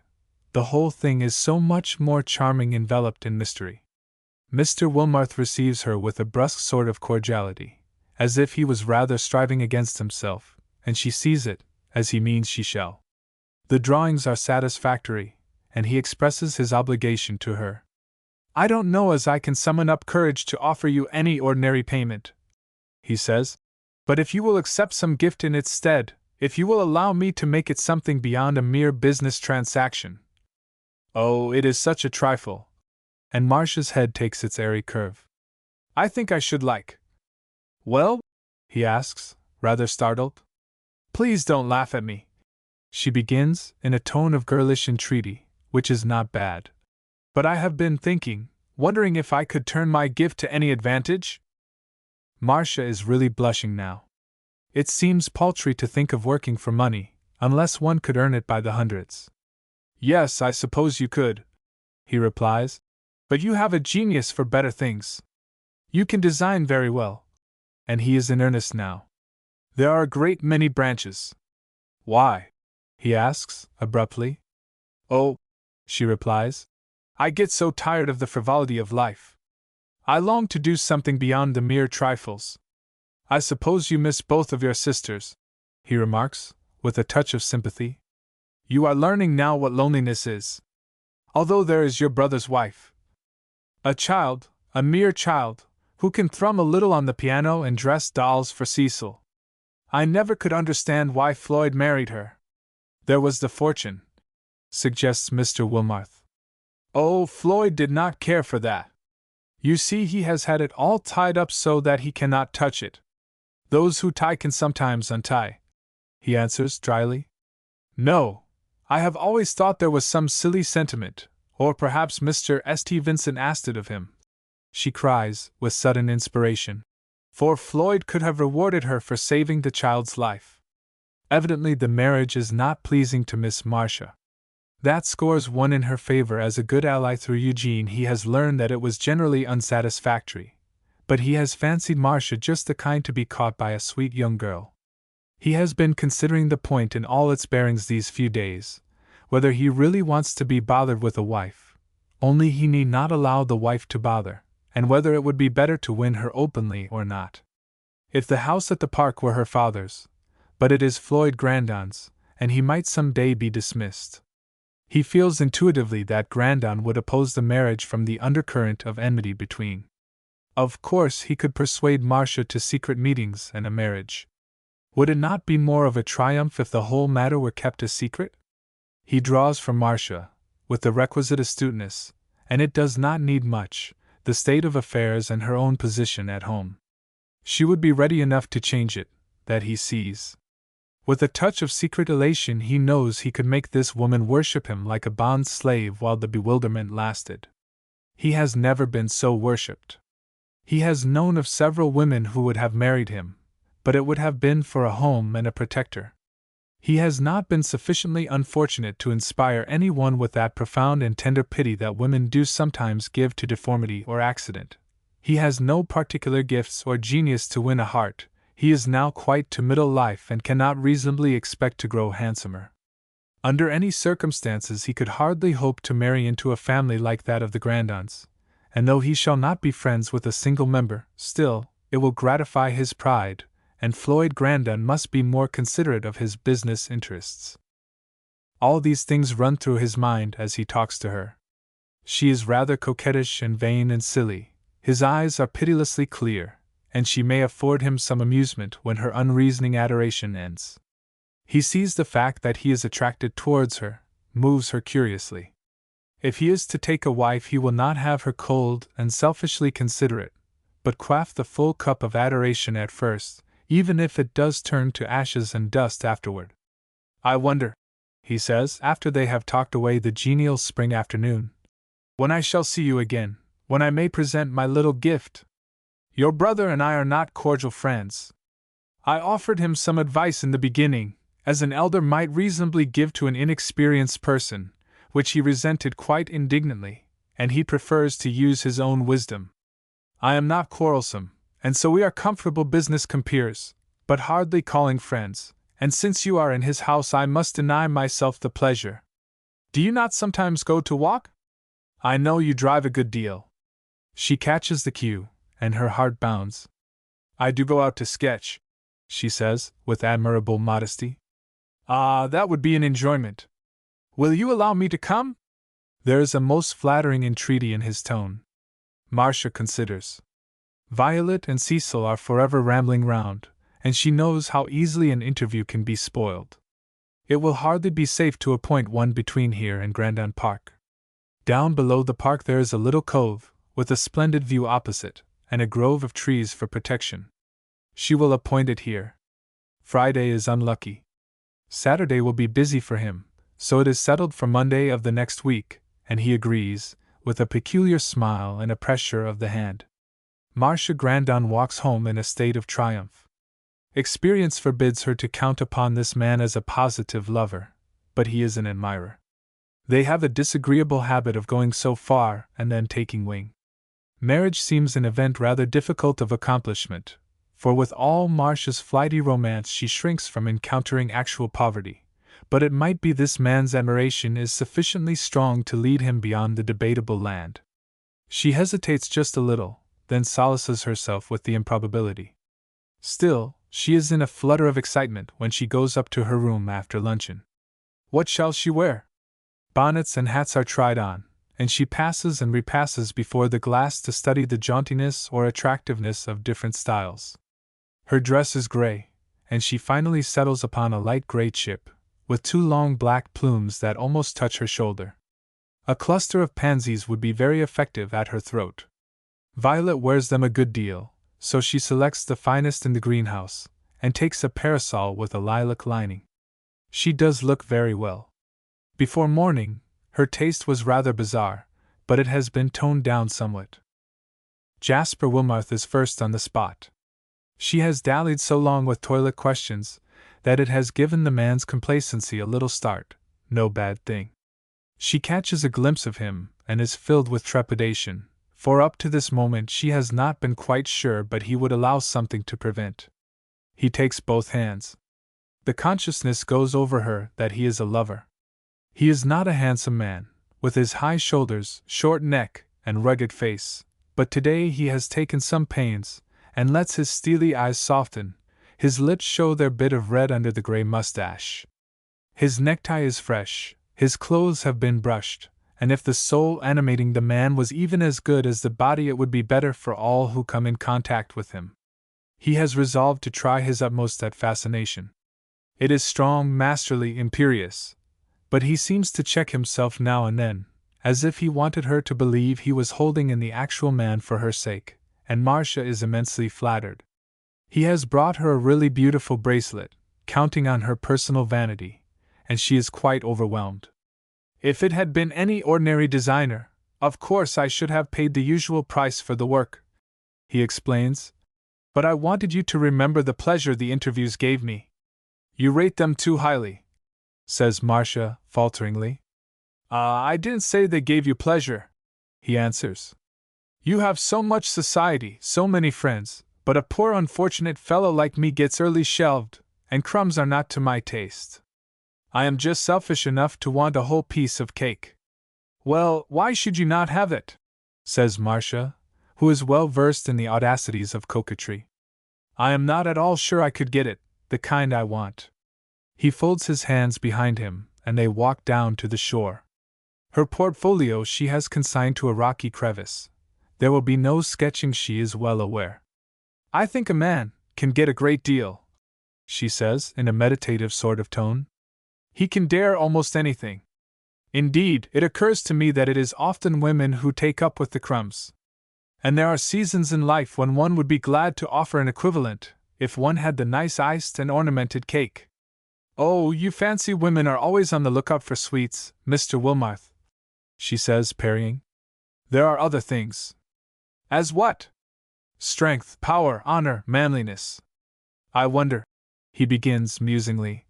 The whole thing is so much more charming enveloped in mystery. Mr. Wilmarth receives her with a brusque sort of cordiality, as if he was rather striving against himself, and she sees it, as he means she shall. The drawings are satisfactory, and he expresses his obligation to her. "I don't know as I can summon up courage to offer you any ordinary payment," he says, "but if you will accept some gift in its stead, if you will allow me to make it something beyond a mere business transaction." "Oh, it is such a trifle." And Marcia's head takes its airy curve. "I think I should like." "Well?" he asks, rather startled. "Please don't laugh at me," she begins, in a tone of girlish entreaty, which is not bad. "But I have been thinking, wondering if I could turn my gift to any advantage?" Marcia is really blushing now. It seems paltry to think of working for money, unless one could earn it by the hundreds. "Yes, I suppose you could," he replies, "but you have a genius for better things. You can design very well." And he is in earnest now. "There are a great many branches." "Why?" he asks, abruptly. "Oh," she replies, "I get so tired of the frivolity of life. I long to do something beyond the mere trifles." "I suppose you miss both of your sisters," he remarks, with a touch of sympathy. "You are learning now what loneliness is. Although there is your brother's wife. A child, a mere child, who can thrum a little on the piano and dress dolls for Cecil. I never could understand why Floyd married her." "There was the fortune," suggests Mr. Wilmarth. "Oh, Floyd did not care for that. You see, he has had it all tied up so that he cannot touch it. Those who tie can sometimes untie," he answers dryly. "No, I have always thought there was some silly sentiment, or perhaps Mr. St. Vincent asked it of him," she cries, with sudden inspiration. "For Floyd could have rewarded her for saving the child's life." Evidently the marriage is not pleasing to Miss Marcia. That scores one in her favor. As a good ally through Eugene, he has learned that it was generally unsatisfactory, but he has fancied Marcia just the kind to be caught by a sweet young girl. He has been considering the point in all its bearings these few days, whether he really wants to be bothered with a wife, only he need not allow the wife to bother, and whether it would be better to win her openly or not. If the house at the park were her father's, but it is Floyd Grandon's, and he might some day be dismissed. He feels intuitively that Grandon would oppose the marriage from the undercurrent of enmity between. Of course, he could persuade Marcia to secret meetings and a marriage. Would it not be more of a triumph if the whole matter were kept a secret? He draws from Marcia, with the requisite astuteness, and it does not need much, the state of affairs and her own position at home. She would be ready enough to change it, that he sees. With a touch of secret elation, he knows he could make this woman worship him like a bond slave while the bewilderment lasted. He has never been so worshipped. He has known of several women who would have married him, but it would have been for a home and a protector. He has not been sufficiently unfortunate to inspire anyone with that profound and tender pity that women do sometimes give to deformity or accident. He has no particular gifts or genius to win a heart. He is now quite to middle life and cannot reasonably expect to grow handsomer. Under any circumstances he could hardly hope to marry into a family like that of the Grandons, and though he shall not be friends with a single member, still, it will gratify his pride, and Floyd Grandon must be more considerate of his business interests. All these things run through his mind as he talks to her. She is rather coquettish and vain and silly, his eyes are pitilessly clear, and she may afford him some amusement when her unreasoning adoration ends. He sees the fact that he is attracted towards her, moves her curiously. If he is to take a wife, he will not have her cold and selfishly considerate, but quaff the full cup of adoration at first, even if it does turn to ashes and dust afterward. "I wonder," he says, after they have talked away the genial spring afternoon, "when I shall see you again, when I may present my little gift. Your brother and I are not cordial friends. I offered him some advice in the beginning, as an elder might reasonably give to an inexperienced person, which he resented quite indignantly, and he prefers to use his own wisdom. I am not quarrelsome, and so we are comfortable business compeers, but hardly calling friends, and since you are in his house I must deny myself the pleasure. Do you not sometimes go to walk? I know you drive a good deal." She catches the cue, and her heart bounds. "I do go out to sketch," she says, with admirable modesty. "Ah, that would be an enjoyment. Will you allow me to come?" There is a most flattering entreaty in his tone. Marcia considers. Violet and Cecil are forever rambling round, and she knows how easily an interview can be spoiled. It will hardly be safe to appoint one between here and Grandon Park. Down below the park there is a little cove, with a splendid view opposite, and a grove of trees for protection. She will appoint it here. Friday is unlucky. Saturday will be busy for him, so it is settled for Monday of the next week, and he agrees, with a peculiar smile and a pressure of the hand. Marcia Grandon walks home in a state of triumph. Experience forbids her to count upon this man as a positive lover, but he is an admirer. They have a disagreeable habit of going so far and then taking wing. Marriage seems an event rather difficult of accomplishment, for with all Marcia's flighty romance she shrinks from encountering actual poverty, but it might be this man's admiration is sufficiently strong to lead him beyond the debatable land. She hesitates just a little, then solaces herself with the improbability. Still, she is in a flutter of excitement when she goes up to her room after luncheon. What shall she wear? Bonnets and hats are tried on, and she passes and repasses before the glass to study the jauntiness or attractiveness of different styles. Her dress is gray, and she finally settles upon a light gray chip, with 2 long black plumes that almost touch her shoulder. A cluster of pansies would be very effective at her throat. Violet wears them a good deal, so she selects the finest in the greenhouse, and takes a parasol with a lilac lining. She does look very well. Before morning, her taste was rather bizarre, but it has been toned down somewhat. Jasper Wilmarth is first on the spot. She has dallied so long with toilet questions that it has given the man's complacency a little start, no bad thing. She catches a glimpse of him and is filled with trepidation, for up to this moment she has not been quite sure but he would allow something to prevent. He takes both hands. The consciousness goes over her that he is a lover. He is not a handsome man, with his high shoulders, short neck, and rugged face, but today he has taken some pains, and lets his steely eyes soften. His lips show their bit of red under the gray mustache. His necktie is fresh, his clothes have been brushed, and if the soul animating the man was even as good as the body it would be better for all who come in contact with him. He has resolved to try his utmost at fascination. It is strong, masterly, imperious, but he seems to check himself now and then, as if he wanted her to believe he was holding in the actual man for her sake, and Marcia is immensely flattered. He has brought her a really beautiful bracelet, counting on her personal vanity, and she is quite overwhelmed. If it had been any ordinary designer, of course I should have paid the usual price for the work, he explains, but I wanted you to remember the pleasure the interviews gave me. You rate them too highly, says Marcia, falteringly. I didn't say they gave you pleasure, he answers. You have so much society, so many friends, but a poor unfortunate fellow like me gets early shelved, and crumbs are not to my taste. I am just selfish enough to want a whole piece of cake. Well, why should you not have it? Says Marcia, who is well versed in the audacities of coquetry. I am not at all sure I could get it, the kind I want. He folds his hands behind him, and they walk down to the shore. Her portfolio she has consigned to a rocky crevice. There will be no sketching, she is well aware. I think a man can get a great deal, she says in a meditative sort of tone. He can dare almost anything. Indeed, it occurs to me that it is often women who take up with the crumbs. And there are seasons in life when one would be glad to offer an equivalent, if one had the nice iced and ornamented cake. Oh, you fancy women are always on the lookout for sweets, Mr. Wilmarth, she says, parrying. There are other things. As what? Strength, power, honor, manliness. I wonder, he begins musingly,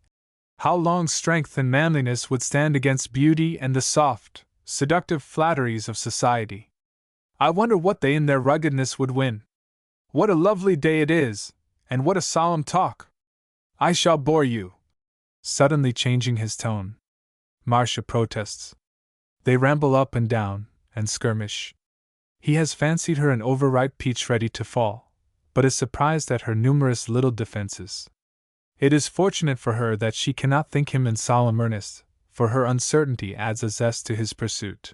how long strength and manliness would stand against beauty and the soft, seductive flatteries of society. I wonder what they in their ruggedness would win. What a lovely day it is, and what a solemn talk. I shall bore you. Suddenly changing his tone, Marcia protests. They ramble up and down, and skirmish. He has fancied her an overripe peach ready to fall, but is surprised at her numerous little defenses. It is fortunate for her that she cannot think him in solemn earnest, for her uncertainty adds a zest to his pursuit.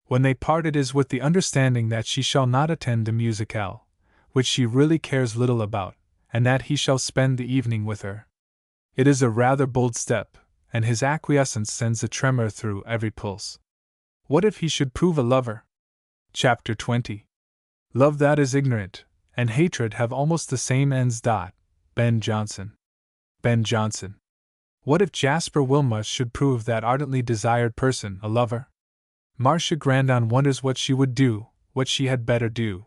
When they part, it is with the understanding that she shall not attend the musicale, which she really cares little about, and that he shall spend the evening with her. It is a rather bold step, and his acquiescence sends a tremor through every pulse. What if he should prove a lover? Chapter 20. Love that is ignorant, and hatred have almost the same ends. Ben Jonson. Ben Jonson. What if Jasper Wilmot should prove that ardently desired person a lover? Marcia Grandon wonders what she would do, what she had better do.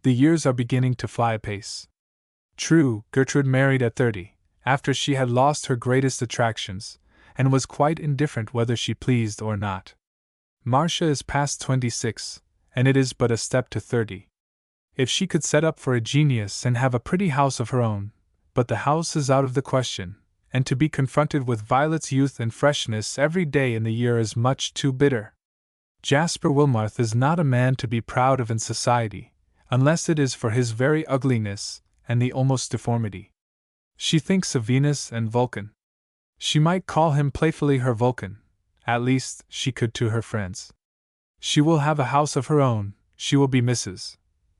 The years are beginning to fly apace. True, Gertrude married at 30, after she had lost her greatest attractions, and was quite indifferent whether she pleased or not. Marcia is past 26, and it is but a step to 30. If she could set up for a genius and have a pretty house of her own, but the house is out of the question, and to be confronted with Violet's youth and freshness every day in the year is much too bitter. Jasper Wilmot is not a man to be proud of in society, unless it is for his very ugliness and the almost deformity. She thinks of Venus and Vulcan. She might call him playfully her Vulcan, at least she could to her friends. She will have a house of her own, she will be Mrs.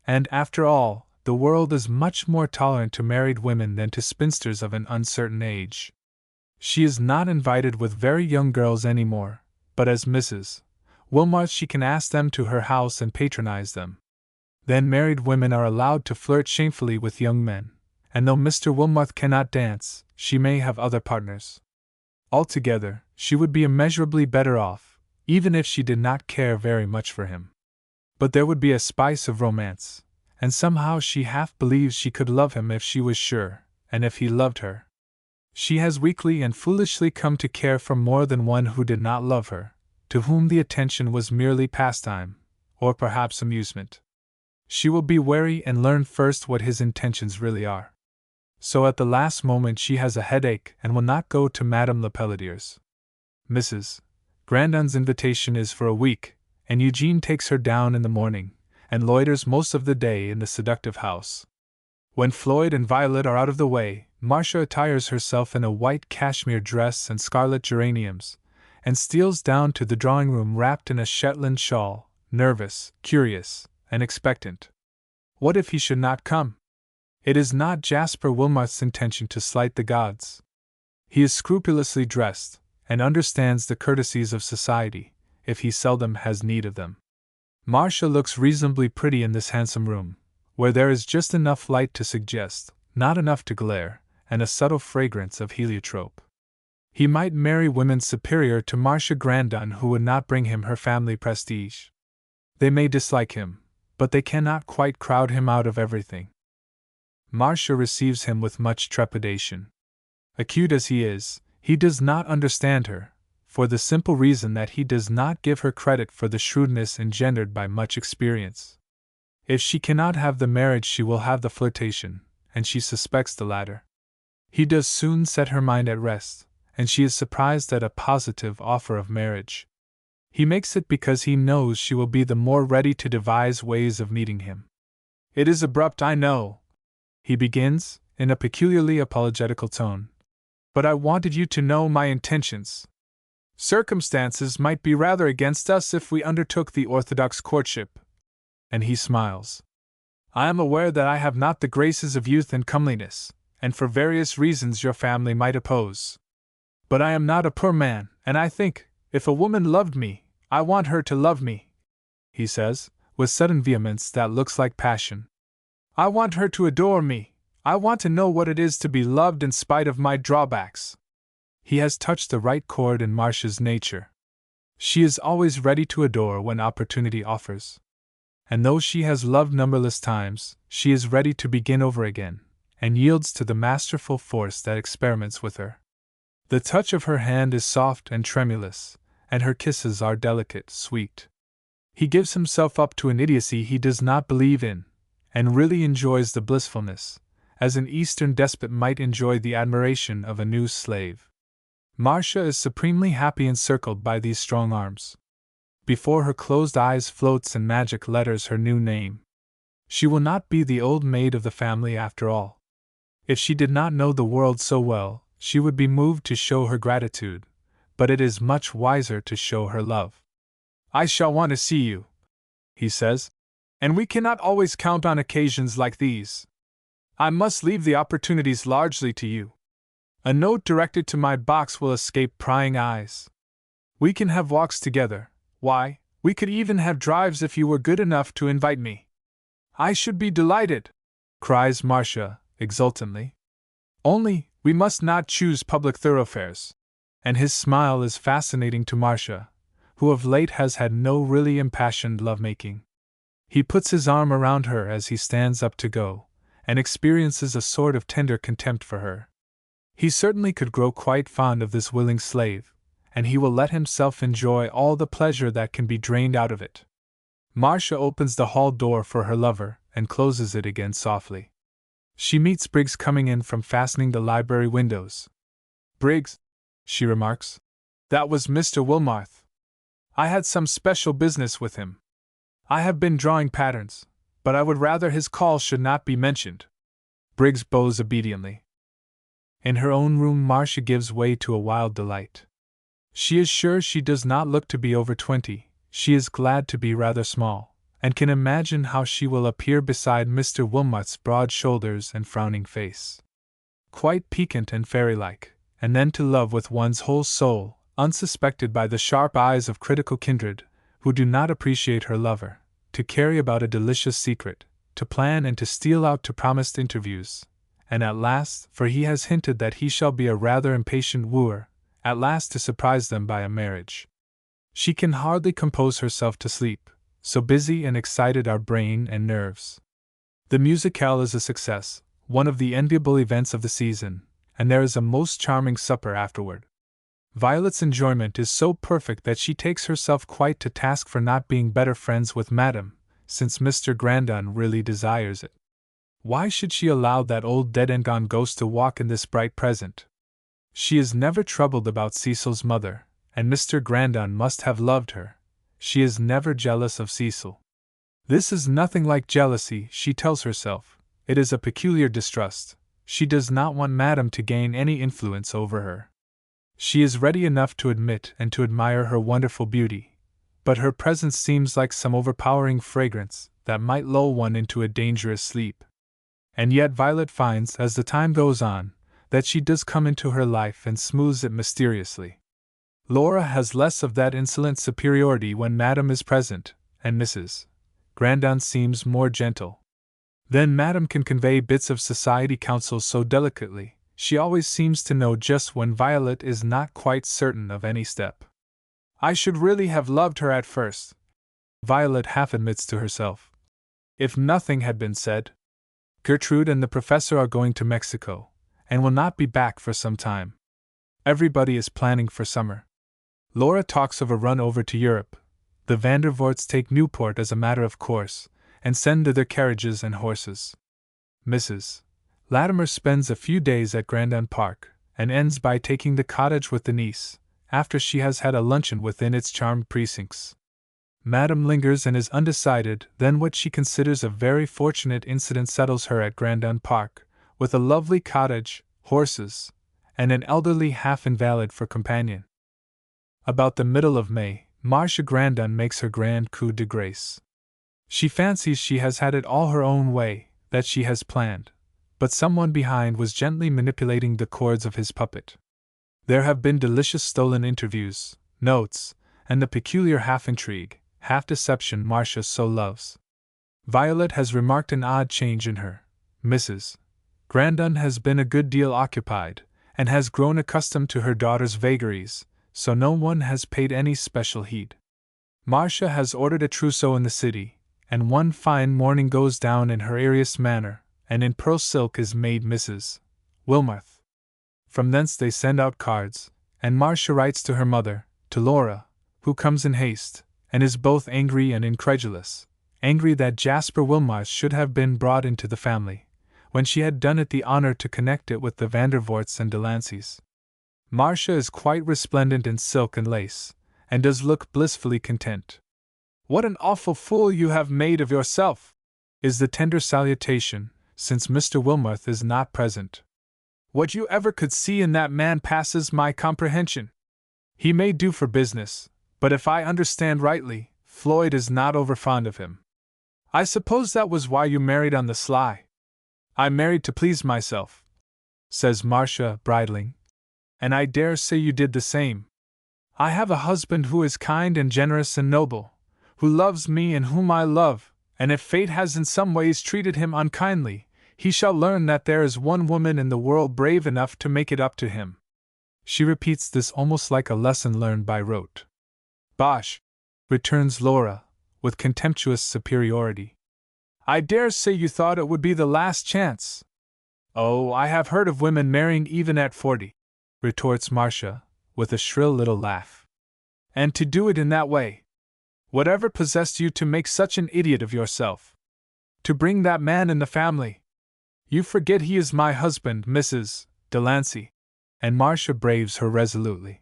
And after all, the world is much more tolerant to married women than to spinsters of an uncertain age. She is not invited with very young girls any more, but as Mrs. Wilmot she can ask them to her house and patronize them. Then married women are allowed to flirt shamefully with young men, and though Mr. Wilmot cannot dance, she may have other partners. Altogether, she would be immeasurably better off, even if she did not care very much for him. But there would be a spice of romance, and somehow she half believes she could love him if she was sure, and if he loved her. She has weakly and foolishly come to care for more than one who did not love her, to whom the attention was merely pastime, or perhaps amusement. She will be wary and learn first what his intentions really are. So at the last moment she has a headache and will not go to Madame Lepelletier's. Mrs. Grandon's invitation is for a week, and Eugene takes her down in the morning, and loiters most of the day in the seductive house. When Floyd and Violet are out of the way, Marcia attires herself in a white cashmere dress and scarlet geraniums, and steals down to the drawing-room wrapped in a Shetland shawl, nervous, curious, and expectant. What if he should not come? It is not Jasper Wilmot's intention to slight the gods. He is scrupulously dressed, and understands the courtesies of society, if he seldom has need of them. Marcia looks reasonably pretty in this handsome room, where there is just enough light to suggest, not enough to glare, and a subtle fragrance of heliotrope. He might marry women superior to Marcia Grandon who would not bring him her family prestige. They may dislike him, but they cannot quite crowd him out of everything. Marcia receives him with much trepidation. Acute as he is, he does not understand her, for the simple reason that he does not give her credit for the shrewdness engendered by much experience. If she cannot have the marriage, she will have the flirtation, and she suspects the latter. He does soon set her mind at rest, and she is surprised at a positive offer of marriage. He makes it because he knows she will be the more ready to devise ways of meeting him. It is abrupt, I know, he begins, in a peculiarly apologetical tone, but I wanted you to know my intentions. Circumstances might be rather against us if we undertook the orthodox courtship. And he smiles. I am aware that I have not the graces of youth and comeliness, and for various reasons your family might oppose. But I am not a poor man, and I think, if a woman loved me, I want her to love me, he says, with sudden vehemence that looks like passion. I want her to adore me. I want to know what it is to be loved in spite of my drawbacks. He has touched the right chord in Marcia's nature. She is always ready to adore when opportunity offers. And though she has loved numberless times, she is ready to begin over again, and yields to the masterful force that experiments with her. The touch of her hand is soft and tremulous, and her kisses are delicate, sweet. He gives himself up to an idiocy he does not believe in, and really enjoys the blissfulness, as an Eastern despot might enjoy the admiration of a new slave. Marcia is supremely happy encircled by these strong arms. Before her closed eyes floats in magic letters her new name. She will not be the old maid of the family after all. If she did not know the world so well, she would be moved to show her gratitude, but it is much wiser to show her love. I shall want to see you, he says, and we cannot always count on occasions like these. I must leave the opportunities largely to you. A note directed to my box will escape prying eyes. We can have walks together. Why, we could even have drives if you were good enough to invite me. I should be delighted, cries Marcia, exultantly. Only, we must not choose public thoroughfares. And his smile is fascinating to Marcia, who of late has had no really impassioned lovemaking. He puts his arm around her as he stands up to go, and experiences a sort of tender contempt for her. He certainly could grow quite fond of this willing slave, and he will let himself enjoy all the pleasure that can be drained out of it. Marcia opens the hall door for her lover and closes it again softly. She meets Briggs coming in from fastening the library windows. Briggs, she remarks. That was Mr. Wilmarth. I had some special business with him. I have been drawing patterns, but I would rather his call should not be mentioned. Briggs bows obediently. In her own room, Marcia gives way to a wild delight. She is sure she does not look to be over 20, she is glad to be rather small, and can imagine how she will appear beside Mr. Wilmarth's broad shoulders and frowning face. Quite piquant and fairy-like, and then to love with one's whole soul, unsuspected by the sharp eyes of critical kindred, who do not appreciate her lover, to carry about a delicious secret, to plan and to steal out to promised interviews, and at last, for he has hinted that he shall be a rather impatient wooer, at last to surprise them by a marriage. She can hardly compose herself to sleep, so busy and excited are brain and nerves. The musicale is a success, one of the enviable events of the season, and there is a most charming supper afterward. Violet's enjoyment is so perfect that she takes herself quite to task for not being better friends with Madame, since Mr. Grandon really desires it. Why should she allow that old dead-and-gone ghost to walk in this bright present? She is never troubled about Cecil's mother, and Mr. Grandon must have loved her. She is never jealous of Cecil. This is nothing like jealousy, she tells herself. It is a peculiar distrust. She does not want Madame to gain any influence over her. She is ready enough to admit and to admire her wonderful beauty, but her presence seems like some overpowering fragrance that might lull one into a dangerous sleep. And yet Violet finds, as the time goes on, that she does come into her life and smooths it mysteriously. Laura has less of that insolent superiority when Madame is present, and Mrs. Grandon seems more gentle. Then Madame can convey bits of society counsel so delicately, she always seems to know just when Violet is not quite certain of any step. I should really have loved her at first, Violet half admits to herself. If nothing had been said. Gertrude and the professor are going to Mexico, and will not be back for some time. Everybody is planning for summer. Laura talks of a run over to Europe. The Vandervoorts take Newport as a matter of course, and send thither carriages and horses. Mrs. Latimer spends a few days at Grandon Park, and ends by taking the cottage with the niece, after she has had a luncheon within its charmed precincts. Madame lingers and is undecided, then what she considers a very fortunate incident settles her at Grandon Park, with a lovely cottage, horses, and an elderly half-invalid for companion. About the middle of May, Marcia Grandon makes her grand coup de grace. She fancies she has had it all her own way, that she has planned, but someone behind was gently manipulating the chords of his puppet. There have been delicious stolen interviews, notes, and the peculiar half-intrigue, half-deception Marcia so loves. Violet has remarked an odd change in her. Mrs. Grandon has been a good deal occupied, and has grown accustomed to her daughter's vagaries, so no one has paid any special heed. Marcia has ordered a trousseau in the city, and one fine morning goes down in her airiest manner, and in pearl silk is made Mrs. Wilmarth. From thence they send out cards, and Marcia writes to her mother, to Laura, who comes in haste, and is both angry and incredulous, angry that Jasper Wilmarth should have been brought into the family, when she had done it the honor to connect it with the Vandervoorts and Delanceys. Marcia is quite resplendent in silk and lace, and does look blissfully content. "What an awful fool you have made of yourself!" is the tender salutation, since Mr. Wilmarth is not present. "What you ever could see in that man passes my comprehension. He may do for business, But if I understand rightly, Floyd is not overfond of him. I suppose that was why you married on the sly. I married to please myself, says Marcia, bridling. And I dare say you did the same. I have a husband who is kind and generous and noble, who loves me and whom I love, and if fate has in some ways treated him unkindly, he shall learn that there is one woman in the world brave enough to make it up to him. She repeats this almost like a lesson learned by rote. Bosh! Returns Laura, with contemptuous superiority. I dare say you thought it would be the last chance. Oh, I have heard of women marrying even at 40, retorts Marcia, with a shrill little laugh. And to do it in that way. Whatever possessed you to make such an idiot of yourself? To bring that man in the family? You forget he is my husband, Mrs. Delancey. And Marcia braves her resolutely.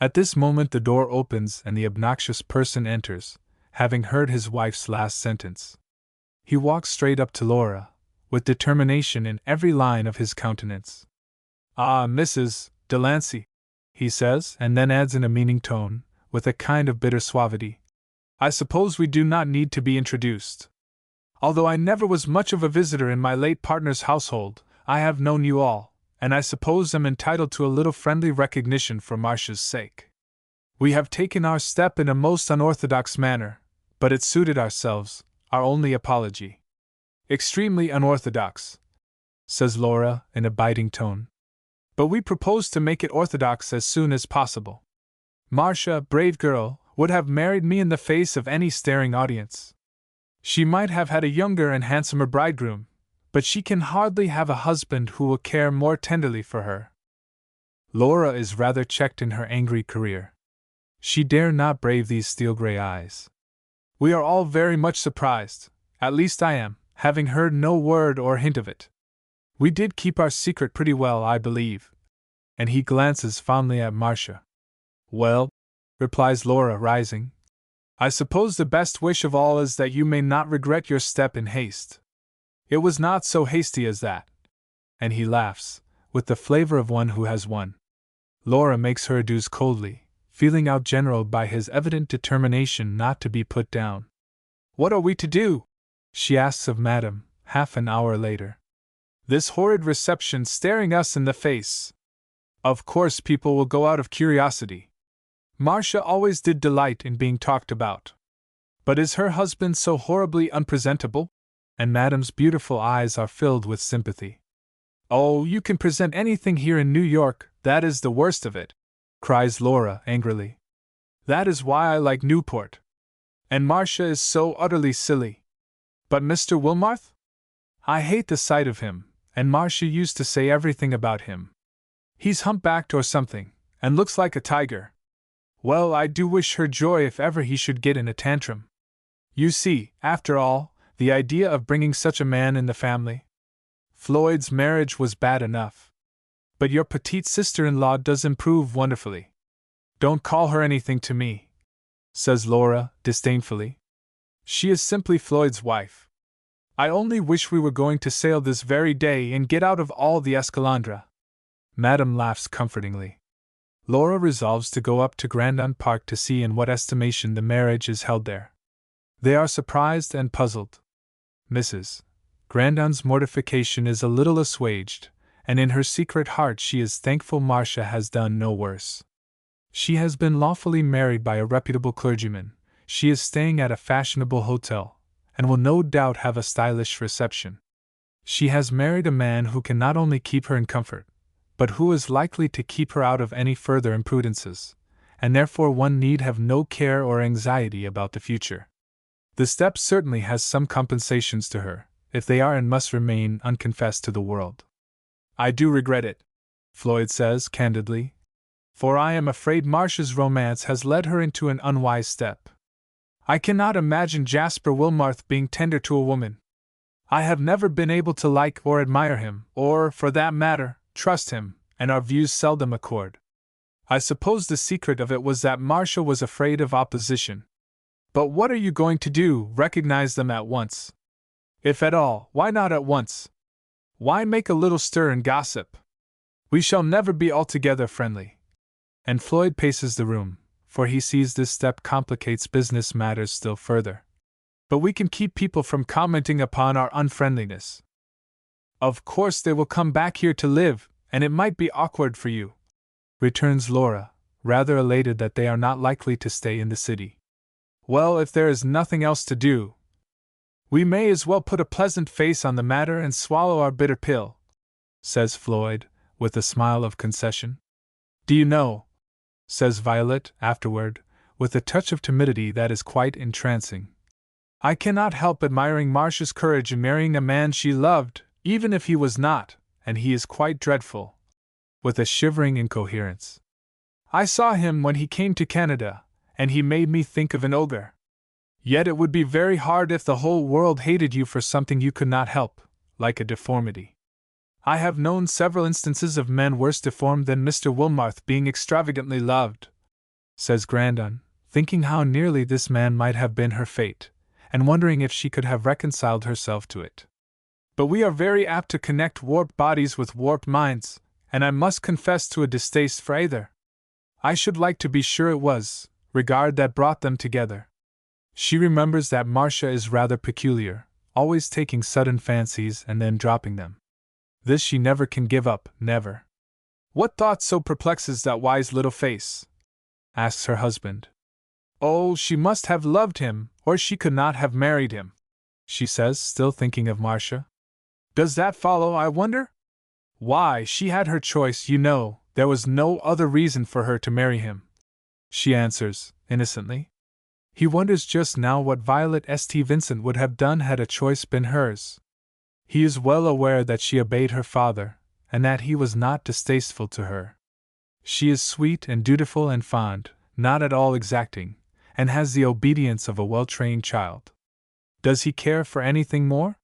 At this moment the door opens and the obnoxious person enters, having heard his wife's last sentence. He walks straight up to Laura, with determination in every line of his countenance. Ah, Mrs. Delancey, he says, and then adds in a meaning tone, with a kind of bitter suavity, I suppose we do not need to be introduced. Although I never was much of a visitor in my late partner's household, I have known you all, and I suppose am entitled to a little friendly recognition for Marcia's sake. We have taken our step in a most unorthodox manner, but it suited ourselves, our only apology. Extremely unorthodox, says Laura in a biting tone. But we propose to make it orthodox as soon as possible. Marcia, brave girl, would have married me in the face of any staring audience. She might have had a younger and handsomer bridegroom, but she can hardly have a husband who will care more tenderly for her. Laura is rather checked in her angry career. She dare not brave these steel-gray eyes. We are all very much surprised, at least I am, having heard no word or hint of it. We did keep our secret pretty well, I believe. And he glances fondly at Marcia. Well, replies Laura, rising, I suppose the best wish of all is that you may not regret your step in haste. It was not so hasty as that. And he laughs, with the flavor of one who has won. Laura makes her adieus coldly, feeling outgeneraled by his evident determination not to be put down. What are we to do? She asks of Madame, half an hour later. This horrid reception staring us in the face. Of course people will go out of curiosity. Marcia always did delight in being talked about. But is her husband so horribly unpresentable? And Madame's beautiful eyes are filled with sympathy. Oh, you can present anything here in New York, that is the worst of it, cries Laura angrily. That is why I like Newport. And Marcia is so utterly silly. But Mr. Wilmarth? I hate the sight of him, and Marcia used to say everything about him. He's humpbacked or something, and looks like a tiger. Well, I do wish her joy if ever he should get in a tantrum. You see, after all, the idea of bringing such a man in the family. Floyd's marriage was bad enough. But your petite sister-in-law does improve wonderfully. Don't call her anything to me, says Laura, disdainfully. She is simply Floyd's wife. I only wish we were going to sail this very day and get out of all the Escalandra. Madame laughs comfortingly. Laura resolves to go up to Grandon Park to see in what estimation the marriage is held there. They are surprised and puzzled. Mrs. Grandon's mortification is a little assuaged, and in her secret heart she is thankful Marcia has done no worse. She has been lawfully married by a reputable clergyman, she is staying at a fashionable hotel, and will no doubt have a stylish reception. She has married a man who can not only keep her in comfort, but who is likely to keep her out of any further imprudences, and therefore one need have no care or anxiety about the future. The step certainly has some compensations to her, if they are and must remain unconfessed to the world. I do regret it, Floyd says candidly, for I am afraid Marcia's romance has led her into an unwise step. I cannot imagine Jasper Wilmarth being tender to a woman. I have never been able to like or admire him, or, for that matter, trust him, and our views seldom accord. I suppose the secret of it was that Marcia was afraid of opposition. But what are you going to do? Recognize them at once? If at all, why not at once? Why make a little stir and gossip? We shall never be altogether friendly. And Floyd paces the room, for he sees this step complicates business matters still further. But we can keep people from commenting upon our unfriendliness. Of course they will come back here to live, and it might be awkward for you, returns Laura, rather elated that they are not likely to stay in the city. Well, if there is nothing else to do, we may as well put a pleasant face on the matter and swallow our bitter pill, says Floyd, with a smile of concession. Do you know, says Violet afterward, with a touch of timidity that is quite entrancing, I cannot help admiring Marcia's courage in marrying a man she loved, even if he was not, and he is quite dreadful, with a shivering incoherence. I saw him when he came to Canada, and he made me think of an ogre. Yet it would be very hard if the whole world hated you for something you could not help, like a deformity. I have known several instances of men worse deformed than Mr. Wilmarth being extravagantly loved, says Grandon, thinking how nearly this man might have been her fate, and wondering if she could have reconciled herself to it. But we are very apt to connect warped bodies with warped minds, and I must confess to a distaste for either. I should like to be sure it was regard that brought them together. She remembers that Marcia is rather peculiar, always taking sudden fancies and then dropping them. This she never can give up, never. What thought so perplexes that wise little face? Asks her husband. Oh, she must have loved him, or she could not have married him, she says, still thinking of Marcia. Does that follow, I wonder? Why, she had her choice, you know, there was no other reason for her to marry him, she answers, innocently. He wonders just now what Violet St. Vincent would have done had a choice been hers. He is well aware that she obeyed her father, and that he was not distasteful to her. She is sweet and dutiful and fond, not at all exacting, and has the obedience of a well-trained child. Does he care for anything more?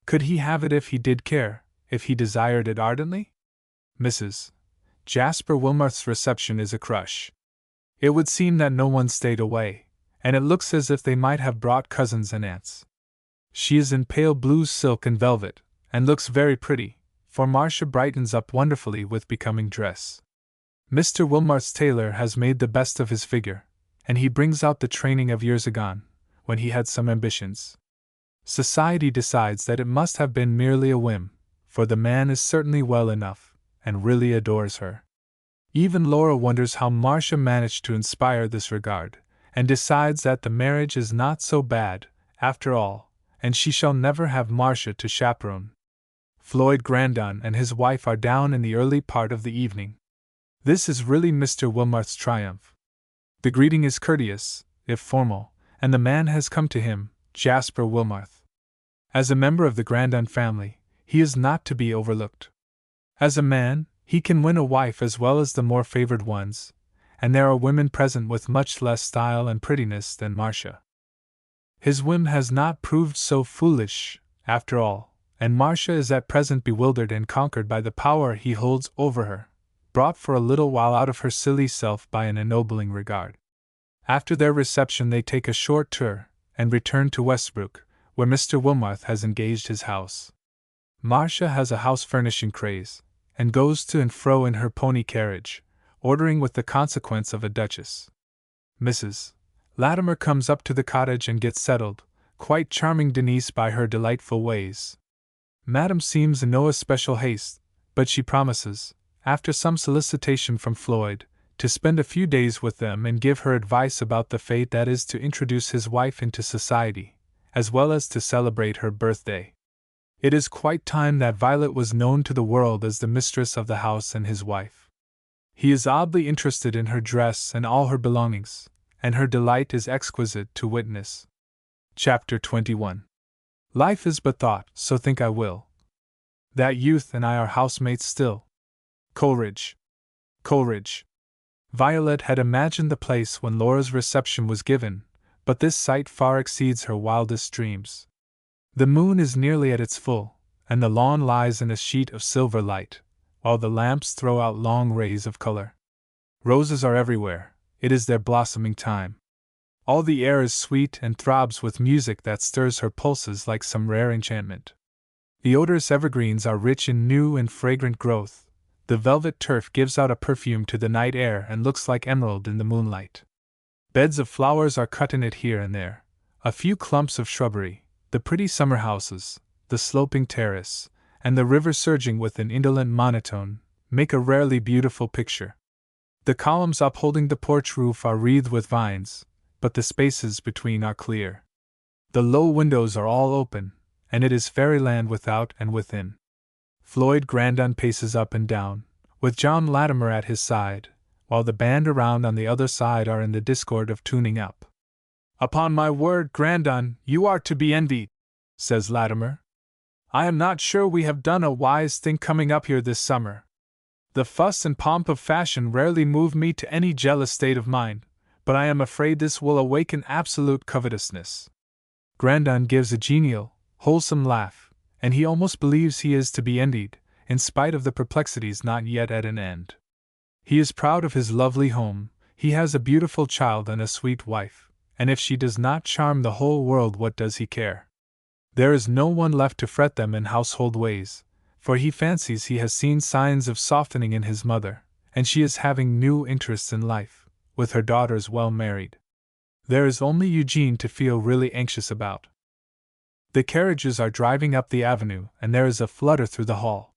Could he have it if he did care, if he desired it ardently? Mrs. Jasper Wilmarth's reception is a crush. It would seem that no one stayed away, and it looks as if they might have brought cousins and aunts. She is in pale blue silk and velvet, and looks very pretty, for Marcia brightens up wonderfully with becoming dress. Mr. Wilmarth's tailor has made the best of his figure, and he brings out the training of years agone, when he had some ambitions. Society decides that it must have been merely a whim, for the man is certainly well enough, and really adores her. Even Laura wonders how Marcia managed to inspire this regard, and decides that the marriage is not so bad, after all, and she shall never have Marcia to chaperone. Floyd Grandon and his wife are down in the early part of the evening. This is really Mr. Wilmarth's triumph. The greeting is courteous, if formal, and the man has come to him, Jasper Wilmarth. As a member of the Grandon family, he is not to be overlooked. As a man, he can win a wife as well as the more favored ones, and there are women present with much less style and prettiness than Marcia. His whim has not proved so foolish, after all, and Marcia is at present bewildered and conquered by the power he holds over her, brought for a little while out of her silly self by an ennobling regard. After their reception they take a short tour, and return to Westbrook, where Mr. Wilmarth has engaged his house. Marcia has a house-furnishing craze, and goes to and fro in her pony carriage, ordering with the consequence of a duchess. Mrs. Latimer comes up to the cottage and gets settled, quite charming Denise by her delightful ways. Madame seems in no especial haste, but she promises, after some solicitation from Floyd, to spend a few days with them and give her advice about the fate that is to introduce his wife into society, as well as to celebrate her birthday. It is quite time that Violet was known to the world as the mistress of the house and his wife. He is oddly interested in her dress and all her belongings, and her delight is exquisite to witness. Chapter 21. Life is but thought, so think I will. That youth and I are housemates still. Coleridge. Coleridge. Violet had imagined the place when Laura's reception was given, but this sight far exceeds her wildest dreams. The moon is nearly at its full, and the lawn lies in a sheet of silver light, while the lamps throw out long rays of color. Roses are everywhere, it is their blossoming time. All the air is sweet and throbs with music that stirs her pulses like some rare enchantment. The odorous evergreens are rich in new and fragrant growth, the velvet turf gives out a perfume to the night air and looks like emerald in the moonlight. Beds of flowers are cut in it here and there, a few clumps of shrubbery, the pretty summer houses, the sloping terrace, and the river surging with an indolent monotone, make a rarely beautiful picture. The columns upholding the porch roof are wreathed with vines, but the spaces between are clear. The low windows are all open, and it is fairyland without and within. Floyd Grandon paces up and down, with John Latimer at his side, while the band around on the other side are in the discord of tuning up. "Upon my word, Grandon, you are to be envied," says Latimer. "I am not sure we have done a wise thing coming up here this summer. The fuss and pomp of fashion rarely move me to any jealous state of mind, but I am afraid this will awaken absolute covetousness." Grandon gives a genial, wholesome laugh, and he almost believes he is to be envied, in spite of the perplexities not yet at an end. He is proud of his lovely home, he has a beautiful child and a sweet wife, and if she does not charm the whole world, what does he care? There is no one left to fret them in household ways, for he fancies he has seen signs of softening in his mother, and she is having new interests in life, with her daughters well married. There is only Eugene to feel really anxious about. The carriages are driving up the avenue, and there is a flutter through the hall.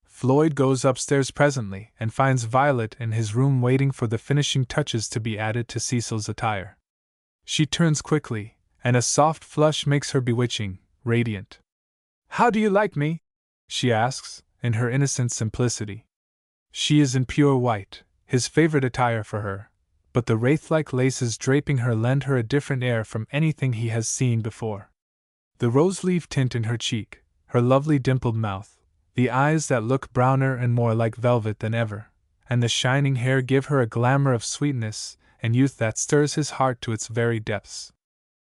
Floyd goes upstairs presently and finds Violet in his room waiting for the finishing touches to be added to Cecil's attire. She turns quickly, and a soft flush makes her bewitching, radiant. "How do you like me?" she asks, in her innocent simplicity. She is in pure white, his favorite attire for her, but the wraith-like laces draping her lend her a different air from anything he has seen before. The rose-leaf tint in her cheek, her lovely dimpled mouth, the eyes that look browner and more like velvet than ever, and the shining hair give her a glamour of sweetness and youth that stirs his heart to its very depths.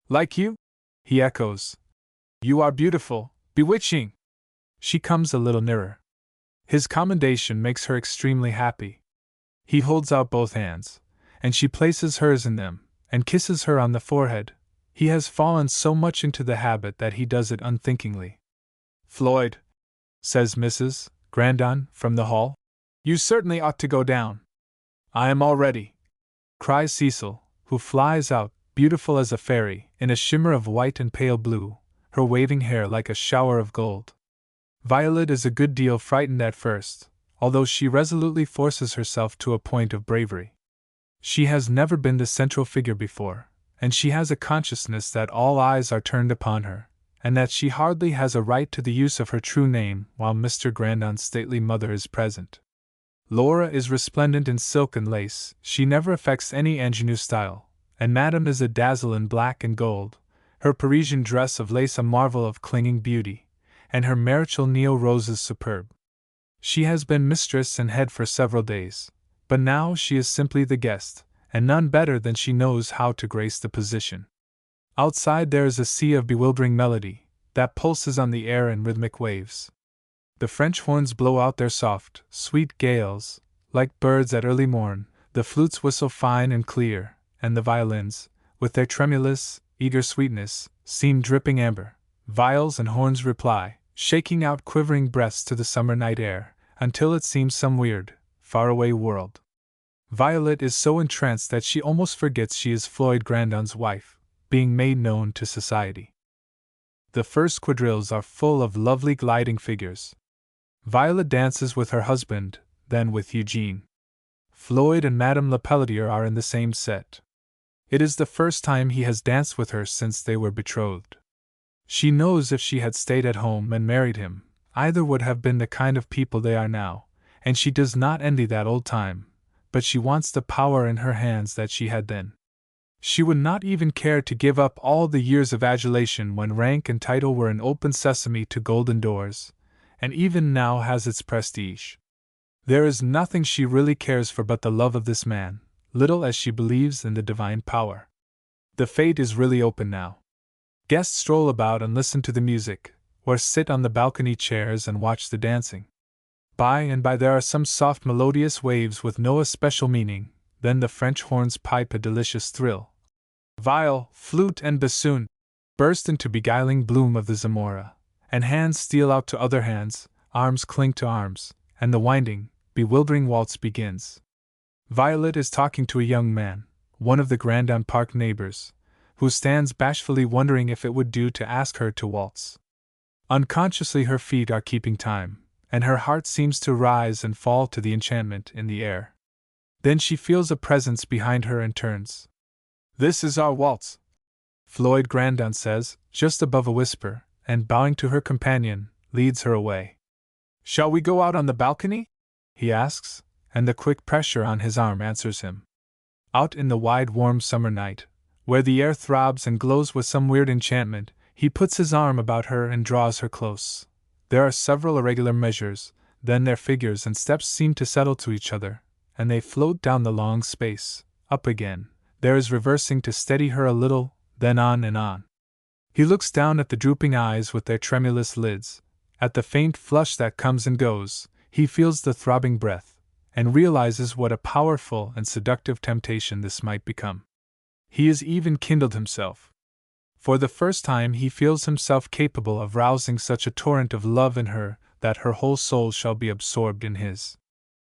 "Like you?" he echoes. "You are beautiful, bewitching." She comes a little nearer. His commendation makes her extremely happy. He holds out both hands, and she places hers in them, and kisses her on the forehead. He has fallen so much into the habit that he does it unthinkingly. "Floyd," says Mrs. Grandon from the hall, "you certainly ought to go down." "I am all ready," cries Cecil, who flies out, beautiful as a fairy, in a shimmer of white and pale blue, her waving hair like a shower of gold. Violet is a good deal frightened at first, although she resolutely forces herself to a point of bravery. She has never been the central figure before, and she has a consciousness that all eyes are turned upon her, and that she hardly has a right to the use of her true name while Mr. Grandon's stately mother is present. Laura is resplendent in silk and lace, she never affects any ingenue style, and Madame is a dazzle in black and gold, her Parisian dress of lace a marvel of clinging beauty, and her marital neo-roses superb. She has been mistress and head for several days, but now she is simply the guest, and none better than she knows how to grace the position. Outside there is a sea of bewildering melody, that pulses on the air in rhythmic waves. The French horns blow out their soft, sweet gales, like birds at early morn, the flutes whistle fine and clear, and the violins, with their tremulous, eager sweetness, seem dripping amber. Viols and horns reply, shaking out quivering breaths to the summer night air, until it seems some weird, faraway world. Violet is so entranced that she almost forgets she is Floyd Grandon's wife, being made known to society. The first quadrilles are full of lovely gliding figures. Violet dances with her husband, then with Eugene. Floyd and Madame Lepelletier are in the same set. It is the first time he has danced with her since they were betrothed. She knows if she had stayed at home and married him, either would have been the kind of people they are now, and she does not envy that old time, but she wants the power in her hands that she had then. She would not even care to give up all the years of adulation when rank and title were an open sesame to golden doors, and even now has its prestige. There is nothing she really cares for but the love of this man, little as she believes in the divine power. The fate is really open now. Guests stroll about and listen to the music, or sit on the balcony chairs and watch the dancing. By and by there are some soft melodious waves with no especial meaning, then the French horns pipe a delicious thrill. Viol, flute and bassoon burst into beguiling bloom of the Zamora, and hands steal out to other hands, arms cling to arms, and the winding, bewildering waltz begins. Violet is talking to a young man, one of the Grandon Park neighbors, who stands bashfully wondering if it would do to ask her to waltz. Unconsciously her feet are keeping time, and her heart seems to rise and fall to the enchantment in the air. Then she feels a presence behind her and turns. "This is our waltz," Floyd Grandon says, just above a whisper, and bowing to her companion, leads her away. "Shall we go out on the balcony?" he asks, and the quick pressure on his arm answers him. Out in the wide warm summer night, where the air throbs and glows with some weird enchantment, he puts his arm about her and draws her close. There are several irregular measures, then their figures and steps seem to settle to each other, and they float down the long space, up again. There is reversing to steady her a little, then on and on. He looks down at the drooping eyes with their tremulous lids, at the faint flush that comes and goes. He feels the throbbing breath, and realizes what a powerful and seductive temptation this might become. He has even kindled himself. For the first time he feels himself capable of rousing such a torrent of love in her that her whole soul shall be absorbed in his.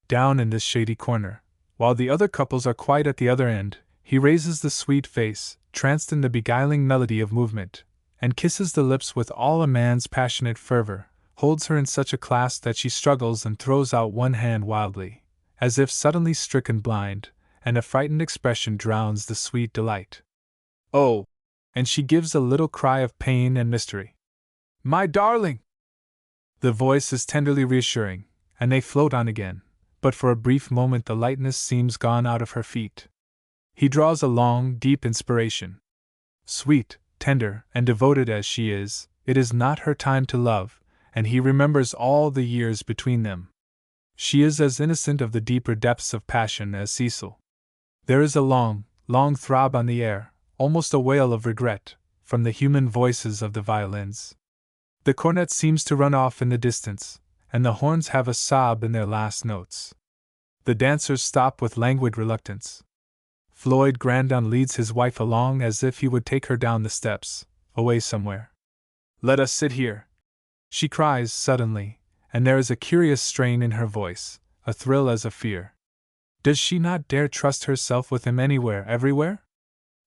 Down in this shady corner, while the other couples are quite at the other end, he raises the sweet face, tranced in the beguiling melody of movement, and kisses the lips with all a man's passionate fervor, holds her in such a clasp that she struggles and throws out one hand wildly, as if suddenly stricken blind, and a frightened expression drowns the sweet delight. "Oh!" and she gives a little cry of pain and mystery. "My darling!" The voice is tenderly reassuring, and they float on again, but for a brief moment the lightness seems gone out of her feet. He draws a long, deep inspiration. Sweet, tender, and devoted as she is, it is not her time to love, and he remembers all the years between them. She is as innocent of the deeper depths of passion as Cecil. There is a long, long throb on the air, almost a wail of regret, from the human voices of the violins. The cornet seems to run off in the distance, and the horns have a sob in their last notes. The dancers stop with languid reluctance. Floyd Grandon leads his wife along as if he would take her down the steps, away somewhere. "Let us sit here," she cries suddenly, and there is a curious strain in her voice, a thrill as of fear. Does she not dare trust herself with him anywhere, everywhere?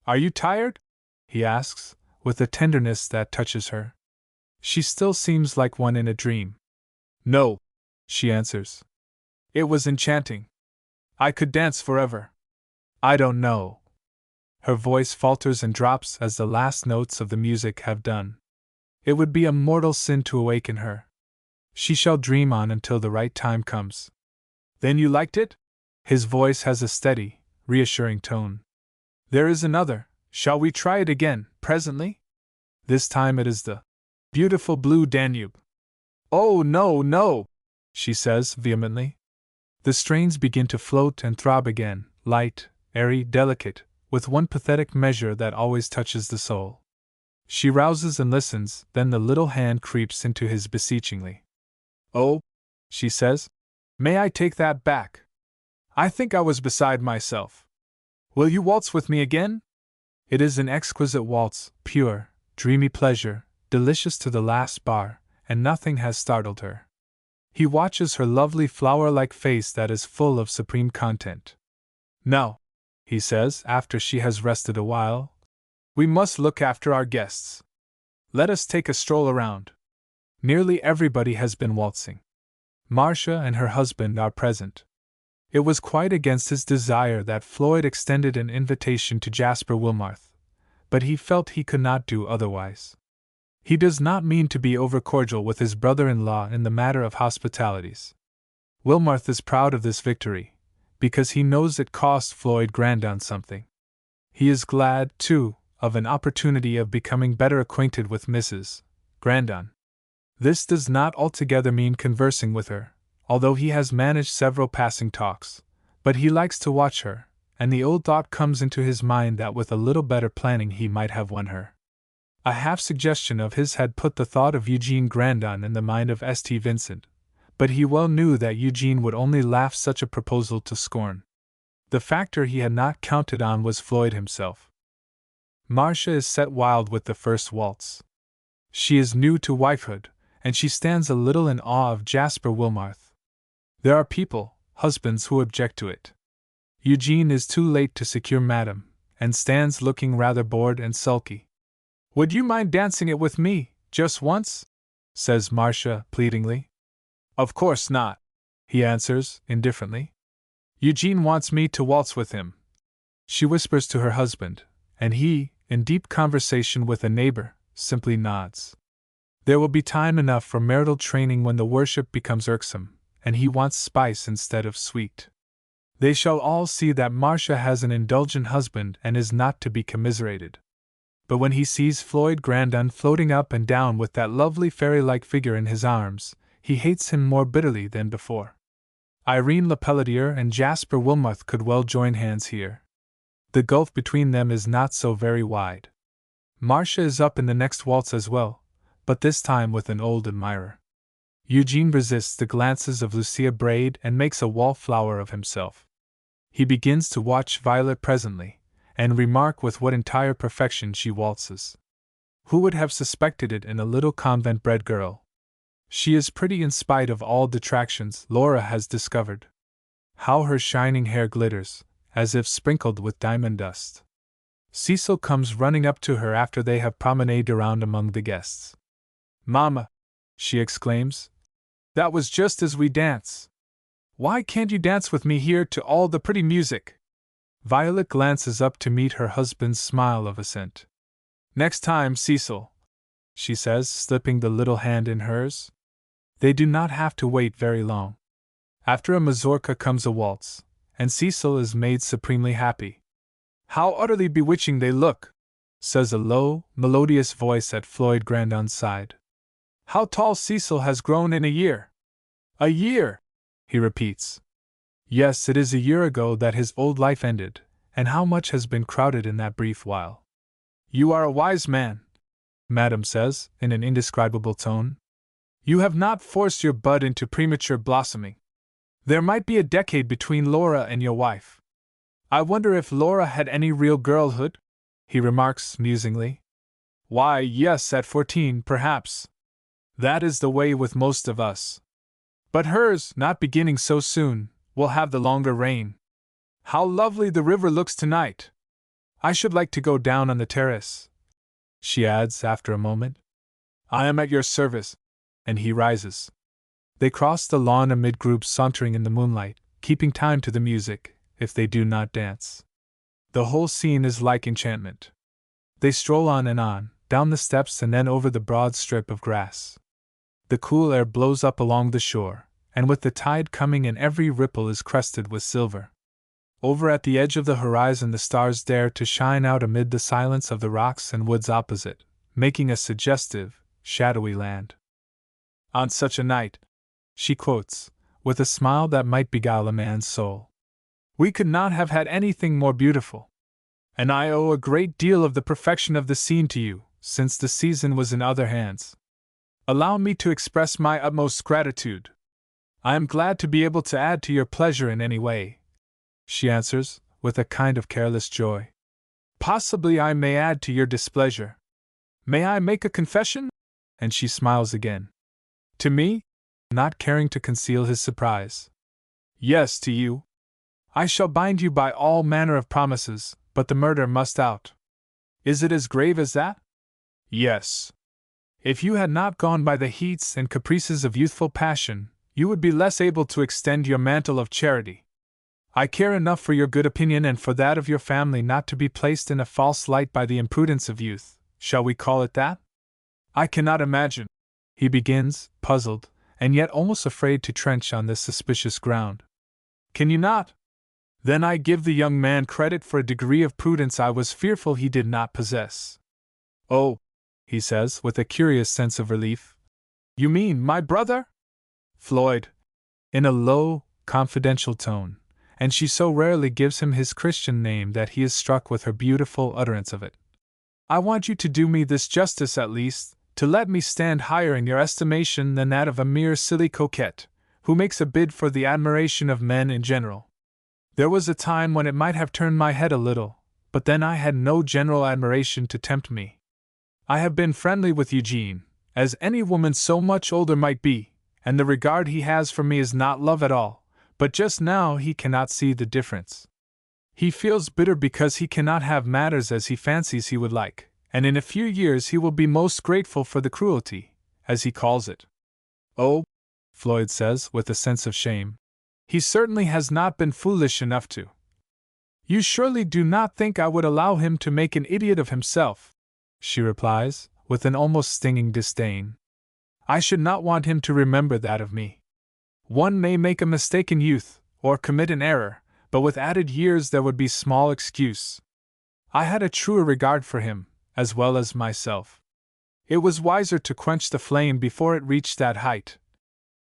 "Are you tired?" he asks, with a tenderness that touches her. She still seems like one in a dream. "No," she answers. "It was enchanting. I could dance forever. I don't know." Her voice falters and drops as the last notes of the music have done. It would be a mortal sin to awaken her. She shall dream on until the right time comes. "Then you liked it?" His voice has a steady, reassuring tone. "There is another. Shall we try it again, presently? This time it is the beautiful blue Danube." "Oh, no, no!" she says vehemently. The strains begin to float and throb again, light, airy, delicate, with one pathetic measure that always touches the soul. She rouses and listens, then the little hand creeps into his beseechingly. "Oh," she says, "may I take that back? I think I was beside myself. Will you waltz with me again?" It is an exquisite waltz, pure, dreamy pleasure, delicious to the last bar, and nothing has startled her. He watches her lovely flower-like face that is full of supreme content. "Now," he says after she has rested a while, "we must look after our guests. Let us take a stroll around. Nearly everybody has been waltzing. Marcia and her husband are present." It was quite against his desire that Floyd extended an invitation to Jasper Wilmarth, but he felt he could not do otherwise. He does not mean to be over-cordial with his brother-in-law in the matter of hospitalities. Wilmarth is proud of this victory, because he knows it cost Floyd Grandon something. He is glad, too, of an opportunity of becoming better acquainted with Mrs. Grandon. This does not altogether mean conversing with her, although he has managed several passing talks, but he likes to watch her, and the old thought comes into his mind that with a little better planning he might have won her. A half-suggestion of his had put the thought of Eugene Grandon in the mind of St. Vincent, but he well knew that Eugene would only laugh such a proposal to scorn. The factor he had not counted on was Floyd himself. Marcia is set wild with the first waltz. She is new to wifehood, and she stands a little in awe of Jasper Wilmarth. There are people, husbands, who object to it. Eugene is too late to secure Madame, and stands looking rather bored and sulky. "Would you mind dancing it with me, just once?" says Marcia pleadingly. "Of course not," he answers, indifferently. "Eugene wants me to waltz with him," she whispers to her husband, and he, in deep conversation with a neighbor, simply nods. There will be time enough for marital training when the worship becomes irksome, and he wants spice instead of sweet. They shall all see that Marcia has an indulgent husband and is not to be commiserated. But when he sees Floyd Grandon floating up and down with that lovely fairy-like figure in his arms, he hates him more bitterly than before. Irene Lepelletier and Jasper Wilmoth could well join hands here. The gulf between them is not so very wide. Marcia is up in the next waltz as well, but this time with an old admirer. Eugene resists the glances of Lucia Braid and makes a wallflower of himself. He begins to watch Violet presently, and remark with what entire perfection she waltzes. Who would have suspected it in a little convent-bred girl? She is pretty in spite of all detractions Laura has discovered. How her shining hair glitters, as if sprinkled with diamond dust. Cecil comes running up to her after they have promenaded around among the guests. "Mamma," she exclaims, "that was just as we dance. Why can't you dance with me here to all the pretty music?" Violet glances up to meet her husband's smile of assent. "Next time, Cecil," she says, slipping the little hand in hers. They do not have to wait very long. After a mazurka comes a waltz, and Cecil is made supremely happy. "How utterly bewitching they look," says a low, melodious voice at Floyd Grandon's side. "How tall Cecil has grown in a year!" "A year!" he repeats. Yes, it is a year ago that his old life ended, and how much has been crowded in that brief while. "You are a wise man," Madame says, in an indescribable tone. "You have not forced your bud into premature blossoming. There might be a decade between Laura and your wife. I wonder if Laura had any real girlhood?" he remarks musingly. "Why, yes, at 14, perhaps. That is the way with most of us. But hers, not beginning so soon, will have the longer reign. How lovely the river looks tonight! I should like to go down on the terrace," she adds after a moment. "I am at your service," and he rises. They cross the lawn amid groups sauntering in the moonlight, keeping time to the music, if they do not dance. The whole scene is like enchantment. They stroll on, down the steps and then over the broad strip of grass. The cool air blows up along the shore, and with the tide coming in every ripple is crested with silver. Over at the edge of the horizon the stars dare to shine out amid the silence of the rocks and woods opposite, making a suggestive, shadowy land. "On such a night," she quotes, with a smile that might beguile a man's soul, "we could not have had anything more beautiful. And I owe a great deal of the perfection of the scene to you, since the season was in other hands. Allow me to express my utmost gratitude. I am glad to be able to add to your pleasure in any way," she answers, with a kind of careless joy. "Possibly I may add to your displeasure. May I make a confession?" And she smiles again. "To me?" not caring to conceal his surprise. "Yes, to you. I shall bind you by all manner of promises, but the murder must out." "Is it as grave as that?" "Yes. If you had not gone by the heats and caprices of youthful passion, you would be less able to extend your mantle of charity. I care enough for your good opinion and for that of your family not to be placed in a false light by the imprudence of youth, shall we call it that? I cannot imagine," he begins, puzzled, and yet almost afraid to trench on this suspicious ground. "Can you not? Then I give the young man credit for a degree of prudence I was fearful he did not possess." "Oh," he says, with a curious sense of relief. "You mean my brother?" "Floyd," in a low, confidential tone, and she so rarely gives him his Christian name that he is struck with her beautiful utterance of it. "I want you to do me this justice at least, to let me stand higher in your estimation than that of a mere silly coquette, who makes a bid for the admiration of men in general. There was a time when it might have turned my head a little, but then I had no general admiration to tempt me. I have been friendly with Eugene, as any woman so much older might be, and the regard he has for me is not love at all, but just now he cannot see the difference. He feels bitter because he cannot have matters as he fancies he would like, and in a few years he will be most grateful for the cruelty, as he calls it. Oh, Floyd says with a sense of shame. He certainly has not been foolish enough to. You surely do not think I would allow him to make an idiot of himself, she replies, with an almost stinging disdain. I should not want him to remember that of me. One may make a mistake in youth, or commit an error, but with added years there would be small excuse. I had a truer regard for him, as well as myself. It was wiser to quench the flame before it reached that height.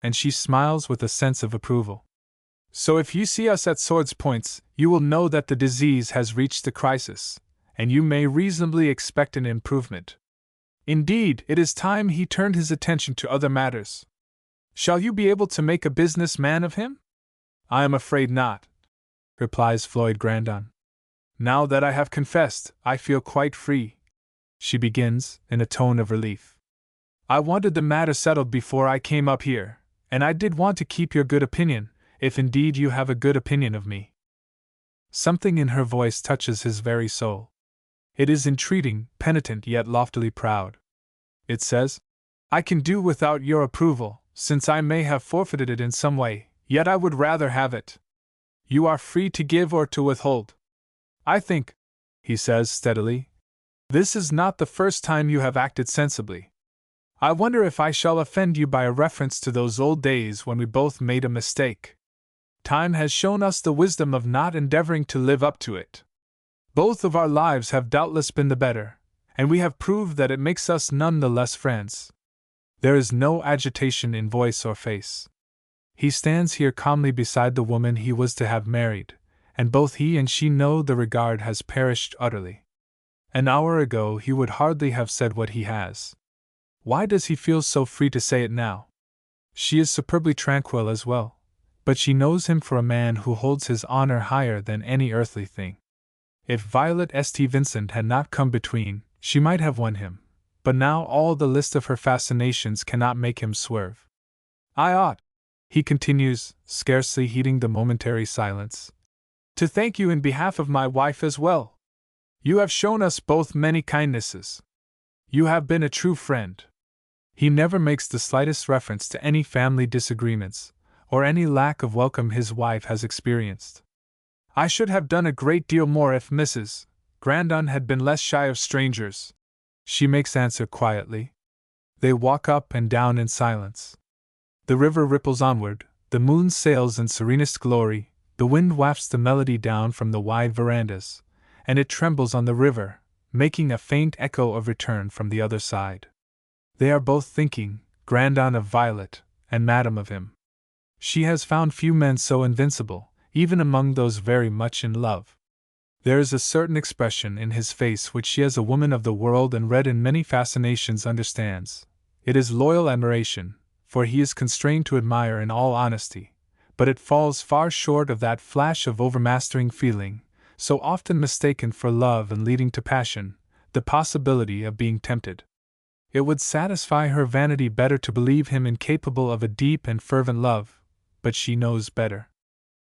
And she smiles with a sense of approval. So if you see us at swords' points, you will know that the disease has reached the crisis, and you may reasonably expect an improvement. Indeed, it is time he turned his attention to other matters. Shall you be able to make a business man of him? I am afraid not, replies Floyd Grandon. Now that I have confessed, I feel quite free, she begins, in a tone of relief. I wanted the matter settled before I came up here, and I did want to keep your good opinion, if indeed you have a good opinion of me. Something in her voice touches his very soul. It is entreating, penitent, yet loftily proud. It says, I can do without your approval, since I may have forfeited it in some way, yet I would rather have it. You are free to give or to withhold. I think, he says steadily, this is not the first time you have acted sensibly. I wonder if I shall offend you by a reference to those old days when we both made a mistake. Time has shown us the wisdom of not endeavoring to live up to it. Both of our lives have doubtless been the better, and we have proved that it makes us none the less friends. There is no agitation in voice or face. He stands here calmly beside the woman he was to have married, and both he and she know the regard has perished utterly. An hour ago he would hardly have said what he has. Why does he feel so free to say it now? She is superbly tranquil as well, but she knows him for a man who holds his honor higher than any earthly thing. If Violet St. Vincent had not come between, she might have won him, but now all the list of her fascinations cannot make him swerve. I ought, he continues, scarcely heeding the momentary silence, to thank you in behalf of my wife as well. You have shown us both many kindnesses. You have been a true friend. He never makes the slightest reference to any family disagreements, or any lack of welcome his wife has experienced. I should have done a great deal more if Mrs. Grandon had been less shy of strangers, she makes answer quietly. They walk up and down in silence. The river ripples onward, the moon sails in serenest glory, the wind wafts the melody down from the wide verandas, and it trembles on the river, making a faint echo of return from the other side. They are both thinking, Grandon of Violet, and Madame of him. She has found few men so invincible, even among those very much in love. There is a certain expression in his face which she as a woman of the world and read in many fascinations understands. It is loyal admiration, for he is constrained to admire in all honesty, but it falls far short of that flash of overmastering feeling, so often mistaken for love and leading to passion, the possibility of being tempted. It would satisfy her vanity better to believe him incapable of a deep and fervent love, but she knows better.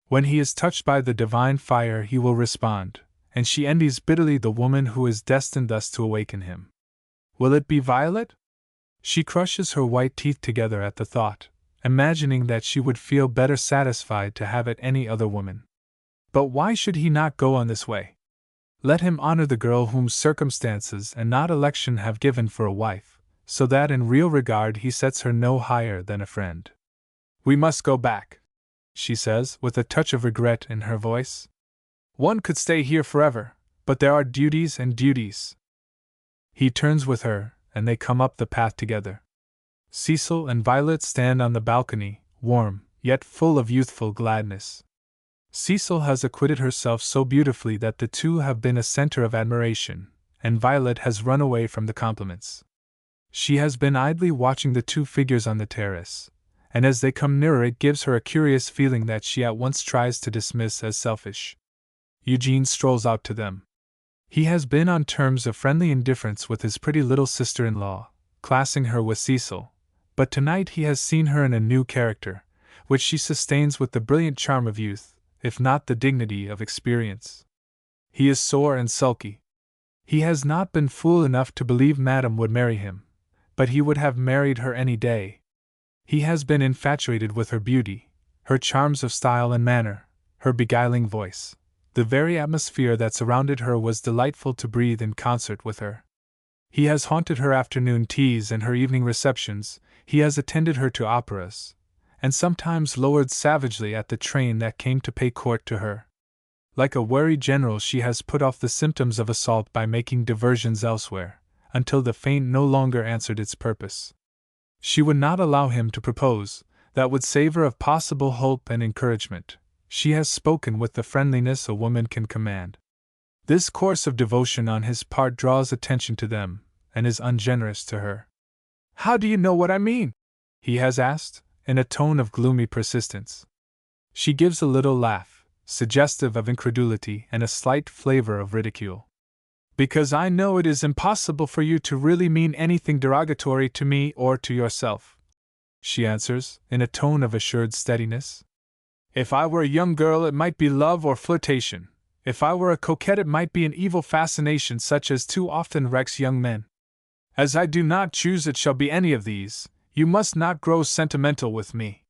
When he is touched by the divine fire he will respond, and she envies bitterly the woman who is destined thus to awaken him. Will it be Violet? She crushes her white teeth together at the thought, imagining that she would feel better satisfied to have it any other woman. But why should he not go on this way? Let him honor the girl whom circumstances and not election have given for a wife, so that in real regard he sets her no higher than a friend. We must go back, she says, with a touch of regret in her voice. One could stay here forever, but there are duties and duties. He turns with her, and they come up the path together. Cecil and Violet stand on the balcony, warm, yet full of youthful gladness. Cecil has acquitted herself so beautifully that the two have been a center of admiration, and Violet has run away from the compliments. She has been idly watching the two figures on the terrace, and as they come nearer it gives her a curious feeling that she at once tries to dismiss as selfish. Eugene strolls out to them. He has been on terms of friendly indifference with his pretty little sister-in-law, classing her with Cecil, but tonight he has seen her in a new character, which she sustains with the brilliant charm of youth, if not the dignity of experience. He is sore and sulky. He has not been fool enough to believe Madame would marry him, but he would have married her any day. He has been infatuated with her beauty, her charms of style and manner, her beguiling voice. The very atmosphere that surrounded her was delightful to breathe in concert with her. He has haunted her afternoon teas and her evening receptions, he has attended her to operas, and sometimes lowered savagely at the train that came to pay court to her. Like a wary general, she has put off the symptoms of assault by making diversions elsewhere, until the feint no longer answered its purpose. She would not allow him to propose, that would savor of possible hope and encouragement. She has spoken with the friendliness a woman can command. This course of devotion on his part draws attention to them, and is ungenerous to her. How do you know what I mean? He has asked, in a tone of gloomy persistence. She gives a little laugh, suggestive of incredulity and a slight flavor of ridicule. Because I know it is impossible for you to really mean anything derogatory to me or to yourself, she answers, in a tone of assured steadiness. If I were a young girl, it might be love or flirtation. If I were a coquette, it might be an evil fascination such as too often wrecks young men. As I do not choose it shall be any of these, you must not grow sentimental with me.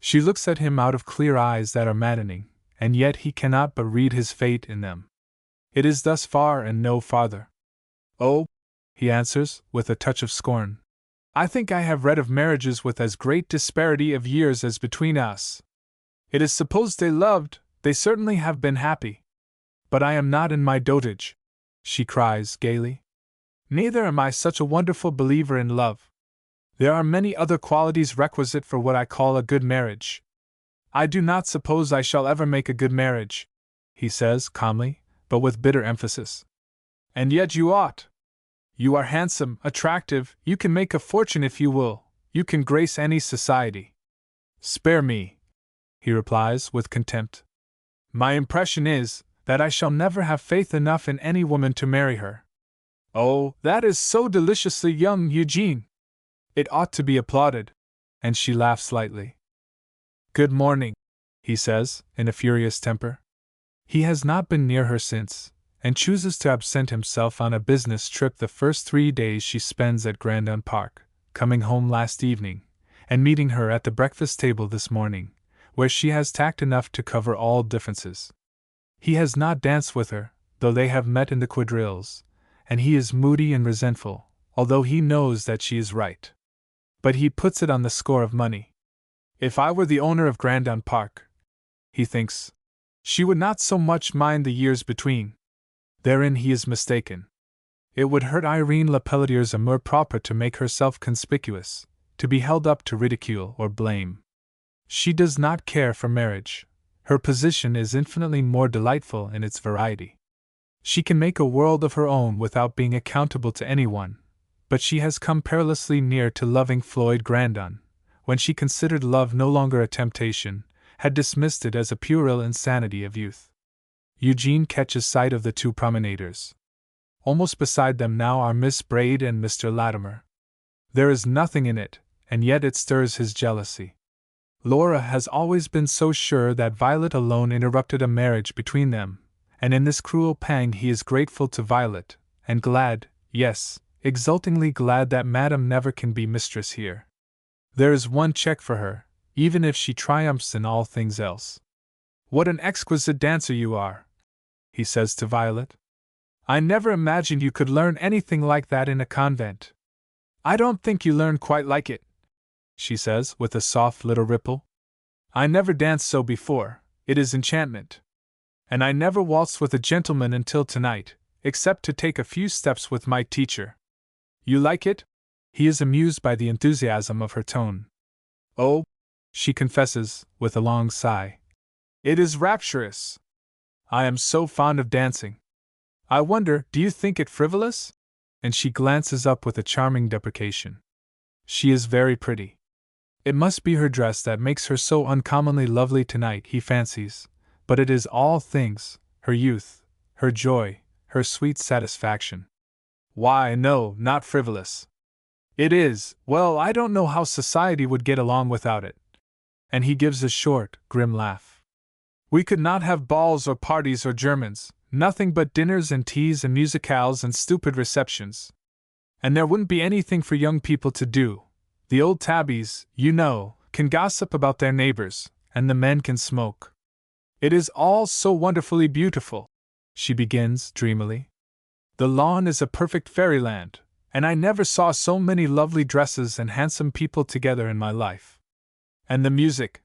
She looks at him out of clear eyes that are maddening, and yet he cannot but read his fate in them. It is thus far and no farther. Oh, he answers, with a touch of scorn. I think I have read of marriages with as great disparity of years as between us. It is supposed they loved, they certainly have been happy. But I am not in my dotage, she cries gaily. Neither am I such a wonderful believer in love. There are many other qualities requisite for what I call a good marriage. I do not suppose I shall ever make a good marriage, he says calmly, but with bitter emphasis. And yet you ought. You are handsome, attractive, you can make a fortune if you will, you can grace any society. Spare me, he replies with contempt. My impression is that I shall never have faith enough in any woman to marry her. Oh, that is so deliciously young, Eugene. It ought to be applauded. And she laughs lightly. Good morning, he says, in a furious temper. He has not been near her since, and chooses to absent himself on a business trip the first 3 days she spends at Grandon Park, coming home last evening, and meeting her at the breakfast table this morning, where she has tact enough to cover all differences. He has not danced with her, though they have met in the quadrilles, and he is moody and resentful, although he knows that she is right. But he puts it on the score of money. If I were the owner of Grandon Park, he thinks, she would not so much mind the years between. Therein he is mistaken. It would hurt Irene Lepelletier's amour-propre to make herself conspicuous, to be held up to ridicule or blame. She does not care for marriage. Her position is infinitely more delightful in its variety. She can make a world of her own without being accountable to anyone, but she has come perilously near to loving Floyd Grandon, when she considered love no longer a temptation, had dismissed it as a puerile insanity of youth. Eugene catches sight of the two promenaders. Almost beside them now are Miss Braid and Mr. Latimer. There is nothing in it, and yet it stirs his jealousy. Laura has always been so sure that Violet alone interrupted a marriage between them, and in this cruel pang he is grateful to Violet, and glad, yes, exultingly glad that Madame never can be mistress here. There is one check for her, even if she triumphs in all things else. What an exquisite dancer you are, he says to Violet. I never imagined you could learn anything like that in a convent. I don't think you learn quite like it, she says with a soft little ripple. I never danced so before, it is enchantment. And I never waltzed with a gentleman until tonight, except to take a few steps with my teacher. You like it? He is amused by the enthusiasm of her tone. Oh, she confesses, with a long sigh. It is rapturous. I am so fond of dancing. I wonder, do you think it frivolous? And she glances up with a charming deprecation. She is very pretty. It must be her dress that makes her so uncommonly lovely tonight, he fancies, but it is all things, her youth, her joy, her sweet satisfaction. Why, no, not frivolous. It is, well, I don't know how society would get along without it. And he gives a short, grim laugh. We could not have balls or parties or Germans, Nothing but dinners and teas and musicales and stupid receptions. And there wouldn't be anything for young people to do. The old tabbies, you know, can gossip about their neighbors, and the men can smoke. It is all so wonderfully beautiful, she begins dreamily. The lawn is a perfect fairyland, and I never saw so many lovely dresses and handsome people together in my life. And the music.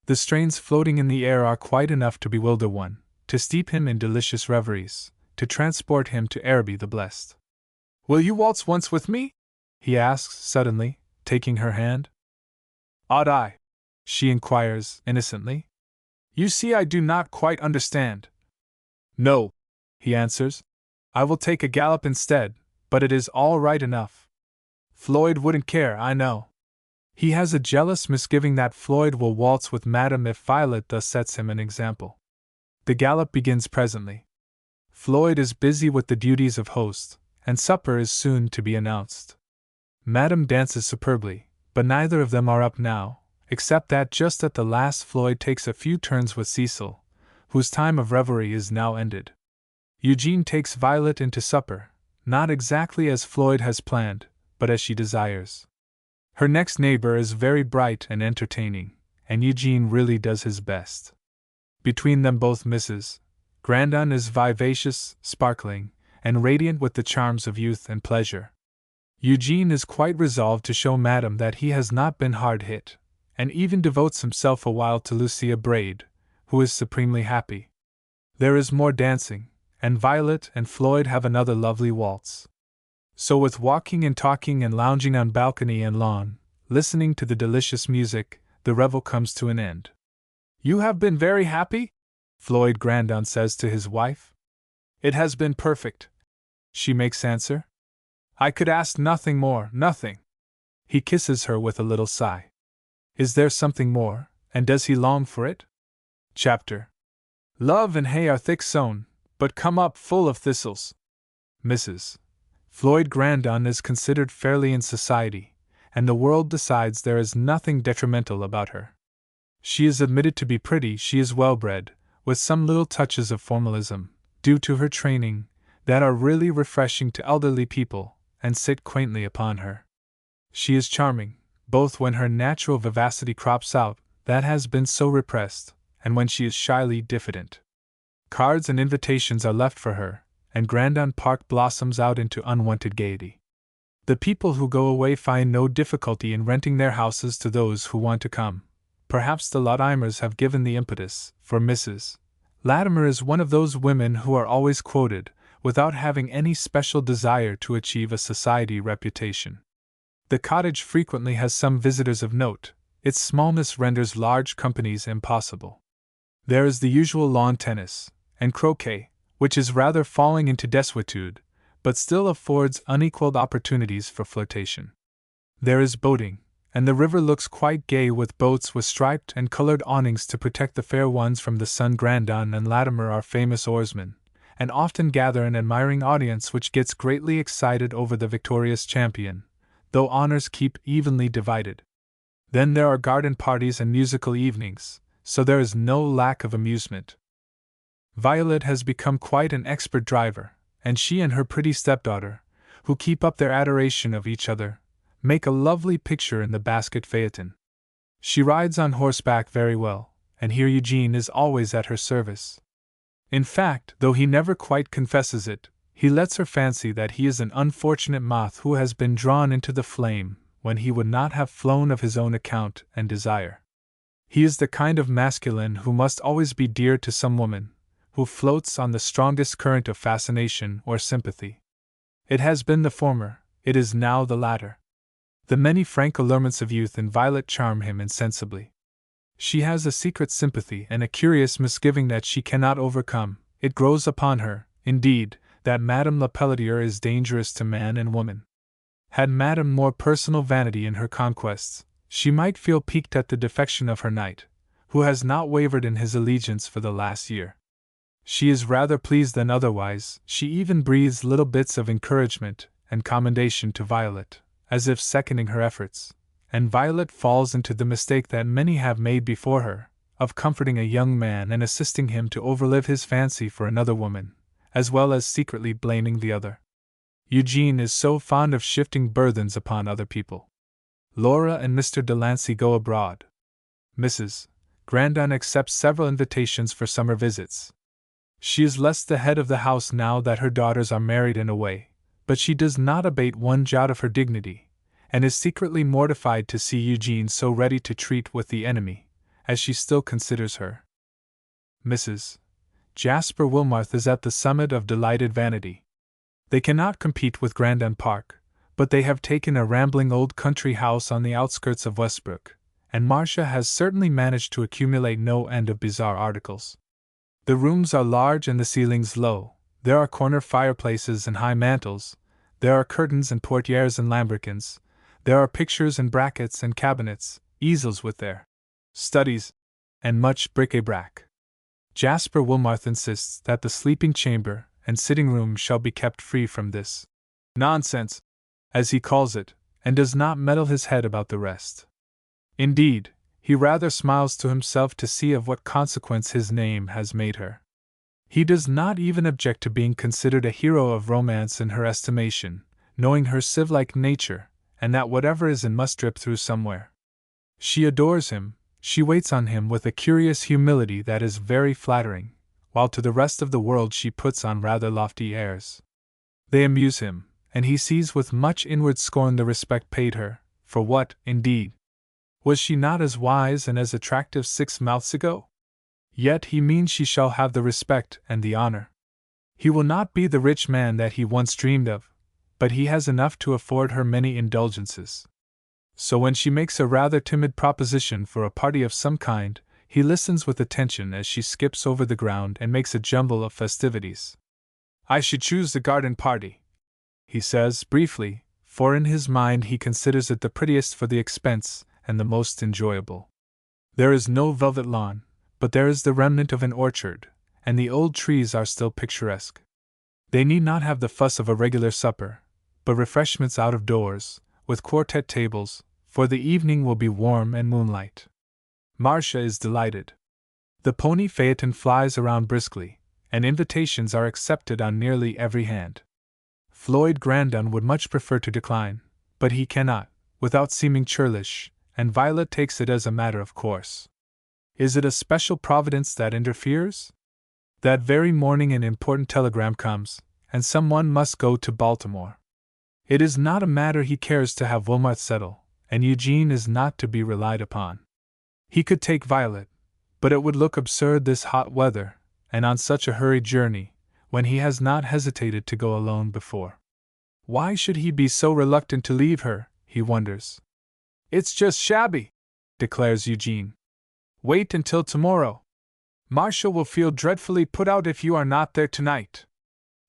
The strains floating in the air are quite enough to bewilder one, to steep him in delicious reveries, to transport him to Araby the Blessed. Will you waltz once with me? He asks suddenly, taking her hand. Ought I? She inquires innocently. You see, I do not quite understand. No, he answers. I will take a gallop instead, but it is all right enough. Floyd wouldn't care, I know. He has a jealous misgiving that Floyd will waltz with Madame if Violet thus sets him an example. The gallop begins presently. Floyd is busy with the duties of host, and supper is soon to be announced. Madame dances superbly, but neither of them are up now, except that just at the last Floyd takes a few turns with Cecil, whose time of revelry is now ended. Eugene takes Violet into supper, not exactly as Floyd has planned, but as she desires. Her next neighbor is very bright and entertaining, and Eugene really does his best. Between them both Mrs. Grandon is vivacious, sparkling, and radiant with the charms of youth and pleasure. Eugene is quite resolved to show Madame that he has not been hard hit, and even devotes himself a while to Lucia Braid, who is supremely happy. There is more dancing, and Violet and Floyd have another lovely waltz. So with walking and talking and lounging on balcony and lawn, listening to the delicious music, the revel comes to an end. You have been very happy? Floyd Grandon says to his wife. It has been perfect, she makes answer. I could ask nothing more, nothing. He kisses her with a little sigh. Is there something more, and does he long for it? Chapter. Love and hay are thick sown, but come up full of thistles. Mrs. Floyd Grandon is considered fairly in society, and the world decides there is nothing detrimental about her. She is admitted to be pretty, she is well-bred, with some little touches of formalism, due to her training, that are really refreshing to elderly people, and sit quaintly upon her. She is charming, both when her natural vivacity crops out, that has been so repressed, and when she is shyly diffident. Cards and invitations are left for her, and Grandon Park blossoms out into unwonted gaiety. The people who go away find no difficulty in renting their houses to those who want to come. Perhaps the Latimers have given the impetus, for Mrs. Latimer is one of those women who are always quoted, without having any special desire to achieve a society reputation. The cottage frequently has some visitors of note, its smallness renders large companies impossible. There is the usual lawn tennis, and croquet, which is rather falling into desuetude, but still affords unequaled opportunities for flirtation. There is boating, and the river looks quite gay with boats with striped and colored awnings to protect the fair ones from the sun. Grandon and Latimer are famous oarsmen, and often gather an admiring audience which gets greatly excited over the victorious champion, though honors keep evenly divided. Then there are garden parties and musical evenings, so there is no lack of amusement. Violet has become quite an expert driver, and she and her pretty stepdaughter, who keep up their adoration of each other, make a lovely picture in the basket phaeton. She rides on horseback very well, and here Eugene is always at her service. In fact, though he never quite confesses it, he lets her fancy that he is an unfortunate moth who has been drawn into the flame when he would not have flown of his own account and desire. He is the kind of masculine who must always be dear to some woman, who floats on the strongest current of fascination or sympathy. It has been the former, it is now the latter. The many frank allurements of youth in Violet charm him insensibly. She has a secret sympathy and a curious misgiving that she cannot overcome. It grows upon her, indeed, that Madame Lepelletier is dangerous to man and woman. Had Madame more personal vanity in her conquests, she might feel piqued at the defection of her knight, who has not wavered in his allegiance for the last year. She is rather pleased than otherwise. She even breathes little bits of encouragement and commendation to Violet, as if seconding her efforts, and Violet falls into the mistake that many have made before her, of comforting a young man and assisting him to overlive his fancy for another woman, as well as secretly blaming the other. Eugene is so fond of shifting burthens upon other people. Laura and Mr. Delancey go abroad. Mrs. Grandon accepts several invitations for summer visits. She is less the head of the house now that her daughters are married in a way, but she does not abate one jot of her dignity, and is secretly mortified to see Eugene so ready to treat with the enemy, as she still considers her. Mrs. Jasper Wilmarth is at the summit of delighted vanity. They cannot compete with Grandon Park, but they have taken a rambling old country house on the outskirts of Westbrook, and Marcia has certainly managed to accumulate no end of bizarre articles. The rooms are large and the ceilings low, there are corner fireplaces and high mantels, there are curtains and portieres and lambrequins, there are pictures and brackets and cabinets, easels with their studies, and much bric-a-brac. Jasper Wilmarth insists that the sleeping chamber and sitting room shall be kept free from this nonsense, as he calls it, and does not meddle his head about the rest. Indeed, he rather smiles to himself to see of what consequence his name has made her. He does not even object to being considered a hero of romance in her estimation, knowing her sieve-like nature, and that whatever is in must drip through somewhere. She adores him, she waits on him with a curious humility that is very flattering, while to the rest of the world she puts on rather lofty airs. They amuse him, and he sees with much inward scorn the respect paid her, for what, indeed, was she not as wise and as attractive 6 months ago? Yet he means she shall have the respect and the honor. He will not be the rich man that he once dreamed of, but he has enough to afford her many indulgences. So when she makes a rather timid proposition for a party of some kind, he listens with attention as she skips over the ground and makes a jumble of festivities. "I should choose the garden party," he says briefly, for in his mind he considers it the prettiest for the expense and the most enjoyable. There is no velvet lawn, but there is the remnant of an orchard, and the old trees are still picturesque. They need not have the fuss of a regular supper, but refreshments out of doors, with quartet tables, for the evening will be warm and moonlight. Marcia is delighted. The pony phaeton flies around briskly, and invitations are accepted on nearly every hand. Floyd Grandon would much prefer to decline, but he cannot, without seeming churlish, and Violet takes it as a matter of course. Is it a special providence that interferes? That very morning an important telegram comes, and someone must go to Baltimore. It is not a matter he cares to have Wilmarth settle, and Eugene is not to be relied upon. He could take Violet, but it would look absurd this hot weather, and on such a hurried journey, when he has not hesitated to go alone before. Why should he be so reluctant to leave her, he wonders. "It's just shabby," declares Eugene. "Wait until tomorrow. Marcia will feel dreadfully put out if you are not there tonight.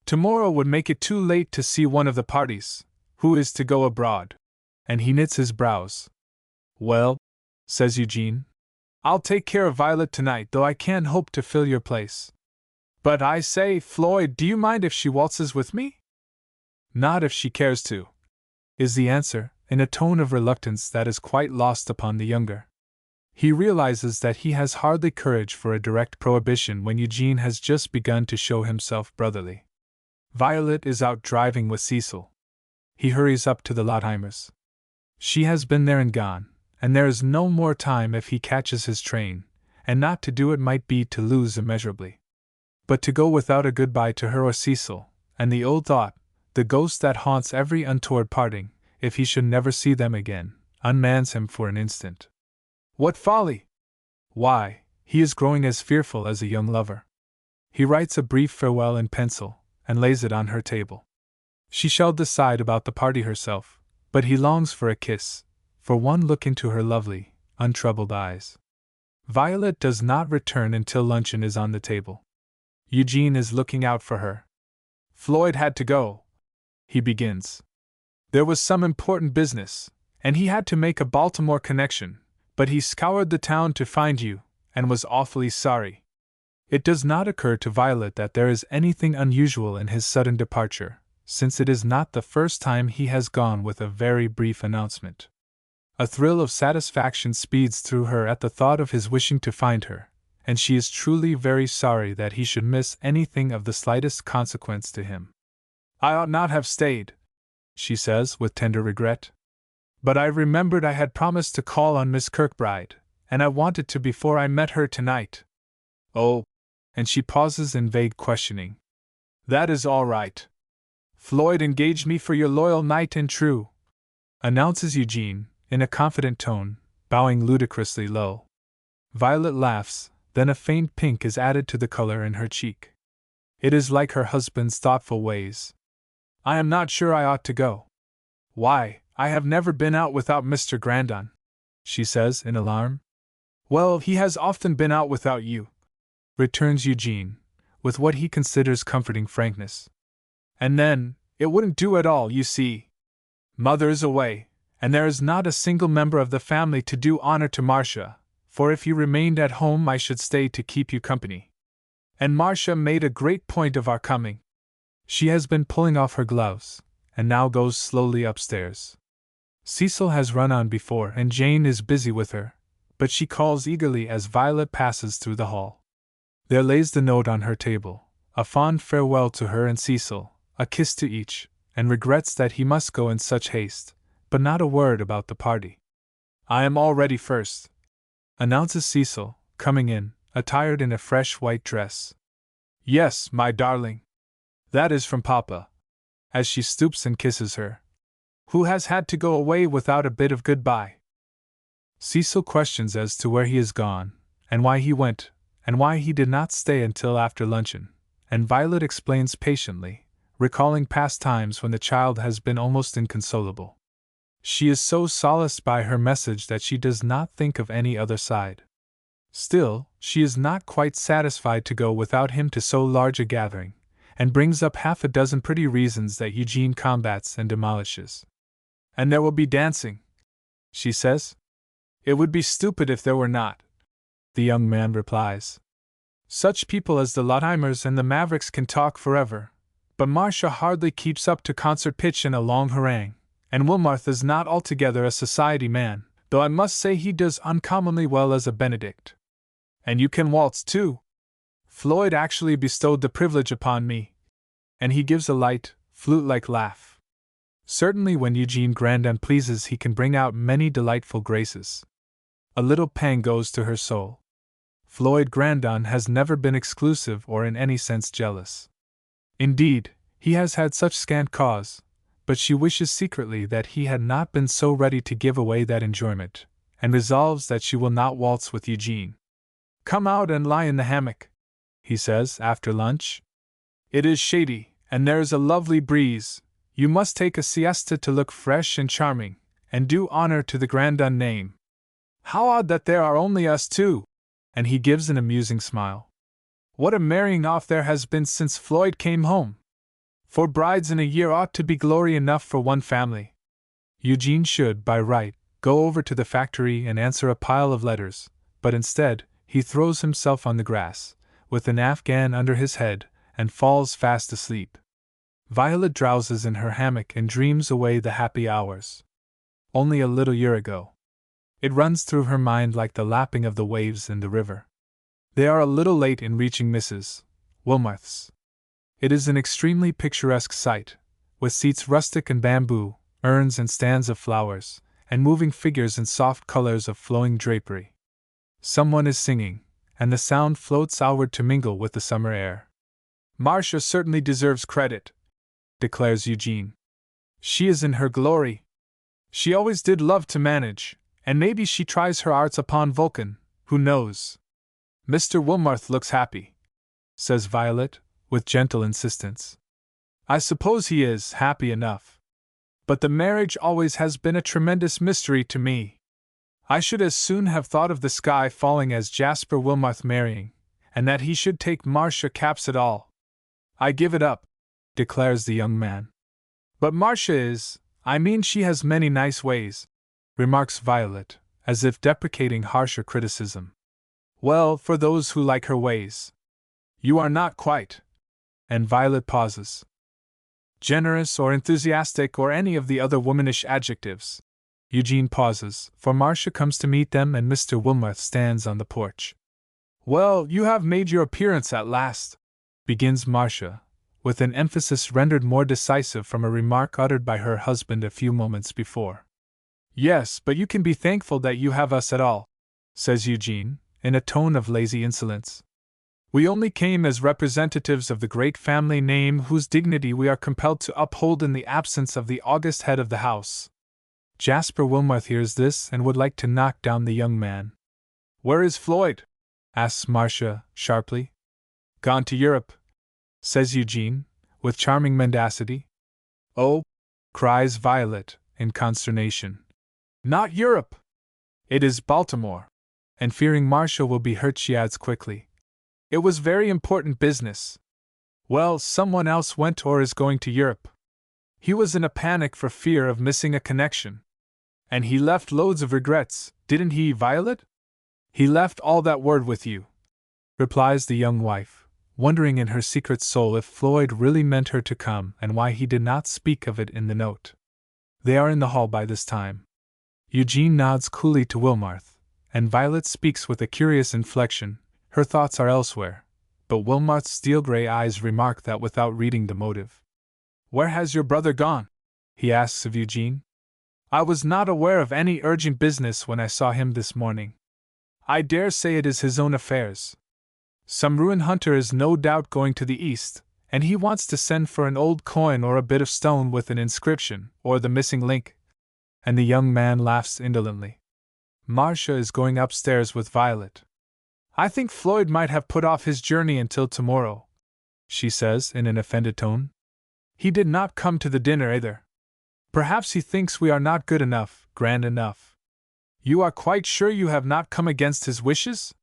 Tomorrow would make it too late to see one of the parties, who is to go abroad." And he knits his brows. "Well," says Eugene, "I'll take care of Violet tonight, though I can't hope to fill your place. But I say, Floyd, do you mind if she waltzes with me?" "Not if she cares to," is the answer, in a tone of reluctance that is quite lost upon the younger. He realizes that he has hardly courage for a direct prohibition when Eugene has just begun to show himself brotherly. Violet is out driving with Cecil. He hurries up to the Lotheimers. She has been there and gone, and there is no more time if he catches his train, and not to do it might be to lose immeasurably. But to go without a goodbye to her or Cecil, and the old thought, the ghost that haunts every untoward parting, if he should never see them again, unmans him for an instant. What folly! Why, he is growing as fearful as a young lover. He writes a brief farewell in pencil, and lays it on her table. She shall decide about the party herself, but he longs for a kiss, for one look into her lovely, untroubled eyes. Violet does not return until luncheon is on the table. Eugene is looking out for her. "Floyd had to go," he begins. "There was some important business, and he had to make a Baltimore connection, but he scoured the town to find you, and was awfully sorry." It does not occur to Violet that there is anything unusual in his sudden departure, since it is not the first time he has gone with a very brief announcement. A thrill of satisfaction speeds through her at the thought of his wishing to find her, and she is truly very sorry that he should miss anything of the slightest consequence to him. I ought not have stayed, she says with tender regret. But I remembered I had promised to call on Miss Kirkbride, and I wanted to before I met her tonight. Oh, and she pauses in vague questioning. That is all right. Floyd engaged me for your loyal knight and true, announces Eugene, in a confident tone, bowing ludicrously low. Violet laughs, then a faint pink is added to the color in her cheek. It is like her husband's thoughtful ways. I am not sure I ought to go. Why, I have never been out without Mr. Grandon, she says in alarm. Well, he has often been out without you, returns Eugene, with what he considers comforting frankness. And then, it wouldn't do at all, you see. Mother is away, and there is not a single member of the family to do honor to Marcia, for if you remained at home I should stay to keep you company. And Marcia made a great point of our coming. She has been pulling off her gloves, and now goes slowly upstairs. Cecil has run on before and Jane is busy with her, but she calls eagerly as Violet passes through the hall. There lays the note on her table, a fond farewell to her and Cecil, a kiss to each, and regrets that he must go in such haste, but not a word about the party. I am all ready first, announces Cecil, coming in, attired in a fresh white dress. Yes, my darling. That is from Papa, as she stoops and kisses her, who has had to go away without a bit of goodbye. Cecil questions as to where he has gone, and why he went, and why he did not stay until after luncheon, and Violet explains patiently, recalling past times when the child has been almost inconsolable. She is so solaced by her message that she does not think of any other side. Still, she is not quite satisfied to go without him to so large a gathering, and brings up half a dozen pretty reasons that Eugene combats and demolishes. And there will be dancing, she says. It would be stupid if there were not, the young man replies. Such people as the Lotheimers and the Mavericks can talk forever, but Marcia hardly keeps up to concert pitch and a long harangue, and Wilmarth is not altogether a society man, though I must say he does uncommonly well as a Benedict. And you can waltz too. Floyd actually bestowed the privilege upon me. And he gives a light, flute-like laugh. Certainly when Eugene Grandon pleases he can bring out many delightful graces. A little pang goes to her soul. Floyd Grandon has never been exclusive or in any sense jealous. Indeed, he has had such scant cause, but she wishes secretly that he had not been so ready to give away that enjoyment, and resolves that she will not waltz with Eugene. Come out and lie in the hammock, he says after lunch. It is shady, and there is a lovely breeze. You must take a siesta to look fresh and charming, and do honor to the Grandon name. How odd that there are only us two! And he gives an amusing smile. What a marrying off there has been since Floyd came home! 4 brides in a year ought to be glory enough for one family. Eugene should, by right, go over to the factory and answer a pile of letters, but instead, he throws himself on the grass, with an afghan under his head, and falls fast asleep. Violet drowses in her hammock and dreams away the happy hours. Only a little year ago. It runs through her mind like the lapping of the waves in the river. They are a little late in reaching Mrs. Wilmarth's. It is an extremely picturesque sight, with seats rustic and bamboo, urns and stands of flowers, and moving figures in soft colors of flowing drapery. Someone is singing, and the sound floats outward to mingle with the summer air. Marcia certainly deserves credit, declares Eugene. She is in her glory. She always did love to manage, and maybe she tries her arts upon Vulcan, who knows? Mr. Wilmarth looks happy, says Violet, with gentle insistence. I suppose he is happy enough. But the marriage always has been a tremendous mystery to me. I should as soon have thought of the sky falling as Jasper Wilmarth marrying, and that he should take Marcia caps at all. I give it up, declares the young man. But Marcia is, I mean she has many nice ways, remarks Violet, as if deprecating harsher criticism. Well, for those who like her ways. You are not quite. And Violet pauses. Generous or enthusiastic or any of the other womanish adjectives. Eugene pauses, for Marcia comes to meet them and Mr. Wilmarth stands on the porch. Well, you have made your appearance at last, begins Marcia, with an emphasis rendered more decisive from a remark uttered by her husband a few moments before. Yes, but you can be thankful that you have us at all, says Eugene, in a tone of lazy insolence. We only came as representatives of the great family name whose dignity we are compelled to uphold in the absence of the august head of the house. Jasper Wilmarth hears this and would like to knock down the young man. Where is Floyd? Asks Marcia, sharply. Gone to Europe, says Eugene, with charming mendacity. Oh, cries Violet, in consternation. Not Europe! It is Baltimore. And fearing Marcia will be hurt, she adds quickly. It was very important business. Well, someone else went or is going to Europe. He was in a panic for fear of missing a connection. And he left loads of regrets, didn't he, Violet? He left all that word with you, replies the young wife, wondering in her secret soul if Floyd really meant her to come and why he did not speak of it in the note. They are in the hall by this time. Eugene nods coolly to Wilmarth, and Violet speaks with a curious inflection. Her thoughts are elsewhere, but Wilmarth's steel-gray eyes remark that without reading the motive. Where has your brother gone? He asks of Eugene. I was not aware of any urgent business when I saw him this morning. I dare say it is his own affairs. Some ruin hunter is no doubt going to the east, and he wants to send for an old coin or a bit of stone with an inscription, or the missing link. And the young man laughs indolently. Marcia is going upstairs with Violet. I think Floyd might have put off his journey until tomorrow, she says in an offended tone. He did not come to the dinner either. Perhaps he thinks we are not good enough, grand enough. You are quite sure you have not come against his wishes?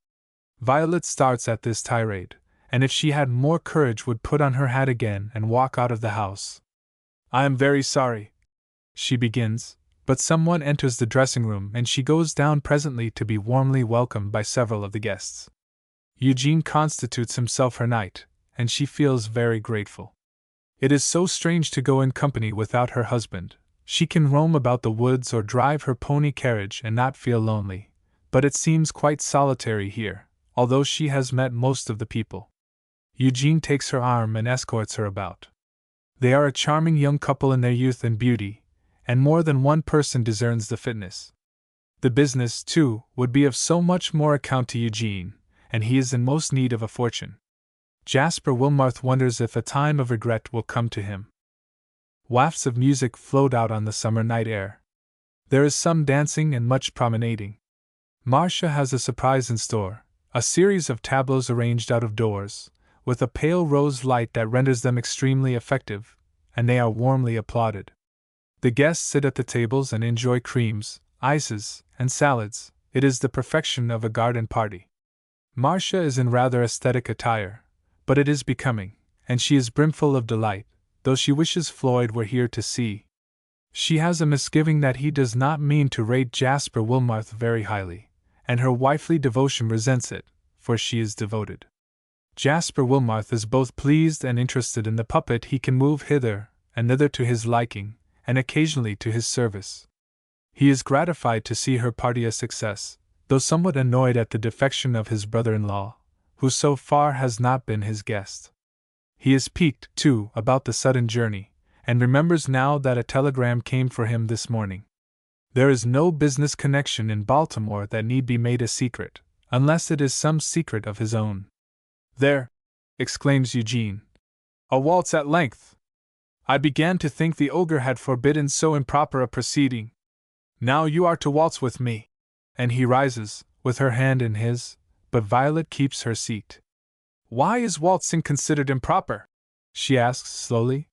Violet starts at this tirade, and if she had more courage would put on her hat again and walk out of the house. I am very sorry, she begins, but someone enters the dressing room and she goes down presently to be warmly welcomed by several of the guests. Eugene constitutes himself her knight, and she feels very grateful. It is so strange to go in company without her husband. She can roam about the woods or drive her pony carriage and not feel lonely, but it seems quite solitary here, although she has met most of the people. Eugene takes her arm and escorts her about. They are a charming young couple in their youth and beauty, and more than one person discerns the fitness. The business, too, would be of so much more account to Eugene, and he is in most need of a fortune. Jasper Wilmarth wonders if a time of regret will come to him. Wafts of music float out on the summer night air. There is some dancing and much promenading. Marcia has a surprise in store, a series of tableaux arranged out of doors, with a pale rose light that renders them extremely effective, and they are warmly applauded. The guests sit at the tables and enjoy creams, ices, and salads. It is the perfection of a garden party. Marcia is in rather aesthetic attire, but it is becoming, and she is brimful of delight, though she wishes Floyd were here to see. She has a misgiving that he does not mean to rate Jasper Wilmarth very highly, and her wifely devotion resents it, for she is devoted. Jasper Wilmarth is both pleased and interested in the puppet. He can move hither and thither to his liking, and occasionally to his service. He is gratified to see her party a success, though somewhat annoyed at the defection of his brother-in-law, who so far has not been his guest. He is piqued, too, about the sudden journey, and remembers now that a telegram came for him this morning. There is no business connection in Baltimore that need be made a secret, unless it is some secret of his own. There! Exclaims Eugene. A waltz at length! I began to think the ogre had forbidden so improper a proceeding. Now you are to waltz with me. And he rises, with her hand in his, but Violet keeps her seat. Why is waltzing considered improper? She asks slowly.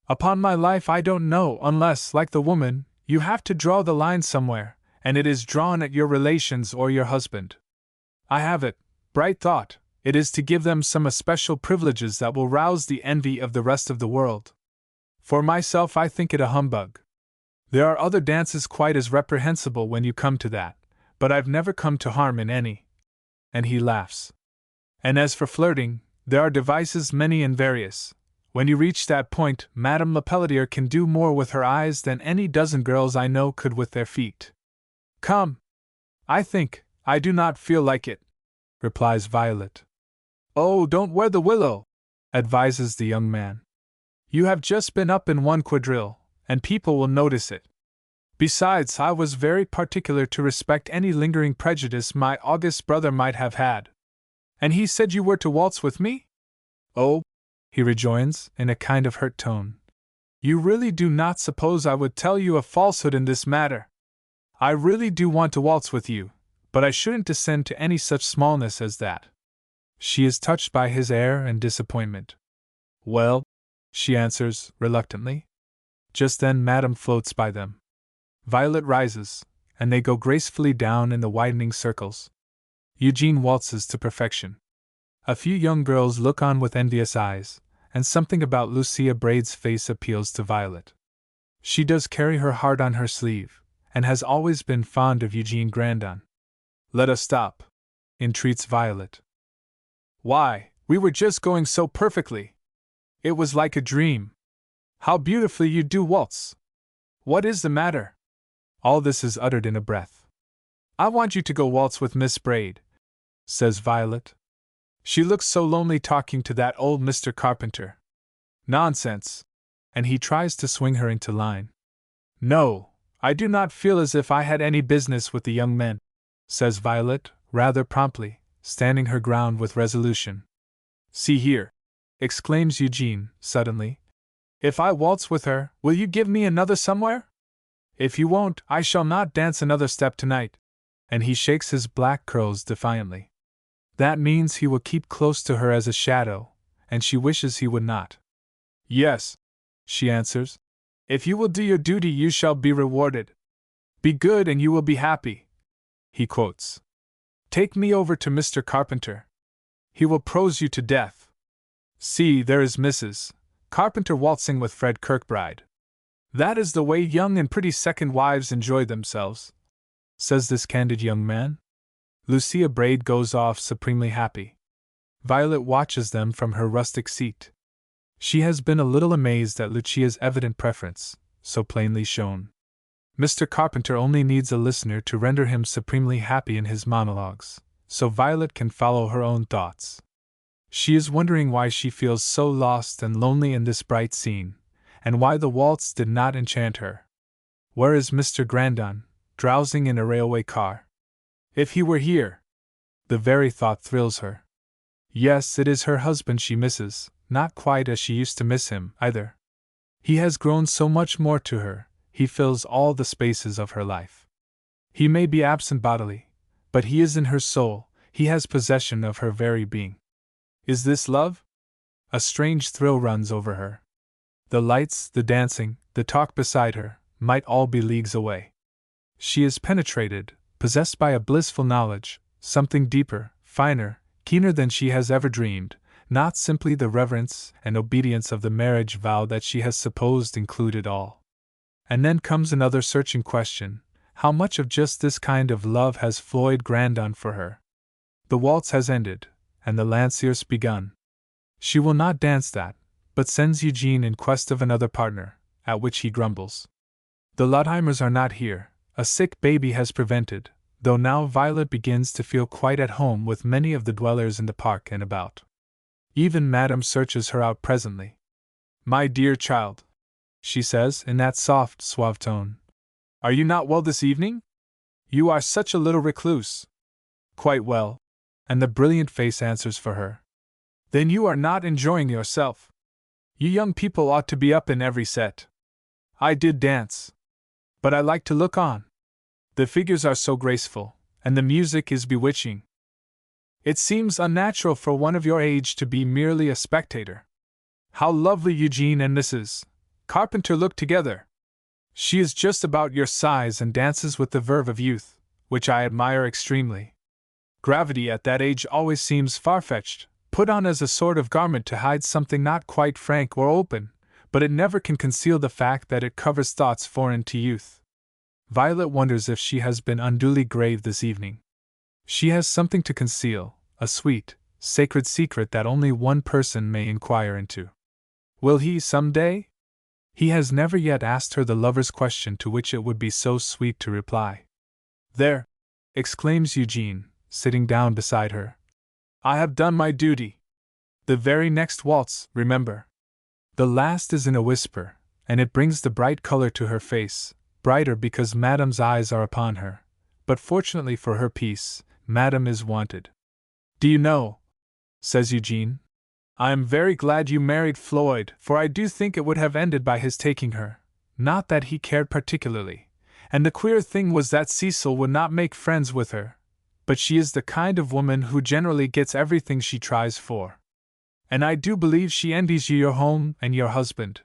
Upon my life I don't know, unless, like the woman, you have to draw the line somewhere, and it is drawn at your relations or your husband. I have it, bright thought, it is to give them some especial privileges that will rouse the envy of the rest of the world. For myself I think it a humbug. There are other dances quite as reprehensible when you come to that, but I've never come to harm in any. And he laughs. And as for flirting, there are devices many and various. When you reach that point, Madame Lepelletier can do more with her eyes than any dozen girls I know could with their feet. Come! I do not feel like it, replies Violet. Oh, don't wear the willow, advises the young man. You have just been up in one quadrille, and people will notice it. Besides, I was very particular to respect any lingering prejudice my august brother might have had. And he said you were to waltz with me? Oh, he rejoins, in a kind of hurt tone. You really do not suppose I would tell you a falsehood in this matter? I really do want to waltz with you, but I shouldn't descend to any such smallness as that. She is touched by his air and disappointment. Well, she answers, reluctantly. Just then Madame floats by them. Violet rises, and they go gracefully down in the widening circles. Eugene waltzes to perfection. A few young girls look on with envious eyes, and something about Lucia Braid's face appeals to Violet. She does carry her heart on her sleeve, and has always been fond of Eugene Grandon. Let us stop, entreats Violet. Why, we were just going so perfectly. It was like a dream. How beautifully you do waltz! What is the matter? All this is uttered in a breath. I want you to go waltz with Miss Braid, says Violet. She looks so lonely talking to that old Mr. Carpenter. Nonsense! And he tries to swing her into line. No, I do not feel as if I had any business with the young men, says Violet, rather promptly, standing her ground with resolution. See here, exclaims Eugene, suddenly. If I waltz with her, will you give me another somewhere? If you won't, I shall not dance another step tonight. And he shakes his black curls defiantly. That means he will keep close to her as a shadow, and she wishes he would not. Yes, she answers. If you will do your duty, you shall be rewarded. Be good and you will be happy. He quotes. Take me over to Mr. Carpenter. He will prose you to death. See, there is Mrs. Carpenter waltzing with Fred Kirkbride. That is the way young and pretty second wives enjoy themselves, says this candid young man. Lucia Braid goes off supremely happy. Violet watches them from her rustic seat. She has been a little amazed at Lucia's evident preference, so plainly shown. Mr. Carpenter only needs a listener to render him supremely happy in his monologues, so Violet can follow her own thoughts. She is wondering why she feels so lost and lonely in this bright scene, and why the waltz did not enchant her. Where is Mr. Grandon, drowsing in a railway car? If he were here! The very thought thrills her. Yes, it is her husband she misses, not quite as she used to miss him, either. He has grown so much more to her, he fills all the spaces of her life. He may be absent bodily, but he is in her soul, he has possession of her very being. Is this love? A strange thrill runs over her. The lights, the dancing, the talk beside her, might all be leagues away. She is penetrated, possessed by a blissful knowledge, something deeper, finer, keener than she has ever dreamed, not simply the reverence and obedience of the marriage vow that she has supposed included all. And then comes another searching question: how much of just this kind of love has Floyd Grandon for her? The waltz has ended, and the lancier's begun. She will not dance that, but sends Eugene in quest of another partner, at which he grumbles. The Lotheimers are not here, a sick baby has prevented, though now Violet begins to feel quite at home with many of the dwellers in the park and about. Even Madame searches her out presently. My dear child, she says in that soft, suave tone, are you not well this evening? You are such a little recluse. Quite well, and the brilliant face answers for her. Then you are not enjoying yourself. You young people ought to be up in every set. I did dance, but I like to look on. The figures are so graceful, and the music is bewitching. It seems unnatural for one of your age to be merely a spectator. How lovely Eugene and Mrs. Carpenter look together! She is just about your size and dances with the verve of youth, which I admire extremely. Gravity at that age always seems far-fetched, put on as a sort of garment to hide something not quite frank or open, but it never can conceal the fact that it covers thoughts foreign to youth. Violet wonders if she has been unduly grave this evening. She has something to conceal, a sweet, sacred secret that only one person may inquire into. Will he some day? He has never yet asked her the lover's question to which it would be so sweet to reply. There! Exclaims Eugene, sitting down beside her. I have done my duty. The very next waltz, remember. The last is in a whisper, and it brings the bright color to her face, brighter because Madame's eyes are upon her, but fortunately for her peace, Madame is wanted. Do you know, says Eugene, I am very glad you married Floyd, for I do think it would have ended by his taking her, not that he cared particularly, and the queer thing was that Cecil would not make friends with her, but she is the kind of woman who generally gets everything she tries for. And I do believe she envies you your home and your husband.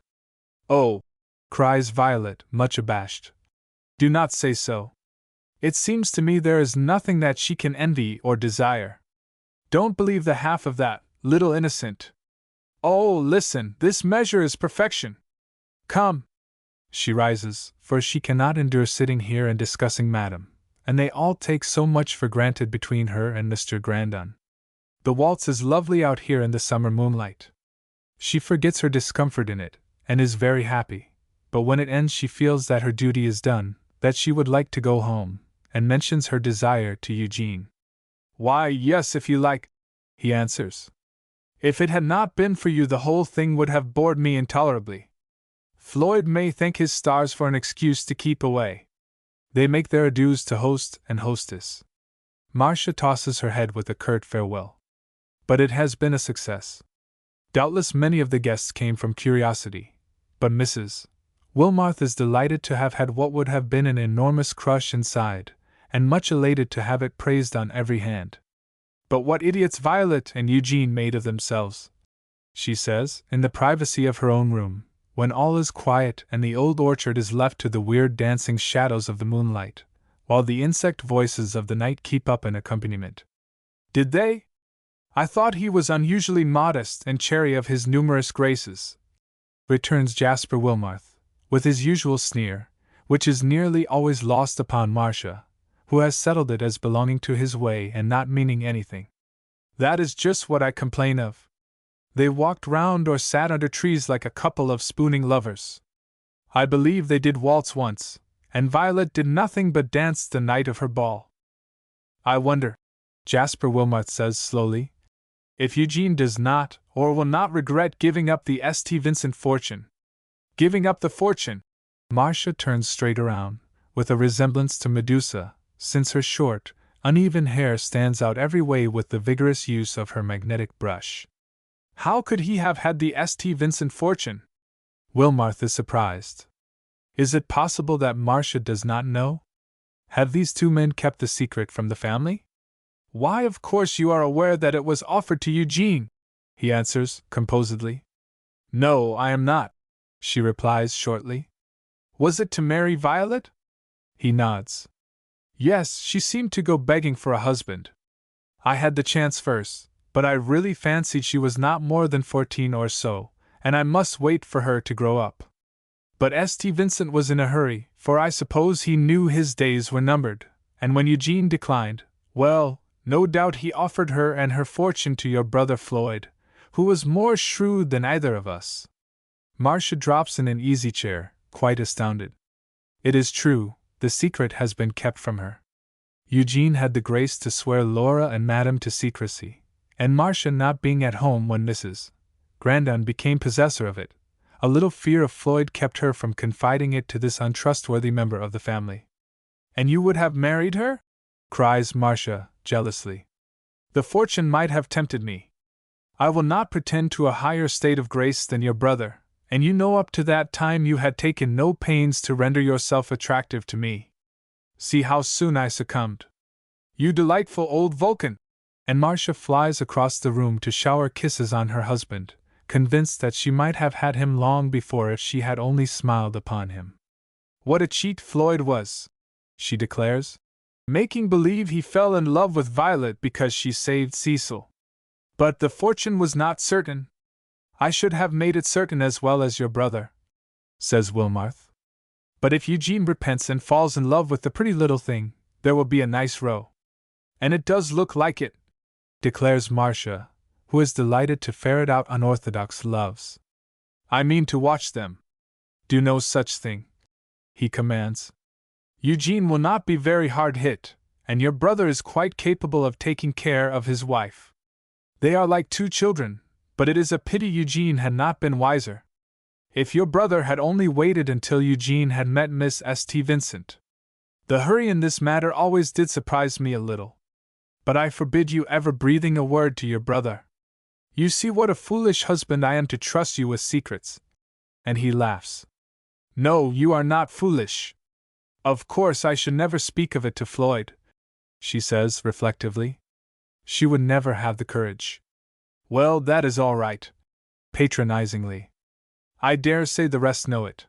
Oh, cries Violet, much abashed. Do not say so. It seems to me there is nothing that she can envy or desire. Don't believe the half of that, little innocent. Oh, listen, this measure is perfection. Come. She rises, for she cannot endure sitting here and discussing Madame, and they all take so much for granted between her and Mr. Grandon. The waltz is lovely out here in the summer moonlight. She forgets her discomfort in it, and is very happy, but when it ends she feels that her duty is done, that she would like to go home, and mentions her desire to Eugene. Why, yes, if you like, he answers. If it had not been for you the whole thing would have bored me intolerably. Floyd may thank his stars for an excuse to keep away. They make their adieus to host and hostess. Marcia tosses her head with a curt farewell. But it has been a success. Doubtless many of the guests came from curiosity, but Mrs. Wilmarth is delighted to have had what would have been an enormous crush inside, and much elated to have it praised on every hand. But what idiots Violet and Eugene made of themselves, she says, in the privacy of her own room, when all is quiet and the old orchard is left to the weird dancing shadows of the moonlight, while the insect voices of the night keep up an accompaniment. Did they? I thought he was unusually modest and chary of his numerous graces, returns Jasper Wilmarth, with his usual sneer, which is nearly always lost upon Marcia, who has settled it as belonging to his way and not meaning anything. That is just what I complain of. They walked round or sat under trees like a couple of spooning lovers. I believe they did waltz once, and Violet did nothing but dance the night of her ball. I wonder, Jasper Wilmarth says slowly, if Eugene does not or will not regret giving up the St. Vincent fortune. Giving up the fortune! Marcia turns straight around, with a resemblance to Medusa, since her short, uneven hair stands out every way with the vigorous use of her magnetic brush. How could he have had the St. Vincent fortune? Wilmarth is surprised. Is it possible that Marcia does not know? Have these two men kept the secret from the family? Why, of course you are aware that it was offered to Eugene, he answers, composedly. No, I am not, she replies shortly. Was it to marry Violet? He nods. Yes, she seemed to go begging for a husband. I had the chance first, but I really fancied she was not more than 14 or so, and I must wait for her to grow up. But St. Vincent was in a hurry, for I suppose he knew his days were numbered, and when Eugene declined, well, no doubt he offered her and her fortune to your brother Floyd, who was more shrewd than either of us. Marcia drops in an easy chair, quite astounded. It is true, the secret has been kept from her. Eugene had the grace to swear Laura and Madame to secrecy, and Marcia not being at home when Mrs. Grandon became possessor of it, a little fear of Floyd kept her from confiding it to this untrustworthy member of the family. And you would have married her? Cries Marcia, jealously. The fortune might have tempted me. I will not pretend to a higher state of grace than your brother, and you know up to that time you had taken no pains to render yourself attractive to me. See how soon I succumbed. You delightful old Vulcan! And Marcia flies across the room to shower kisses on her husband, convinced that she might have had him long before if she had only smiled upon him. What a cheat Floyd was, she declares, making believe he fell in love with Violet because she saved Cecil. But the fortune was not certain. I should have made it certain as well as your brother, says Wilmarth. But if Eugene repents and falls in love with the pretty little thing, there will be a nice row. And it does look like it, declares Marcia, who is delighted to ferret out unorthodox loves. I mean to watch them. Do no such thing, he commands. Eugene will not be very hard hit, and your brother is quite capable of taking care of his wife. They are like two children, but it is a pity Eugene had not been wiser. If your brother had only waited until Eugene had met Miss St. Vincent. The hurry in this matter always did surprise me a little. But I forbid you ever breathing a word to your brother. You see what a foolish husband I am to trust you with secrets. And he laughs. No, you are not foolish. Of course I should never speak of it to Floyd, she says reflectively. She would never have the courage. Well, that is all right. Patronizingly. I dare say the rest know it.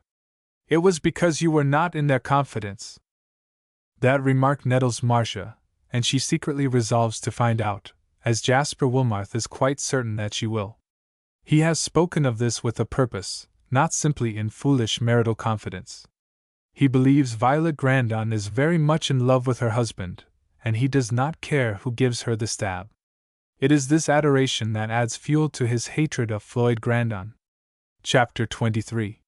It was because you were not in their confidence. That remark nettles Marcia, and she secretly resolves to find out, as Jasper Wilmarth is quite certain that she will. He has spoken of this with a purpose, not simply in foolish marital confidence. He believes Violet Grandon is very much in love with her husband, and he does not care who gives her the stab. It is this adoration that adds fuel to his hatred of Floyd Grandon. Chapter 23.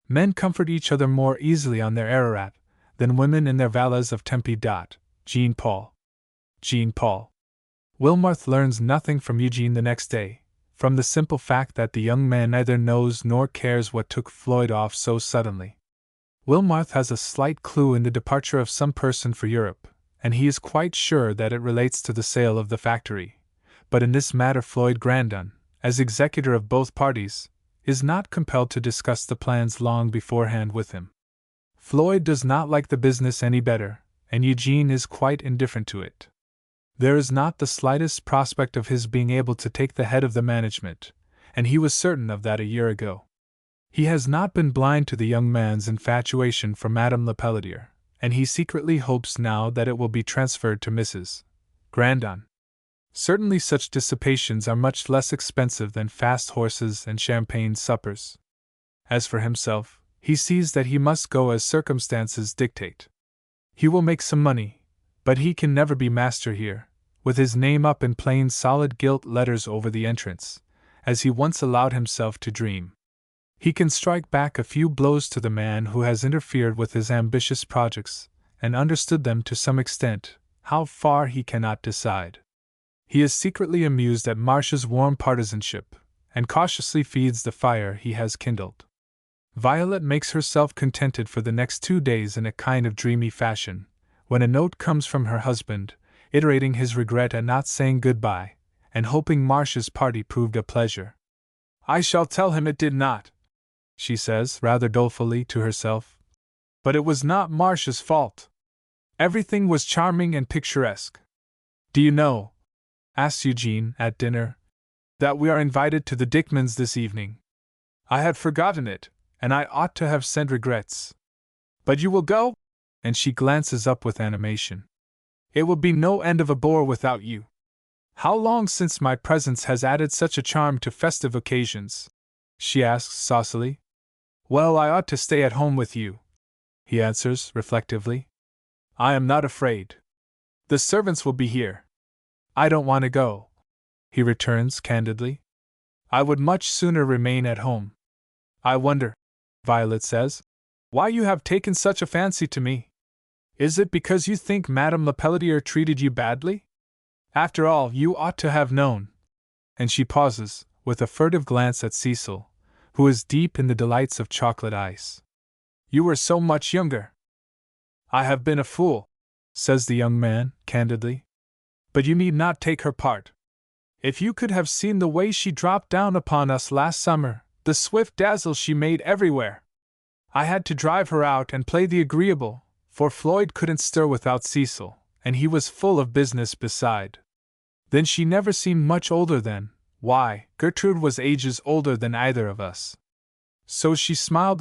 Men comfort each other more easily on their Ararat than women in their valleys of Tempe. Jean Paul. Jean Paul. Wilmarth learns nothing from Eugene the next day, from the simple fact that the young man neither knows nor cares what took Floyd off so suddenly. Wilmarth has a slight clue in the departure of some person for Europe, and he is quite sure that it relates to the sale of the factory. But in this matter Floyd Grandon, as executor of both parties, is not compelled to discuss the plans long beforehand with him. Floyd does not like the business any better, and Eugene is quite indifferent to it. There is not the slightest prospect of his being able to take the head of the management, and he was certain of that a year ago. He has not been blind to the young man's infatuation for Madame Lepelletier, and he secretly hopes now that it will be transferred to Mrs. Grandon. Certainly such dissipations are much less expensive than fast horses and champagne suppers. As for himself, he sees that he must go as circumstances dictate. He will make some money, but he can never be master here, with his name up in plain solid gilt letters over the entrance, as he once allowed himself to dream. He can strike back a few blows to the man who has interfered with his ambitious projects, and understood them to some extent, how far he cannot decide. He is secretly amused at Marcia's warm partisanship, and cautiously feeds the fire he has kindled. Violet makes herself contented for the next 2 days in a kind of dreamy fashion, when a note comes from her husband, iterating his regret at not saying goodbye, and hoping Marcia's party proved a pleasure. I shall tell him it did not, she says rather dolefully to herself. But it was not Marcia's fault. Everything was charming and picturesque. Do you know, asked Eugene at dinner, that we are invited to the Dickmans this evening? I had forgotten it, and I ought to have sent regrets. But you will go? And she glances up with animation. It will be no end of a bore without you. How long since my presence has added such a charm to festive occasions? She asks saucily. Well, I ought to stay at home with you, he answers reflectively. I am not afraid. The servants will be here. I don't want to go, he returns candidly. I would much sooner remain at home. I wonder, Violet says, why you have taken such a fancy to me. Is it because you think Madame Lepelletier treated you badly? After all, you ought to have known. And she pauses, with a furtive glance at Cecil, who is deep in the delights of chocolate ice. You were so much younger. I have been a fool, says the young man, candidly. But you need not take her part. If you could have seen the way she dropped down upon us last summer, the swift dazzle she made everywhere. I had to drive her out and play the agreeable, for Floyd couldn't stir without Cecil, and he was full of business beside. Then she never seemed much older than, why, Gertrude was ages older than either of us. So she smiled,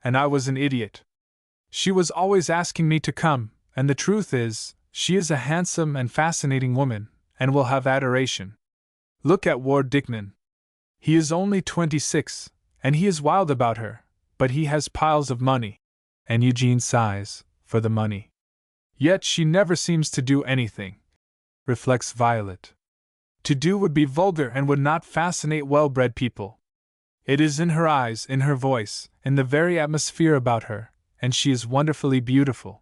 and I was an idiot. She was always asking me to come, and the truth is, she is a handsome and fascinating woman, and will have adoration. Look at Ward Dickman. He is only 26, and he is wild about her, but he has piles of money. And Eugene sighs, for the money. Yet she never seems to do anything, reflects Violet. To do would be vulgar and would not fascinate well-bred people. It is in her eyes, in her voice, in the very atmosphere about her, and she is wonderfully beautiful.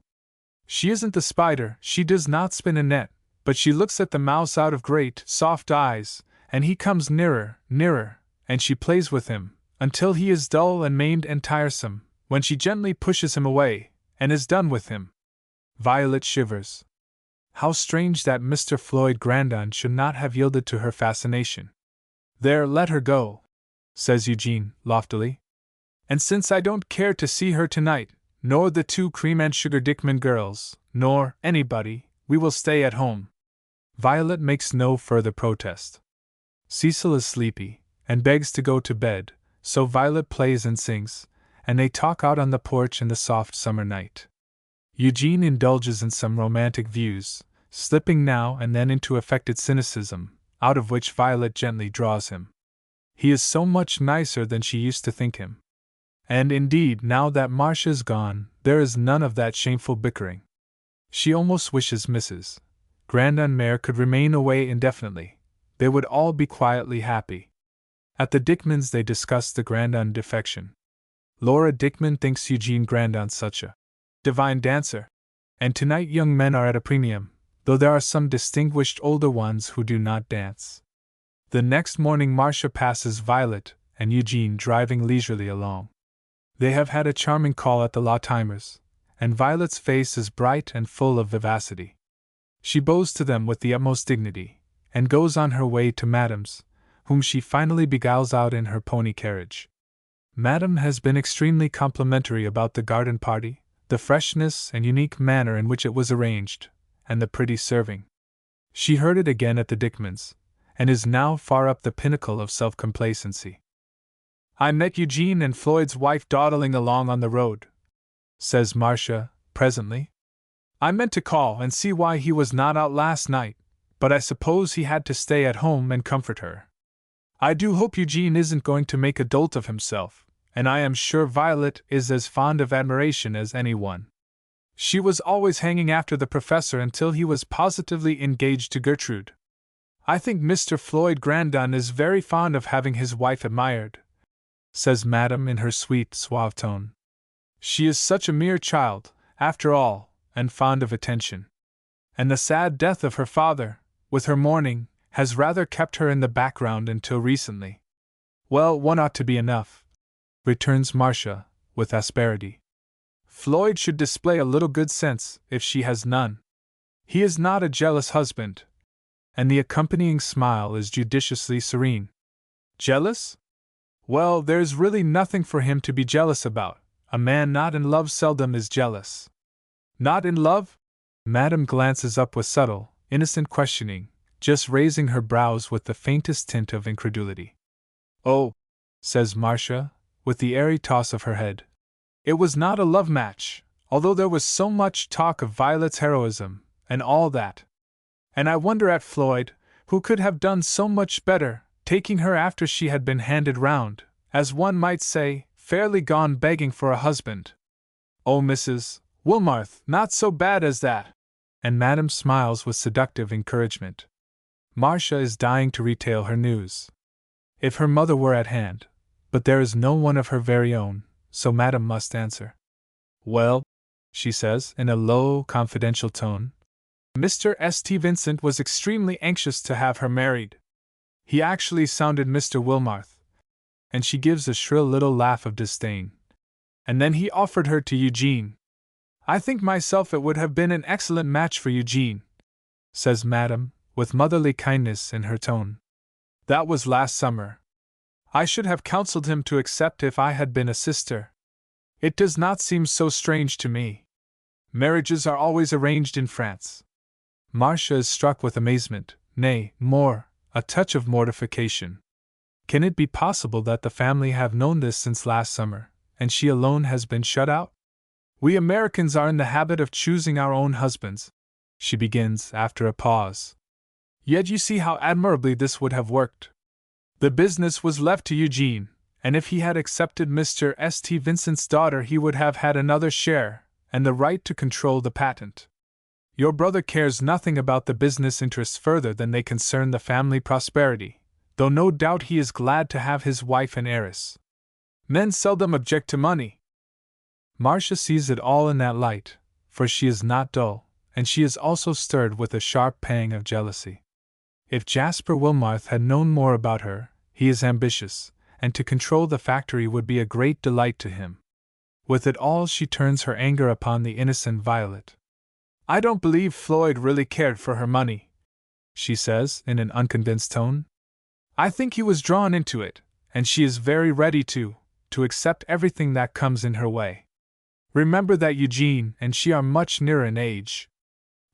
She isn't the spider, she does not spin a net, But she looks at the mouse out of great, soft eyes, and he comes nearer, nearer, and she plays with him, until he is dull and maimed and tiresome, when she gently pushes him away, and is done with him. Violet shivers. How strange that Mr. Floyd Grandon should not have yielded to her fascination. There, let her go, says Eugene, loftily. And since I don't care to see her tonight, nor the two Cream and Sugar Dickman girls, nor anybody, we will stay at home. Violet makes no further protest. Cecil is sleepy, and begs to go to bed, so Violet plays and sings, and they talk out on the porch in the soft summer night. Eugene indulges in some romantic views, slipping now and then into affected cynicism, out of which Violet gently draws him. He is so much nicer than she used to think him. And indeed, now that Marcia is gone, there is none of that shameful bickering. She almost wishes Mrs. Grandon Mare could remain away indefinitely. They would all be quietly happy. At the Dickmans they discuss the Grandon defection. Laura Dickman thinks Eugene Grandon such a divine dancer, and tonight young men are at a premium, though there are some distinguished older ones who do not dance. The next morning Marcia passes Violet and Eugene driving leisurely along. They have had a charming call at the Lawtimers, and Violet's face is bright and full of vivacity. She bows to them with the utmost dignity, and goes on her way to Madame's, whom she finally beguiles out in her pony carriage. Madame has been extremely complimentary about the garden party, the freshness and unique manner in which it was arranged, and the pretty serving. She heard it again at the Dickmans, and is now far up the pinnacle of self-complacency. I met Eugene and Floyd's wife dawdling along on the road, says Marcia, presently. I meant to call and see why he was not out last night, but I suppose he had to stay at home and comfort her. I do hope Eugene isn't going to make a dolt of himself, and I am sure Violet is as fond of admiration as anyone. She was always hanging after the professor until he was positively engaged to Gertrude. I think Mr. Floyd Grandon is very fond of having his wife admired, says Madame in her sweet, suave tone. She is such a mere child, after all, and fond of attention. And the sad death of her father, with her mourning, has rather kept her in the background until recently. Well, one ought to be enough, returns Marcia, with asperity. Floyd should display a little good sense, if she has none. He is not a jealous husband. And the accompanying smile is judiciously serene. Jealous? Well, there's really nothing for him to be jealous about. A man not in love seldom is jealous. Not in love? Madame glances up with subtle, innocent questioning, just raising her brows with the faintest tint of incredulity. Oh, says Marcia, with the airy toss of her head. It was not a love match, although there was so much talk of Violet's heroism, and all that. And I wonder at Floyd, who could have done so much better, taking her after she had been handed round, as one might say, fairly gone begging for a husband. Oh, Mrs. Wilmarth, not so bad as that. And Madame smiles with seductive encouragement. Marcia is dying to retail her news. If her mother were at hand, but there is no one of her very own, so Madame must answer. Well, she says in a low, confidential tone, Mr. St. Vincent was extremely anxious to have her married. He actually sounded Mr. Wilmarth. And she gives a shrill little laugh of disdain. And then he offered her to Eugene. I think myself it would have been an excellent match for Eugene, says Madame, with motherly kindness in her tone. That was last summer. I should have counseled him to accept if I had been a sister. It does not seem so strange to me. Marriages are always arranged in France. Marcia is struck with amazement, nay, more, a touch of mortification. Can it be possible that the family have known this since last summer, and she alone has been shut out? We Americans are in the habit of choosing our own husbands, she begins after a pause. Yet you see how admirably this would have worked. The business was left to Eugene, and if he had accepted Mr. St. Vincent's daughter he would have had another share, and the right to control the patent. Your brother cares nothing about the business interests further than they concern the family prosperity, though no doubt he is glad to have his wife an heiress. Men seldom object to money. Marcia sees it all in that light, for she is not dull, and she is also stirred with a sharp pang of jealousy. If Jasper Wilmarth had known more about her, he is ambitious, and to control the factory would be a great delight to him. With it all, she turns her anger upon the innocent Violet. "I don't believe Floyd really cared for her money," she says, in an unconvinced tone. "I think he was drawn into it, and she is very ready to accept everything that comes in her way. Remember that Eugene and she are much nearer in age.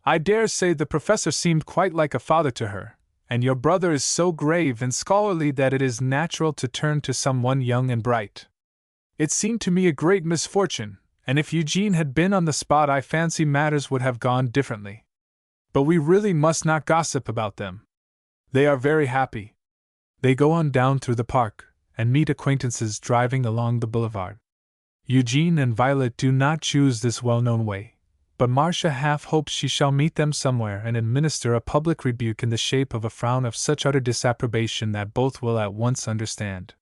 I dare say the professor seemed quite like a father to her, and your brother is so grave and scholarly that it is natural to turn to someone young and bright. It seemed to me a great misfortune, and if Eugene had been on the spot I fancy matters would have gone differently. But we really must not gossip about them. They are very happy." They go on down through the park, and meet acquaintances driving along the boulevard. Eugene and Violet do not choose this well-known way, but Marcia half hopes she shall meet them somewhere and administer a public rebuke in the shape of a frown of such utter disapprobation that both will at once understand.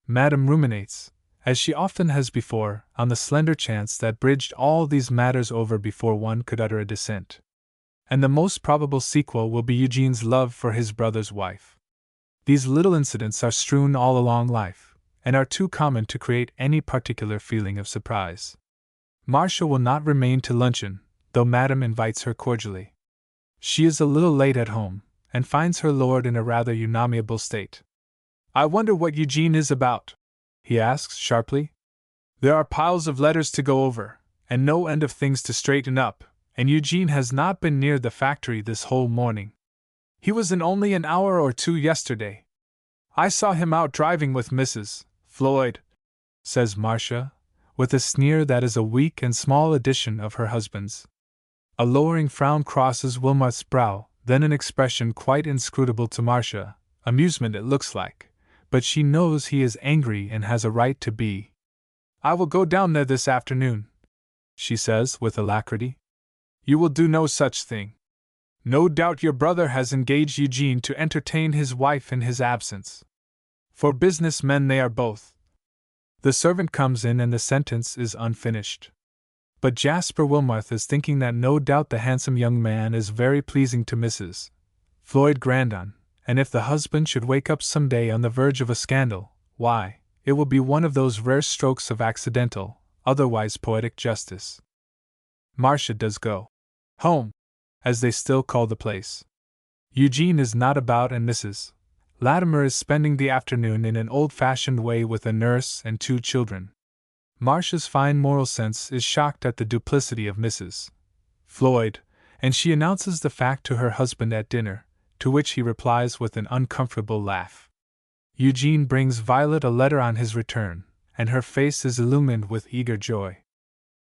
Madame ruminates, as she often has before, on the slender chance that bridged all these matters over before one could utter a dissent. And the most probable sequel will be Eugene's love for his brother's wife. These little incidents are strewn all along life, and are too common to create any particular feeling of surprise. Marcia will not remain to luncheon, though Madame invites her cordially. She is a little late at home, and finds her lord in a rather unamiable state. "I wonder what Eugene is about?" he asks sharply. "There are piles of letters to go over, and no end of things to straighten up, and Eugene has not been near the factory this whole morning. He was in only an hour or two yesterday. I saw him out driving with Mrs. Floyd," says Marcia, with a sneer that is a weak and small edition of her husband's. A lowering frown crosses Wilmarth's brow, then an expression quite inscrutable to Marcia, amusement it looks like, but she knows he is angry and has a right to be. "I will go down there this afternoon," she says with alacrity. "You will do no such thing. No doubt your brother has engaged Eugene to entertain his wife in his absence. For business men they are both." The servant comes in and the sentence is unfinished. But Jasper Wilmarth is thinking that no doubt the handsome young man is very pleasing to Mrs. Floyd Grandon, and if the husband should wake up some day on the verge of a scandal, why, it will be one of those rare strokes of accidental, otherwise poetic justice. Marcia does go home, as they still call the place. Eugene is not about, and Mrs. Latimer is spending the afternoon in an old-fashioned way with a nurse and 2 children. Marcia's fine moral sense is shocked at the duplicity of Mrs. Floyd, and she announces the fact to her husband at dinner, to which he replies with an uncomfortable laugh. Eugene brings Violet a letter on his return, and her face is illumined with eager joy.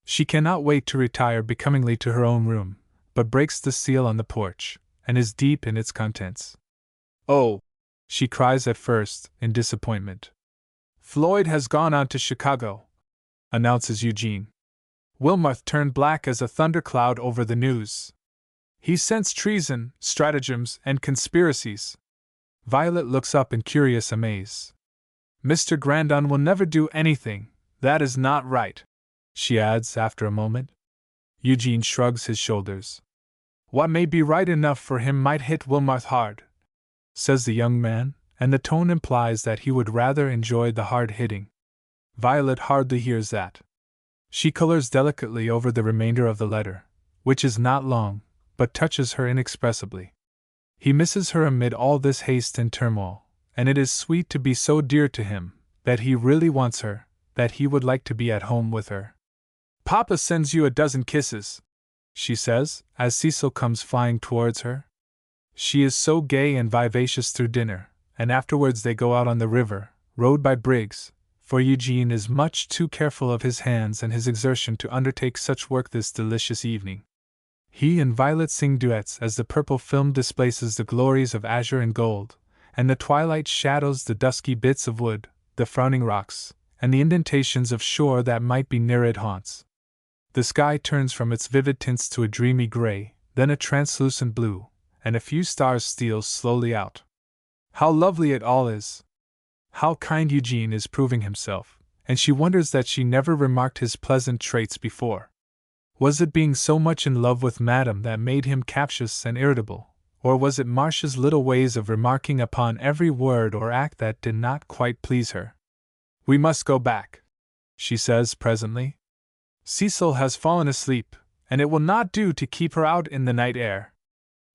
She cannot wait to retire becomingly to her own room, but breaks the seal on the porch, and is deep in its contents. "Oh!" she cries at first, in disappointment. "Floyd has gone on to Chicago," announces Eugene. Wilmarth turned black as a thundercloud over the news. "He scents treason, stratagems, and conspiracies." Violet looks up in curious amaze. "Mr. Grandon will never do anything, that is not right," she adds after a moment. Eugene shrugs his shoulders. "What may be right enough for him might hit Wilmarth hard," says the young man, and the tone implies that he would rather enjoy the hard hitting. Violet hardly hears that. She colors delicately over the remainder of the letter, which is not long, but touches her inexpressibly. He misses her amid all this haste and turmoil, and it is sweet to be so dear to him, that he really wants her, that he would like to be at home with her. "Papa sends you a dozen kisses," she says, as Cecil comes flying towards her. She is so gay and vivacious through dinner, and afterwards they go out on the river, rowed by Briggs, for Eugene is much too careful of his hands and his exertion to undertake such work this delicious evening. He and Violet sing duets as the purple film displaces the glories of azure and gold, and the twilight shadows the dusky bits of wood, the frowning rocks, and the indentations of shore that might be nereid haunts. The sky turns from its vivid tints to a dreamy gray, then a translucent blue, and a few stars steal slowly out. How lovely it all is! How kind Eugene is proving himself, and she wonders that she never remarked his pleasant traits before. Was it being so much in love with Madame that made him captious and irritable, or was it Marcia's little ways of remarking upon every word or act that did not quite please her? "We must go back," she says presently. "Cecil has fallen asleep, and it will not do to keep her out in the night air.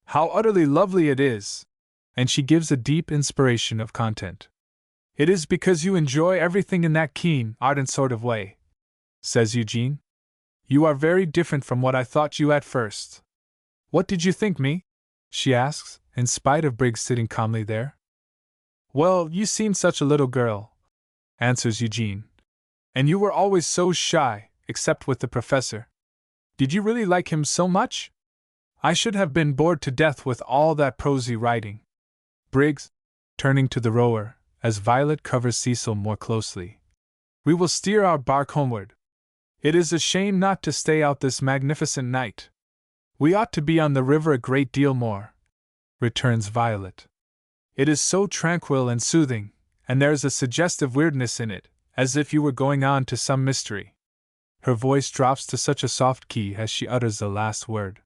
How utterly lovely it is!" And she gives a deep inspiration of content. "It is because you enjoy everything in that keen, ardent sort of way," says Eugene. "You are very different from what I thought you at first." "What did you think me?" she asks, in spite of Briggs sitting calmly there. "Well, you seemed such a little girl," answers Eugene. "And you were always so shy, except with the professor. Did you really like him so much? I should have been bored to death with all that prosy writing. Briggs," turning to the rower, as Violet covers Cecil more closely, "we will steer our bark homeward. It is a shame not to stay out this magnificent night." "We ought to be on the river a great deal more," returns Violet. "It is so tranquil and soothing, and there is a suggestive weirdness in it, as if you were going on to some mystery." Her voice drops to such a soft key as she utters the last word.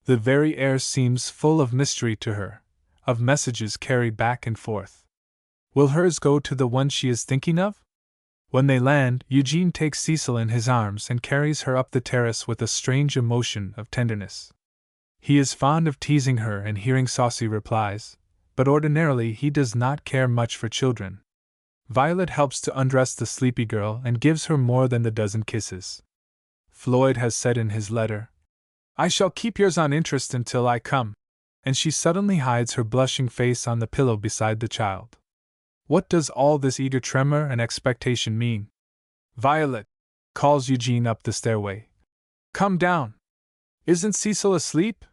The very air seems full of mystery to her, of messages carried back and forth. Will hers go to the one she is thinking of? When they land, Eugene takes Cecil in his arms and carries her up the terrace with a strange emotion of tenderness. He is fond of teasing her and hearing saucy replies, but ordinarily he does not care much for children. Violet helps to undress the sleepy girl and gives her more than the dozen kisses. Floyd has said in his letter, "I shall keep yours on interest until I come," and she suddenly hides her blushing face on the pillow beside the child. What does all this eager tremor and expectation mean? "Violet," calls Eugene up the stairway. "Come down. Isn't Cecil asleep?"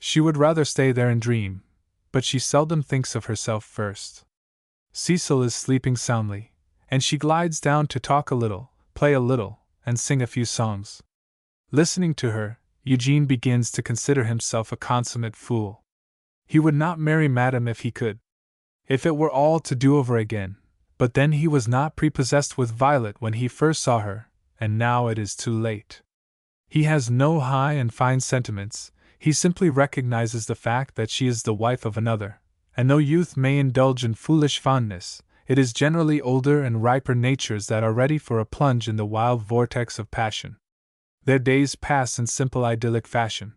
She would rather stay there and dream, but she seldom thinks of herself first. Cecil is sleeping soundly, and she glides down to talk a little, play a little, and sing a few songs. Listening to her, Eugene begins to consider himself a consummate fool. He would not marry Madame if he could. If it were all to do over again, but then he was not prepossessed with Violet when he first saw her, and now it is too late. He has no high and fine sentiments, he simply recognizes the fact that she is the wife of another, and though youth may indulge in foolish fondness, it is generally older and riper natures that are ready for a plunge in the wild vortex of passion. Their days pass in simple idyllic fashion.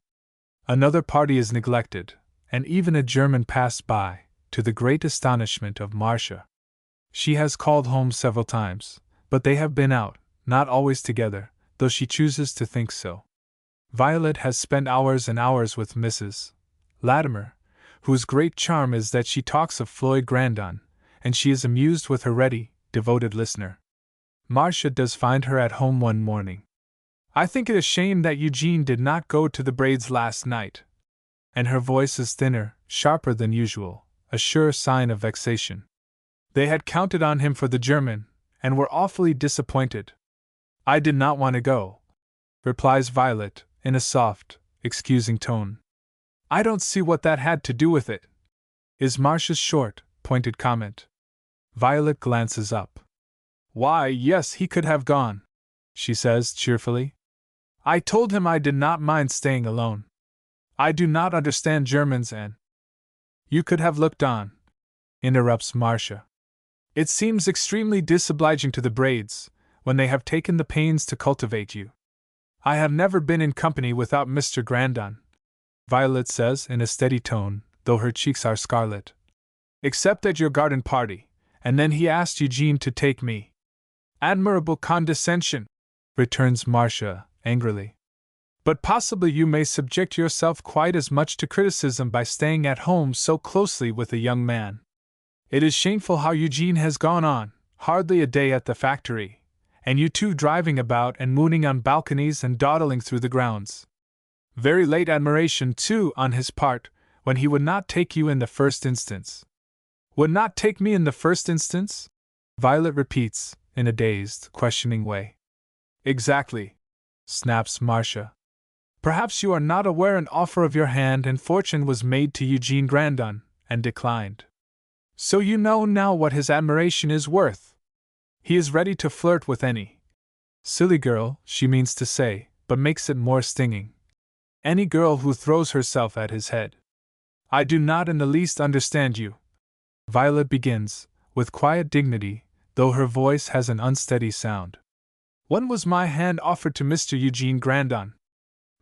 Another party is neglected, and even a German passed by, to the great astonishment of Marcia. She has called home several times, but they have been out, not always together, though she chooses to think so. Violet has spent hours and hours with Mrs. Latimer, whose great charm is that she talks of Floyd Grandon, and she is amused with her ready, devoted listener. Marcia does find her at home one morning. "I think it a shame that Eugene did not go to the Braids last night." And her voice is thinner, sharper than usual, a sure sign of vexation. "They had counted on him for the German, and were awfully disappointed." "I did not want to go," replies Violet, in a soft, excusing tone. "I don't see what that had to do with it," is Marcia's short, pointed comment. Violet glances up. "Why, yes, he could have gone," she says cheerfully. "I told him I did not mind staying alone. I do not understand Germans and—" "You could have looked on," interrupts Marcia. "It seems extremely disobliging to the Braids, when they have taken the pains to cultivate you. I have never been in company without Mr. Grandon," Violet says in a steady tone, though her cheeks are scarlet. "Except at your garden party, and then he asked Eugene to take me." "Admirable condescension," returns Marcia, angrily. "But possibly you may subject yourself quite as much to criticism by staying at home so closely with a young man. It is shameful how Eugene has gone on, hardly a day at the factory, and you two driving about and mooning on balconies and dawdling through the grounds. Very late admiration, too, on his part, when he would not take you in the first instance." "Would not take me in the first instance?" Violet repeats, in a dazed, questioning way. "Exactly," snaps Marcia. "Perhaps you are not aware an offer of your hand and fortune was made to Eugene Grandon, and declined. So you know now what his admiration is worth. He is ready to flirt with any—" "Silly girl," she means to say, but makes it more stinging. Any girl who throws herself at his head. I do not in the least understand you, Violet begins, with quiet dignity, though her voice has an unsteady sound. When was my hand offered to Mr. Eugene Grandon?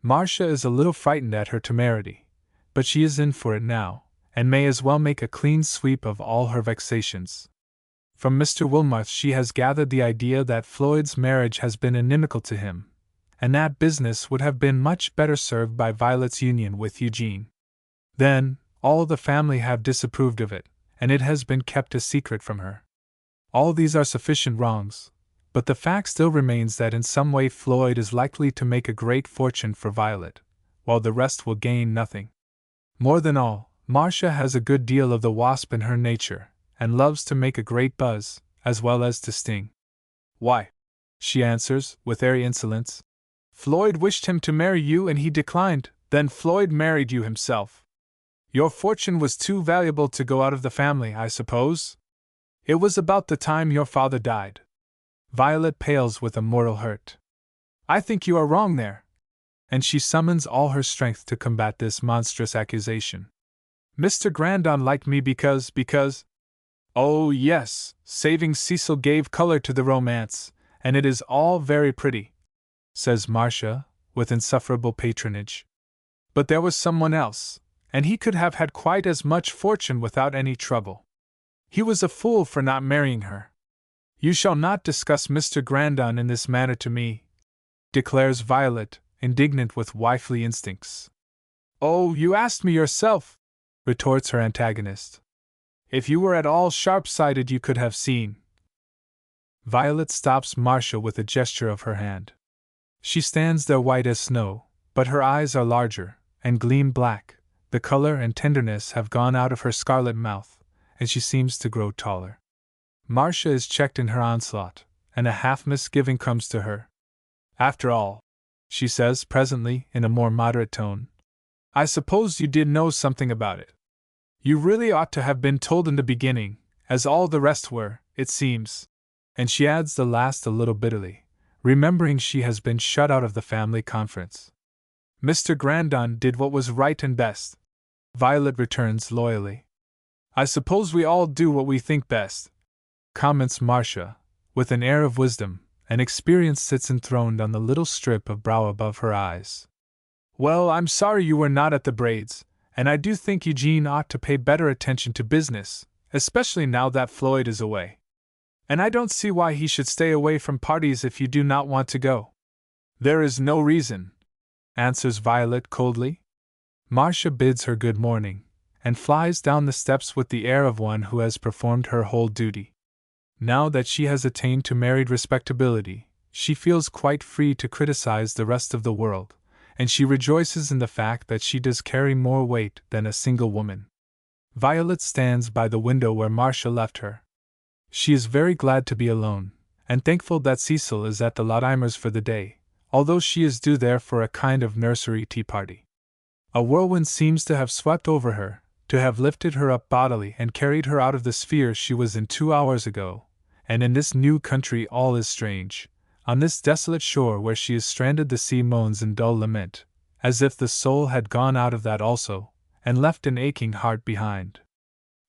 Marcia is a little frightened at her temerity, but she is in for it now, and may as well make a clean sweep of all her vexations. From Mr. Wilmarth she has gathered the idea that Floyd's marriage has been inimical to him, and that business would have been much better served by Violet's union with Eugene. Then, all the family have disapproved of it, and it has been kept a secret from her. All these are sufficient wrongs, but the fact still remains that in some way Floyd is likely to make a great fortune for Violet, while the rest will gain nothing. More than all, Marcia has a good deal of the wasp in her nature, and loves to make a great buzz, as well as to sting. Why, she answers, with airy insolence, Floyd wished him to marry you and he declined, then Floyd married you himself. Your fortune was too valuable to go out of the family, I suppose? It was about the time your father died. Violet pales with a mortal hurt. I think you are wrong there. And she summons all her strength to combat this monstrous accusation. Mr. Grandon liked me because. Oh, yes, saving Cecil gave color to the romance, and it is all very pretty, says Marcia, with insufferable patronage. But there was someone else, and he could have had quite as much fortune without any trouble. He was a fool for not marrying her. You shall not discuss Mr. Grandon in this manner to me, declares Violet, indignant with wifely instincts. Oh, you asked me yourself, retorts her antagonist. If you were at all sharp-sighted you could have seen. Violet stops Marcia with a gesture of her hand. She stands there white as snow, but her eyes are larger, and gleam black, the color and tenderness have gone out of her scarlet mouth, and she seems to grow taller. Marcia is checked in her onslaught, and a half-misgiving comes to her. After all, she says presently, in a more moderate tone, I suppose you did know something about it. You really ought to have been told in the beginning, as all the rest were, it seems. And she adds the last a little bitterly, remembering she has been shut out of the family conference. Mr. Grandon did what was right and best, Violet returns loyally. I suppose we all do what we think best, comments Marcia, with an air of wisdom, and experience sits enthroned on the little strip of brow above her eyes. Well, I'm sorry you were not at the braids, and I do think Eugene ought to pay better attention to business, especially now that Floyd is away. And I don't see why he should stay away from parties if you do not want to go. There is no reason, answers Violet coldly. Marcia bids her good morning, and flies down the steps with the air of one who has performed her whole duty. Now that she has attained to married respectability, she feels quite free to criticize the rest of the world, and she rejoices in the fact that she does carry more weight than a single woman. Violet stands by the window where Marcia left her. She is very glad to be alone, and thankful that Cecil is at the Laudimers for the day, although she is due there for a kind of nursery tea party. A whirlwind seems to have swept over her, to have lifted her up bodily and carried her out of the sphere she was in 2 hours ago, and in this new country all is strange. On this desolate shore where she is stranded the sea moans in dull lament, as if the soul had gone out of that also, and left an aching heart behind.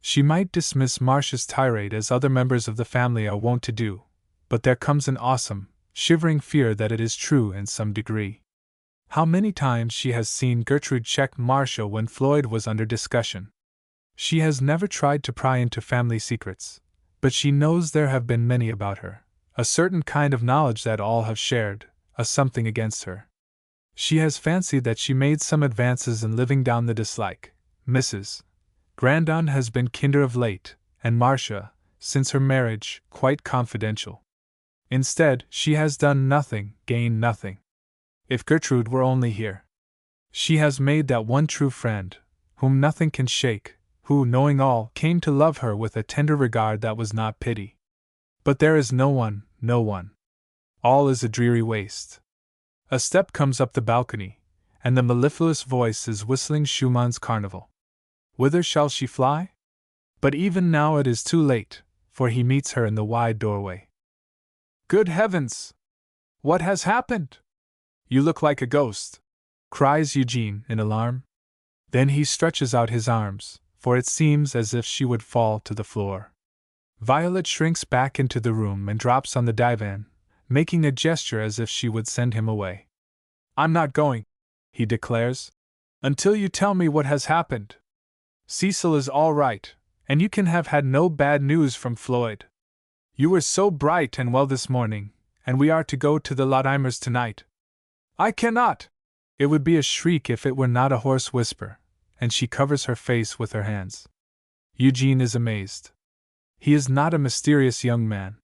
She might dismiss Marcia's tirade as other members of the family are wont to do, but there comes an awesome, shivering fear that it is true in some degree. How many times she has seen Gertrude check Marcia when Floyd was under discussion. She has never tried to pry into family secrets, but she knows there have been many about her. A certain kind of knowledge that all have shared, a something against her. She has fancied that she made some advances in living down the dislike. Mrs. Grandon has been kinder of late, and Marcia, since her marriage, quite confidential. Instead, she has done nothing, gained nothing. If Gertrude were only here. She has made that one true friend, whom nothing can shake, who, knowing all, came to love her with a tender regard that was not pity. But there is no one, no one. All is a dreary waste. A step comes up the balcony, and the mellifluous voice is whistling Schumann's Carnival. Whither shall she fly? But even now it is too late, for he meets her in the wide doorway. Good heavens! What has happened? You look like a ghost, cries Eugene in alarm. Then he stretches out his arms, for it seems as if she would fall to the floor. Violet shrinks back into the room and drops on the divan, making a gesture as if she would send him away. I'm not going, he declares, until you tell me what has happened. Cecil is all right, and you can have had no bad news from Floyd. You were so bright and well this morning, and we are to go to the Laudimers tonight. I cannot! It would be a shriek if it were not a hoarse whisper, and she covers her face with her hands. Eugene is amazed. He is not a mysterious young man.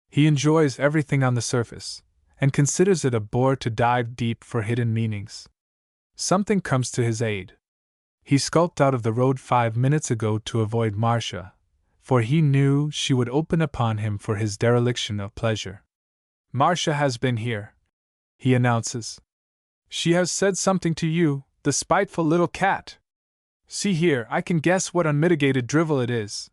He enjoys everything on the surface, and considers it a bore to dive deep for hidden meanings. Something comes to his aid. He skulked out of the road 5 minutes ago to avoid Marcia, for he knew she would open upon him for his dereliction of pleasure. Marcia has been here, he announces. She has said something to you, the spiteful little cat. See here, I can guess what unmitigated drivel it is.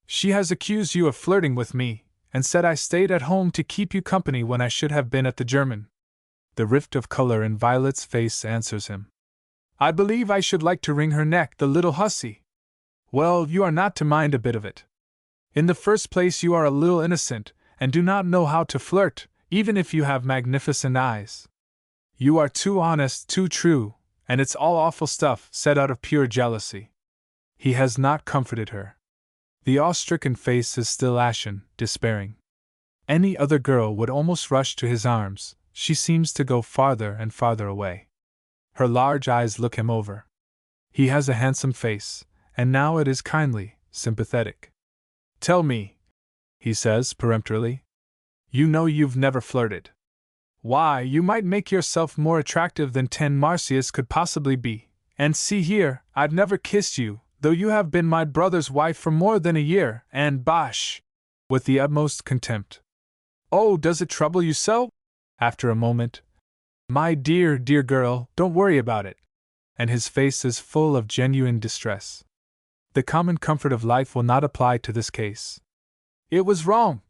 She has accused you of flirting with me, and said I stayed at home to keep you company when I should have been at the German. The rift of color in Violet's face answers him. I believe I should like to wring her neck, the little hussy. Well, you are not to mind a bit of it. In the first place, you are a little innocent, and do not know how to flirt, even if you have magnificent eyes. You are too honest, too true, and it's all awful stuff, said out of pure jealousy. He has not comforted her. The awe-stricken face is still ashen, despairing. Any other girl would almost rush to his arms. She seems to go farther and farther away. Her large eyes look him over. He has a handsome face, and now it is kindly, sympathetic. Tell me, he says peremptorily. You know you've never flirted. Why, you might make yourself more attractive than 10 Marcias could possibly be. And see here, I've never kissed you, though you have been my brother's wife for more than a year, and bosh! With the utmost contempt. Oh, does it trouble you so? After a moment. My dear, dear girl, don't worry about it. And his face is full of genuine distress. The common comfort of life will not apply to this case. It was wrong,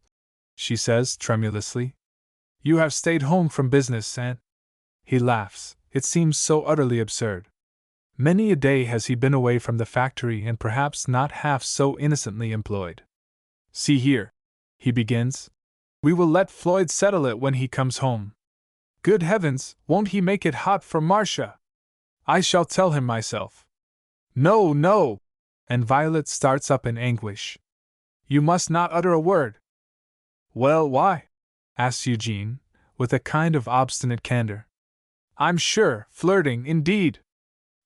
she says tremulously. You have stayed home from business and… He laughs. It seems so utterly absurd. Many a day has he been away from the factory and perhaps not half so innocently employed. See here, he begins. We will let Floyd settle it when he comes home. Good heavens, won't he make it hot for Marcia? I shall tell him myself. No, no! And Violet starts up in anguish. You must not utter a word. Well, why? Asks Eugene, with a kind of obstinate candor. I'm sure, flirting, indeed.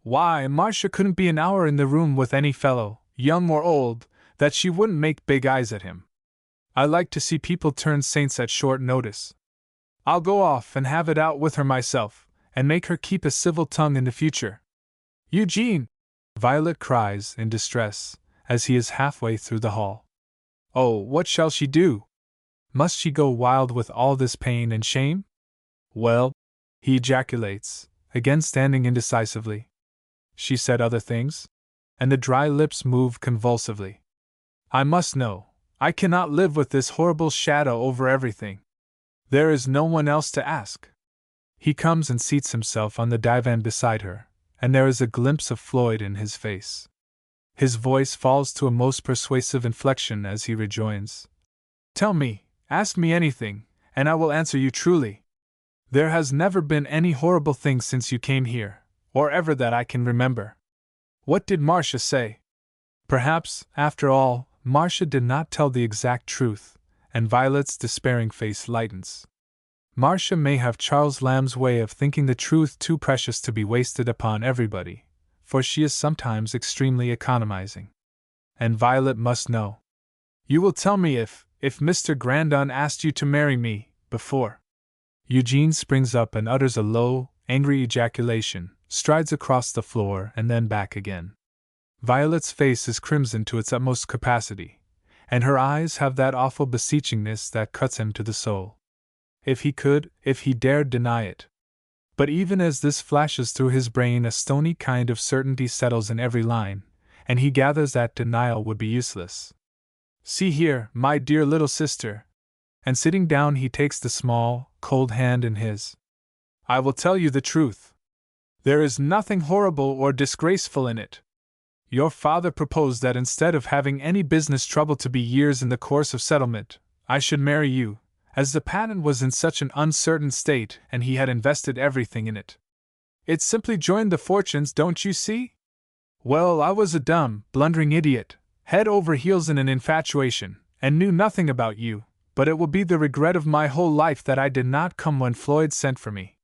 Why, Marcia couldn't be an hour in the room with any fellow, young or old, that she wouldn't make big eyes at him. I like to see people turn saints at short notice. I'll go off and have it out with her myself, and make her keep a civil tongue in the future. Eugene! Violet cries in distress, as he is halfway through the hall. Oh, what shall she do? Must she go wild with all this pain and shame? Well, he ejaculates, again standing indecisively. She said other things? And the dry lips move convulsively. I must know. I cannot live with this horrible shadow over everything. There is no one else to ask. He comes and seats himself on the divan beside her, and there is a glimpse of Floyd in his face. His voice falls to a most persuasive inflection as he rejoins. Tell me, ask me anything, and I will answer you truly. There has never been any horrible thing since you came here, or ever that I can remember. What did Marcia say? Perhaps, after all, Marcia did not tell the exact truth, and Violet's despairing face lightens. Marcia may have Charles Lamb's way of thinking the truth too precious to be wasted upon everybody, for she is sometimes extremely economizing. And Violet must know. You will tell me if Mr. Grandon asked you to marry me, before. Eugene springs up and utters a low, angry ejaculation, strides across the floor and then back again. Violet's face is crimson to its utmost capacity, and her eyes have that awful beseechingness that cuts him to the soul. If he could, if he dared deny it. But even as this flashes through his brain, a stony kind of certainty settles in every line, and he gathers that denial would be useless. See here, my dear little sister. And sitting down he takes the small, cold hand in his. I will tell you the truth. There is nothing horrible or disgraceful in it. Your father proposed that instead of having any business trouble to be years in the course of settlement, I should marry you, as the patent was in such an uncertain state and he had invested everything in it. It simply joined the fortunes, don't you see? Well, I was a dumb, blundering idiot, head over heels in an infatuation, and knew nothing about you, but it will be the regret of my whole life that I did not come when Floyd sent for me.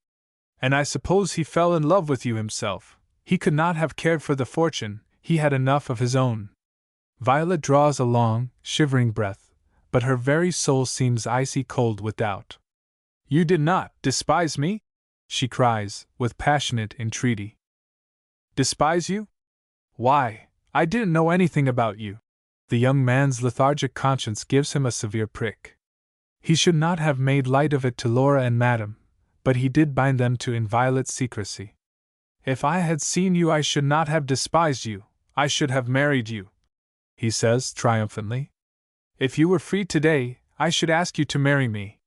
And I suppose he fell in love with you himself. He could not have cared for the fortune, he had enough of his own. Violet draws a long, shivering breath, but her very soul seems icy cold with doubt. You did not despise me? She cries, with passionate entreaty. Despise you? Why, I didn't know anything about you. The young man's lethargic conscience gives him a severe prick. He should not have made light of it to Laura and Madame, but he did bind them to inviolate secrecy. If I had seen you, I should not have despised you, I should have married you, he says triumphantly. If you were free today, I should ask you to marry me.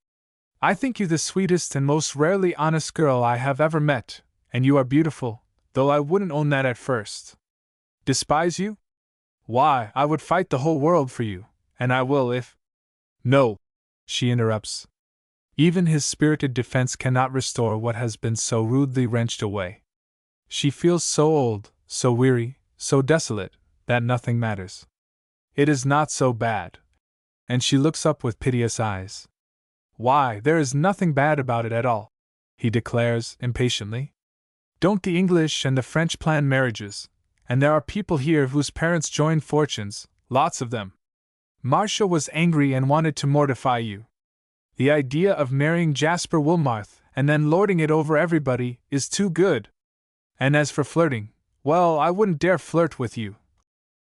I think you the sweetest and most rarely honest girl I have ever met, and you are beautiful, though I wouldn't own that at first. Despise you? Why, I would fight the whole world for you, and I will if— No, she interrupts. Even his spirited defense cannot restore what has been so rudely wrenched away. She feels so old, so weary, so desolate, that nothing matters. It is not so bad. And she looks up with piteous eyes. Why, there is nothing bad about it at all, he declares impatiently. Don't the English and the French plan marriages? And there are people here whose parents joined fortunes, lots of them. Marcia was angry and wanted to mortify you. The idea of marrying Jasper Wilmarth and then lording it over everybody is too good. And as for flirting, well, I wouldn't dare flirt with you,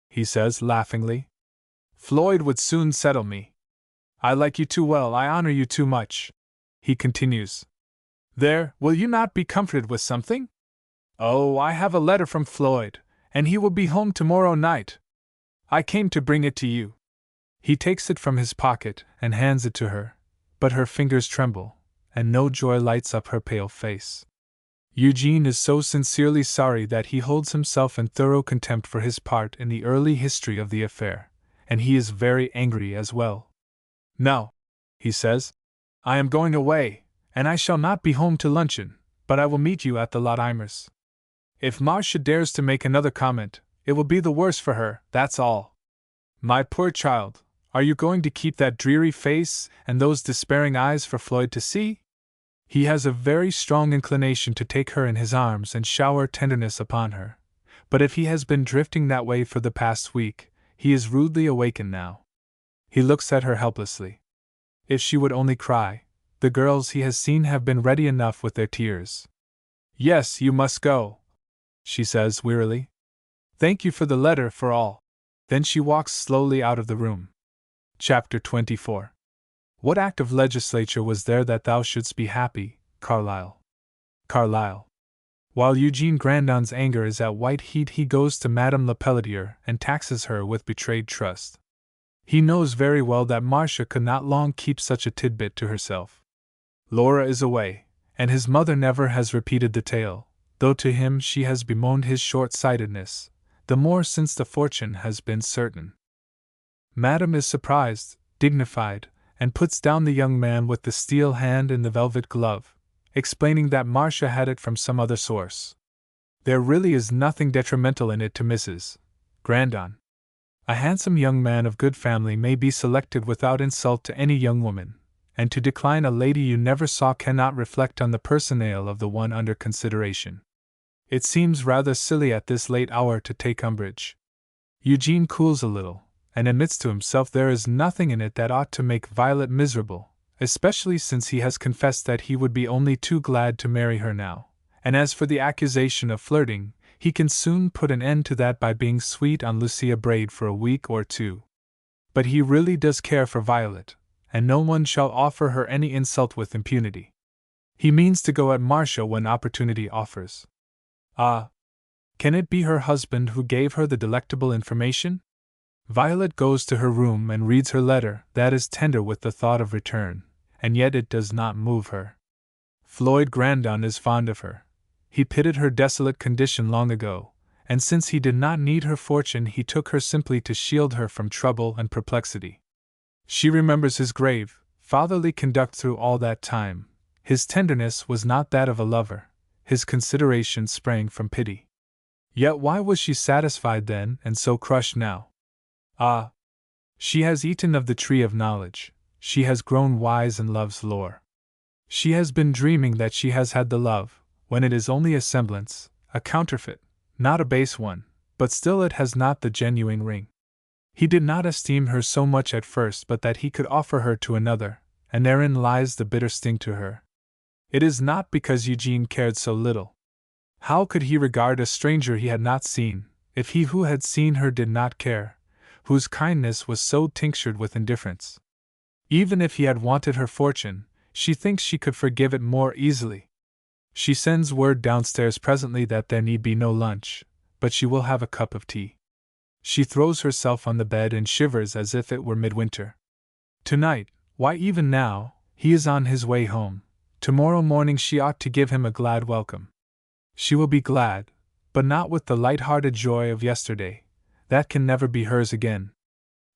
he says laughingly. Floyd would soon settle me. I like you too well, I honor you too much, he continues. There, will you not be comforted with something? Oh, I have a letter from Floyd, and he will be home tomorrow night. I came to bring it to you. He takes it from his pocket and hands it to her, but her fingers tremble, and no joy lights up her pale face. Eugene is so sincerely sorry that he holds himself in thorough contempt for his part in the early history of the affair, and he is very angry as well. Now, he says, I am going away, and I shall not be home to luncheon, but I will meet you at the Lothimers. If Marcia dares to make another comment, it will be the worse for her, that's all. My poor child, are you going to keep that dreary face and those despairing eyes for Floyd to see? He has a very strong inclination to take her in his arms and shower tenderness upon her, but if he has been drifting that way for the past week, he is rudely awakened now. He looks at her helplessly. If she would only cry, the girls he has seen have been ready enough with their tears. Yes, you must go, she says wearily. Thank you for the letter, for all. Then she walks slowly out of the room. Chapter 24. What act of legislature was there that thou shouldst be happy, Carlyle? Carlyle. While Eugene Grandon's anger is at white heat, he goes to Madame Lepelletier and taxes her with betrayed trust. He knows very well that Marcia could not long keep such a tidbit to herself. Laura is away, and his mother never has repeated the tale, though to him she has bemoaned his short-sightedness, the more since the fortune has been certain. Madame is surprised, dignified, and puts down the young man with the steel hand in the velvet glove, explaining that Marcia had it from some other source. There really is nothing detrimental in it to Mrs. Grandon. A handsome young man of good family may be selected without insult to any young woman, and to decline a lady you never saw cannot reflect on the personnel of the one under consideration. It seems rather silly at this late hour to take umbrage. Eugene cools a little, and admits to himself there is nothing in it that ought to make Violet miserable, especially since he has confessed that he would be only too glad to marry her now, and as for the accusation of flirting, he can soon put an end to that by being sweet on Lucia Braid for a week or two. But he really does care for Violet, and no one shall offer her any insult with impunity. He means to go at Marcia when opportunity offers. Ah! Can it be her husband who gave her the delectable information? Violet goes to her room and reads her letter, that is tender with the thought of return, and yet it does not move her. Floyd Grandon is fond of her. He pitied her desolate condition long ago, and since he did not need her fortune, he took her simply to shield her from trouble and perplexity. She remembers his grave, fatherly conduct through all that time. His tenderness was not that of a lover, his consideration sprang from pity. Yet why was she satisfied then and so crushed now? Ah! She has eaten of the tree of knowledge, she has grown wise in love's lore. She has been dreaming that she has had the love, when it is only a semblance, a counterfeit, not a base one, but still it has not the genuine ring. He did not esteem her so much at first but that he could offer her to another, and therein lies the bitter sting to her. It is not because Eugene cared so little. How could he regard a stranger he had not seen, if he who had seen her did not care, whose kindness was so tinctured with indifference? Even if he had wanted her fortune, she thinks she could forgive it more easily. She sends word downstairs presently that there need be no lunch, but she will have a cup of tea. She throws herself on the bed and shivers as if it were midwinter. Tonight, why even now, he is on his way home. Tomorrow morning she ought to give him a glad welcome. She will be glad, but not with the light-hearted joy of yesterday. That can never be hers again.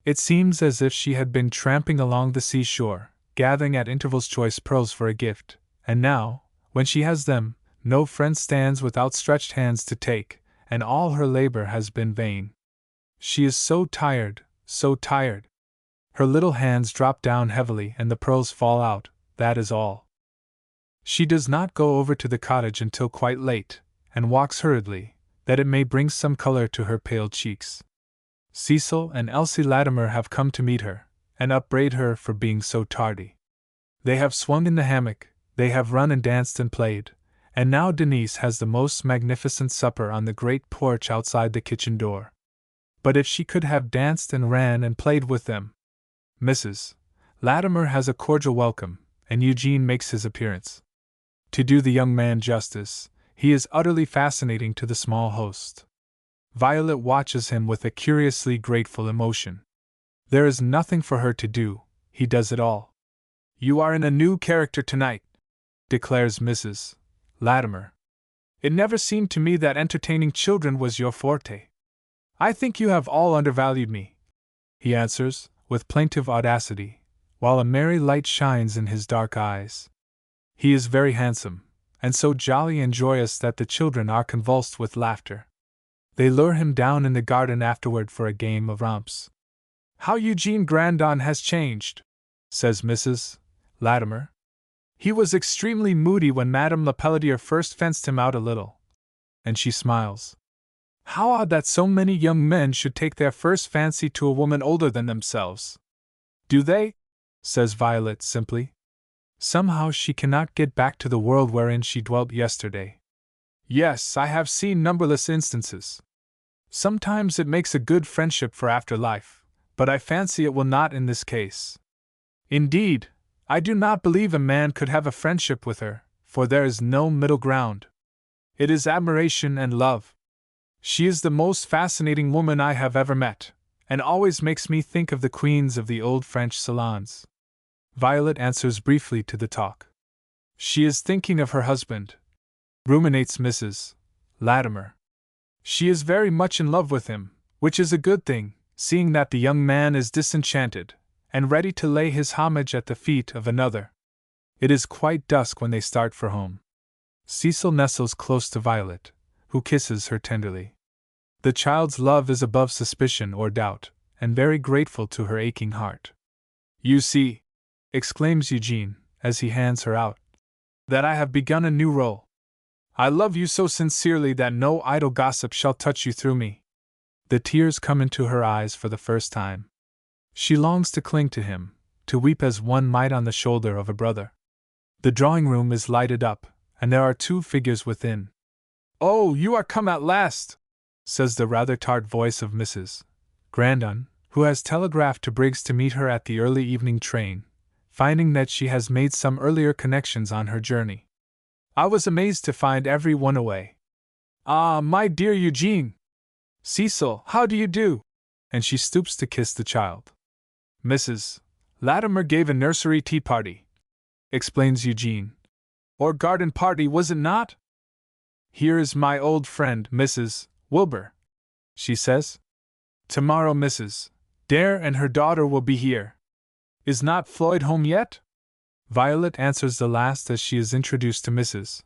It seems as if she had been tramping along the seashore, gathering at intervals choice pearls for a gift, and now, when she has them, no friend stands with outstretched hands to take, and all her labor has been vain. She is so tired, so tired. Her little hands drop down heavily and the pearls fall out, that is all. She does not go over to the cottage until quite late, and walks hurriedly, that it may bring some color to her pale cheeks. Cecil and Elsie Latimer have come to meet her, and upbraid her for being so tardy. They have swung in the hammock, they have run and danced and played, and now Denise has the most magnificent supper on the great porch outside the kitchen door. But if she could have danced and ran and played with them! Mrs. Latimer has a cordial welcome, and Eugene makes his appearance. To do the young man justice, he is utterly fascinating to the small host. Violet watches him with a curiously grateful emotion. There is nothing for her to do, he does it all. "You are in a new character tonight," declares Mrs. Latimer. "It never seemed to me that entertaining children was your forte." "I think you have all undervalued me," he answers, with plaintive audacity, while a merry light shines in his dark eyes. He is very handsome, and so jolly and joyous that the children are convulsed with laughter. They lure him down in the garden afterward for a game of romps. "How Eugene Grandon has changed," says Mrs. Latimer. "He was extremely moody when Madame Lepelletier first fenced him out a little." And she smiles. "How odd that so many young men should take their first fancy to a woman older than themselves." "Do they?" says Violet simply. Somehow she cannot get back to the world wherein she dwelt yesterday. "Yes, I have seen numberless instances. Sometimes it makes a good friendship for after life, but I fancy it will not in this case. Indeed, I do not believe a man could have a friendship with her, for there is no middle ground. It is admiration and love. She is the most fascinating woman I have ever met, and always makes me think of the queens of the old French salons." Violet answers briefly to the talk. "She is thinking of her husband," ruminates Mrs. Latimer. "She is very much in love with him, which is a good thing, seeing that the young man is disenchanted, and ready to lay his homage at the feet of another." It is quite dusk when they start for home. Cecil nestles close to Violet, who kisses her tenderly. The child's love is above suspicion or doubt, and very grateful to her aching heart. "You see," exclaims Eugene, as he hands her out, "that I have begun a new role. I love you so sincerely that no idle gossip shall touch you through me." The tears come into her eyes for the first time. She longs to cling to him, to weep as one might on the shoulder of a brother. The drawing-room is lighted up, and there are two figures within. "Oh, you are come at last!" says the rather tart voice of Mrs. Grandon, who has telegraphed to Briggs to meet her at the early evening train, finding that she has made some earlier connections on her journey. "I was amazed to find every one away. Ah, my dear Eugene! Cecil, how do you do?" And she stoops to kiss the child. "Mrs. Latimer gave a nursery tea party," explains Eugene. or garden party, was it not? Here is my old friend, Mrs. Wilbur, she says. Tomorrow Mrs. Dare and her daughter will be here. Is not Floyd home yet? Violet answers the last as she is introduced to Mrs.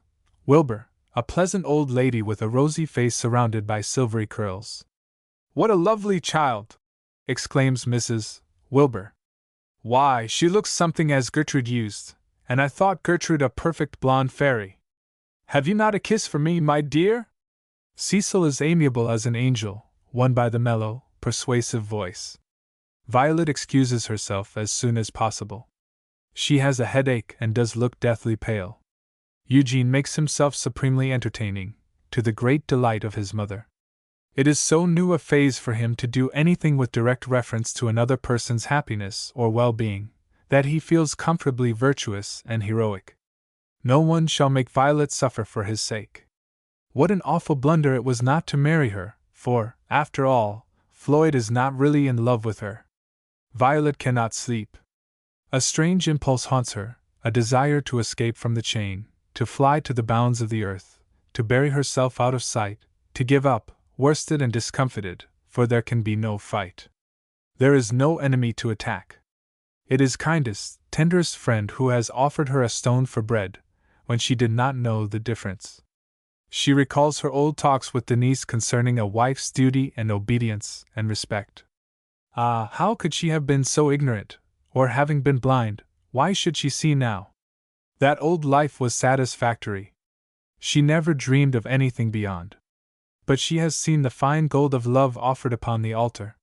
Wilbur, a pleasant old lady with a rosy face surrounded by silvery curls. What a lovely child! Exclaims Mrs. Wilbur. Why, she looks something as Gertrude used, and I thought Gertrude a perfect blonde fairy. Have you not a kiss for me, my dear? Cecil is amiable as an angel, won by the mellow, persuasive voice. Violet excuses herself as soon as possible. She has a headache and does look deathly pale. Eugene makes himself supremely entertaining, to the great delight of his mother. It is so new a phase for him to do anything with direct reference to another person's happiness or well-being, that he feels comfortably virtuous and heroic. No one shall make Violet suffer for his sake. What an awful blunder it was not to marry her, for, after all, Floyd is not really in love with her. Violet cannot sleep. A strange impulse haunts her, a desire to escape from the chain, to fly to the bounds of the earth, to bury herself out of sight, to give up, worsted and discomfited, for there can be no fight. There is no enemy to attack. It is kindest, tenderest friend who has offered her a stone for bread, when she did not know the difference. She recalls her old talks with Denise concerning a wife's duty and obedience and respect. Ah, how could she have been so ignorant, or having been blind, why should she see now? That old life was satisfactory. She never dreamed of anything beyond. But she has seen the fine gold of love offered upon the altar.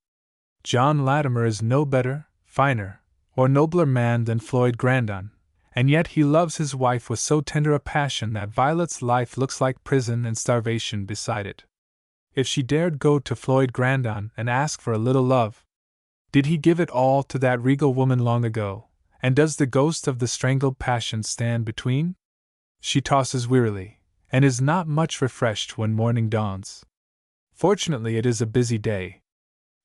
John Latimer is no better, finer, or nobler man than Floyd Grandon, and yet he loves his wife with so tender a passion that Violet's life looks like prison and starvation beside it. If she dared go to Floyd Grandon and ask for a little love, did he give it all to that regal woman long ago, and does the ghost of the strangled passion stand between? She tosses wearily, and is not much refreshed when morning dawns. Fortunately it is a busy day.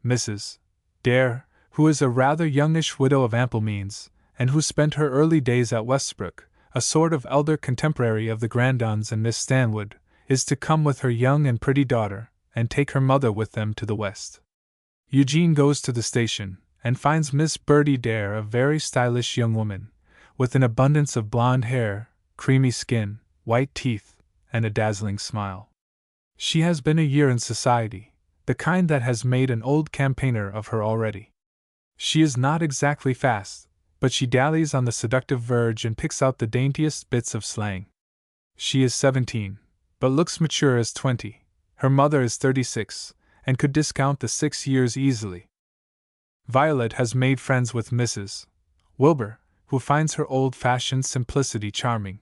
Mrs. Dare, who is a rather youngish widow of ample means, and who spent her early days at Westbrook, a sort of elder contemporary of the Grandons and Miss Stanwood, is to come with her young and pretty daughter, and take her mother with them to the West. Eugene goes to the station, and finds Miss Bertie Dare a very stylish young woman, with an abundance of blonde hair, creamy skin, white teeth, and a dazzling smile. She has been a year in society, the kind that has made an old campaigner of her already. She is not exactly fast, but she dallies on the seductive verge and picks out the daintiest bits of slang. She is 17, but looks mature as 20. Her mother is 36, and could discount the 6 years easily. Violet has made friends with Mrs. Wilbur, who finds her old-fashioned simplicity charming.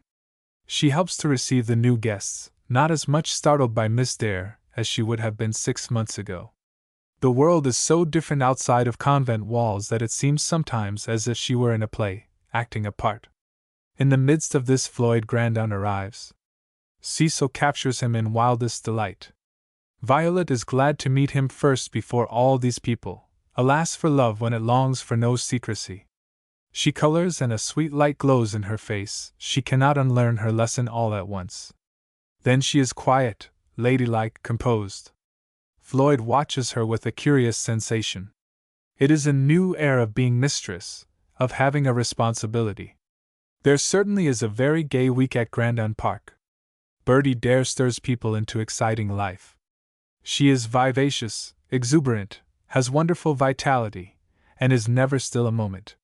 She helps to receive the new guests, not as much startled by Miss Dare as she would have been 6 months ago. The world is so different outside of convent walls that it seems sometimes as if she were in a play, acting a part. In the midst of this Floyd Grandon arrives. Cecil captures him in wildest delight. Violet is glad to meet him first before all these people, alas for love when it longs for no secrecy. She colors and a sweet light glows in her face, she cannot unlearn her lesson all at once. Then she is quiet, ladylike, composed. Floyd watches her with a curious sensation. It is a new air of being mistress, of having a responsibility. There certainly is a very gay week at Grandon Park. Bertie Dare stirs people into exciting life. She is vivacious, exuberant, has wonderful vitality, and is never still a moment.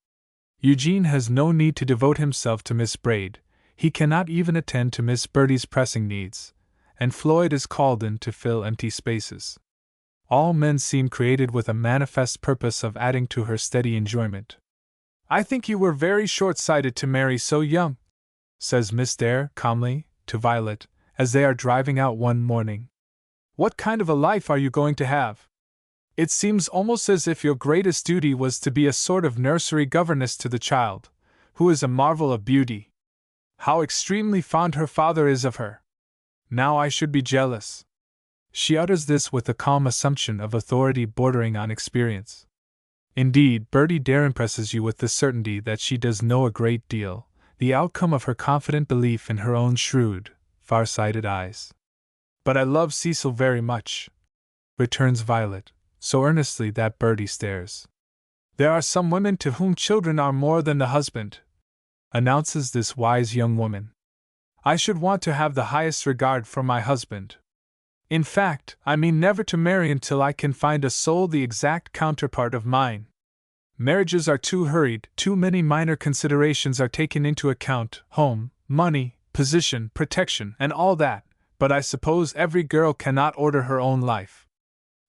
Eugene has no need to devote himself to Miss Braid, he cannot even attend to Miss Bertie's pressing needs, and Floyd is called in to fill empty spaces. All men seem created with a manifest purpose of adding to her steady enjoyment. I think you were very short-sighted to marry so young, says Miss Dare calmly to Violet, as they are driving out one morning. What kind of a life are you going to have? It seems almost as if your greatest duty was to be a sort of nursery governess to the child, who is a marvel of beauty. How extremely fond her father is of her! Now I should be jealous. She utters this with a calm assumption of authority bordering on experience. Indeed, Bertie Dare impresses you with the certainty that she does know a great deal, the outcome of her confident belief in her own shrewd, far-sighted eyes. "But I love Cecil very much," returns Violet, so earnestly that Bertie stares. "There are some women to whom children are more than the husband," announces this wise young woman. "I should want to have the highest regard for my husband. In fact, I mean never to marry until I can find a soul the exact counterpart of mine. Marriages are too hurried, too many minor considerations are taken into account, home, money, position, protection, and all that, but I suppose every girl cannot order her own life.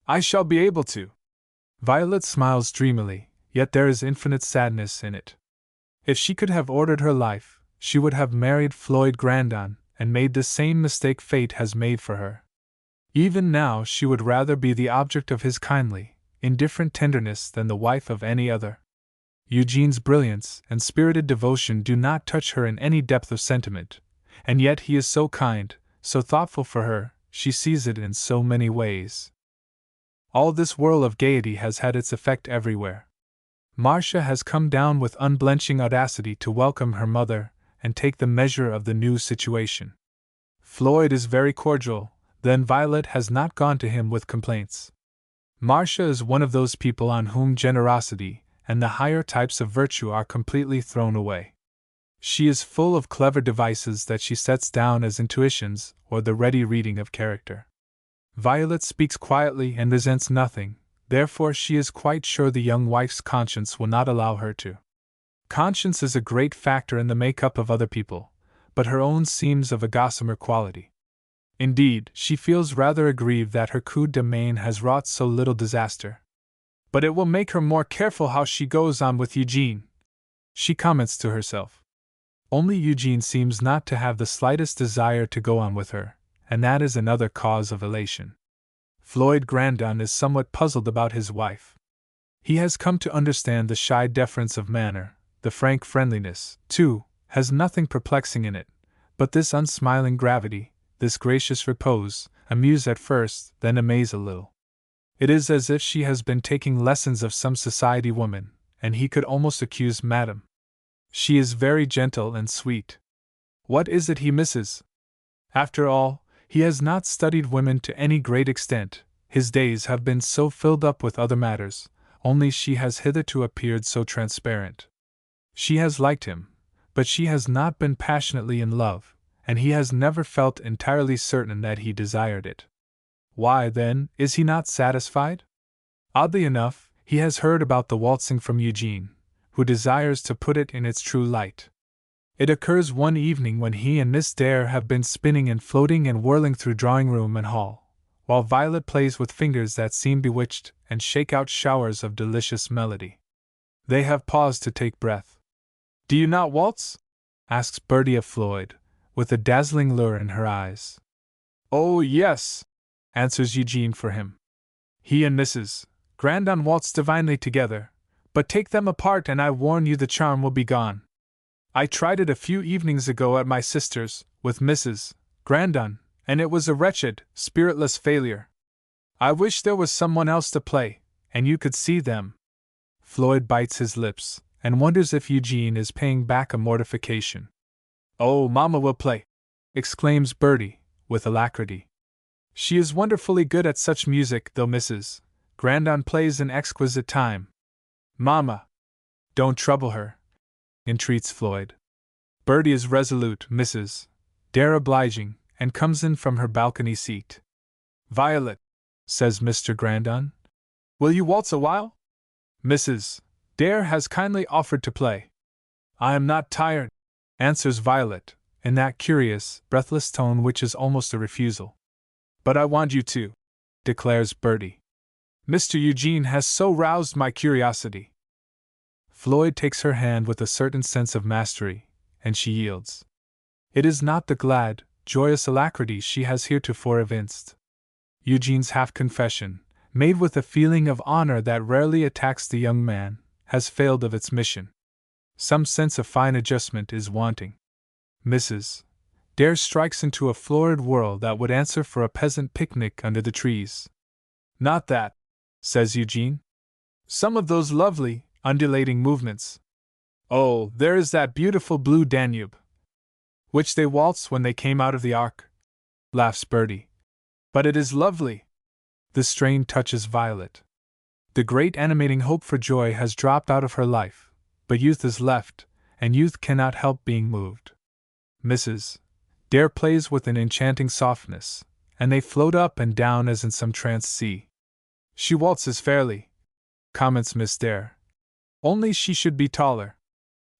I shall be able to." Violet smiles dreamily, yet there is infinite sadness in it. If she could have ordered her life, she would have married Floyd Grandon and made the same mistake fate has made for her. Even now she would rather be the object of his kindly, indifferent tenderness than the wife of any other. Eugene's brilliance and spirited devotion do not touch her in any depth of sentiment, and yet he is so kind, so thoughtful for her, she sees it in so many ways. All this whirl of gaiety has had its effect everywhere. Marcia has come down with unblenching audacity to welcome her mother and take the measure of the new situation. Floyd is very cordial, then Violet has not gone to him with complaints. Marcia is one of those people on whom generosity and the higher types of virtue are completely thrown away. She is full of clever devices that she sets down as intuitions or the ready reading of character. Violet speaks quietly and resents nothing, therefore she is quite sure the young wife's conscience will not allow her to. Conscience is a great factor in the make-up of other people, but her own seems of a gossamer quality. Indeed, she feels rather aggrieved that her coup de main has wrought so little disaster. "But it will make her more careful how she goes on with Eugene," she comments to herself. Only Eugene seems not to have the slightest desire to go on with her, and that is another cause of elation. Floyd Grandon is somewhat puzzled about his wife. He has come to understand the shy deference of manner, the frank friendliness, too, has nothing perplexing in it, but this unsmiling gravity, this gracious repose, amuse at first, then amaze a little. It is as if she has been taking lessons of some society woman, and he could almost accuse Madame. She is very gentle and sweet. What is it he misses? After all, he has not studied women to any great extent, his days have been so filled up with other matters, only she has hitherto appeared so transparent. She has liked him, but she has not been passionately in love, and he has never felt entirely certain that he desired it. Why, then, is he not satisfied? Oddly enough, he has heard about the waltzing from Eugene, who desires to put it in its true light. It occurs one evening when he and Miss Dare have been spinning and floating and whirling through drawing room and hall, while Violet plays with fingers that seem bewitched and shake out showers of delicious melody. They have paused to take breath. "Do you not waltz?" asks Bertie of Floyd, with a dazzling lure in her eyes. "Oh, yes," answers Eugene for him. "He and Mrs. Grandon waltz divinely together, but take them apart and I warn you the charm will be gone. I tried it a few evenings ago at my sister's, with Mrs. Grandon, and it was a wretched, spiritless failure. I wish there was someone else to play, and you could see them." Floyd bites his lips, and wonders if Eugene is paying back a mortification. "Oh, Mamma will play!" exclaims Bertie, with alacrity. "She is wonderfully good at such music, though Mrs. Grandon plays in exquisite time." "Mamma!" "Don't trouble her," entreats Floyd. Bertie is resolute, Mrs. Dare obliging, and comes in from her balcony seat. "Violet," says Mr. Grandon, "will you waltz a while? Mrs. Dare has kindly offered to play." "I am not tired," answers Violet, in that curious, breathless tone which is almost a refusal. "But I want you to," declares Bertie. "Mr. Eugene has so roused my curiosity." Floyd takes her hand with a certain sense of mastery, and she yields. It is not the glad, joyous alacrity she has heretofore evinced. Eugene's half-confession, made with a feeling of honor that rarely attacks the young man, has failed of its mission. Some sense of fine adjustment is wanting. Mrs. Dare strikes into a florid whirl that would answer for a peasant picnic under the trees. "Not that," says Eugene. "Some of those lovely, undulating movements." Oh, there is that beautiful blue Danube, which they waltzed when they came out of the Ark, laughs Bertie. But it is lovely. The strain touches Violet. The great animating hope for joy has dropped out of her life, but youth is left, and youth cannot help being moved. Mrs. Dare plays with an enchanting softness, and they float up and down as in some tranced sea. She waltzes fairly, comments Miss Dare. Only she should be taller.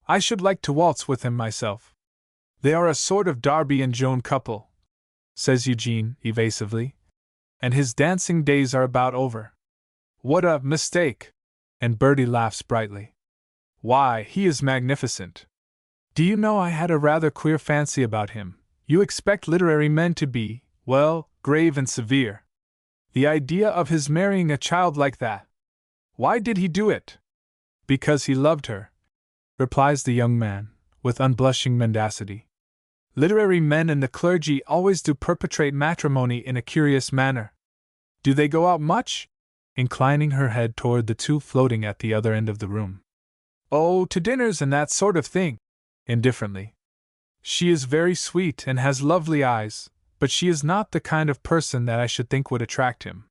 I should like to waltz with him myself. They are a sort of Darby and Joan couple, says Eugene, evasively. And his dancing days are about over. What a mistake! And Bertie laughs brightly. Why, he is magnificent. Do you know, I had a rather queer fancy about him. You expect literary men to be, well, grave and severe. The idea of his marrying a child like that! Why did he do it? Because he loved her, replies the young man, with unblushing mendacity. Literary men and the clergy always do perpetrate matrimony in a curious manner. Do they go out much? Inclining her head toward the two floating at the other end of the room. Oh, to dinners and that sort of thing, indifferently. She is very sweet and has lovely eyes, but she is not the kind of person that I should think would attract him.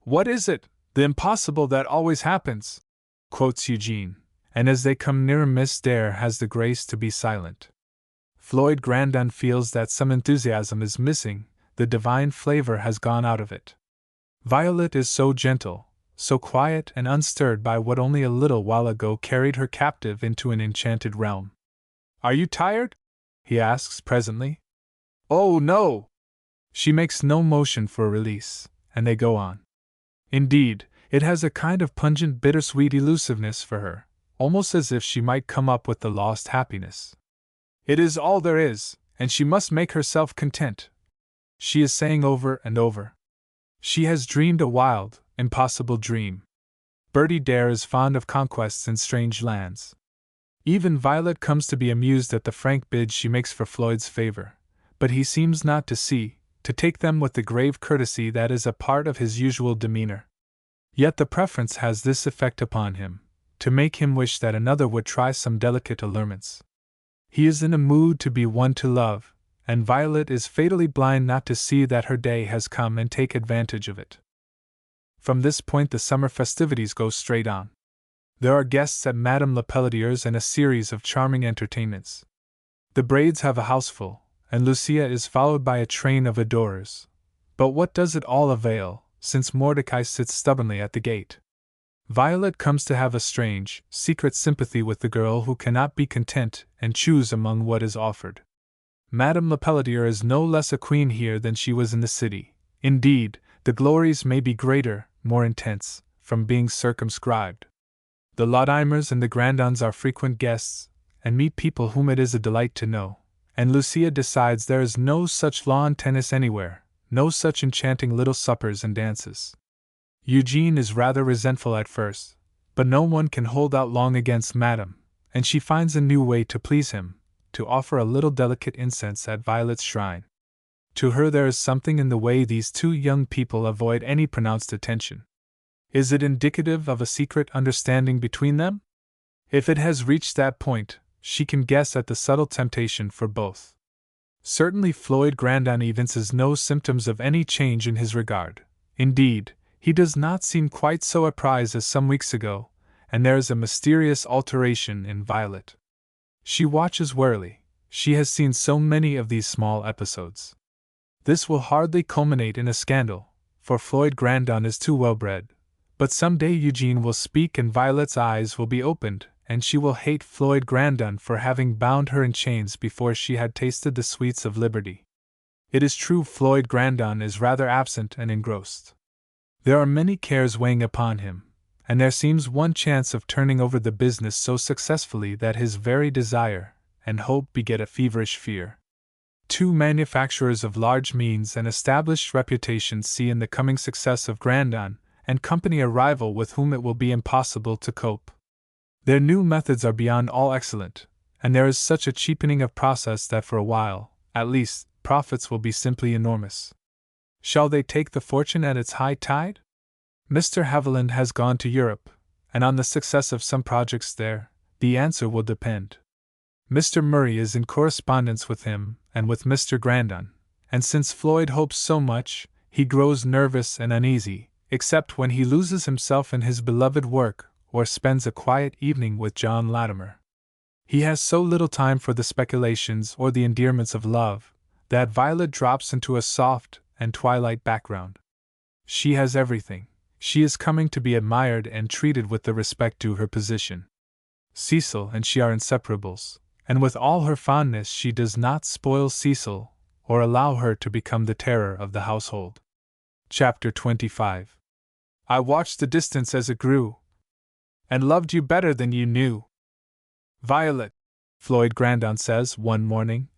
What is it, the impossible that always happens? Quotes Eugene, and as they come nearer, Miss Dare has the grace to be silent. Floyd Grandon feels that some enthusiasm is missing, the divine flavor has gone out of it. Violet is so gentle, so quiet and unstirred by what only a little while ago carried her captive into an enchanted realm. Are you tired? He asks presently. Oh, no! She makes no motion for release, and they go on. Indeed, it has a kind of pungent, bittersweet elusiveness for her, almost as if she might come up with the lost happiness. It is all there is, and she must make herself content. She is saying over and over. She has dreamed a wild, impossible dream. Bertie Dare is fond of conquests in strange lands. Even Violet comes to be amused at the frank bid she makes for Floyd's favor, but he seems not to see, to take them with the grave courtesy that is a part of his usual demeanor. Yet the preference has this effect upon him, to make him wish that another would try some delicate allurements. He is in a mood to be one to love, and Violet is fatally blind not to see that her day has come and take advantage of it. From this point the summer festivities go straight on. There are guests at Madame Lepelatier's and a series of charming entertainments. The Braids have a houseful, and Lucia is followed by a train of adorers. But what does it all avail, since Mordecai sits stubbornly at the gate? Violet comes to have a strange, secret sympathy with the girl who cannot be content and choose among what is offered. Madame Lepelletier is no less a queen here than she was in the city. Indeed, the glories may be greater, more intense, from being circumscribed. The Laudimers and the Grandons are frequent guests, and meet people whom it is a delight to know, and Lucia decides there is no such lawn tennis anywhere, no such enchanting little suppers and dances. Eugene is rather resentful at first, but no one can hold out long against Madame, and she finds a new way to please him, to offer a little delicate incense at Violet's shrine. To her there is something in the way these two young people avoid any pronounced attention. Is it indicative of a secret understanding between them? If it has reached that point, she can guess at the subtle temptation for both. Certainly Floyd Grandon evinces no symptoms of any change in his regard. Indeed, he does not seem quite so apprised as some weeks ago, and there is a mysterious alteration in Violet. She watches warily. She has seen so many of these small episodes. This will hardly culminate in a scandal, for Floyd Grandon is too well bred. But some day Eugene will speak and Violet's eyes will be opened, and she will hate Floyd Grandon for having bound her in chains before she had tasted the sweets of liberty. It is true Floyd Grandon is rather absent and engrossed. There are many cares weighing upon him, and there seems one chance of turning over the business so successfully that his very desire and hope beget a feverish fear. Two manufacturers of large means and established reputations see in the coming success of Grandon and Company a rival with whom it will be impossible to cope. Their new methods are beyond all excellent, and there is such a cheapening of process that for a while, at least, profits will be simply enormous. Shall they take the fortune at its high tide? Mr. Haviland has gone to Europe, and on the success of some projects there, The answer will depend. Mr. Murray is in correspondence with him and with Mr. Grandon, and since Floyd hopes so much, he grows nervous and uneasy, except when he loses himself in his beloved work or spends a quiet evening with John Latimer. He has so little time for the speculations or the endearments of love, that Violet drops into a soft and twilight background. She has everything. She is coming to be admired and treated with the respect due her position. Cecil and she are inseparables, and with all her fondness she does not spoil Cecil or allow her to become the terror of the household. Chapter 25. I watched the distance as it grew, and loved you better than you knew. Violet, Floyd Grandon says one morning,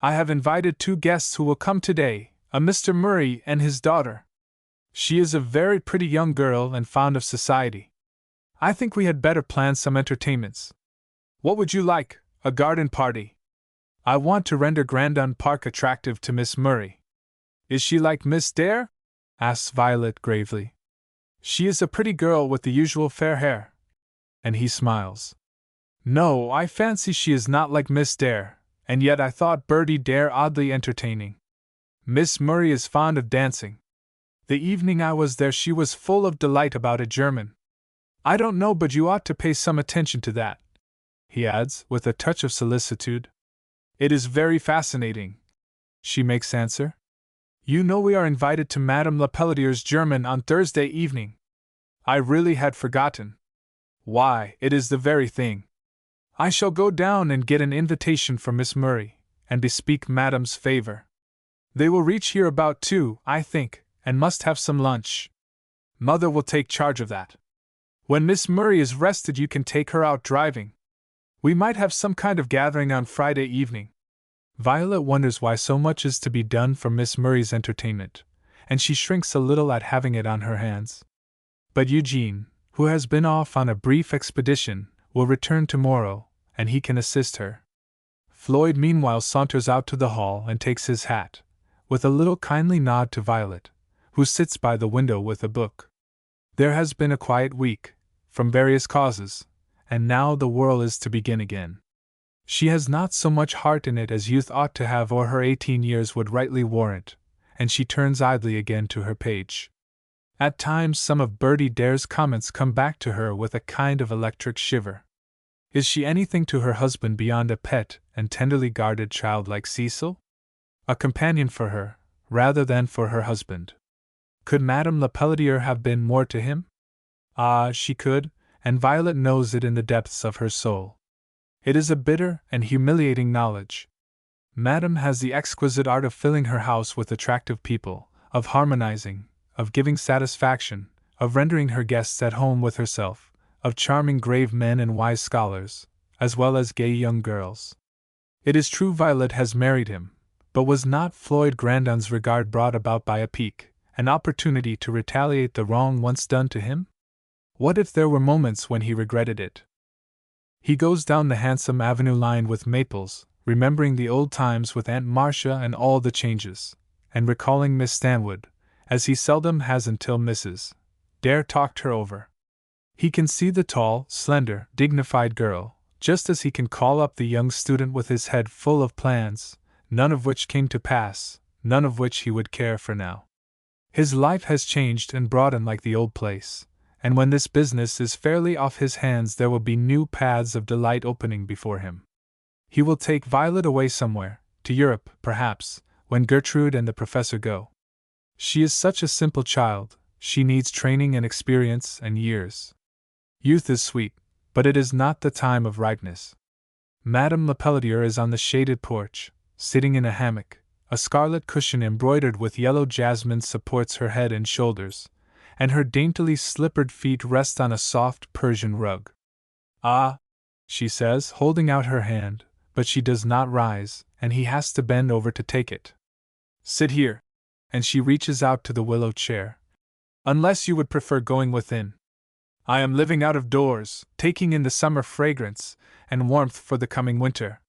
I have invited 2 guests who will come today, a Mr. Murray and his daughter. She is a very pretty young girl and fond of society. I think we had better plan some entertainments. What would you like? A garden party? I want to render Grandon Park attractive to Miss Murray. Is she like Miss Dare? Asks Violet gravely. She is a pretty girl with the usual fair hair. And he smiles. No, I fancy she is not like Miss Dare, and yet I thought Bertie Dare oddly entertaining. Miss Murray is fond of dancing. The evening I was there she was full of delight about a German. I don't know, but you ought to pay some attention to that, he adds, with a touch of solicitude. It is very fascinating, she makes answer. You know we are invited to Madame Lepelletier's German on Thursday evening. I really had forgotten. Why, it is the very thing. I shall go down and get an invitation for Miss Murray, and bespeak Madame's favor. They will reach here about 2, I think, and must have some lunch. Mother will take charge of that. When Miss Murray is rested you can take her out driving. We might have some kind of gathering on Friday evening. Violet wonders why so much is to be done for Miss Murray's entertainment, and she shrinks a little at having it on her hands. But Eugene, who has been off on a brief expedition, will return tomorrow, and he can assist her. Floyd meanwhile saunters out to the hall and takes his hat, with a little kindly nod to Violet, who sits by the window with a book. There has been a quiet week, from various causes, and now the whirl is to begin again. She has not so much heart in it as youth ought to have or her 18 years would rightly warrant, and she turns idly again to her page. At times some of Bertie Dare's comments come back to her with a kind of electric shiver. Is she anything to her husband beyond a pet and tenderly guarded child like Cecil? A companion for her, rather than for her husband. Could Madame Lepelletier have been more to him? Ah, she could, and Violet knows it in the depths of her soul. It is a bitter and humiliating knowledge. Madame has the exquisite art of filling her house with attractive people, of harmonizing, of giving satisfaction, of rendering her guests at home with herself, of charming grave men and wise scholars, as well as gay young girls. It is true Violet has married him, but was not Floyd Grandon's regard brought about by a pique, an opportunity to retaliate the wrong once done to him? What if there were moments when he regretted it? He goes down the handsome avenue lined with maples, remembering the old times with Aunt Marcia and all the changes, and recalling Miss Stanwood, as he seldom has until Mrs. Dare talked her over. He can see the tall, slender, dignified girl, just as he can call up the young student with his head full of plans, none of which came to pass, none of which he would care for now. His life has changed and broadened like the old place, and when this business is fairly off his hands there will be new paths of delight opening before him. He will take Violet away somewhere, to Europe, perhaps, when Gertrude and the professor go. She is such a simple child, she needs training and experience and years. Youth is sweet, but it is not the time of ripeness. Madame Lepelletier is on the shaded porch, sitting in a hammock. A scarlet cushion embroidered with yellow jasmine supports her head and shoulders, and her daintily slippered feet rest on a soft Persian rug. Ah, she says, holding out her hand, but she does not rise, and he has to bend over to take it. Sit here, and she reaches out to the willow chair. Unless you would prefer going within. I am living out of doors, taking in the summer fragrance and warmth for the coming winter.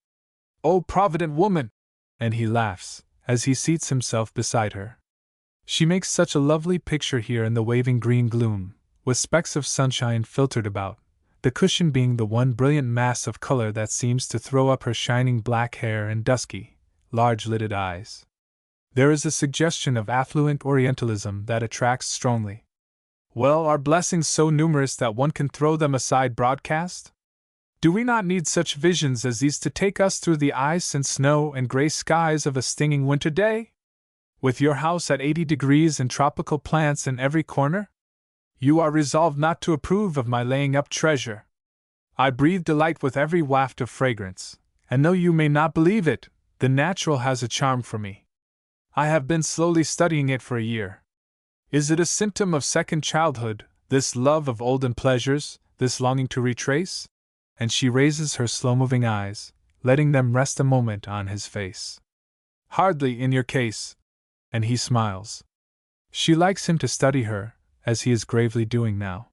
Oh, provident woman! And he laughs, as he seats himself beside her. She makes such a lovely picture here in the waving green gloom, with specks of sunshine filtered about, the cushion being the one brilliant mass of color that seems to throw up her shining black hair and dusky, large-lidded eyes. There is a suggestion of affluent Orientalism that attracts strongly. Well, are blessings so numerous that one can throw them aside broadcast? Do we not need such visions as these to take us through the ice and snow and gray skies of a stinging winter day? With your house at 80 degrees and tropical plants in every corner? You are resolved not to approve of my laying up treasure. I breathe delight with every waft of fragrance, and though you may not believe it, the natural has a charm for me. I have been slowly studying it for a year. Is it a symptom of second childhood, this love of olden pleasures, this longing to retrace? And she raises her slow-moving eyes, letting them rest a moment on his face. Hardly in your case. And he smiles. She likes him to study her, as he is gravely doing now.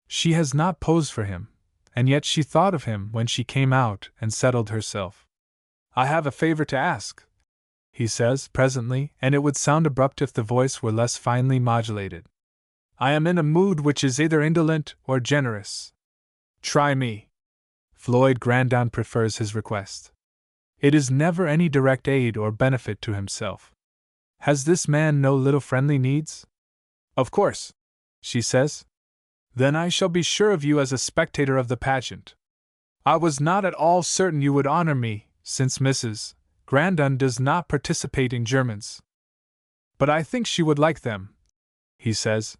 She has not posed for him, and yet she thought of him when she came out and settled herself. I have a favor to ask, he says presently, and it would sound abrupt if the voice were less finely modulated. I am in a mood which is either indolent or generous. Try me. Floyd Grandon prefers his request. It is never any direct aid or benefit to himself. Has this man no little friendly needs? Of course, she says. Then I shall be sure of you as a spectator of the pageant. I was not at all certain you would honor me, since Mrs. Grandon does not participate in Germans. But I think she would like them, he says.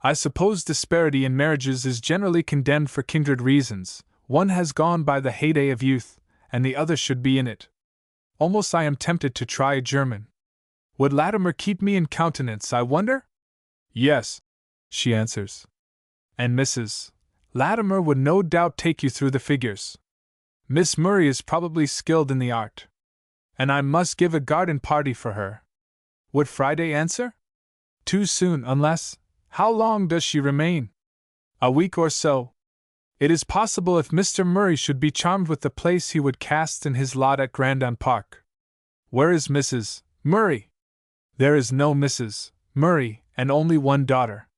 I suppose disparity in marriages is generally condemned for kindred reasons. One has gone by the heyday of youth, and the other should be in it. Almost I am tempted to try a German. Would Latimer keep me in countenance, I wonder? Yes, she answers. And Mrs. Latimer would no doubt take you through the figures. Miss Murray is probably skilled in the art. And I must give a garden party for her. Would Friday answer? Too soon, unless— How long does she remain? A week or so. It is possible if Mr. Murray should be charmed with the place he would cast in his lot at Grandon Park. Where is Mrs. Murray? There is no Mrs. Murray, and only one daughter.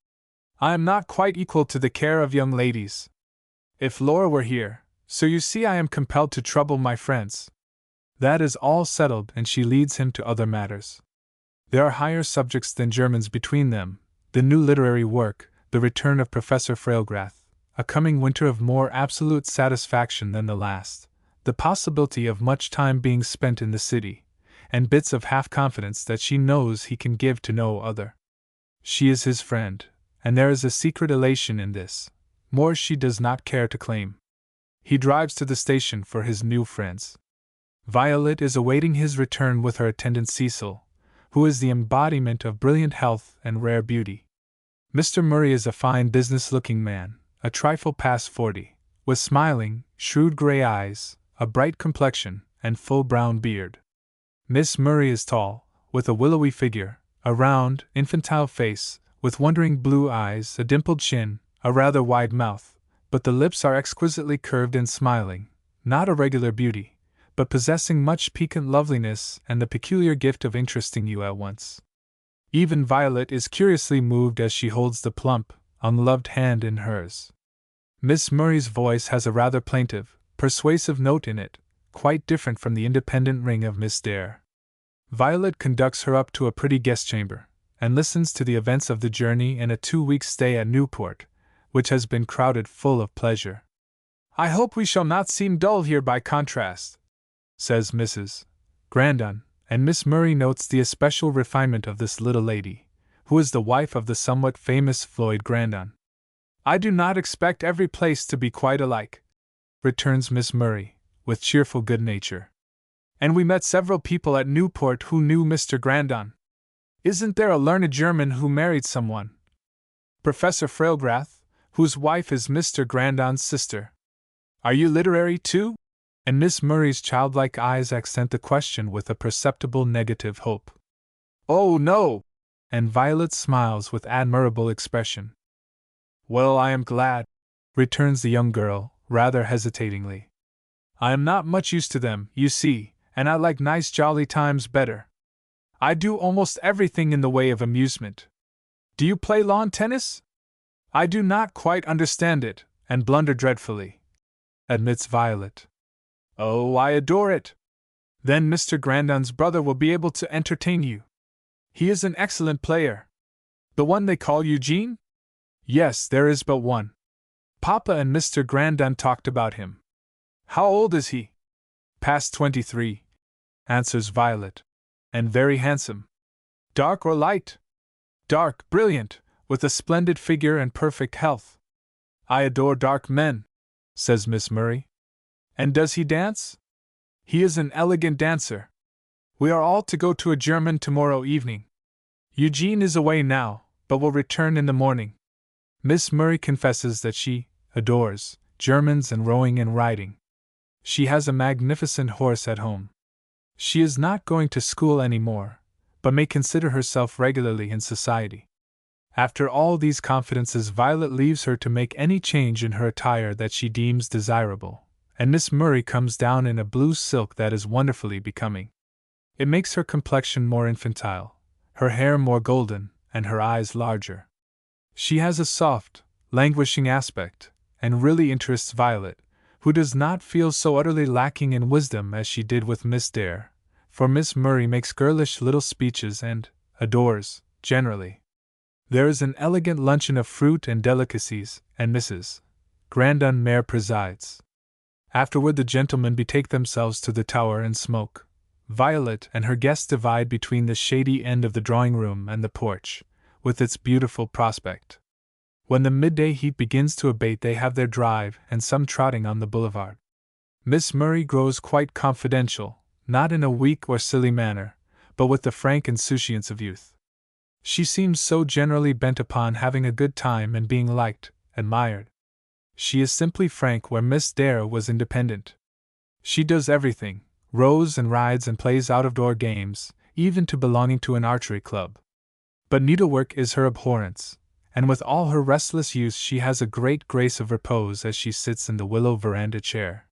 I am not quite equal to the care of young ladies. If Laura were here, so you see I am compelled to trouble my friends. That is all settled, and she leads him to other matters. There are higher subjects than Germans between them, the new literary work, the return of Professor Frailgrath, a coming winter of more absolute satisfaction than the last, the possibility of much time being spent in the city, and bits of half-confidence that she knows he can give to no other. She is his friend, and there is a secret elation in this, more she does not care to claim. He drives to the station for his new friends. Violet is awaiting his return with her attendant Cecil, who is the embodiment of brilliant health and rare beauty. Mr. Murray is a fine business-looking man, a trifle past 40, with smiling, shrewd gray eyes, a bright complexion, and full brown beard. Miss Murray is tall, with a willowy figure, a round, infantile face, with wondering blue eyes, a dimpled chin, a rather wide mouth, but the lips are exquisitely curved and smiling, not a regular beauty, but possessing much piquant loveliness and the peculiar gift of interesting you at once. Even Violet is curiously moved as she holds the plump, unloved hand in hers. Miss Murray's voice has a rather plaintive, persuasive note in it, quite different from the independent ring of Miss Dare. Violet conducts her up to a pretty guest chamber, and listens to the events of the journey and a 2-week stay at Newport, which has been crowded full of pleasure. I hope we shall not seem dull here by contrast, says Mrs. Grandon, and Miss Murray notes the especial refinement of this little lady, who is the wife of the somewhat famous Floyd Grandon. I do not expect every place to be quite alike, returns Miss Murray, with cheerful good nature. And we met several people at Newport who knew Mr. Grandon. Isn't there a learned German who married someone? Professor Frailgrath, whose wife is Mr. Grandon's sister. Are you literary too? And Miss Murray's childlike eyes accent the question with a perceptible negative hope. Oh, no! And Violet smiles with admirable expression. Well, I am glad, returns the young girl, rather hesitatingly. I am not much used to them, you see, and I like nice jolly times better. I do almost everything in the way of amusement. Do you play lawn tennis? I do not quite understand it, and blunder dreadfully," admits Violet. "Oh, I adore it! Then Mr. Grandon's brother will be able to entertain you. He is an excellent player." "The one they call Eugene?" "Yes, there is but one. Papa and Mr. Grandon talked about him." "How old is he?" "Past 23, answers Violet. "And very handsome." "Dark or light?" "Dark, brilliant, with a splendid figure and perfect health." "I adore dark men," says Miss Murray. "And does he dance?" "He is an elegant dancer. We are all to go to a German tomorrow evening. Eugene is away now, but will return in the morning." Miss Murray confesses that she adores Germans and rowing and riding. She has a magnificent horse at home. She is not going to school any more, but may consider herself regularly in society. After all these confidences, Violet leaves her to make any change in her attire that she deems desirable, and Miss Murray comes down in a blue silk that is wonderfully becoming. It makes her complexion more infantile, her hair more golden, and her eyes larger. She has a soft, languishing aspect, and really interests Violet, who does not feel so utterly lacking in wisdom as she did with Miss Dare, for Miss Murray makes girlish little speeches and adores, generally. There is an elegant luncheon of fruit and delicacies, and Mrs. Grandon Mare presides. Afterward the gentlemen betake themselves to the tower and smoke. Violet and her guests divide between the shady end of the drawing-room and the porch, with its beautiful prospect. When the midday heat begins to abate, they have their drive and some trotting on the boulevard. Miss Murray grows quite confidential, not in a weak or silly manner, but with the frank insouciance of youth. She seems so generally bent upon having a good time and being liked, admired. She is simply frank where Miss Dare was independent. She does everything, rows and rides and plays out-of-door games, even to belonging to an archery club. But needlework is her abhorrence, and with all her restless youth she has a great grace of repose as she sits in the willow veranda chair.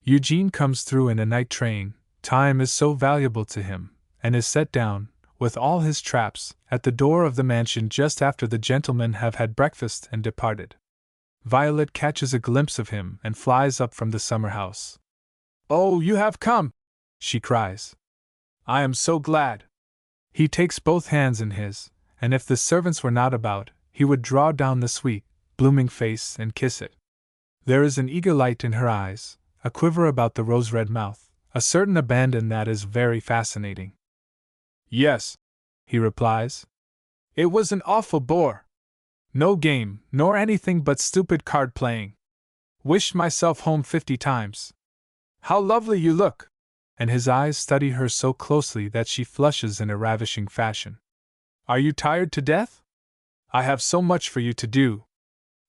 Eugene comes through in a night train. Time is so valuable to him, and is set down, with all his traps, at the door of the mansion just after the gentlemen have had breakfast and departed. Violet catches a glimpse of him and flies up from the summer house. "Oh, you have come!" she cries. "I am so glad." He takes both hands in his, and if the servants were not about, he would draw down the sweet, blooming face and kiss it. There is an eager light in her eyes, a quiver about the rose-red mouth, a certain abandon that is very fascinating. "Yes," he replies. "It was an awful bore. No game, nor anything but stupid card-playing. Wished myself home 50 times. How lovely you look!" And his eyes study her so closely that she flushes in a ravishing fashion. "Are you tired to death? I have so much for you to do.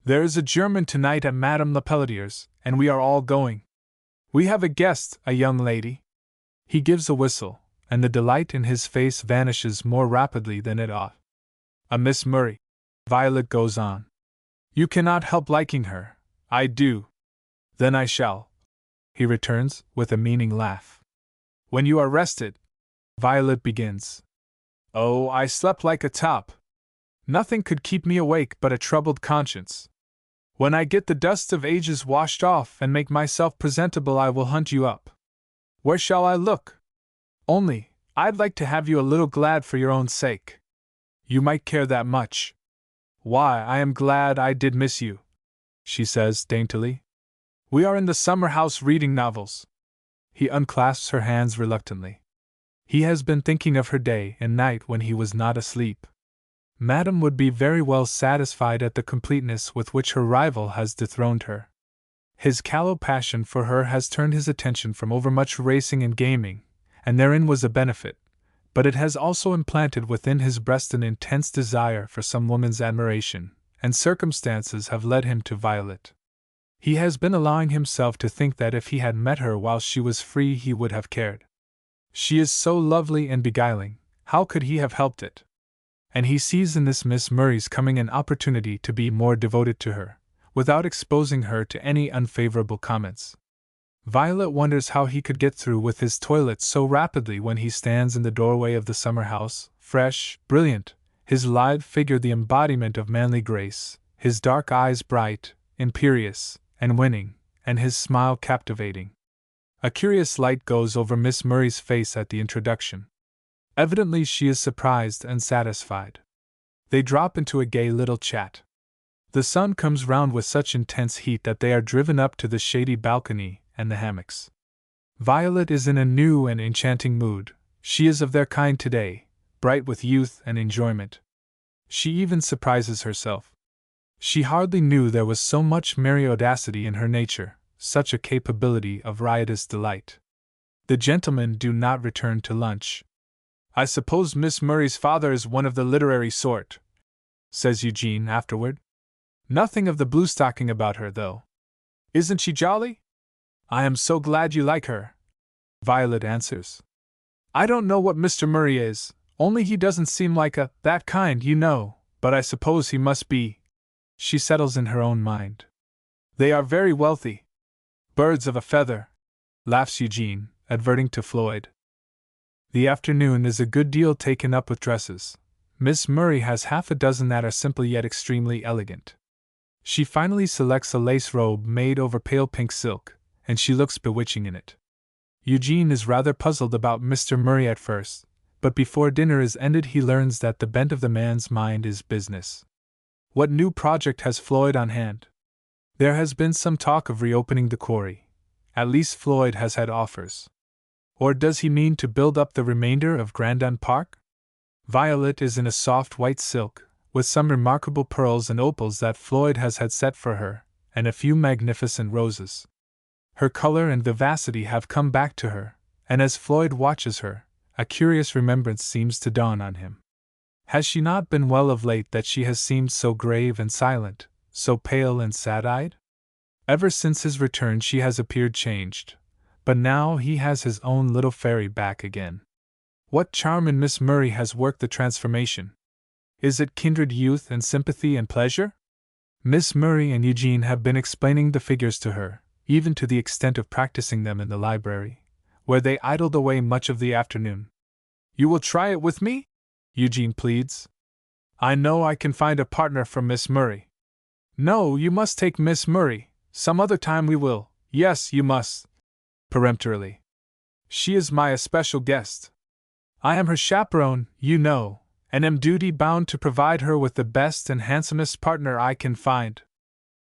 There is a German tonight at Madame Lepelletier's, and we are all going. We have a guest, a young lady." He gives a whistle, and the delight in his face vanishes more rapidly than it ought. "A Miss Murray," Violet goes on. "You cannot help liking her." "I do." "Then I shall," he returns, with a meaning laugh. "When you are rested," Violet begins. "Oh, I slept like a top. Nothing could keep me awake but a troubled conscience. When I get the dust of ages washed off and make myself presentable, I will hunt you up. Where shall I look? Only, I'd like to have you a little glad for your own sake. You might care that much." "Why, I am glad I did miss you," she says daintily. "We are in the summer house reading novels." He unclasps her hands reluctantly. He has been thinking of her day and night when he was not asleep. Madame would be very well satisfied at the completeness with which her rival has dethroned her. His callow passion for her has turned his attention from overmuch racing and gaming, and therein was a benefit, but it has also implanted within his breast an intense desire for some woman's admiration, and circumstances have led him to Violet. He has been allowing himself to think that if he had met her while she was free he would have cared. She is so lovely and beguiling, how could he have helped it? And he sees in this Miss Murray's coming an opportunity to be more devoted to her, without exposing her to any unfavorable comments. Violet wonders how he could get through with his toilet so rapidly when he stands in the doorway of the summer house, fresh, brilliant, his lithe figure the embodiment of manly grace, his dark eyes bright, imperious, and winning, and his smile captivating. A curious light goes over Miss Murray's face at the introduction. Evidently she is surprised and satisfied. They drop into a gay little chat. The sun comes round with such intense heat that they are driven up to the shady balcony and the hammocks. Violet is in a new and enchanting mood. She is of their kind today, bright with youth and enjoyment. She even surprises herself. She hardly knew there was so much merry audacity in her nature, such a capability of riotous delight. The gentlemen do not return to lunch. "I suppose Miss Murray's father is one of the literary sort," says Eugene afterward. "Nothing of the bluestocking about her, though. Isn't she jolly?" "I am so glad you like her," Violet answers. "I don't know what Mr. Murray is, only he doesn't seem like that kind, you know, but I suppose he must be." She settles in her own mind. "They are very wealthy. Birds of a feather," laughs Eugene, adverting to Floyd. The afternoon is a good deal taken up with dresses. Miss Murray has half a dozen that are simple yet extremely elegant. She finally selects a lace robe made over pale pink silk, and she looks bewitching in it. Eugene is rather puzzled about Mr. Murray at first, but before dinner is ended he learns that the bent of the man's mind is business. What new project has Floyd on hand? There has been some talk of reopening the quarry. At least Floyd has had offers. Or does he mean to build up the remainder of Grandon Park? Violet is in a soft white silk, with some remarkable pearls and opals that Floyd has had set for her, and a few magnificent roses. Her color and vivacity have come back to her, and as Floyd watches her, a curious remembrance seems to dawn on him. Has she not been well of late that she has seemed so grave and silent, so pale and sad-eyed? Ever since his return she has appeared changed, but now he has his own little fairy back again. What charm in Miss Murray has worked the transformation? Is it kindred youth and sympathy and pleasure? Miss Murray and Eugene have been explaining the figures to her, even to the extent of practicing them in the library, where they idled away much of the afternoon. "You will try it with me?" Eugene pleads. "I know I can find a partner for Miss Murray." "No, you must take Miss Murray. Some other time we will." "Yes, you must." Peremptorily. "She is my especial guest. I am her chaperone, you know, and am duty bound to provide her with the best and handsomest partner I can find."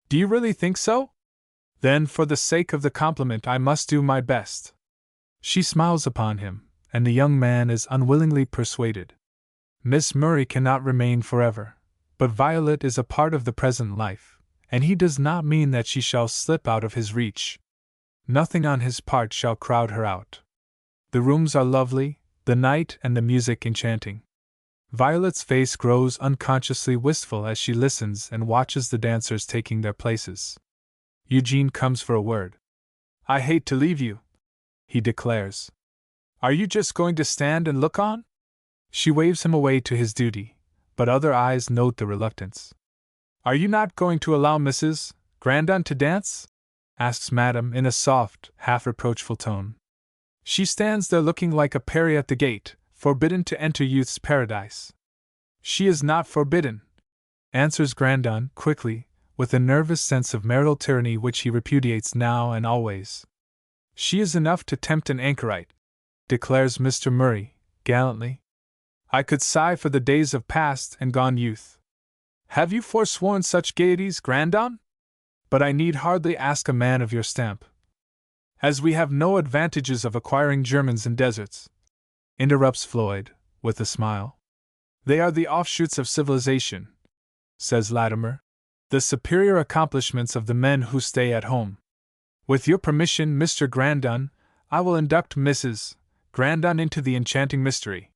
"Do you really think so? Then, for the sake of the compliment, I must do my best." She smiles upon him, and the young man is unwillingly persuaded. Miss Murray cannot remain forever, but Violet is a part of the present life, and he does not mean that she shall slip out of his reach. Nothing on his part shall crowd her out. The rooms are lovely, the night and the music enchanting. Violet's face grows unconsciously wistful as she listens and watches the dancers taking their places. Eugene comes for a word. "I hate to leave you," he declares. "Are you just going to stand and look on?" She waves him away to his duty, but other eyes note the reluctance. "Are you not going to allow Mrs. Grandon to dance?" asks Madame in a soft, half-reproachful tone. "She stands there looking like a peri at the gate, forbidden to enter youth's paradise." "She is not forbidden," answers Grandon quickly, with a nervous sense of marital tyranny which he repudiates now and always. "She is enough to tempt an anchorite," declares Mr. Murray, gallantly. "I could sigh for the days of past and gone youth. Have you forsworn such gaieties, Grandon? But I need hardly ask a man of your stamp. As we have no advantages of acquiring Germans in deserts," interrupts Floyd, with a smile. "They are the offshoots of civilization," says Latimer, "the superior accomplishments of the men who stay at home. With your permission, Mr. Grandon, I will induct Mrs. Grandon into the enchanting mystery."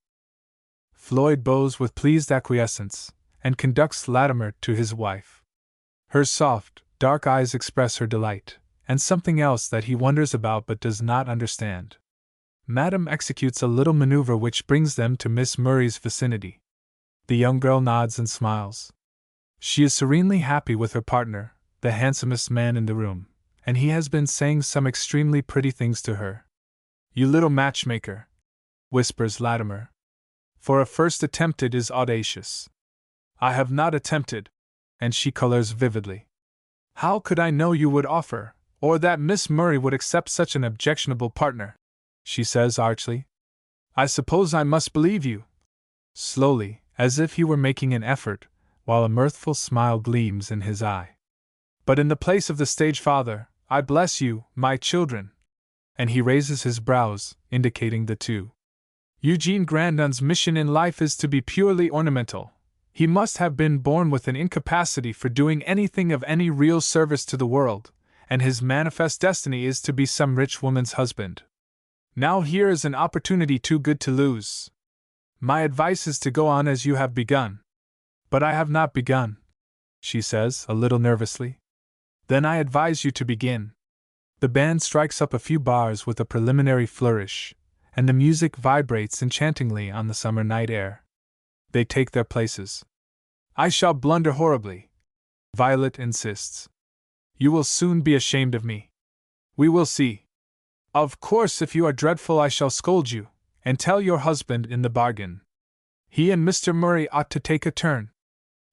Floyd bows with pleased acquiescence, and conducts Latimer to his wife. Her soft, dark eyes express her delight, and something else that he wonders about but does not understand. Madame executes a little maneuver which brings them to Miss Murray's vicinity. The young girl nods and smiles. She is serenely happy with her partner, the handsomest man in the room, and he has been saying some extremely pretty things to her. "You little matchmaker," whispers Latimer. "For a first attempt it is audacious." "I have not attempted," and she colors vividly. How could I know you would offer, or that Miss Murray would accept such an objectionable partner? She says archly. I suppose I must believe you. Slowly, as if he were making an effort, while a mirthful smile gleams in his eye. But in the place of the stage father, I bless you, my children. And he raises his brows, indicating the two. Eugene Grandon's mission in life is to be purely ornamental. He must have been born with an incapacity for doing anything of any real service to the world, and his manifest destiny is to be some rich woman's husband. Now here is an opportunity too good to lose. My advice is to go on as you have begun. But I have not begun, she says, a little nervously. Then I advise you to begin. The band strikes up a few bars with a preliminary flourish, and the music vibrates enchantingly on the summer night air. They take their places. I shall blunder horribly, Violet insists. You will soon be ashamed of me. We will see. Of course, if you are dreadful, I shall scold you, and tell your husband in the bargain. He and Mr. Murray ought to take a turn.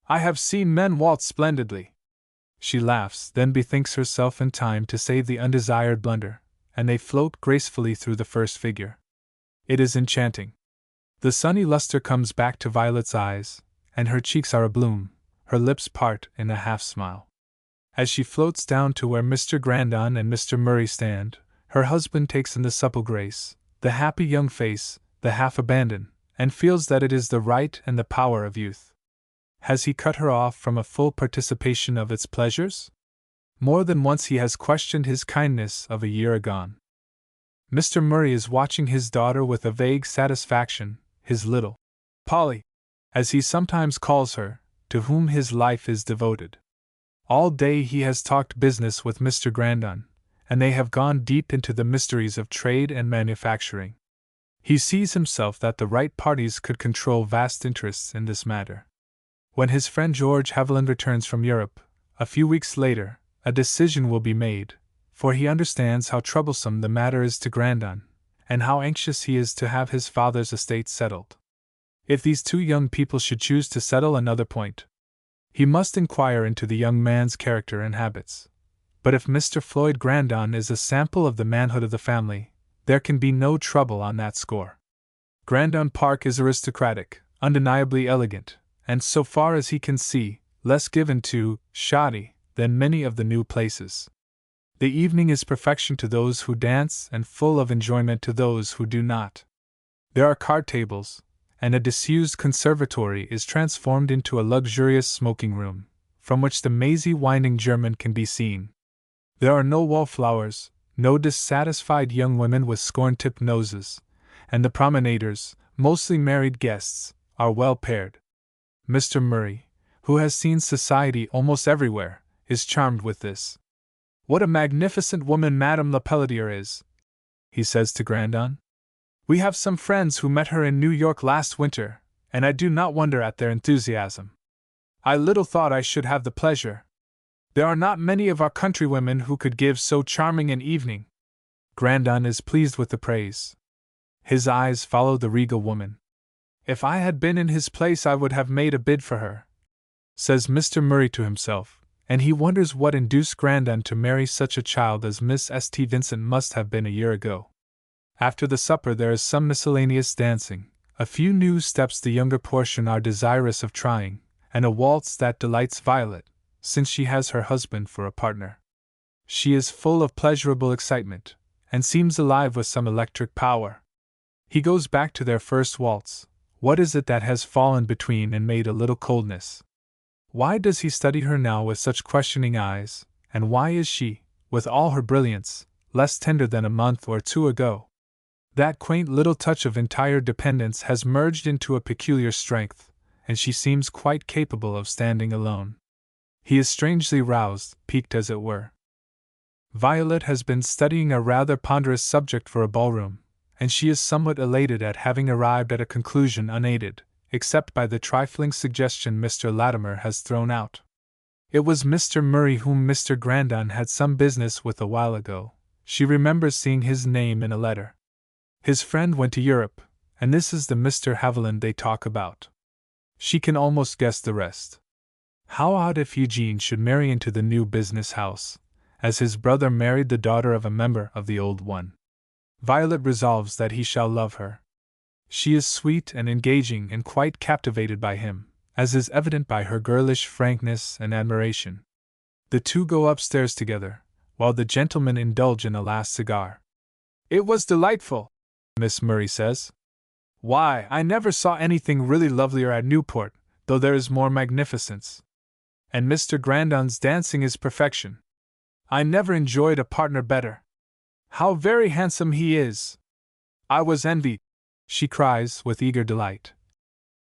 I have seen men waltz splendidly. She laughs, then bethinks herself in time to save the undesired blunder, and they float gracefully through the first figure. It is enchanting. The sunny luster comes back to Violet's eyes, and her cheeks are abloom, her lips part in a half-smile. As she floats down to where Mr. Grandon and Mr. Murray stand, her husband takes in the supple grace, the happy young face, the half-abandon, and feels that it is the right and the power of youth. Has he cut her off from a full participation of its pleasures? More than once he has questioned his kindness of a year agone. Mr. Murray is watching his daughter with a vague satisfaction, his little Polly, as he sometimes calls her, to whom his life is devoted. All day he has talked business with Mr. Grandon, and they have gone deep into the mysteries of trade and manufacturing. He sees himself that the right parties could control vast interests in this matter. When his friend George Haviland returns from Europe, a few weeks later, a decision will be made, for he understands how troublesome the matter is to Grandon, and how anxious he is to have his father's estate settled. If these two young people should choose to settle another point, he must inquire into the young man's character and habits. But if Mr. Floyd Grandon is a sample of the manhood of the family, there can be no trouble on that score. Grandon Park is aristocratic, undeniably elegant, and so far as he can see, less given to shoddy than many of the new places. The evening is perfection to those who dance and full of enjoyment to those who do not. There are card tables, and a disused conservatory is transformed into a luxurious smoking room, from which the mazy winding German can be seen. There are no wallflowers, no dissatisfied young women with scorn-tipped noses, and the promenaders, mostly married guests, are well paired. Mr. Murray, who has seen society almost everywhere, is charmed with this. What a magnificent woman Madame Lepelletier is, he says to Grandon. We have some friends who met her in New York last winter, and I do not wonder at their enthusiasm. I little thought I should have the pleasure. There are not many of our countrywomen who could give so charming an evening. Grandon is pleased with the praise. His eyes follow the regal woman. If I had been in his place I would have made a bid for her, says Mr. Murray to himself, and he wonders what induced Grandon to marry such a child as Miss St. Vincent must have been a year ago. After the supper there is some miscellaneous dancing, a few new steps the younger portion are desirous of trying, and a waltz that delights Violet, since she has her husband for a partner. She is full of pleasurable excitement, and seems alive with some electric power. He goes back to their first waltz. What is it that has fallen between and made a little coldness? Why does he study her now with such questioning eyes, and why is she, with all her brilliance, less tender than a month or two ago? That quaint little touch of entire dependence has merged into a peculiar strength, and she seems quite capable of standing alone. He is strangely roused, piqued as it were. Violet has been studying a rather ponderous subject for a ballroom, and she is somewhat elated at having arrived at a conclusion unaided, except by the trifling suggestion Mr. Latimer has thrown out. It was Mr. Murray whom Mr. Grandon had some business with a while ago. She remembers seeing his name in a letter. His friend went to Europe, and this is the Mr. Haviland they talk about. She can almost guess the rest. How odd if Eugene should marry into the new business house, as his brother married the daughter of a member of the old one. Violet resolves that he shall love her. She is sweet and engaging and quite captivated by him, as is evident by her girlish frankness and admiration. The two go upstairs together, while the gentlemen indulge in a last cigar. "It was delightful," Miss Murray says. "Why, I never saw anything really lovelier at Newport, though there is more magnificence. And Mr. Grandon's dancing is perfection. I never enjoyed a partner better. How very handsome he is! I was envied," she cries with eager delight.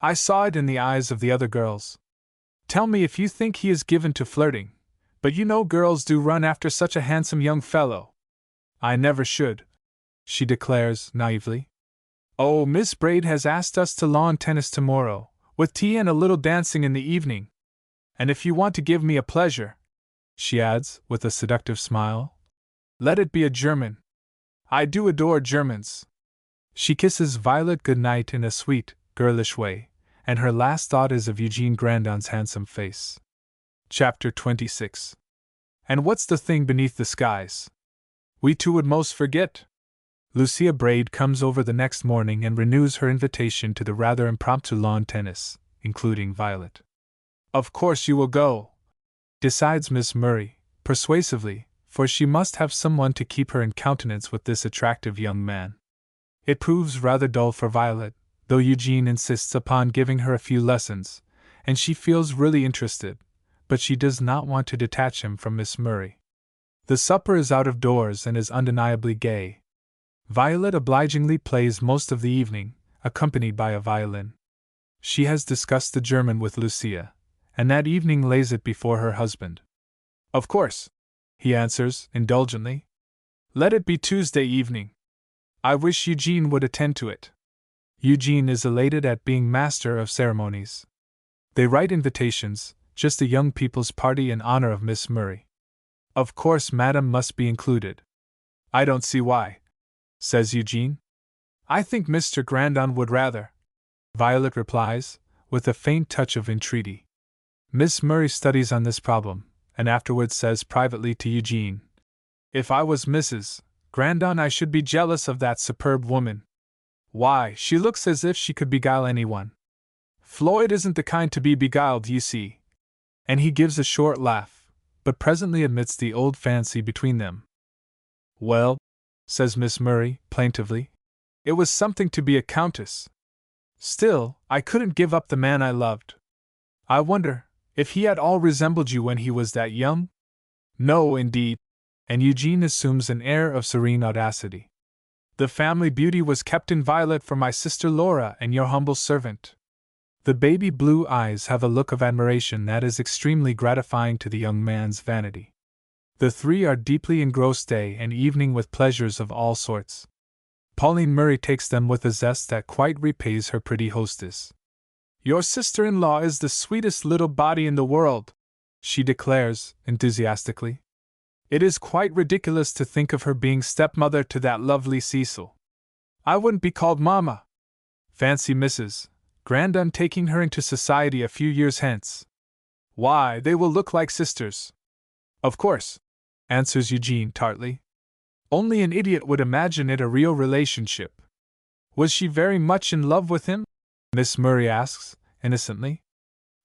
"I saw it in the eyes of the other girls. Tell me if you think he is given to flirting, but you know girls do run after such a handsome young fellow." "I never should," she declares naively. "Oh, Miss Braid has asked us to lawn tennis tomorrow, with tea and a little dancing in the evening. And if you want to give me a pleasure," she adds, with a seductive smile, "let it be a German. I do adore Germans." She kisses Violet good night in a sweet, girlish way, and her last thought is of Eugene Grandon's handsome face. Chapter 26. And what's the thing beneath the skies we two would most forget? Lucia Braid comes over the next morning and renews her invitation to the rather impromptu lawn tennis, including Violet. "Of course you will go," decides Miss Murray, persuasively, for she must have someone to keep her in countenance with this attractive young man. It proves rather dull for Violet, though Eugene insists upon giving her a few lessons, and she feels really interested, but she does not want to detach him from Miss Murray. The supper is out of doors and is undeniably gay. Violet obligingly plays most of the evening, accompanied by a violin. She has discussed the German with Lucia, and that evening lays it before her husband. "Of course," he answers, indulgently. "Let it be Tuesday evening. I wish Eugene would attend to it." Eugene is elated at being master of ceremonies. They write invitations, just a young people's party in honor of Miss Murray. Of course Madame must be included. "I don't see why," says Eugene. "I think Mr. Grandon would rather," Violet replies, with a faint touch of entreaty. Miss Murray studies on this problem, and afterwards says privately to Eugene, "If I was Mrs. Grandon, I should be jealous of that superb woman. Why, she looks as if she could beguile anyone. Floyd isn't the kind to be beguiled, you see." And he gives a short laugh, but presently admits the old fancy between them. "Well," says Miss Murray, plaintively, "it was something to be a countess. Still, I couldn't give up the man I loved. I wonder if he at all resembled you when he was that young?" "No, indeed," and Eugene assumes an air of serene audacity. "The family beauty was kept in Violet for my sister Laura and your humble servant." The baby blue eyes have a look of admiration that is extremely gratifying to the young man's vanity. The three are deeply engrossed day and evening with pleasures of all sorts. Pauline Murray takes them with a zest that quite repays her pretty hostess. "Your sister-in-law is the sweetest little body in the world," she declares, enthusiastically. "It is quite ridiculous to think of her being stepmother to that lovely Cecil. I wouldn't be called Mamma. Fancy Mrs. Grandon taking her into society a few years hence. Why, they will look like sisters." "Of course," answers Eugene tartly. "Only an idiot would imagine it a real relationship." "Was she very much in love with him?" Miss Murray asks, innocently.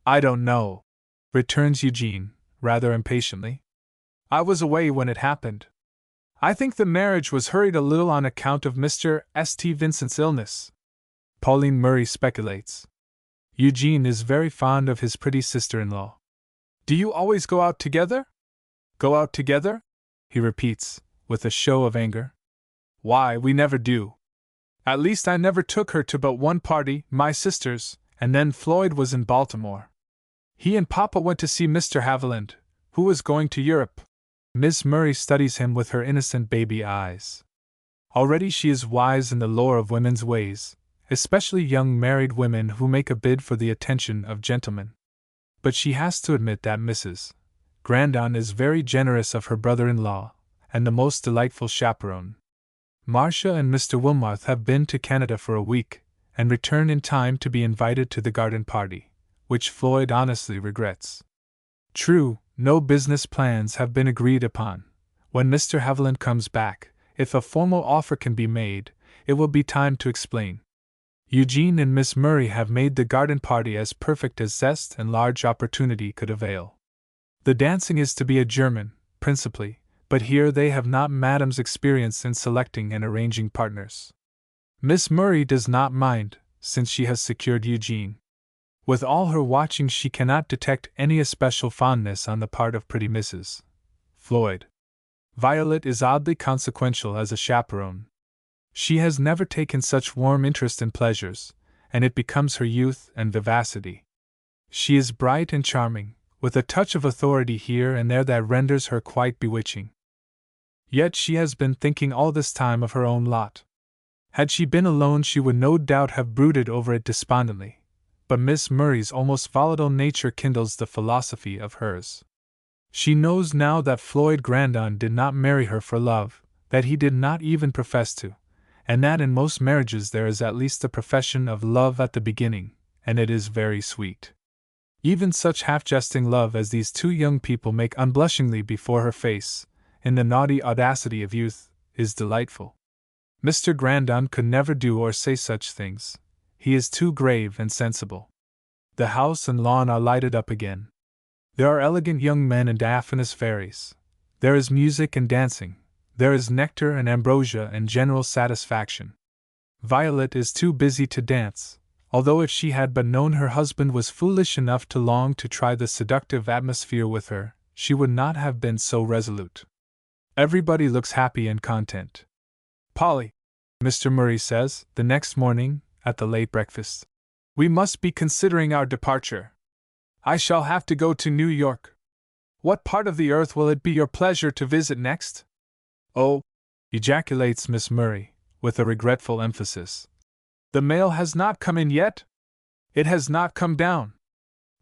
"I don't know," returns Eugene, rather impatiently. "I was away when it happened. I think the marriage was hurried a little on account of Mr. St. Vincent's illness," Pauline Murray speculates. Eugene is very fond of his pretty sister-in-law. "Do you always go out together?" "Go out together?" he repeats, with a show of anger. "Why, we never do. At least I never took her to but one party, my sister's, and then Floyd was in Baltimore. He and Papa went to see Mr. Haviland, who was going to Europe." Miss Murray studies him with her innocent baby eyes. Already she is wise in the lore of women's ways, especially young married women who make a bid for the attention of gentlemen. But she has to admit that Mrs. Grandon is very generous of her brother-in-law, and the most delightful chaperone. Marcia and Mr. Wilmarth have been to Canada for a week, and return in time to be invited to the garden party, which Floyd honestly regrets. True, no business plans have been agreed upon. When Mr. Haviland comes back, if a formal offer can be made, it will be time to explain. Eugene and Miss Murray have made the garden party as perfect as zest and large opportunity could avail. The dancing is to be a German, principally, but here they have not Madame's experience in selecting and arranging partners. Miss Murray does not mind, since she has secured Eugene. With all her watching, she cannot detect any especial fondness on the part of pretty Mrs. Floyd. Violet is oddly consequential as a chaperone. She has never taken such warm interest in pleasures, and it becomes her youth and vivacity. She is bright and charming, with a touch of authority here and there that renders her quite bewitching. Yet she has been thinking all this time of her own lot. Had she been alone, she would no doubt have brooded over it despondently, but Miss Murray's almost volatile nature kindles the philosophy of hers. She knows now that Floyd Grandon did not marry her for love, that he did not even profess to, and that in most marriages there is at least a profession of love at the beginning, and it is very sweet. Even such half-jesting love as these two young people make unblushingly before her face, in the naughty audacity of youth, is delightful. Mr. Grandon could never do or say such things. He is too grave and sensible. The house and lawn are lighted up again. There are elegant young men and diaphanous fairies. There is music and dancing. There is nectar and ambrosia and general satisfaction. Violet is too busy to dance, although if she had but known her husband was foolish enough to long to try the seductive atmosphere with her, she would not have been so resolute. Everybody looks happy and content. Polly, Mr. Murray says, the next morning, at the late breakfast, we must be considering our departure. I shall have to go to New York. What part of the earth will it be your pleasure to visit next? Oh, ejaculates Miss Murray, with a regretful emphasis. The mail has not come in yet? It has not come down.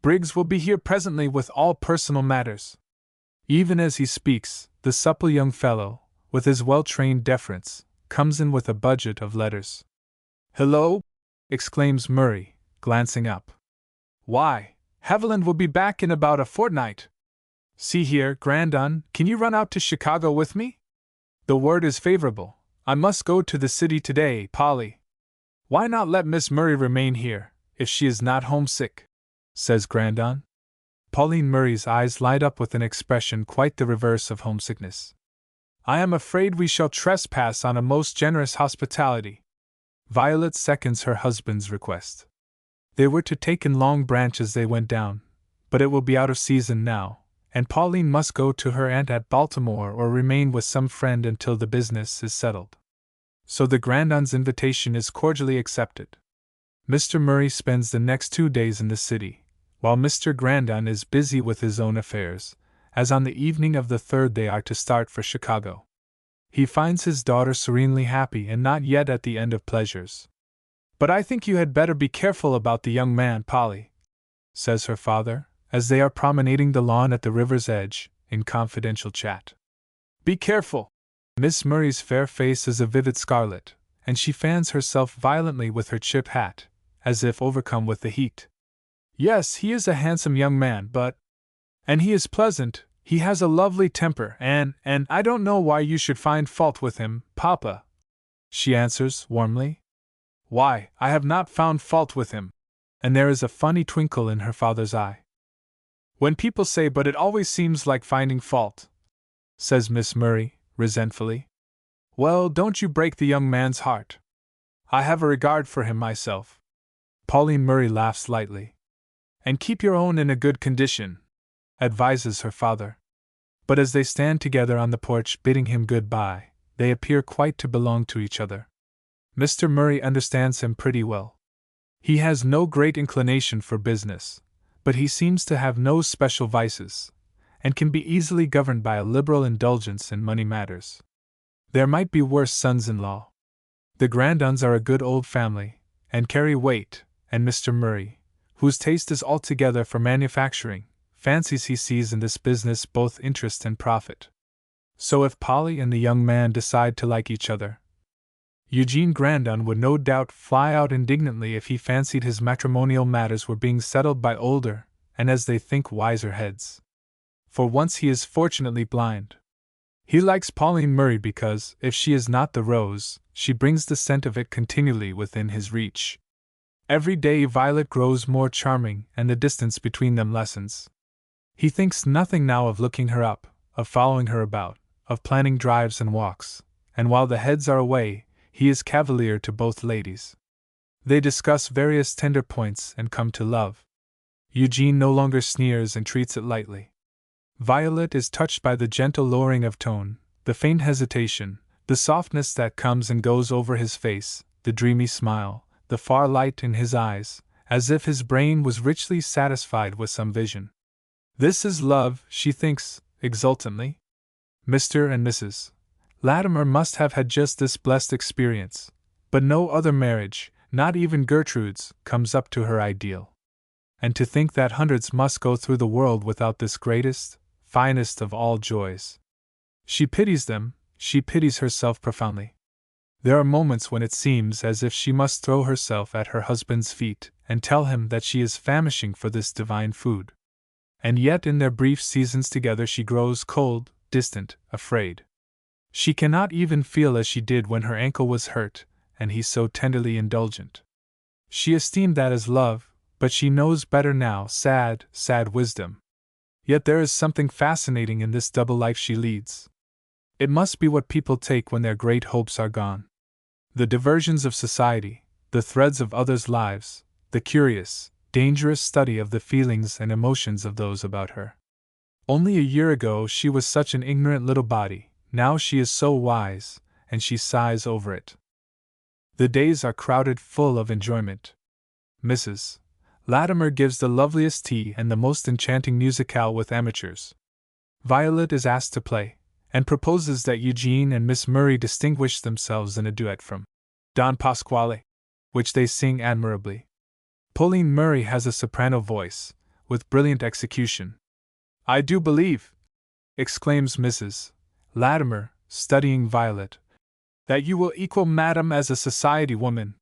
Briggs will be here presently with all personal matters. Even as he speaks, the supple young fellow, with his well-trained deference, comes in with a budget of letters. Hello! Exclaims Murray, glancing up. Why, Haviland will be back in about a fortnight. See here, Grandon, can you run out to Chicago with me? The word is favorable. I must go to the city today, Polly. Why not let Miss Murray remain here, if she is not homesick? Says Grandon. Pauline Murray's eyes light up with an expression quite the reverse of homesickness. I am afraid we shall trespass on a most generous hospitality. Violet seconds her husband's request. They were to take in Long Branch as they went down, but it will be out of season now, and Pauline must go to her aunt at Baltimore or remain with some friend until the business is settled. So the Grandon's invitation is cordially accepted. Mr. Murray spends the next 2 days in the city, while Mr. Grandon is busy with his own affairs, as on the evening of the 3rd they are to start for Chicago. He finds his daughter serenely happy and not yet at the end of pleasures. But I think you had better be careful about the young man, Polly, says her father, as they are promenading the lawn at the river's edge, in confidential chat. Be careful! Miss Murray's fair face is a vivid scarlet, and she fans herself violently with her chip hat, as if overcome with the heat. Yes, he is a handsome young man, but... And he is pleasant, he has a lovely temper, and I don't know why you should find fault with him, Papa, she answers warmly. Why, I have not found fault with him. And there is a funny twinkle in her father's eye. When people say, but it always seems like finding fault, says Miss Murray, resentfully. Well, don't you break the young man's heart. I have a regard for him myself. Pauline Murray laughs lightly. And keep your own in a good condition, advises her father. But as they stand together on the porch bidding him good-bye, they appear quite to belong to each other. Mr. Murray understands him pretty well. He has no great inclination for business, but he seems to have no special vices, and can be easily governed by a liberal indulgence in money matters. There might be worse sons-in-law. The Grandons are a good old family, and carry weight, and Mr. Murray, whose taste is altogether for manufacturing, fancies he sees in this business both interest and profit. So if Polly and the young man decide to like each other, Eugene Grandon would no doubt fly out indignantly if he fancied his matrimonial matters were being settled by older, and as they think wiser heads. for once he is fortunately blind. He likes Pauline Murray because, if she is not the rose, she brings the scent of it continually within his reach. Every day Violet grows more charming and the distance between them lessens. He thinks nothing now of looking her up, of following her about, of planning drives and walks, and while the heads are away, he is cavalier to both ladies. They discuss various tender points and come to love. Eugene no longer sneers and treats it lightly. Violet is touched by the gentle lowering of tone, the faint hesitation, the softness that comes and goes over his face, the dreamy smile, the far light in his eyes, as if his brain was richly satisfied with some vision. This is love, she thinks, exultantly. Mr. and Mrs. Latimer must have had just this blessed experience, but no other marriage, not even Gertrude's, comes up to her ideal. And to think that hundreds must go through the world without this greatest, finest of all joys. She pities them, she pities herself profoundly. There are moments when it seems as if she must throw herself at her husband's feet and tell him that she is famishing for this divine food. And yet in their brief seasons together she grows cold, distant, afraid. She cannot even feel as she did when her ankle was hurt, and he so tenderly indulgent. She esteemed that as love, but she knows better now, sad, sad wisdom. Yet there is something fascinating in this double life she leads. It must be what people take when their great hopes are gone. The diversions of society, the threads of others' lives, the curious, dangerous study of the feelings and emotions of those about her. Only a year ago she was such an ignorant little body, now she is so wise, and she sighs over it. The days are crowded full of enjoyment. Mrs. Latimer gives the loveliest tea and the most enchanting musicale with amateurs. Violet is asked to play, and proposes that Eugene and Miss Murray distinguish themselves in a duet from Don Pasquale, which they sing admirably. Pauline Murray has a soprano voice, with brilliant execution. "I do believe," exclaims Mrs. Latimer, studying Violet, "that you will equal Madame as a society woman.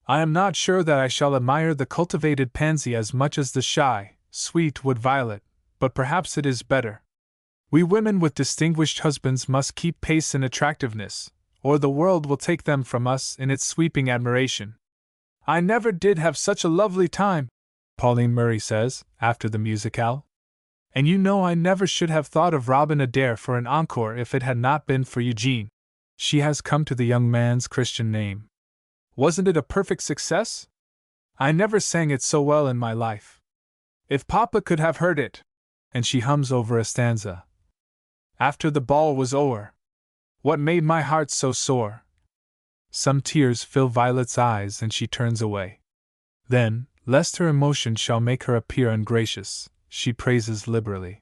I am not sure that I shall admire the cultivated pansy as much as the shy, sweet wood violet, but perhaps it is better. We women with distinguished husbands must keep pace in attractiveness, or the world will take them from us in its sweeping admiration. I never did have such a lovely time," Pauline Murray says, after the musicale. "And you know I never should have thought of Robin Adair for an encore if it had not been for Eugene." She has come to the young man's Christian name. "Wasn't it a perfect success? I never sang it so well in my life. If Papa could have heard it," and she hums over a stanza. "After the ball was o'er, what made my heart so sore?" Some tears fill Violet's eyes and she turns away. Then, lest her emotion shall make her appear ungracious, she praises liberally.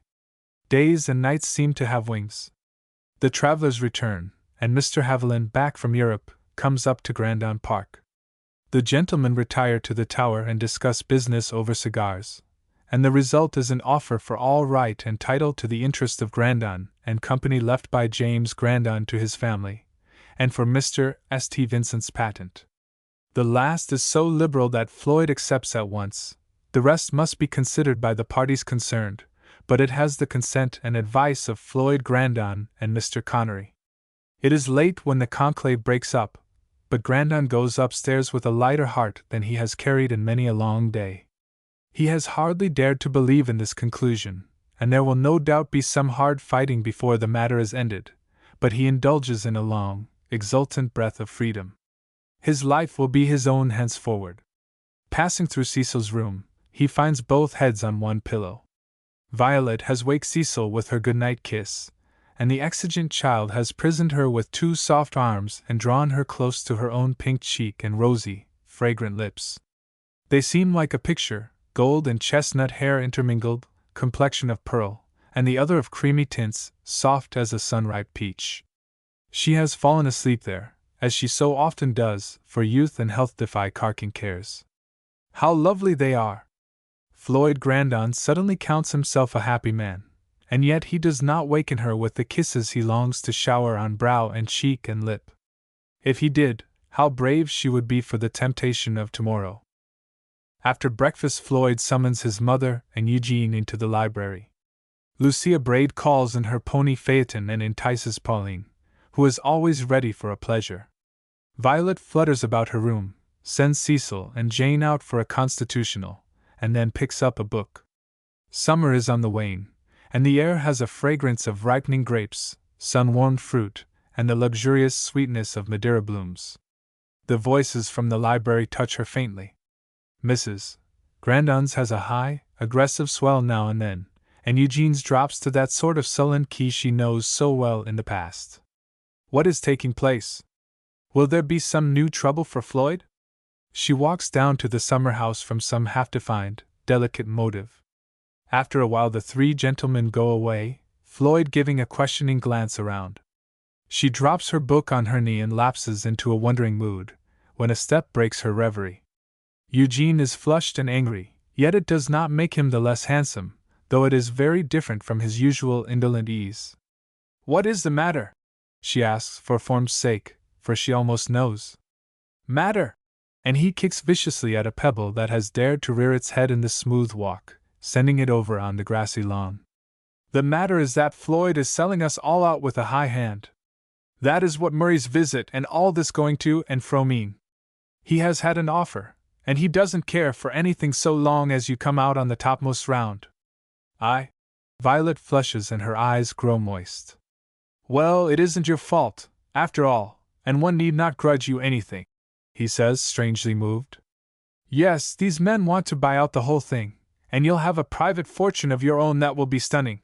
Days and nights seem to have wings. The travelers return, and Mr. Haviland, back from Europe, comes up to Grandon Park. The gentlemen retire to the tower and discuss business over cigars, and the result is an offer for all right and title to the interest of Grandon and Company left by James Grandon to his family, and for Mr. St. Vincent's patent. The last is so liberal that Floyd accepts at once. The rest must be considered by the parties concerned, but it has the consent and advice of Floyd Grandon and Mr. Connery. It is late when the conclave breaks up, but Grandon goes upstairs with a lighter heart than he has carried in many a long day. He has hardly dared to believe in this conclusion, and there will no doubt be some hard fighting before the matter is ended, but he indulges in a long, exultant breath of freedom. His life will be his own henceforward. Passing through Cecil's room, he finds both heads on one pillow. Violet has waked Cecil with her good-night kiss, and the exigent child has prisoned her with two soft arms and drawn her close to her own pink cheek and rosy, fragrant lips. They seem like a picture, gold and chestnut hair intermingled, complexion of pearl, and the other of creamy tints, soft as a sun-ripe peach. She has fallen asleep there, as she so often does, for youth and health defy carking cares. How lovely they are! Floyd Grandon suddenly counts himself a happy man, and yet he does not waken her with the kisses he longs to shower on brow and cheek and lip. If he did, how brave she would be for the temptation of tomorrow. After breakfast, Floyd summons his mother and Eugene into the library. Lucia Braid calls in her pony phaeton and entices Pauline, who is always ready for a pleasure. Violet flutters about her room, sends Cecil and Jane out for a constitutional, and then picks up a book. Summer is on the wane, and the air has a fragrance of ripening grapes, sun-warmed fruit, and the luxurious sweetness of Madeira blooms. The voices from the library touch her faintly. Mrs. Grandon's has a high, aggressive swell now and then, and Eugene's drops to that sort of sullen key she knows so well in the past. What is taking place? Will there be some new trouble for Floyd? She walks down to the summer house from some half-defined, delicate motive. After a while the three gentlemen go away, Floyd giving a questioning glance around. She drops her book on her knee and lapses into a wondering mood, when a step breaks her reverie. Eugene is flushed and angry, yet it does not make him the less handsome, though it is very different from his usual indolent ease. "What is the matter?" she asks for form's sake, for she almost knows. "Matter?" And he kicks viciously at a pebble that has dared to rear its head in the smooth walk, sending it over on the grassy lawn. "The matter is that Floyd is selling us all out with a high hand. That is what Murray's visit and all this going to and fro mean. He has had an offer, and he doesn't care for anything so long as you come out on the topmost round." Violet flushes and her eyes grow moist. "Well, it isn't your fault, after all, and one need not grudge you anything," he says, strangely moved. "Yes, these men want to buy out the whole thing, and you'll have a private fortune of your own that will be stunning.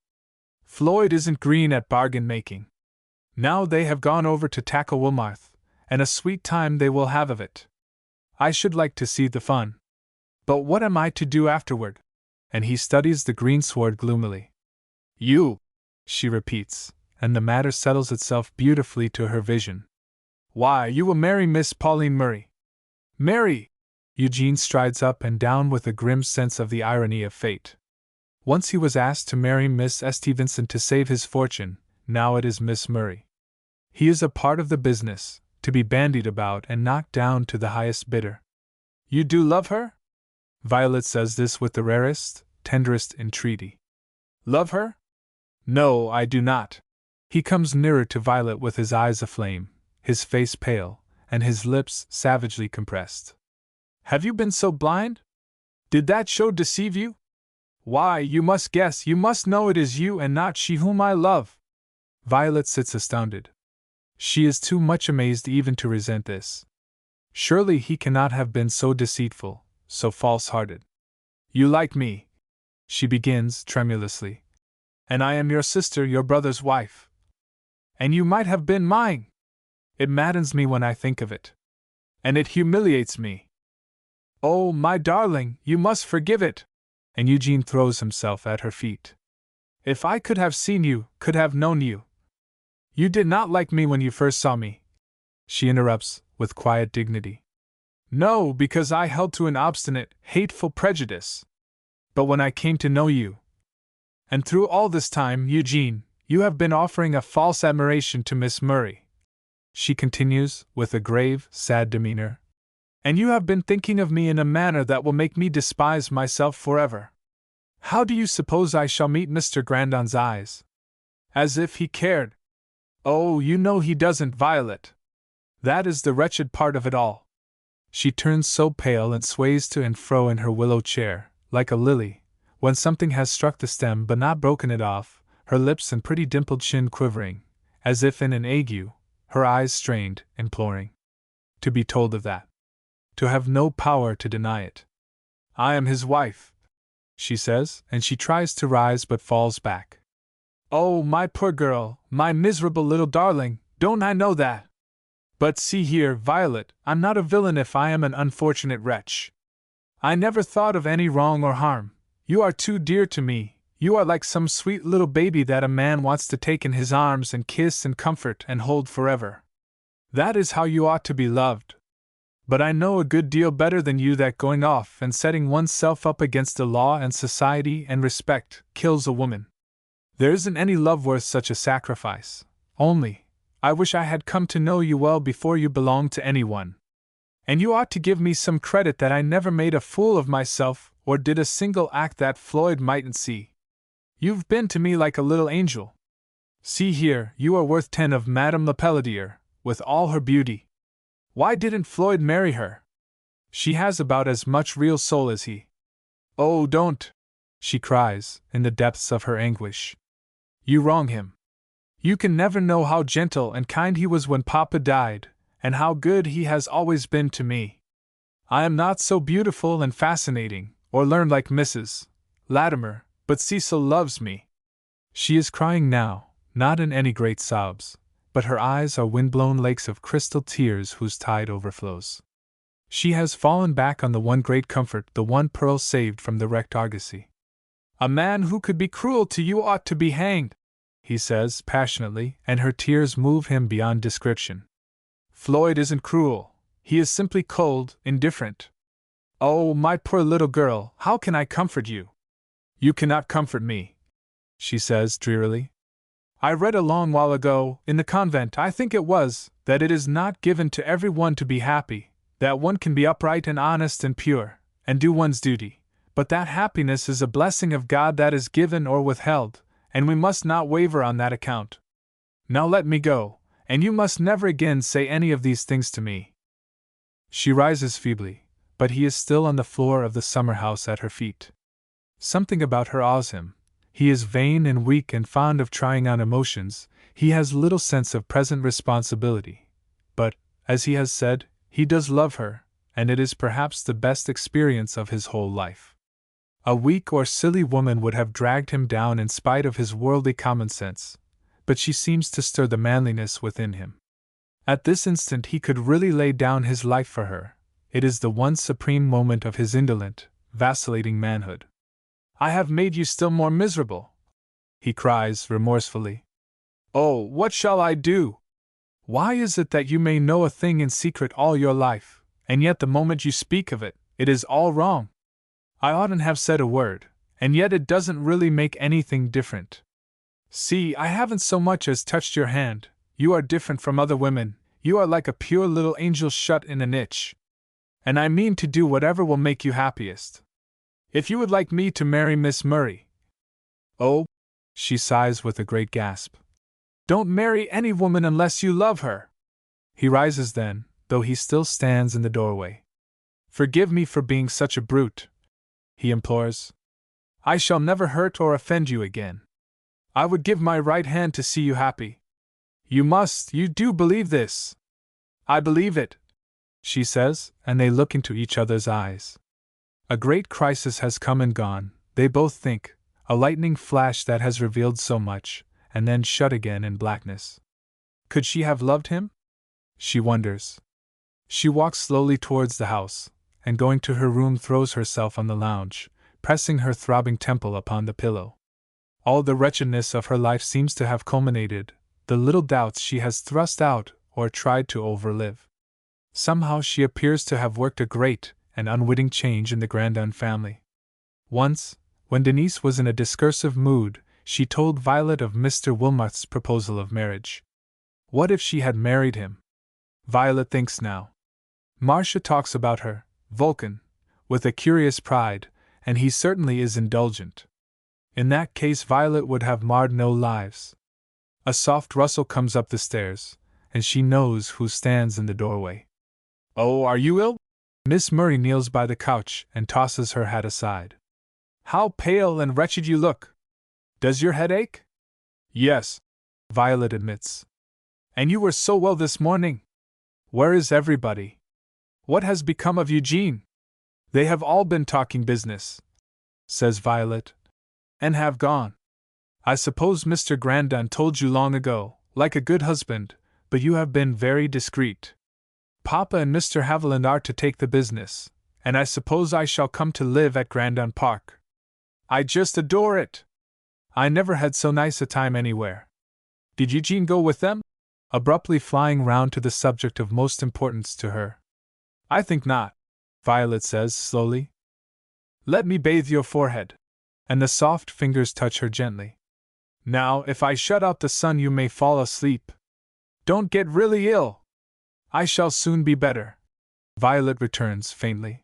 Floyd isn't green at bargain making. Now they have gone over to tackle Wilmarth, and a sweet time they will have of it. I should like to see the fun. But what am I to do afterward?" And he studies the greensward gloomily. "You," she repeats, and the matter settles itself beautifully to her vision. "Why, you will marry Miss Pauline Murray." "Marry!" Eugene strides up and down with a grim sense of the irony of fate. Once he was asked to marry Miss Stevenson to save his fortune, now it is Miss Murray. He is a part of the business, to be bandied about and knocked down to the highest bidder. "You do love her?" Violet says this with the rarest, tenderest entreaty. "Love her? No, I do not." He comes nearer to Violet with his eyes aflame, his face pale, and his lips savagely compressed. "Have you been so blind? Did that show deceive you? Why, you must guess, you must know it is you and not she whom I love." Violet sits astounded. She is too much amazed even to resent this. Surely he cannot have been so deceitful, so false-hearted. "You like me," she begins tremulously, "and I am your sister, your brother's wife. And you might have been mine. It maddens me when I think of it. And it humiliates me. Oh, my darling, you must forgive it." And Eugene throws himself at her feet. "If I could have seen you, could have known you." "You did not like me when you first saw me," she interrupts, with quiet dignity. "No, because I held to an obstinate, hateful prejudice. But when I came to know you. And through all this time, Eugene, you have been offering a false admiration to Miss Murray," she continues, with a grave, sad demeanor. "And you have been thinking of me in a manner that will make me despise myself forever. How do you suppose I shall meet Mr. Grandon's eyes? As if he cared. Oh, you know he doesn't, Violet. That is the wretched part of it all." She turns so pale and sways to and fro in her willow chair, like a lily, when something has struck the stem but not broken it off, her lips and pretty dimpled chin quivering, as if in an ague, her eyes strained, imploring. To be told of that. To have no power to deny it. "I am his wife," she says, and she tries to rise but falls back. "Oh, my poor girl, my miserable little darling, don't I know that? But see here, Violet, I'm not a villain if I am an unfortunate wretch. I never thought of any wrong or harm. You are too dear to me, you are like some sweet little baby that a man wants to take in his arms and kiss and comfort and hold forever. That is how you ought to be loved. But I know a good deal better than you that going off and setting oneself up against the law and society and respect kills a woman. There isn't any love worth such a sacrifice. Only, I wish I had come to know you well before you belonged to anyone. And you ought to give me some credit that I never made a fool of myself or did a single act that Floyd mightn't see. You've been to me like a little angel. See here, you are worth 10 of Madame Lepelletier, with all her beauty. Why didn't Floyd marry her? She has about as much real soul as he. Oh, don't! She cries, in the depths of her anguish. You wrong him. You can never know how gentle and kind he was when Papa died, and how good he has always been to me. I am not so beautiful and fascinating, or learned like Mrs. Latimer, but Cecil loves me. She is crying now, not in any great sobs, but her eyes are wind-blown lakes of crystal tears whose tide overflows. She has fallen back on the one great comfort, the one pearl saved from the wrecked Argosy. A man who could be cruel to you ought to be hanged, he says passionately, and her tears move him beyond description. Floyd isn't cruel, he is simply cold, indifferent. Oh, my poor little girl, how can I comfort you? You cannot comfort me, she says drearily. I read a long while ago, in the convent I think it was, that it is not given to every one to be happy, that one can be upright and honest and pure, and do one's duty, but that happiness is a blessing of God that is given or withheld, and we must not waver on that account. Now let me go, and you must never again say any of these things to me. She rises feebly, but he is still on the floor of the summer house at her feet. Something about her awes him. He is vain and weak and fond of trying on emotions, he has little sense of present responsibility. But, as he has said, he does love her, and it is perhaps the best experience of his whole life. A weak or silly woman would have dragged him down in spite of his worldly common sense, but she seems to stir the manliness within him. At this instant he could really lay down his life for her. It is the one supreme moment of his indolent, vacillating manhood. I have made you still more miserable, he cries remorsefully. Oh, what shall I do? Why is it that you may know a thing in secret all your life, and yet the moment you speak of it, it is all wrong? I oughtn't have said a word, and yet it doesn't really make anything different. See, I haven't so much as touched your hand. You are different from other women, you are like a pure little angel shut in a niche. And I mean to do whatever will make you happiest. If you would like me to marry Miss Murray. Oh, she sighs with a great gasp. Don't marry any woman unless you love her. He rises then, though he still stands in the doorway. Forgive me for being such a brute, he implores. I shall never hurt or offend you again. I would give my right hand to see you happy. You do believe this? I believe it, she says, and they look into each other's eyes. A great crisis has come and gone, they both think, a lightning flash that has revealed so much, and then shut again in blackness. Could she have loved him? She wonders. She walks slowly towards the house, and going to her room throws herself on the lounge, pressing her throbbing temple upon the pillow. All the wretchedness of her life seems to have culminated, the little doubts she has thrust out or tried to overlive. Somehow she appears to have worked a great and unwitting change in the Grandon family. Once, when Denise was in a discursive mood, she told Violet of Mr. Wilmot's proposal of marriage. What if she had married him? Violet thinks now. Marcia talks about her, Vulcan, with a curious pride, and he certainly is indulgent. In that case Violet would have marred no lives. A soft rustle comes up the stairs, and she knows who stands in the doorway. Oh, are you ill? Miss Murray kneels by the couch and tosses her hat aside. How pale and wretched you look! Does your head ache? Yes, Violet admits. And you were so well this morning. Where is everybody? What has become of Eugene? They have all been talking business, says Violet, and have gone. I suppose Mr. Grandon told you long ago, like a good husband, but you have been very discreet. Papa and Mr. Haviland are to take the business, and I suppose I shall come to live at Grandon Park. I just adore it. I never had so nice a time anywhere. Did Eugene go with them? Abruptly flying round to the subject of most importance to her. I think not, Violet says slowly. Let me bathe your forehead. And the soft fingers touch her gently. Now, if I shut out the sun you may fall asleep. Don't get really ill. I shall soon be better, Violet returns faintly.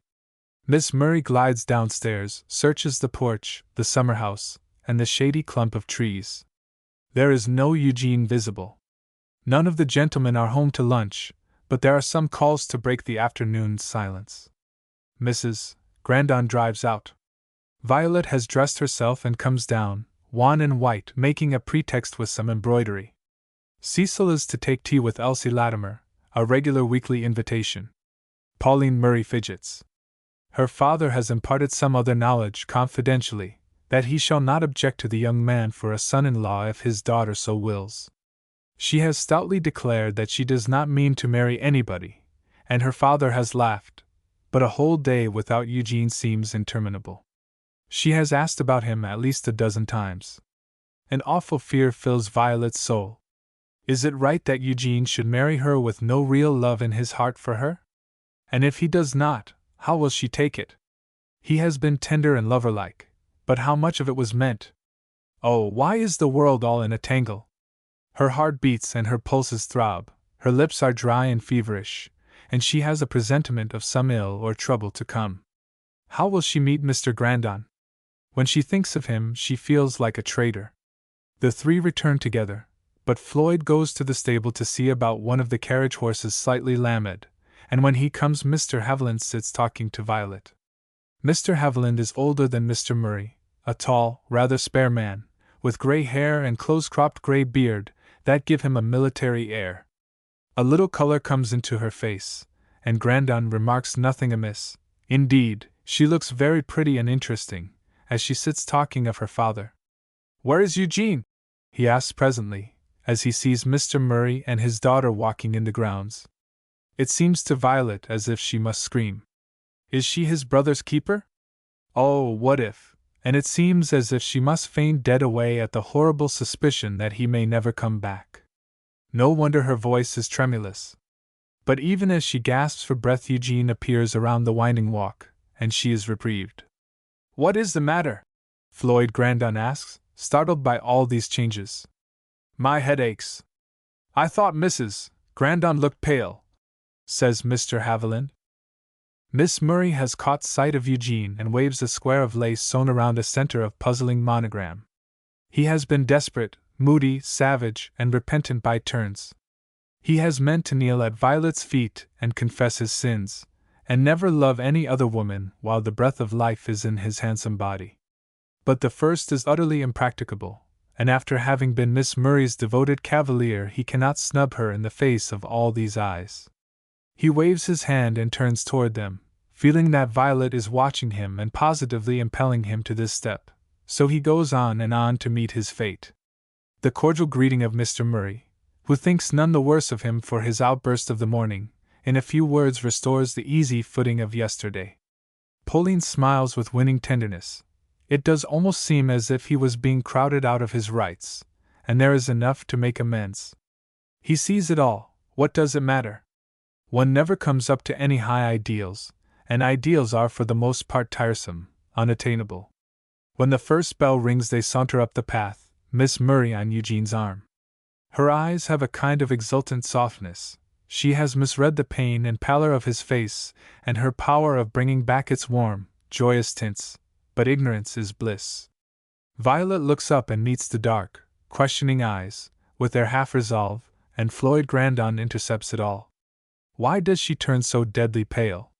Miss Murray glides downstairs, searches the porch, the summer house, and the shady clump of trees. There is no Eugene visible. None of the gentlemen are home to lunch, but there are some calls to break the afternoon's silence. Mrs. Grandon drives out. Violet has dressed herself and comes down, wan and white, making a pretext with some embroidery. Cecil is to take tea with Elsie Latimer, a regular weekly invitation. Pauline Murray fidgets. Her father has imparted some other knowledge confidentially, that he shall not object to the young man for a son-in-law if his daughter so wills. She has stoutly declared that she does not mean to marry anybody, and her father has laughed, but a whole day without Eugene seems interminable. She has asked about him at least a dozen times. An awful fear fills Violet's soul. Is it right that Eugene should marry her with no real love in his heart for her? And if he does not, how will she take it? He has been tender and lover-like, but how much of it was meant? Oh, why is the world all in a tangle? Her heart beats and her pulses throb, her lips are dry and feverish, and she has a presentiment of some ill or trouble to come. How will she meet Mr. Grandon? When she thinks of him, she feels like a traitor. The three return together, but Floyd goes to the stable to see about one of the carriage horses slightly lamed, and when he comes, Mr. Haviland sits talking to Violet. Mr. Haviland is older than Mr. Murray, a tall, rather spare man, with gray hair and close-cropped gray beard that give him a military air. A little color comes into her face, and Grandon remarks nothing amiss. Indeed, she looks very pretty and interesting, as she sits talking of her father. "Where is Eugene?" he asks presently, as he sees Mr. Murray and his daughter walking in the grounds. It seems to Violet as if she must scream. Is she his brother's keeper? Oh, what if? And it seems as if she must faint dead away at the horrible suspicion that he may never come back. No wonder her voice is tremulous. But even as she gasps for breath, Eugene appears around the winding walk, and she is reprieved. "What is the matter?" Floyd Grandon asks, startled by all these changes. "My head aches." "I thought Mrs. Grandon looked pale," says Mr. Haviland. Miss Murray has caught sight of Eugene and waves a square of lace sewn around a center of puzzling monogram. He has been desperate, moody, savage, and repentant by turns. He has meant to kneel at Violet's feet and confess his sins, and never love any other woman while the breath of life is in his handsome body. But the first is utterly impracticable, and after having been Miss Murray's devoted cavalier, he cannot snub her in the face of all these eyes. He waves his hand and turns toward them, feeling that Violet is watching him and positively impelling him to this step, so he goes on and on to meet his fate. The cordial greeting of Mr. Murray, who thinks none the worse of him for his outburst of the morning, in a few words restores the easy footing of yesterday. Pauline smiles with winning tenderness. It does almost seem as if he was being crowded out of his rights, and there is enough to make amends. He sees it all. What does it matter? One never comes up to any high ideals, and ideals are for the most part tiresome, unattainable. When the first bell rings, they saunter up the path, Miss Murray on Eugene's arm. Her eyes have a kind of exultant softness. She has misread the pain and pallor of his face, and her power of bringing back its warm, joyous tints, but ignorance is bliss. Violet looks up and meets the dark, questioning eyes, with their half-resolve, and Floyd Grandon intercepts it all. Why does she turn so deadly pale?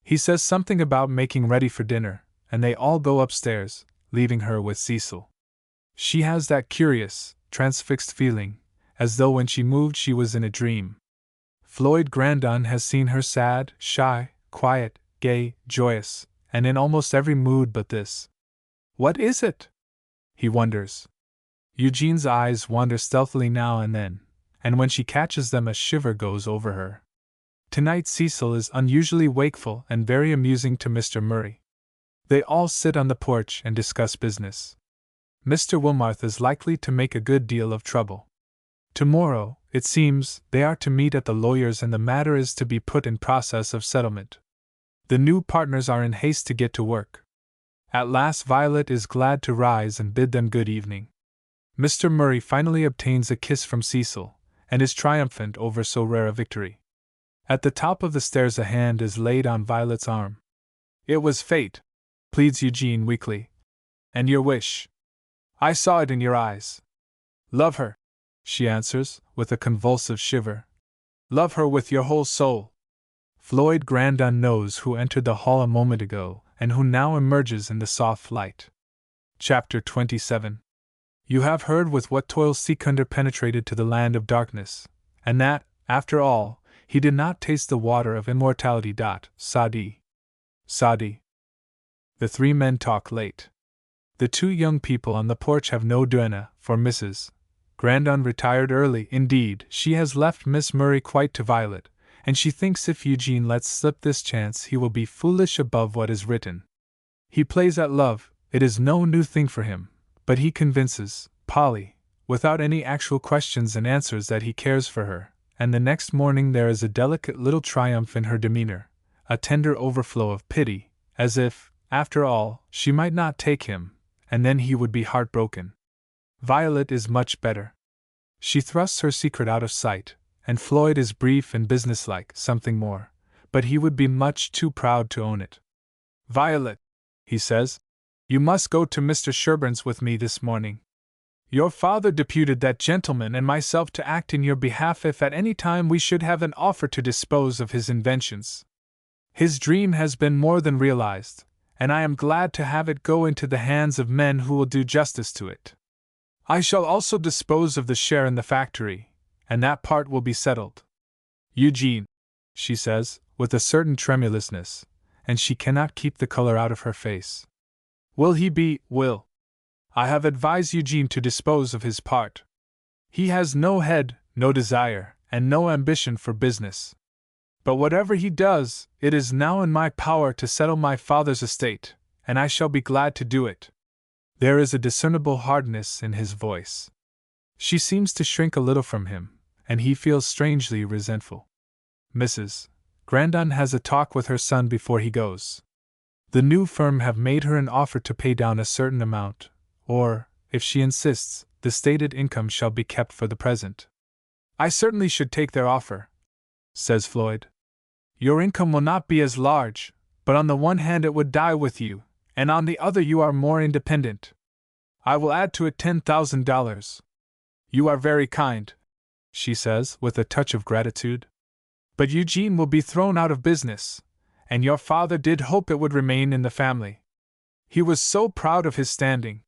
He says something about making ready for dinner, and they all go upstairs, leaving her with Cecil. She has that curious, transfixed feeling, as though when she moved she was in a dream. Floyd Grandon has seen her sad, shy, quiet, gay, joyous, and in almost every mood but this. What is it? He wonders. Eugene's eyes wander stealthily now and then, and when she catches them a shiver goes over her. Tonight Cecil is unusually wakeful and very amusing to Mr. Murray. They all sit on the porch and discuss business. Mr. Wilmarth is likely to make a good deal of trouble. Tomorrow, it seems, they are to meet at the lawyer's and the matter is to be put in process of settlement. The new partners are in haste to get to work. At last Violet is glad to rise and bid them good evening. Mr. Murray finally obtains a kiss from Cecil, and is triumphant over so rare a victory. At the top of the stairs a hand is laid on Violet's arm. "It was fate," pleads Eugene weakly. "And your wish." I saw it in your eyes. Love her, she answers, with a convulsive shiver. Love her with your whole soul. Floyd Grandon knows who entered the hall a moment ago, and who now emerges in the soft light. Chapter 27. You have heard with what toil Sikunder penetrated to the land of darkness, and that, after all, he did not taste the water of immortality. Sadi. Sadi. The three men talk late. The two young people on the porch have no duenna, for Mrs. Grandon retired early. Indeed, she has left Miss Murray quite to Violet, and she thinks if Eugene lets slip this chance he will be foolish above what is written. He plays at love, it is no new thing for him, but he convinces Polly, without any actual questions and answers, that he cares for her, and the next morning there is a delicate little triumph in her demeanor, a tender overflow of pity, as if, after all, she might not take him, and then he would be heartbroken. Violet is much better. She thrusts her secret out of sight, and Floyd is brief and businesslike, something more, but he would be much too proud to own it. Violet, he says, you must go to Mr. Sherburne's with me this morning. Your father deputed that gentleman and myself to act in your behalf if at any time we should have an offer to dispose of his inventions. His dream has been more than realized, and I am glad to have it go into the hands of men who will do justice to it. I shall also dispose of the share in the factory, and that part will be settled. Eugene, she says, with a certain tremulousness, and she cannot keep the color out of her face. Will he be, Will? I have advised Eugene to dispose of his part. He has no head, no desire, and no ambition for business. But whatever he does, it is now in my power to settle my father's estate, and I shall be glad to do it. There is a discernible hardness in his voice. She seems to shrink a little from him, and he feels strangely resentful. Mrs. Grandon has a talk with her son before he goes. The new firm have made her an offer to pay down a certain amount, or, if she insists, the stated income shall be kept for the present. I certainly should take their offer, says Floyd. Your income will not be as large, but on the one hand it would die with you, and on the other you are more independent. I will add to it $10,000. You are very kind, she says, with a touch of gratitude. But Eugene will be thrown out of business, and your father did hope it would remain in the family. He was so proud of his standing.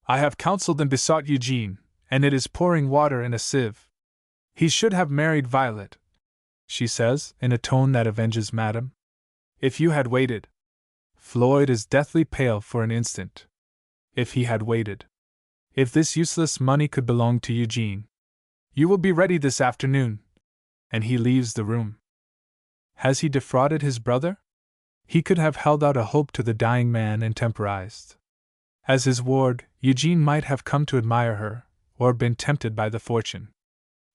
I have counseled and besought Eugene, and it is pouring water in a sieve. He should have married Violet, she says, in a tone that avenges Madame. If you had waited. Floyd is deathly pale for an instant. If he had waited. If this useless money could belong to Eugene. You will be ready this afternoon. And he leaves the room. Has he defrauded his brother? He could have held out a hope to the dying man and temporized. As his ward, Eugene might have come to admire her, or been tempted by the fortune.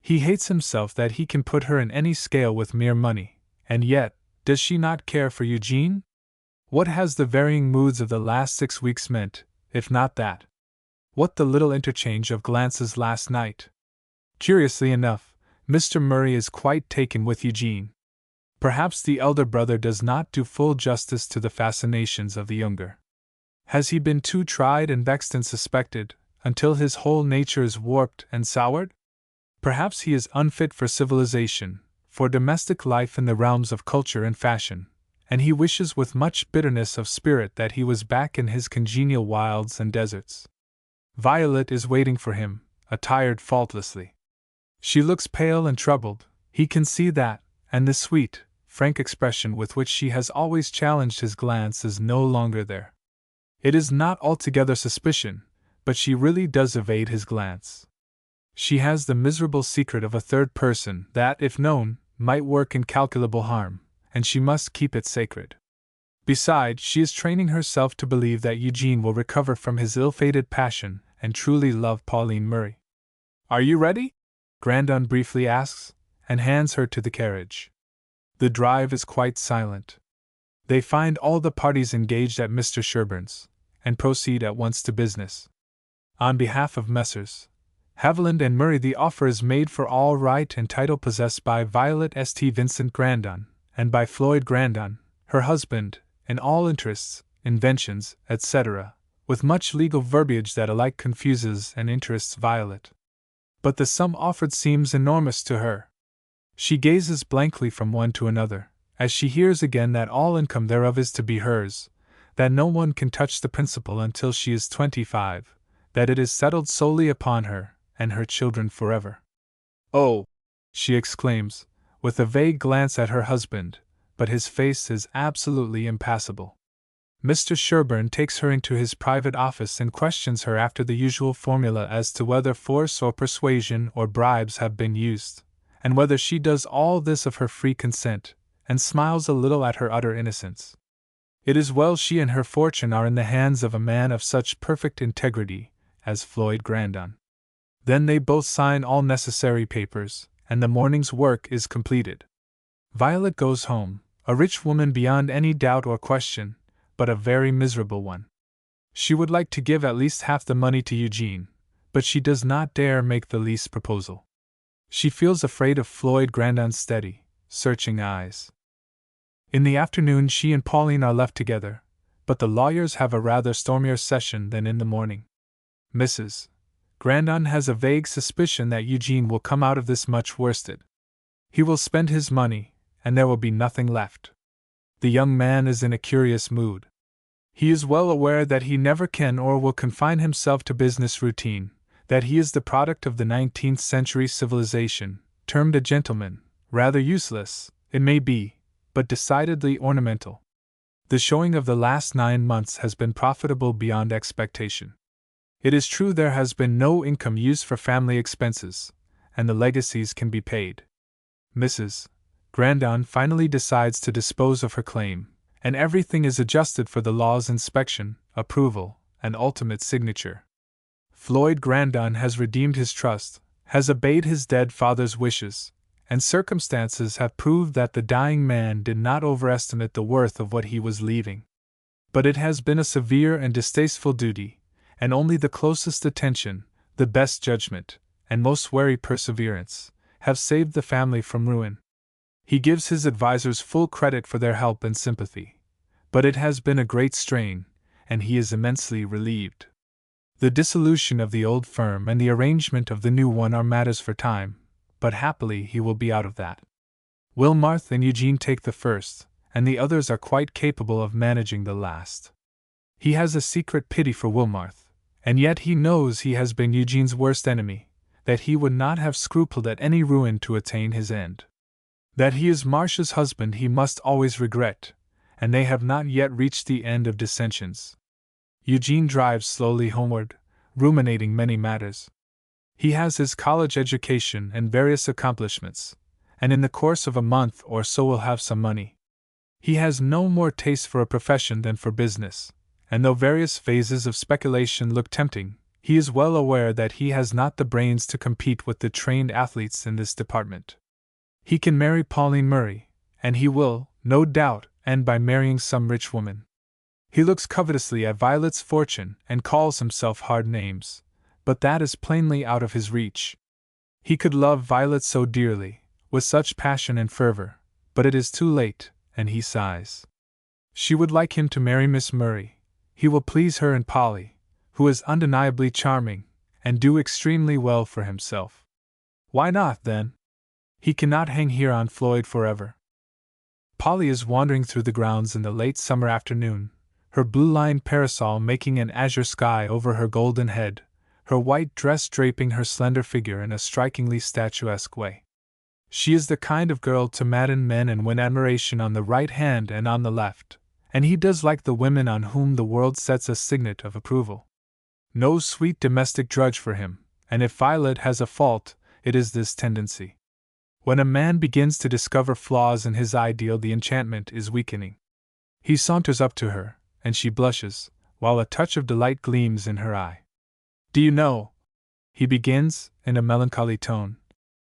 He hates himself that he can put her in any scale with mere money, and yet, does she not care for Eugene? What has the varying moods of the last 6 weeks meant, if not that? What the little interchange of glances last night? Curiously enough, Mr. Murray is quite taken with Eugene. Perhaps the elder brother does not do full justice to the fascinations of the younger. Has he been too tried and vexed and suspected, until his whole nature is warped and soured? Perhaps he is unfit for civilization, for domestic life in the realms of culture and fashion, and he wishes with much bitterness of spirit that he was back in his congenial wilds and deserts. Violet is waiting for him, attired faultlessly. She looks pale and troubled, he can see that, and the sweet, frank expression with which she has always challenged his glance is no longer there. It is not altogether suspicion, but she really does evade his glance. She has the miserable secret of a third person that, if known, might work incalculable harm, and she must keep it sacred. Besides, she is training herself to believe that Eugene will recover from his ill-fated passion and truly love Pauline Murray. Are you ready? Grandon briefly asks, and hands her to the carriage. The drive is quite silent. They find all the parties engaged at Mr. Sherburne's, and proceed at once to business. On behalf of Messrs. Haviland and Murray, the offer is made for all right and title possessed by Violet St. Vincent Grandon, and by Floyd Grandon, her husband, in all interests, inventions, etc., with much legal verbiage that alike confuses and interests Violet. But the sum offered seems enormous to her. She gazes blankly from one to another, as she hears again that all income thereof is to be hers, that no one can touch the principal until she is 25, that it is settled solely upon her and her children forever. "Oh!" she exclaims, with a vague glance at her husband, but his face is absolutely impassible. Mr. Sherburne takes her into his private office and questions her after the usual formula as to whether force or persuasion or bribes have been used, and whether she does all this of her free consent, and smiles a little at her utter innocence. It is well she and her fortune are in the hands of a man of such perfect integrity as Floyd Grandon. Then they both sign all necessary papers, and the morning's work is completed. Violet goes home, a rich woman beyond any doubt or question, but a very miserable one. She would like to give at least half the money to Eugene, but she does not dare make the least proposal. She feels afraid of Floyd Grandon's steady, searching eyes. In the afternoon she and Pauline are left together, but the lawyers have a rather stormier session than in the morning. Mrs. Grandon has a vague suspicion that Eugene will come out of this much worsted. He will spend his money, and there will be nothing left. The young man is in a curious mood. He is well aware that he never can or will confine himself to business routine, that he is the product of the 19th century civilization, termed a gentleman, rather useless, it may be, but decidedly ornamental. The showing of the last 9 months has been profitable beyond expectation. It is true there has been no income used for family expenses, and the legacies can be paid. Mrs. Grandon finally decides to dispose of her claim, and everything is adjusted for the law's inspection, approval, and ultimate signature. Floyd Grandon has redeemed his trust, has obeyed his dead father's wishes, and circumstances have proved that the dying man did not overestimate the worth of what he was leaving. But it has been a severe and distasteful duty, and only the closest attention, the best judgment, and most wary perseverance, have saved the family from ruin. He gives his advisers full credit for their help and sympathy, but it has been a great strain, and he is immensely relieved. The dissolution of the old firm and the arrangement of the new one are matters for time, but happily he will be out of that. Wilmarth and Eugene take the first, and the others are quite capable of managing the last. He has a secret pity for Wilmarth, and yet he knows he has been Eugene's worst enemy, that he would not have scrupled at any ruin to attain his end. That he is Marcia's husband he must always regret, and they have not yet reached the end of dissensions. Eugene drives slowly homeward, ruminating many matters. He has his college education and various accomplishments, and in the course of a month or so will have some money. He has no more taste for a profession than for business, and though various phases of speculation look tempting, he is well aware that he has not the brains to compete with the trained athletes in this department. He can marry Pauline Murray, and he will, no doubt, end by marrying some rich woman. He looks covetously at Violet's fortune and calls himself hard names, but that is plainly out of his reach. He could love Violet so dearly, with such passion and fervor, but it is too late, and he sighs. She would like him to marry Miss Murray. He will please her and Polly, who is undeniably charming, and do extremely well for himself. Why not, then? He cannot hang here on Floyd forever. Polly is wandering through the grounds in the late summer afternoon, her blue-lined parasol making an azure sky over her golden head, her white dress draping her slender figure in a strikingly statuesque way. She is the kind of girl to madden men and win admiration on the right hand and on the left, and he does like the women on whom the world sets a signet of approval. No sweet domestic drudge for him, and if Violet has a fault, it is this tendency. When a man begins to discover flaws in his ideal, the enchantment is weakening. He saunters up to her, and she blushes, while a touch of delight gleams in her eye. "Do you know," he begins, in a melancholy tone,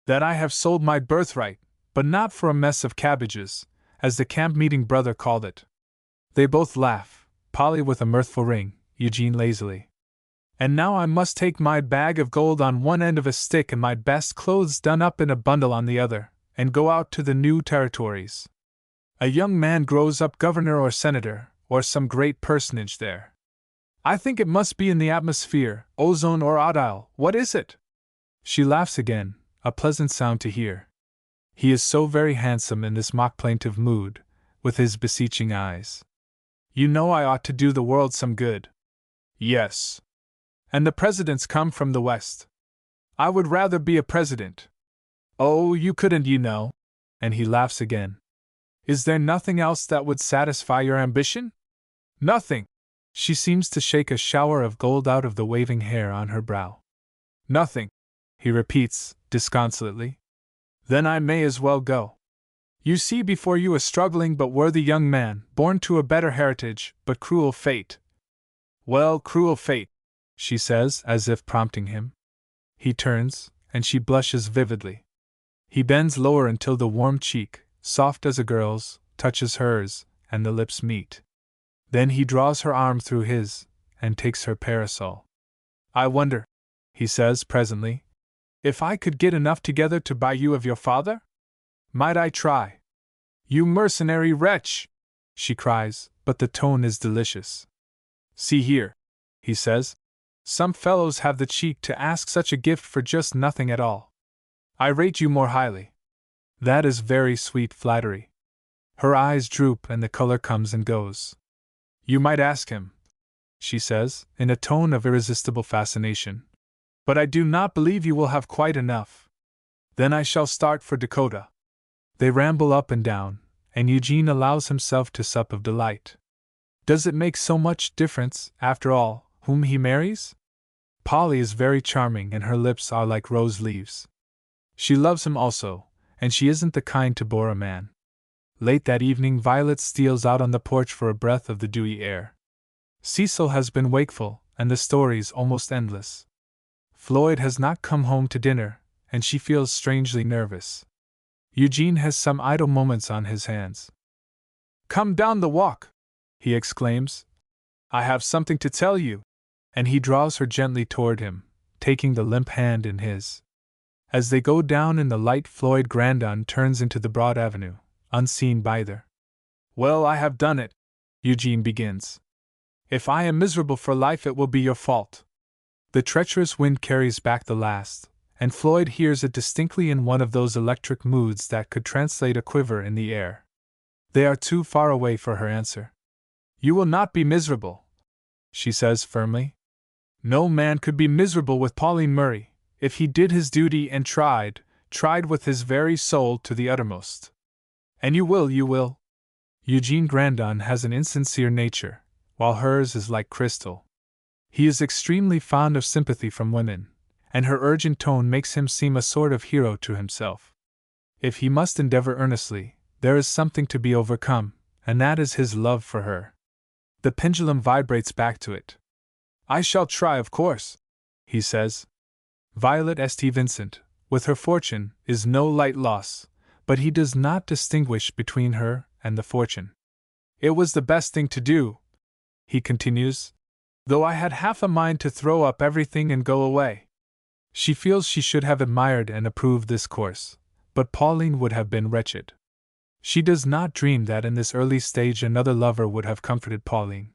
"that I have sold my birthright, but not for a mess of cabbages, as the camp-meeting brother called it." They both laugh, Polly with a mirthful ring, Eugene lazily. "And now I must take my bag of gold on one end of a stick and my best clothes done up in a bundle on the other, and go out to the new territories. A young man grows up governor or senator, or some great personage there. I think it must be in the atmosphere, ozone or odile. What is it? She laughs again, a pleasant sound to hear. He is so very handsome in this mock plaintive mood, with his beseeching eyes. You know I ought to do the world some good. Yes. And the presidents come from the West. I would rather be a president. Oh, you couldn't, you know. And he laughs again. Is there nothing else that would satisfy your ambition? Nothing. She seems to shake a shower of gold out of the waving hair on her brow. Nothing, he repeats, disconsolately. Then I may as well go. You see before you a struggling but worthy young man, born to a better heritage, but cruel fate. Well, cruel fate, she says, as if prompting him. He turns, and she blushes vividly. He bends lower until the warm cheek, soft as a girl's, touches hers, and the lips meet. Then he draws her arm through his, and takes her parasol. I wonder, he says presently, if I could get enough together to buy you of your father? Might I try? You mercenary wretch! She cries, but the tone is delicious. See here, he says. Some fellows have the cheek to ask such a gift for just nothing at all. I rate you more highly. That is very sweet flattery. Her eyes droop and the color comes and goes. You might ask him, she says, in a tone of irresistible fascination. But I do not believe you will have quite enough. Then I shall start for Dakota. They ramble up and down, and Eugene allows himself to sup of delight. Does it make so much difference, after all, whom he marries? Polly is very charming and her lips are like rose leaves. She loves him also, and she isn't the kind to bore a man. Late that evening Violet steals out on the porch for a breath of the dewy air. Cecil has been wakeful, and the story's almost endless. Floyd has not come home to dinner, and she feels strangely nervous. Eugene has some idle moments on his hands. Come down the walk, he exclaims. I have something to tell you. And he draws her gently toward him, taking the limp hand in his. As they go down in the light, Floyd Grandon turns into the broad avenue, unseen by either. Well, I have done it, Eugene begins. If I am miserable for life, it will be your fault. The treacherous wind carries back the last, and Floyd hears it distinctly in one of those electric moods that could translate a quiver in the air. They are too far away for her answer. You will not be miserable, she says firmly. No man could be miserable with Pauline Murray, if he did his duty and tried with his very soul to the uttermost. And you will. Eugene Grandon has an insincere nature, while hers is like crystal. He is extremely fond of sympathy from women, and her urgent tone makes him seem a sort of hero to himself. If he must endeavor earnestly, there is something to be overcome, and that is his love for her. The pendulum vibrates back to it. I shall try, of course, he says. Violet St. Vincent, with her fortune, is no light loss, but he does not distinguish between her and the fortune. It was the best thing to do, he continues, though I had half a mind to throw up everything and go away. She feels she should have admired and approved this course, but Pauline would have been wretched. She does not dream that in this early stage another lover would have comforted Pauline.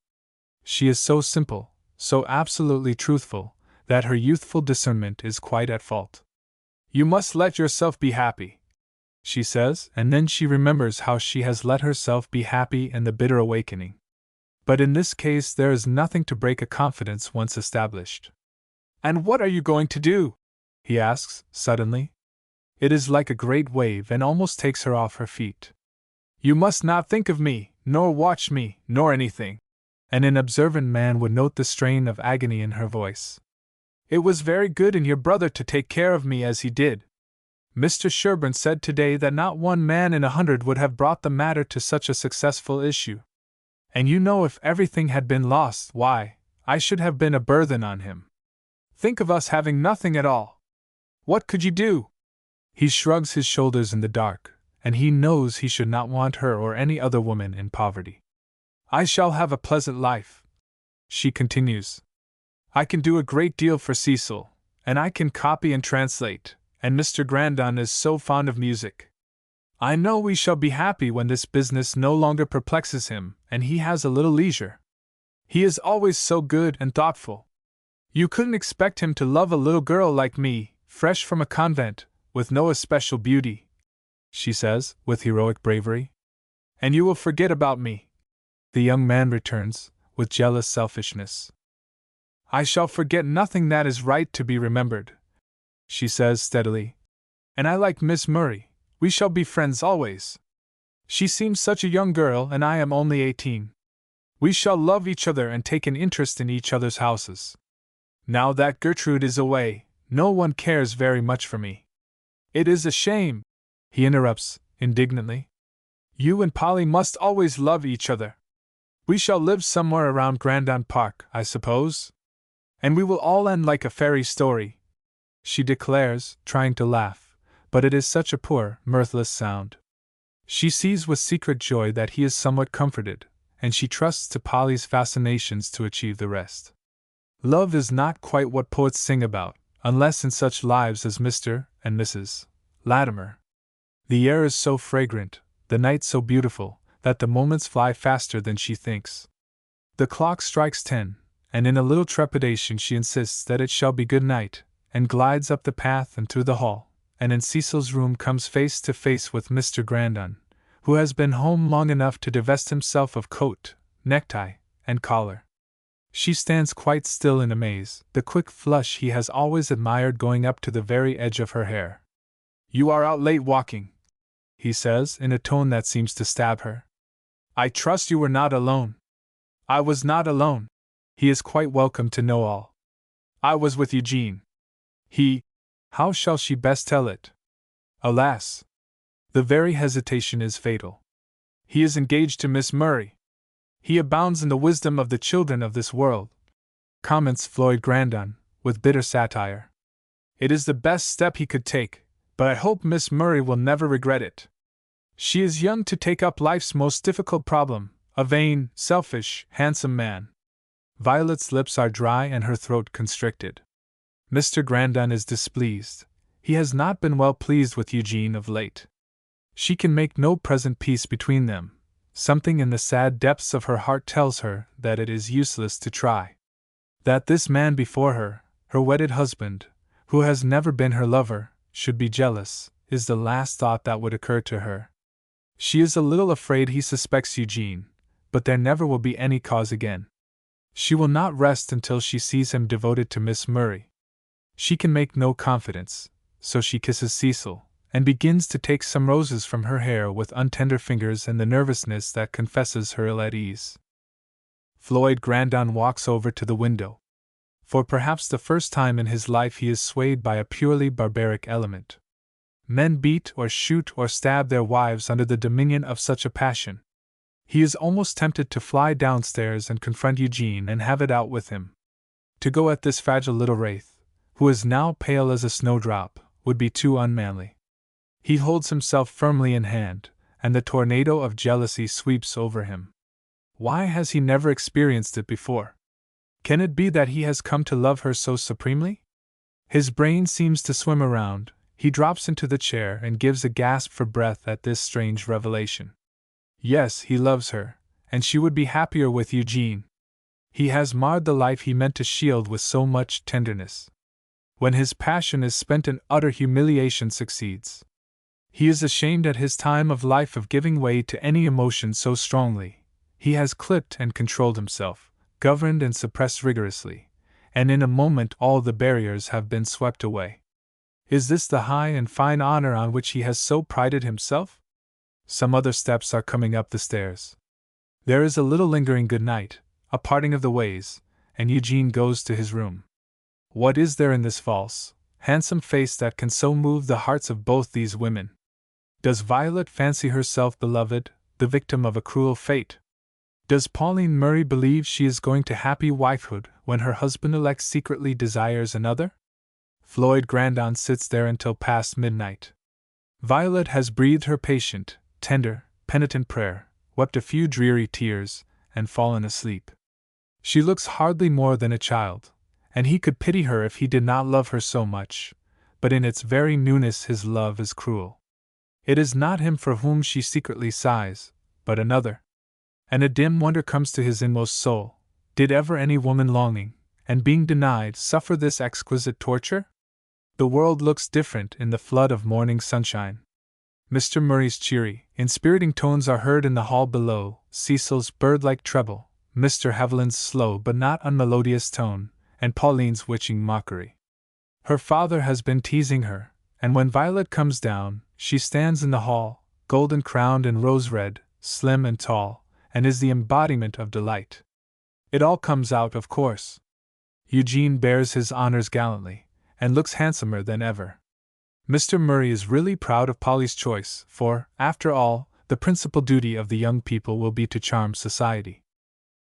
She is so simple, so absolutely truthful, that her youthful discernment is quite at fault. You must let yourself be happy, she says, and then she remembers how she has let herself be happy in the bitter awakening. But in this case there is nothing to break a confidence once established. And what are you going to do? He asks, suddenly. It is like a great wave and almost takes her off her feet. You must not think of me, nor watch me, nor anything. And an observant man would note the strain of agony in her voice. It was very good in your brother to take care of me as he did. Mr. Sherburne said today that not one man in 100 would have brought the matter to such a successful issue. And you know, if everything had been lost, why, I should have been a burthen on him. Think of us having nothing at all. What could you do? He shrugs his shoulders in the dark, and he knows he should not want her or any other woman in poverty. I shall have a pleasant life, she continues. I can do a great deal for Cecil, and I can copy and translate, and Mr. Grandon is so fond of music. I know we shall be happy when this business no longer perplexes him, and he has a little leisure. He is always so good and thoughtful. You couldn't expect him to love a little girl like me, fresh from a convent, with no especial beauty," she says, with heroic bravery. "And you will forget about me," the young man returns, with jealous selfishness. "I shall forget nothing that is right to be remembered," she says steadily. "And I like Miss Murray. We shall be friends always. She seems such a young girl, and I am only 18. We shall love each other and take an interest in each other's houses. Now that Gertrude is away, no one cares very much for me." "It is a shame," he interrupts, indignantly. "You and Polly must always love each other. We shall live somewhere around Grandon Park, I suppose? And we will all end like a fairy story," she declares, trying to laugh, but it is such a poor, mirthless sound. She sees with secret joy that he is somewhat comforted, and she trusts to Polly's fascinations to achieve the rest. Love is not quite what poets sing about, unless in such lives as Mr. and Mrs. Latimer. The air is so fragrant, the night so beautiful, that the moments fly faster than she thinks. The clock strikes 10, and in a little trepidation she insists that it shall be good night, and glides up the path and through the hall, and in Cecil's room comes face to face with Mr. Grandon, who has been home long enough to divest himself of coat, necktie, and collar. She stands quite still in amaze, the quick flush he has always admired going up to the very edge of her hair. "You are out late walking," he says in a tone that seems to stab her. "I trust you were not alone." "I was not alone." He is quite welcome to know all. "I was with Eugene. How shall she best tell it? Alas! The very hesitation is fatal. He is engaged to Miss Murray. He abounds in the wisdom of the children of this world," comments Floyd Grandon, with bitter satire. "It is the best step he could take, but I hope Miss Murray will never regret it. She is young to take up life's most difficult problem, a vain, selfish, handsome man." Violet's lips are dry and her throat constricted. Mr. Grandon is displeased. He has not been well pleased with Eugene of late. She can make no present peace between them. Something in the sad depths of her heart tells her that it is useless to try. That this man before her, her wedded husband, who has never been her lover, should be jealous, is the last thought that would occur to her. She is a little afraid he suspects Eugene, but there never will be any cause again. She will not rest until she sees him devoted to Miss Murray. She can make no confidence, so she kisses Cecil, and begins to take some roses from her hair with untender fingers and the nervousness that confesses her ill at ease. Floyd Grandon walks over to the window. For perhaps the first time in his life he is swayed by a purely barbaric element. Men beat or shoot or stab their wives under the dominion of such a passion. He is almost tempted to fly downstairs and confront Eugene and have it out with him. To go at this fragile little wraith, who is now pale as a snowdrop, would be too unmanly. He holds himself firmly in hand, and the tornado of jealousy sweeps over him. Why has he never experienced it before? Can it be that he has come to love her so supremely? His brain seems to swim around. He drops into the chair and gives a gasp for breath at this strange revelation. Yes, he loves her, and she would be happier with Eugene. He has marred the life he meant to shield with so much tenderness. When his passion is spent and utter humiliation succeeds, he is ashamed at his time of life of giving way to any emotion so strongly. He has clipped and controlled himself, governed and suppressed rigorously, and in a moment all the barriers have been swept away. Is this the high and fine honor on which he has so prided himself? Some other steps are coming up the stairs. There is a little lingering good night, a parting of the ways, and Eugene goes to his room. What is there in this false, handsome face that can so move the hearts of both these women? Does Violet fancy herself beloved, the victim of a cruel fate? Does Pauline Murray believe she is going to happy wifehood when her husband-elect secretly desires another? Floyd Grandon sits there until past midnight. Violet has breathed her patient, tender, penitent prayer, wept a few dreary tears, and fallen asleep. She looks hardly more than a child, and he could pity her if he did not love her so much, but in its very newness his love is cruel. It is not him for whom she secretly sighs, but another. And a dim wonder comes to his inmost soul. Did ever any woman longing, and being denied, suffer this exquisite torture? The world looks different in the flood of morning sunshine. Mr. Murray's cheery, inspiriting tones are heard in the hall below, Cecil's bird-like treble, Mr. Haviland's slow but not unmelodious tone, and Pauline's witching mockery. Her father has been teasing her, and when Violet comes down, she stands in the hall, golden-crowned and rose-red, slim and tall, and is the embodiment of delight. It all comes out, of course. Eugene bears his honors gallantly, and looks handsomer than ever. Mr. Murray is really proud of Polly's choice, for, after all, the principal duty of the young people will be to charm society.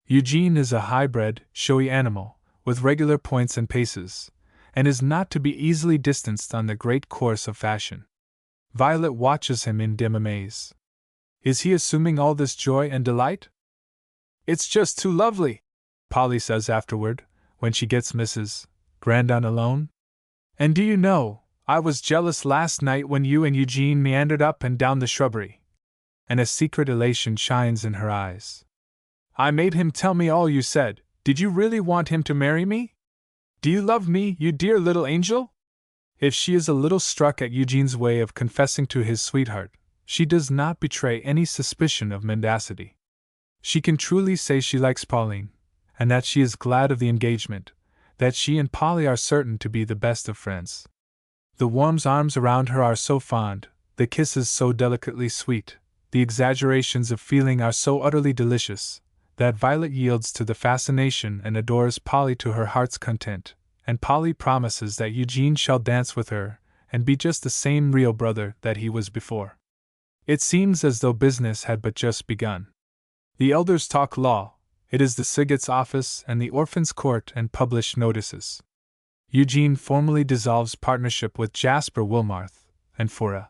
Eugene is a high-bred, showy animal, with regular points and paces, and is not to be easily distanced on the great course of fashion. Violet watches him in dim amaze. Is he assuming all this joy and delight? "It's just too lovely," Polly says afterward, when she gets Mrs. Grandon alone. "And do you know, I was jealous last night when you and Eugene meandered up and down the shrubbery." And a secret elation shines in her eyes. "I made him tell me all you said. Did you really want him to marry me? Do you love me, you dear little angel?" If she is a little struck at Eugene's way of confessing to his sweetheart, she does not betray any suspicion of mendacity. She can truly say she likes Pauline, and that she is glad of the engagement, that she and Polly are certain to be the best of friends. The warm arms around her are so fond, the kisses so delicately sweet, the exaggerations of feeling are so utterly delicious, that Violet yields to the fascination and adores Polly to her heart's content, and Polly promises that Eugene shall dance with her, and be just the same real brother that he was before. It seems as though business had but just begun. The elders talk law, it is the Sigget's office and the Orphan's Court and publish notices. Eugene formally dissolves partnership with Jasper Wilmarth, and for a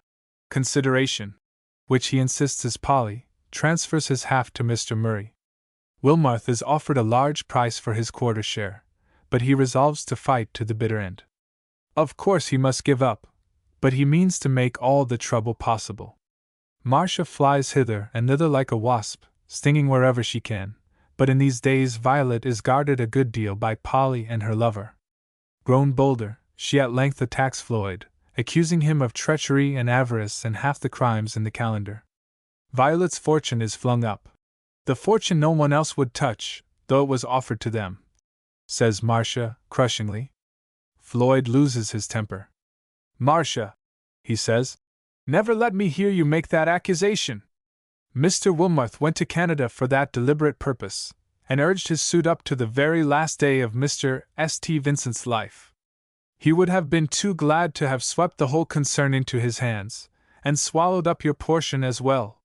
consideration, which he insists is Polly, transfers his half to Mr. Murray. Wilmarth is offered a large price for his quarter share, but he resolves to fight to the bitter end. Of course he must give up, but he means to make all the trouble possible. Marcia flies hither and thither like a wasp, stinging wherever she can, but in these days Violet is guarded a good deal by Polly and her lover. Grown bolder, she at length attacks Floyd, accusing him of treachery and avarice and half the crimes in the calendar. Violet's fortune is flung up. The fortune no one else would touch, though it was offered to them, says Marcia, crushingly. Floyd loses his temper. "Marcia," he says, "never let me hear you make that accusation. Mr. Wilmarth went to Canada for that deliberate purpose, and urged his suit up to the very last day of Mr. St. Vincent's life. He would have been too glad to have swept the whole concern into his hands, and swallowed up your portion as well.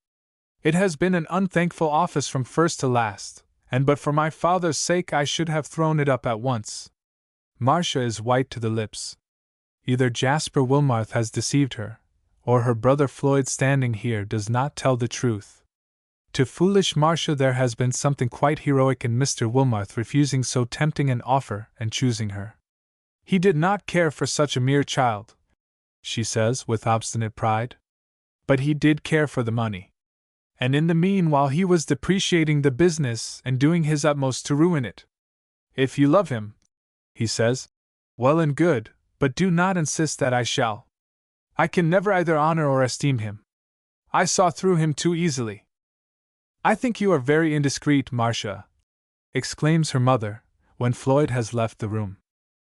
It has been an unthankful office from first to last, and but for my father's sake I should have thrown it up at once." Marcia is white to the lips. Either Jasper Wilmarth has deceived her, or her brother Floyd standing here does not tell the truth. To foolish Marcia there has been something quite heroic in Mr. Wilmarth refusing so tempting an offer and choosing her. "He did not care for such a mere child," she says with obstinate pride. "But he did care for the money. And in the meanwhile he was depreciating the business and doing his utmost to ruin it. If you love him," he says, "well and good, but do not insist that I shall. I can never either honor or esteem him. I saw through him too easily." "I think you are very indiscreet, Marcia," exclaims her mother, when Floyd has left the room.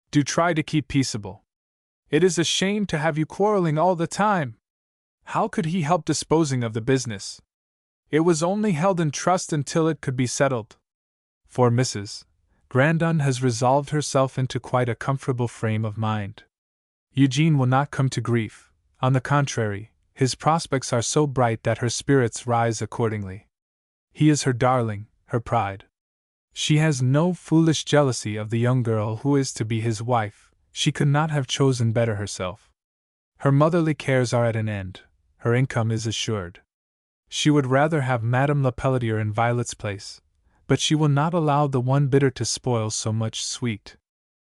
"Do try to keep peaceable. It is a shame to have you quarreling all the time. How could he help disposing of the business? It was only held in trust until it could be settled." For Mrs. Grandon has resolved herself into quite a comfortable frame of mind. Eugene will not come to grief. On the contrary, his prospects are so bright that her spirits rise accordingly. He is her darling, her pride. She has no foolish jealousy of the young girl who is to be his wife. She could not have chosen better herself. Her motherly cares are at an end. Her income is assured. She would rather have Madame Lepelletier in Violet's place, but she will not allow the one bitter to spoil so much sweet.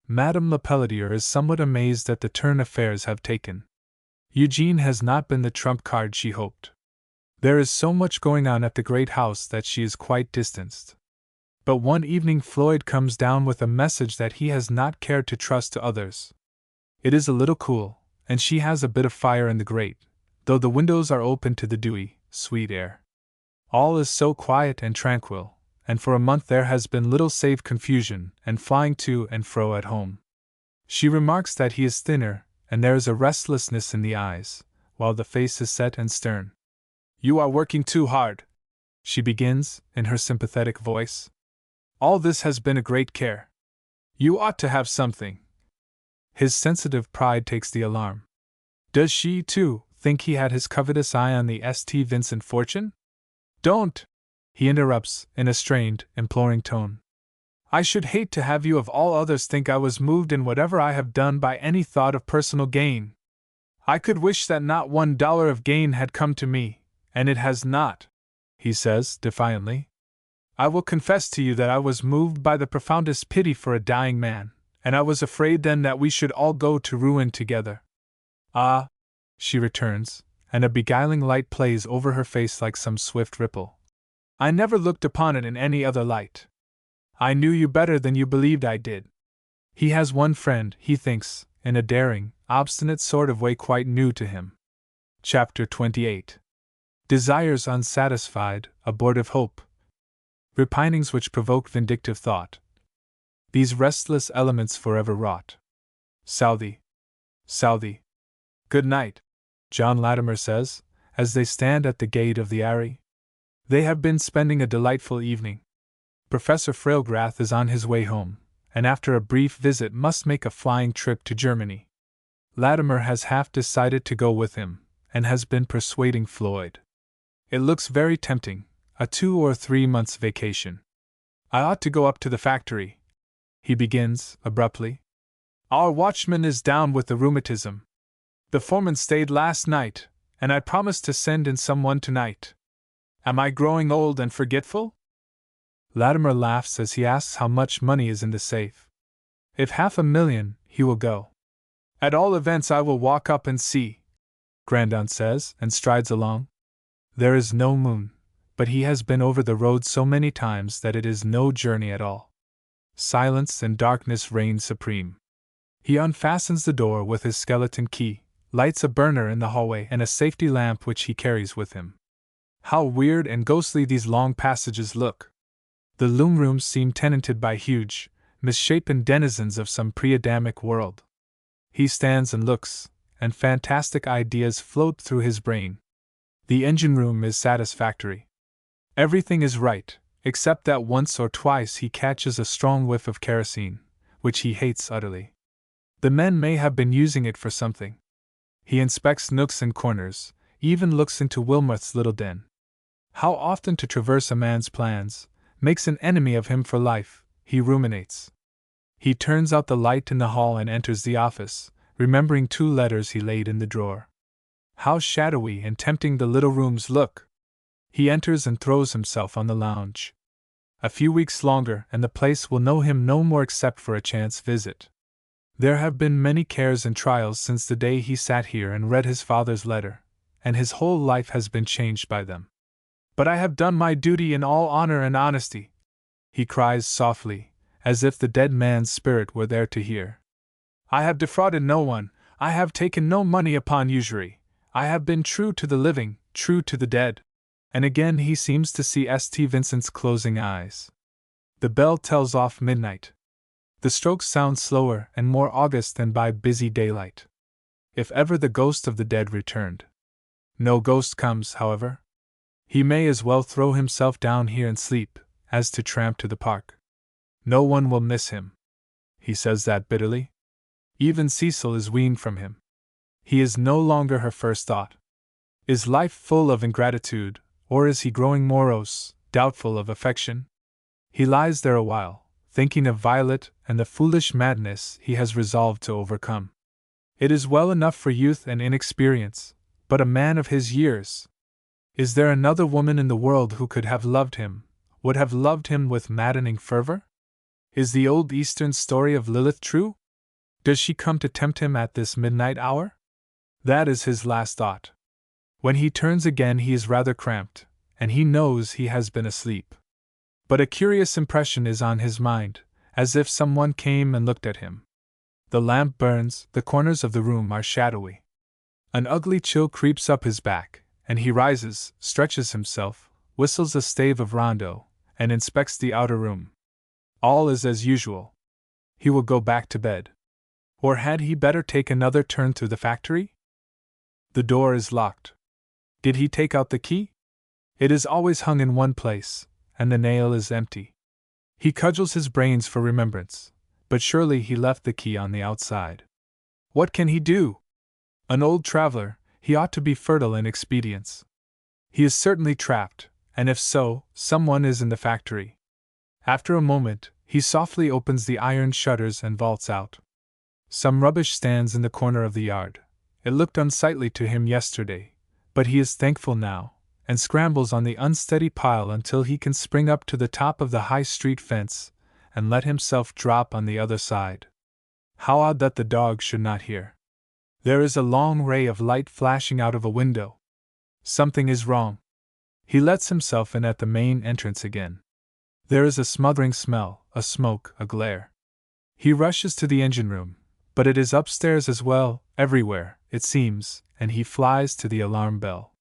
Madame Lepelletier is somewhat amazed at the turn affairs have taken. Eugene has not been the trump card she hoped. There is so much going on at the great house that she is quite distanced. But one evening Floyd comes down with a message that he has not cared to trust to others. It is a little cool, and she has a bit of fire in the grate, though the windows are open to the dewy, sweet air. All is so quiet and tranquil, and for a month there has been little save confusion and flying to and fro at home. She remarks that he is thinner, and there is a restlessness in the eyes, while the face is set and stern. "You are working too hard," she begins, in her sympathetic voice. "All this has been a great care. You ought to have something." His sensitive pride takes the alarm. Does she, too, think he had his covetous eye on the St. Vincent fortune? "Don't!" he interrupts, in a strained, imploring tone. "I should hate to have you of all others think I was moved in whatever I have done by any thought of personal gain. I could wish that not $1 of gain had come to me, and it has not," he says, defiantly. "I will confess to you that I was moved by the profoundest pity for a dying man, and I was afraid then that we should all go to ruin together." "Ah," she returns, and a beguiling light plays over her face like some swift ripple. "I never looked upon it in any other light. I knew you better than you believed I did." He has one friend, he thinks, in a daring, obstinate sort of way quite new to him. Chapter 28. Desires unsatisfied, abortive hope. Repinings which provoke vindictive thought. These restless elements forever wrought. Southey. Southey. "Good night," John Latimer says, as they stand at the gate of the Aerie. They have been spending a delightful evening. Professor Frailgrath is on his way home, and after a brief visit must make a flying trip to Germany. Latimer has half decided to go with him, and has been persuading Floyd. It looks very tempting, a 2 or 3 months' vacation. "I ought to go up to the factory," he begins, abruptly. "Our watchman is down with the rheumatism. The foreman stayed last night, and I promised to send in someone tonight. Am I growing old and forgetful?" Latimer laughs as he asks how much money is in the safe. "If $500,000, he will go." "At all events I will walk up and see," Grandon says, and strides along. There is no moon, but he has been over the road so many times that it is no journey at all. Silence and darkness reign supreme. He unfastens the door with his skeleton key, lights a burner in the hallway and a safety lamp which he carries with him. How weird and ghostly these long passages look! The loom rooms seem tenanted by huge, misshapen denizens of some pre-Adamic world. He stands and looks, and fantastic ideas float through his brain. The engine room is satisfactory. Everything is right, except that once or twice he catches a strong whiff of kerosene, which he hates utterly. The men may have been using it for something. He inspects nooks and corners, even looks into Wilmoth's little den. How often to traverse a man's plans makes an enemy of him for life, he ruminates. He turns out the light in the hall and enters the office, remembering 2 letters he laid in the drawer. How shadowy and tempting the little rooms look! He enters and throws himself on the lounge. A few weeks longer and the place will know him no more except for a chance visit. There have been many cares and trials since the day he sat here and read his father's letter, and his whole life has been changed by them. "But I have done my duty in all honor and honesty," he cries softly, as if the dead man's spirit were there to hear. "I have defrauded no one, I have taken no money upon usury, I have been true to the living, true to the dead." And again he seems to see St. Vincent's closing eyes. The bell tells off midnight. The strokes sound slower and more august than by busy daylight. If ever the ghost of the dead returned. No ghost comes, however. He may as well throw himself down here and sleep, as to tramp to the park. No one will miss him. He says that bitterly. Even Cecil is weaned from him. He is no longer her first thought. Is life full of ingratitude, or is he growing morose, doubtful of affection? He lies there a while, thinking of Violet and the foolish madness he has resolved to overcome. It is well enough for youth and inexperience, but a man of his years. Is there another woman in the world who could have loved him, would have loved him with maddening fervor? Is the old Eastern story of Lilith true? Does she come to tempt him at this midnight hour? That is his last thought. When he turns again he is rather cramped, and he knows he has been asleep. But a curious impression is on his mind, as if someone came and looked at him. The lamp burns, the corners of the room are shadowy. An ugly chill creeps up his back, and he rises, stretches himself, whistles a stave of rondo, and inspects the outer room. All is as usual. He will go back to bed. Or had he better take another turn through the factory? The door is locked. Did he take out the key? It is always hung in one place, and the nail is empty. He cudgels his brains for remembrance, but surely he left the key on the outside. What can he do? An old traveler, he ought to be fertile in expedients. He is certainly trapped, and if so, someone is in the factory. After a moment, he softly opens the iron shutters and vaults out. Some rubbish stands in the corner of the yard. It looked unsightly to him yesterday, but he is thankful now, and scrambles on the unsteady pile until he can spring up to the top of the high street fence and let himself drop on the other side. How odd that the dog should not hear. There is a long ray of light flashing out of a window. Something is wrong. He lets himself in at the main entrance again. There is a smothering smell, a smoke, a glare. He rushes to the engine room, but it is upstairs as well, everywhere, it seems, and he flies to the alarm bell.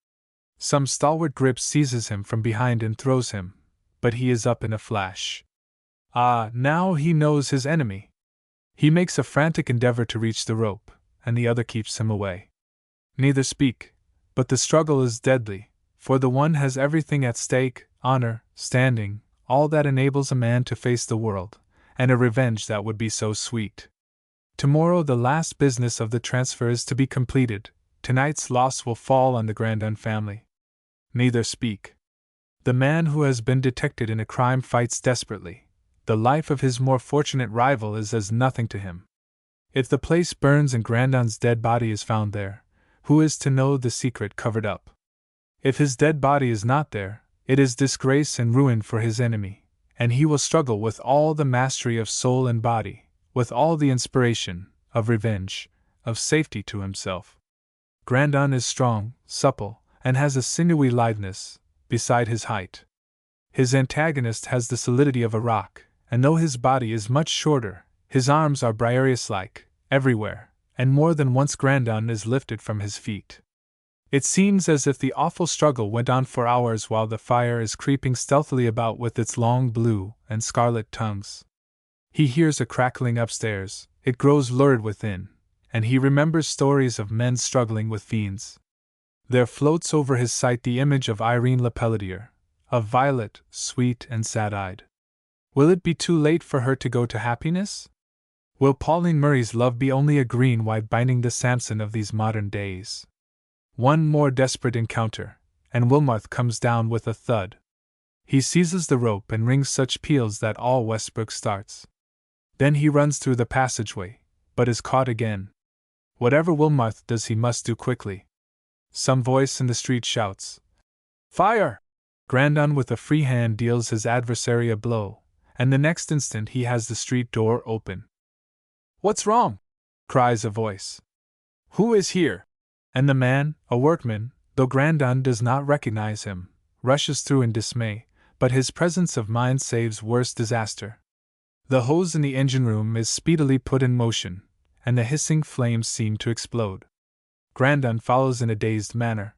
Some stalwart grip seizes him from behind and throws him, but he is up in a flash. Ah, now he knows his enemy. He makes a frantic endeavor to reach the rope, and the other keeps him away. Neither speak, but the struggle is deadly, for the one has everything at stake, honor, standing, all that enables a man to face the world, and a revenge that would be so sweet. Tomorrow the last business of the transfer is to be completed. Tonight's loss will fall on the Grandon family. Neither speak. The man who has been detected in a crime fights desperately. The life of his more fortunate rival is as nothing to him. If the place burns and Grandon's dead body is found there, who is to know the secret covered up? If his dead body is not there, it is disgrace and ruin for his enemy, and he will struggle with all the mastery of soul and body, with all the inspiration of revenge, of safety to himself. Grandon is strong, supple, and has a sinewy litheness, beside his height. His antagonist has the solidity of a rock, and though his body is much shorter, his arms are Briareus-like, everywhere, and more than once Grandon is lifted from his feet. It seems as if the awful struggle went on for hours while the fire is creeping stealthily about with its long blue and scarlet tongues. He hears a crackling upstairs, it grows lurid within, and he remembers stories of men struggling with fiends. There floats over his sight the image of Irene Lepelletier, of Violet, sweet and sad-eyed. Will it be too late for her to go to happiness? Will Pauline Murray's love be only a green white binding the Samson of these modern days? One more desperate encounter, and Wilmarth comes down with a thud. He seizes the rope and rings such peals that all Westbrook starts. Then he runs through the passageway, but is caught again. Whatever Wilmarth does he must do quickly. Some voice in the street shouts, "Fire!" Grandon with a free hand deals his adversary a blow, and the next instant he has the street door open. "What's wrong?" cries a voice. "Who is here?" And the man, a workman, though Grandon does not recognize him, rushes through in dismay, but his presence of mind saves worse disaster. The hose in the engine room is speedily put in motion, and the hissing flames seem to explode. Grandon follows in a dazed manner.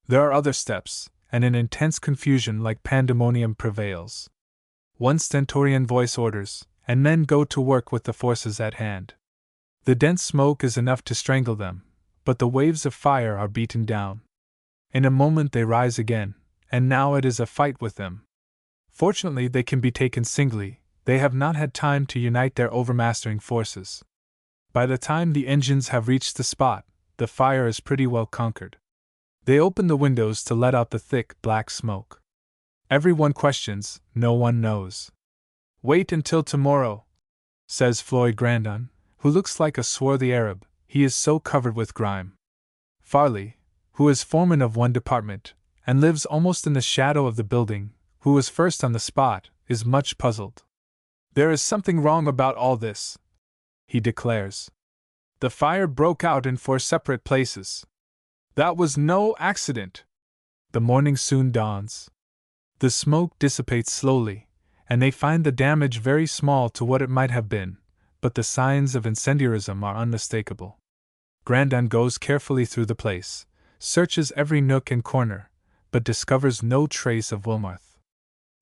There are other steps, and an intense confusion like pandemonium prevails. One stentorian voice orders, and men go to work with the forces at hand. The dense smoke is enough to strangle them, but the waves of fire are beaten down. In a moment they rise again, and now it is a fight with them. Fortunately they can be taken singly, they have not had time to unite their overmastering forces. By the time the engines have reached the spot, the fire is pretty well conquered. They open the windows to let out the thick, black smoke. Everyone questions, no one knows. "Wait until tomorrow," says Floyd Grandon, who looks like a swarthy Arab, he is so covered with grime. Farley, who is foreman of one department, and lives almost in the shadow of the building, who was first on the spot, is much puzzled. "There is something wrong about all this," he declares. "The fire broke out in 4 separate places. That was no accident." The morning soon dawns. The smoke dissipates slowly, and they find the damage very small to what it might have been, but the signs of incendiarism are unmistakable. Grandon goes carefully through the place, searches every nook and corner, but discovers no trace of Wilmarth.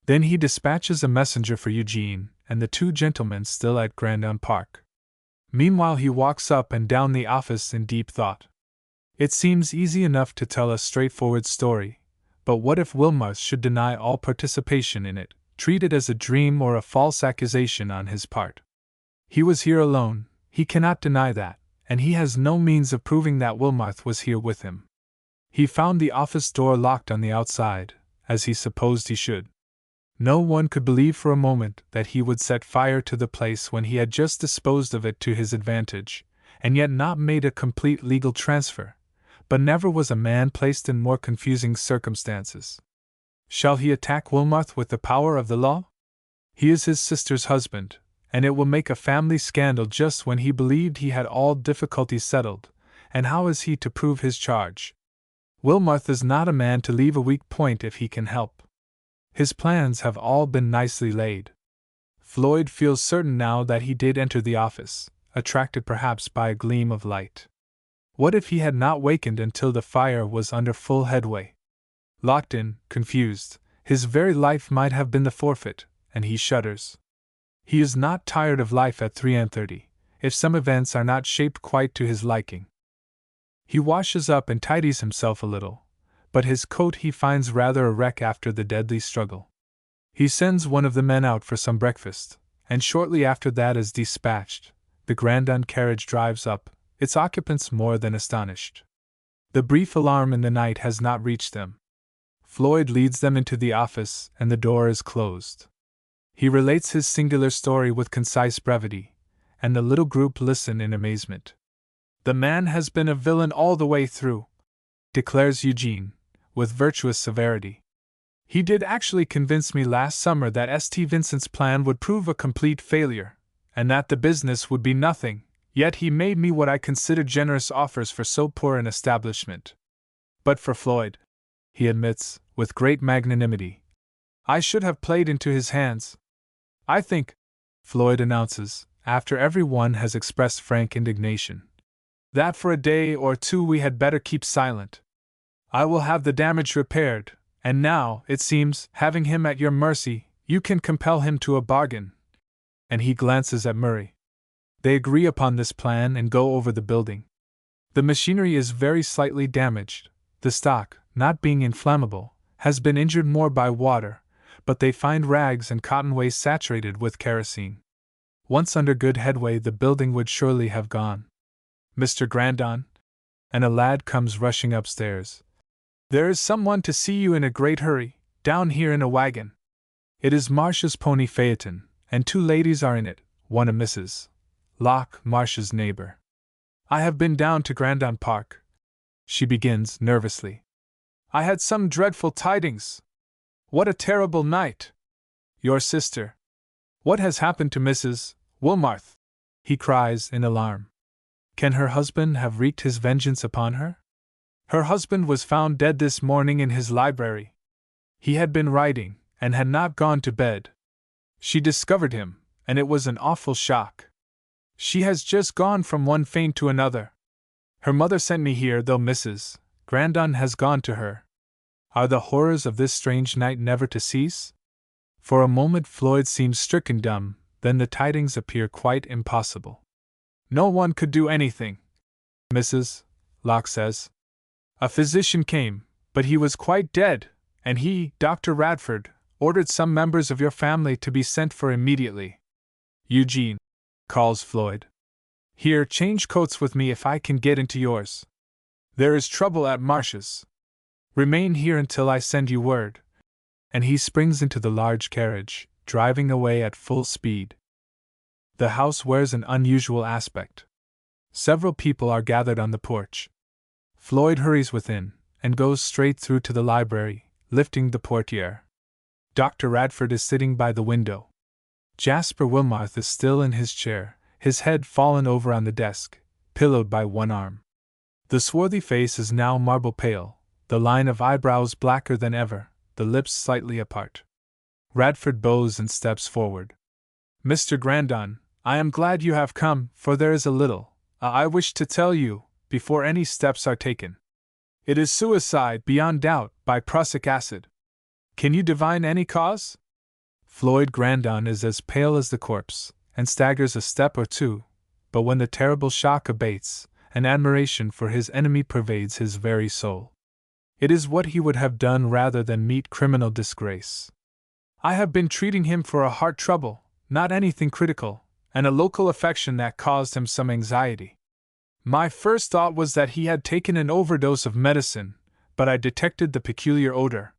Then he dispatches a messenger for Eugene and the two gentlemen still at Grandon Park. Meanwhile he walks up and down the office in deep thought. It seems easy enough to tell a straightforward story, but what if Wilmarth should deny all participation in it, treat it as a dream or a false accusation on his part? He was here alone, he cannot deny that, and he has no means of proving that Wilmarth was here with him. He found the office door locked on the outside, as he supposed he should. No one could believe for a moment that he would set fire to the place when he had just disposed of it to his advantage, and yet not made a complete legal transfer. But never was a man placed in more confusing circumstances. Shall he attack Wilmarth with the power of the law? He is his sister's husband, and it will make a family scandal just when he believed he had all difficulties settled, and how is he to prove his charge? Wilmarth is not a man to leave a weak point if he can help. His plans have all been nicely laid. Floyd feels certain now that he did enter the office, attracted perhaps by a gleam of light. What if he had not wakened until the fire was under full headway? Locked in, confused, his very life might have been the forfeit, and he shudders. He is not tired of life at 3:30, if some events are not shaped quite to his liking. He washes up and tidies himself a little, but his coat he finds rather a wreck after the deadly struggle. He sends one of the men out for some breakfast, and shortly after that is dispatched. The Grandon carriage drives up, its occupants more than astonished. The brief alarm in the night has not reached them. Floyd leads them into the office, and the door is closed. He relates his singular story with concise brevity, and the little group listen in amazement. "The man has been a villain all the way through," declares Eugene, with virtuous severity. "He did actually convince me last summer that St. Vincent's plan would prove a complete failure, and that the business would be nothing, yet he made me what I consider generous offers for so poor an establishment. But for Floyd," he admits, with great magnanimity, "I should have played into his hands. I think," Floyd announces, after every one has expressed frank indignation, "that for a day or two we had better keep silent. I will have the damage repaired, and now, it seems, having him at your mercy, you can compel him to a bargain." And he glances at Murray. They agree upon this plan and go over the building. The machinery is very slightly damaged. The stock, not being inflammable, has been injured more by water, but they find rags and cotton waste saturated with kerosene. Once under good headway, the building would surely have gone. "Mr. Grandon," and a lad comes rushing upstairs, "there is someone to see you in a great hurry, down here in a wagon. It is Marsh's pony phaeton, and two ladies are in it, one a Mrs. Locke, Marsh's neighbor. I have been down to Grandon Park," she begins nervously. "I had some dreadful tidings. What a terrible night! Your sister. What has happened to Mrs. Wilmarth?" he cries in alarm. Can her husband have wreaked his vengeance upon her? Her husband was found dead this morning in his library. He had been writing, and had not gone to bed. She discovered him, and it was an awful shock. She has just gone from one faint to another. Her mother sent me here, though Mrs. Grandon has gone to her. Are the horrors of this strange night never to cease? For a moment Floyd seems stricken dumb, then the tidings appear quite impossible. "No one could do anything," Mrs. Locke says. "A physician came, but he was quite dead, and he, Dr. Radford, ordered some members of your family to be sent for immediately." "Eugene," calls Floyd, "here, change coats with me if I can get into yours. There is trouble at Marsh's. Remain here until I send you word." And he springs into the large carriage, driving away at full speed. The house wears an unusual aspect. Several people are gathered on the porch. Floyd hurries within, and goes straight through to the library, lifting the portiere. Dr. Radford is sitting by the window. Jasper Wilmarth is still in his chair, his head fallen over on the desk, pillowed by one arm. The swarthy face is now marble pale, the line of eyebrows blacker than ever, the lips slightly apart. Radford bows and steps forward. Mr. Grandon, I am glad you have come, for there is a little I wish to tell you before any steps are taken. It is suicide, beyond doubt, by prussic acid. Can you divine any cause? Floyd Grandon is as pale as the corpse, and staggers a step or two, but when the terrible shock abates, an admiration for his enemy pervades his very soul. It is what he would have done rather than meet criminal disgrace. I have been treating him for a heart trouble, not anything critical, and a local affection that caused him some anxiety. My first thought was that he had taken an overdose of medicine, but I detected the peculiar odor.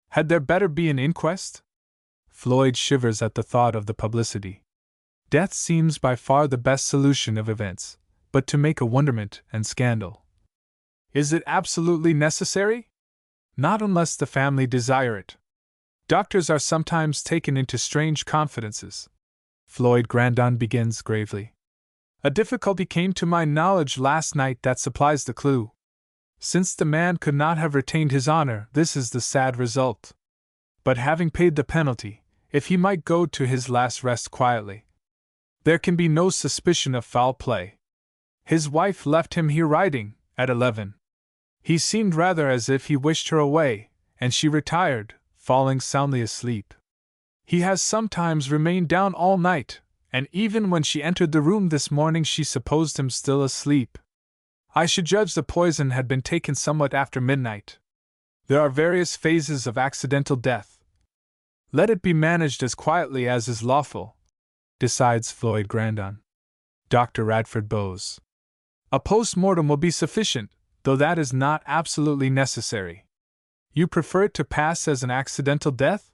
Had there better be an inquest? Floyd shivers at the thought of the publicity. Death seems by far the best solution of events, but to make a wonderment and scandal. Is it absolutely necessary? Not unless the family desire it. Doctors are sometimes taken into strange confidences. Floyd Grandon begins gravely. A difficulty came to my knowledge last night that supplies the clue. Since the man could not have retained his honor, this is the sad result. But having paid the penalty, if he might go to his last rest quietly, there can be no suspicion of foul play. His wife left him here writing, at 11. He seemed rather as if he wished her away, and she retired, falling soundly asleep. He has sometimes remained down all night, and even when she entered the room this morning she supposed him still asleep. I should judge the poison had been taken somewhat after midnight. There are various phases of accidental death. Let it be managed as quietly as is lawful, decides Floyd Grandon. Dr. Radford bows. A post-mortem will be sufficient, though that is not absolutely necessary. You prefer it to pass as an accidental death?